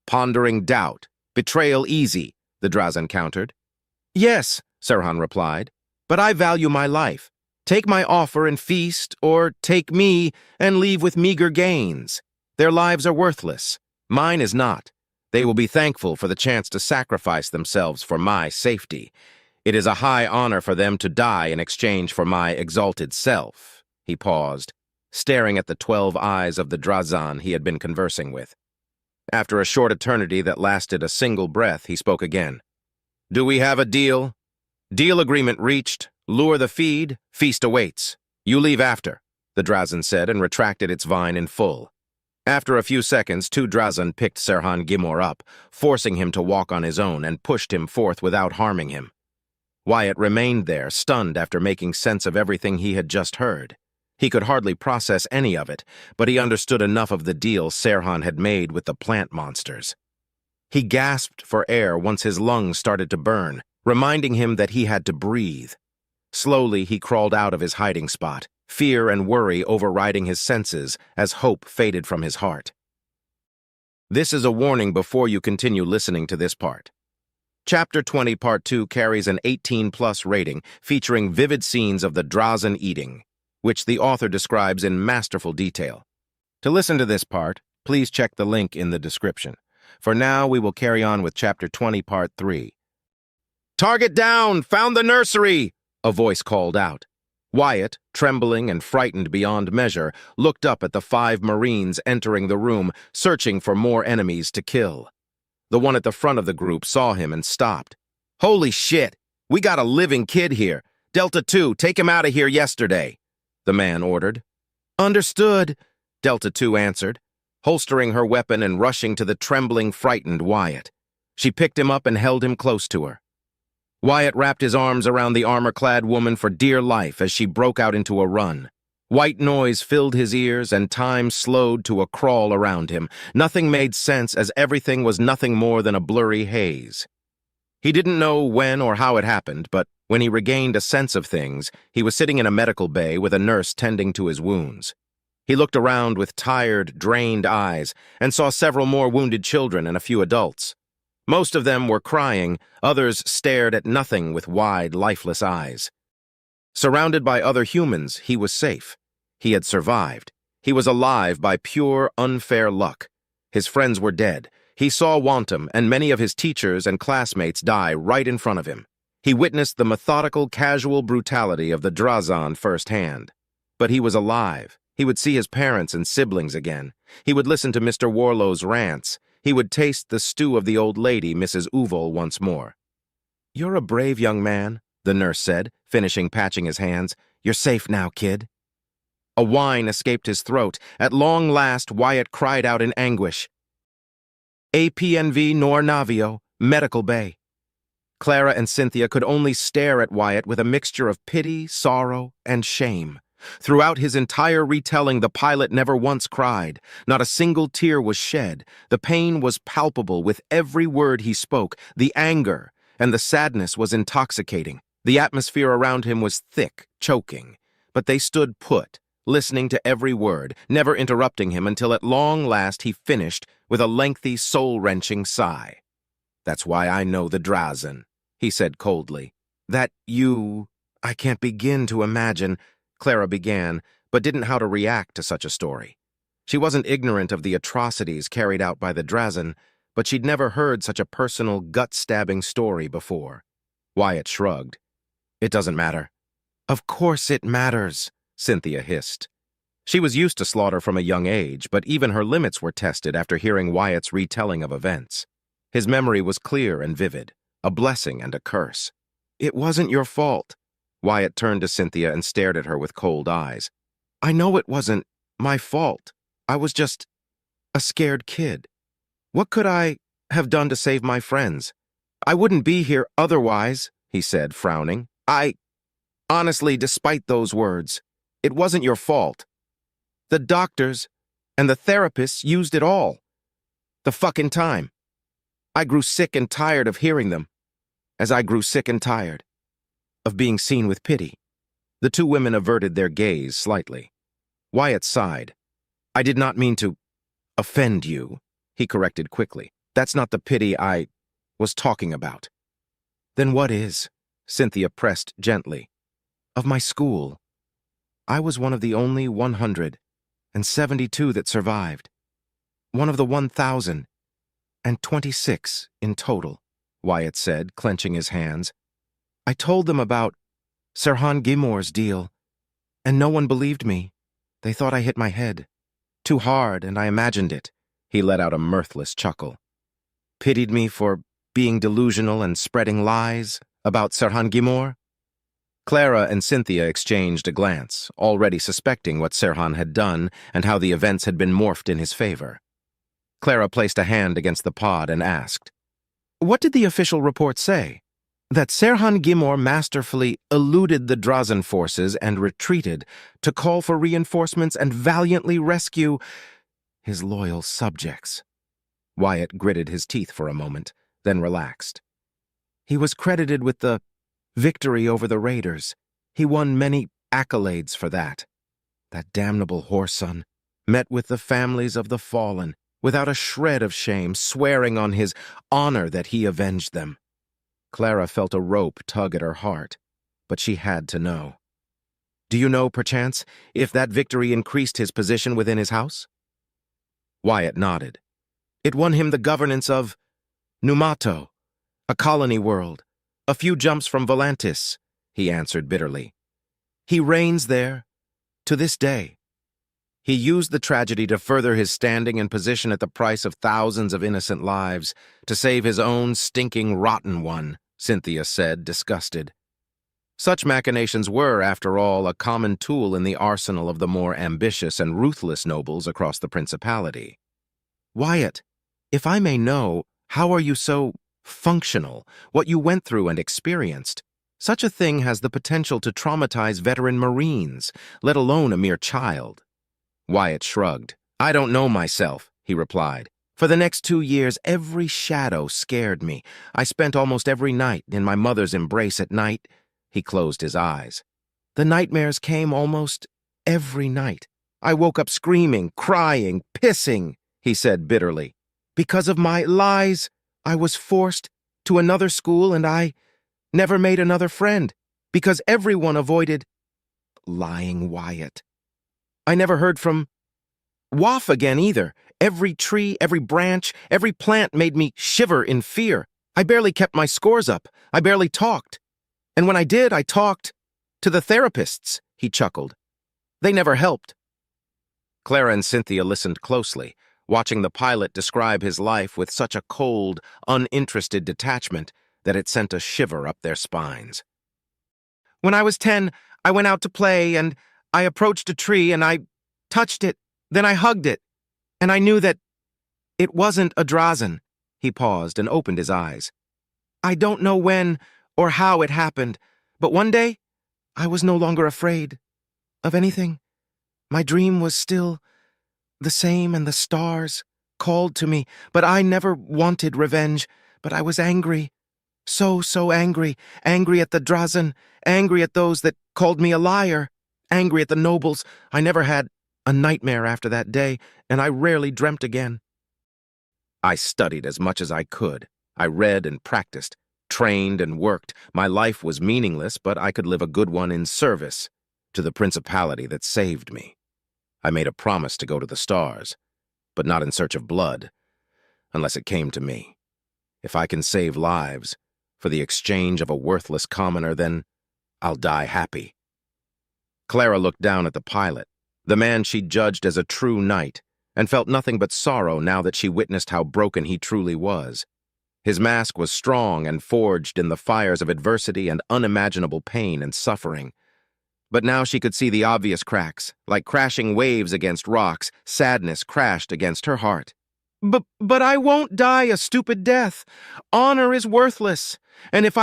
"Pondering doubt. Betrayal easy," the Drazan countered. "Yes," Serhan replied, "but I value my life. Take my offer and feast, or take me and leave with meager gains. Their lives are worthless. Mine is not. They will be thankful for the chance to sacrifice themselves for my safety. It is a high honor for them to die in exchange for my exalted self." He paused, staring at the 12 eyes of the Drazan he had been conversing with. After a short eternity that lasted a single breath, he spoke again. "Do we have a deal?" "Deal agreement reached. Lure the feed. Feast awaits. You leave after," the Drazan said and retracted its vine in full. After a few seconds, 2 Drazan picked Serhan Gimor up, forcing him to walk on his own, and pushed him forth without harming him. Wyatt remained there, stunned after making sense of everything he had just heard. He could hardly process any of it, but he understood enough of the deal Serhan had made with the plant monsters. He gasped for air once his lungs started to burn, reminding him that he had to breathe. Slowly, he crawled out of his hiding spot, fear and worry overriding his senses as hope faded from his heart. This is a warning before you continue listening to this part. Chapter 20, Part 2 carries an 18+ rating featuring vivid scenes of the Drazan eating, which the author describes in masterful detail. To listen to this part, please check the link in the description. For now, we will carry on with Chapter 20, Part 3. "Target down! Found the nursery!" a voice called out. Wyatt, trembling and frightened beyond measure, looked up at the 5 Marines entering the room, searching for more enemies to kill. The one at the front of the group saw him and stopped. "Holy shit! We got a living kid here! Delta 2, take him out of here yesterday!" the man ordered. "Understood," Delta 2 answered, holstering her weapon and rushing to the trembling, frightened Wyatt. She picked him up and held him close to her. Wyatt wrapped his arms around the armor-clad woman for dear life as she broke out into a run. White noise filled his ears and time slowed to a crawl around him. Nothing made sense as everything was nothing more than a blurry haze. He didn't know when or how it happened, but when he regained a sense of things, he was sitting in a medical bay with a nurse tending to his wounds. He looked around with tired, drained eyes and saw several more wounded children and a few adults. Most of them were crying, others stared at nothing with wide, lifeless eyes. Surrounded by other humans, he was safe. He had survived. He was alive by pure, unfair luck. His friends were dead. He saw Wantum and many of his teachers and classmates die right in front of him. He witnessed the methodical, casual brutality of the Drazan firsthand. But he was alive. He would see his parents and siblings again. He would listen to Mr. Warlow's rants. He would taste the stew of the old lady, Mrs. Uvol, once more. "You're a brave young man," the nurse said, finishing patching his hands. "You're safe now, kid." A whine escaped his throat. At long last, Wyatt cried out in anguish. "APNV Nor Navio, Medical Bay." Clara and Cynthia could only stare at Wyatt with a mixture of pity, sorrow, and shame. Throughout his entire retelling, the pilot never once cried. Not a single tear was shed. The pain was palpable with every word he spoke. The anger and the sadness was intoxicating. The atmosphere around him was thick, choking. But they stood put, listening to every word, never interrupting him until at long last he finished with a lengthy, soul-wrenching sigh. "That's why I know the Drazan," he said coldly. I can't begin to imagine," Clara began, but didn't know how to react to such a story. She wasn't ignorant of the atrocities carried out by the Drazan, but she'd never heard such a personal, gut-stabbing story before. Wyatt shrugged. "It doesn't matter." "Of course it matters," Cynthia hissed. She was used to slaughter from a young age, but even her limits were tested after hearing Wyatt's retelling of events. His memory was clear and vivid, a blessing and a curse. "It wasn't your fault." Wyatt turned to Cynthia and stared at her with cold eyes. "I know it wasn't my fault. I was just a scared kid. What could I have done to save my friends? I wouldn't be here otherwise," he said, frowning. Honestly, despite those words, It wasn't your fault. The doctors and the therapists used it all. The fucking time. I grew sick and tired of hearing them, as I grew sick and tired of being seen with pity. The two women averted their gaze slightly. Wyatt sighed. I did not mean to offend you, he corrected quickly. That's not the pity I was talking about. Then what is? Cynthia pressed gently. Of my school. I was one of the only 172 that survived. One of the 1,026 in total, Wyatt said, clenching his hands. I told them about Sirhan Gimor's deal, and no one believed me. They thought I hit my head. Too hard, and I imagined it. He let out a mirthless chuckle. Pitied me for being delusional and spreading lies about Sirhan Gimor? Clara and Cynthia exchanged a glance, already suspecting what Sirhan had done and how the events had been morphed in his favor. Clara placed a hand against the pod and asked, What did the official report say? That Sirhan Gimor masterfully eluded the Drazen forces and retreated to call for reinforcements and valiantly rescue his loyal subjects. Wyatt gritted his teeth for a moment, then relaxed. He was credited with the victory over the raiders. He won many accolades for that. That damnable whoreson met with the families of the fallen, without a shred of shame, swearing on his honor that he avenged them. Clara felt a rope tug at her heart, but she had to know. Do you know, perchance, if that victory increased his position within his house? Wyatt nodded. It won him the governance of Numato, a colony world, a few jumps from Volantis, he answered bitterly. He reigns there, to this day. He used the tragedy to further his standing and position at the price of thousands of innocent lives, to save his own stinking rotten one, Cynthia said, disgusted. Such machinations were, after all, a common tool in the arsenal of the more ambitious and ruthless nobles across the Principality. Wyatt, if I may know, how are you so functional, what you went through and experienced? Such a thing has the potential to traumatize veteran Marines, let alone a mere child. Wyatt shrugged. I don't know myself, he replied. For the next 2 years, every shadow scared me. I spent almost every night in my mother's embrace at night. He closed his eyes. The nightmares came almost every night. I woke up screaming, crying, pissing, he said bitterly. Because of my lies, I was forced to another school and I never made another friend, because everyone avoided lying Wyatt. I never heard from Waff again either. Every tree, every branch, every plant made me shiver in fear. I barely kept my scores up. I barely talked. And when I did, I talked to the therapists, he chuckled. They never helped. Clara and Cynthia listened closely, watching the pilot describe his life with such a cold, uninterested detachment that it sent a shiver up their spines. When I was 10, I went out to play and I approached a tree and I touched it, then I hugged it, and I knew that it wasn't a Drazen. He paused and opened his eyes. I don't know when or how it happened, but one day I was no longer afraid of anything. My dream was still the same and the stars called to me, but I never wanted revenge, but I was angry. So angry. Angry at the Drazen, angry at those that called me a liar, angry at the nobles. I never had a nightmare after that day, and I rarely dreamt again. I studied as much as I could. I read and practiced, trained and worked. My life was meaningless, but I could live a good one in service to the Principality that saved me. I made a promise to go to the stars, but not in search of blood, unless it came to me. If I can save lives for the exchange of a worthless commoner, then I'll die happy. Clara looked down at the pilot, the man she judged as a true knight, and felt nothing but sorrow now that she witnessed how broken he truly was. His mask was strong and forged in the fires of adversity and unimaginable pain and suffering. But now she could see the obvious cracks, like crashing waves against rocks. Sadness crashed against her heart. But I won't die a stupid death. Honor is worthless, and if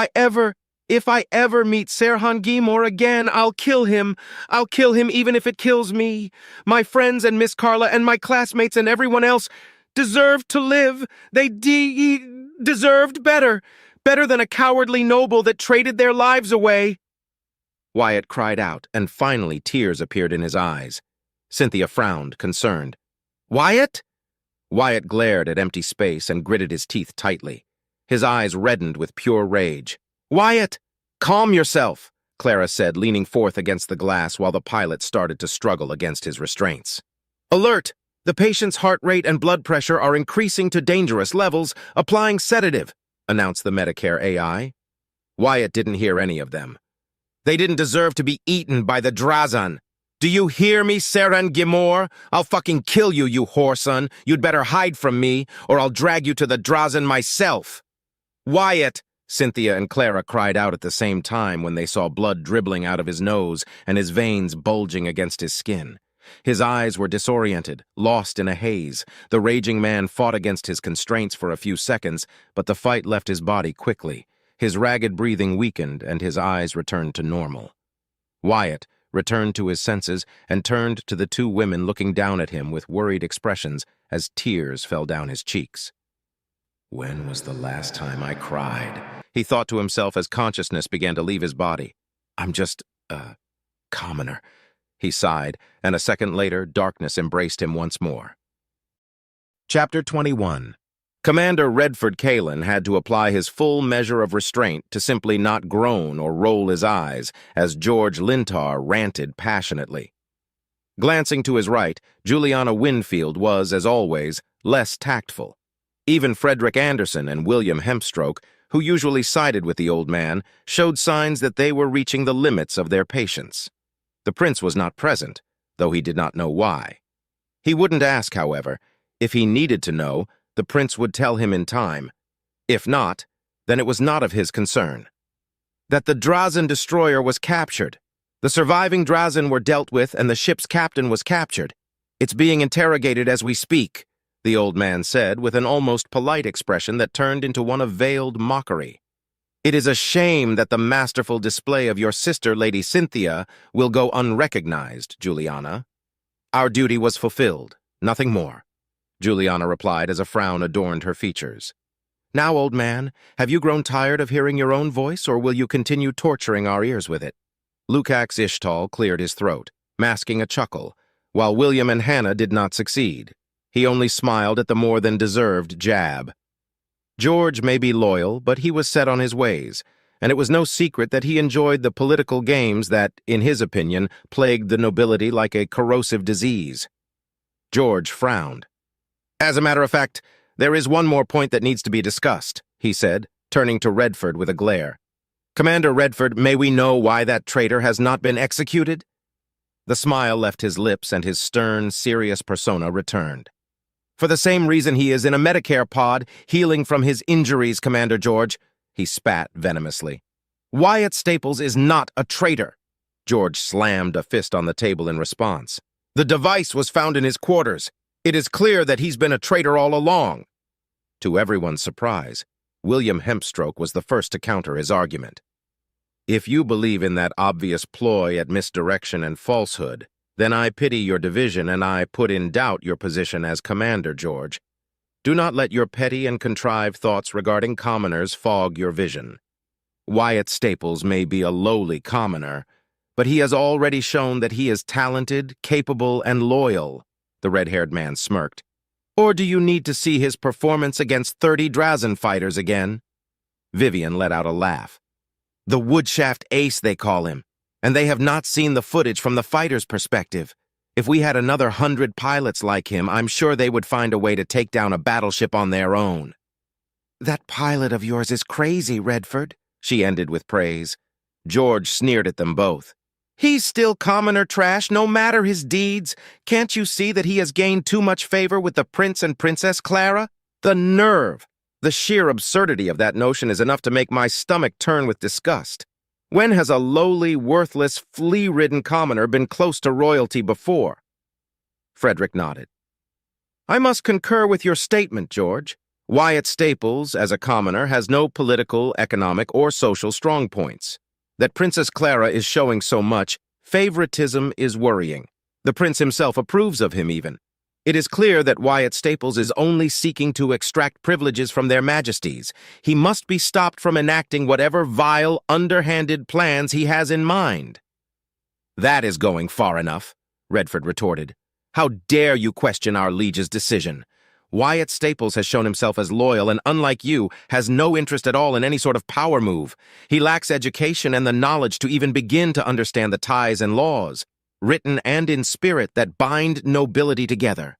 If I ever meet Serhan Gimor again, I'll kill him. I'll kill him even if it kills me. My friends and Miss Carla and my classmates and everyone else deserved to live. They deserved better. Better than a cowardly noble that traded their lives away." Wyatt cried out, and finally tears appeared in his eyes. Cynthia frowned, concerned. "Wyatt?" Wyatt glared at empty space and gritted his teeth tightly. His eyes reddened with pure rage. "Wyatt, calm yourself," Clara said, leaning forth against the glass while the pilot started to struggle against his restraints. "Alert! The patient's heart rate and blood pressure are increasing to dangerous levels. Applying sedative," announced the Medicare AI. Wyatt didn't hear any of them. "They didn't deserve to be eaten by the Drazan. Do you hear me, Serhan Gimor? I'll fucking kill you, you whoreson. You'd better hide from me, or I'll drag you to the Drazan myself." "Wyatt!" Cynthia and Clara cried out at the same time when they saw blood dribbling out of his nose and his veins bulging against his skin. His eyes were disoriented, lost in a haze. The raging man fought against his constraints for a few seconds, but the fight left his body quickly. His ragged breathing weakened, and his eyes returned to normal. Wyatt returned to his senses and turned to the two women looking down at him with worried expressions as tears fell down his cheeks. "When was the last time I cried?" he thought to himself as consciousness began to leave his body. "I'm just a commoner," he sighed, and a second later, darkness embraced him once more. Chapter 21. Commander Redford Kalin had to apply his full measure of restraint to simply not groan or roll his eyes as George Lintar ranted passionately. Glancing to his right, Juliana Winfield was, as always, less tactful. Even Frederick Anderson and William Hempstroke, who usually sided with the old man, showed signs that they were reaching the limits of their patience. The prince was not present, though he did not know why. He wouldn't ask, however. If he needed to know, the prince would tell him in time. If not, then it was not of his concern. That the Drazan destroyer was captured. The surviving Drazan were dealt with and the ship's captain was captured. "It's being interrogated as we speak," the old man said with an almost polite expression that turned into one of veiled mockery. "It is a shame that the masterful display of your sister, Lady Cynthia, will go unrecognized, Juliana." "Our duty was fulfilled, nothing more," Juliana replied as a frown adorned her features. "Now, old man, have you grown tired of hearing your own voice, or will you continue torturing our ears with it?" Lukacs Ishtal cleared his throat, masking a chuckle, while William and Hannah did not succeed. He only smiled at the more than deserved jab. George may be loyal, but he was set on his ways, and it was no secret that he enjoyed the political games that, in his opinion, plagued the nobility like a corrosive disease. George frowned. "As a matter of fact, there is one more point that needs to be discussed," he said, turning to Redford with a glare. "Commander Redford, may we know why that traitor has not been executed?" The smile left his lips and his stern, serious persona returned. "For the same reason he is in a Medicare pod, healing from his injuries, Commander George," he spat venomously. "Wyatt Staples is not a traitor." George slammed a fist on the table in response. "The device was found in his quarters. It is clear that he's been a traitor all along." To everyone's surprise, William Hempstroke was the first to counter his argument. "If you believe in that obvious ploy at misdirection and falsehood, then I pity your division and I put in doubt your position as commander, George. Do not let your petty and contrived thoughts regarding commoners fog your vision. Wyatt Staples may be a lowly commoner, but he has already shown that he is talented, capable, and loyal," the red-haired man smirked. "Or do you need to see his performance against 30 Drazan fighters again?" Vivian let out a laugh. "The woodshaft ace, they call him, and they have not seen the footage from the fighter's perspective. If we had another 100 pilots like him, I'm sure they would find a way to take down a battleship on their own." "That pilot of yours is crazy, Redford," she ended with praise. George sneered at them both. "He's still commoner trash, no matter his deeds. Can't you see that he has gained too much favor with the Prince and Princess Clara? The nerve! The sheer absurdity of that notion is enough to make my stomach turn with disgust. When has a lowly, worthless, flea-ridden commoner been close to royalty before?" Frederick nodded. "I must concur with your statement, George. Wyatt Staples, as a commoner, has no political, economic, or social strong points. That Princess Clara is showing so much favoritism is worrying. The prince himself approves of him even. It is clear that Wyatt Staples is only seeking to extract privileges from their majesties. He must be stopped from enacting whatever vile, underhanded plans he has in mind. That is going far enough, Redford retorted. How dare you question our liege's decision? Wyatt Staples has shown himself as loyal and, unlike you, has no interest at all in any sort of power move. He lacks education and the knowledge to even begin to understand the ties and laws, written and in spirit, that bind nobility together.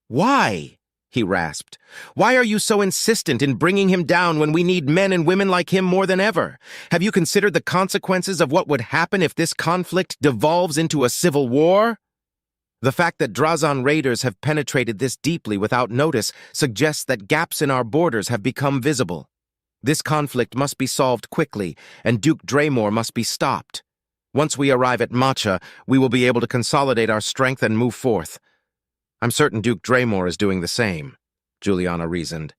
Why? He rasped. Why are you so insistent in bringing him down when we need men and women like him more than ever? Have you considered the consequences of what would happen if this conflict devolves into a civil war? The fact that Drazan raiders have penetrated this deeply without notice suggests that gaps in our borders have become visible. This conflict must be solved quickly, and Duke Draymore must be stopped. Once we arrive at Matcha, we will be able to consolidate our strength and move forth. I'm certain Duke Draymore is doing the same, Juliana reasoned.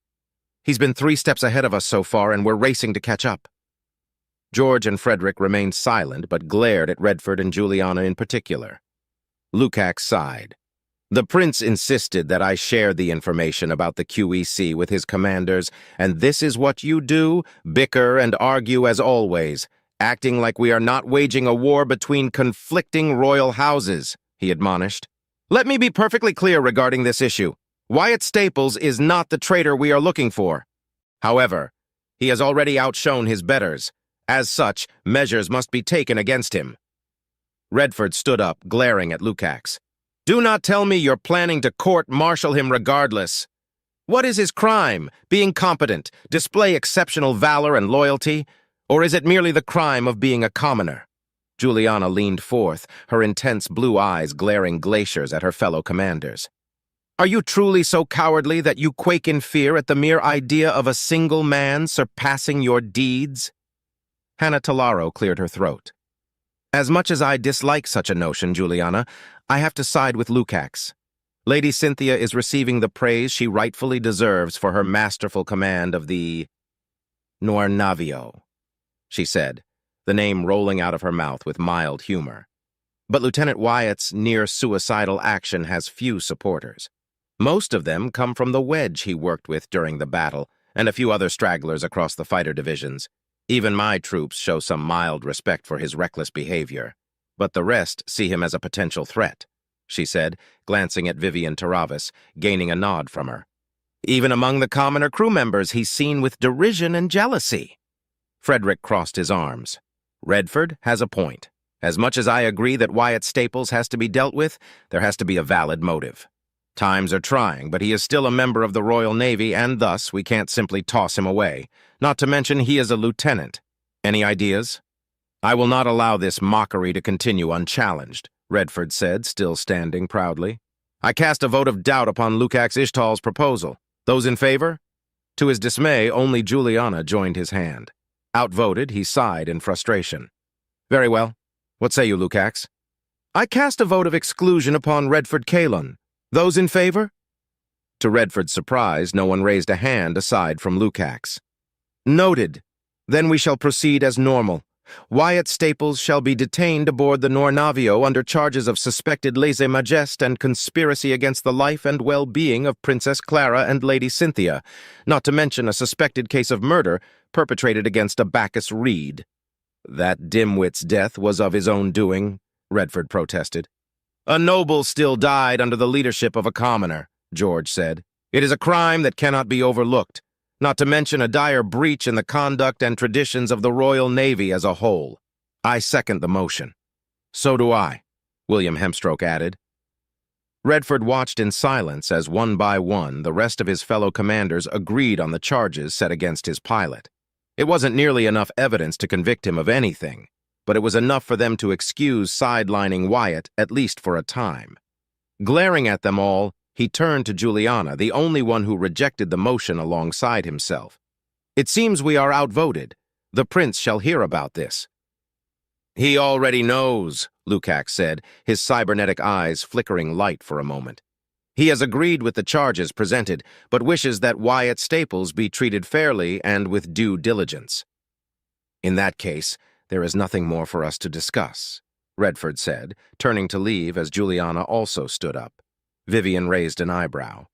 He's been 3 steps ahead of us so far, and we're racing to catch up. George and Frederick remained silent, but glared at Redford and Juliana in particular. Lukacs sighed. The prince insisted that I share the information about the QEC with his commanders, and this is what you do? Bicker and argue as always, acting like we are not waging a war between conflicting royal houses, he admonished. Let me be perfectly clear regarding this issue. Wyatt Staples is not the traitor we are looking for. However, he has already outshone his betters. As such, measures must be taken against him. Redford stood up, glaring at Lukacs. Do not tell me you're planning to court-martial him regardless. What is his crime? Being competent, display exceptional valor and loyalty? Or is it merely the crime of being a commoner? Juliana leaned forth, her intense blue eyes glaring glaciers at her fellow commanders. Are you truly so cowardly that you quake in fear at the mere idea of a single man surpassing your deeds? Hannah Talaro cleared her throat. As much as I dislike such a notion, Juliana, I have to side with Lukacs. Lady Cynthia is receiving the praise she rightfully deserves for her masterful command of the Nornavio, she said, the name rolling out of her mouth with mild humor. But Lieutenant Wyatt's near-suicidal action has few supporters. Most of them come from the wedge he worked with during the battle, and a few other stragglers across the fighter divisions. Even my troops show some mild respect for his reckless behavior, but the rest see him as a potential threat, she said, glancing at Vivian Taravis, gaining a nod from her. Even among the commoner crew members, he's seen with derision and jealousy. Frederick crossed his arms. Redford has a point. As much as I agree that Wyatt Staples has to be dealt with, there has to be a valid motive. Times are trying, but he is still a member of the Royal Navy, and thus we can't simply toss him away. Not to mention he is a lieutenant. Any ideas? I will not allow this mockery to continue unchallenged, Redford said, still standing proudly. I cast a vote of doubt upon Lukacs Ishtal's proposal. Those in favor? To his dismay, only Juliana joined his hand. Outvoted, he sighed in frustration. Very well. What say you, Lukacs? I cast a vote of exclusion upon Redford Kalon. Those in favor? To Redford's surprise, no one raised a hand aside from Lukacs. Noted. Then we shall proceed as normal. Wyatt Staples shall be detained aboard the Nornavio under charges of suspected lèse-majesté and conspiracy against the life and well-being of Princess Clara and Lady Cynthia, not to mention a suspected case of murder perpetrated against a Bacchus Reed. That dimwit's death was of his own doing, Redford protested. A noble still died under the leadership of a commoner, George said. It is a crime that cannot be overlooked, not to mention a dire breach in the conduct and traditions of the Royal Navy as a whole. I second the motion. So do I, William Hemstroke added. Redford watched in silence as one by one the rest of his fellow commanders agreed on the charges set against his pilot. It wasn't nearly enough evidence to convict him of anything, but it was enough for them to excuse sidelining Wyatt, at least for a time. Glaring at them all, he turned to Juliana, the only one who rejected the motion alongside himself. It seems we are outvoted. The prince shall hear about this. He already knows, Lukacs said, his cybernetic eyes flickering light for a moment. He has agreed with the charges presented, but wishes that Wyatt Staples be treated fairly and with due diligence. In that case, there is nothing more for us to discuss, Redford said, turning to leave as Juliana also stood up. Vivian raised an eyebrow.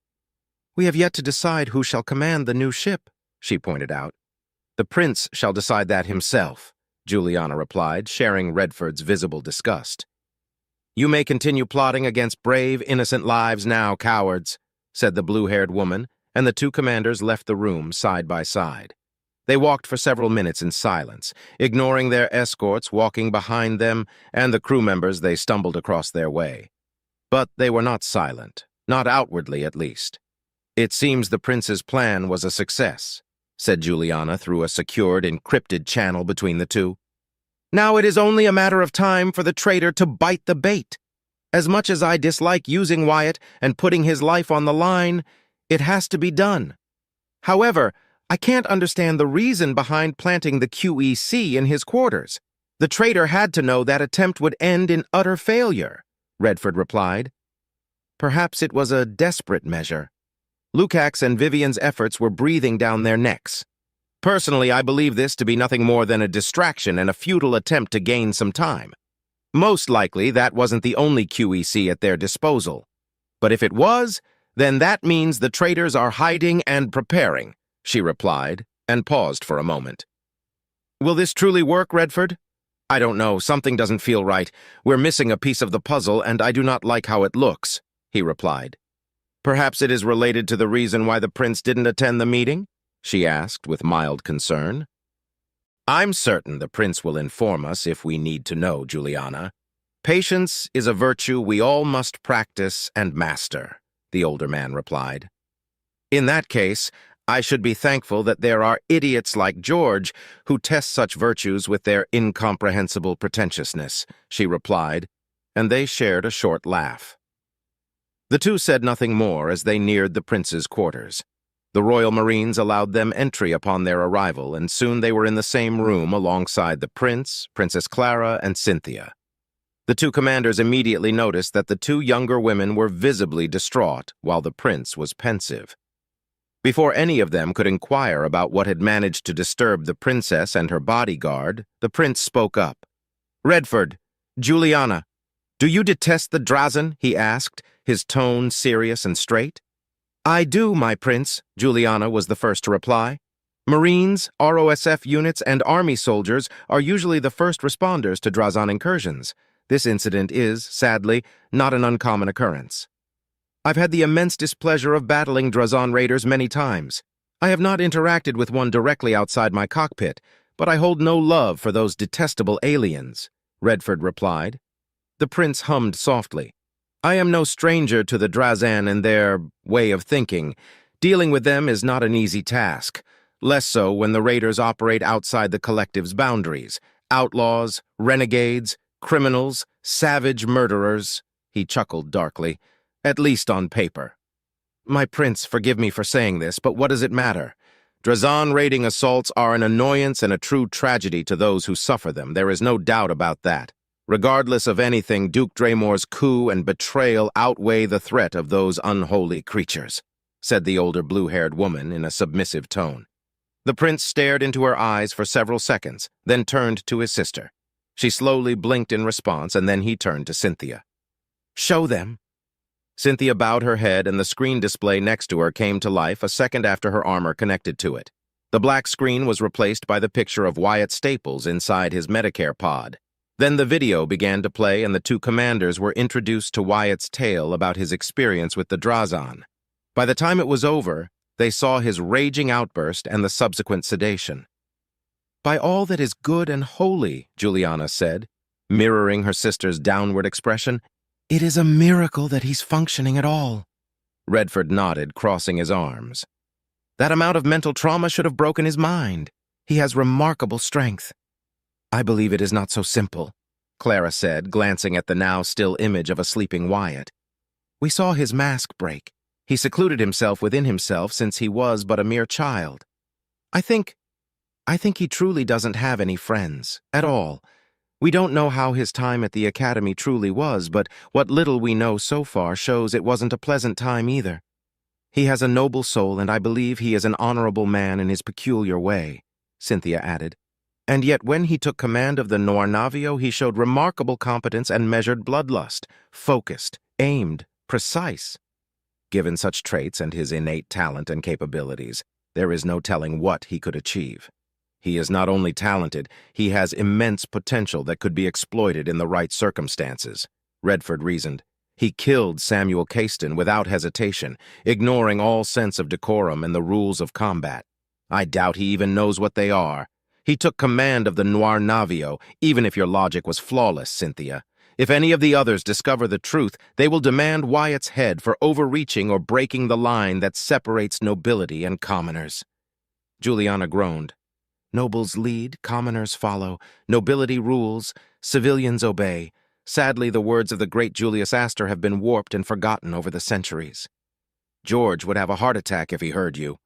We have yet to decide who shall command the new ship, she pointed out. The prince shall decide that himself, Juliana replied, sharing Redford's visible disgust. You may continue plotting against brave, innocent lives now, cowards, said the blue-haired woman, and the two commanders left the room side by side. They walked for several minutes in silence, ignoring their escorts walking behind them and the crew members they stumbled across their way. But they were not silent, not outwardly at least. It seems the prince's plan was a success, said Juliana through a secured, encrypted channel between the two. Now it is only a matter of time for the traitor to bite the bait. As much as I dislike using Wyatt and putting his life on the line, it has to be done. However, I can't understand the reason behind planting the QEC in his quarters. The traitor had to know that attempt would end in utter failure, Redford replied. Perhaps it was a desperate measure. Lukács and Vivian's efforts were breathing down their necks. Personally, I believe this to be nothing more than a distraction and a futile attempt to gain some time. Most likely, that wasn't the only QEC at their disposal. But if it was, then that means the traitors are hiding and preparing, she replied, and paused for a moment. Will this truly work, Redford? I don't know, something doesn't feel right. We're missing a piece of the puzzle, and I do not like how it looks, he replied. Perhaps it is related to the reason why the prince didn't attend the meeting? She asked with mild concern. I'm certain the prince will inform us if we need to know, Juliana. Patience is a virtue we all must practice and master, the older man replied. In that case, I should be thankful that there are idiots like George who test such virtues with their incomprehensible pretentiousness, she replied, and they shared a short laugh. The two said nothing more as they neared the prince's quarters. The Royal Marines allowed them entry upon their arrival, and soon they were in the same room alongside the prince, Princess Clara, and Cynthia. The two commanders immediately noticed that the two younger women were visibly distraught, while the prince was pensive. Before any of them could inquire about what had managed to disturb the princess and her bodyguard, the prince spoke up. Redford, Juliana, do you detest the Drazen? He asked, his tone serious and straight. I do, my prince, Juliana was the first to reply. Marines, ROSF units, and army soldiers are usually the first responders to Drazan incursions. This incident is, sadly, not an uncommon occurrence. I've had the immense displeasure of battling Drazan raiders many times. I have not interacted with one directly outside my cockpit, but I hold no love for those detestable aliens, Redford replied. The prince hummed softly. I am no stranger to the Drazan and their way of thinking. Dealing with them is not an easy task, less so when the raiders operate outside the collective's boundaries. Outlaws, renegades, criminals, savage murderers, he chuckled darkly, at least on paper. My prince, forgive me for saying this, but what does it matter? Drazan raiding assaults are an annoyance and a true tragedy to those who suffer them. There is no doubt about that. Regardless of anything, Duke Dramore's coup and betrayal outweigh the threat of those unholy creatures, said the older blue-haired woman in a submissive tone. The prince stared into her eyes for several seconds, then turned to his sister. She slowly blinked in response, and then he turned to Cynthia. Show them. Cynthia bowed her head, and the screen display next to her came to life a second after her armor connected to it. The black screen was replaced by the picture of Wyatt Staples inside his Medicare pod. Then the video began to play, and the two commanders were introduced to Wyatt's tale about his experience with the Drazan. By the time it was over, they saw his raging outburst and the subsequent sedation. By all that is good and holy, Juliana said, mirroring her sister's downward expression, it is a miracle that he's functioning at all. Redford nodded, crossing his arms. That amount of mental trauma should have broken his mind. He has remarkable strength. I believe it is not so simple, Clara said, glancing at the now still image of a sleeping Wyatt. We saw his mask break. He secluded himself within himself since he was but a mere child. I think he truly doesn't have any friends, at all. We don't know how his time at the academy truly was, but what little we know so far shows it wasn't a pleasant time either. He has a noble soul, and I believe he is an honorable man in his peculiar way," Cynthia added. "And yet when he took command of the Navio, he showed remarkable competence and measured bloodlust, focused, aimed, precise. Given such traits and his innate talent and capabilities, there is no telling what he could achieve. He is not only talented, he has immense potential that could be exploited in the right circumstances," Redford reasoned. "He killed Samuel Caiston without hesitation, ignoring all sense of decorum and the rules of combat. I doubt he even knows what they are. He took command of the Navio, even if your logic was flawless, Cynthia. If any of the others discover the truth, they will demand Wyatt's head for overreaching or breaking the line that separates nobility and commoners." Juliana groaned. "Nobles lead, commoners follow, nobility rules, civilians obey. Sadly, the words of the great Julius Astor have been warped and forgotten over the centuries." "George would have a heart attack if he heard you,"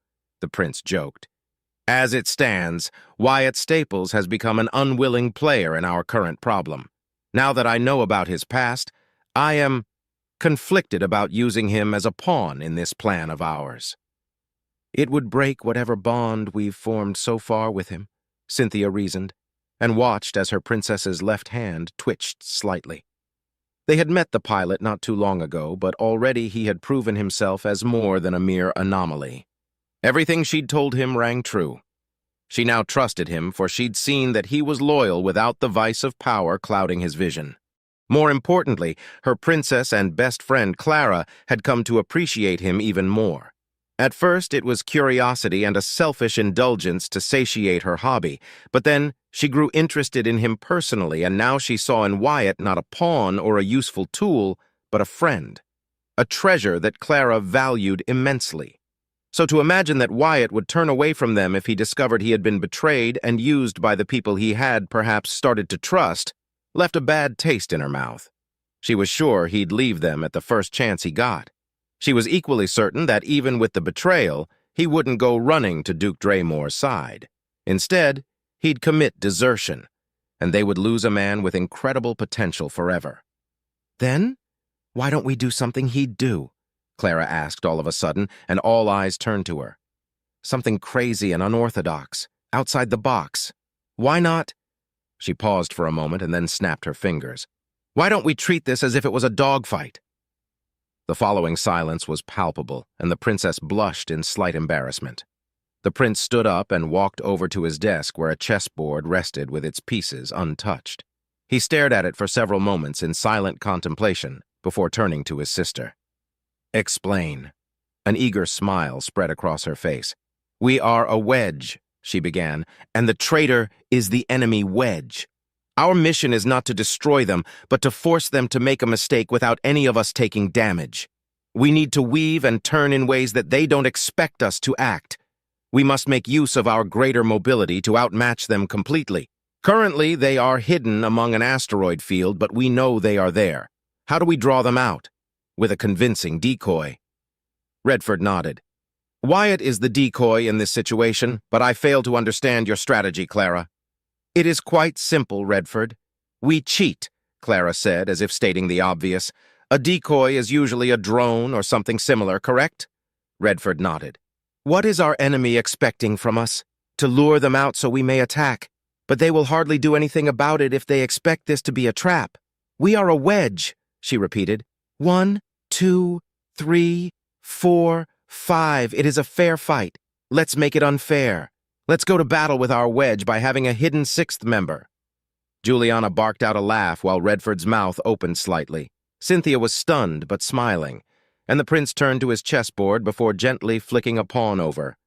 the prince joked. "As it stands, Wyatt Staples has become an unwilling player in our current problem. Now that I know about his past, I am conflicted about using him as a pawn in this plan of ours." "It would break whatever bond we've formed so far with him," Cynthia reasoned, and watched as her princess's left hand twitched slightly. They had met the pilot not too long ago, but already he had proven himself as more than a mere anomaly. Everything she'd told him rang true. She now trusted him, for she'd seen that he was loyal without the vice of power clouding his vision. More importantly, her princess and best friend Clara had come to appreciate him even more. At first, it was curiosity and a selfish indulgence to satiate her hobby, but then she grew interested in him personally, and now she saw in Wyatt not a pawn or a useful tool, but a friend, a treasure that Clara valued immensely. So to imagine that Wyatt would turn away from them if he discovered he had been betrayed and used by the people he had perhaps started to trust left a bad taste in her mouth. She was sure he'd leave them at the first chance he got. She was equally certain that even with the betrayal, he wouldn't go running to Duke Draymore's side. Instead, he'd commit desertion, and they would lose a man with incredible potential forever. "Then, why don't we do something he'd do?" Clara asked all of a sudden, and all eyes turned to her. "Something crazy and unorthodox, outside the box. Why not?" She paused for a moment and then snapped her fingers. "Why don't we treat this as if it was a dogfight?" The following silence was palpable, and the princess blushed in slight embarrassment. The prince stood up and walked over to his desk where a chessboard rested with its pieces untouched. He stared at it for several moments in silent contemplation before turning to his sister. "Explain." An eager smile spread across her face. "We are a wedge," she began, "and the traitor is the enemy wedge. Our mission is not to destroy them, but to force them to make a mistake without any of us taking damage. We need to weave and turn in ways that they don't expect us to act. We must make use of our greater mobility to outmatch them completely. Currently, they are hidden among an asteroid field, but we know they are there. How do we draw them out? With a convincing decoy." Redford nodded. "Wyatt is the decoy in this situation, but I fail to understand your strategy, Clara." "It is quite simple, Redford. We cheat," Clara said, as if stating the obvious. "A decoy is usually a drone or something similar, correct?" Redford nodded. "What is our enemy expecting from us? To lure them out so we may attack. But they will hardly do anything about it if they expect this to be a trap. We are a wedge," she repeated. 1, 2, 3, 4, 5. It is a fair fight. Let's make it unfair. Let's go to battle with our wedge by having a hidden sixth member." Juliana barked out a laugh while Redford's mouth opened slightly. Cynthia was stunned but smiling, and the prince turned to his chessboard before gently flicking a pawn over.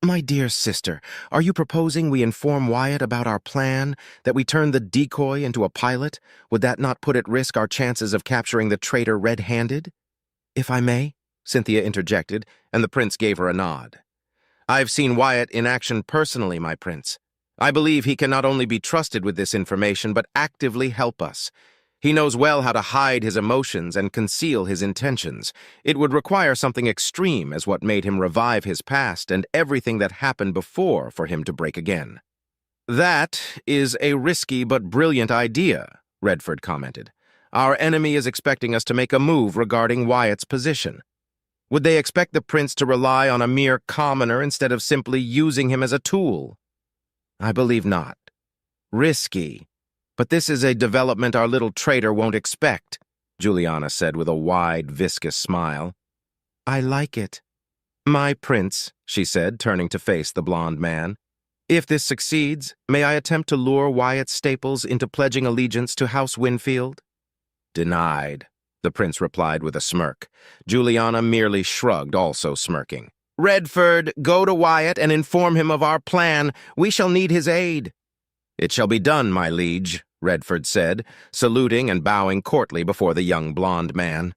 "My dear sister, are you proposing we inform Wyatt about our plan, that we turn the decoy into a pilot? Would that not put at risk our chances of capturing the traitor red-handed?" "If I may," Cynthia interjected, and the prince gave her a nod. "I've seen Wyatt in action personally, my prince. I believe he can not only be trusted with this information, but actively help us. He knows well how to hide his emotions and conceal his intentions. It would require something extreme as what made him revive his past and everything that happened before for him to break again." That is a risky but brilliant idea, Redford commented. Our enemy is expecting us to make a move regarding Wyatt's position. Would they expect the prince to rely on a mere commoner instead of simply using him as a tool? I believe not. Risky. But this is a development our little traitor won't expect, Juliana said with a wide, viscous smile. I like it. My prince, she said, turning to face the blond man. If this succeeds, may I attempt to lure Wyatt Staples into pledging allegiance to House Winfield? Denied, the prince replied with a smirk. Juliana merely shrugged, also smirking. Redford, go to Wyatt and inform him of our plan. We shall need his aid. It shall be done, my liege, Redford said, saluting and bowing courtly before the young blond man.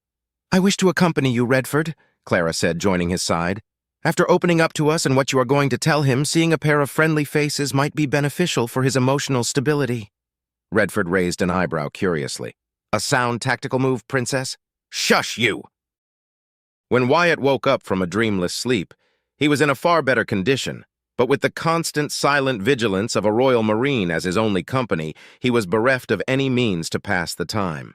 I wish to accompany you, Redford, Clara said, joining his side. After opening up to us and what you are going to tell him, seeing a pair of friendly faces might be beneficial for his emotional stability. Redford raised an eyebrow curiously. A sound tactical move, princess? Shush you! When Wyatt woke up from a dreamless sleep, he was in a far better condition, but with the constant silent vigilance of a Royal Marine as his only company, he was bereft of any means to pass the time.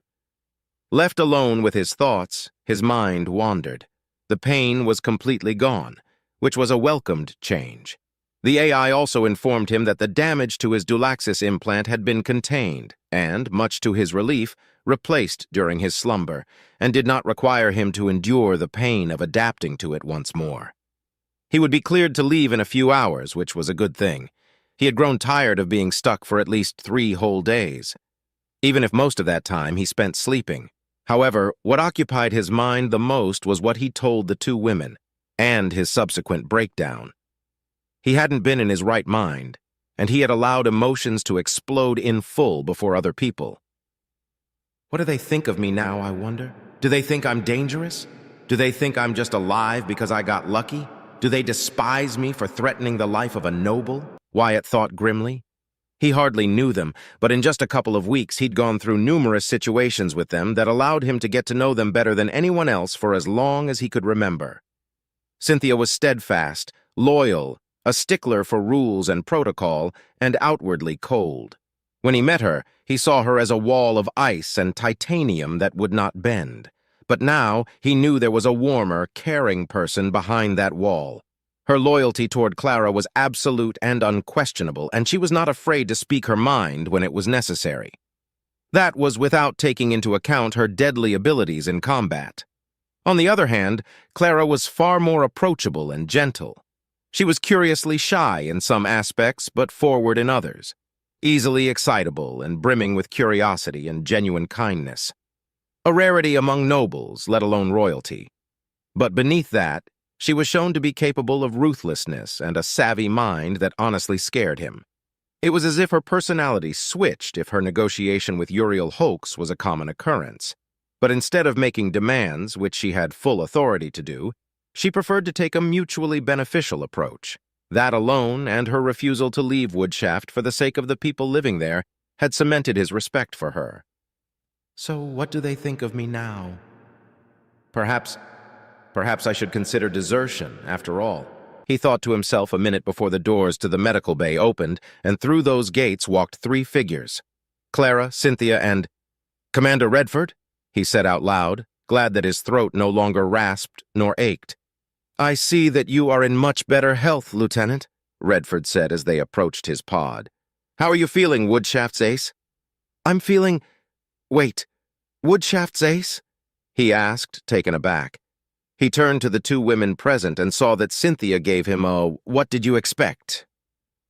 Left alone with his thoughts, his mind wandered. The pain was completely gone, which was a welcomed change. The AI also informed him that the damage to his Dulaxis implant had been contained and, much to his relief, replaced during his slumber, and did not require him to endure the pain of adapting to it once more. He would be cleared to leave in a few hours, which was a good thing. He had grown tired of being stuck for at least 3 whole days, even if most of that time he spent sleeping. However, what occupied his mind the most was what he told the 2 women, and his subsequent breakdown. He hadn't been in his right mind, and he had allowed emotions to explode in full before other people. What do they think of me now, I wonder? Do they think I'm dangerous? Do they think I'm just alive because I got lucky? Do they despise me for threatening the life of a noble? Wyatt thought grimly. He hardly knew them, but in just a couple of weeks he'd gone through numerous situations with them that allowed him to get to know them better than anyone else for as long as he could remember. Cynthia was steadfast, loyal, a stickler for rules and protocol, and outwardly cold. When he met her, he saw her as a wall of ice and titanium that would not bend. But now he knew there was a warmer, caring person behind that wall. Her loyalty toward Clara was absolute and unquestionable, and she was not afraid to speak her mind when it was necessary. That was without taking into account her deadly abilities in combat. On the other hand, Clara was far more approachable and gentle. She was curiously shy in some aspects, but forward in others, easily excitable and brimming with curiosity and genuine kindness. A rarity among nobles, let alone royalty. But beneath that, she was shown to be capable of ruthlessness and a savvy mind that honestly scared him. It was as if her personality switched if her negotiation with Uriel Hoax was a common occurrence. But instead of making demands, which she had full authority to do, she preferred to take a mutually beneficial approach. That alone, and her refusal to leave Woodshaft for the sake of the people living there, had cemented his respect for her. So what do they think of me now? Perhaps I should consider desertion, after all. He thought to himself a minute before the doors to the medical bay opened, and through those gates walked 3 figures. Clara, Cynthia, and— "Commander Redford?" he said out loud, glad that his throat no longer rasped nor ached. "I see that you are in much better health, Lieutenant," Redford said as they approached his pod. "How are you feeling, Woodshaft's ace?" "I'm feeling— Wait, Woodshaft's ace?" he asked, taken aback. He turned to the 2 women present and saw that Cynthia gave him a "what did you expect?"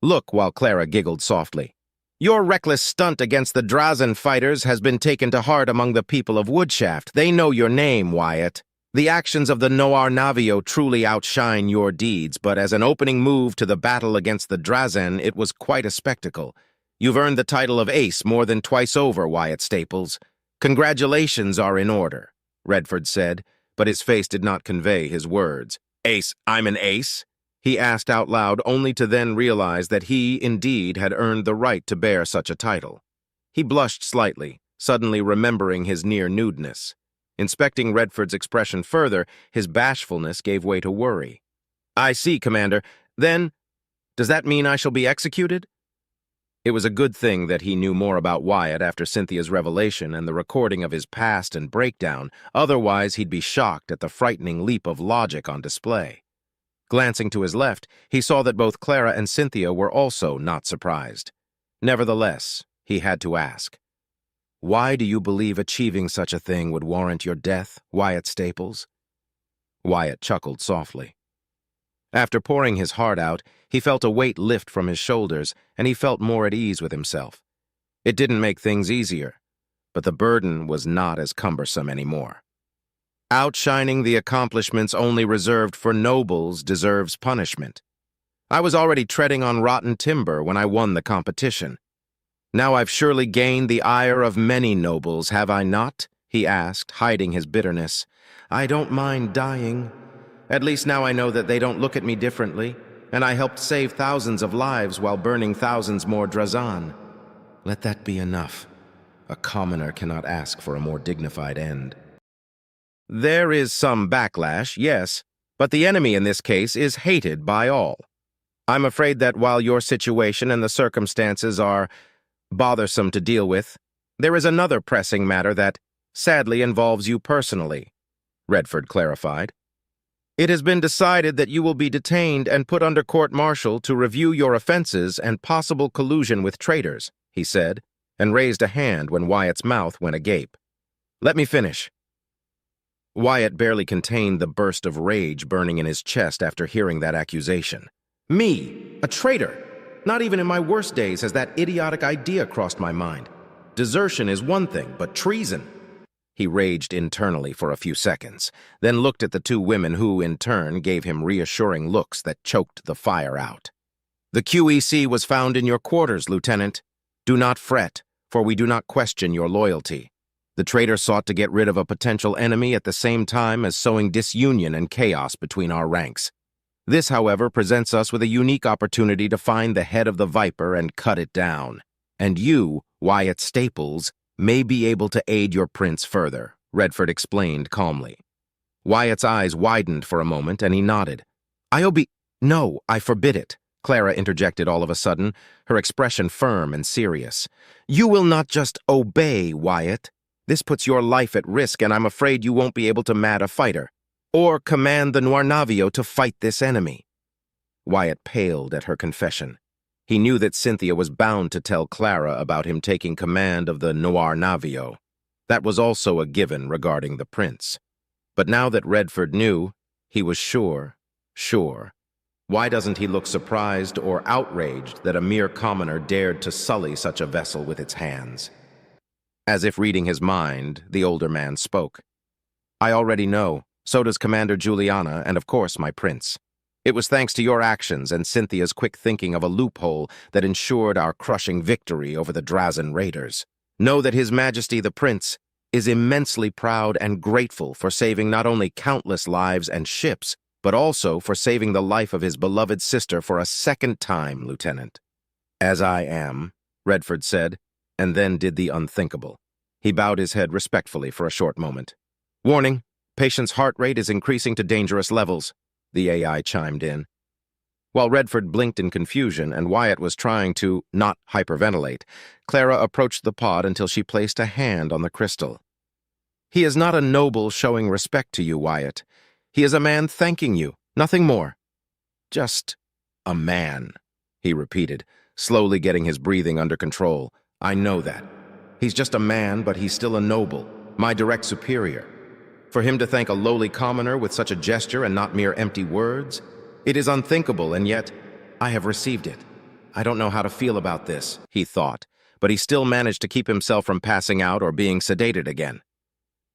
look while Clara giggled softly. "Your reckless stunt against the Drazen fighters has been taken to heart among the people of Woodshaft. They know your name, Wyatt. The actions of the Noir Navio truly outshine your deeds, but as an opening move to the battle against the Drazen, it was quite a spectacle. You've earned the title of ace more than twice over, Wyatt Staples. Congratulations are in order," Redford said, but his face did not convey his words. "Ace, I'm an ace?" he asked out loud, only to then realize that he, indeed, had earned the right to bear such a title. He blushed slightly, suddenly remembering his near-nudeness. Inspecting Redford's expression further, his bashfulness gave way to worry. "I see, Commander. Then, does that mean I shall be executed?" It was a good thing that he knew more about Wyatt after Cynthia's revelation and the recording of his past and breakdown, otherwise he'd be shocked at the frightening leap of logic on display. Glancing to his left, he saw that both Clara and Cynthia were also not surprised. Nevertheless, he had to ask, "Why do you believe achieving such a thing would warrant your death, Wyatt Staples?" Wyatt chuckled softly. After pouring his heart out, he felt a weight lift from his shoulders, and he felt more at ease with himself. It didn't make things easier, but the burden was not as cumbersome anymore. Outshining the accomplishments only reserved for nobles deserves punishment. I was already treading on rotten timber when I won the competition. Now I've surely gained the ire of many nobles, have I not? He asked, hiding his bitterness. I don't mind dying. At least now I know that they don't look at me differently, and I helped save thousands of lives while burning thousands more Drazan. Let that be enough. A commoner cannot ask for a more dignified end. There is some backlash, yes, but the enemy in this case is hated by all. I'm afraid that while your situation and the circumstances are bothersome to deal with, there is another pressing matter that, sadly, involves you personally, Redford clarified. It has been decided that you will be detained and put under court-martial to review your offenses and possible collusion with traitors, he said, and raised a hand when Wyatt's mouth went agape. Let me finish. Wyatt barely contained the burst of rage burning in his chest after hearing that accusation. Me, a traitor! Not even in my worst days has that idiotic idea crossed my mind. Desertion is one thing, but treason. He raged internally for a few seconds, then looked at the two women who, in turn, gave him reassuring looks that choked the fire out. The QEC was found in your quarters, Lieutenant. Do not fret, for we do not question your loyalty. The traitor sought to get rid of a potential enemy at the same time as sowing disunion and chaos between our ranks. This, however, presents us with a unique opportunity to find the head of the viper and cut it down. And you, Wyatt Staples, may be able to aid your prince further, Redford explained calmly. Wyatt's eyes widened for a moment, and he nodded. No, I forbid it, Clara interjected all of a sudden, her expression firm and serious. You will not just obey, Wyatt. This puts your life at risk, and I'm afraid you won't be able to mat a fighter, or command the Noir Navio to fight this enemy. Wyatt paled at her confession. He knew that Cynthia was bound to tell Clara about him taking command of the Noir Navio. That was also a given regarding the prince. But now that Redford knew, he was sure. Why doesn't he look surprised or outraged that a mere commoner dared to sully such a vessel with its hands? As if reading his mind, the older man spoke. I already know. So does Commander Juliana and, of course, my prince. It was thanks to your actions and Cynthia's quick thinking of a loophole that ensured our crushing victory over the Drazan raiders. Know that His Majesty the Prince is immensely proud and grateful for saving not only countless lives and ships, but also for saving the life of his beloved sister for a second time, Lieutenant. As I am, Redford said, and then did the unthinkable. He bowed his head respectfully for a short moment. Warning, patient's heart rate is increasing to dangerous levels, the AI chimed in. While Redford blinked in confusion and Wyatt was trying to not hyperventilate, Clara approached the pod until she placed a hand on the crystal. He is not a noble showing respect to you, Wyatt. He is a man thanking you, nothing more. Just a man, he repeated, slowly getting his breathing under control. I know that. He's just a man, but he's still a noble, my direct superior. For him to thank a lowly commoner with such a gesture and not mere empty words, it is unthinkable, and yet I have received it. I don't know how to feel about this, he thought, but he still managed to keep himself from passing out or being sedated again.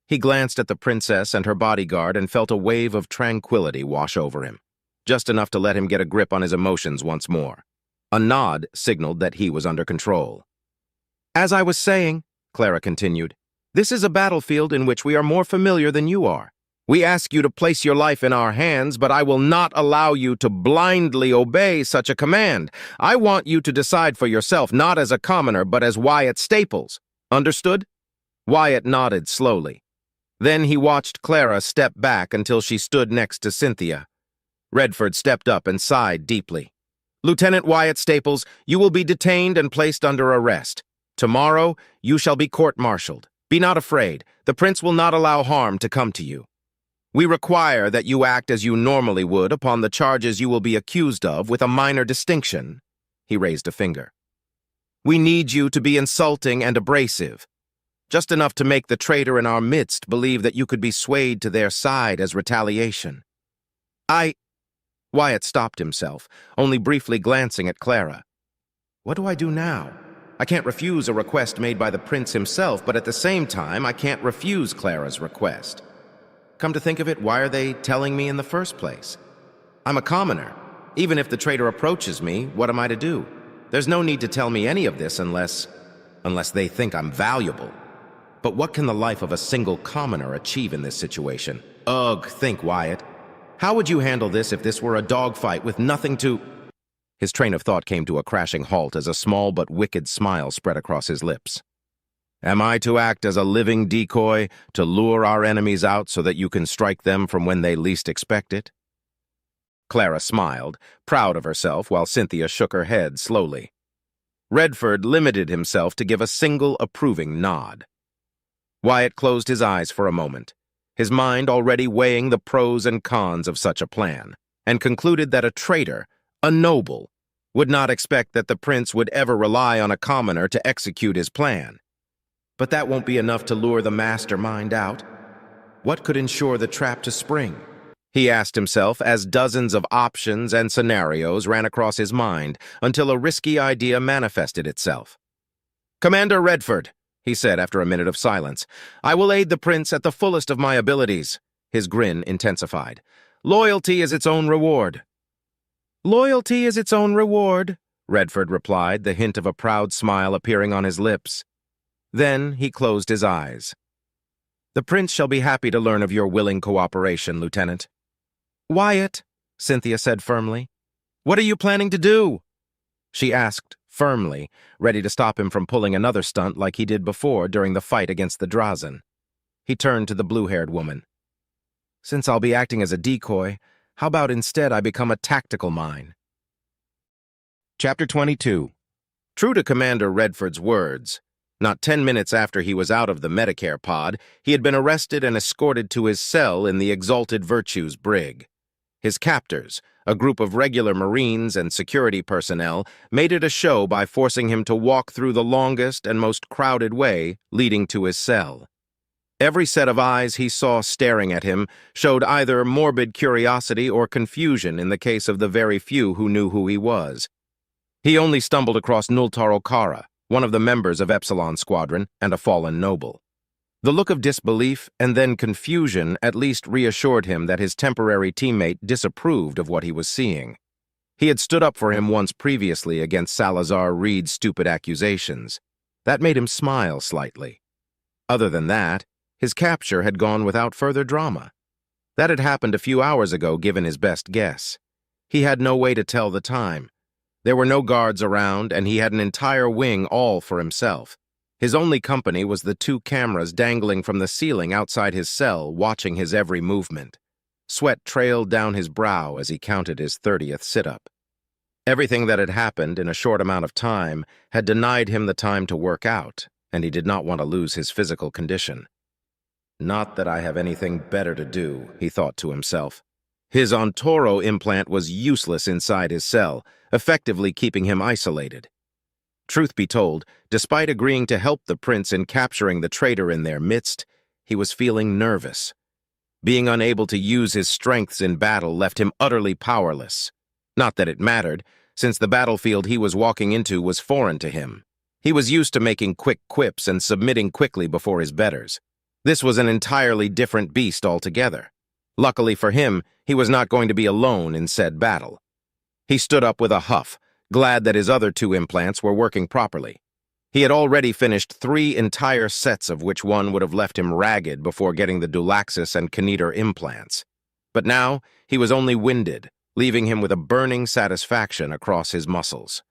He glanced at the princess and her bodyguard and felt a wave of tranquility wash over him, just enough to let him get a grip on his emotions once more. A nod signaled that he was under control. As I was saying, Clara continued, this is a battlefield in which we are more familiar than you are. We ask you to place your life in our hands, but I will not allow you to blindly obey such a command. I want you to decide for yourself, not as a commoner, but as Wyatt Staples. Understood? Wyatt nodded slowly. Then he watched Clara step back until she stood next to Cynthia. Redford stepped up and sighed deeply. Lieutenant Wyatt Staples, you will be detained and placed under arrest. Tomorrow, you shall be court-martialed. Be not afraid. The prince will not allow harm to come to you. We require that you act as you normally would upon the charges you will be accused of, with a minor distinction. He raised a finger. We need you to be insulting and abrasive, just enough to make the traitor in our midst believe that you could be swayed to their side as retaliation. Wyatt stopped himself, only briefly glancing at Clara. What do I do now? I can't refuse a request made by the prince himself, but at the same time, I can't refuse Clara's request. Come to think of it, why are they telling me in the first place? I'm a commoner. Even if the traitor approaches me, what am I to do? There's no need to tell me any of this unless they think I'm valuable. But what can the life of a single commoner achieve in this situation? Ugh, think, Wyatt. How would you handle this if this were a dogfight with nothing to... His train of thought came to a crashing halt as a small but wicked smile spread across his lips. Am I to act as a living decoy to lure our enemies out so that you can strike them from when they least expect it? Clara smiled, proud of herself, while Cynthia shook her head slowly. Redford limited himself to give a single approving nod. Wyatt closed his eyes for a moment, his mind already weighing the pros and cons of such a plan, and concluded that a traitor, a noble, would not expect that the prince would ever rely on a commoner to execute his plan. But that won't be enough to lure the mastermind out. What could ensure the trap to spring? He asked himself as dozens of options and scenarios ran across his mind until a risky idea manifested itself. Commander Redford, he said after a minute of silence, I will aid the prince at the fullest of my abilities. His grin intensified. Loyalty is its own reward. Loyalty is its own reward, Redford replied, the hint of a proud smile appearing on his lips. Then he closed his eyes. The prince shall be happy to learn of your willing cooperation, Lieutenant. Wyatt, Cynthia said firmly. What are you planning to do? She asked firmly, ready to stop him from pulling another stunt like he did before during the fight against the Drazen. He turned to the blue-haired woman. Since I'll be acting as a decoy, how about instead I become a tactical mine? Chapter 22. True to Commander Redford's words, not 10 minutes after he was out of the Medicare pod, he had been arrested and escorted to his cell in the Exalted Virtues brig. His captors, a group of regular Marines and security personnel, made it a show by forcing him to walk through the longest and most crowded way leading to his cell. Every set of eyes he saw staring at him showed either morbid curiosity or confusion in the case of the very few who knew who he was. He only stumbled across Nultar Okara, one of the members of Epsilon Squadron and a fallen noble. The look of disbelief and then confusion at least reassured him that his temporary teammate disapproved of what he was seeing. He had stood up for him once previously against Salazar Reed's stupid accusations. That made him smile slightly. Other than that, his capture had gone without further drama. That had happened a few hours ago, given his best guess. He had no way to tell the time. There were no guards around, and he had an entire wing all for himself. His only company was the 2 cameras dangling from the ceiling outside his cell, watching his every movement. Sweat trailed down his brow as he counted his 30th sit-up. Everything that had happened in a short amount of time had denied him the time to work out, and he did not want to lose his physical condition. Not that I have anything better to do, he thought to himself. His Ontoro implant was useless inside his cell, effectively keeping him isolated. Truth be told, despite agreeing to help the prince in capturing the traitor in their midst, he was feeling nervous. Being unable to use his strengths in battle left him utterly powerless. Not that it mattered, since the battlefield he was walking into was foreign to him. He was used to making quick quips and submitting quickly before his betters. This was an entirely different beast altogether. Luckily for him, he was not going to be alone in said battle. He stood up with a huff, glad that his other 2 implants were working properly. He had already finished 3 entire sets, of which one would have left him ragged before getting the Dulaxis and Kinetor implants. But now, he was only winded, leaving him with a burning satisfaction across his muscles.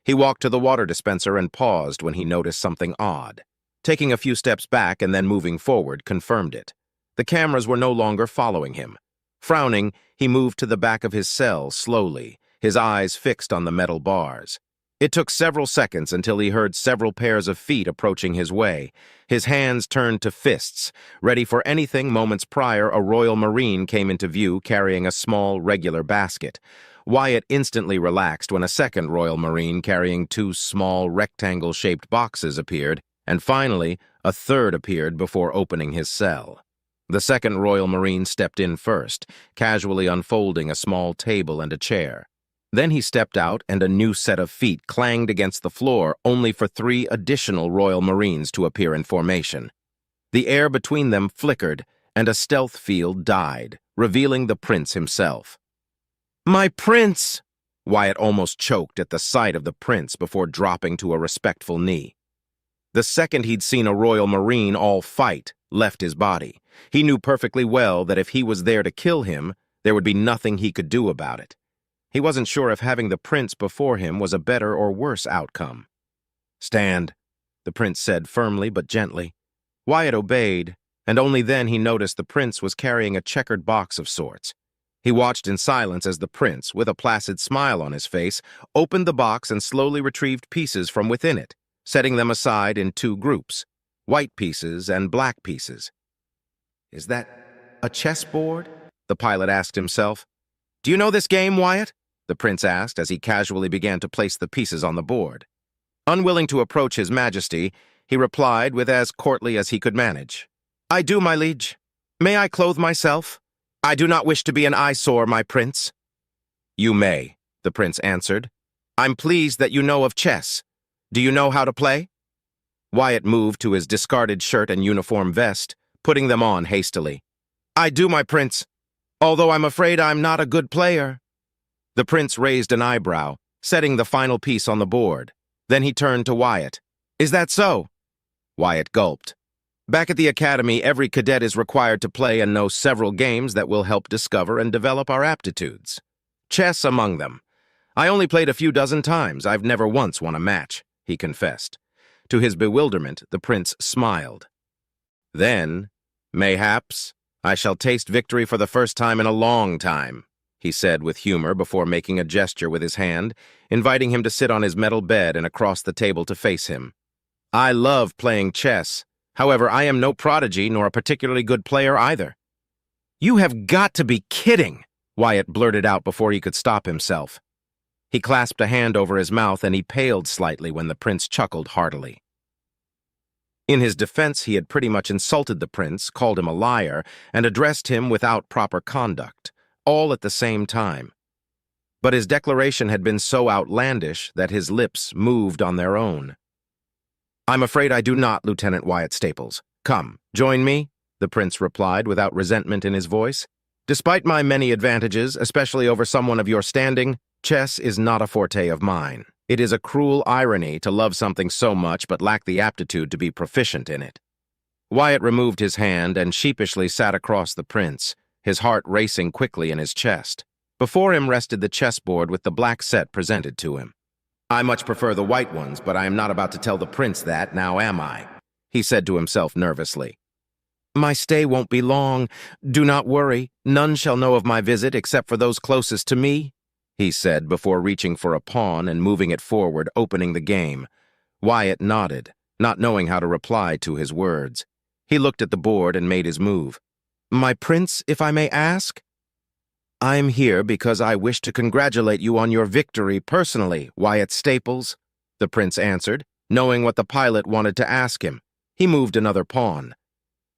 He walked to the water dispenser and paused when he noticed something odd. Taking a few steps back and then moving forward confirmed it. The cameras were no longer following him. Frowning, he moved to the back of his cell slowly, his eyes fixed on the metal bars. It took several seconds until he heard several pairs of feet approaching his way. His hands turned to fists. Ready for anything, moments prior, a Royal Marine came into view carrying a small, regular basket. Wyatt instantly relaxed when a second Royal Marine carrying two small, rectangle-shaped boxes appeared, and finally, a third appeared before opening his cell. The second Royal Marine stepped in first, casually unfolding a small table and a chair. Then he stepped out, and a new set of feet clanged against the floor, only for 3 additional Royal Marines to appear in formation. The air between them flickered, and a stealth field died, revealing the prince himself. "My prince!" Wyatt almost choked at the sight of the prince before dropping to a respectful knee. The second he'd seen a Royal Marine all fight left his body. He knew perfectly well that if he was there to kill him, there would be nothing he could do about it. He wasn't sure if having the prince before him was a better or worse outcome. "Stand," the prince said firmly but gently. Wyatt obeyed, and only then he noticed the prince was carrying a checkered box of sorts. He watched in silence as the prince, with a placid smile on his face, opened the box and slowly retrieved pieces from within it, setting them aside in 2 groups, white pieces and black pieces. "Is that a chessboard?" the pilot asked himself. "Do you know this game, Wyatt?" the prince asked as he casually began to place the pieces on the board. Unwilling to approach his majesty, he replied with as courtly as he could manage. "I do, my liege. May I clothe myself? I do not wish to be an eyesore, my prince." "You may," the prince answered. "I'm pleased that you know of chess. Do you know how to play?" Wyatt moved to his discarded shirt and uniform vest, putting them on hastily. "I do, my prince, although I'm afraid I'm not a good player." The prince raised an eyebrow, setting the final piece on the board. Then he turned to Wyatt. "Is that so?" Wyatt gulped. "Back at the academy, every cadet is required to play and know several games that will help discover and develop our aptitudes. Chess among them. I only played a few dozen times. I've never once won a match," he confessed. To his bewilderment, the prince smiled. "Then, mayhaps, I shall taste victory for the first time in a long time," he said with humor before making a gesture with his hand, inviting him to sit on his metal bed and across the table to face him. "I love playing chess. However, I am no prodigy nor a particularly good player either." "You have got to be kidding," Wyatt blurted out before he could stop himself. He clasped a hand over his mouth and he paled slightly when the prince chuckled heartily. In his defense, he had pretty much insulted the prince, called him a liar, and addressed him without proper conduct, all at the same time. But his declaration had been so outlandish that his lips moved on their own. "I'm afraid I do not, Lieutenant Wyatt Staples. Come, join me," the prince replied without resentment in his voice. "Despite my many advantages, especially over someone of your standing, chess is not a forte of mine. It is a cruel irony to love something so much but lack the aptitude to be proficient in it." Wyatt removed his hand and sheepishly sat across the prince, his heart racing quickly in his chest. Before him rested the chessboard with the black set presented to him. "I much prefer the white ones, but I am not about to tell the prince that, now am I?" he said to himself nervously. "My stay won't be long. Do not worry. None shall know of my visit except for those closest to me," he said before reaching for a pawn and moving it forward, opening the game. Wyatt nodded, not knowing how to reply to his words. He looked at the board and made his move. "My prince, if I may ask?" "I'm here because I wish to congratulate you on your victory personally, Wyatt Staples," the prince answered, knowing what the pilot wanted to ask him. He moved another pawn.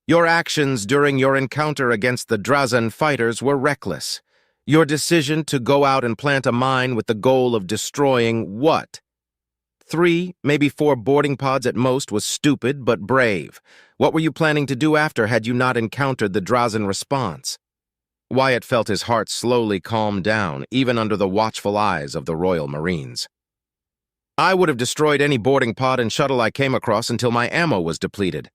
"Your actions during your encounter against the Drazen fighters were reckless. Your decision to go out and plant a mine with the goal of destroying what? 3, maybe 4 boarding pods at most was stupid but brave. What were you planning to do after had you not encountered the Drazen response?" Wyatt felt his heart slowly calm down, even under the watchful eyes of the Royal Marines. "I would have destroyed any boarding pod and shuttle I came across until my ammo was depleted.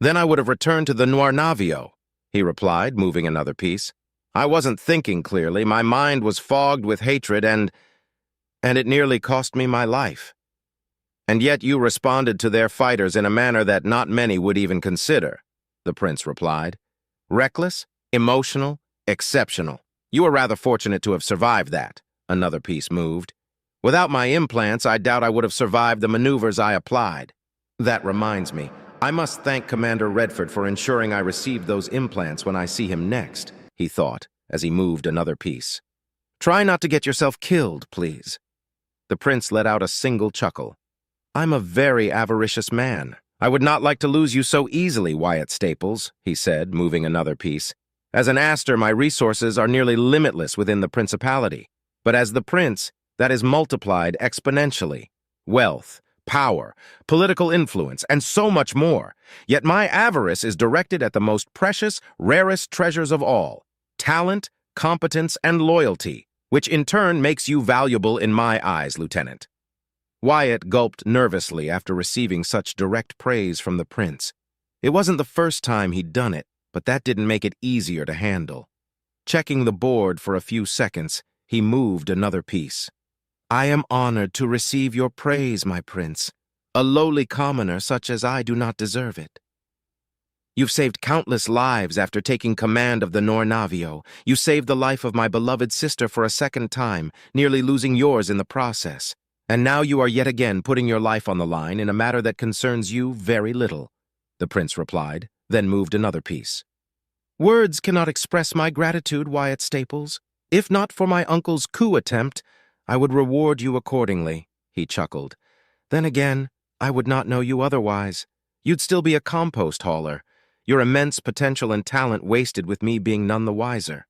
Then I would have returned to the Noir Navio," he replied, moving another piece. "I wasn't thinking clearly. My mind was fogged with hatred and it nearly cost me my life. And yet you responded to their fighters in a manner that not many would even consider," the prince replied. "Reckless, emotional, exceptional. You were rather fortunate to have survived that. Another piece moved. Without my implants, I doubt I would have survived the maneuvers I applied. That reminds me, I must thank Commander Redford for ensuring I received those implants when I see him next, he thought, as he moved another piece. Try not to get yourself killed, please. The prince let out a single chuckle. I'm a very avaricious man. I would not like to lose you so easily, Wyatt Staples, he said, moving another piece. As an Aster, my resources are nearly limitless within the principality. But as the prince, that is multiplied exponentially. Wealth, power, political influence, and so much more. Yet my avarice is directed at the most precious, rarest treasures of all, talent, competence, and loyalty, which in turn makes you valuable in my eyes, Lieutenant. Wyatt gulped nervously after receiving such direct praise from the prince. It wasn't the first time he'd done it, but that didn't make it easier to handle. Checking the board for a few seconds, he moved another piece. I am honored to receive your praise, my prince. A lowly commoner such as I do not deserve it. You've saved countless lives after taking command of the Nornavio. You saved the life of my beloved sister for a second time, nearly losing yours in the process. And now you are yet again putting your life on the line in a matter that concerns you very little, the prince replied, then moved another piece. Words cannot express my gratitude, Wyatt Staples. If not for my uncle's coup attempt, I would reward you accordingly, he chuckled. Then again, I would not know you otherwise. You'd still be a compost hauler, your immense potential and talent wasted with me being none the wiser.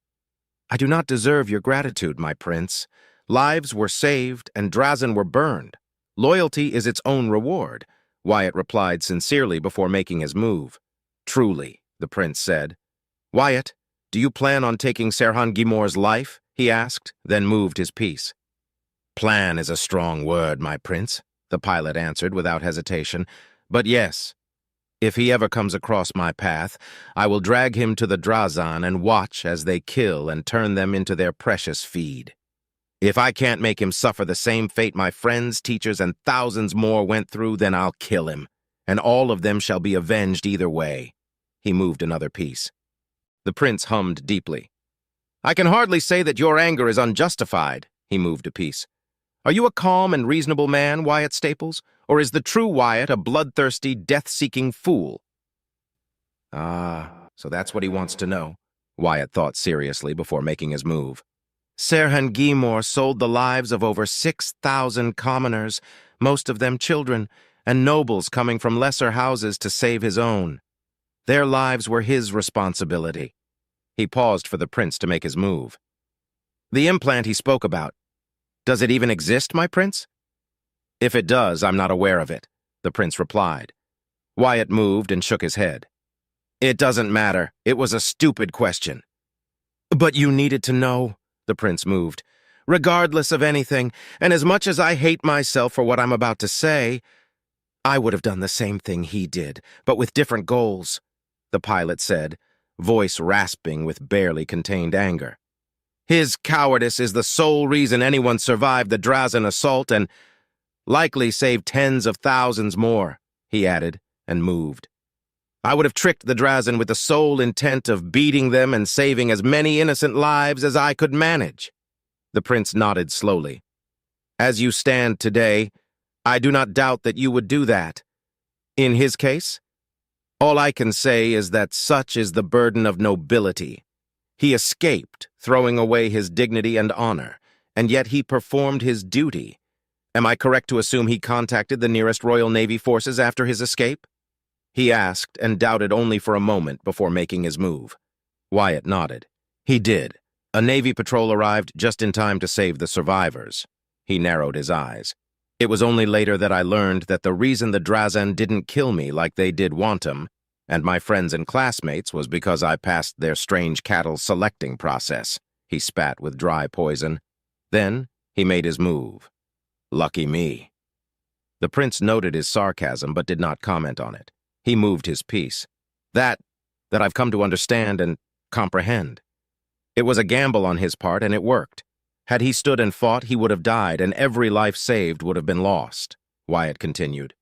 I do not deserve your gratitude, my prince. Lives were saved and Drazen were burned. Loyalty is its own reward, Wyatt replied sincerely before making his move. Truly, the prince said. Wyatt, do you plan on taking Serhan Gimor's life? He asked, then moved his piece. Plan is a strong word, my prince, the pilot answered without hesitation. But yes, if he ever comes across my path, I will drag him to the Drazen and watch as they kill and turn them into their precious feed. If I can't make him suffer the same fate my friends, teachers, and thousands more went through, then I'll kill him, and all of them shall be avenged either way. He moved another piece. The prince hummed deeply. I can hardly say that your anger is unjustified, he moved a piece. Are you a calm and reasonable man, Wyatt Staples, or is the true Wyatt a bloodthirsty, death-seeking fool? So that's what he wants to know, Wyatt thought seriously before making his move. Serhan Gimor sold the lives of over 6,000 commoners, most of them children, and nobles coming from lesser houses to save his own. Their lives were his responsibility. He paused for the prince to make his move. The implant he spoke about, does it even exist, my prince? If it does, I'm not aware of it, the prince replied. Wyatt moved and shook his head. It doesn't matter. It was a stupid question. But you needed to know, the prince moved. Regardless of anything, and as much as I hate myself for what I'm about to say, I would have done the same thing he did, but with different goals, the pilot said, voice rasping with barely contained anger. His cowardice is the sole reason anyone survived the Drazen assault and likely saved tens of thousands more, he added, and moved. I would have tricked the Drazen with the sole intent of beating them and saving as many innocent lives as I could manage. The prince nodded slowly. As you stand today, I do not doubt that you would do that. In his case, all I can say is that such is the burden of nobility. He escaped, throwing away his dignity and honor, and yet he performed his duty. Am I correct to assume he contacted the nearest Royal Navy forces after his escape? He asked and doubted only for a moment before making his move. Wyatt nodded. He did. A Navy patrol arrived just in time to save the survivors. He narrowed his eyes. It was only later that I learned that the reason the Drazen didn't kill me like they did Wantum and my friends and classmates was because I passed their strange cattle selecting process. He spat with dry poison. Then he made his move. Lucky me. The prince noted his sarcasm but did not comment on it. He moved his piece. That I've come to understand and comprehend. It was a gamble on his part and it worked. Had he stood and fought, he would have died and every life saved would have been lost, Wyatt continued.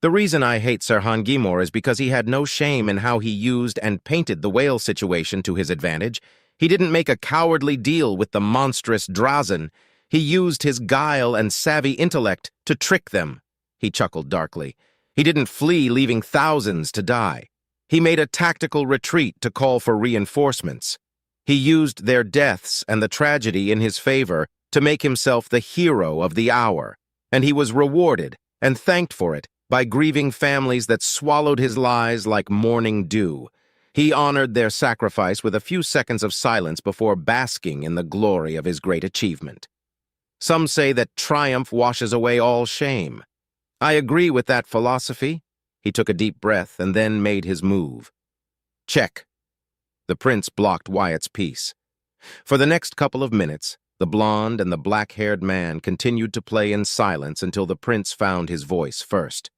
The reason I hate Serhan Gimor is because he had no shame in how he used and painted the whale situation to his advantage. He didn't make a cowardly deal with the monstrous Drazen. He used his guile and savvy intellect to trick them. He chuckled darkly. He didn't flee, leaving thousands to die. He made a tactical retreat to call for reinforcements. He used their deaths and the tragedy in his favor to make himself the hero of the hour, and he was rewarded and thanked for it by grieving families that swallowed his lies like morning dew. He honored their sacrifice with a few seconds of silence before basking in the glory of his great achievement. Some say that triumph washes away all shame. I agree with that philosophy. He took a deep breath and then made his move. Check. The prince blocked Wyatt's piece. For the next couple of minutes, the blonde and the black-haired man continued to play in silence until the prince found his voice first.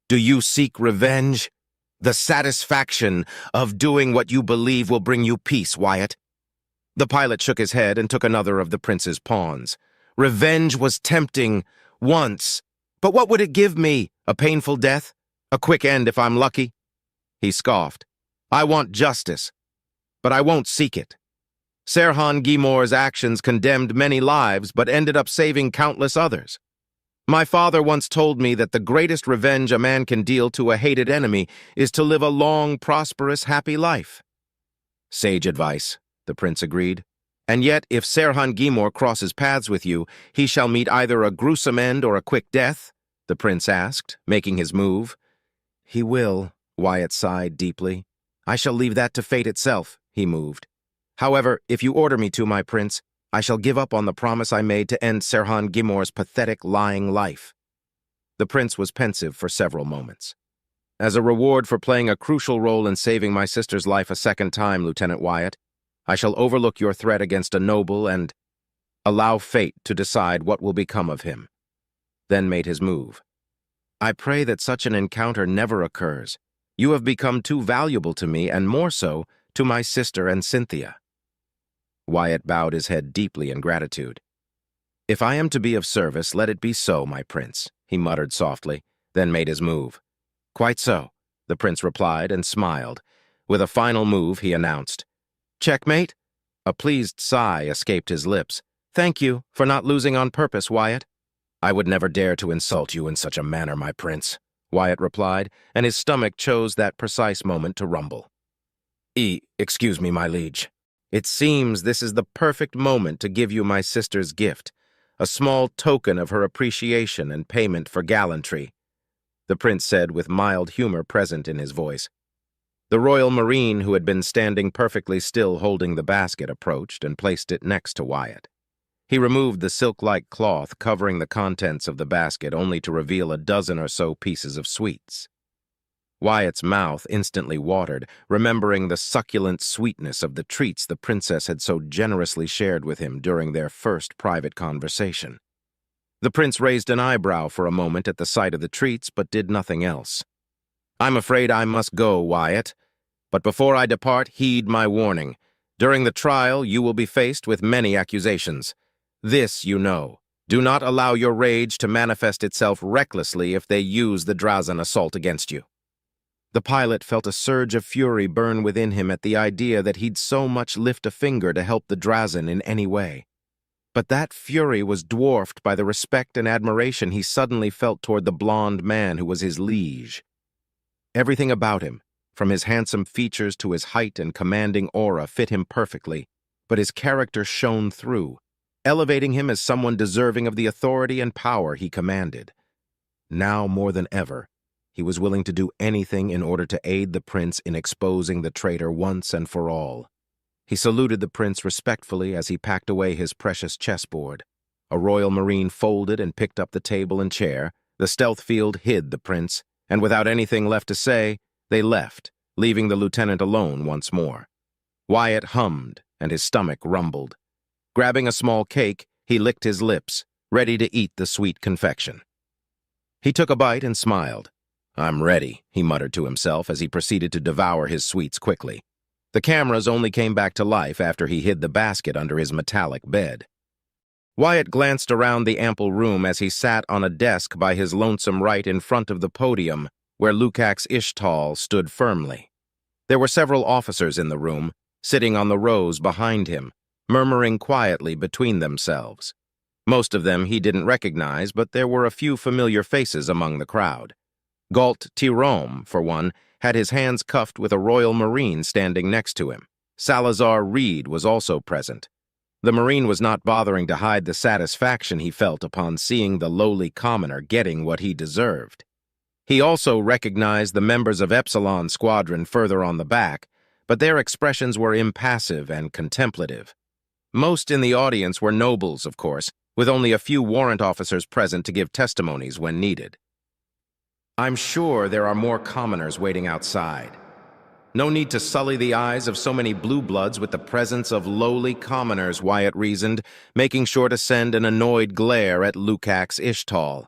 Do you seek revenge? The satisfaction of doing what you believe will bring you peace, Wyatt. The pilot shook his head and took another of the prince's pawns. Revenge was tempting once, but what would it give me? A painful death? A quick end if I'm lucky? He scoffed. I want justice, but I won't seek it. Sirhan Gimor's actions condemned many lives but ended up saving countless others. My father once told me that the greatest revenge a man can deal to a hated enemy is to live a long, prosperous, happy life. Sage advice, the prince agreed. And yet, if Sirhan Gimor crosses paths with you, he shall meet either a gruesome end or a quick death, the prince asked, making his move. He will, Wyatt sighed deeply. I shall leave that to fate itself, he moved. However, if you order me to, my prince, I shall give up on the promise I made to end Sirhan Gimor's pathetic, lying life. The prince was pensive for several moments. As a reward for playing a crucial role in saving my sister's life a second time, Lieutenant Wyatt, I shall overlook your threat against a noble and allow fate to decide what will become of him. Then made his move. I pray that such an encounter never occurs. You have become too valuable to me, and more so, to my sister and Cynthia. Wyatt bowed his head deeply in gratitude. If I am to be of service, let it be so, my prince, he muttered softly, then made his move. Quite so, the prince replied and smiled. With a final move, he announced. Checkmate? A pleased sigh escaped his lips. Thank you for not losing on purpose, Wyatt. I would never dare to insult you in such a manner, my prince, Wyatt replied, and his stomach chose that precise moment to rumble. Excuse me, my liege. It seems this is the perfect moment to give you my sister's gift, a small token of her appreciation and payment for gallantry, the prince said with mild humor present in his voice. The Royal Marine, who had been standing perfectly still holding the basket, approached and placed it next to Wyatt. He removed the silk-like cloth covering the contents of the basket only to reveal a dozen or so pieces of sweets. Wyatt's mouth instantly watered, remembering the succulent sweetness of the treats the princess had so generously shared with him during their first private conversation. The prince raised an eyebrow for a moment at the sight of the treats, but did nothing else. I'm afraid I must go, Wyatt. But before I depart, heed my warning. During the trial, you will be faced with many accusations. This you know. Do not allow your rage to manifest itself recklessly if they use the Drazen assault against you. The pilot felt a surge of fury burn within him at the idea that he'd so much lift a finger to help the Drazen in any way. But that fury was dwarfed by the respect and admiration he suddenly felt toward the blond man who was his liege. Everything about him, from his handsome features to his height and commanding aura, fit him perfectly, but his character shone through, elevating him as someone deserving of the authority and power he commanded. Now more than ever, he was willing to do anything in order to aid the prince in exposing the traitor once and for all. He saluted the prince respectfully as he packed away his precious chessboard. A Royal Marine folded and picked up the table and chair. The stealth field hid the prince, and without anything left to say, they left, leaving the lieutenant alone once more. Wyatt hummed, and his stomach rumbled. Grabbing a small cake, he licked his lips, ready to eat the sweet confection. He took a bite and smiled. I'm ready, he muttered to himself as he proceeded to devour his sweets quickly. The cameras only came back to life after he hid the basket under his metallic bed. Wyatt glanced around the ample room as he sat on a desk by his lonesome right in front of the podium, where Lukacs Ishtal stood firmly. There were several officers in the room, sitting on the rows behind him, murmuring quietly between themselves. Most of them he didn't recognize, but there were a few familiar faces among the crowd. Galt Tirome, for one, had his hands cuffed with a Royal Marine standing next to him. Salazar Reed was also present. The Marine was not bothering to hide the satisfaction he felt upon seeing the lowly commoner getting what he deserved. He also recognized the members of Epsilon Squadron further on the back, but their expressions were impassive and contemplative. Most in the audience were nobles, of course, with only a few warrant officers present to give testimonies when needed. I'm sure there are more commoners waiting outside. No need to sully the eyes of so many blue bloods with the presence of lowly commoners, Wyatt reasoned, making sure to send an annoyed glare at Lukacs Ishtal.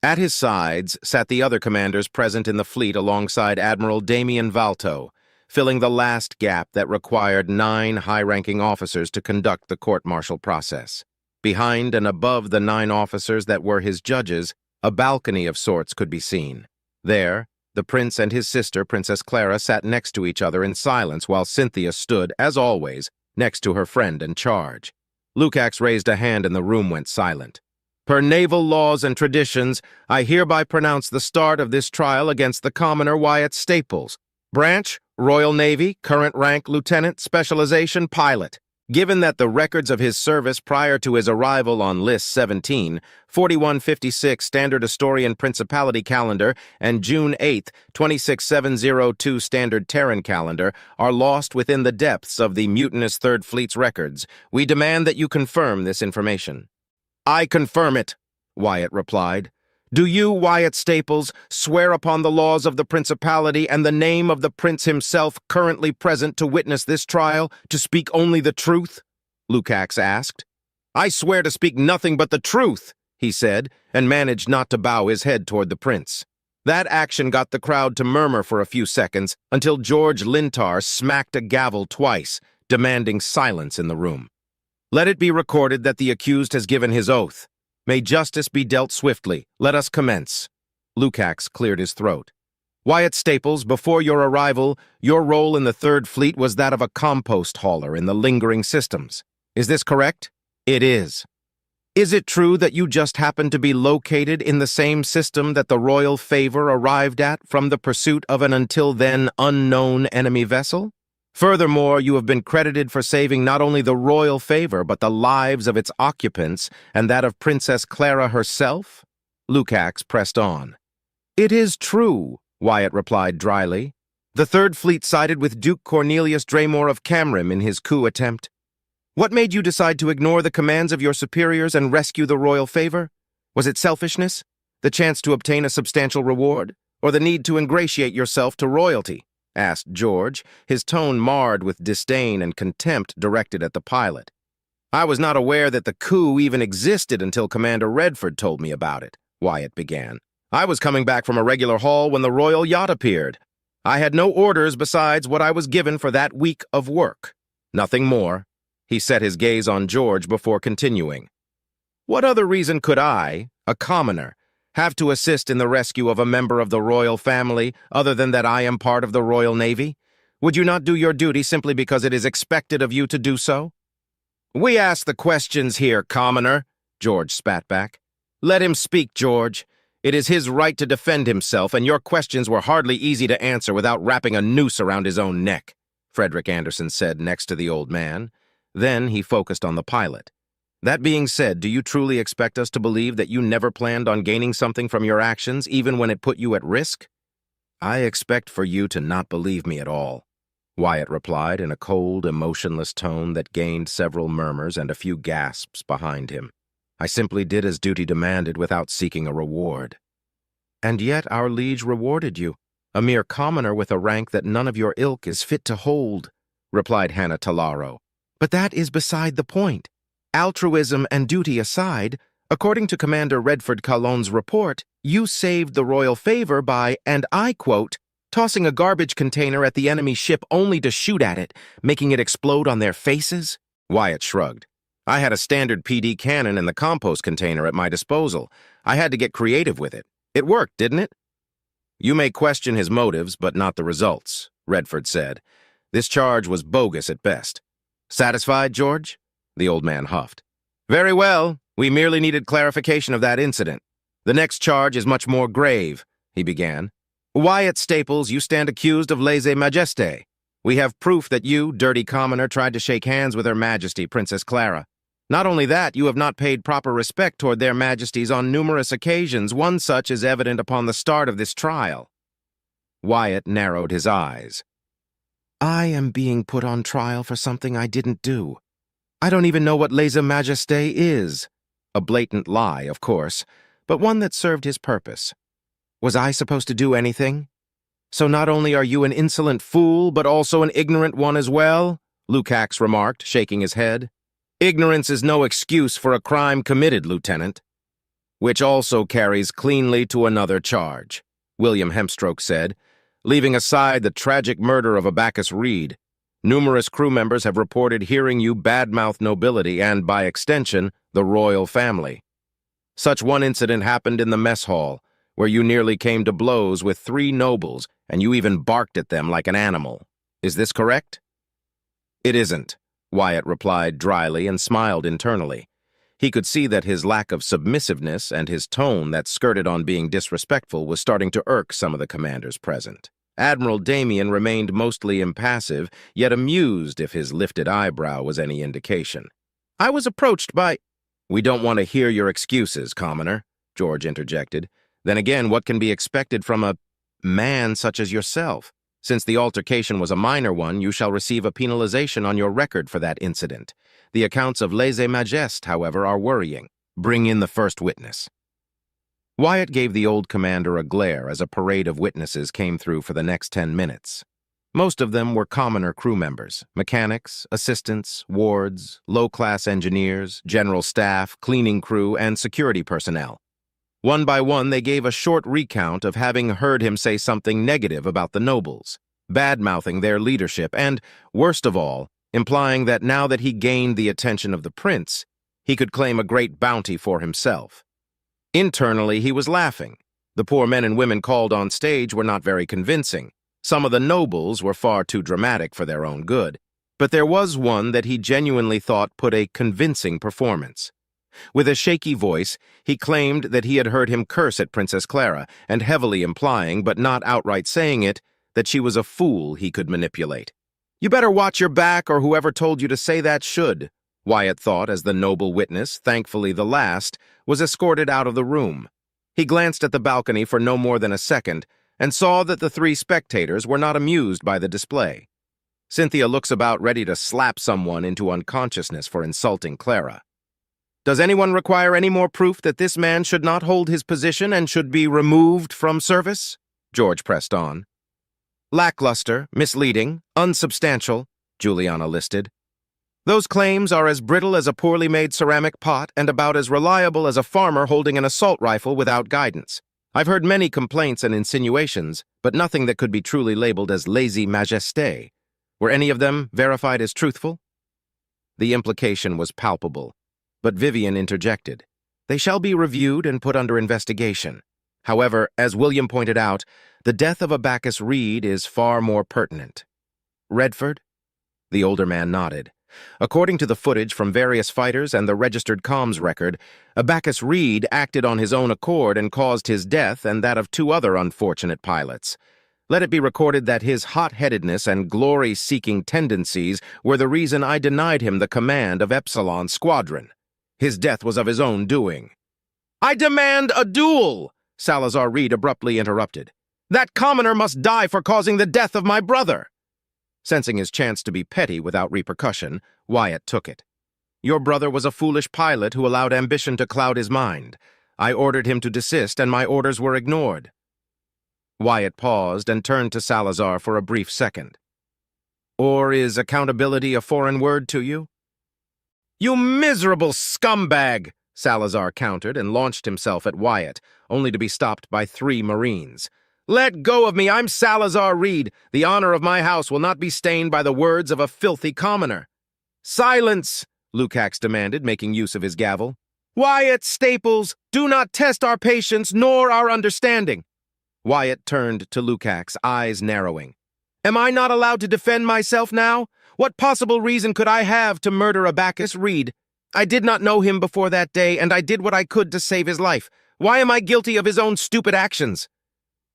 At his sides sat the other commanders present in the fleet alongside Admiral Damian Valto, filling the last gap that required 9 high-ranking officers to conduct the court-martial process. Behind and above the 9 officers that were his judges, a balcony of sorts could be seen. There, the prince and his sister, Princess Clara, sat next to each other in silence while Cynthia stood, as always, next to her friend in charge. Lukacs raised a hand and the room went silent. Per naval laws and traditions, I hereby pronounce the start of this trial against the commoner Wyatt Staples. Branch, Royal Navy, current rank, lieutenant, specialization, pilot. Given that the records of his service prior to his arrival on List 17, 4156 Standard Astorian Principality Calendar, and June 8, 26702 Standard Terran Calendar are lost within the depths of the mutinous Third Fleet's records, we demand that you confirm this information. I confirm it, Wyatt replied. Do you, Wyatt Staples, swear upon the laws of the Principality and the name of the Prince himself currently present to witness this trial, to speak only the truth? Lukacs asked. I swear to speak nothing but the truth, he said, and managed not to bow his head toward the Prince. That action got the crowd to murmur for a few seconds until George Lintar smacked a gavel twice, demanding silence in the room. Let it be recorded that the accused has given his oath. May justice be dealt swiftly. Let us commence. Lukacs cleared his throat. Wyatt Staples, before your arrival, your role in the Third Fleet was that of a compost hauler in the lingering systems. Is this correct? It is. Is it true that you just happened to be located in the same system that the Royal Favor arrived at from the pursuit of an until then unknown enemy vessel? Furthermore, you have been credited for saving not only the Royal Favor, but the lives of its occupants and that of Princess Clara herself? Lukacs pressed on. It is true, Wyatt replied dryly. The Third Fleet sided with Duke Cornelius Draymore of Camrim in his coup attempt. What made you decide to ignore the commands of your superiors and rescue the Royal Favor? Was it selfishness, the chance to obtain a substantial reward, or the need to ingratiate yourself to royalty? Asked George, his tone marred with disdain and contempt directed at the pilot. I was not aware that the coup even existed until Commander Redford told me about it, Wyatt began. I was coming back from a regular haul when the royal yacht appeared. I had no orders besides what I was given for that week of work. Nothing more. He set his gaze on George before continuing. What other reason could I, a commoner, have to assist in the rescue of a member of the royal family other than that I am part of the Royal Navy? Would you not do your duty simply because it is expected of you to do so? We ask the questions here, commoner, George spat back. Let him speak, George. It is his right to defend himself, and your questions were hardly easy to answer without wrapping a noose around his own neck, Frederick Anderson said next to the old man. Then he focused on the pilot. That being said, do you truly expect us to believe that you never planned on gaining something from your actions, even when it put you at risk? I expect for you to not believe me at all, Wyatt replied in a cold, emotionless tone that gained several murmurs and a few gasps behind him. I simply did as duty demanded without seeking a reward. And yet our liege rewarded you, a mere commoner with a rank that none of your ilk is fit to hold, replied Hannah Talaro. But that is beside the point. Altruism and duty aside, according to Commander Redford Calonne's report, you saved the Royal Favor by, and I quote, tossing a garbage container at the enemy ship only to shoot at it, making it explode on their faces? Wyatt shrugged. I had a standard PD cannon in the compost container at my disposal. I had to get creative with it. It worked, didn't it? You may question his motives, but not the results, Redford said. This charge was bogus at best. Satisfied, George? The old man huffed. Very well, We merely needed clarification of that incident. The next charge is much more grave, he began. Wyatt Staples, you stand accused of lèse-majesté. We have proof that you, dirty commoner, tried to shake hands with Her Majesty, Princess Clara. Not only that, you have not paid proper respect toward their majesties on numerous occasions. One such is evident upon the start of this trial. Wyatt narrowed his eyes. I am being put on trial for something I didn't do. I don't even know what lèse-majesté is. A blatant lie, of course, but one that served his purpose. Was I supposed to do anything? So not only are you an insolent fool, but also an ignorant one as well? Lukacs remarked, shaking his head. Ignorance is no excuse for a crime committed, Lieutenant. Which also carries cleanly to another charge, William Hempstroke said, leaving aside the tragic murder of Abacus Reed. Numerous crew members have reported hearing you badmouth nobility and, by extension, the royal family. Such one incident happened in the mess hall, where you nearly came to blows with 3 nobles, and you even barked at them like an animal. Is this correct? It isn't, Wyatt replied dryly and smiled internally. He could see that his lack of submissiveness and his tone that skirted on being disrespectful was starting to irk some of the commanders present. Admiral Damien remained mostly impassive, yet amused if his lifted eyebrow was any indication. I was approached by— We don't want to hear your excuses, commoner, George interjected. Then again, what can be expected from a man such as yourself? Since the altercation was a minor one, you shall receive a penalization on your record for that incident. The accounts of lèse-majesté, however, are worrying. Bring in the first witness. Wyatt gave the old commander a glare as a parade of witnesses came through for the next 10 minutes. Most of them were commoner crew members, mechanics, assistants, wards, low-class engineers, general staff, cleaning crew, and security personnel. One by one, they gave a short recount of having heard him say something negative about the nobles, bad-mouthing their leadership, and, worst of all, implying that now that he gained the attention of the prince, he could claim a great bounty for himself. Internally, he was laughing. The poor men and women called on stage were not very convincing. Some of the nobles were far too dramatic for their own good, but there was one that he genuinely thought put a convincing performance. With a shaky voice, he claimed that he had heard him curse at Princess Clara, and heavily implying, but not outright saying it, that she was a fool he could manipulate. You better watch your back, or whoever told you to say that should, Wyatt thought as the noble witness, thankfully the last, was escorted out of the room. He glanced at the balcony for no more than a second, and saw that the 3 spectators were not amused by the display. Cynthia looks about ready to slap someone into unconsciousness for insulting Clara. Does anyone require any more proof that this man should not hold his position and should be removed from service? George pressed on. Lackluster, misleading, unsubstantial, Juliana listed. Those claims are as brittle as a poorly made ceramic pot and about as reliable as a farmer holding an assault rifle without guidance. I've heard many complaints and insinuations, but nothing that could be truly labeled as lèse-majesté. Were any of them verified as truthful? The implication was palpable. But Vivian interjected. They shall be reviewed and put under investigation. However, as William pointed out, the death of Abacus Reed is far more pertinent. Redford? The older man nodded. According to the footage from various fighters and the registered comms record, Abacus Reed acted on his own accord and caused his death and that of 2 other unfortunate pilots. Let it be recorded that his hot-headedness and glory-seeking tendencies were the reason I denied him the command of Epsilon Squadron. His death was of his own doing. I demand a duel, Salazar Reed abruptly interrupted. That commoner must die for causing the death of my brother. Sensing his chance to be petty without repercussion, Wyatt took it. Your brother was a foolish pilot who allowed ambition to cloud his mind. I ordered him to desist, and my orders were ignored. Wyatt paused and turned to Salazar for a brief second. Or is accountability a foreign word to you? You miserable scumbag! Salazar countered and launched himself at Wyatt, only to be stopped by 3 Marines. Let go of me! I'm Salazar Reed. The honor of my house will not be stained by the words of a filthy commoner. Silence! Lukacs demanded, making use of his gavel. Wyatt Staples, do not test our patience nor our understanding. Wyatt turned to Lukacs, eyes narrowing. Am I not allowed to defend myself now? What possible reason could I have to murder Abacus Reed? I did not know him before that day, and I did what I could to save his life. Why am I guilty of his own stupid actions?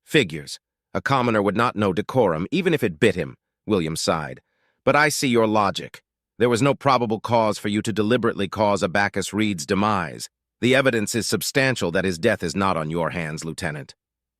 Figures. A commoner would not know decorum, even if it bit him, William sighed. But I see your logic. There was no probable cause for you to deliberately cause Abacus Reed's demise. The evidence is substantial that his death is not on your hands, Lieutenant.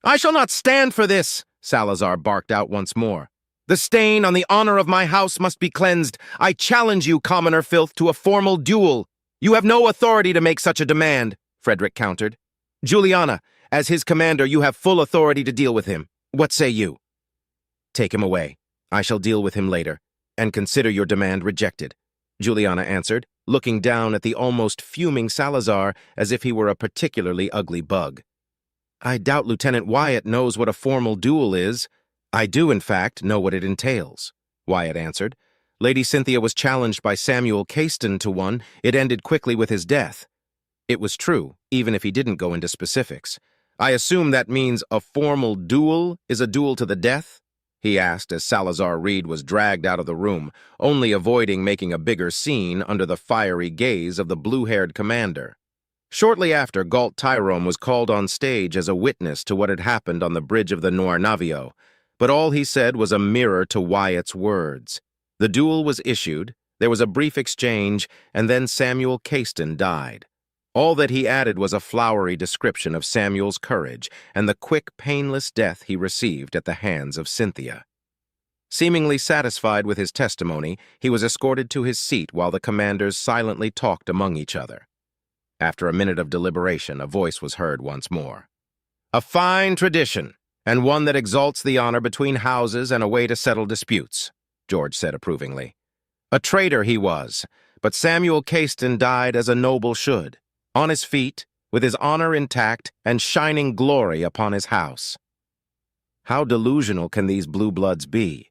I shall not stand for this, Salazar barked out once more. The stain on the honor of my house must be cleansed. I challenge you, Commoner Filth, to a formal duel. You have no authority to make such a demand, Frederick countered. Juliana, as his commander, you have full authority to deal with him. What say you? Take him away. I shall deal with him later, and consider your demand rejected, Juliana answered, looking down at the almost fuming Salazar as if he were a particularly ugly bug. I doubt Lieutenant Wyatt knows what a formal duel is. I do, in fact, know what it entails, Wyatt answered. Lady Cynthia was challenged by Samuel Cayston to one. It ended quickly with his death. It was true, even if he didn't go into specifics. I assume that means a formal duel is a duel to the death? He asked as Salazar Reed was dragged out of the room, only avoiding making a bigger scene under the fiery gaze of the blue-haired commander. Shortly after, Galt Tyrone was called on stage as a witness to what had happened on the bridge of the Noir Navio, but all he said was a mirror to Wyatt's words. The duel was issued, there was a brief exchange, and then Samuel Cayston died. All that he added was a flowery description of Samuel's courage and the quick, painless death he received at the hands of Cynthia. Seemingly satisfied with his testimony, he was escorted to his seat while the commanders silently talked among each other. After a minute of deliberation, a voice was heard once more. A fine tradition, and one that exalts the honor between houses and a way to settle disputes, George said approvingly. A traitor he was, but Samuel Cayston died as a noble should, on his feet, with his honor intact and shining glory upon his house. How delusional can these blue bloods be?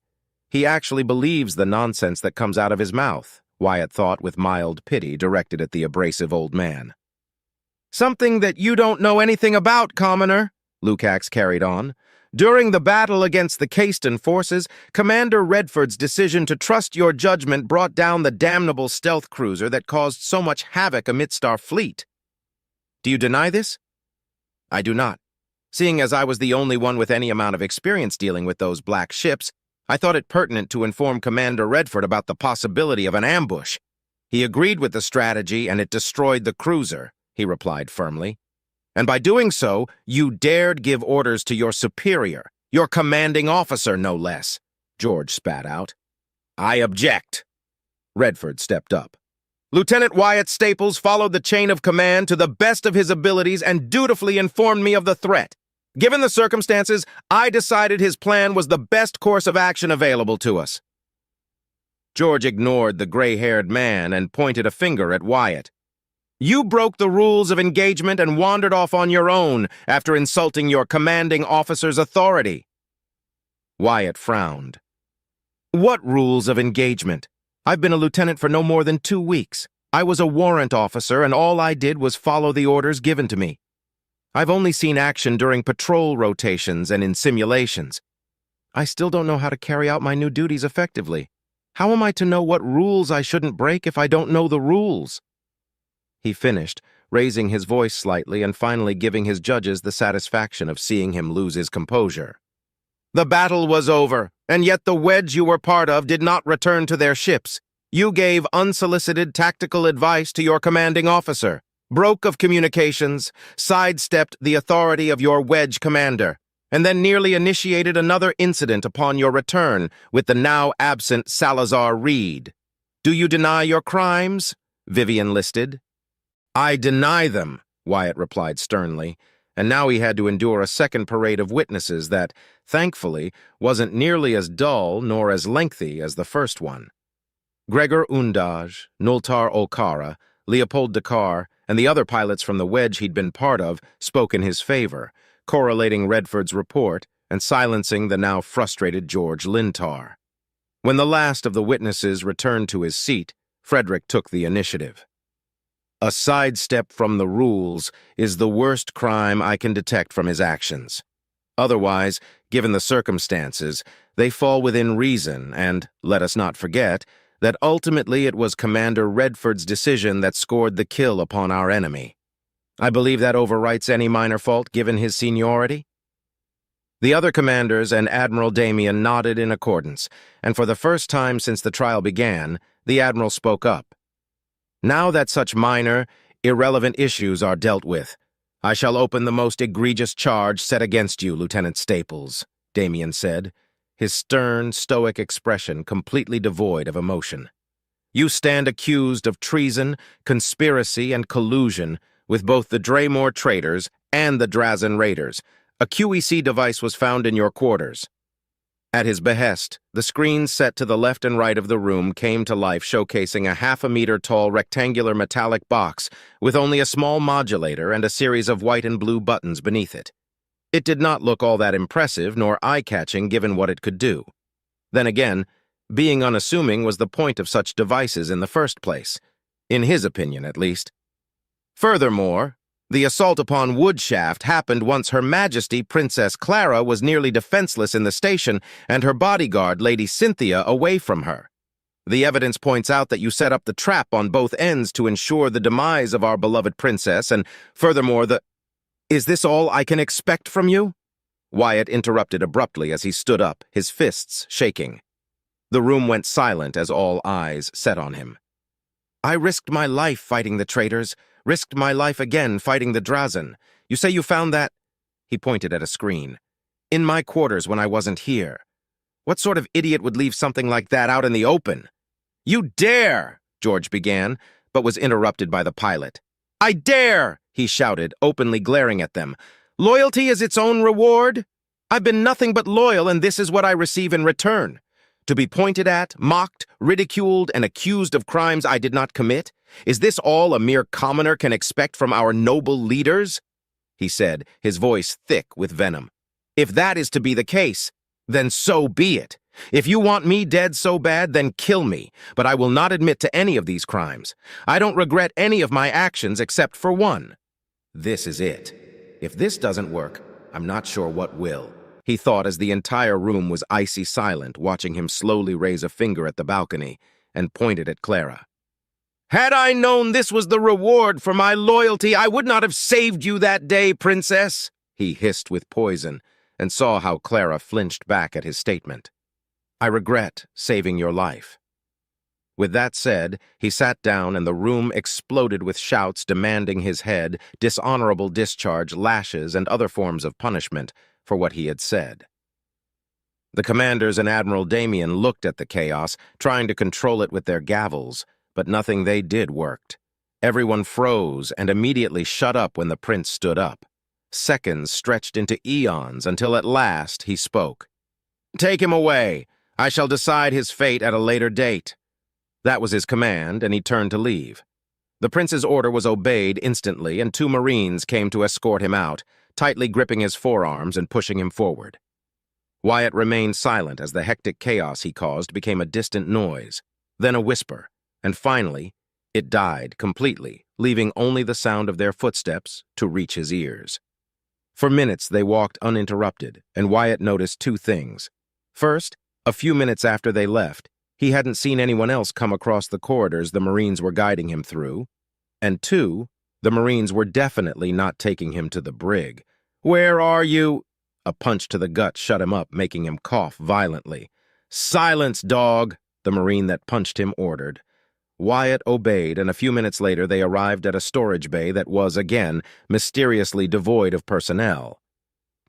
He actually believes the nonsense that comes out of his mouth, Wyatt thought with mild pity directed at the abrasive old man. Something that you don't know anything about, Commoner, Lukacs carried on. During the battle against the Cayston forces, Commander Redford's decision to trust your judgment brought down the damnable stealth cruiser that caused so much havoc amidst our fleet. Do you deny this? I do not. Seeing as I was the only one with any amount of experience dealing with those black ships, I thought it pertinent to inform Commander Redford about the possibility of an ambush. He agreed with the strategy and it destroyed the cruiser, he replied firmly. And by doing so, you dared give orders to your superior, your commanding officer, no less, George spat out. I object. Redford stepped up. Lieutenant Wyatt Staples followed the chain of command to the best of his abilities and dutifully informed me of the threat. Given the circumstances, I decided his plan was the best course of action available to us. George ignored the gray-haired man and pointed a finger at Wyatt. You broke the rules of engagement and wandered off on your own after insulting your commanding officer's authority. Wyatt frowned. What rules of engagement? I've been a lieutenant for no more than 2 weeks. I was a warrant officer, and all I did was follow the orders given to me. I've only seen action during patrol rotations and in simulations. I still don't know how to carry out my new duties effectively. How am I to know what rules I shouldn't break if I don't know the rules? He finished, raising his voice slightly and finally giving his judges the satisfaction of seeing him lose his composure. The battle was over, and yet the wedge you were part of did not return to their ships. You gave unsolicited tactical advice to your commanding officer, broke of communications, sidestepped the authority of your wedge commander, and then nearly initiated another incident upon your return with the now absent Salazar Reed. Do you deny your crimes? Vivian listed. I deny them, Wyatt replied sternly, and now he had to endure a second parade of witnesses that, thankfully, wasn't nearly as dull nor as lengthy as the first one. Gregor Undaj, Nultar Okara, Leopold Dakar, and the other pilots from the wedge he'd been part of spoke in his favor, correlating Redford's report and silencing the now frustrated George Lintar. When the last of the witnesses returned to his seat, Frederick took the initiative. A sidestep from the rules is the worst crime I can detect from his actions. Otherwise, given the circumstances, they fall within reason and, let us not forget, that ultimately it was Commander Redford's decision that scored the kill upon our enemy. I believe that overwrites any minor fault given his seniority." The other commanders and Admiral Damien nodded in accordance, and for the first time since the trial began, the Admiral spoke up. "Now that such minor, irrelevant issues are dealt with, I shall open the most egregious charge set against you, Lieutenant Staples," Damien said, his stern, stoic expression completely devoid of emotion. "You stand accused of treason, conspiracy, and collusion with both the Draymore traitors and the Drazen raiders. A QEC device was found in your quarters." At his behest, the screens set to the left and right of the room came to life, showcasing a half-a-meter-tall rectangular metallic box with only a small modulator and a series of white and blue buttons beneath it. It did not look all that impressive nor eye-catching given what it could do. Then again, being unassuming was the point of such devices in the first place, in his opinion at least. Furthermore, the assault upon Woodshaft happened once Her Majesty Princess Clara was nearly defenseless in the station and her bodyguard, Lady Cynthia, away from her. The evidence points out that you set up the trap on both ends to ensure the demise of our beloved princess, and furthermore Is this all I can expect from you?" Wyatt interrupted abruptly as he stood up, his fists shaking. The room went silent as all eyes set on him. "I risked my life fighting the traitors, risked my life again fighting the Drazen. You say you found that—" He pointed at a screen. "In my quarters when I wasn't here. What sort of idiot would leave something like that out in the open?" "You dare!" George began, but was interrupted by the pilot. "I dare!" he shouted, openly glaring at them. "Loyalty is its own reward? I've been nothing but loyal, and this is what I receive in return. To be pointed at, mocked, ridiculed, and accused of crimes I did not commit? Is this all a mere commoner can expect from our noble leaders?" he said, his voice thick with venom. "If that is to be the case, then so be it. If you want me dead so bad, then kill me, but I will not admit to any of these crimes. I don't regret any of my actions except for one. This is it. If this doesn't work, I'm not sure what will," he thought as the entire room was icy silent, watching him slowly raise a finger at the balcony and pointed at Clara. "Had I known this was the reward for my loyalty, I would not have saved you that day, Princess," he hissed with poison, and saw how Clara flinched back at his statement. "I regret saving your life." With that said, he sat down and the room exploded with shouts demanding his head, dishonorable discharge, lashes, and other forms of punishment for what he had said. The commanders and Admiral Damien looked at the chaos, trying to control it with their gavels, but nothing they did worked. Everyone froze and immediately shut up when the prince stood up. Seconds stretched into eons until at last he spoke. "Take him away. I shall decide his fate at a later date." That was his command, and he turned to leave. The prince's order was obeyed instantly, and 2 Marines came to escort him out, tightly gripping his forearms and pushing him forward. Wyatt remained silent as the hectic chaos he caused became a distant noise, then a whisper, and finally, it died completely, leaving only the sound of their footsteps to reach his ears. For minutes they walked uninterrupted, and Wyatt noticed 2 things. First, a few minutes after they left, he hadn't seen anyone else come across the corridors the Marines were guiding him through. And 2, the Marines were definitely not taking him to the brig. "Where are you?" A punch to the gut shut him up, making him cough violently. "Silence, dog," the Marine that punched him ordered. Wyatt obeyed, and a few minutes later they arrived at a storage bay that was, again, mysteriously devoid of personnel.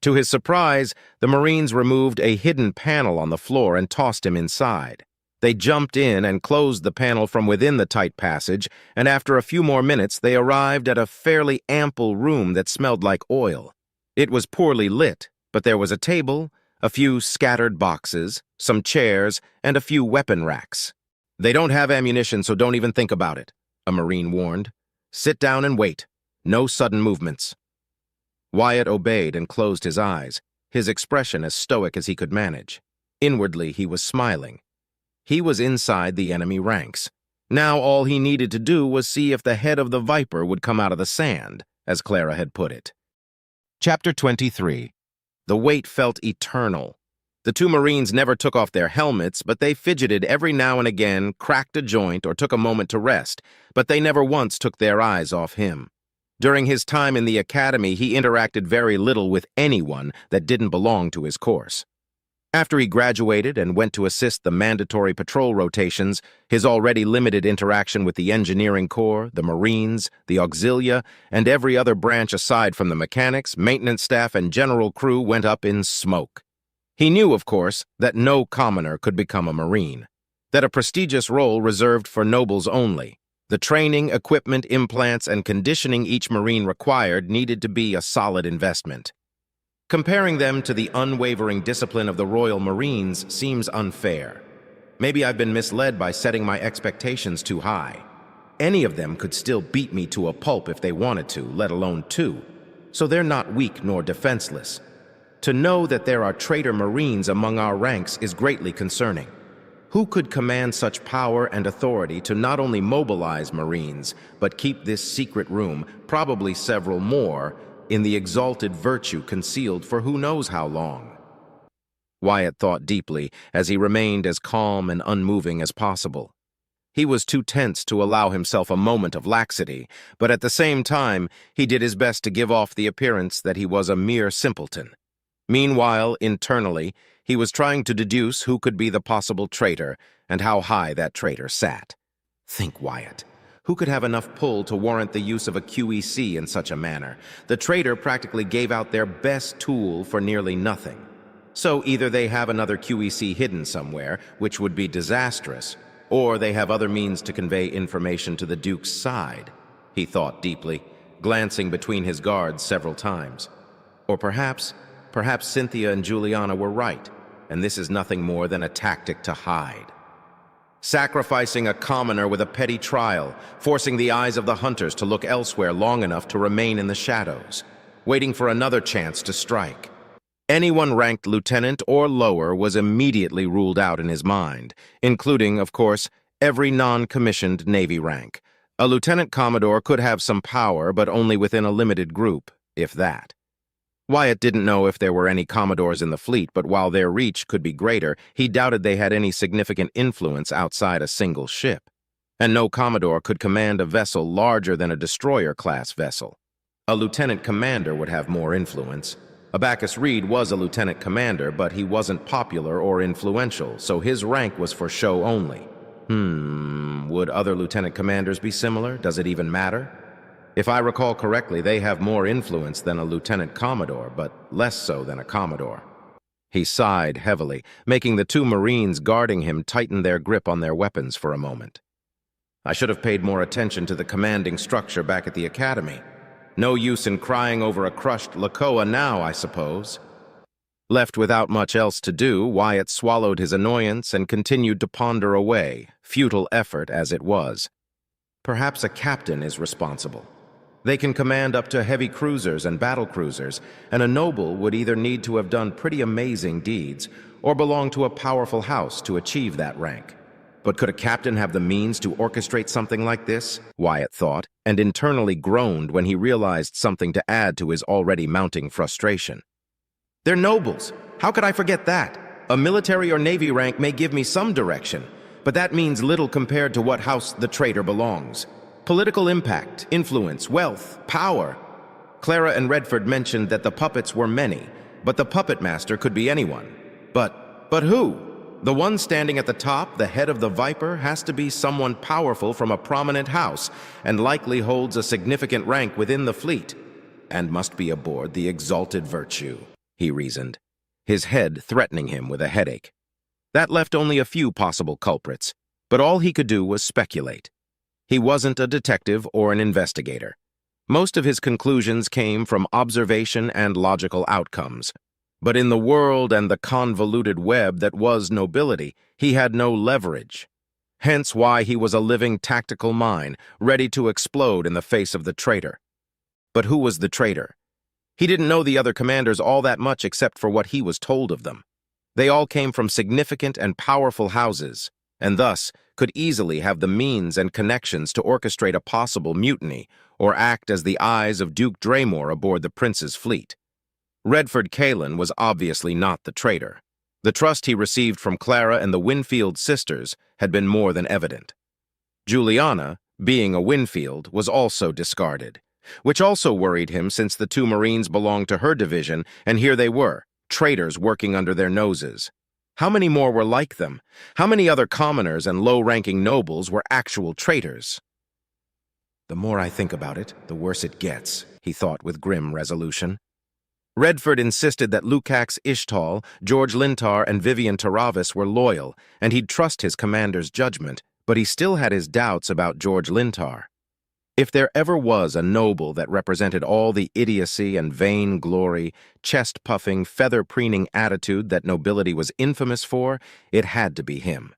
To his surprise, the Marines removed a hidden panel on the floor and tossed him inside. They jumped in and closed the panel from within the tight passage, and after a few more minutes they arrived at a fairly ample room that smelled like oil. It was poorly lit, but there was a table, a few scattered boxes, some chairs, and a few weapon racks. "They don't have ammunition, so don't even think about it," a Marine warned. "Sit down and wait. No sudden movements." Wyatt obeyed and closed his eyes, his expression as stoic as he could manage. Inwardly, he was smiling. He was inside the enemy ranks. Now all he needed to do was see if the head of the viper would come out of the sand, as Clara had put it. Chapter 23. The wait felt eternal. The two Marines never took off their helmets, but they fidgeted every now and again, cracked a joint, or took a moment to rest, but they never once took their eyes off him. During his time in the academy, he interacted very little with anyone that didn't belong to his course. After he graduated and went to assist the mandatory patrol rotations, his already limited interaction with the engineering corps, the Marines, the auxilia, and every other branch aside from the mechanics, maintenance staff, and general crew went up in smoke. He knew, of course, that no commoner could become a Marine, that a prestigious role reserved for nobles only. The training, equipment, implants, and conditioning each Marine required needed to be a solid investment. Comparing them to the unwavering discipline of the Royal Marines seems unfair. Maybe I've been misled by setting my expectations too high. Any of them could still beat me to a pulp if they wanted to, let alone two. So they're not weak nor defenseless. To know that there are traitor Marines among our ranks is greatly concerning. Who could command such power and authority to not only mobilize Marines, but keep this secret room, probably several more, in the exalted virtue concealed for who knows how long? Wyatt thought deeply as he remained as calm and unmoving as possible. He was too tense to allow himself a moment of laxity, but at the same time, he did his best to give off the appearance that he was a mere simpleton. Meanwhile, internally, he was trying to deduce who could be the possible traitor and how high that traitor sat. Think, Wyatt. Who could have enough pull to warrant the use of a QEC in such a manner? The traitor practically gave out their best tool for nearly nothing. So either they have another QEC hidden somewhere, which would be disastrous, or they have other means to convey information to the Duke's side, he thought deeply, glancing between his guards several times. Or perhaps Cynthia and Juliana were right, and this is nothing more than a tactic to hide. Sacrificing a commoner with a petty trial, forcing the eyes of the hunters to look elsewhere long enough to remain in the shadows, waiting for another chance to strike. Anyone ranked lieutenant or lower was immediately ruled out in his mind, including, of course, every non-commissioned Navy rank. A lieutenant commodore could have some power, but only within a limited group, if that. Wyatt didn't know if there were any commodores in the fleet, but while their reach could be greater, he doubted they had any significant influence outside a single ship. And no commodore could command a vessel larger than a destroyer-class vessel. A lieutenant commander would have more influence. Abacus Reed was a lieutenant commander, but he wasn't popular or influential, so his rank was for show only. Would other lieutenant commanders be similar? Does it even matter? If I recall correctly, they have more influence than a lieutenant commodore, but less so than a commodore. He sighed heavily, making the two Marines guarding him tighten their grip on their weapons for a moment. I should have paid more attention to the commanding structure back at the academy. No use in crying over a crushed Lakoa now, I suppose. Left without much else to do, Wyatt swallowed his annoyance and continued to ponder away, futile effort as it was. Perhaps a captain is responsible. They can command up to heavy cruisers and battle cruisers, and a noble would either need to have done pretty amazing deeds or belong to a powerful house to achieve that rank. But could a captain have the means to orchestrate something like this? Wyatt thought, and internally groaned when he realized something to add to his already mounting frustration. They're nobles. How could I forget that? A military or navy rank may give me some direction, but that means little compared to what house the traitor belongs. Political impact, influence, wealth, power. Clara and Redford mentioned that the puppets were many, but the puppet master could be anyone. But who? The one standing at the top, the head of the Viper, has to be someone powerful from a prominent house and likely holds a significant rank within the fleet, and must be aboard the exalted virtue, he reasoned, his head threatening him with a headache. That left only a few possible culprits, but all he could do was speculate. He wasn't a detective or an investigator. Most of his conclusions came from observation and logical outcomes. But in the world and the convoluted web that was nobility, he had no leverage. Hence why he was a living tactical mine, ready to explode in the face of the traitor. But who was the traitor? He didn't know the other commanders all that much except for what he was told of them. They all came from significant and powerful houses, and thus could easily have the means and connections to orchestrate a possible mutiny or act as the eyes of Duke Draymore aboard the Prince's fleet. Redford Kalen was obviously not the traitor. The trust he received from Clara and the Winfield sisters had been more than evident. Juliana, being a Winfield, was also discarded, which also worried him since the two Marines belonged to her division, and here they were, traitors working under their noses. How many more were like them? How many other commoners and low-ranking nobles were actual traitors? The more I think about it, the worse it gets, he thought with grim resolution. Redford insisted that Lukacs Ishtal, George Lintar, and Vivian Taravis were loyal, and he'd trust his commander's judgment, but he still had his doubts about George Lintar. If there ever was a noble that represented all the idiocy and vain glory, chest-puffing, feather-preening attitude that nobility was infamous for, it had to be him.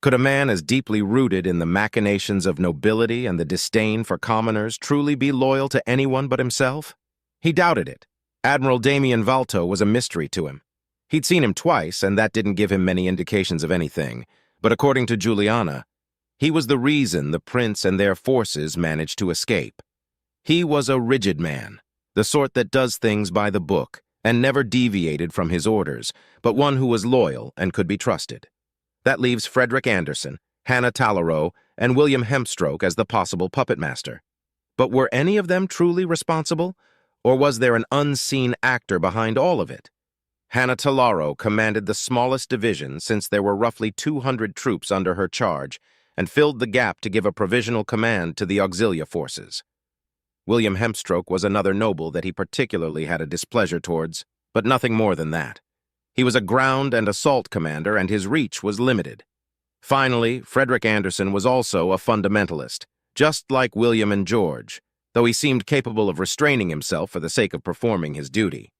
Could a man as deeply rooted in the machinations of nobility and the disdain for commoners truly be loyal to anyone but himself? He doubted it. Admiral Damien Valto was a mystery to him. He'd seen him twice, and that didn't give him many indications of anything, but according to Juliana, he was the reason the prince and their forces managed to escape. He was a rigid man, the sort that does things by the book, and never deviated from his orders, but one who was loyal and could be trusted. That leaves Frederick Anderson, Hannah Talleyrand, and William Hempstroke as the possible puppet master. But were any of them truly responsible, or was there an unseen actor behind all of it? Hannah Talleyrand commanded the smallest division since there were roughly 200 troops under her charge, and filled the gap to give a provisional command to the auxilia forces. William Hempstroke was another noble that he particularly had a displeasure towards, but nothing more than that. He was a ground and assault commander, and his reach was limited. Finally, Frederick Anderson was also a fundamentalist, just like William and George, though he seemed capable of restraining himself for the sake of performing his duty.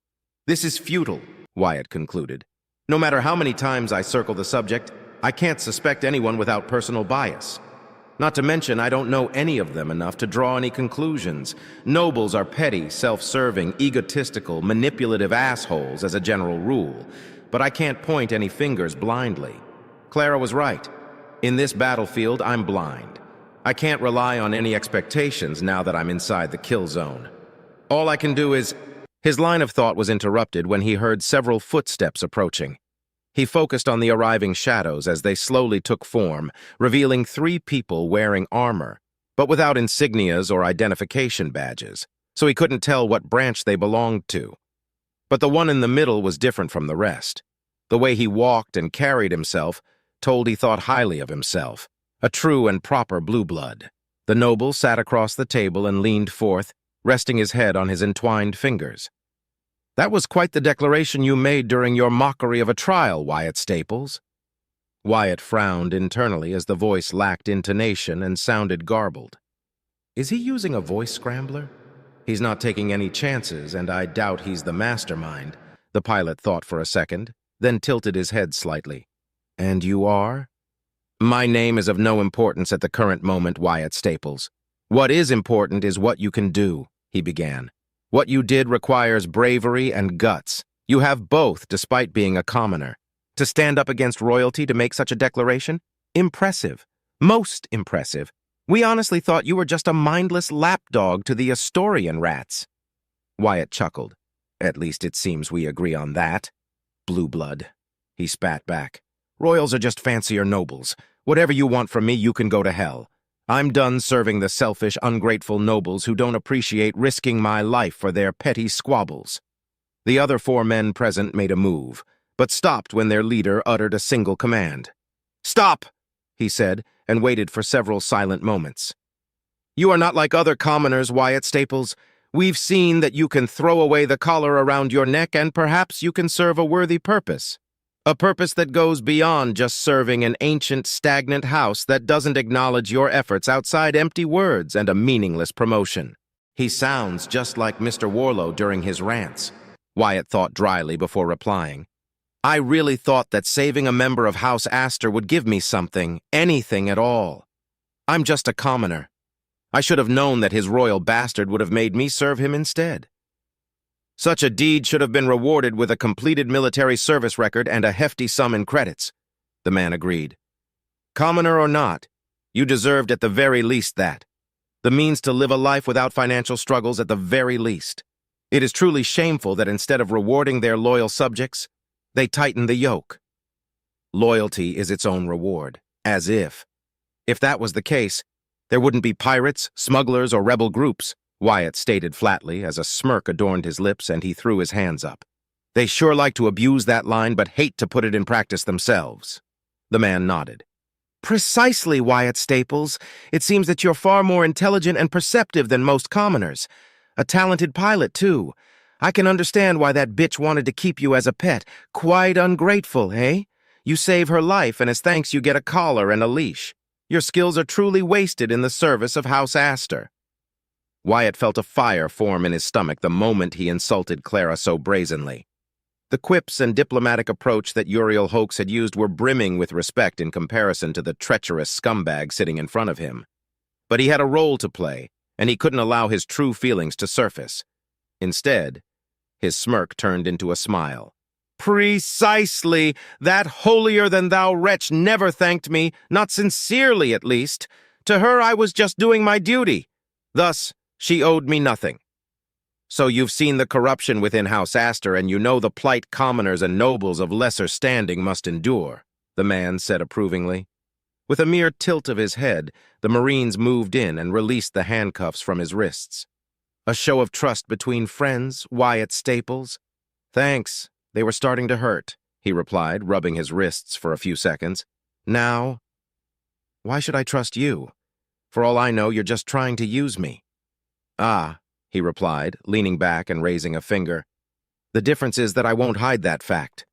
"This is futile," Wyatt concluded. "No matter how many times I circle the subject, I can't suspect anyone without personal bias. Not to mention, I don't know any of them enough to draw any conclusions. Nobles are petty, self-serving, egotistical, manipulative assholes as a general rule, but I can't point any fingers blindly. Clara was right. In this battlefield, I'm blind. I can't rely on any expectations now that I'm inside the kill zone. All I can do is—" His line of thought was interrupted when he heard several footsteps approaching. He focused on the arriving shadows as they slowly took form, revealing 3 people wearing armor, but without insignias or identification badges, so he couldn't tell what branch they belonged to. But the one in the middle was different from the rest. The way he walked and carried himself told he thought highly of himself, a true and proper blue blood. The noble sat across the table and leaned forth, resting his head on his entwined fingers. "That was quite the declaration you made during your mockery of a trial, Wyatt Staples." Wyatt frowned internally as the voice lacked intonation and sounded garbled. Is he using a voice scrambler? He's not taking any chances, and I doubt he's the mastermind, the pilot thought for a second, then tilted his head slightly. "And you are?" "My name is of no importance at the current moment, Wyatt Staples. What is important is what you can do," he began. "What you did requires bravery and guts. You have both, despite being a commoner. To stand up against royalty to make such a declaration? Impressive. Most impressive. We honestly thought you were just a mindless lapdog to the Astorian rats." Wyatt chuckled. "At least it seems we agree on that. Blue blood." He spat back. "Royals are just fancier nobles. Whatever you want from me, you can go to hell. I'm done serving the selfish, ungrateful nobles who don't appreciate risking my life for their petty squabbles." The other 4 men present made a move, but stopped when their leader uttered a single command. "Stop!" he said, and waited for several silent moments. "You are not like other commoners, Wyatt Staples. We've seen that you can throw away the collar around your neck, and perhaps you can serve a worthy purpose. A purpose that goes beyond just serving an ancient, stagnant house that doesn't acknowledge your efforts outside empty words and a meaningless promotion." He sounds just like Mr. Warlow during his rants, Wyatt thought dryly before replying. "I really thought that saving a member of House Astor would give me something, anything at all. I'm just a commoner. I should have known that his royal bastard would have made me serve him instead." "Such a deed should have been rewarded with a completed military service record and a hefty sum in credits," the man agreed. "Commoner or not, you deserved at the very least that. The means to live a life without financial struggles at the very least. It is truly shameful that instead of rewarding their loyal subjects, They tighten the yoke. Loyalty is its own reward, as if. If that was the case, there wouldn't be pirates, smugglers, or rebel groups, Wyatt stated flatly as a smirk adorned his lips and he threw his hands up. They sure like to abuse that line but hate to put it in practice themselves. The man nodded. Precisely, Wyatt Staples. It seems that you're far more intelligent and perceptive than most commoners. A talented pilot, too. I can understand why that bitch wanted to keep you as a pet. Quite ungrateful, eh? You save her life, and as thanks you get a collar and a leash. Your skills are truly wasted in the service of House Astor. Wyatt felt a fire form in his stomach the moment he insulted Clara so brazenly. The quips and diplomatic approach that Uriel Hoax had used were brimming with respect in comparison to the treacherous scumbag sitting in front of him. But he had a role to play, and he couldn't allow his true feelings to surface. Instead, his smirk turned into a smile. Precisely! That holier-than-thou wretch never thanked me, not sincerely at least. To her I was just doing my duty. Thus, she owed me nothing. So you've seen the corruption within House Astor, and you know the plight commoners and nobles of lesser standing must endure, the man said approvingly. With a mere tilt of his head, the Marines moved in and released the handcuffs from his wrists. A show of trust between friends, Wyatt Staples? Thanks. They were starting to hurt, he replied, rubbing his wrists for a few seconds. Now? Why should I trust you? For all I know, you're just trying to use me. Ah, he replied, leaning back and raising a finger. The difference is that I won't hide that fact.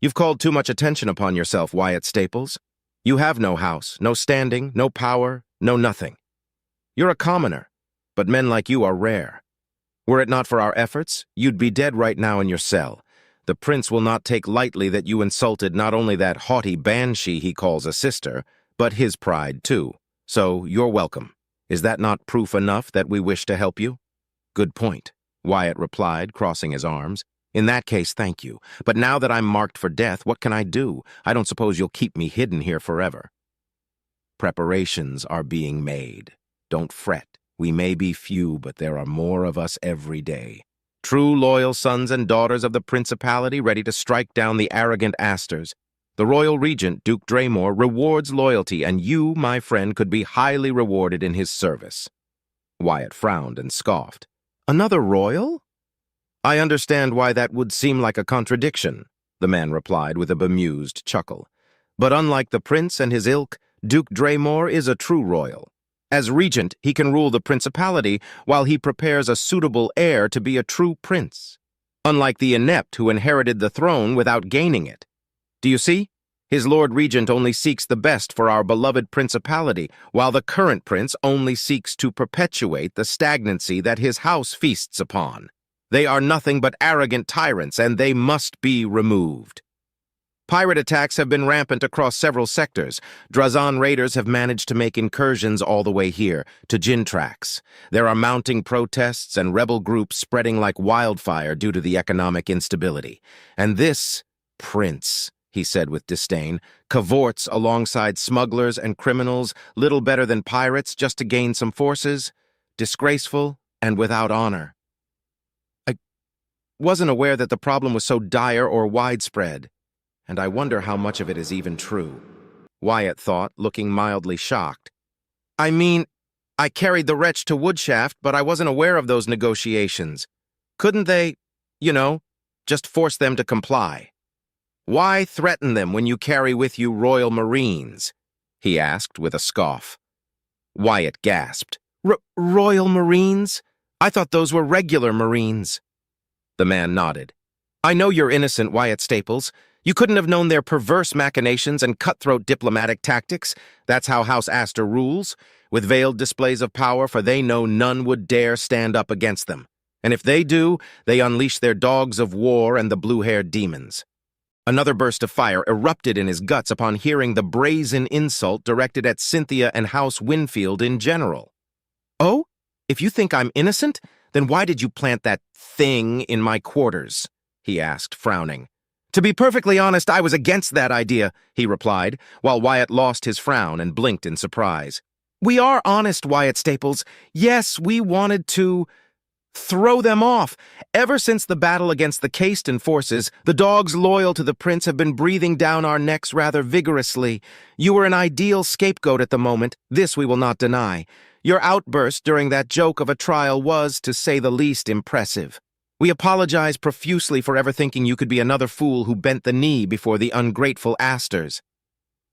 You've called too much attention upon yourself, Wyatt Staples. You have no house, no standing, no power, no nothing. You're a commoner, but men like you are rare. Were it not for our efforts, you'd be dead right now in your cell. The prince will not take lightly that you insulted not only that haughty banshee he calls a sister, but his pride too. So you're welcome. Is that not proof enough that we wish to help you? Good point, Wyatt replied, crossing his arms. In that case, thank you. But now that I'm marked for death, what can I do? I don't suppose you'll keep me hidden here forever. Preparations are being made. Don't fret. We may be few, but there are more of us every day. True loyal sons and daughters of the Principality ready to strike down the arrogant Astors. The Royal Regent, Duke Draymore, rewards loyalty, and you, my friend, could be highly rewarded in his service. Wyatt frowned and scoffed. Another royal? I understand why that would seem like a contradiction, the man replied with a bemused chuckle. But unlike the prince and his ilk, Duke Draymore is a true royal. As regent, he can rule the principality while he prepares a suitable heir to be a true prince. Unlike the inept who inherited the throne without gaining it. Do you see? His Lord Regent only seeks the best for our beloved principality, while the current prince only seeks to perpetuate the stagnancy that his house feasts upon. They are nothing but arrogant tyrants, and they must be removed. Pirate attacks have been rampant across several sectors. Drazan raiders have managed to make incursions all the way here, to Jintrax. There are mounting protests and rebel groups spreading like wildfire due to the economic instability. And this prince, he said with disdain, cavorts alongside smugglers and criminals, little better than pirates, just to gain some forces. Disgraceful and without honor. I wasn't aware that the problem was so dire or widespread. And I wonder how much of it is even true, Wyatt thought, looking mildly shocked. I mean, I carried the wretch to Woodshaft, but I wasn't aware of those negotiations. Couldn't they, just force them to comply? Why threaten them when you carry with you Royal Marines? He asked with a scoff. Wyatt gasped. Royal Marines? I thought those were regular Marines. The man nodded. I know you're innocent, Wyatt Staples. You couldn't have known their perverse machinations and cutthroat diplomatic tactics. That's how House Astor rules, with veiled displays of power, for they know none would dare stand up against them. And if they do, they unleash their dogs of war and the blue-haired demons. Another burst of fire erupted in his guts upon hearing the brazen insult directed at Cynthia and House Winfield in general. Oh? If you think I'm innocent, then why did you plant that thing in my quarters? He asked, frowning. To be perfectly honest, I was against that idea, he replied, while Wyatt lost his frown and blinked in surprise. We are honest, Wyatt Staples. Yes, we wanted to Throw them off! Ever since the battle against the Caiston forces, the dogs loyal to the prince have been breathing down our necks rather vigorously. You were an ideal scapegoat at the moment, this we will not deny. Your outburst during that joke of a trial was, to say the least, impressive. We apologize profusely for ever thinking you could be another fool who bent the knee before the ungrateful Asters.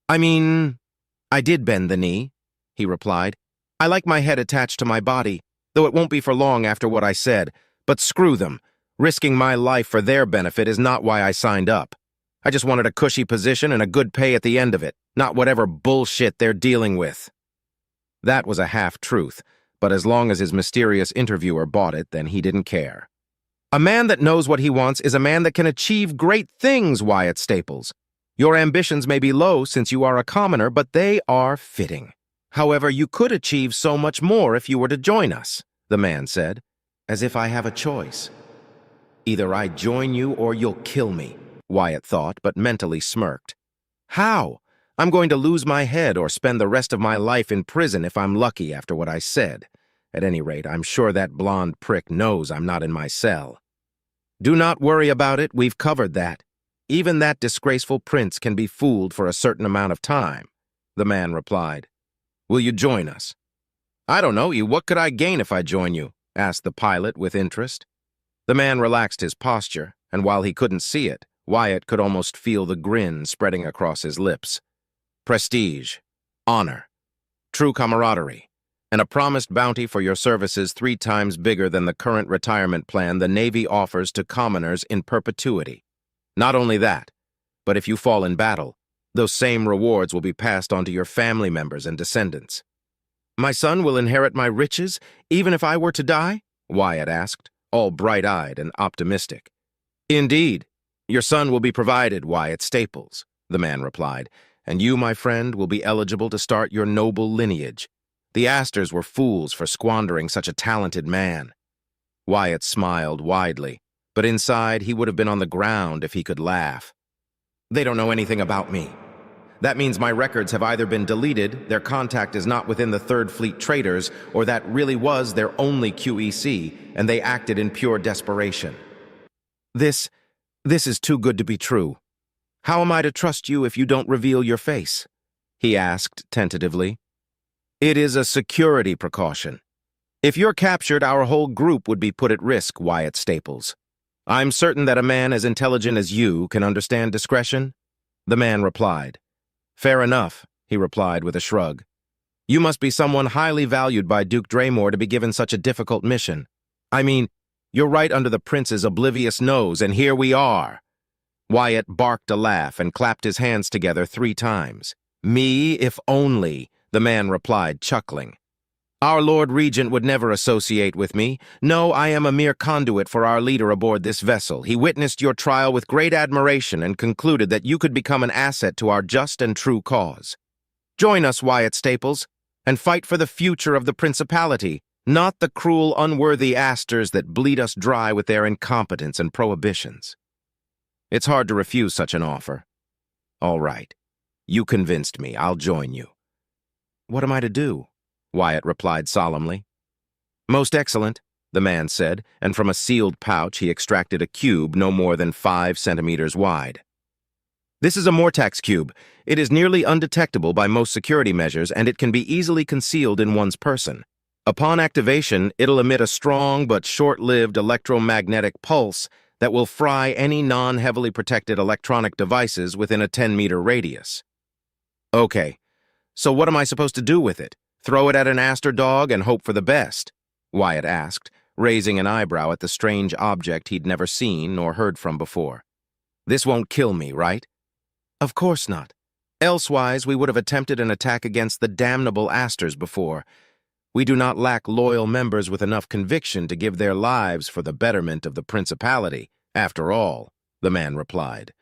I did bend the knee, he replied. I like my head attached to my body, though it won't be for long after what I said. But screw them. Risking my life for their benefit is not why I signed up. I just wanted a cushy position and a good pay at the end of it, not whatever bullshit they're dealing with. That was a half-truth, but as long as his mysterious interviewer bought it, then he didn't care. A man that knows what he wants is a man that can achieve great things, Wyatt Staples. Your ambitions may be low since you are a commoner, but they are fitting. However, you could achieve so much more if you were to join us, the man said, as if I have a choice. Either I join you or you'll kill me, Wyatt thought, but mentally smirked. How? I'm going to lose my head or spend the rest of my life in prison if I'm lucky after what I said. At any rate, I'm sure that blonde prick knows I'm not in my cell. Do not worry about it, we've covered that. Even that disgraceful prince can be fooled for a certain amount of time, the man replied. Will you join us? I don't know you. What could I gain if I join you? Asked the pilot with interest. The man relaxed his posture, and while he couldn't see it, Wyatt could almost feel the grin spreading across his lips. Prestige, honor, true camaraderie, and a promised bounty for your services 3 times bigger than the current retirement plan the Navy offers to commoners in perpetuity. Not only that, but if you fall in battle, those same rewards will be passed on to your family members and descendants. My son will inherit my riches, even if I were to die? Wyatt asked, all bright-eyed and optimistic. Indeed, your son will be provided, Wyatt Staples, the man replied, and you, my friend, will be eligible to start your noble lineage. The Asters were fools for squandering such a talented man. Wyatt smiled widely, but inside he would have been on the ground if he could laugh. They don't know anything about me. That means my records have either been deleted, their contact is not within the Third Fleet traders, or that really was their only QEC, and they acted in pure desperation. This is too good to be true. How am I to trust you if you don't reveal your face? He asked tentatively. It is a security precaution. If you're captured, our whole group would be put at risk, Wyatt Staples. I'm certain that a man as intelligent as you can understand discretion, the man replied. Fair enough, he replied with a shrug. You must be someone highly valued by Duke Draymore to be given such a difficult mission. I mean, you're right under the prince's oblivious nose, and here we are. Wyatt barked a laugh and clapped his hands together 3 times. Me, if only, the man replied, chuckling. Our Lord Regent would never associate with me. No, I am a mere conduit for our leader aboard this vessel. He witnessed your trial with great admiration and concluded that you could become an asset to our just and true cause. Join us, Wyatt Staples, and fight for the future of the Principality, not the cruel, unworthy Asters that bleed us dry with their incompetence and prohibitions. It's hard to refuse such an offer. All right. You convinced me. I'll join you. What am I to do? Wyatt replied solemnly. Most excellent, the man said, and from a sealed pouch he extracted a cube no more than 5 centimeters wide. This is a Mortax cube. It is nearly undetectable by most security measures, and it can be easily concealed in one's person. Upon activation, it'll emit a strong but short-lived electromagnetic pulse that will fry any non-heavily protected electronic devices within a 10-meter radius. Okay, so what am I supposed to do with it? Throw it at an Aster dog and hope for the best? Wyatt asked, raising an eyebrow at the strange object he'd never seen nor heard from before. This won't kill me, right? Of course not. Elsewise, we would have attempted an attack against the damnable Asters before. We do not lack loyal members with enough conviction to give their lives for the betterment of the Principality, after all, the man replied.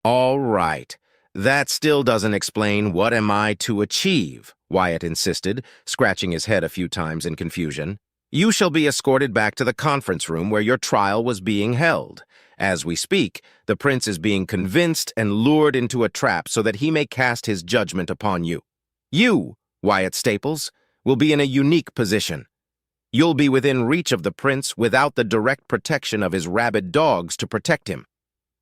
All right. That still doesn't explain what am I to achieve, Wyatt insisted, scratching his head a few times in confusion. You shall be escorted back to the conference room where your trial was being held. As we speak, the prince is being convinced and lured into a trap so that he may cast his judgment upon you. You, Wyatt Staples, will be in a unique position. You'll be within reach of the prince without the direct protection of his rabid dogs to protect him.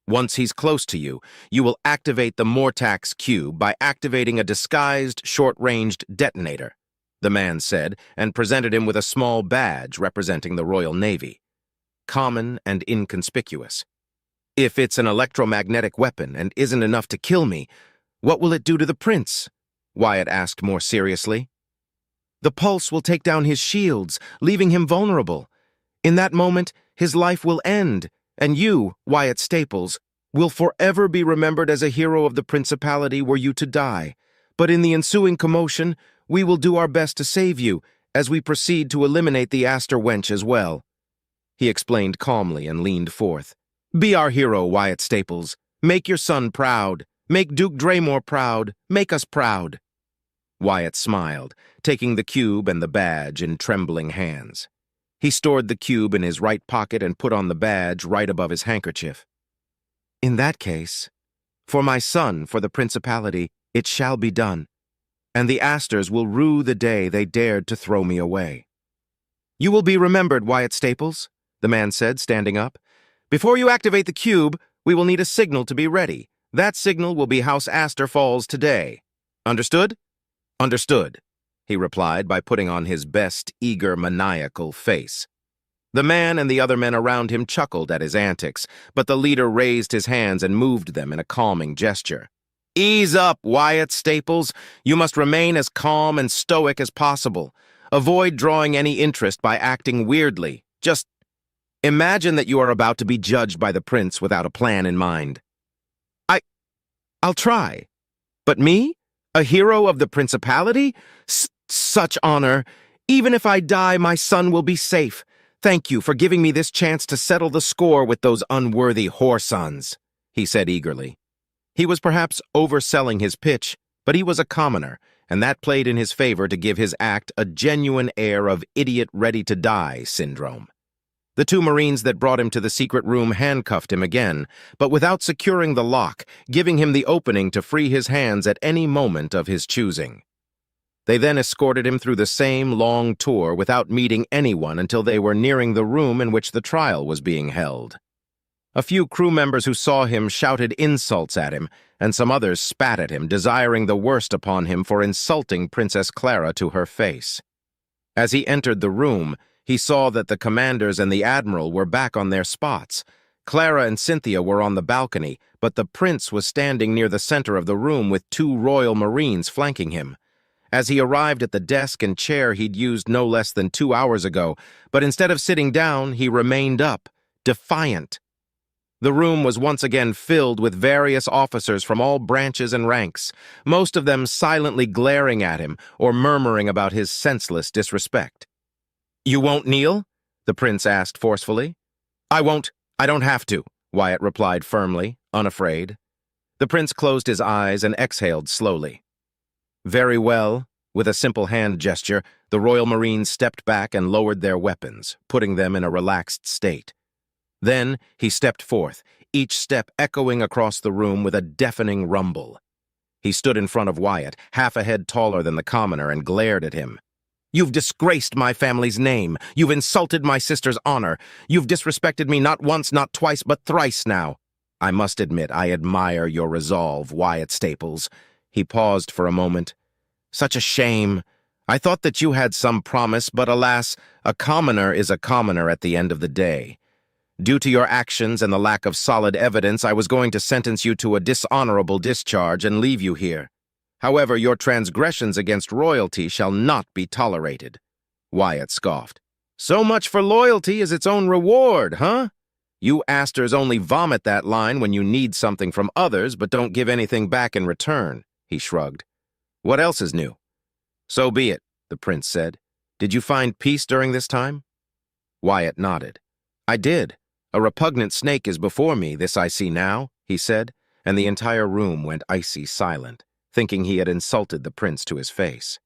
Once he's close to you, you will activate the Mortax cube by activating a disguised, short-ranged detonator, the man said, and presented him with a small badge representing the Royal Navy. Common and inconspicuous. If it's an electromagnetic weapon and isn't enough to kill me, what will it do to the prince? Wyatt asked more seriously. The pulse will take down his shields, leaving him vulnerable. In that moment, his life will end, and you, Wyatt Staples, will forever be remembered as a hero of the Principality were you to die. But in the ensuing commotion, we will do our best to save you, as we proceed to eliminate the Astor wench as well. He explained calmly and leaned forth. Be our hero, Wyatt Staples. Make your son proud. Make Duke Draymore proud. Make us proud. Wyatt smiled, taking the cube and the badge in trembling hands. He stored the cube in his right pocket and put on the badge right above his handkerchief. In that case, for my son, for the Principality, it shall be done, and the Astors will rue the day they dared to throw me away. You will be remembered, Wyatt Staples, the man said, standing up. Before you activate the cube, we will need a signal to be ready. That signal will be House Astor Falls today. Understood? Understood, he replied by putting on his best, eager, maniacal face. The man and the other men around him chuckled at his antics, but the leader raised his hands and moved them in a calming gesture. Ease up, Wyatt Staples. You must remain as calm and stoic as possible. Avoid drawing any interest by acting weirdly. Just imagine that you are about to be judged by the prince without a plan in mind. I'll try. But me? A hero of the Principality? Such honor. Even if I die, my son will be safe. Thank you for giving me this chance to settle the score with those unworthy whoresons, he said eagerly. He was perhaps overselling his pitch, but he was a commoner, and that played in his favor to give his act a genuine air of idiot-ready-to-die syndrome. The two Marines that brought him to the secret room handcuffed him again, but without securing the lock, giving him the opening to free his hands at any moment of his choosing. They then escorted him through the same long tour without meeting anyone until they were nearing the room in which the trial was being held. A few crew members who saw him shouted insults at him, and some others spat at him, desiring the worst upon him for insulting Princess Clara to her face. As he entered the room, he saw that the commanders and the admiral were back on their spots. Clara and Cynthia were on the balcony, but the prince was standing near the center of the room with two Royal Marines flanking him. As he arrived at the desk and chair he'd used no less than 2 hours ago, but instead of sitting down, he remained up, defiant. The room was once again filled with various officers from all branches and ranks, most of them silently glaring at him or murmuring about his senseless disrespect. You won't kneel? The prince asked forcefully. I won't. I don't have to, Wyatt replied firmly, unafraid. The prince closed his eyes and exhaled slowly. Very well. With a simple hand gesture, the Royal Marines stepped back and lowered their weapons, putting them in a relaxed state. Then he stepped forth, each step echoing across the room with a deafening rumble. He stood in front of Wyatt, half a head taller than the commoner, and glared at him. You've disgraced my family's name. You've insulted my sister's honor. You've disrespected me not once, not twice, but thrice now. I must admit, I admire your resolve, Wyatt Staples. He paused for a moment. Such a shame. I thought that you had some promise, but alas, a commoner is a commoner at the end of the day. Due to your actions and the lack of solid evidence, I was going to sentence you to a dishonorable discharge and leave you here. However, your transgressions against royalty shall not be tolerated. Wyatt scoffed. So much for loyalty as its own reward, huh? You Astors only vomit that line when you need something from others but don't give anything back in return, he shrugged. What else is new? So be it, the prince said. Did you find peace during this time? Wyatt nodded. I did. A repugnant snake is before me, this I see now, he said, and the entire room went icy silent, thinking he had insulted the prince to his face.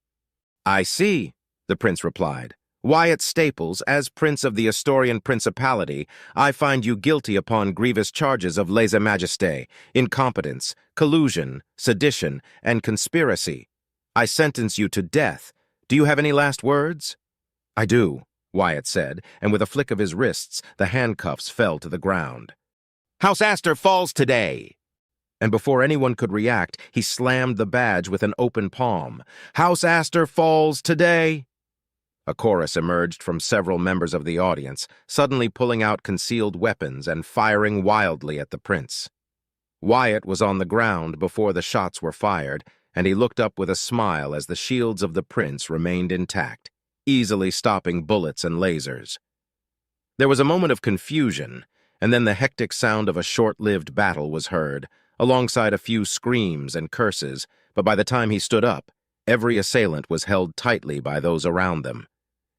I see, the prince replied. Wyatt Staples, as prince of the Astorian Principality, I find you guilty upon grievous charges of lèse-majesté, incompetence, collusion, sedition, and conspiracy. I sentence you to death. Do you have any last words? I do, Wyatt said, and with a flick of his wrists, the handcuffs fell to the ground. "House Astor falls today!" And before anyone could react, he slammed the badge with an open palm. "House Astor falls today!" A chorus emerged from several members of the audience, suddenly pulling out concealed weapons and firing wildly at the prince. Wyatt was on the ground before the shots were fired, and he looked up with a smile as the shields of the prince remained intact, easily stopping bullets and lasers. There was a moment of confusion, and then the hectic sound of a short-lived battle was heard, alongside a few screams and curses, but by the time he stood up, every assailant was held tightly by those around them.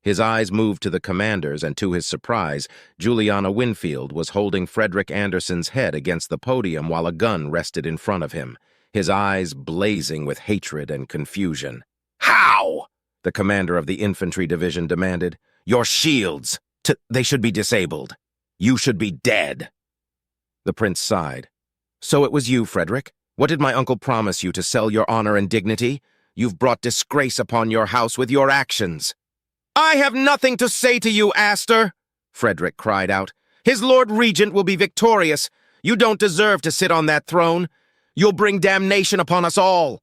His eyes moved to the commanders, and to his surprise, Juliana Winfield was holding Frederick Anderson's head against the podium while a gun rested in front of him, his eyes blazing with hatred and confusion. "How?" the commander of the infantry division demanded. "Your shields! They should be disabled. You should be dead." The prince sighed. "So it was you, Frederick? What did my uncle promise you, to sell your honor and dignity? You've brought disgrace upon your house with your actions." "I have nothing to say to you, Astor!" Frederick cried out. "His Lord Regent will be victorious. You don't deserve to sit on that throne. You'll bring damnation upon us all."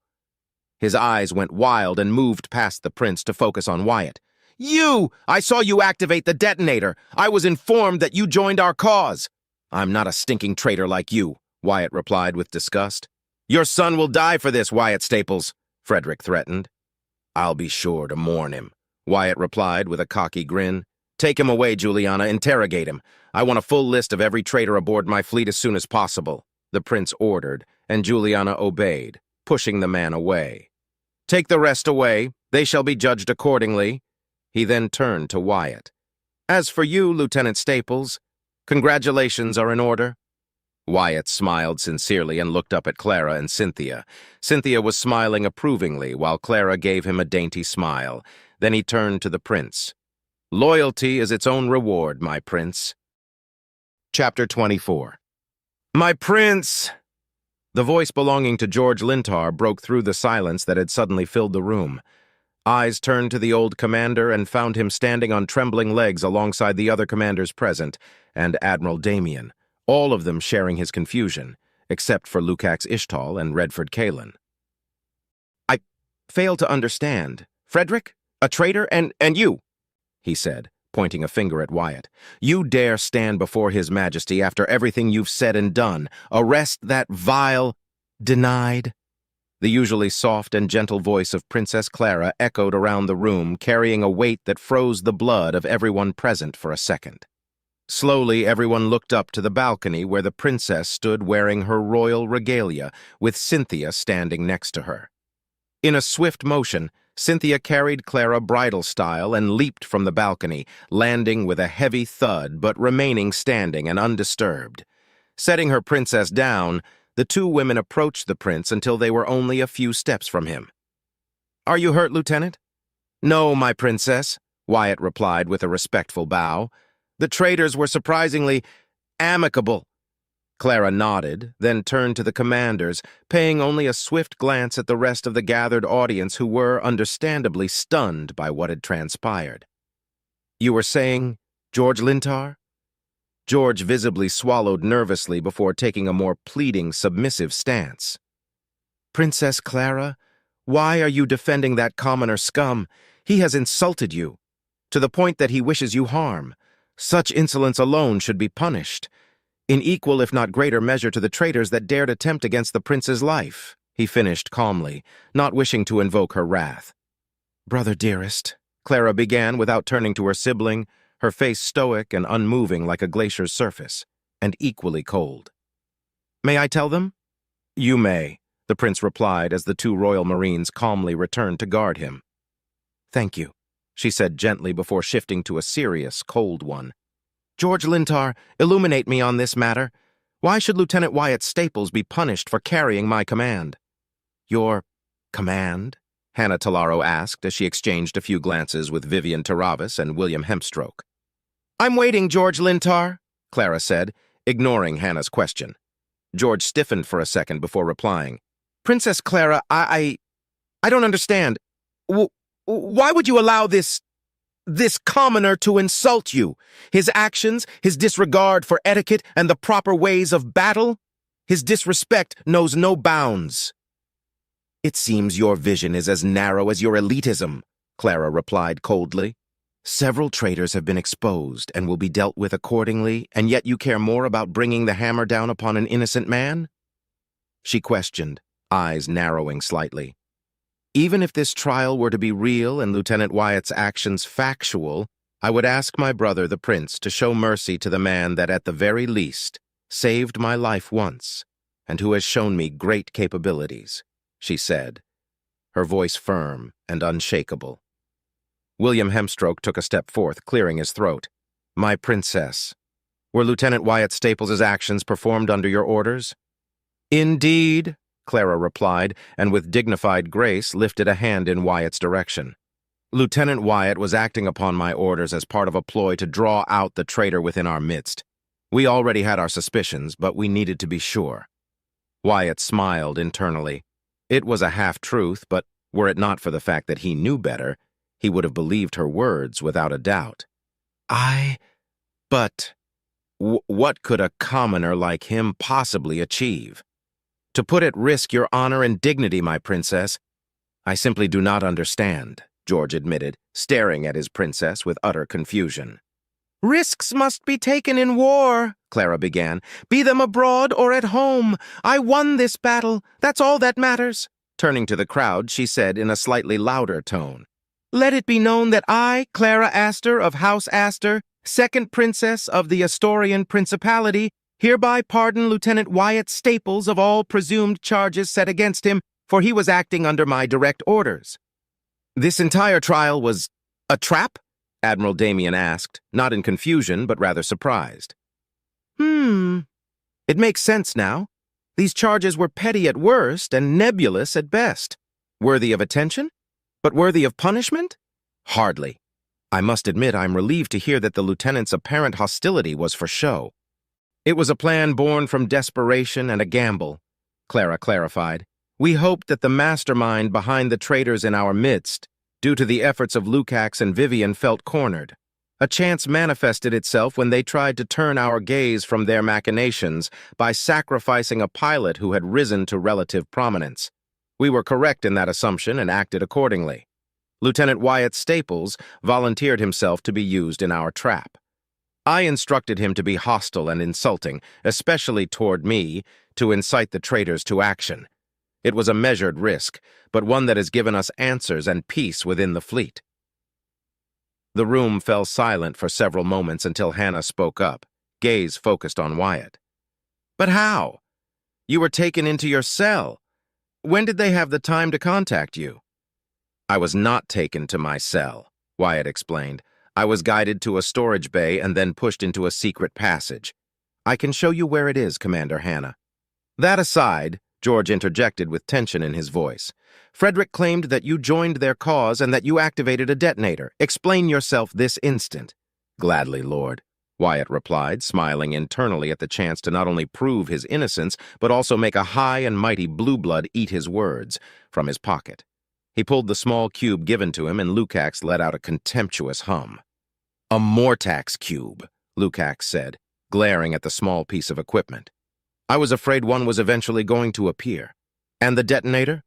His eyes went wild and moved past the prince to focus on Wyatt. "You! I saw you activate the detonator. I was informed that you joined our cause." "I'm not a stinking traitor like you," Wyatt replied with disgust. "Your son will die for this, Wyatt Staples," Frederick threatened. "I'll be sure to mourn him," Wyatt replied with a cocky grin. "Take him away, Juliana. Interrogate him. I want a full list of every traitor aboard my fleet as soon as possible," the prince ordered, and Juliana obeyed, pushing the man away. "Take the rest away. They shall be judged accordingly." He then turned to Wyatt. "As for you, Lieutenant Staples, congratulations are in order." Wyatt smiled sincerely and looked up at Clara and Cynthia. Cynthia was smiling approvingly, while Clara gave him a dainty smile. Then he turned to the prince. "Loyalty is its own reward, my prince." Chapter 24. "My prince!" The voice belonging to George Lintar broke through the silence that had suddenly filled the room. Eyes turned to the old commander and found him standing on trembling legs alongside the other commanders present, and Admiral Damien, all of them sharing his confusion, except for Lukacs Ishtal and Redford Kalen. "I fail to understand. Frederick? A traitor? And you?" he said, pointing a finger at Wyatt. "You dare stand before His Majesty after everything you've said and done, arrest that vile—" "Denied?" The usually soft and gentle voice of Princess Clara echoed around the room, carrying a weight that froze the blood of everyone present for a second. Slowly, everyone looked up to the balcony where the princess stood wearing her royal regalia, with Cynthia standing next to her. In a swift motion, Cynthia carried Clara bridal style and leaped from the balcony, landing with a heavy thud but remaining standing and undisturbed. Setting her princess down, the two women approached the prince until they were only a few steps from him. "Are you hurt, Lieutenant?" "No, my princess," Wyatt replied with a respectful bow. "The traitors were surprisingly amicable." Clara nodded, then turned to the commanders, paying only a swift glance at the rest of the gathered audience who were, understandably, stunned by what had transpired. "You were saying, George Lintar?" George visibly swallowed nervously before taking a more pleading, submissive stance. "Princess Clara, why are you defending that commoner scum? He has insulted you, to the point that he wishes you harm. Such insolence alone should be punished, in equal if not greater measure to the traitors that dared attempt against the prince's life," he finished calmly, not wishing to invoke her wrath. "Brother dearest," Clara began without turning to her sibling, her face stoic and unmoving like a glacier's surface, and equally cold. "May I tell them?" "You may," the prince replied as the two royal marines calmly returned to guard him. "Thank you," she said gently before shifting to a serious, cold one. "George Lintar, illuminate me on this matter. Why should Lieutenant Wyatt Staples be punished for carrying my command?" "Your command?" Hannah Talaro asked as she exchanged a few glances with Vivian Taravis and William Hempstroke. "I'm waiting, George Lintar," Clara said, ignoring Hannah's question. George stiffened for a second before replying. "Princess Clara, I don't understand. Why would you allow this this commoner to insult you? His actions, his disregard for etiquette and the proper ways of battle? His disrespect knows no bounds." "It seems your vision is as narrow as your elitism," Clara replied coldly. "Several traitors have been exposed and will be dealt with accordingly, and yet you care more about bringing the hammer down upon an innocent man?" She questioned, eyes narrowing slightly. "Even if this trial were to be real and Lieutenant Wyatt's actions factual, I would ask my brother, the prince, to show mercy to the man that, at the very least, saved my life once, and who has shown me great capabilities," she said, her voice firm and unshakable. William Hemstroke took a step forth, clearing his throat. "My princess, were Lieutenant Wyatt Staples's actions performed under your orders?" "Indeed," Clara replied, and with dignified grace lifted a hand in Wyatt's direction. "Lieutenant Wyatt was acting upon my orders as part of a ploy to draw out the traitor within our midst. We already had our suspicions, but we needed to be sure." Wyatt smiled internally. It was a half-truth, but were it not for the fact that he knew better, he would have believed her words without a doubt. But what could a commoner like him possibly achieve? To put at risk your honor and dignity, my princess? I simply do not understand, George admitted, staring at his princess with utter confusion. "Risks must be taken in war," Clara began, "be them abroad or at home. I won this battle. That's all that matters." Turning to the crowd, she said in a slightly louder tone, "Let it be known that I, Clara Astor of House Astor, second princess of the Astorian Principality, hereby pardon Lieutenant Wyatt Staples of all presumed charges set against him, for he was acting under my direct orders." "This entire trial was a trap?" Admiral Damien asked, not in confusion, but rather surprised. It makes sense now. These charges were petty at worst and nebulous at best. Worthy of attention? But worthy of punishment? Hardly. I must admit I'm relieved to hear that the lieutenant's apparent hostility was for show. It was a plan born from desperation and a gamble, Clara clarified. We hoped that the mastermind behind the traitors in our midst, due to the efforts of Lukacs and Vivian, felt cornered. A chance manifested itself when they tried to turn our gaze from their machinations by sacrificing a pilot who had risen to relative prominence. We were correct in that assumption and acted accordingly. Lieutenant Wyatt Staples volunteered himself to be used in our trap. I instructed him to be hostile and insulting, especially toward me, to incite the traitors to action. It was a measured risk, but one that has given us answers and peace within the fleet. The room fell silent for several moments until Hannah spoke up, gaze focused on Wyatt. "But how? You were taken into your cell. When did they have the time to contact you?" "I was not taken to my cell," Wyatt explained. "I was guided to a storage bay and then pushed into a secret passage. I can show you where it is, Commander Hannah." "That aside," George interjected with tension in his voice, "Frederick claimed that you joined their cause and that you activated a detonator. Explain yourself this instant." "Gladly, Lord," Wyatt replied, smiling internally at the chance to not only prove his innocence, but also make a high and mighty blue blood eat his words from his pocket. He pulled the small cube given to him, and Lukacs let out a contemptuous hum. "A Mortax cube," Lukacs said, glaring at the small piece of equipment. "I was afraid one was eventually going to appear. And the detonator?"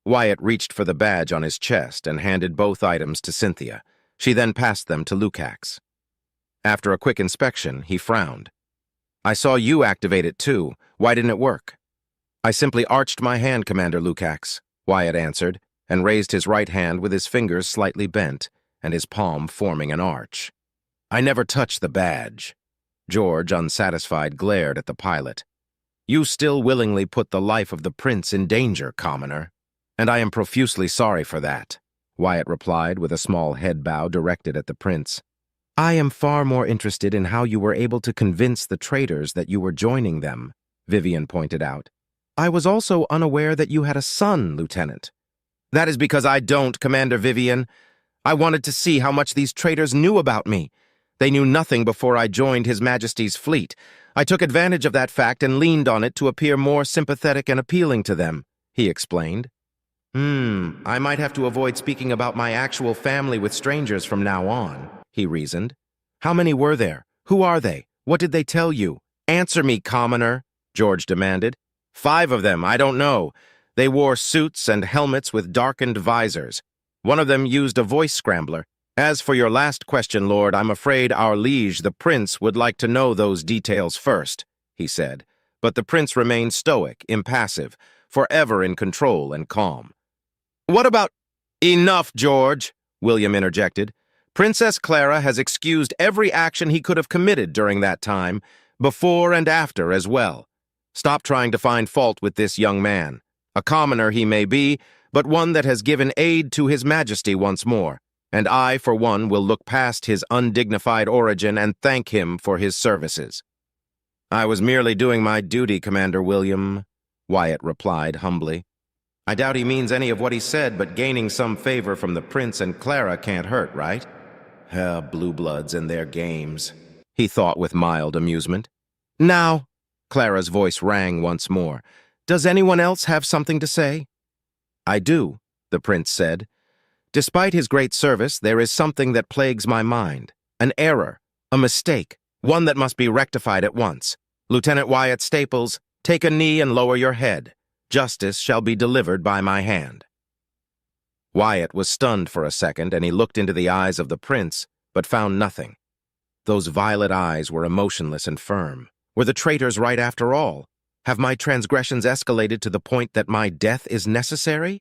Wyatt reached for the badge on his chest and handed both items to Cynthia. She then passed them to Lukacs. After a quick inspection, he frowned. "I saw you activate it too. Why didn't it work?" "I simply arched my hand, Commander Lukacs," Wyatt answered, and raised his right hand with his fingers slightly bent and his palm forming an arch. "I never touched the badge." George, unsatisfied, glared at the pilot. "You still willingly put the life of the prince in danger, commoner. And I am profusely sorry for that," Wyatt replied with a small head bow directed at the prince. "I am far more interested in how you were able to convince the traitors that you were joining them," Vivian pointed out. "I was also unaware that you had a son, Lieutenant." "That is because I don't, Commander Vivian. I wanted to see how much these traitors knew about me. They knew nothing before I joined His Majesty's fleet. I took advantage of that fact and leaned on it to appear more sympathetic and appealing to them," he explained. I I might have to avoid speaking about my actual family with strangers from now on, he reasoned. How many were there? Who are they? What did they tell you? Answer me, commoner, George demanded. 5 of them, I don't know. They wore suits and helmets with darkened visors. One of them used a voice scrambler. As for your last question, Lord, I'm afraid our liege, the prince, would like to know those details first, he said. But the prince remained stoic, impassive, forever in control and calm. What about— Enough, George, William interjected. Princess Clara has excused every action he could have committed during that time, before and after as well. Stop trying to find fault with this young man. A commoner he may be, but one that has given aid to His Majesty once more, and I, for one, will look past his undignified origin and thank him for his services. I was merely doing my duty, Commander William, Wyatt replied humbly. I doubt he means any of what he said, but gaining some favor from the prince and Clara can't hurt, right? Blue bloods and their games, he thought with mild amusement. Now, Clara's voice rang once more. Does anyone else have something to say? I do, the prince said. Despite his great service, there is something that plagues my mind. An error, a mistake, one that must be rectified at once. Lieutenant Wyatt Staples, take a knee and lower your head. Justice shall be delivered by my hand. Wyatt was stunned for a second, and he looked into the eyes of the prince, but found nothing. Those violet eyes were emotionless and firm. Were the traitors right after all? Have my transgressions escalated to the point that my death is necessary?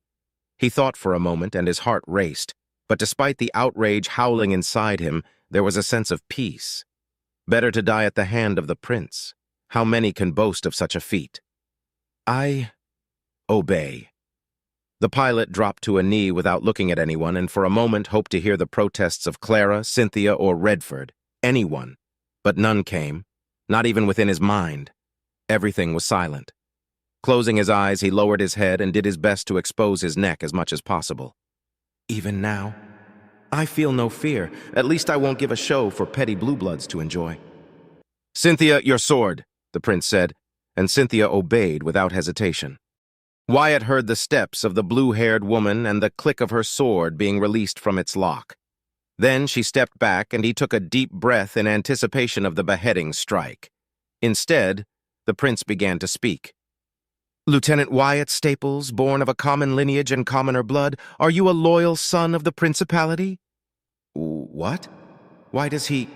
He thought for a moment, and his heart raced, but despite the outrage howling inside him, there was a sense of peace. Better to die at the hand of the prince. How many can boast of such a feat? I obey. The pilot dropped to a knee without looking at anyone, and for a moment hoped to hear the protests of Clara, Cynthia, or Redford. Anyone. But none came, not even within his mind. Everything was silent. Closing his eyes, he lowered his head and did his best to expose his neck as much as possible. Even now, I feel no fear. At least I won't give a show for petty blue bloods to enjoy. Cynthia, your sword, the prince said, and Cynthia obeyed without hesitation. Wyatt heard the steps of the blue-haired woman and the click of her sword being released from its lock. Then she stepped back, and he took a deep breath in anticipation of the beheading strike. Instead, the prince began to speak. Lieutenant Wyatt Staples, born of a common lineage and commoner blood, are you a loyal son of the principality? What? Why does he—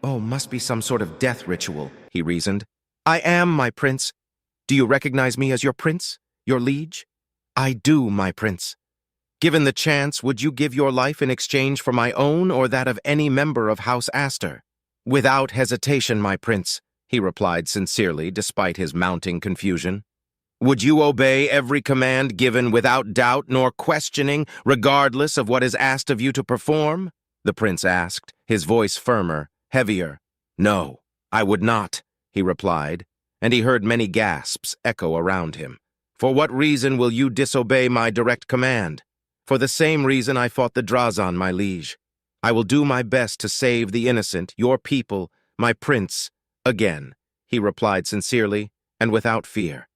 Oh, must be some sort of death ritual, he reasoned. I am, my prince. Do you recognize me as your prince, your liege? I do, my prince. Given the chance, would you give your life in exchange for my own or that of any member of House Astor? Without hesitation, my prince, he replied sincerely despite his mounting confusion. Would you obey every command given without doubt nor questioning, regardless of what is asked of you to perform? The prince asked, his voice firmer, heavier. No, I would not, he replied, and he heard many gasps echo around him. For what reason will you disobey my direct command? For the same reason I fought the Drazan, my liege. I will do my best to save the innocent, your people, my prince, again, he replied sincerely and without fear.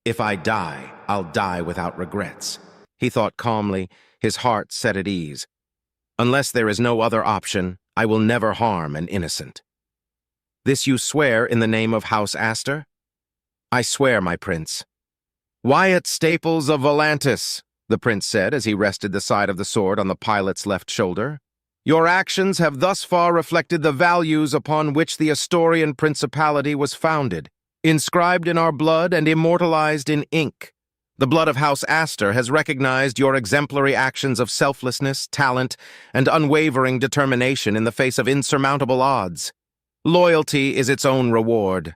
If I die, I'll die without regrets. He thought calmly, his heart set at ease. Unless there is no other option, I will never harm an innocent. This you swear in the name of House Astor? I swear, my prince. Wyatt Staples of Volantis, the prince said as he rested the side of the sword on the pilot's left shoulder. Your actions have thus far reflected the values upon which the Astorian principality was founded, inscribed in our blood and immortalized in ink. The blood of House Astor has recognized your exemplary actions of selflessness, talent, and unwavering determination in the face of insurmountable odds. Loyalty is its own reward,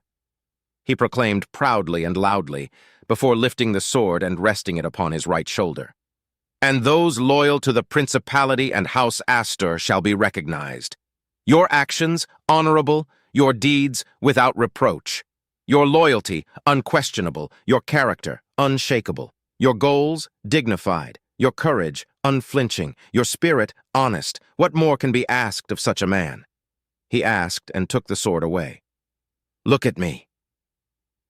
he proclaimed proudly and loudly, before lifting the sword and resting it upon his right shoulder. And those loyal to the principality and House Astor shall be recognized. Your actions, honorable, your deeds, without reproach. Your loyalty, unquestionable, your character, unshakable. Your goals, dignified. Your courage, unflinching. Your spirit, honest. What more can be asked of such a man? He asked and took the sword away. Look at me.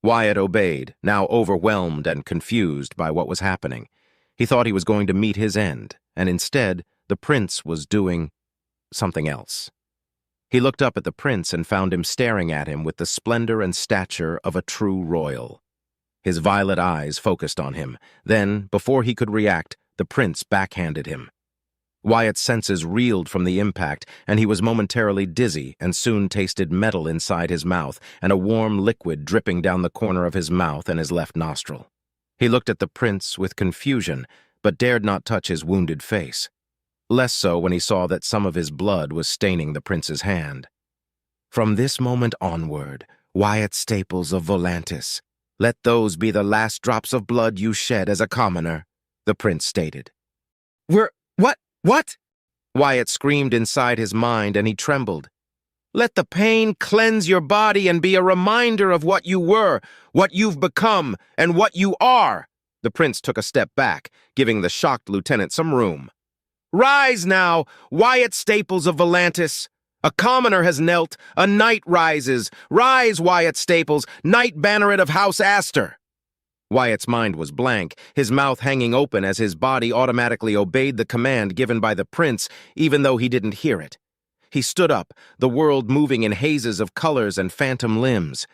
Wyatt obeyed, now overwhelmed and confused by what was happening. He thought he was going to meet his end, and instead, the prince was doing something else. He looked up at the prince and found him staring at him with the splendor and stature of a true royal. His violet eyes focused on him. Then, before he could react, the prince backhanded him. Wyatt's senses reeled from the impact, and he was momentarily dizzy and soon tasted metal inside his mouth and a warm liquid dripping down the corner of his mouth and his left nostril. He looked at the prince with confusion, but dared not touch his wounded face. Less so when he saw that some of his blood was staining the prince's hand. "From this moment onward, Wyatt Staples of Volantis, let those be the last drops of blood you shed as a commoner," the prince stated. What? Wyatt screamed inside his mind, and he trembled. "Let the pain cleanse your body and be a reminder of what you were, what you've become, and what you are." The prince took a step back, giving the shocked lieutenant some room. "Rise now, Wyatt Staples of Volantis. A commoner has knelt, a knight rises. Rise, Wyatt Staples, knight banneret of House Astor." Wyatt's mind was blank, his mouth hanging open as his body automatically obeyed the command given by the prince, even though he didn't hear it. He stood up, the world moving in hazes of colors and phantom limbs.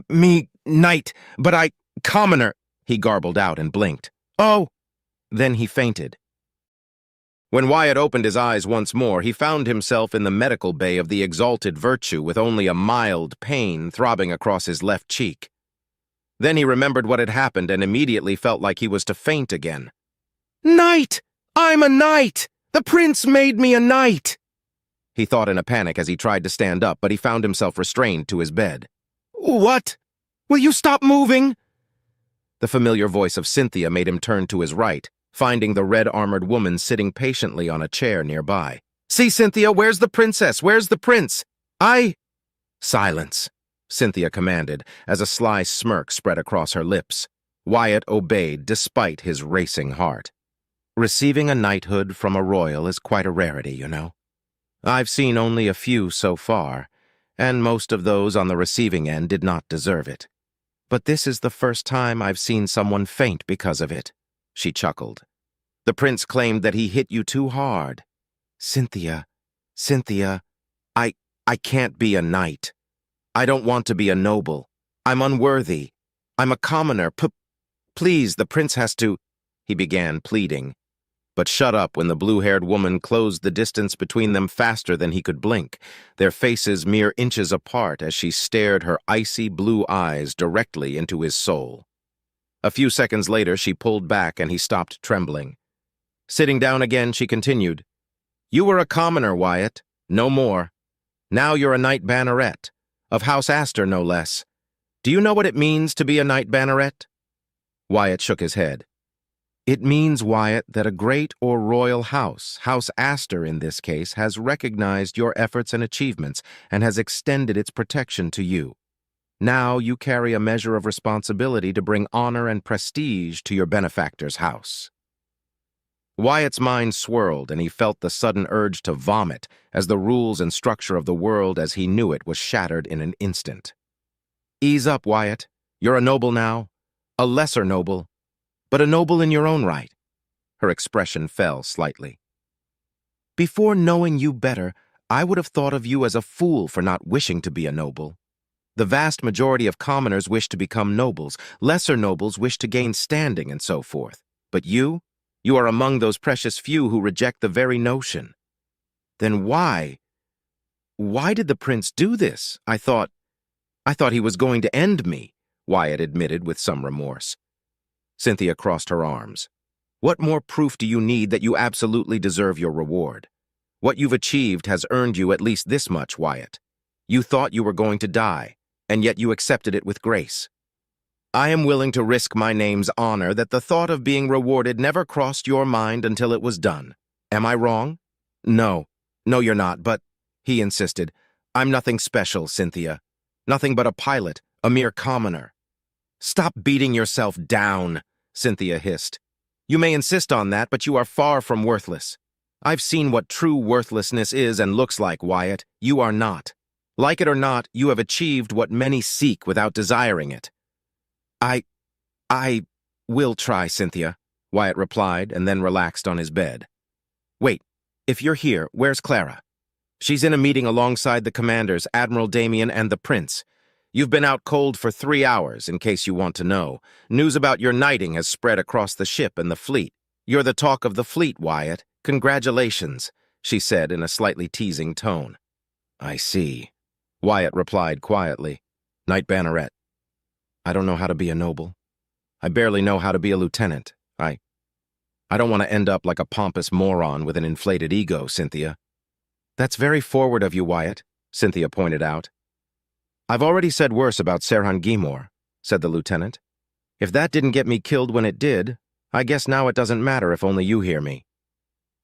Me, knight, but I, commoner," he garbled out and blinked. "Oh!" Then he fainted. When Wyatt opened his eyes once more, he found himself in the medical bay of the Exalted Virtue with only a mild pain throbbing across his left cheek. Then he remembered what had happened and immediately felt like he was to faint again. "Knight! I'm a knight! The prince made me a knight!" He thought in a panic as he tried to stand up, but he found himself restrained to his bed. "What? Will you stop moving?" The familiar voice of Cynthia made him turn to his right, finding the red-armored woman sitting patiently on a chair nearby. "See, Cynthia, where's the princess? Where's the prince? Silence," Cynthia commanded, as a sly smirk spread across her lips. Wyatt obeyed despite his racing heart. Receiving a knighthood from a royal is quite a rarity, you know. I've seen only a few so far, and most of those on the receiving end did not deserve it. But this is the first time I've seen someone faint because of it," she chuckled. "The prince claimed that he hit you too hard. Cynthia, I can't be a knight. I don't want to be a noble. I'm unworthy. I'm a commoner. Please, the prince has to—" he began pleading. But shut up when the blue-haired woman closed the distance between them faster than he could blink, their faces mere inches apart as she stared her icy blue eyes directly into his soul. A few seconds later, she pulled back and he stopped trembling. Sitting down again, she continued, "You were a commoner, Wyatt. No more. Now you're a knight banneret. Of House Astor, no less. Do you know what it means to be a knight banneret?" Wyatt shook his head. "It means, Wyatt, that a great or royal house, House Astor in this case, has recognized your efforts and achievements and has extended its protection to you. Now you carry a measure of responsibility to bring honor and prestige to your benefactor's house." Wyatt's mind swirled, and he felt the sudden urge to vomit as the rules and structure of the world as he knew it was shattered in an instant. "Ease up, Wyatt. You're a noble now. A lesser noble, but a noble in your own right." Her expression fell slightly. "Before knowing you better, I would have thought of you as a fool for not wishing to be a noble. The vast majority of commoners wish to become nobles, lesser nobles wish to gain standing, and so forth. But you are among those precious few who reject the very notion. Then why did the prince do this? I thought he was going to end me," Wyatt admitted with some remorse. Cynthia crossed her arms. "What more proof do you need that you absolutely deserve your reward? What you've achieved has earned you at least this much, Wyatt. You thought you were going to die, and yet you accepted it with grace. I am willing to risk my name's honor that the thought of being rewarded never crossed your mind until it was done. Am I wrong?" No, you're not, but," he insisted, "I'm nothing special, Cynthia. Nothing but a pilot, a mere commoner." "Stop beating yourself down," Cynthia hissed. "You may insist on that, but you are far from worthless. I've seen what true worthlessness is and looks like, Wyatt. You are not. Like it or not, you have achieved what many seek without desiring it." I will try, Cynthia," Wyatt replied and then relaxed on his bed. Wait, if you're here, where's Clara? She's in a meeting alongside the commanders, Admiral Damien and the Prince. You've been out cold for 3 hours, in case you want to know. News about your knighting has spread across the ship and the fleet. You're the talk of the fleet, Wyatt. Congratulations, she said in a slightly teasing tone. I see, Wyatt replied quietly. Knight Banneret. I don't know how to be a noble. I barely know how to be a lieutenant. I don't want to end up like a pompous moron with an inflated ego, Cynthia. That's very forward of you, Wyatt, Cynthia pointed out. I've already said worse about Serhan Gimor, said the lieutenant. If that didn't get me killed when it did, I guess now it doesn't matter if only you hear me.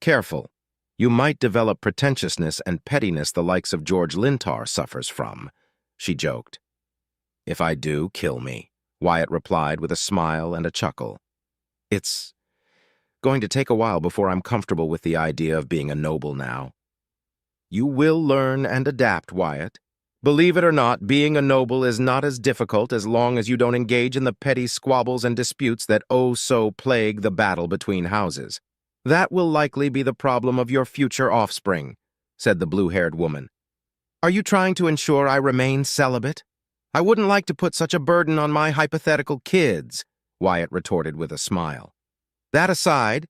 Careful. You might develop pretentiousness and pettiness the likes of George Lintar suffers from, she joked. If I do, kill me, Wyatt replied with a smile and a chuckle. It's going to take a while before I'm comfortable with the idea of being a noble now. You will learn and adapt, Wyatt. Believe it or not, being a noble is not as difficult as long as you don't engage in the petty squabbles and disputes that oh so plague the battle between houses. That will likely be the problem of your future offspring, said the blue-haired woman. Are you trying to ensure I remain celibate? I wouldn't like to put such a burden on my hypothetical kids, Wyatt retorted with a smile. That aside,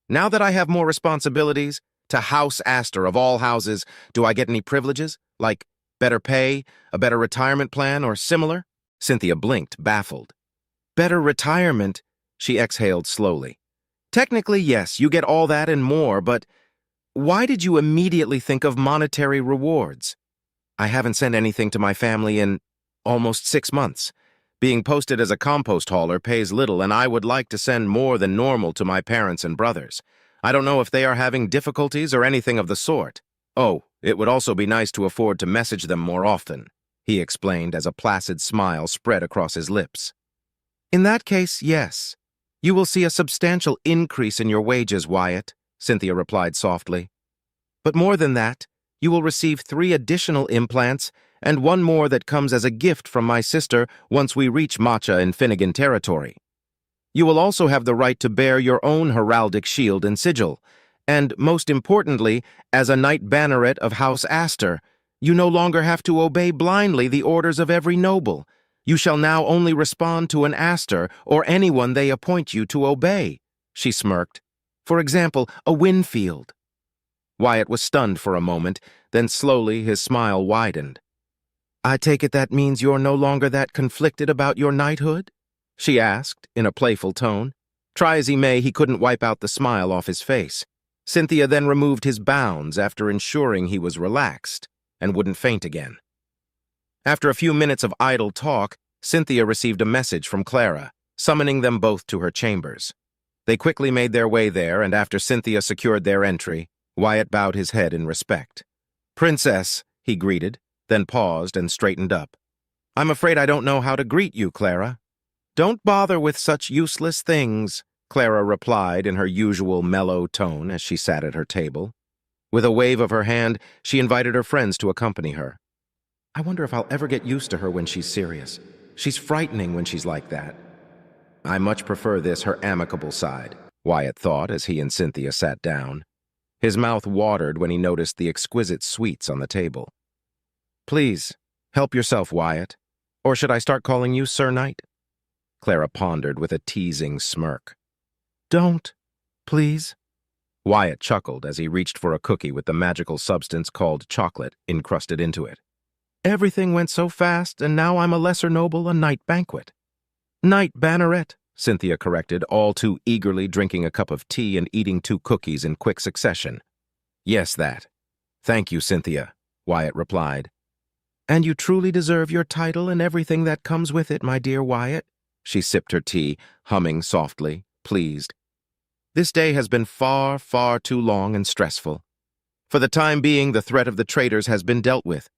now that I have more responsibilities, to House Astor of all houses, do I get any privileges, like better pay, a better retirement plan, or similar? Cynthia blinked, baffled. Better retirement, she exhaled slowly. Technically, yes, you get all that and more, but why did you immediately think of monetary rewards? I haven't sent anything to my family in almost 6 months. Being posted as a compost hauler pays little, and I would like to send more than normal to my parents and brothers. I don't know if they are having difficulties or anything of the sort. Oh, it would also be nice to afford to message them more often, he explained as a placid smile spread across his lips. In that case, yes. You will see a substantial increase in your wages, Wyatt, Cynthia replied softly. But more than that, you will receive 3 additional implants and 1 more that comes as a gift from my sister once we reach Matcha in Finnegan territory. You will also have the right to bear your own heraldic shield and sigil, and, most importantly, as a Knight Banneret of House Astor, you no longer have to obey blindly the orders of every noble. You shall now only respond to an Astor or anyone they appoint you to obey, she smirked. For example, a Winfield. Wyatt was stunned for a moment, then slowly his smile widened. I take it that means you're no longer that conflicted about your knighthood? She asked, in a playful tone. Try as he may, he couldn't wipe out the smile off his face. Cynthia then removed his bounds after ensuring he was relaxed and wouldn't faint again. After a few minutes of idle talk, Cynthia received a message from Clara, summoning them both to her chambers. They quickly made their way there, and after Cynthia secured their entry, Wyatt bowed his head in respect. Princess, he greeted, then paused and straightened up. I'm afraid I don't know how to greet you, Clara. Don't bother with such useless things, Clara replied in her usual mellow tone as she sat at her table. With a wave of her hand, she invited her friends to accompany her. I wonder if I'll ever get used to her when she's serious. She's frightening when she's like that. I much prefer this, her amicable side, Wyatt thought as he and Cynthia sat down. His mouth watered when he noticed the exquisite sweets on the table. Please, help yourself, Wyatt. Or should I start calling you Sir Knight? Clara pondered with a teasing smirk. Don't, please. Wyatt chuckled as he reached for a cookie with the magical substance called chocolate encrusted into it. Everything went so fast, and now I'm a lesser noble, a Knight Banquet. Knight Banneret, Cynthia corrected, all too eagerly drinking a cup of tea and eating 2 cookies in quick succession. Yes, that. Thank you, Cynthia, Wyatt replied. And you truly deserve your title and everything that comes with it, my dear Wyatt. She sipped her tea, humming softly, pleased. This day has been far, far too long and stressful. For the time being, the threat of the traitors has been dealt with.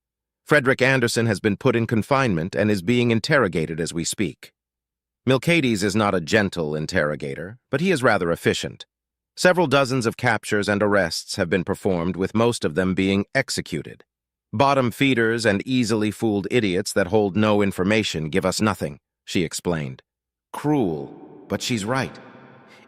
Frederick Anderson has been put in confinement and is being interrogated as we speak. Milcades is not a gentle interrogator, but he is rather efficient. Several dozens of captures and arrests have been performed, with most of them being executed. Bottom feeders and easily fooled idiots that hold no information give us nothing, she explained. Cruel, but she's right.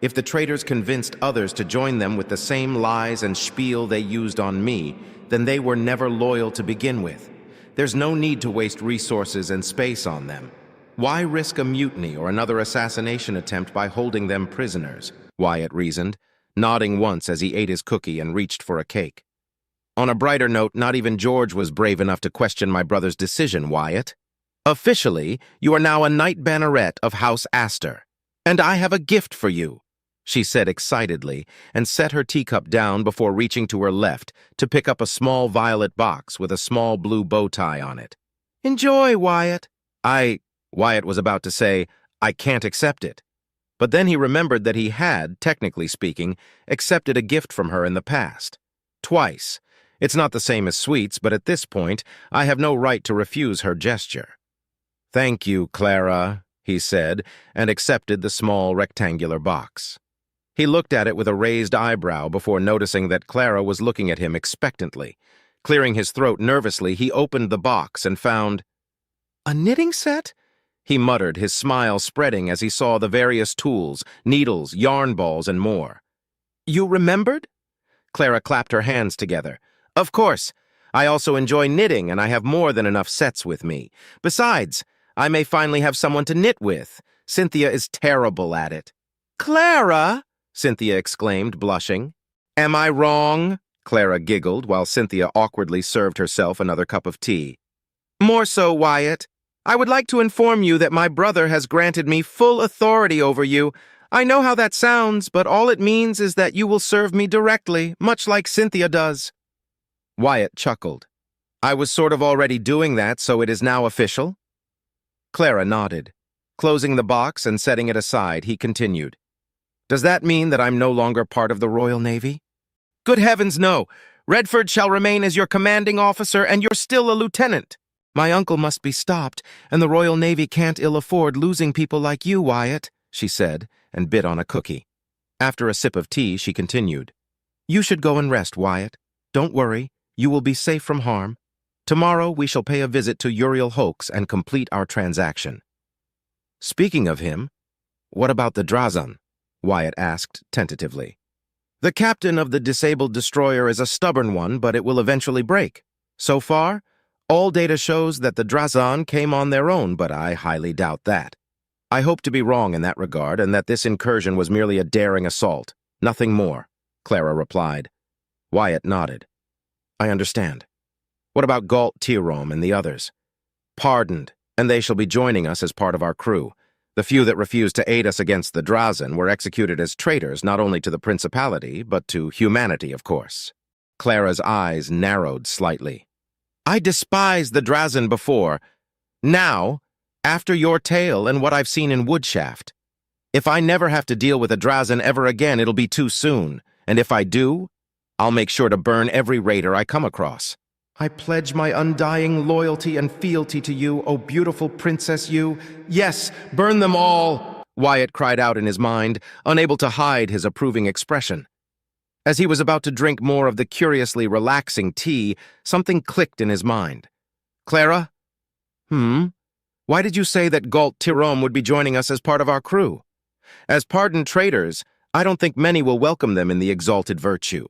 If the traitors convinced others to join them with the same lies and spiel they used on me, then they were never loyal to begin with. There's no need to waste resources and space on them. Why risk a mutiny or another assassination attempt by holding them prisoners? Wyatt reasoned, nodding once as he ate his cookie and reached for a cake. On a brighter note, not even George was brave enough to question my brother's decision, Wyatt. Officially, you are now a Knight Banneret of House Astor, and I have a gift for you, she said excitedly, and set her teacup down before reaching to her left to pick up a small violet box with a small blue bow tie on it. Enjoy, Wyatt. Wyatt was about to say, I can't accept it. But then he remembered that he had, technically speaking, accepted a gift from her in the past. Twice. It's not the same as sweets, but at this point, I have no right to refuse her gesture. Thank you, Clara, he said, and accepted the small rectangular box. He looked at it with a raised eyebrow before noticing that Clara was looking at him expectantly. Clearing his throat nervously, he opened the box and found... A knitting set? He muttered, his smile spreading as he saw the various tools, needles, yarn balls, and more. You remembered? Clara clapped her hands together. Of course. I also enjoy knitting, and I have more than enough sets with me. Besides, I may finally have someone to knit with. Cynthia is terrible at it. Clara! Cynthia exclaimed, blushing. Am I wrong? Clara giggled while Cynthia awkwardly served herself another cup of tea. More so, Wyatt. I would like to inform you that my brother has granted me full authority over you. I know how that sounds, but all it means is that you will serve me directly, much like Cynthia does. Wyatt chuckled. I was sort of already doing that, so it is now official? Clara nodded. Closing the box and setting it aside, he continued. Does that mean that I'm no longer part of the Royal Navy? Good heavens, no! Redford shall remain as your commanding officer, and you're still a lieutenant. My uncle must be stopped, and the Royal Navy can't ill afford losing people like you, Wyatt, she said, and bit on a cookie. After a sip of tea, she continued. You should go and rest, Wyatt. Don't worry, you will be safe from harm. Tomorrow we shall pay a visit to Uriel Hoax and complete our transaction. Speaking of him, what about the Drazan? Wyatt asked tentatively. The captain of the disabled destroyer is a stubborn one, but it will eventually break. So far, all data shows that the Drazan came on their own, but I highly doubt that. I hope to be wrong in that regard, and that this incursion was merely a daring assault. Nothing more, Clara replied. Wyatt nodded. I understand. What about Galt Tirome and the others? Pardoned, and they shall be joining us as part of our crew. The few that refused to aid us against the Drazan were executed as traitors not only to the Principality, but to humanity, of course. Clara's eyes narrowed slightly. I despised the Drazan before. Now, after your tale and what I've seen in Woodshaft. If I never have to deal with a Drazan ever again, it'll be too soon. And if I do, I'll make sure to burn every raider I come across. I pledge my undying loyalty and fealty to you, O beautiful Princess you. Yes, burn them all, Wyatt cried out in his mind, unable to hide his approving expression. As he was about to drink more of the curiously relaxing tea, something clicked in his mind. Clara? Why did you say that Galt Tirome would be joining us as part of our crew? As pardoned traitors, I don't think many will welcome them in the exalted virtue.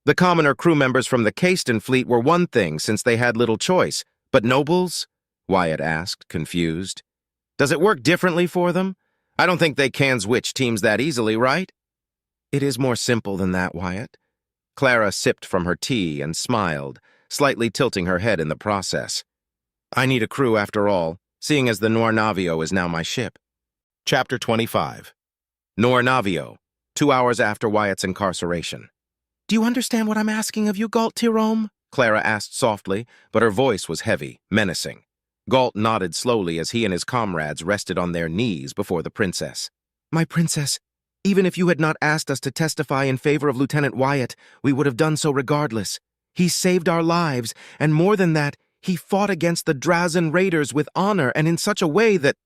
The commoner crew members from the Caiston fleet were one thing since they had little choice, but nobles? Wyatt asked, confused. Does it work differently for them? I don't think they can switch teams that easily, right? It is more simple than that, Wyatt. Clara sipped from her tea and smiled, slightly tilting her head in the process. I need a crew after all, seeing as the Noir Navio is now my ship. Chapter 25. Noir Navio, 2 hours after Wyatt's incarceration. Do you understand what I'm asking of you, Galt Tirome? Clara asked softly, but her voice was heavy, menacing. Galt nodded slowly as he and his comrades rested on their knees before the princess. My princess, even if you had not asked us to testify in favor of Lieutenant Wyatt, we would have done so regardless. He saved our lives, and more than that, he fought against the Drazan raiders with honor and in such a way that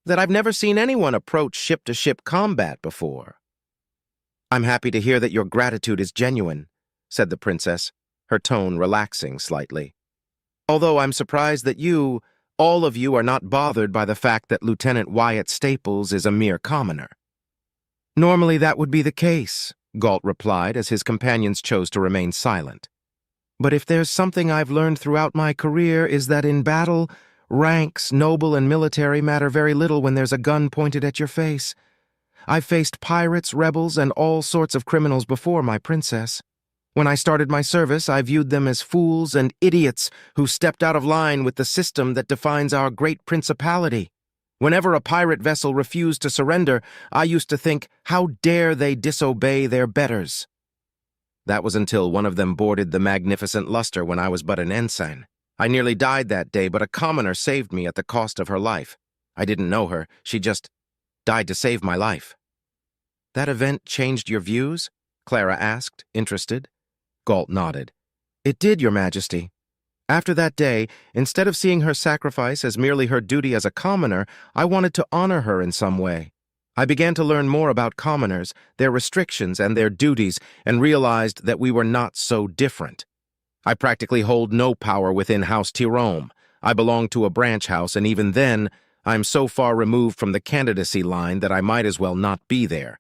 I've never seen anyone approach ship-to-ship combat before. I'm happy to hear that your gratitude is genuine, said the princess, her tone relaxing slightly. Although I'm surprised that you, all of you, are not bothered by the fact that Lieutenant Wyatt Staples is a mere commoner. Normally that would be the case, Galt replied as his companions chose to remain silent. But if there's something I've learned throughout my career is that in battle, ranks, noble and military matter very little when there's a gun pointed at your face. I've faced pirates, rebels, and all sorts of criminals before, my princess. When I started my service, I viewed them as fools and idiots who stepped out of line with the system that defines our great principality. Whenever a pirate vessel refused to surrender, I used to think, how dare they disobey their betters? That was until one of them boarded the magnificent Luster when I was but an ensign. I nearly died that day, but a commoner saved me at the cost of her life. I didn't know her. She just died to save my life. That event changed your views? Clara asked, interested. Galt nodded. It did, Your Majesty. After that day, instead of seeing her sacrifice as merely her duty as a commoner, I wanted to honor her in some way. I began to learn more about commoners, their restrictions and their duties, and realized that we were not so different. I practically hold no power within House Tirome. I belong to a branch house, and even then, I'm so far removed from the candidacy line that I might as well not be there.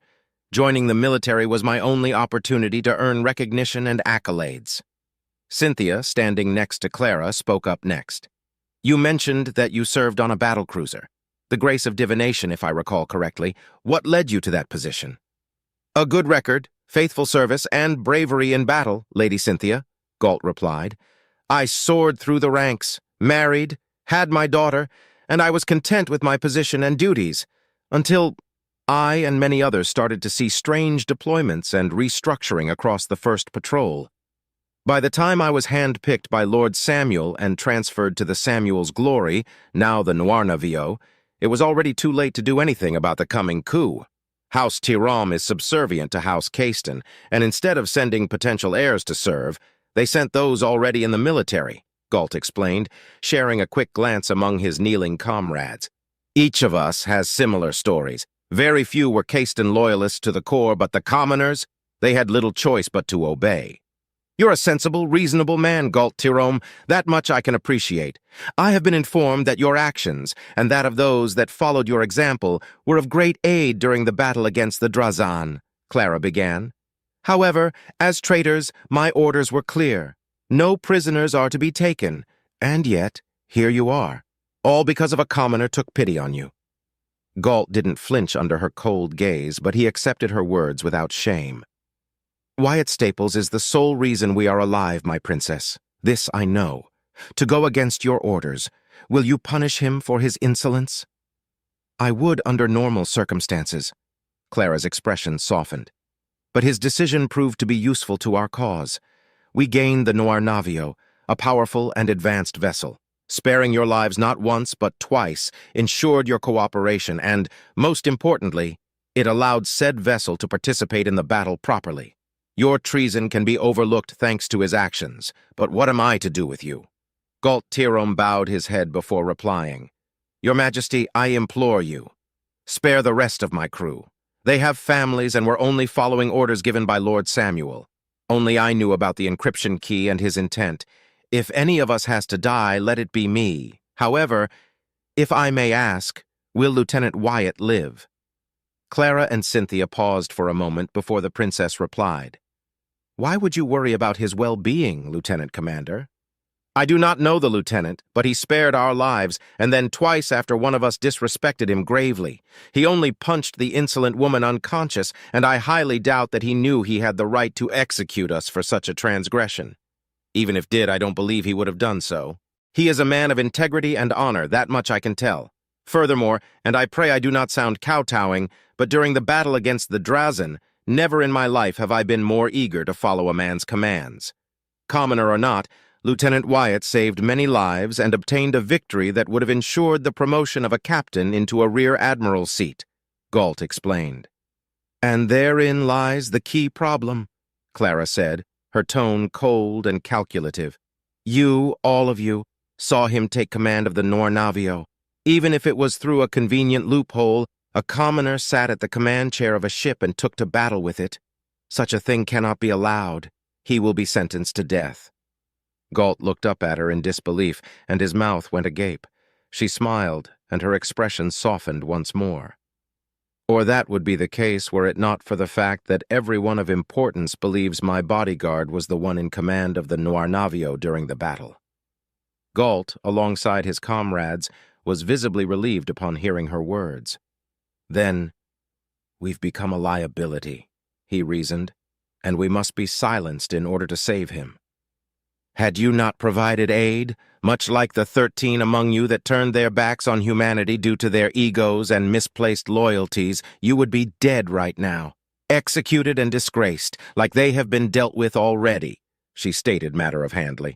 Joining the military was my only opportunity to earn recognition and accolades. Cynthia, standing next to Clara, spoke up next. You mentioned that you served on a battlecruiser. The Grace of Divination, if I recall correctly. What led you to that position? A good record, faithful service, and bravery in battle, Lady Cynthia, Galt replied. I soared through the ranks, married, had my daughter, and I was content with my position and duties, until I and many others started to see strange deployments and restructuring across the First Patrol. By the time I was hand-picked by Lord Samuel and transferred to the Samuel's Glory, now the Noir Navio, it was already too late to do anything about the coming coup. House Tirome is subservient to House Caiston, and instead of sending potential heirs to serve, they sent those already in the military, Galt explained, sharing a quick glance among his kneeling comrades. Each of us has similar stories. Very few were Caiston loyalists to the core, but the commoners, they had little choice but to obey. You're a sensible, reasonable man, Galt Tirome. That much I can appreciate. I have been informed that your actions, and that of those that followed your example, were of great aid during the battle against the Drazan, Clara began. However, as traitors, my orders were clear. No prisoners are to be taken, and yet, here you are. All because of a commoner took pity on you. Galt didn't flinch under her cold gaze, but he accepted her words without shame. Wyatt Staples is the sole reason we are alive, my princess. This I know. To go against your orders, will you punish him for his insolence? I would under normal circumstances. Clara's expression softened. But his decision proved to be useful to our cause. We gained the Noir Navio, a powerful and advanced vessel. Sparing your lives not once but twice ensured your cooperation and, most importantly, it allowed said vessel to participate in the battle properly. Your treason can be overlooked thanks to his actions, but what am I to do with you? Galt Tirome bowed his head before replying. Your Majesty, I implore you, spare the rest of my crew. They have families and were only following orders given by Lord Samuel. Only I knew about the encryption key and his intent. If any of us has to die, let it be me. However, if I may ask, will Lieutenant Wyatt live? Clara and Cynthia paused for a moment before the princess replied. Why would you worry about his well-being, Lieutenant Commander? I do not know the lieutenant, but he spared our lives, and then twice after one of us disrespected him gravely. He only punched the insolent woman unconscious, and I highly doubt that he knew he had the right to execute us for such a transgression. Even if did, I don't believe he would have done so. He is a man of integrity and honor, that much I can tell. Furthermore, and I pray I do not sound kowtowing, but during the battle against the Drazan, never in my life have I been more eager to follow a man's commands. Commoner or not, Lieutenant Wyatt saved many lives and obtained a victory that would have ensured the promotion of a captain into a rear admiral's seat, Galt explained. And therein lies the key problem, Clara said, her tone cold and calculative. You, all of you, saw him take command of the Noir Navio. Even if it was through a convenient loophole, a commoner sat at the command chair of a ship and took to battle with it. Such a thing cannot be allowed. He will be sentenced to death. Galt looked up at her in disbelief, and his mouth went agape. She smiled, and her expression softened once more. Or that would be the case were it not for the fact that everyone of importance believes my bodyguard was the one in command of the Noir Navio during the battle. Galt, alongside his comrades, was visibly relieved upon hearing her words. Then, "We've become a liability," he reasoned, "and we must be silenced in order to save him. Had you not provided aid, much like the 13 among you that turned their backs on humanity due to their egos and misplaced loyalties, you would be dead right now, executed and disgraced, like they have been dealt with already," she stated matter-of-handly.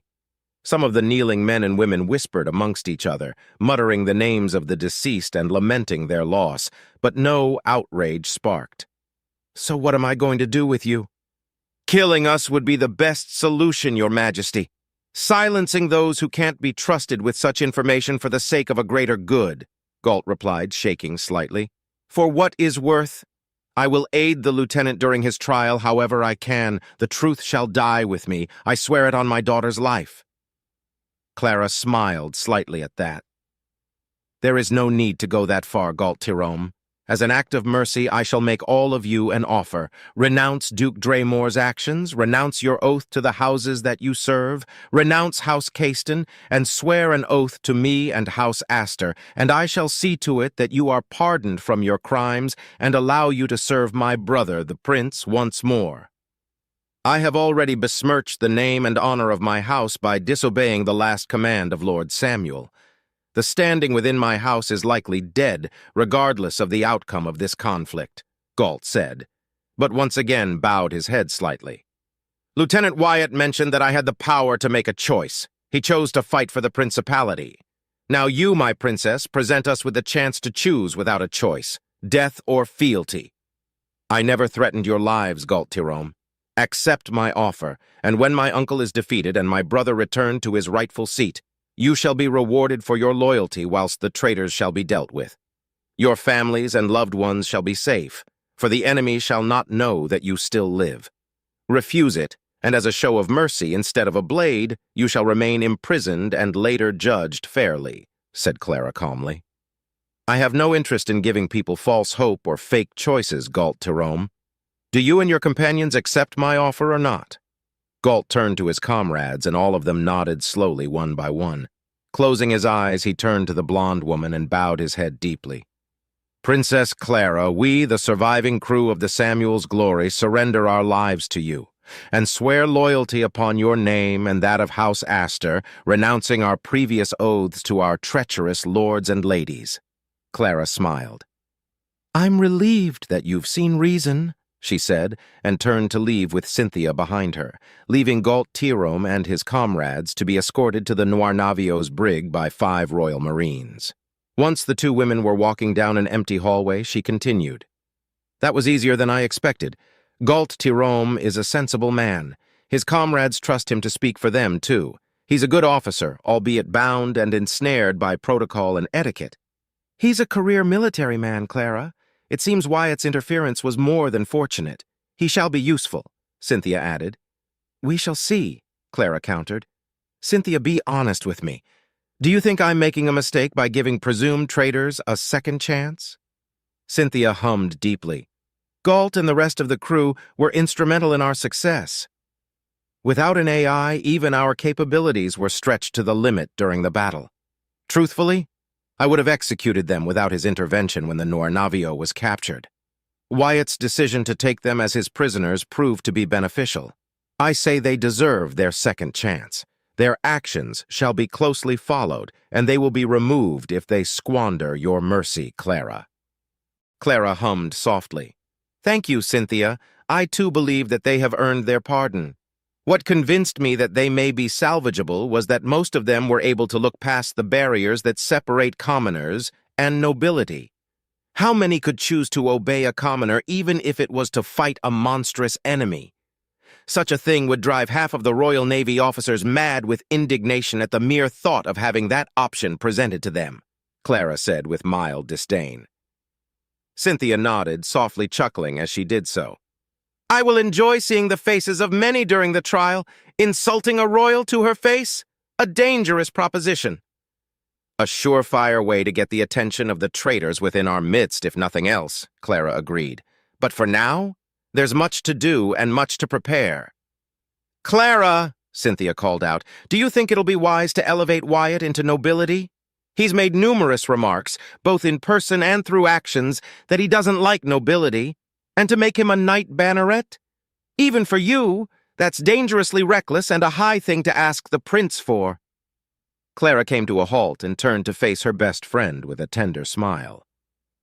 Some of the kneeling men and women whispered amongst each other, muttering the names of the deceased and lamenting their loss, but no outrage sparked. "So what am I going to do with you?" "Killing us would be the best solution, Your Majesty. Silencing those who can't be trusted with such information for the sake of a greater good," Galt replied, shaking slightly. "For what is worth? I will aid the lieutenant during his trial however I can. The truth shall die with me. I swear it on my daughter's life." Clara smiled slightly at that. "There is no need to go that far, Galt Tirome. As an act of mercy, I shall make all of you an offer. Renounce Duke Draymore's actions, renounce your oath to the houses that you serve, renounce House Cayston, and swear an oath to me and House Astor, and I shall see to it that you are pardoned from your crimes and allow you to serve my brother, the prince, once more. I have already besmirched the name and honor of my house by disobeying the last command of Lord Samuel. The standing within my house is likely dead, regardless of the outcome of this conflict," Galt said, but once again bowed his head slightly. "Lieutenant Wyatt mentioned that I had the power to make a choice. He chose to fight for the principality. Now you, my princess, present us with the chance to choose without a choice, death or fealty. I never threatened your lives, Galt Tirome. Accept my offer, and when my uncle is defeated and my brother returned to his rightful seat, you shall be rewarded for your loyalty whilst the traitors shall be dealt with. Your families and loved ones shall be safe, for the enemy shall not know that you still live. Refuse it, and as a show of mercy, instead of a blade, you shall remain imprisoned and later judged fairly," said Clara calmly. "I have no interest in giving people false hope or fake choices, Galt Tirome. Do you and your companions accept my offer or not?" Galt turned to his comrades, and all of them nodded slowly one by one. Closing his eyes, he turned to the blonde woman and bowed his head deeply. "Princess Clara, we, the surviving crew of the Samuel's Glory, surrender our lives to you, and swear loyalty upon your name and that of House Astor, renouncing our previous oaths to our treacherous lords and ladies." Clara smiled. "I'm relieved that you've seen reason," she said, and turned to leave with Cynthia behind her, leaving Galt Tirome and his comrades to be escorted to the Noir Navio's brig by 5 Royal Marines. Once the 2 women were walking down an empty hallway, she continued. "That was easier than I expected. Galt Tirome is a sensible man. His comrades trust him to speak for them, too. He's a good officer, albeit bound and ensnared by protocol and etiquette." "He's a career military man, Clara. It seems Wyatt's interference was more than fortunate. He shall be useful," Cynthia added. "We shall see," Clara countered. "Cynthia, be honest with me. Do you think I'm making a mistake by giving presumed traitors a second chance?" Cynthia hummed deeply. "Galt and the rest of the crew were instrumental in our success. Without an AI, even our capabilities were stretched to the limit during the battle. Truthfully, I would have executed them without his intervention when the Noir Navio was captured. Wyatt's decision to take them as his prisoners proved to be beneficial. I say they deserve their second chance. Their actions shall be closely followed, and they will be removed if they squander your mercy, Clara." Clara hummed softly. "Thank you, Cynthia. I too believe that they have earned their pardon. What convinced me that they may be salvageable was that most of them were able to look past the barriers that separate commoners and nobility. How many could choose to obey a commoner even if it was to fight a monstrous enemy? Such a thing would drive half of the Royal Navy officers mad with indignation at the mere thought of having that option presented to them," Clara said with mild disdain. Cynthia nodded, softly chuckling as she did so. "I will enjoy seeing the faces of many during the trial. Insulting a royal to her face? A dangerous proposition." A surefire way to get the attention of the traitors within our midst, if nothing else, Clara agreed. But for now, there's much to do and much to prepare. Clara, Cynthia called out, do you think it'll be wise to elevate Wyatt into nobility? He's made numerous remarks, both in person and through actions, that he doesn't like nobility, and to make him a knight banneret? Even for you, that's dangerously reckless and a high thing to ask the prince for. Clara came to a halt and turned to face her best friend with a tender smile.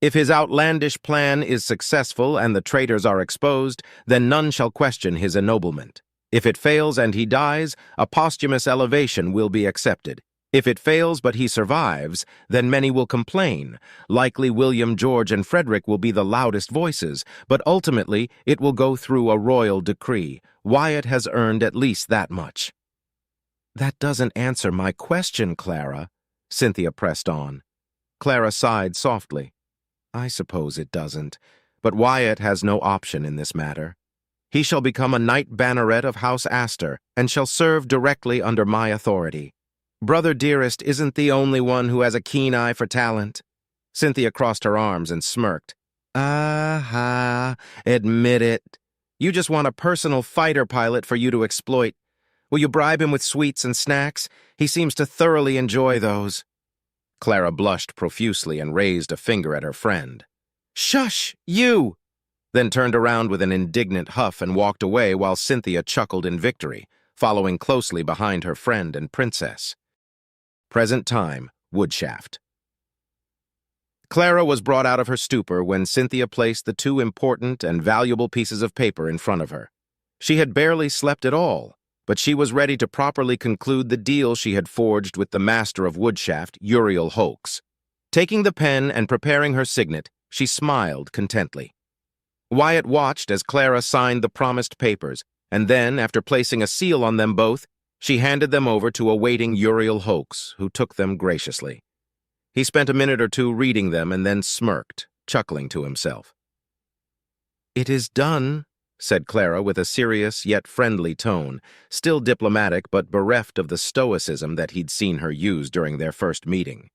If his outlandish plan is successful and the traitors are exposed, then none shall question his ennoblement. If it fails and he dies, a posthumous elevation will be accepted. If it fails but he survives, then many will complain. Likely William, George, and Frederick will be the loudest voices, but ultimately it will go through a royal decree. Wyatt has earned at least that much. That doesn't answer my question, Clara, Cynthia pressed on. Clara sighed softly. I suppose it doesn't, but Wyatt has no option in this matter. He shall become a knight banneret of House Astor and shall serve directly under my authority. Brother Dearest isn't the only one who has a keen eye for talent. Cynthia crossed her arms and smirked. Aha, admit it. You just want a personal fighter pilot for you to exploit. Will you bribe him with sweets and snacks? He seems to thoroughly enjoy those. Clara blushed profusely and raised a finger at her friend. Shush, you! Then turned around with an indignant huff and walked away while Cynthia chuckled in victory, following closely behind her friend and princess. Present time, Woodshaft. Clara was brought out of her stupor when Cynthia placed the two important and valuable pieces of paper in front of her. She had barely slept at all, but she was ready to properly conclude the deal she had forged with the master of Woodshaft, Uriel Hoax. Taking the pen and preparing her signet, she smiled contently. Wyatt watched as Clara signed the promised papers, and then, after placing a seal on them both, she handed them over to a waiting Uriel Hoax, who took them graciously. He spent a minute or two reading them and then smirked, chuckling to himself. It is done, said Clara with a serious yet friendly tone, still diplomatic but bereft of the stoicism that he'd seen her use during their first meeting.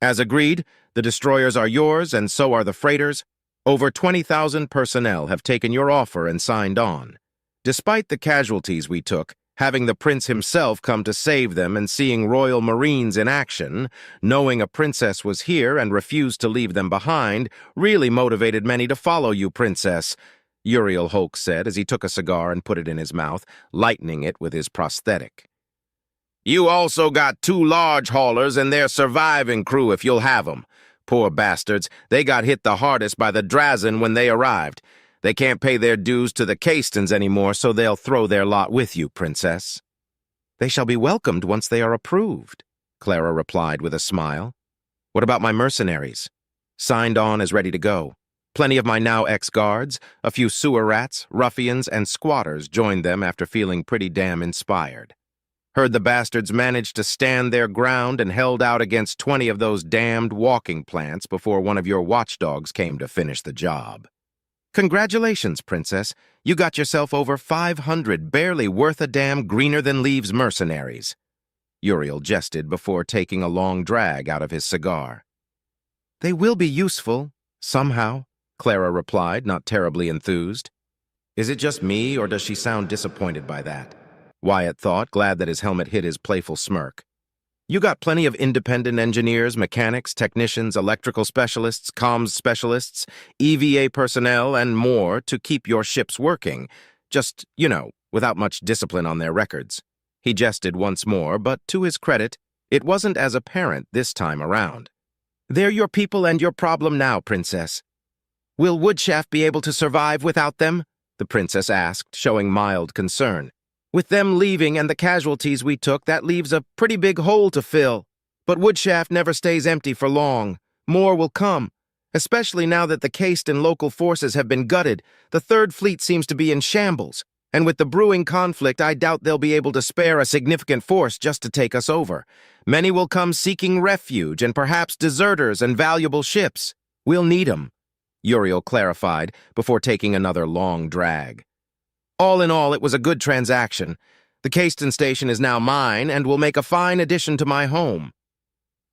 As agreed, the destroyers are yours and so are the freighters. Over 20,000 personnel have taken your offer and signed on. Despite the casualties we took, having the prince himself come to save them and seeing Royal Marines in action, knowing a princess was here and refused to leave them behind, really motivated many to follow you, princess, Uriel Hoax said as he took a cigar and put it in his mouth, lightening it with his prosthetic. You also got 2 large haulers and their surviving crew if you'll have 'em. Poor bastards, they got hit the hardest by the Drazen when they arrived. They can't pay their dues to the Castons anymore, so they'll throw their lot with you, princess. They shall be welcomed once they are approved, Clara replied with a smile. What about my mercenaries? Signed on as ready to go. Plenty of my now ex-guards, a few sewer rats, ruffians, and squatters joined them after feeling pretty damn inspired. Heard the bastards managed to stand their ground and held out against 20 of those damned walking plants before one of your watchdogs came to finish the job. Congratulations, princess. You got yourself over 500 barely worth a damn greener-than-leaves mercenaries. Uriel jested before taking a long drag out of his cigar. They will be useful, somehow, Clara replied, not terribly enthused. Is it just me, or does she sound disappointed by that? Wyatt thought, glad that his helmet hid his playful smirk. You got plenty of independent engineers, mechanics, technicians, electrical specialists, comms specialists, EVA personnel, and more to keep your ships working. Just, without much discipline on their records. He jested once more, but to his credit, it wasn't as apparent this time around. They're your people and your problem now, princess. Will Woodshaft be able to survive without them? The princess asked, showing mild concern. With them leaving and the casualties we took, that leaves a pretty big hole to fill. But Woodshaft never stays empty for long. More will come. Especially now that the caste and local forces have been gutted, the Third Fleet seems to be in shambles. And with the brewing conflict, I doubt they'll be able to spare a significant force just to take us over. Many will come seeking refuge and perhaps deserters and valuable ships. We'll need 'em, Uriel clarified before taking another long drag. All in all, it was a good transaction. The Caston station is now mine and will make a fine addition to my home.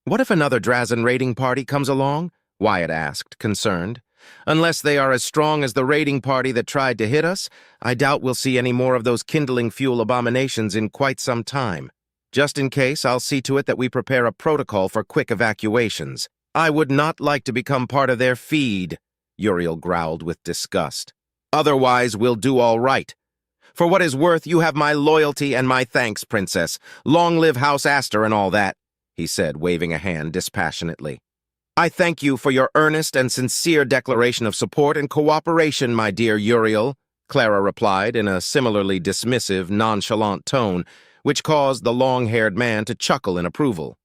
What if another Drazen raiding party comes along? Wyatt asked, concerned. Unless they are as strong as the raiding party that tried to hit us, I doubt we'll see any more of those kindling fuel abominations in quite some time. Just in case, I'll see to it that we prepare a protocol for quick evacuations. I would not like to become part of their feed, Uriel growled with disgust. Otherwise, we'll do all right. For what is worth, you have my loyalty and my thanks, Princess. Long live House Astor and all that, he said, waving a hand dispassionately. I thank you for your earnest and sincere declaration of support and cooperation, my dear Uriel, Clara replied in a similarly dismissive, nonchalant tone, which caused the long-haired man to chuckle in approval.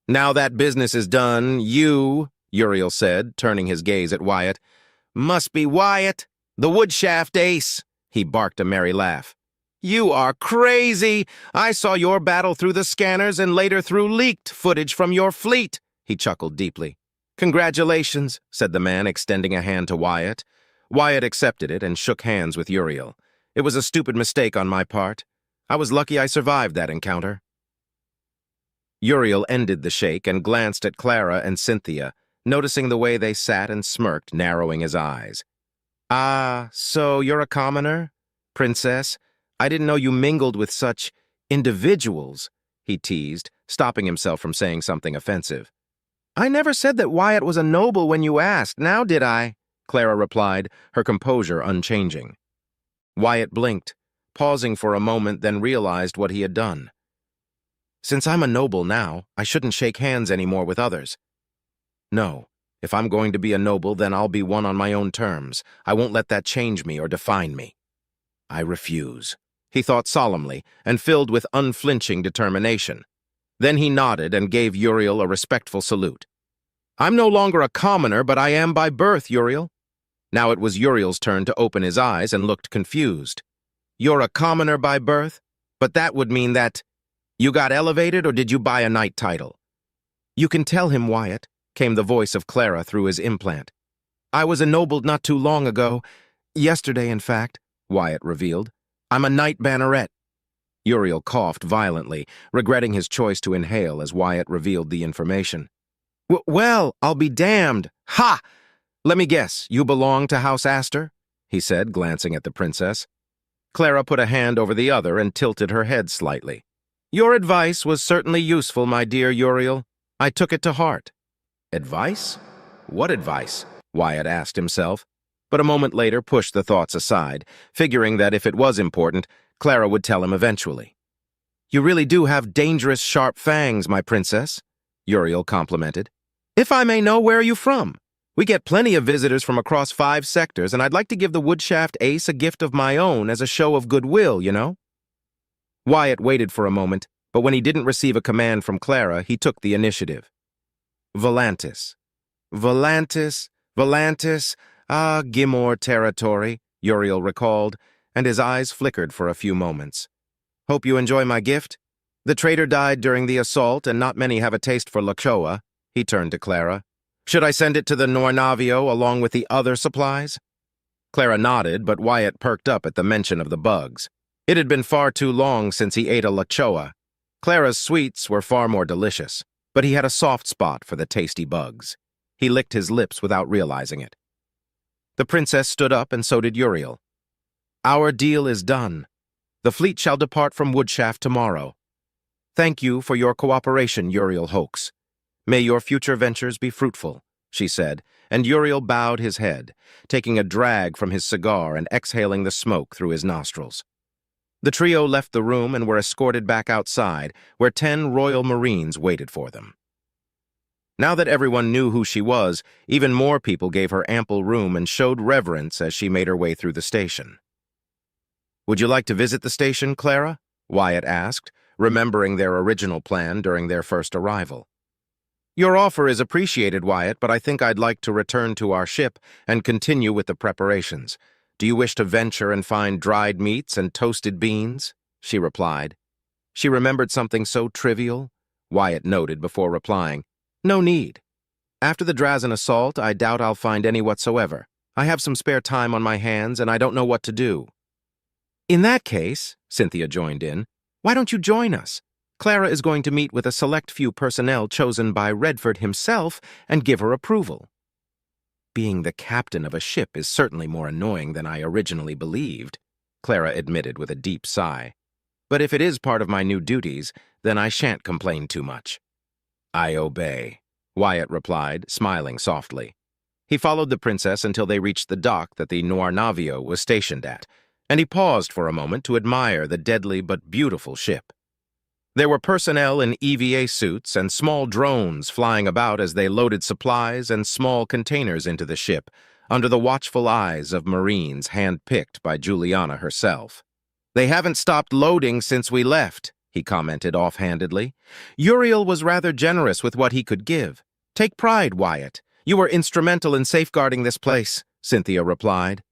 Now that business is done, you, Uriel said, turning his gaze at Wyatt, must be Wyatt, the woodshaft ace. He barked a merry laugh. You are crazy! I saw your battle through the scanners and later through leaked footage from your fleet, he chuckled deeply. Congratulations, said the man, extending a hand to Wyatt. Wyatt accepted it and shook hands with Uriel. It was a stupid mistake on my part. I was lucky I survived that encounter. Uriel ended the shake and glanced at Clara and Cynthia, noticing the way they sat and smirked, narrowing his eyes. Ah, so you're a commoner? Princess, I didn't know you mingled with such individuals, he teased, stopping himself from saying something offensive. I never said that Wyatt was a noble when you asked, now did I? Clara replied, her composure unchanging. Wyatt blinked, pausing for a moment, then realized what he had done. Since I'm a noble now, I shouldn't shake hands anymore with others. No, if I'm going to be a noble, then I'll be one on my own terms. I won't let that change me or define me. I refuse, he thought solemnly, and filled with unflinching determination. Then he nodded and gave Uriel a respectful salute. I'm no longer a commoner, but I am by birth, Uriel. Now it was Uriel's turn to open his eyes and looked confused. You're a commoner by birth? But that would mean that you got elevated, or did you buy a knight title? You can tell him, Wyatt, came the voice of Clara through his implant. I was ennobled not too long ago. Yesterday, in fact, Wyatt revealed. I'm a knight banneret. Uriel coughed violently, regretting his choice to inhale as Wyatt revealed the information. Well, I'll be damned. Ha! Let me guess, you belong to House Astor? He said, glancing at the princess. Clara put a hand over the other and tilted her head slightly. Your advice was certainly useful, my dear Uriel. I took it to heart. Advice? What advice? Wyatt asked himself, but a moment later pushed the thoughts aside, figuring that if it was important, Clara would tell him eventually. You really do have dangerous, sharp fangs, my princess, Uriel complimented. If I may know, where are you from? We get plenty of visitors from across 5 sectors, and I'd like to give the woodshaft ace a gift of my own as a show of goodwill, you know? Wyatt waited for a moment, but when he didn't receive a command from Clara, he took the initiative. Volantis. Volantis, Volantis, ah, Gimor territory, Uriel recalled, and his eyes flickered for a few moments. Hope you enjoy my gift? The traitor died during the assault, and not many have a taste for Lachoa. He turned to Clara. Should I send it to the Nornavio along with the other supplies? Clara nodded, but Wyatt perked up at the mention of the bugs. It had been far too long since he ate a Lachoa. Clara's sweets were far more delicious, but he had a soft spot for the tasty bugs. He licked his lips without realizing it. The princess stood up, and so did Uriel. Our deal is done. The fleet shall depart from Woodshaft tomorrow. Thank you for your cooperation, Uriel Hoax. May your future ventures be fruitful, she said, and Uriel bowed his head, taking a drag from his cigar and exhaling the smoke through his nostrils. The trio left the room and were escorted back outside, where 10 Royal Marines waited for them. Now that everyone knew who she was, even more people gave her ample room and showed reverence as she made her way through the station. Would you like to visit the station, Clara? Wyatt asked, remembering their original plan during their first arrival. Your offer is appreciated, Wyatt, but I think I'd like to return to our ship and continue with the preparations. Do you wish to venture and find dried meats and toasted beans? She replied. She remembered something so trivial, Wyatt noted before replying. No need. After the Drazen assault, I doubt I'll find any whatsoever. I have some spare time on my hands, and I don't know what to do. In that case, Cynthia joined in, why don't you join us? Clara is going to meet with a select few personnel chosen by Redford himself and give her approval. Being the captain of a ship is certainly more annoying than I originally believed, Clara admitted with a deep sigh. But if it is part of my new duties, then I shan't complain too much. I obey, Wyatt replied, smiling softly. He followed the princess until they reached the dock that the Noir Navio was stationed at, and he paused for a moment to admire the deadly but beautiful ship. There were personnel in EVA suits and small drones flying about as they loaded supplies and small containers into the ship, under the watchful eyes of Marines hand-picked by Juliana herself. "They haven't stopped loading since we left," he commented offhandedly. "Uriel was rather generous with what he could give. Take pride, Wyatt. You were instrumental in safeguarding this place," Cynthia replied.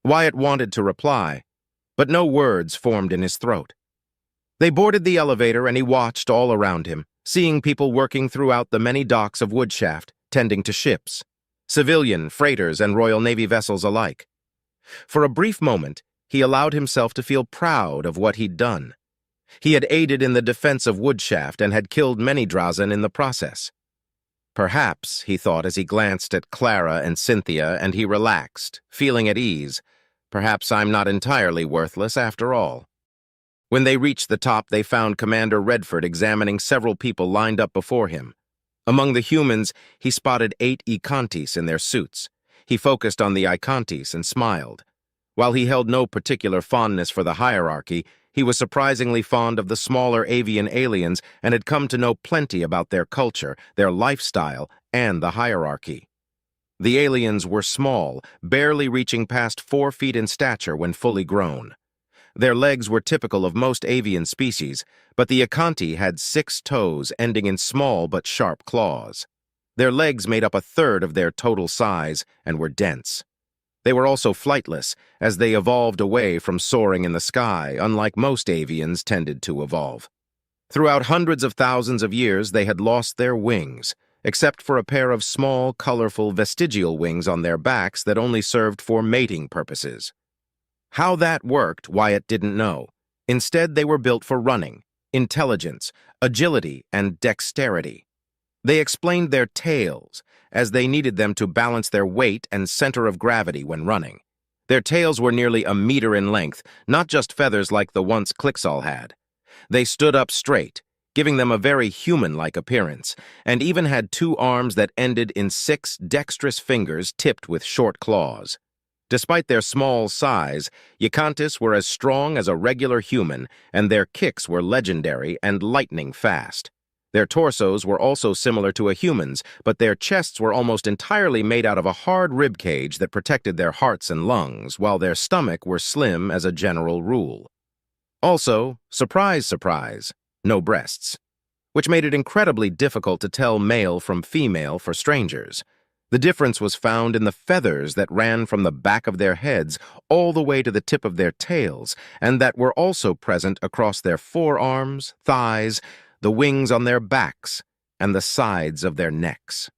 Wyatt wanted to reply, but no words formed in his throat. They boarded the elevator and he watched all around him, seeing people working throughout the many docks of Woodshaft, tending to ships, civilian, freighters, and Royal Navy vessels alike. For a brief moment, he allowed himself to feel proud of what he'd done. He had aided in the defense of Woodshaft and had killed many Drazen in the process. Perhaps, he thought as he glanced at Clara and Cynthia, and he relaxed, feeling at ease, perhaps I'm not entirely worthless after all. When they reached the top, they found Commander Redford examining several people lined up before him. Among the humans, he spotted 8 Ikantis in their suits. He focused on the Ikantis and smiled. While he held no particular fondness for the hierarchy, he was surprisingly fond of the smaller avian aliens and had come to know plenty about their culture, their lifestyle, and the hierarchy. The aliens were small, barely reaching past 4 feet in stature when fully grown. Their legs were typical of most avian species, but the Ikanti had 6 toes ending in small but sharp claws. Their legs made up a third of their total size and were dense. They were also flightless, as they evolved away from soaring in the sky, unlike most avians tended to evolve. Throughout hundreds of thousands of years, they had lost their wings, except for a pair of small, colorful vestigial wings on their backs that only served for mating purposes. How that worked, Wyatt didn't know. Instead, they were built for running, intelligence, agility, and dexterity. They explained their tails, as they needed them to balance their weight and center of gravity when running. Their tails were nearly a meter in length, not just feathers like the ones Clixall had. They stood up straight, giving them a very human-like appearance, and even had 2 arms that ended in 6 dexterous fingers tipped with short claws. Despite their small size, Ikantis were as strong as a regular human, and their kicks were legendary and lightning fast. Their torsos were also similar to a human's, but their chests were almost entirely made out of a hard rib cage that protected their hearts and lungs, while their stomach were slim as a general rule. Also, surprise, surprise, no breasts, which made it incredibly difficult to tell male from female for strangers. The difference was found in the feathers that ran from the back of their heads all the way to the tip of their tails, and that were also present across their forearms, thighs, the wings on their backs, and the sides of their necks.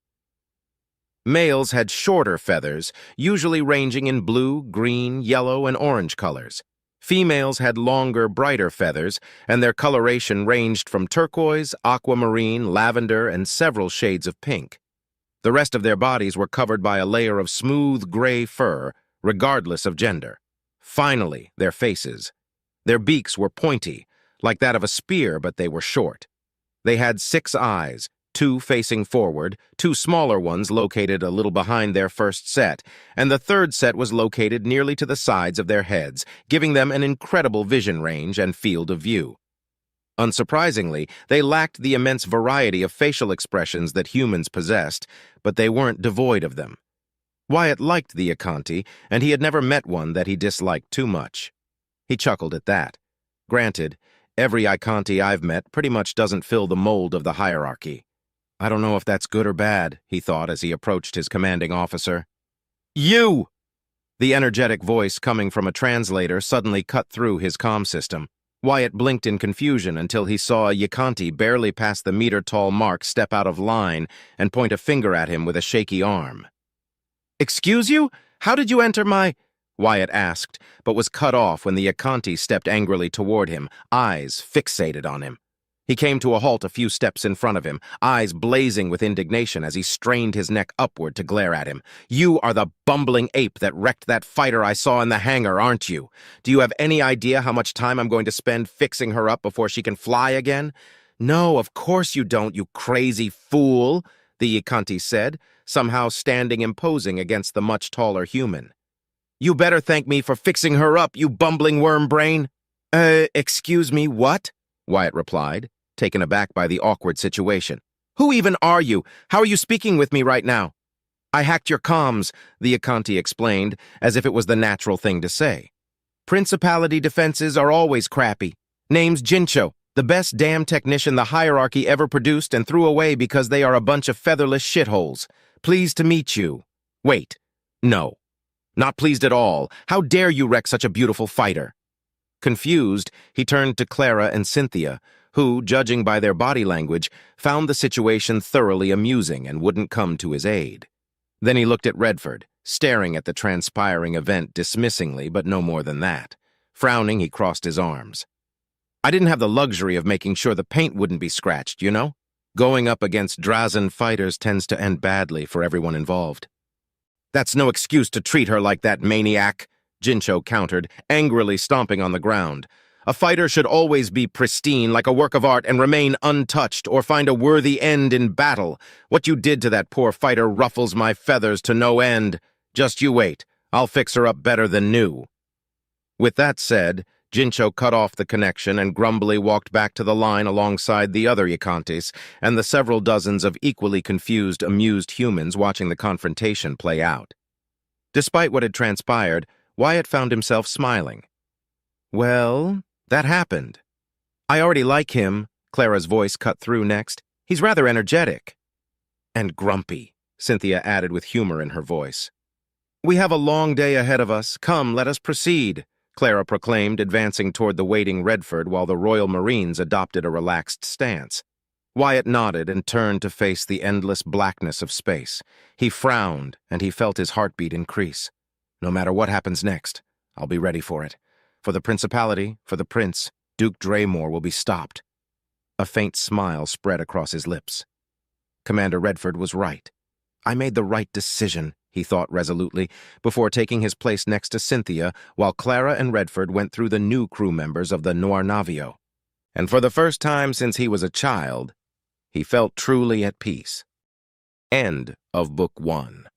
Males had shorter feathers, usually ranging in blue, green, yellow, and orange colors. Females had longer, brighter feathers, and their coloration ranged from turquoise, aquamarine, lavender, and several shades of pink. The rest of their bodies were covered by a layer of smooth gray fur, regardless of gender. Finally, their faces. Their beaks were pointy, like that of a spear, but they were short. They had 6 eyes, 2 facing forward, 2 smaller ones located a little behind their first set, and the third set was located nearly to the sides of their heads, giving them an incredible vision range and field of view. Unsurprisingly, they lacked the immense variety of facial expressions that humans possessed, but they weren't devoid of them. Wyatt liked the Ikanti, and he had never met one that he disliked too much. He chuckled at that. Granted, every Ikanti I've met pretty much doesn't fill the mold of the hierarchy. I don't know if that's good or bad, he thought as he approached his commanding officer. "You!" The energetic voice coming from a translator suddenly cut through his comm system. Wyatt blinked in confusion until he saw a Ikanti barely past the meter-tall mark step out of line and point a finger at him with a shaky arm. "Excuse you? How did you enter my—" Wyatt asked, but was cut off when the Ikanti stepped angrily toward him, eyes fixated on him. He came to a halt a few steps in front of him, eyes blazing with indignation as he strained his neck upward to glare at him. "You are the bumbling ape that wrecked that fighter I saw in the hangar, aren't you? Do you have any idea how much time I'm going to spend fixing her up before she can fly again?" "No, of course you don't, you crazy fool," the Yikanti said, somehow standing imposing against the much taller human. "You better thank me for fixing her up, you bumbling worm brain." Excuse me, what?" Wyatt replied, taken aback by the awkward situation. "Who even are you? How are you speaking with me right now?" "I hacked your comms," the Yikanti explained, as if it was the natural thing to say. "Principality defenses are always crappy. Name's Jincho, the best damn technician the hierarchy ever produced and threw away because they are a bunch of featherless shitholes. Pleased to meet you." "Wait. No. Not pleased at all. How dare you wreck such a beautiful fighter?" Confused, he turned to Clara and Cynthia, who, judging by their body language, found the situation thoroughly amusing and wouldn't come to his aid. Then he looked at Redford, staring at the transpiring event dismissingly, but no more than that. Frowning, he crossed his arms. "I didn't have the luxury of making sure the paint wouldn't be scratched, you know? Going up against Drazen fighters tends to end badly for everyone involved." "That's no excuse to treat her like that, maniac," Jincho countered, angrily stomping on the ground. "A fighter should always be pristine, like a work of art, and remain untouched, or find a worthy end in battle. What you did to that poor fighter ruffles my feathers to no end. Just you wait. I'll fix her up better than new." With that said, Jincho cut off the connection and grumbly walked back to the line alongside the other Yikantis and the several dozens of equally confused, amused humans watching the confrontation play out. Despite what had transpired, Wyatt found himself smiling. "Well, that happened. I already like him," Clara's voice cut through next. "He's rather energetic." "And grumpy," Cynthia added with humor in her voice. "We have a long day ahead of us. Come, let us proceed," Clara proclaimed, advancing toward the waiting Redford while the Royal Marines adopted a relaxed stance. Wyatt nodded and turned to face the endless blackness of space. He frowned, and he felt his heartbeat increase. No matter what happens next, I'll be ready for it. For the Principality, for the Prince, Duke Draymore will be stopped. A faint smile spread across his lips. Commander Redford was right. I made the right decision, he thought resolutely, before taking his place next to Cynthia while Clara and Redford went through the new crew members of the Noir Navio. And for the first time since he was a child, he felt truly at peace. End of Book 1.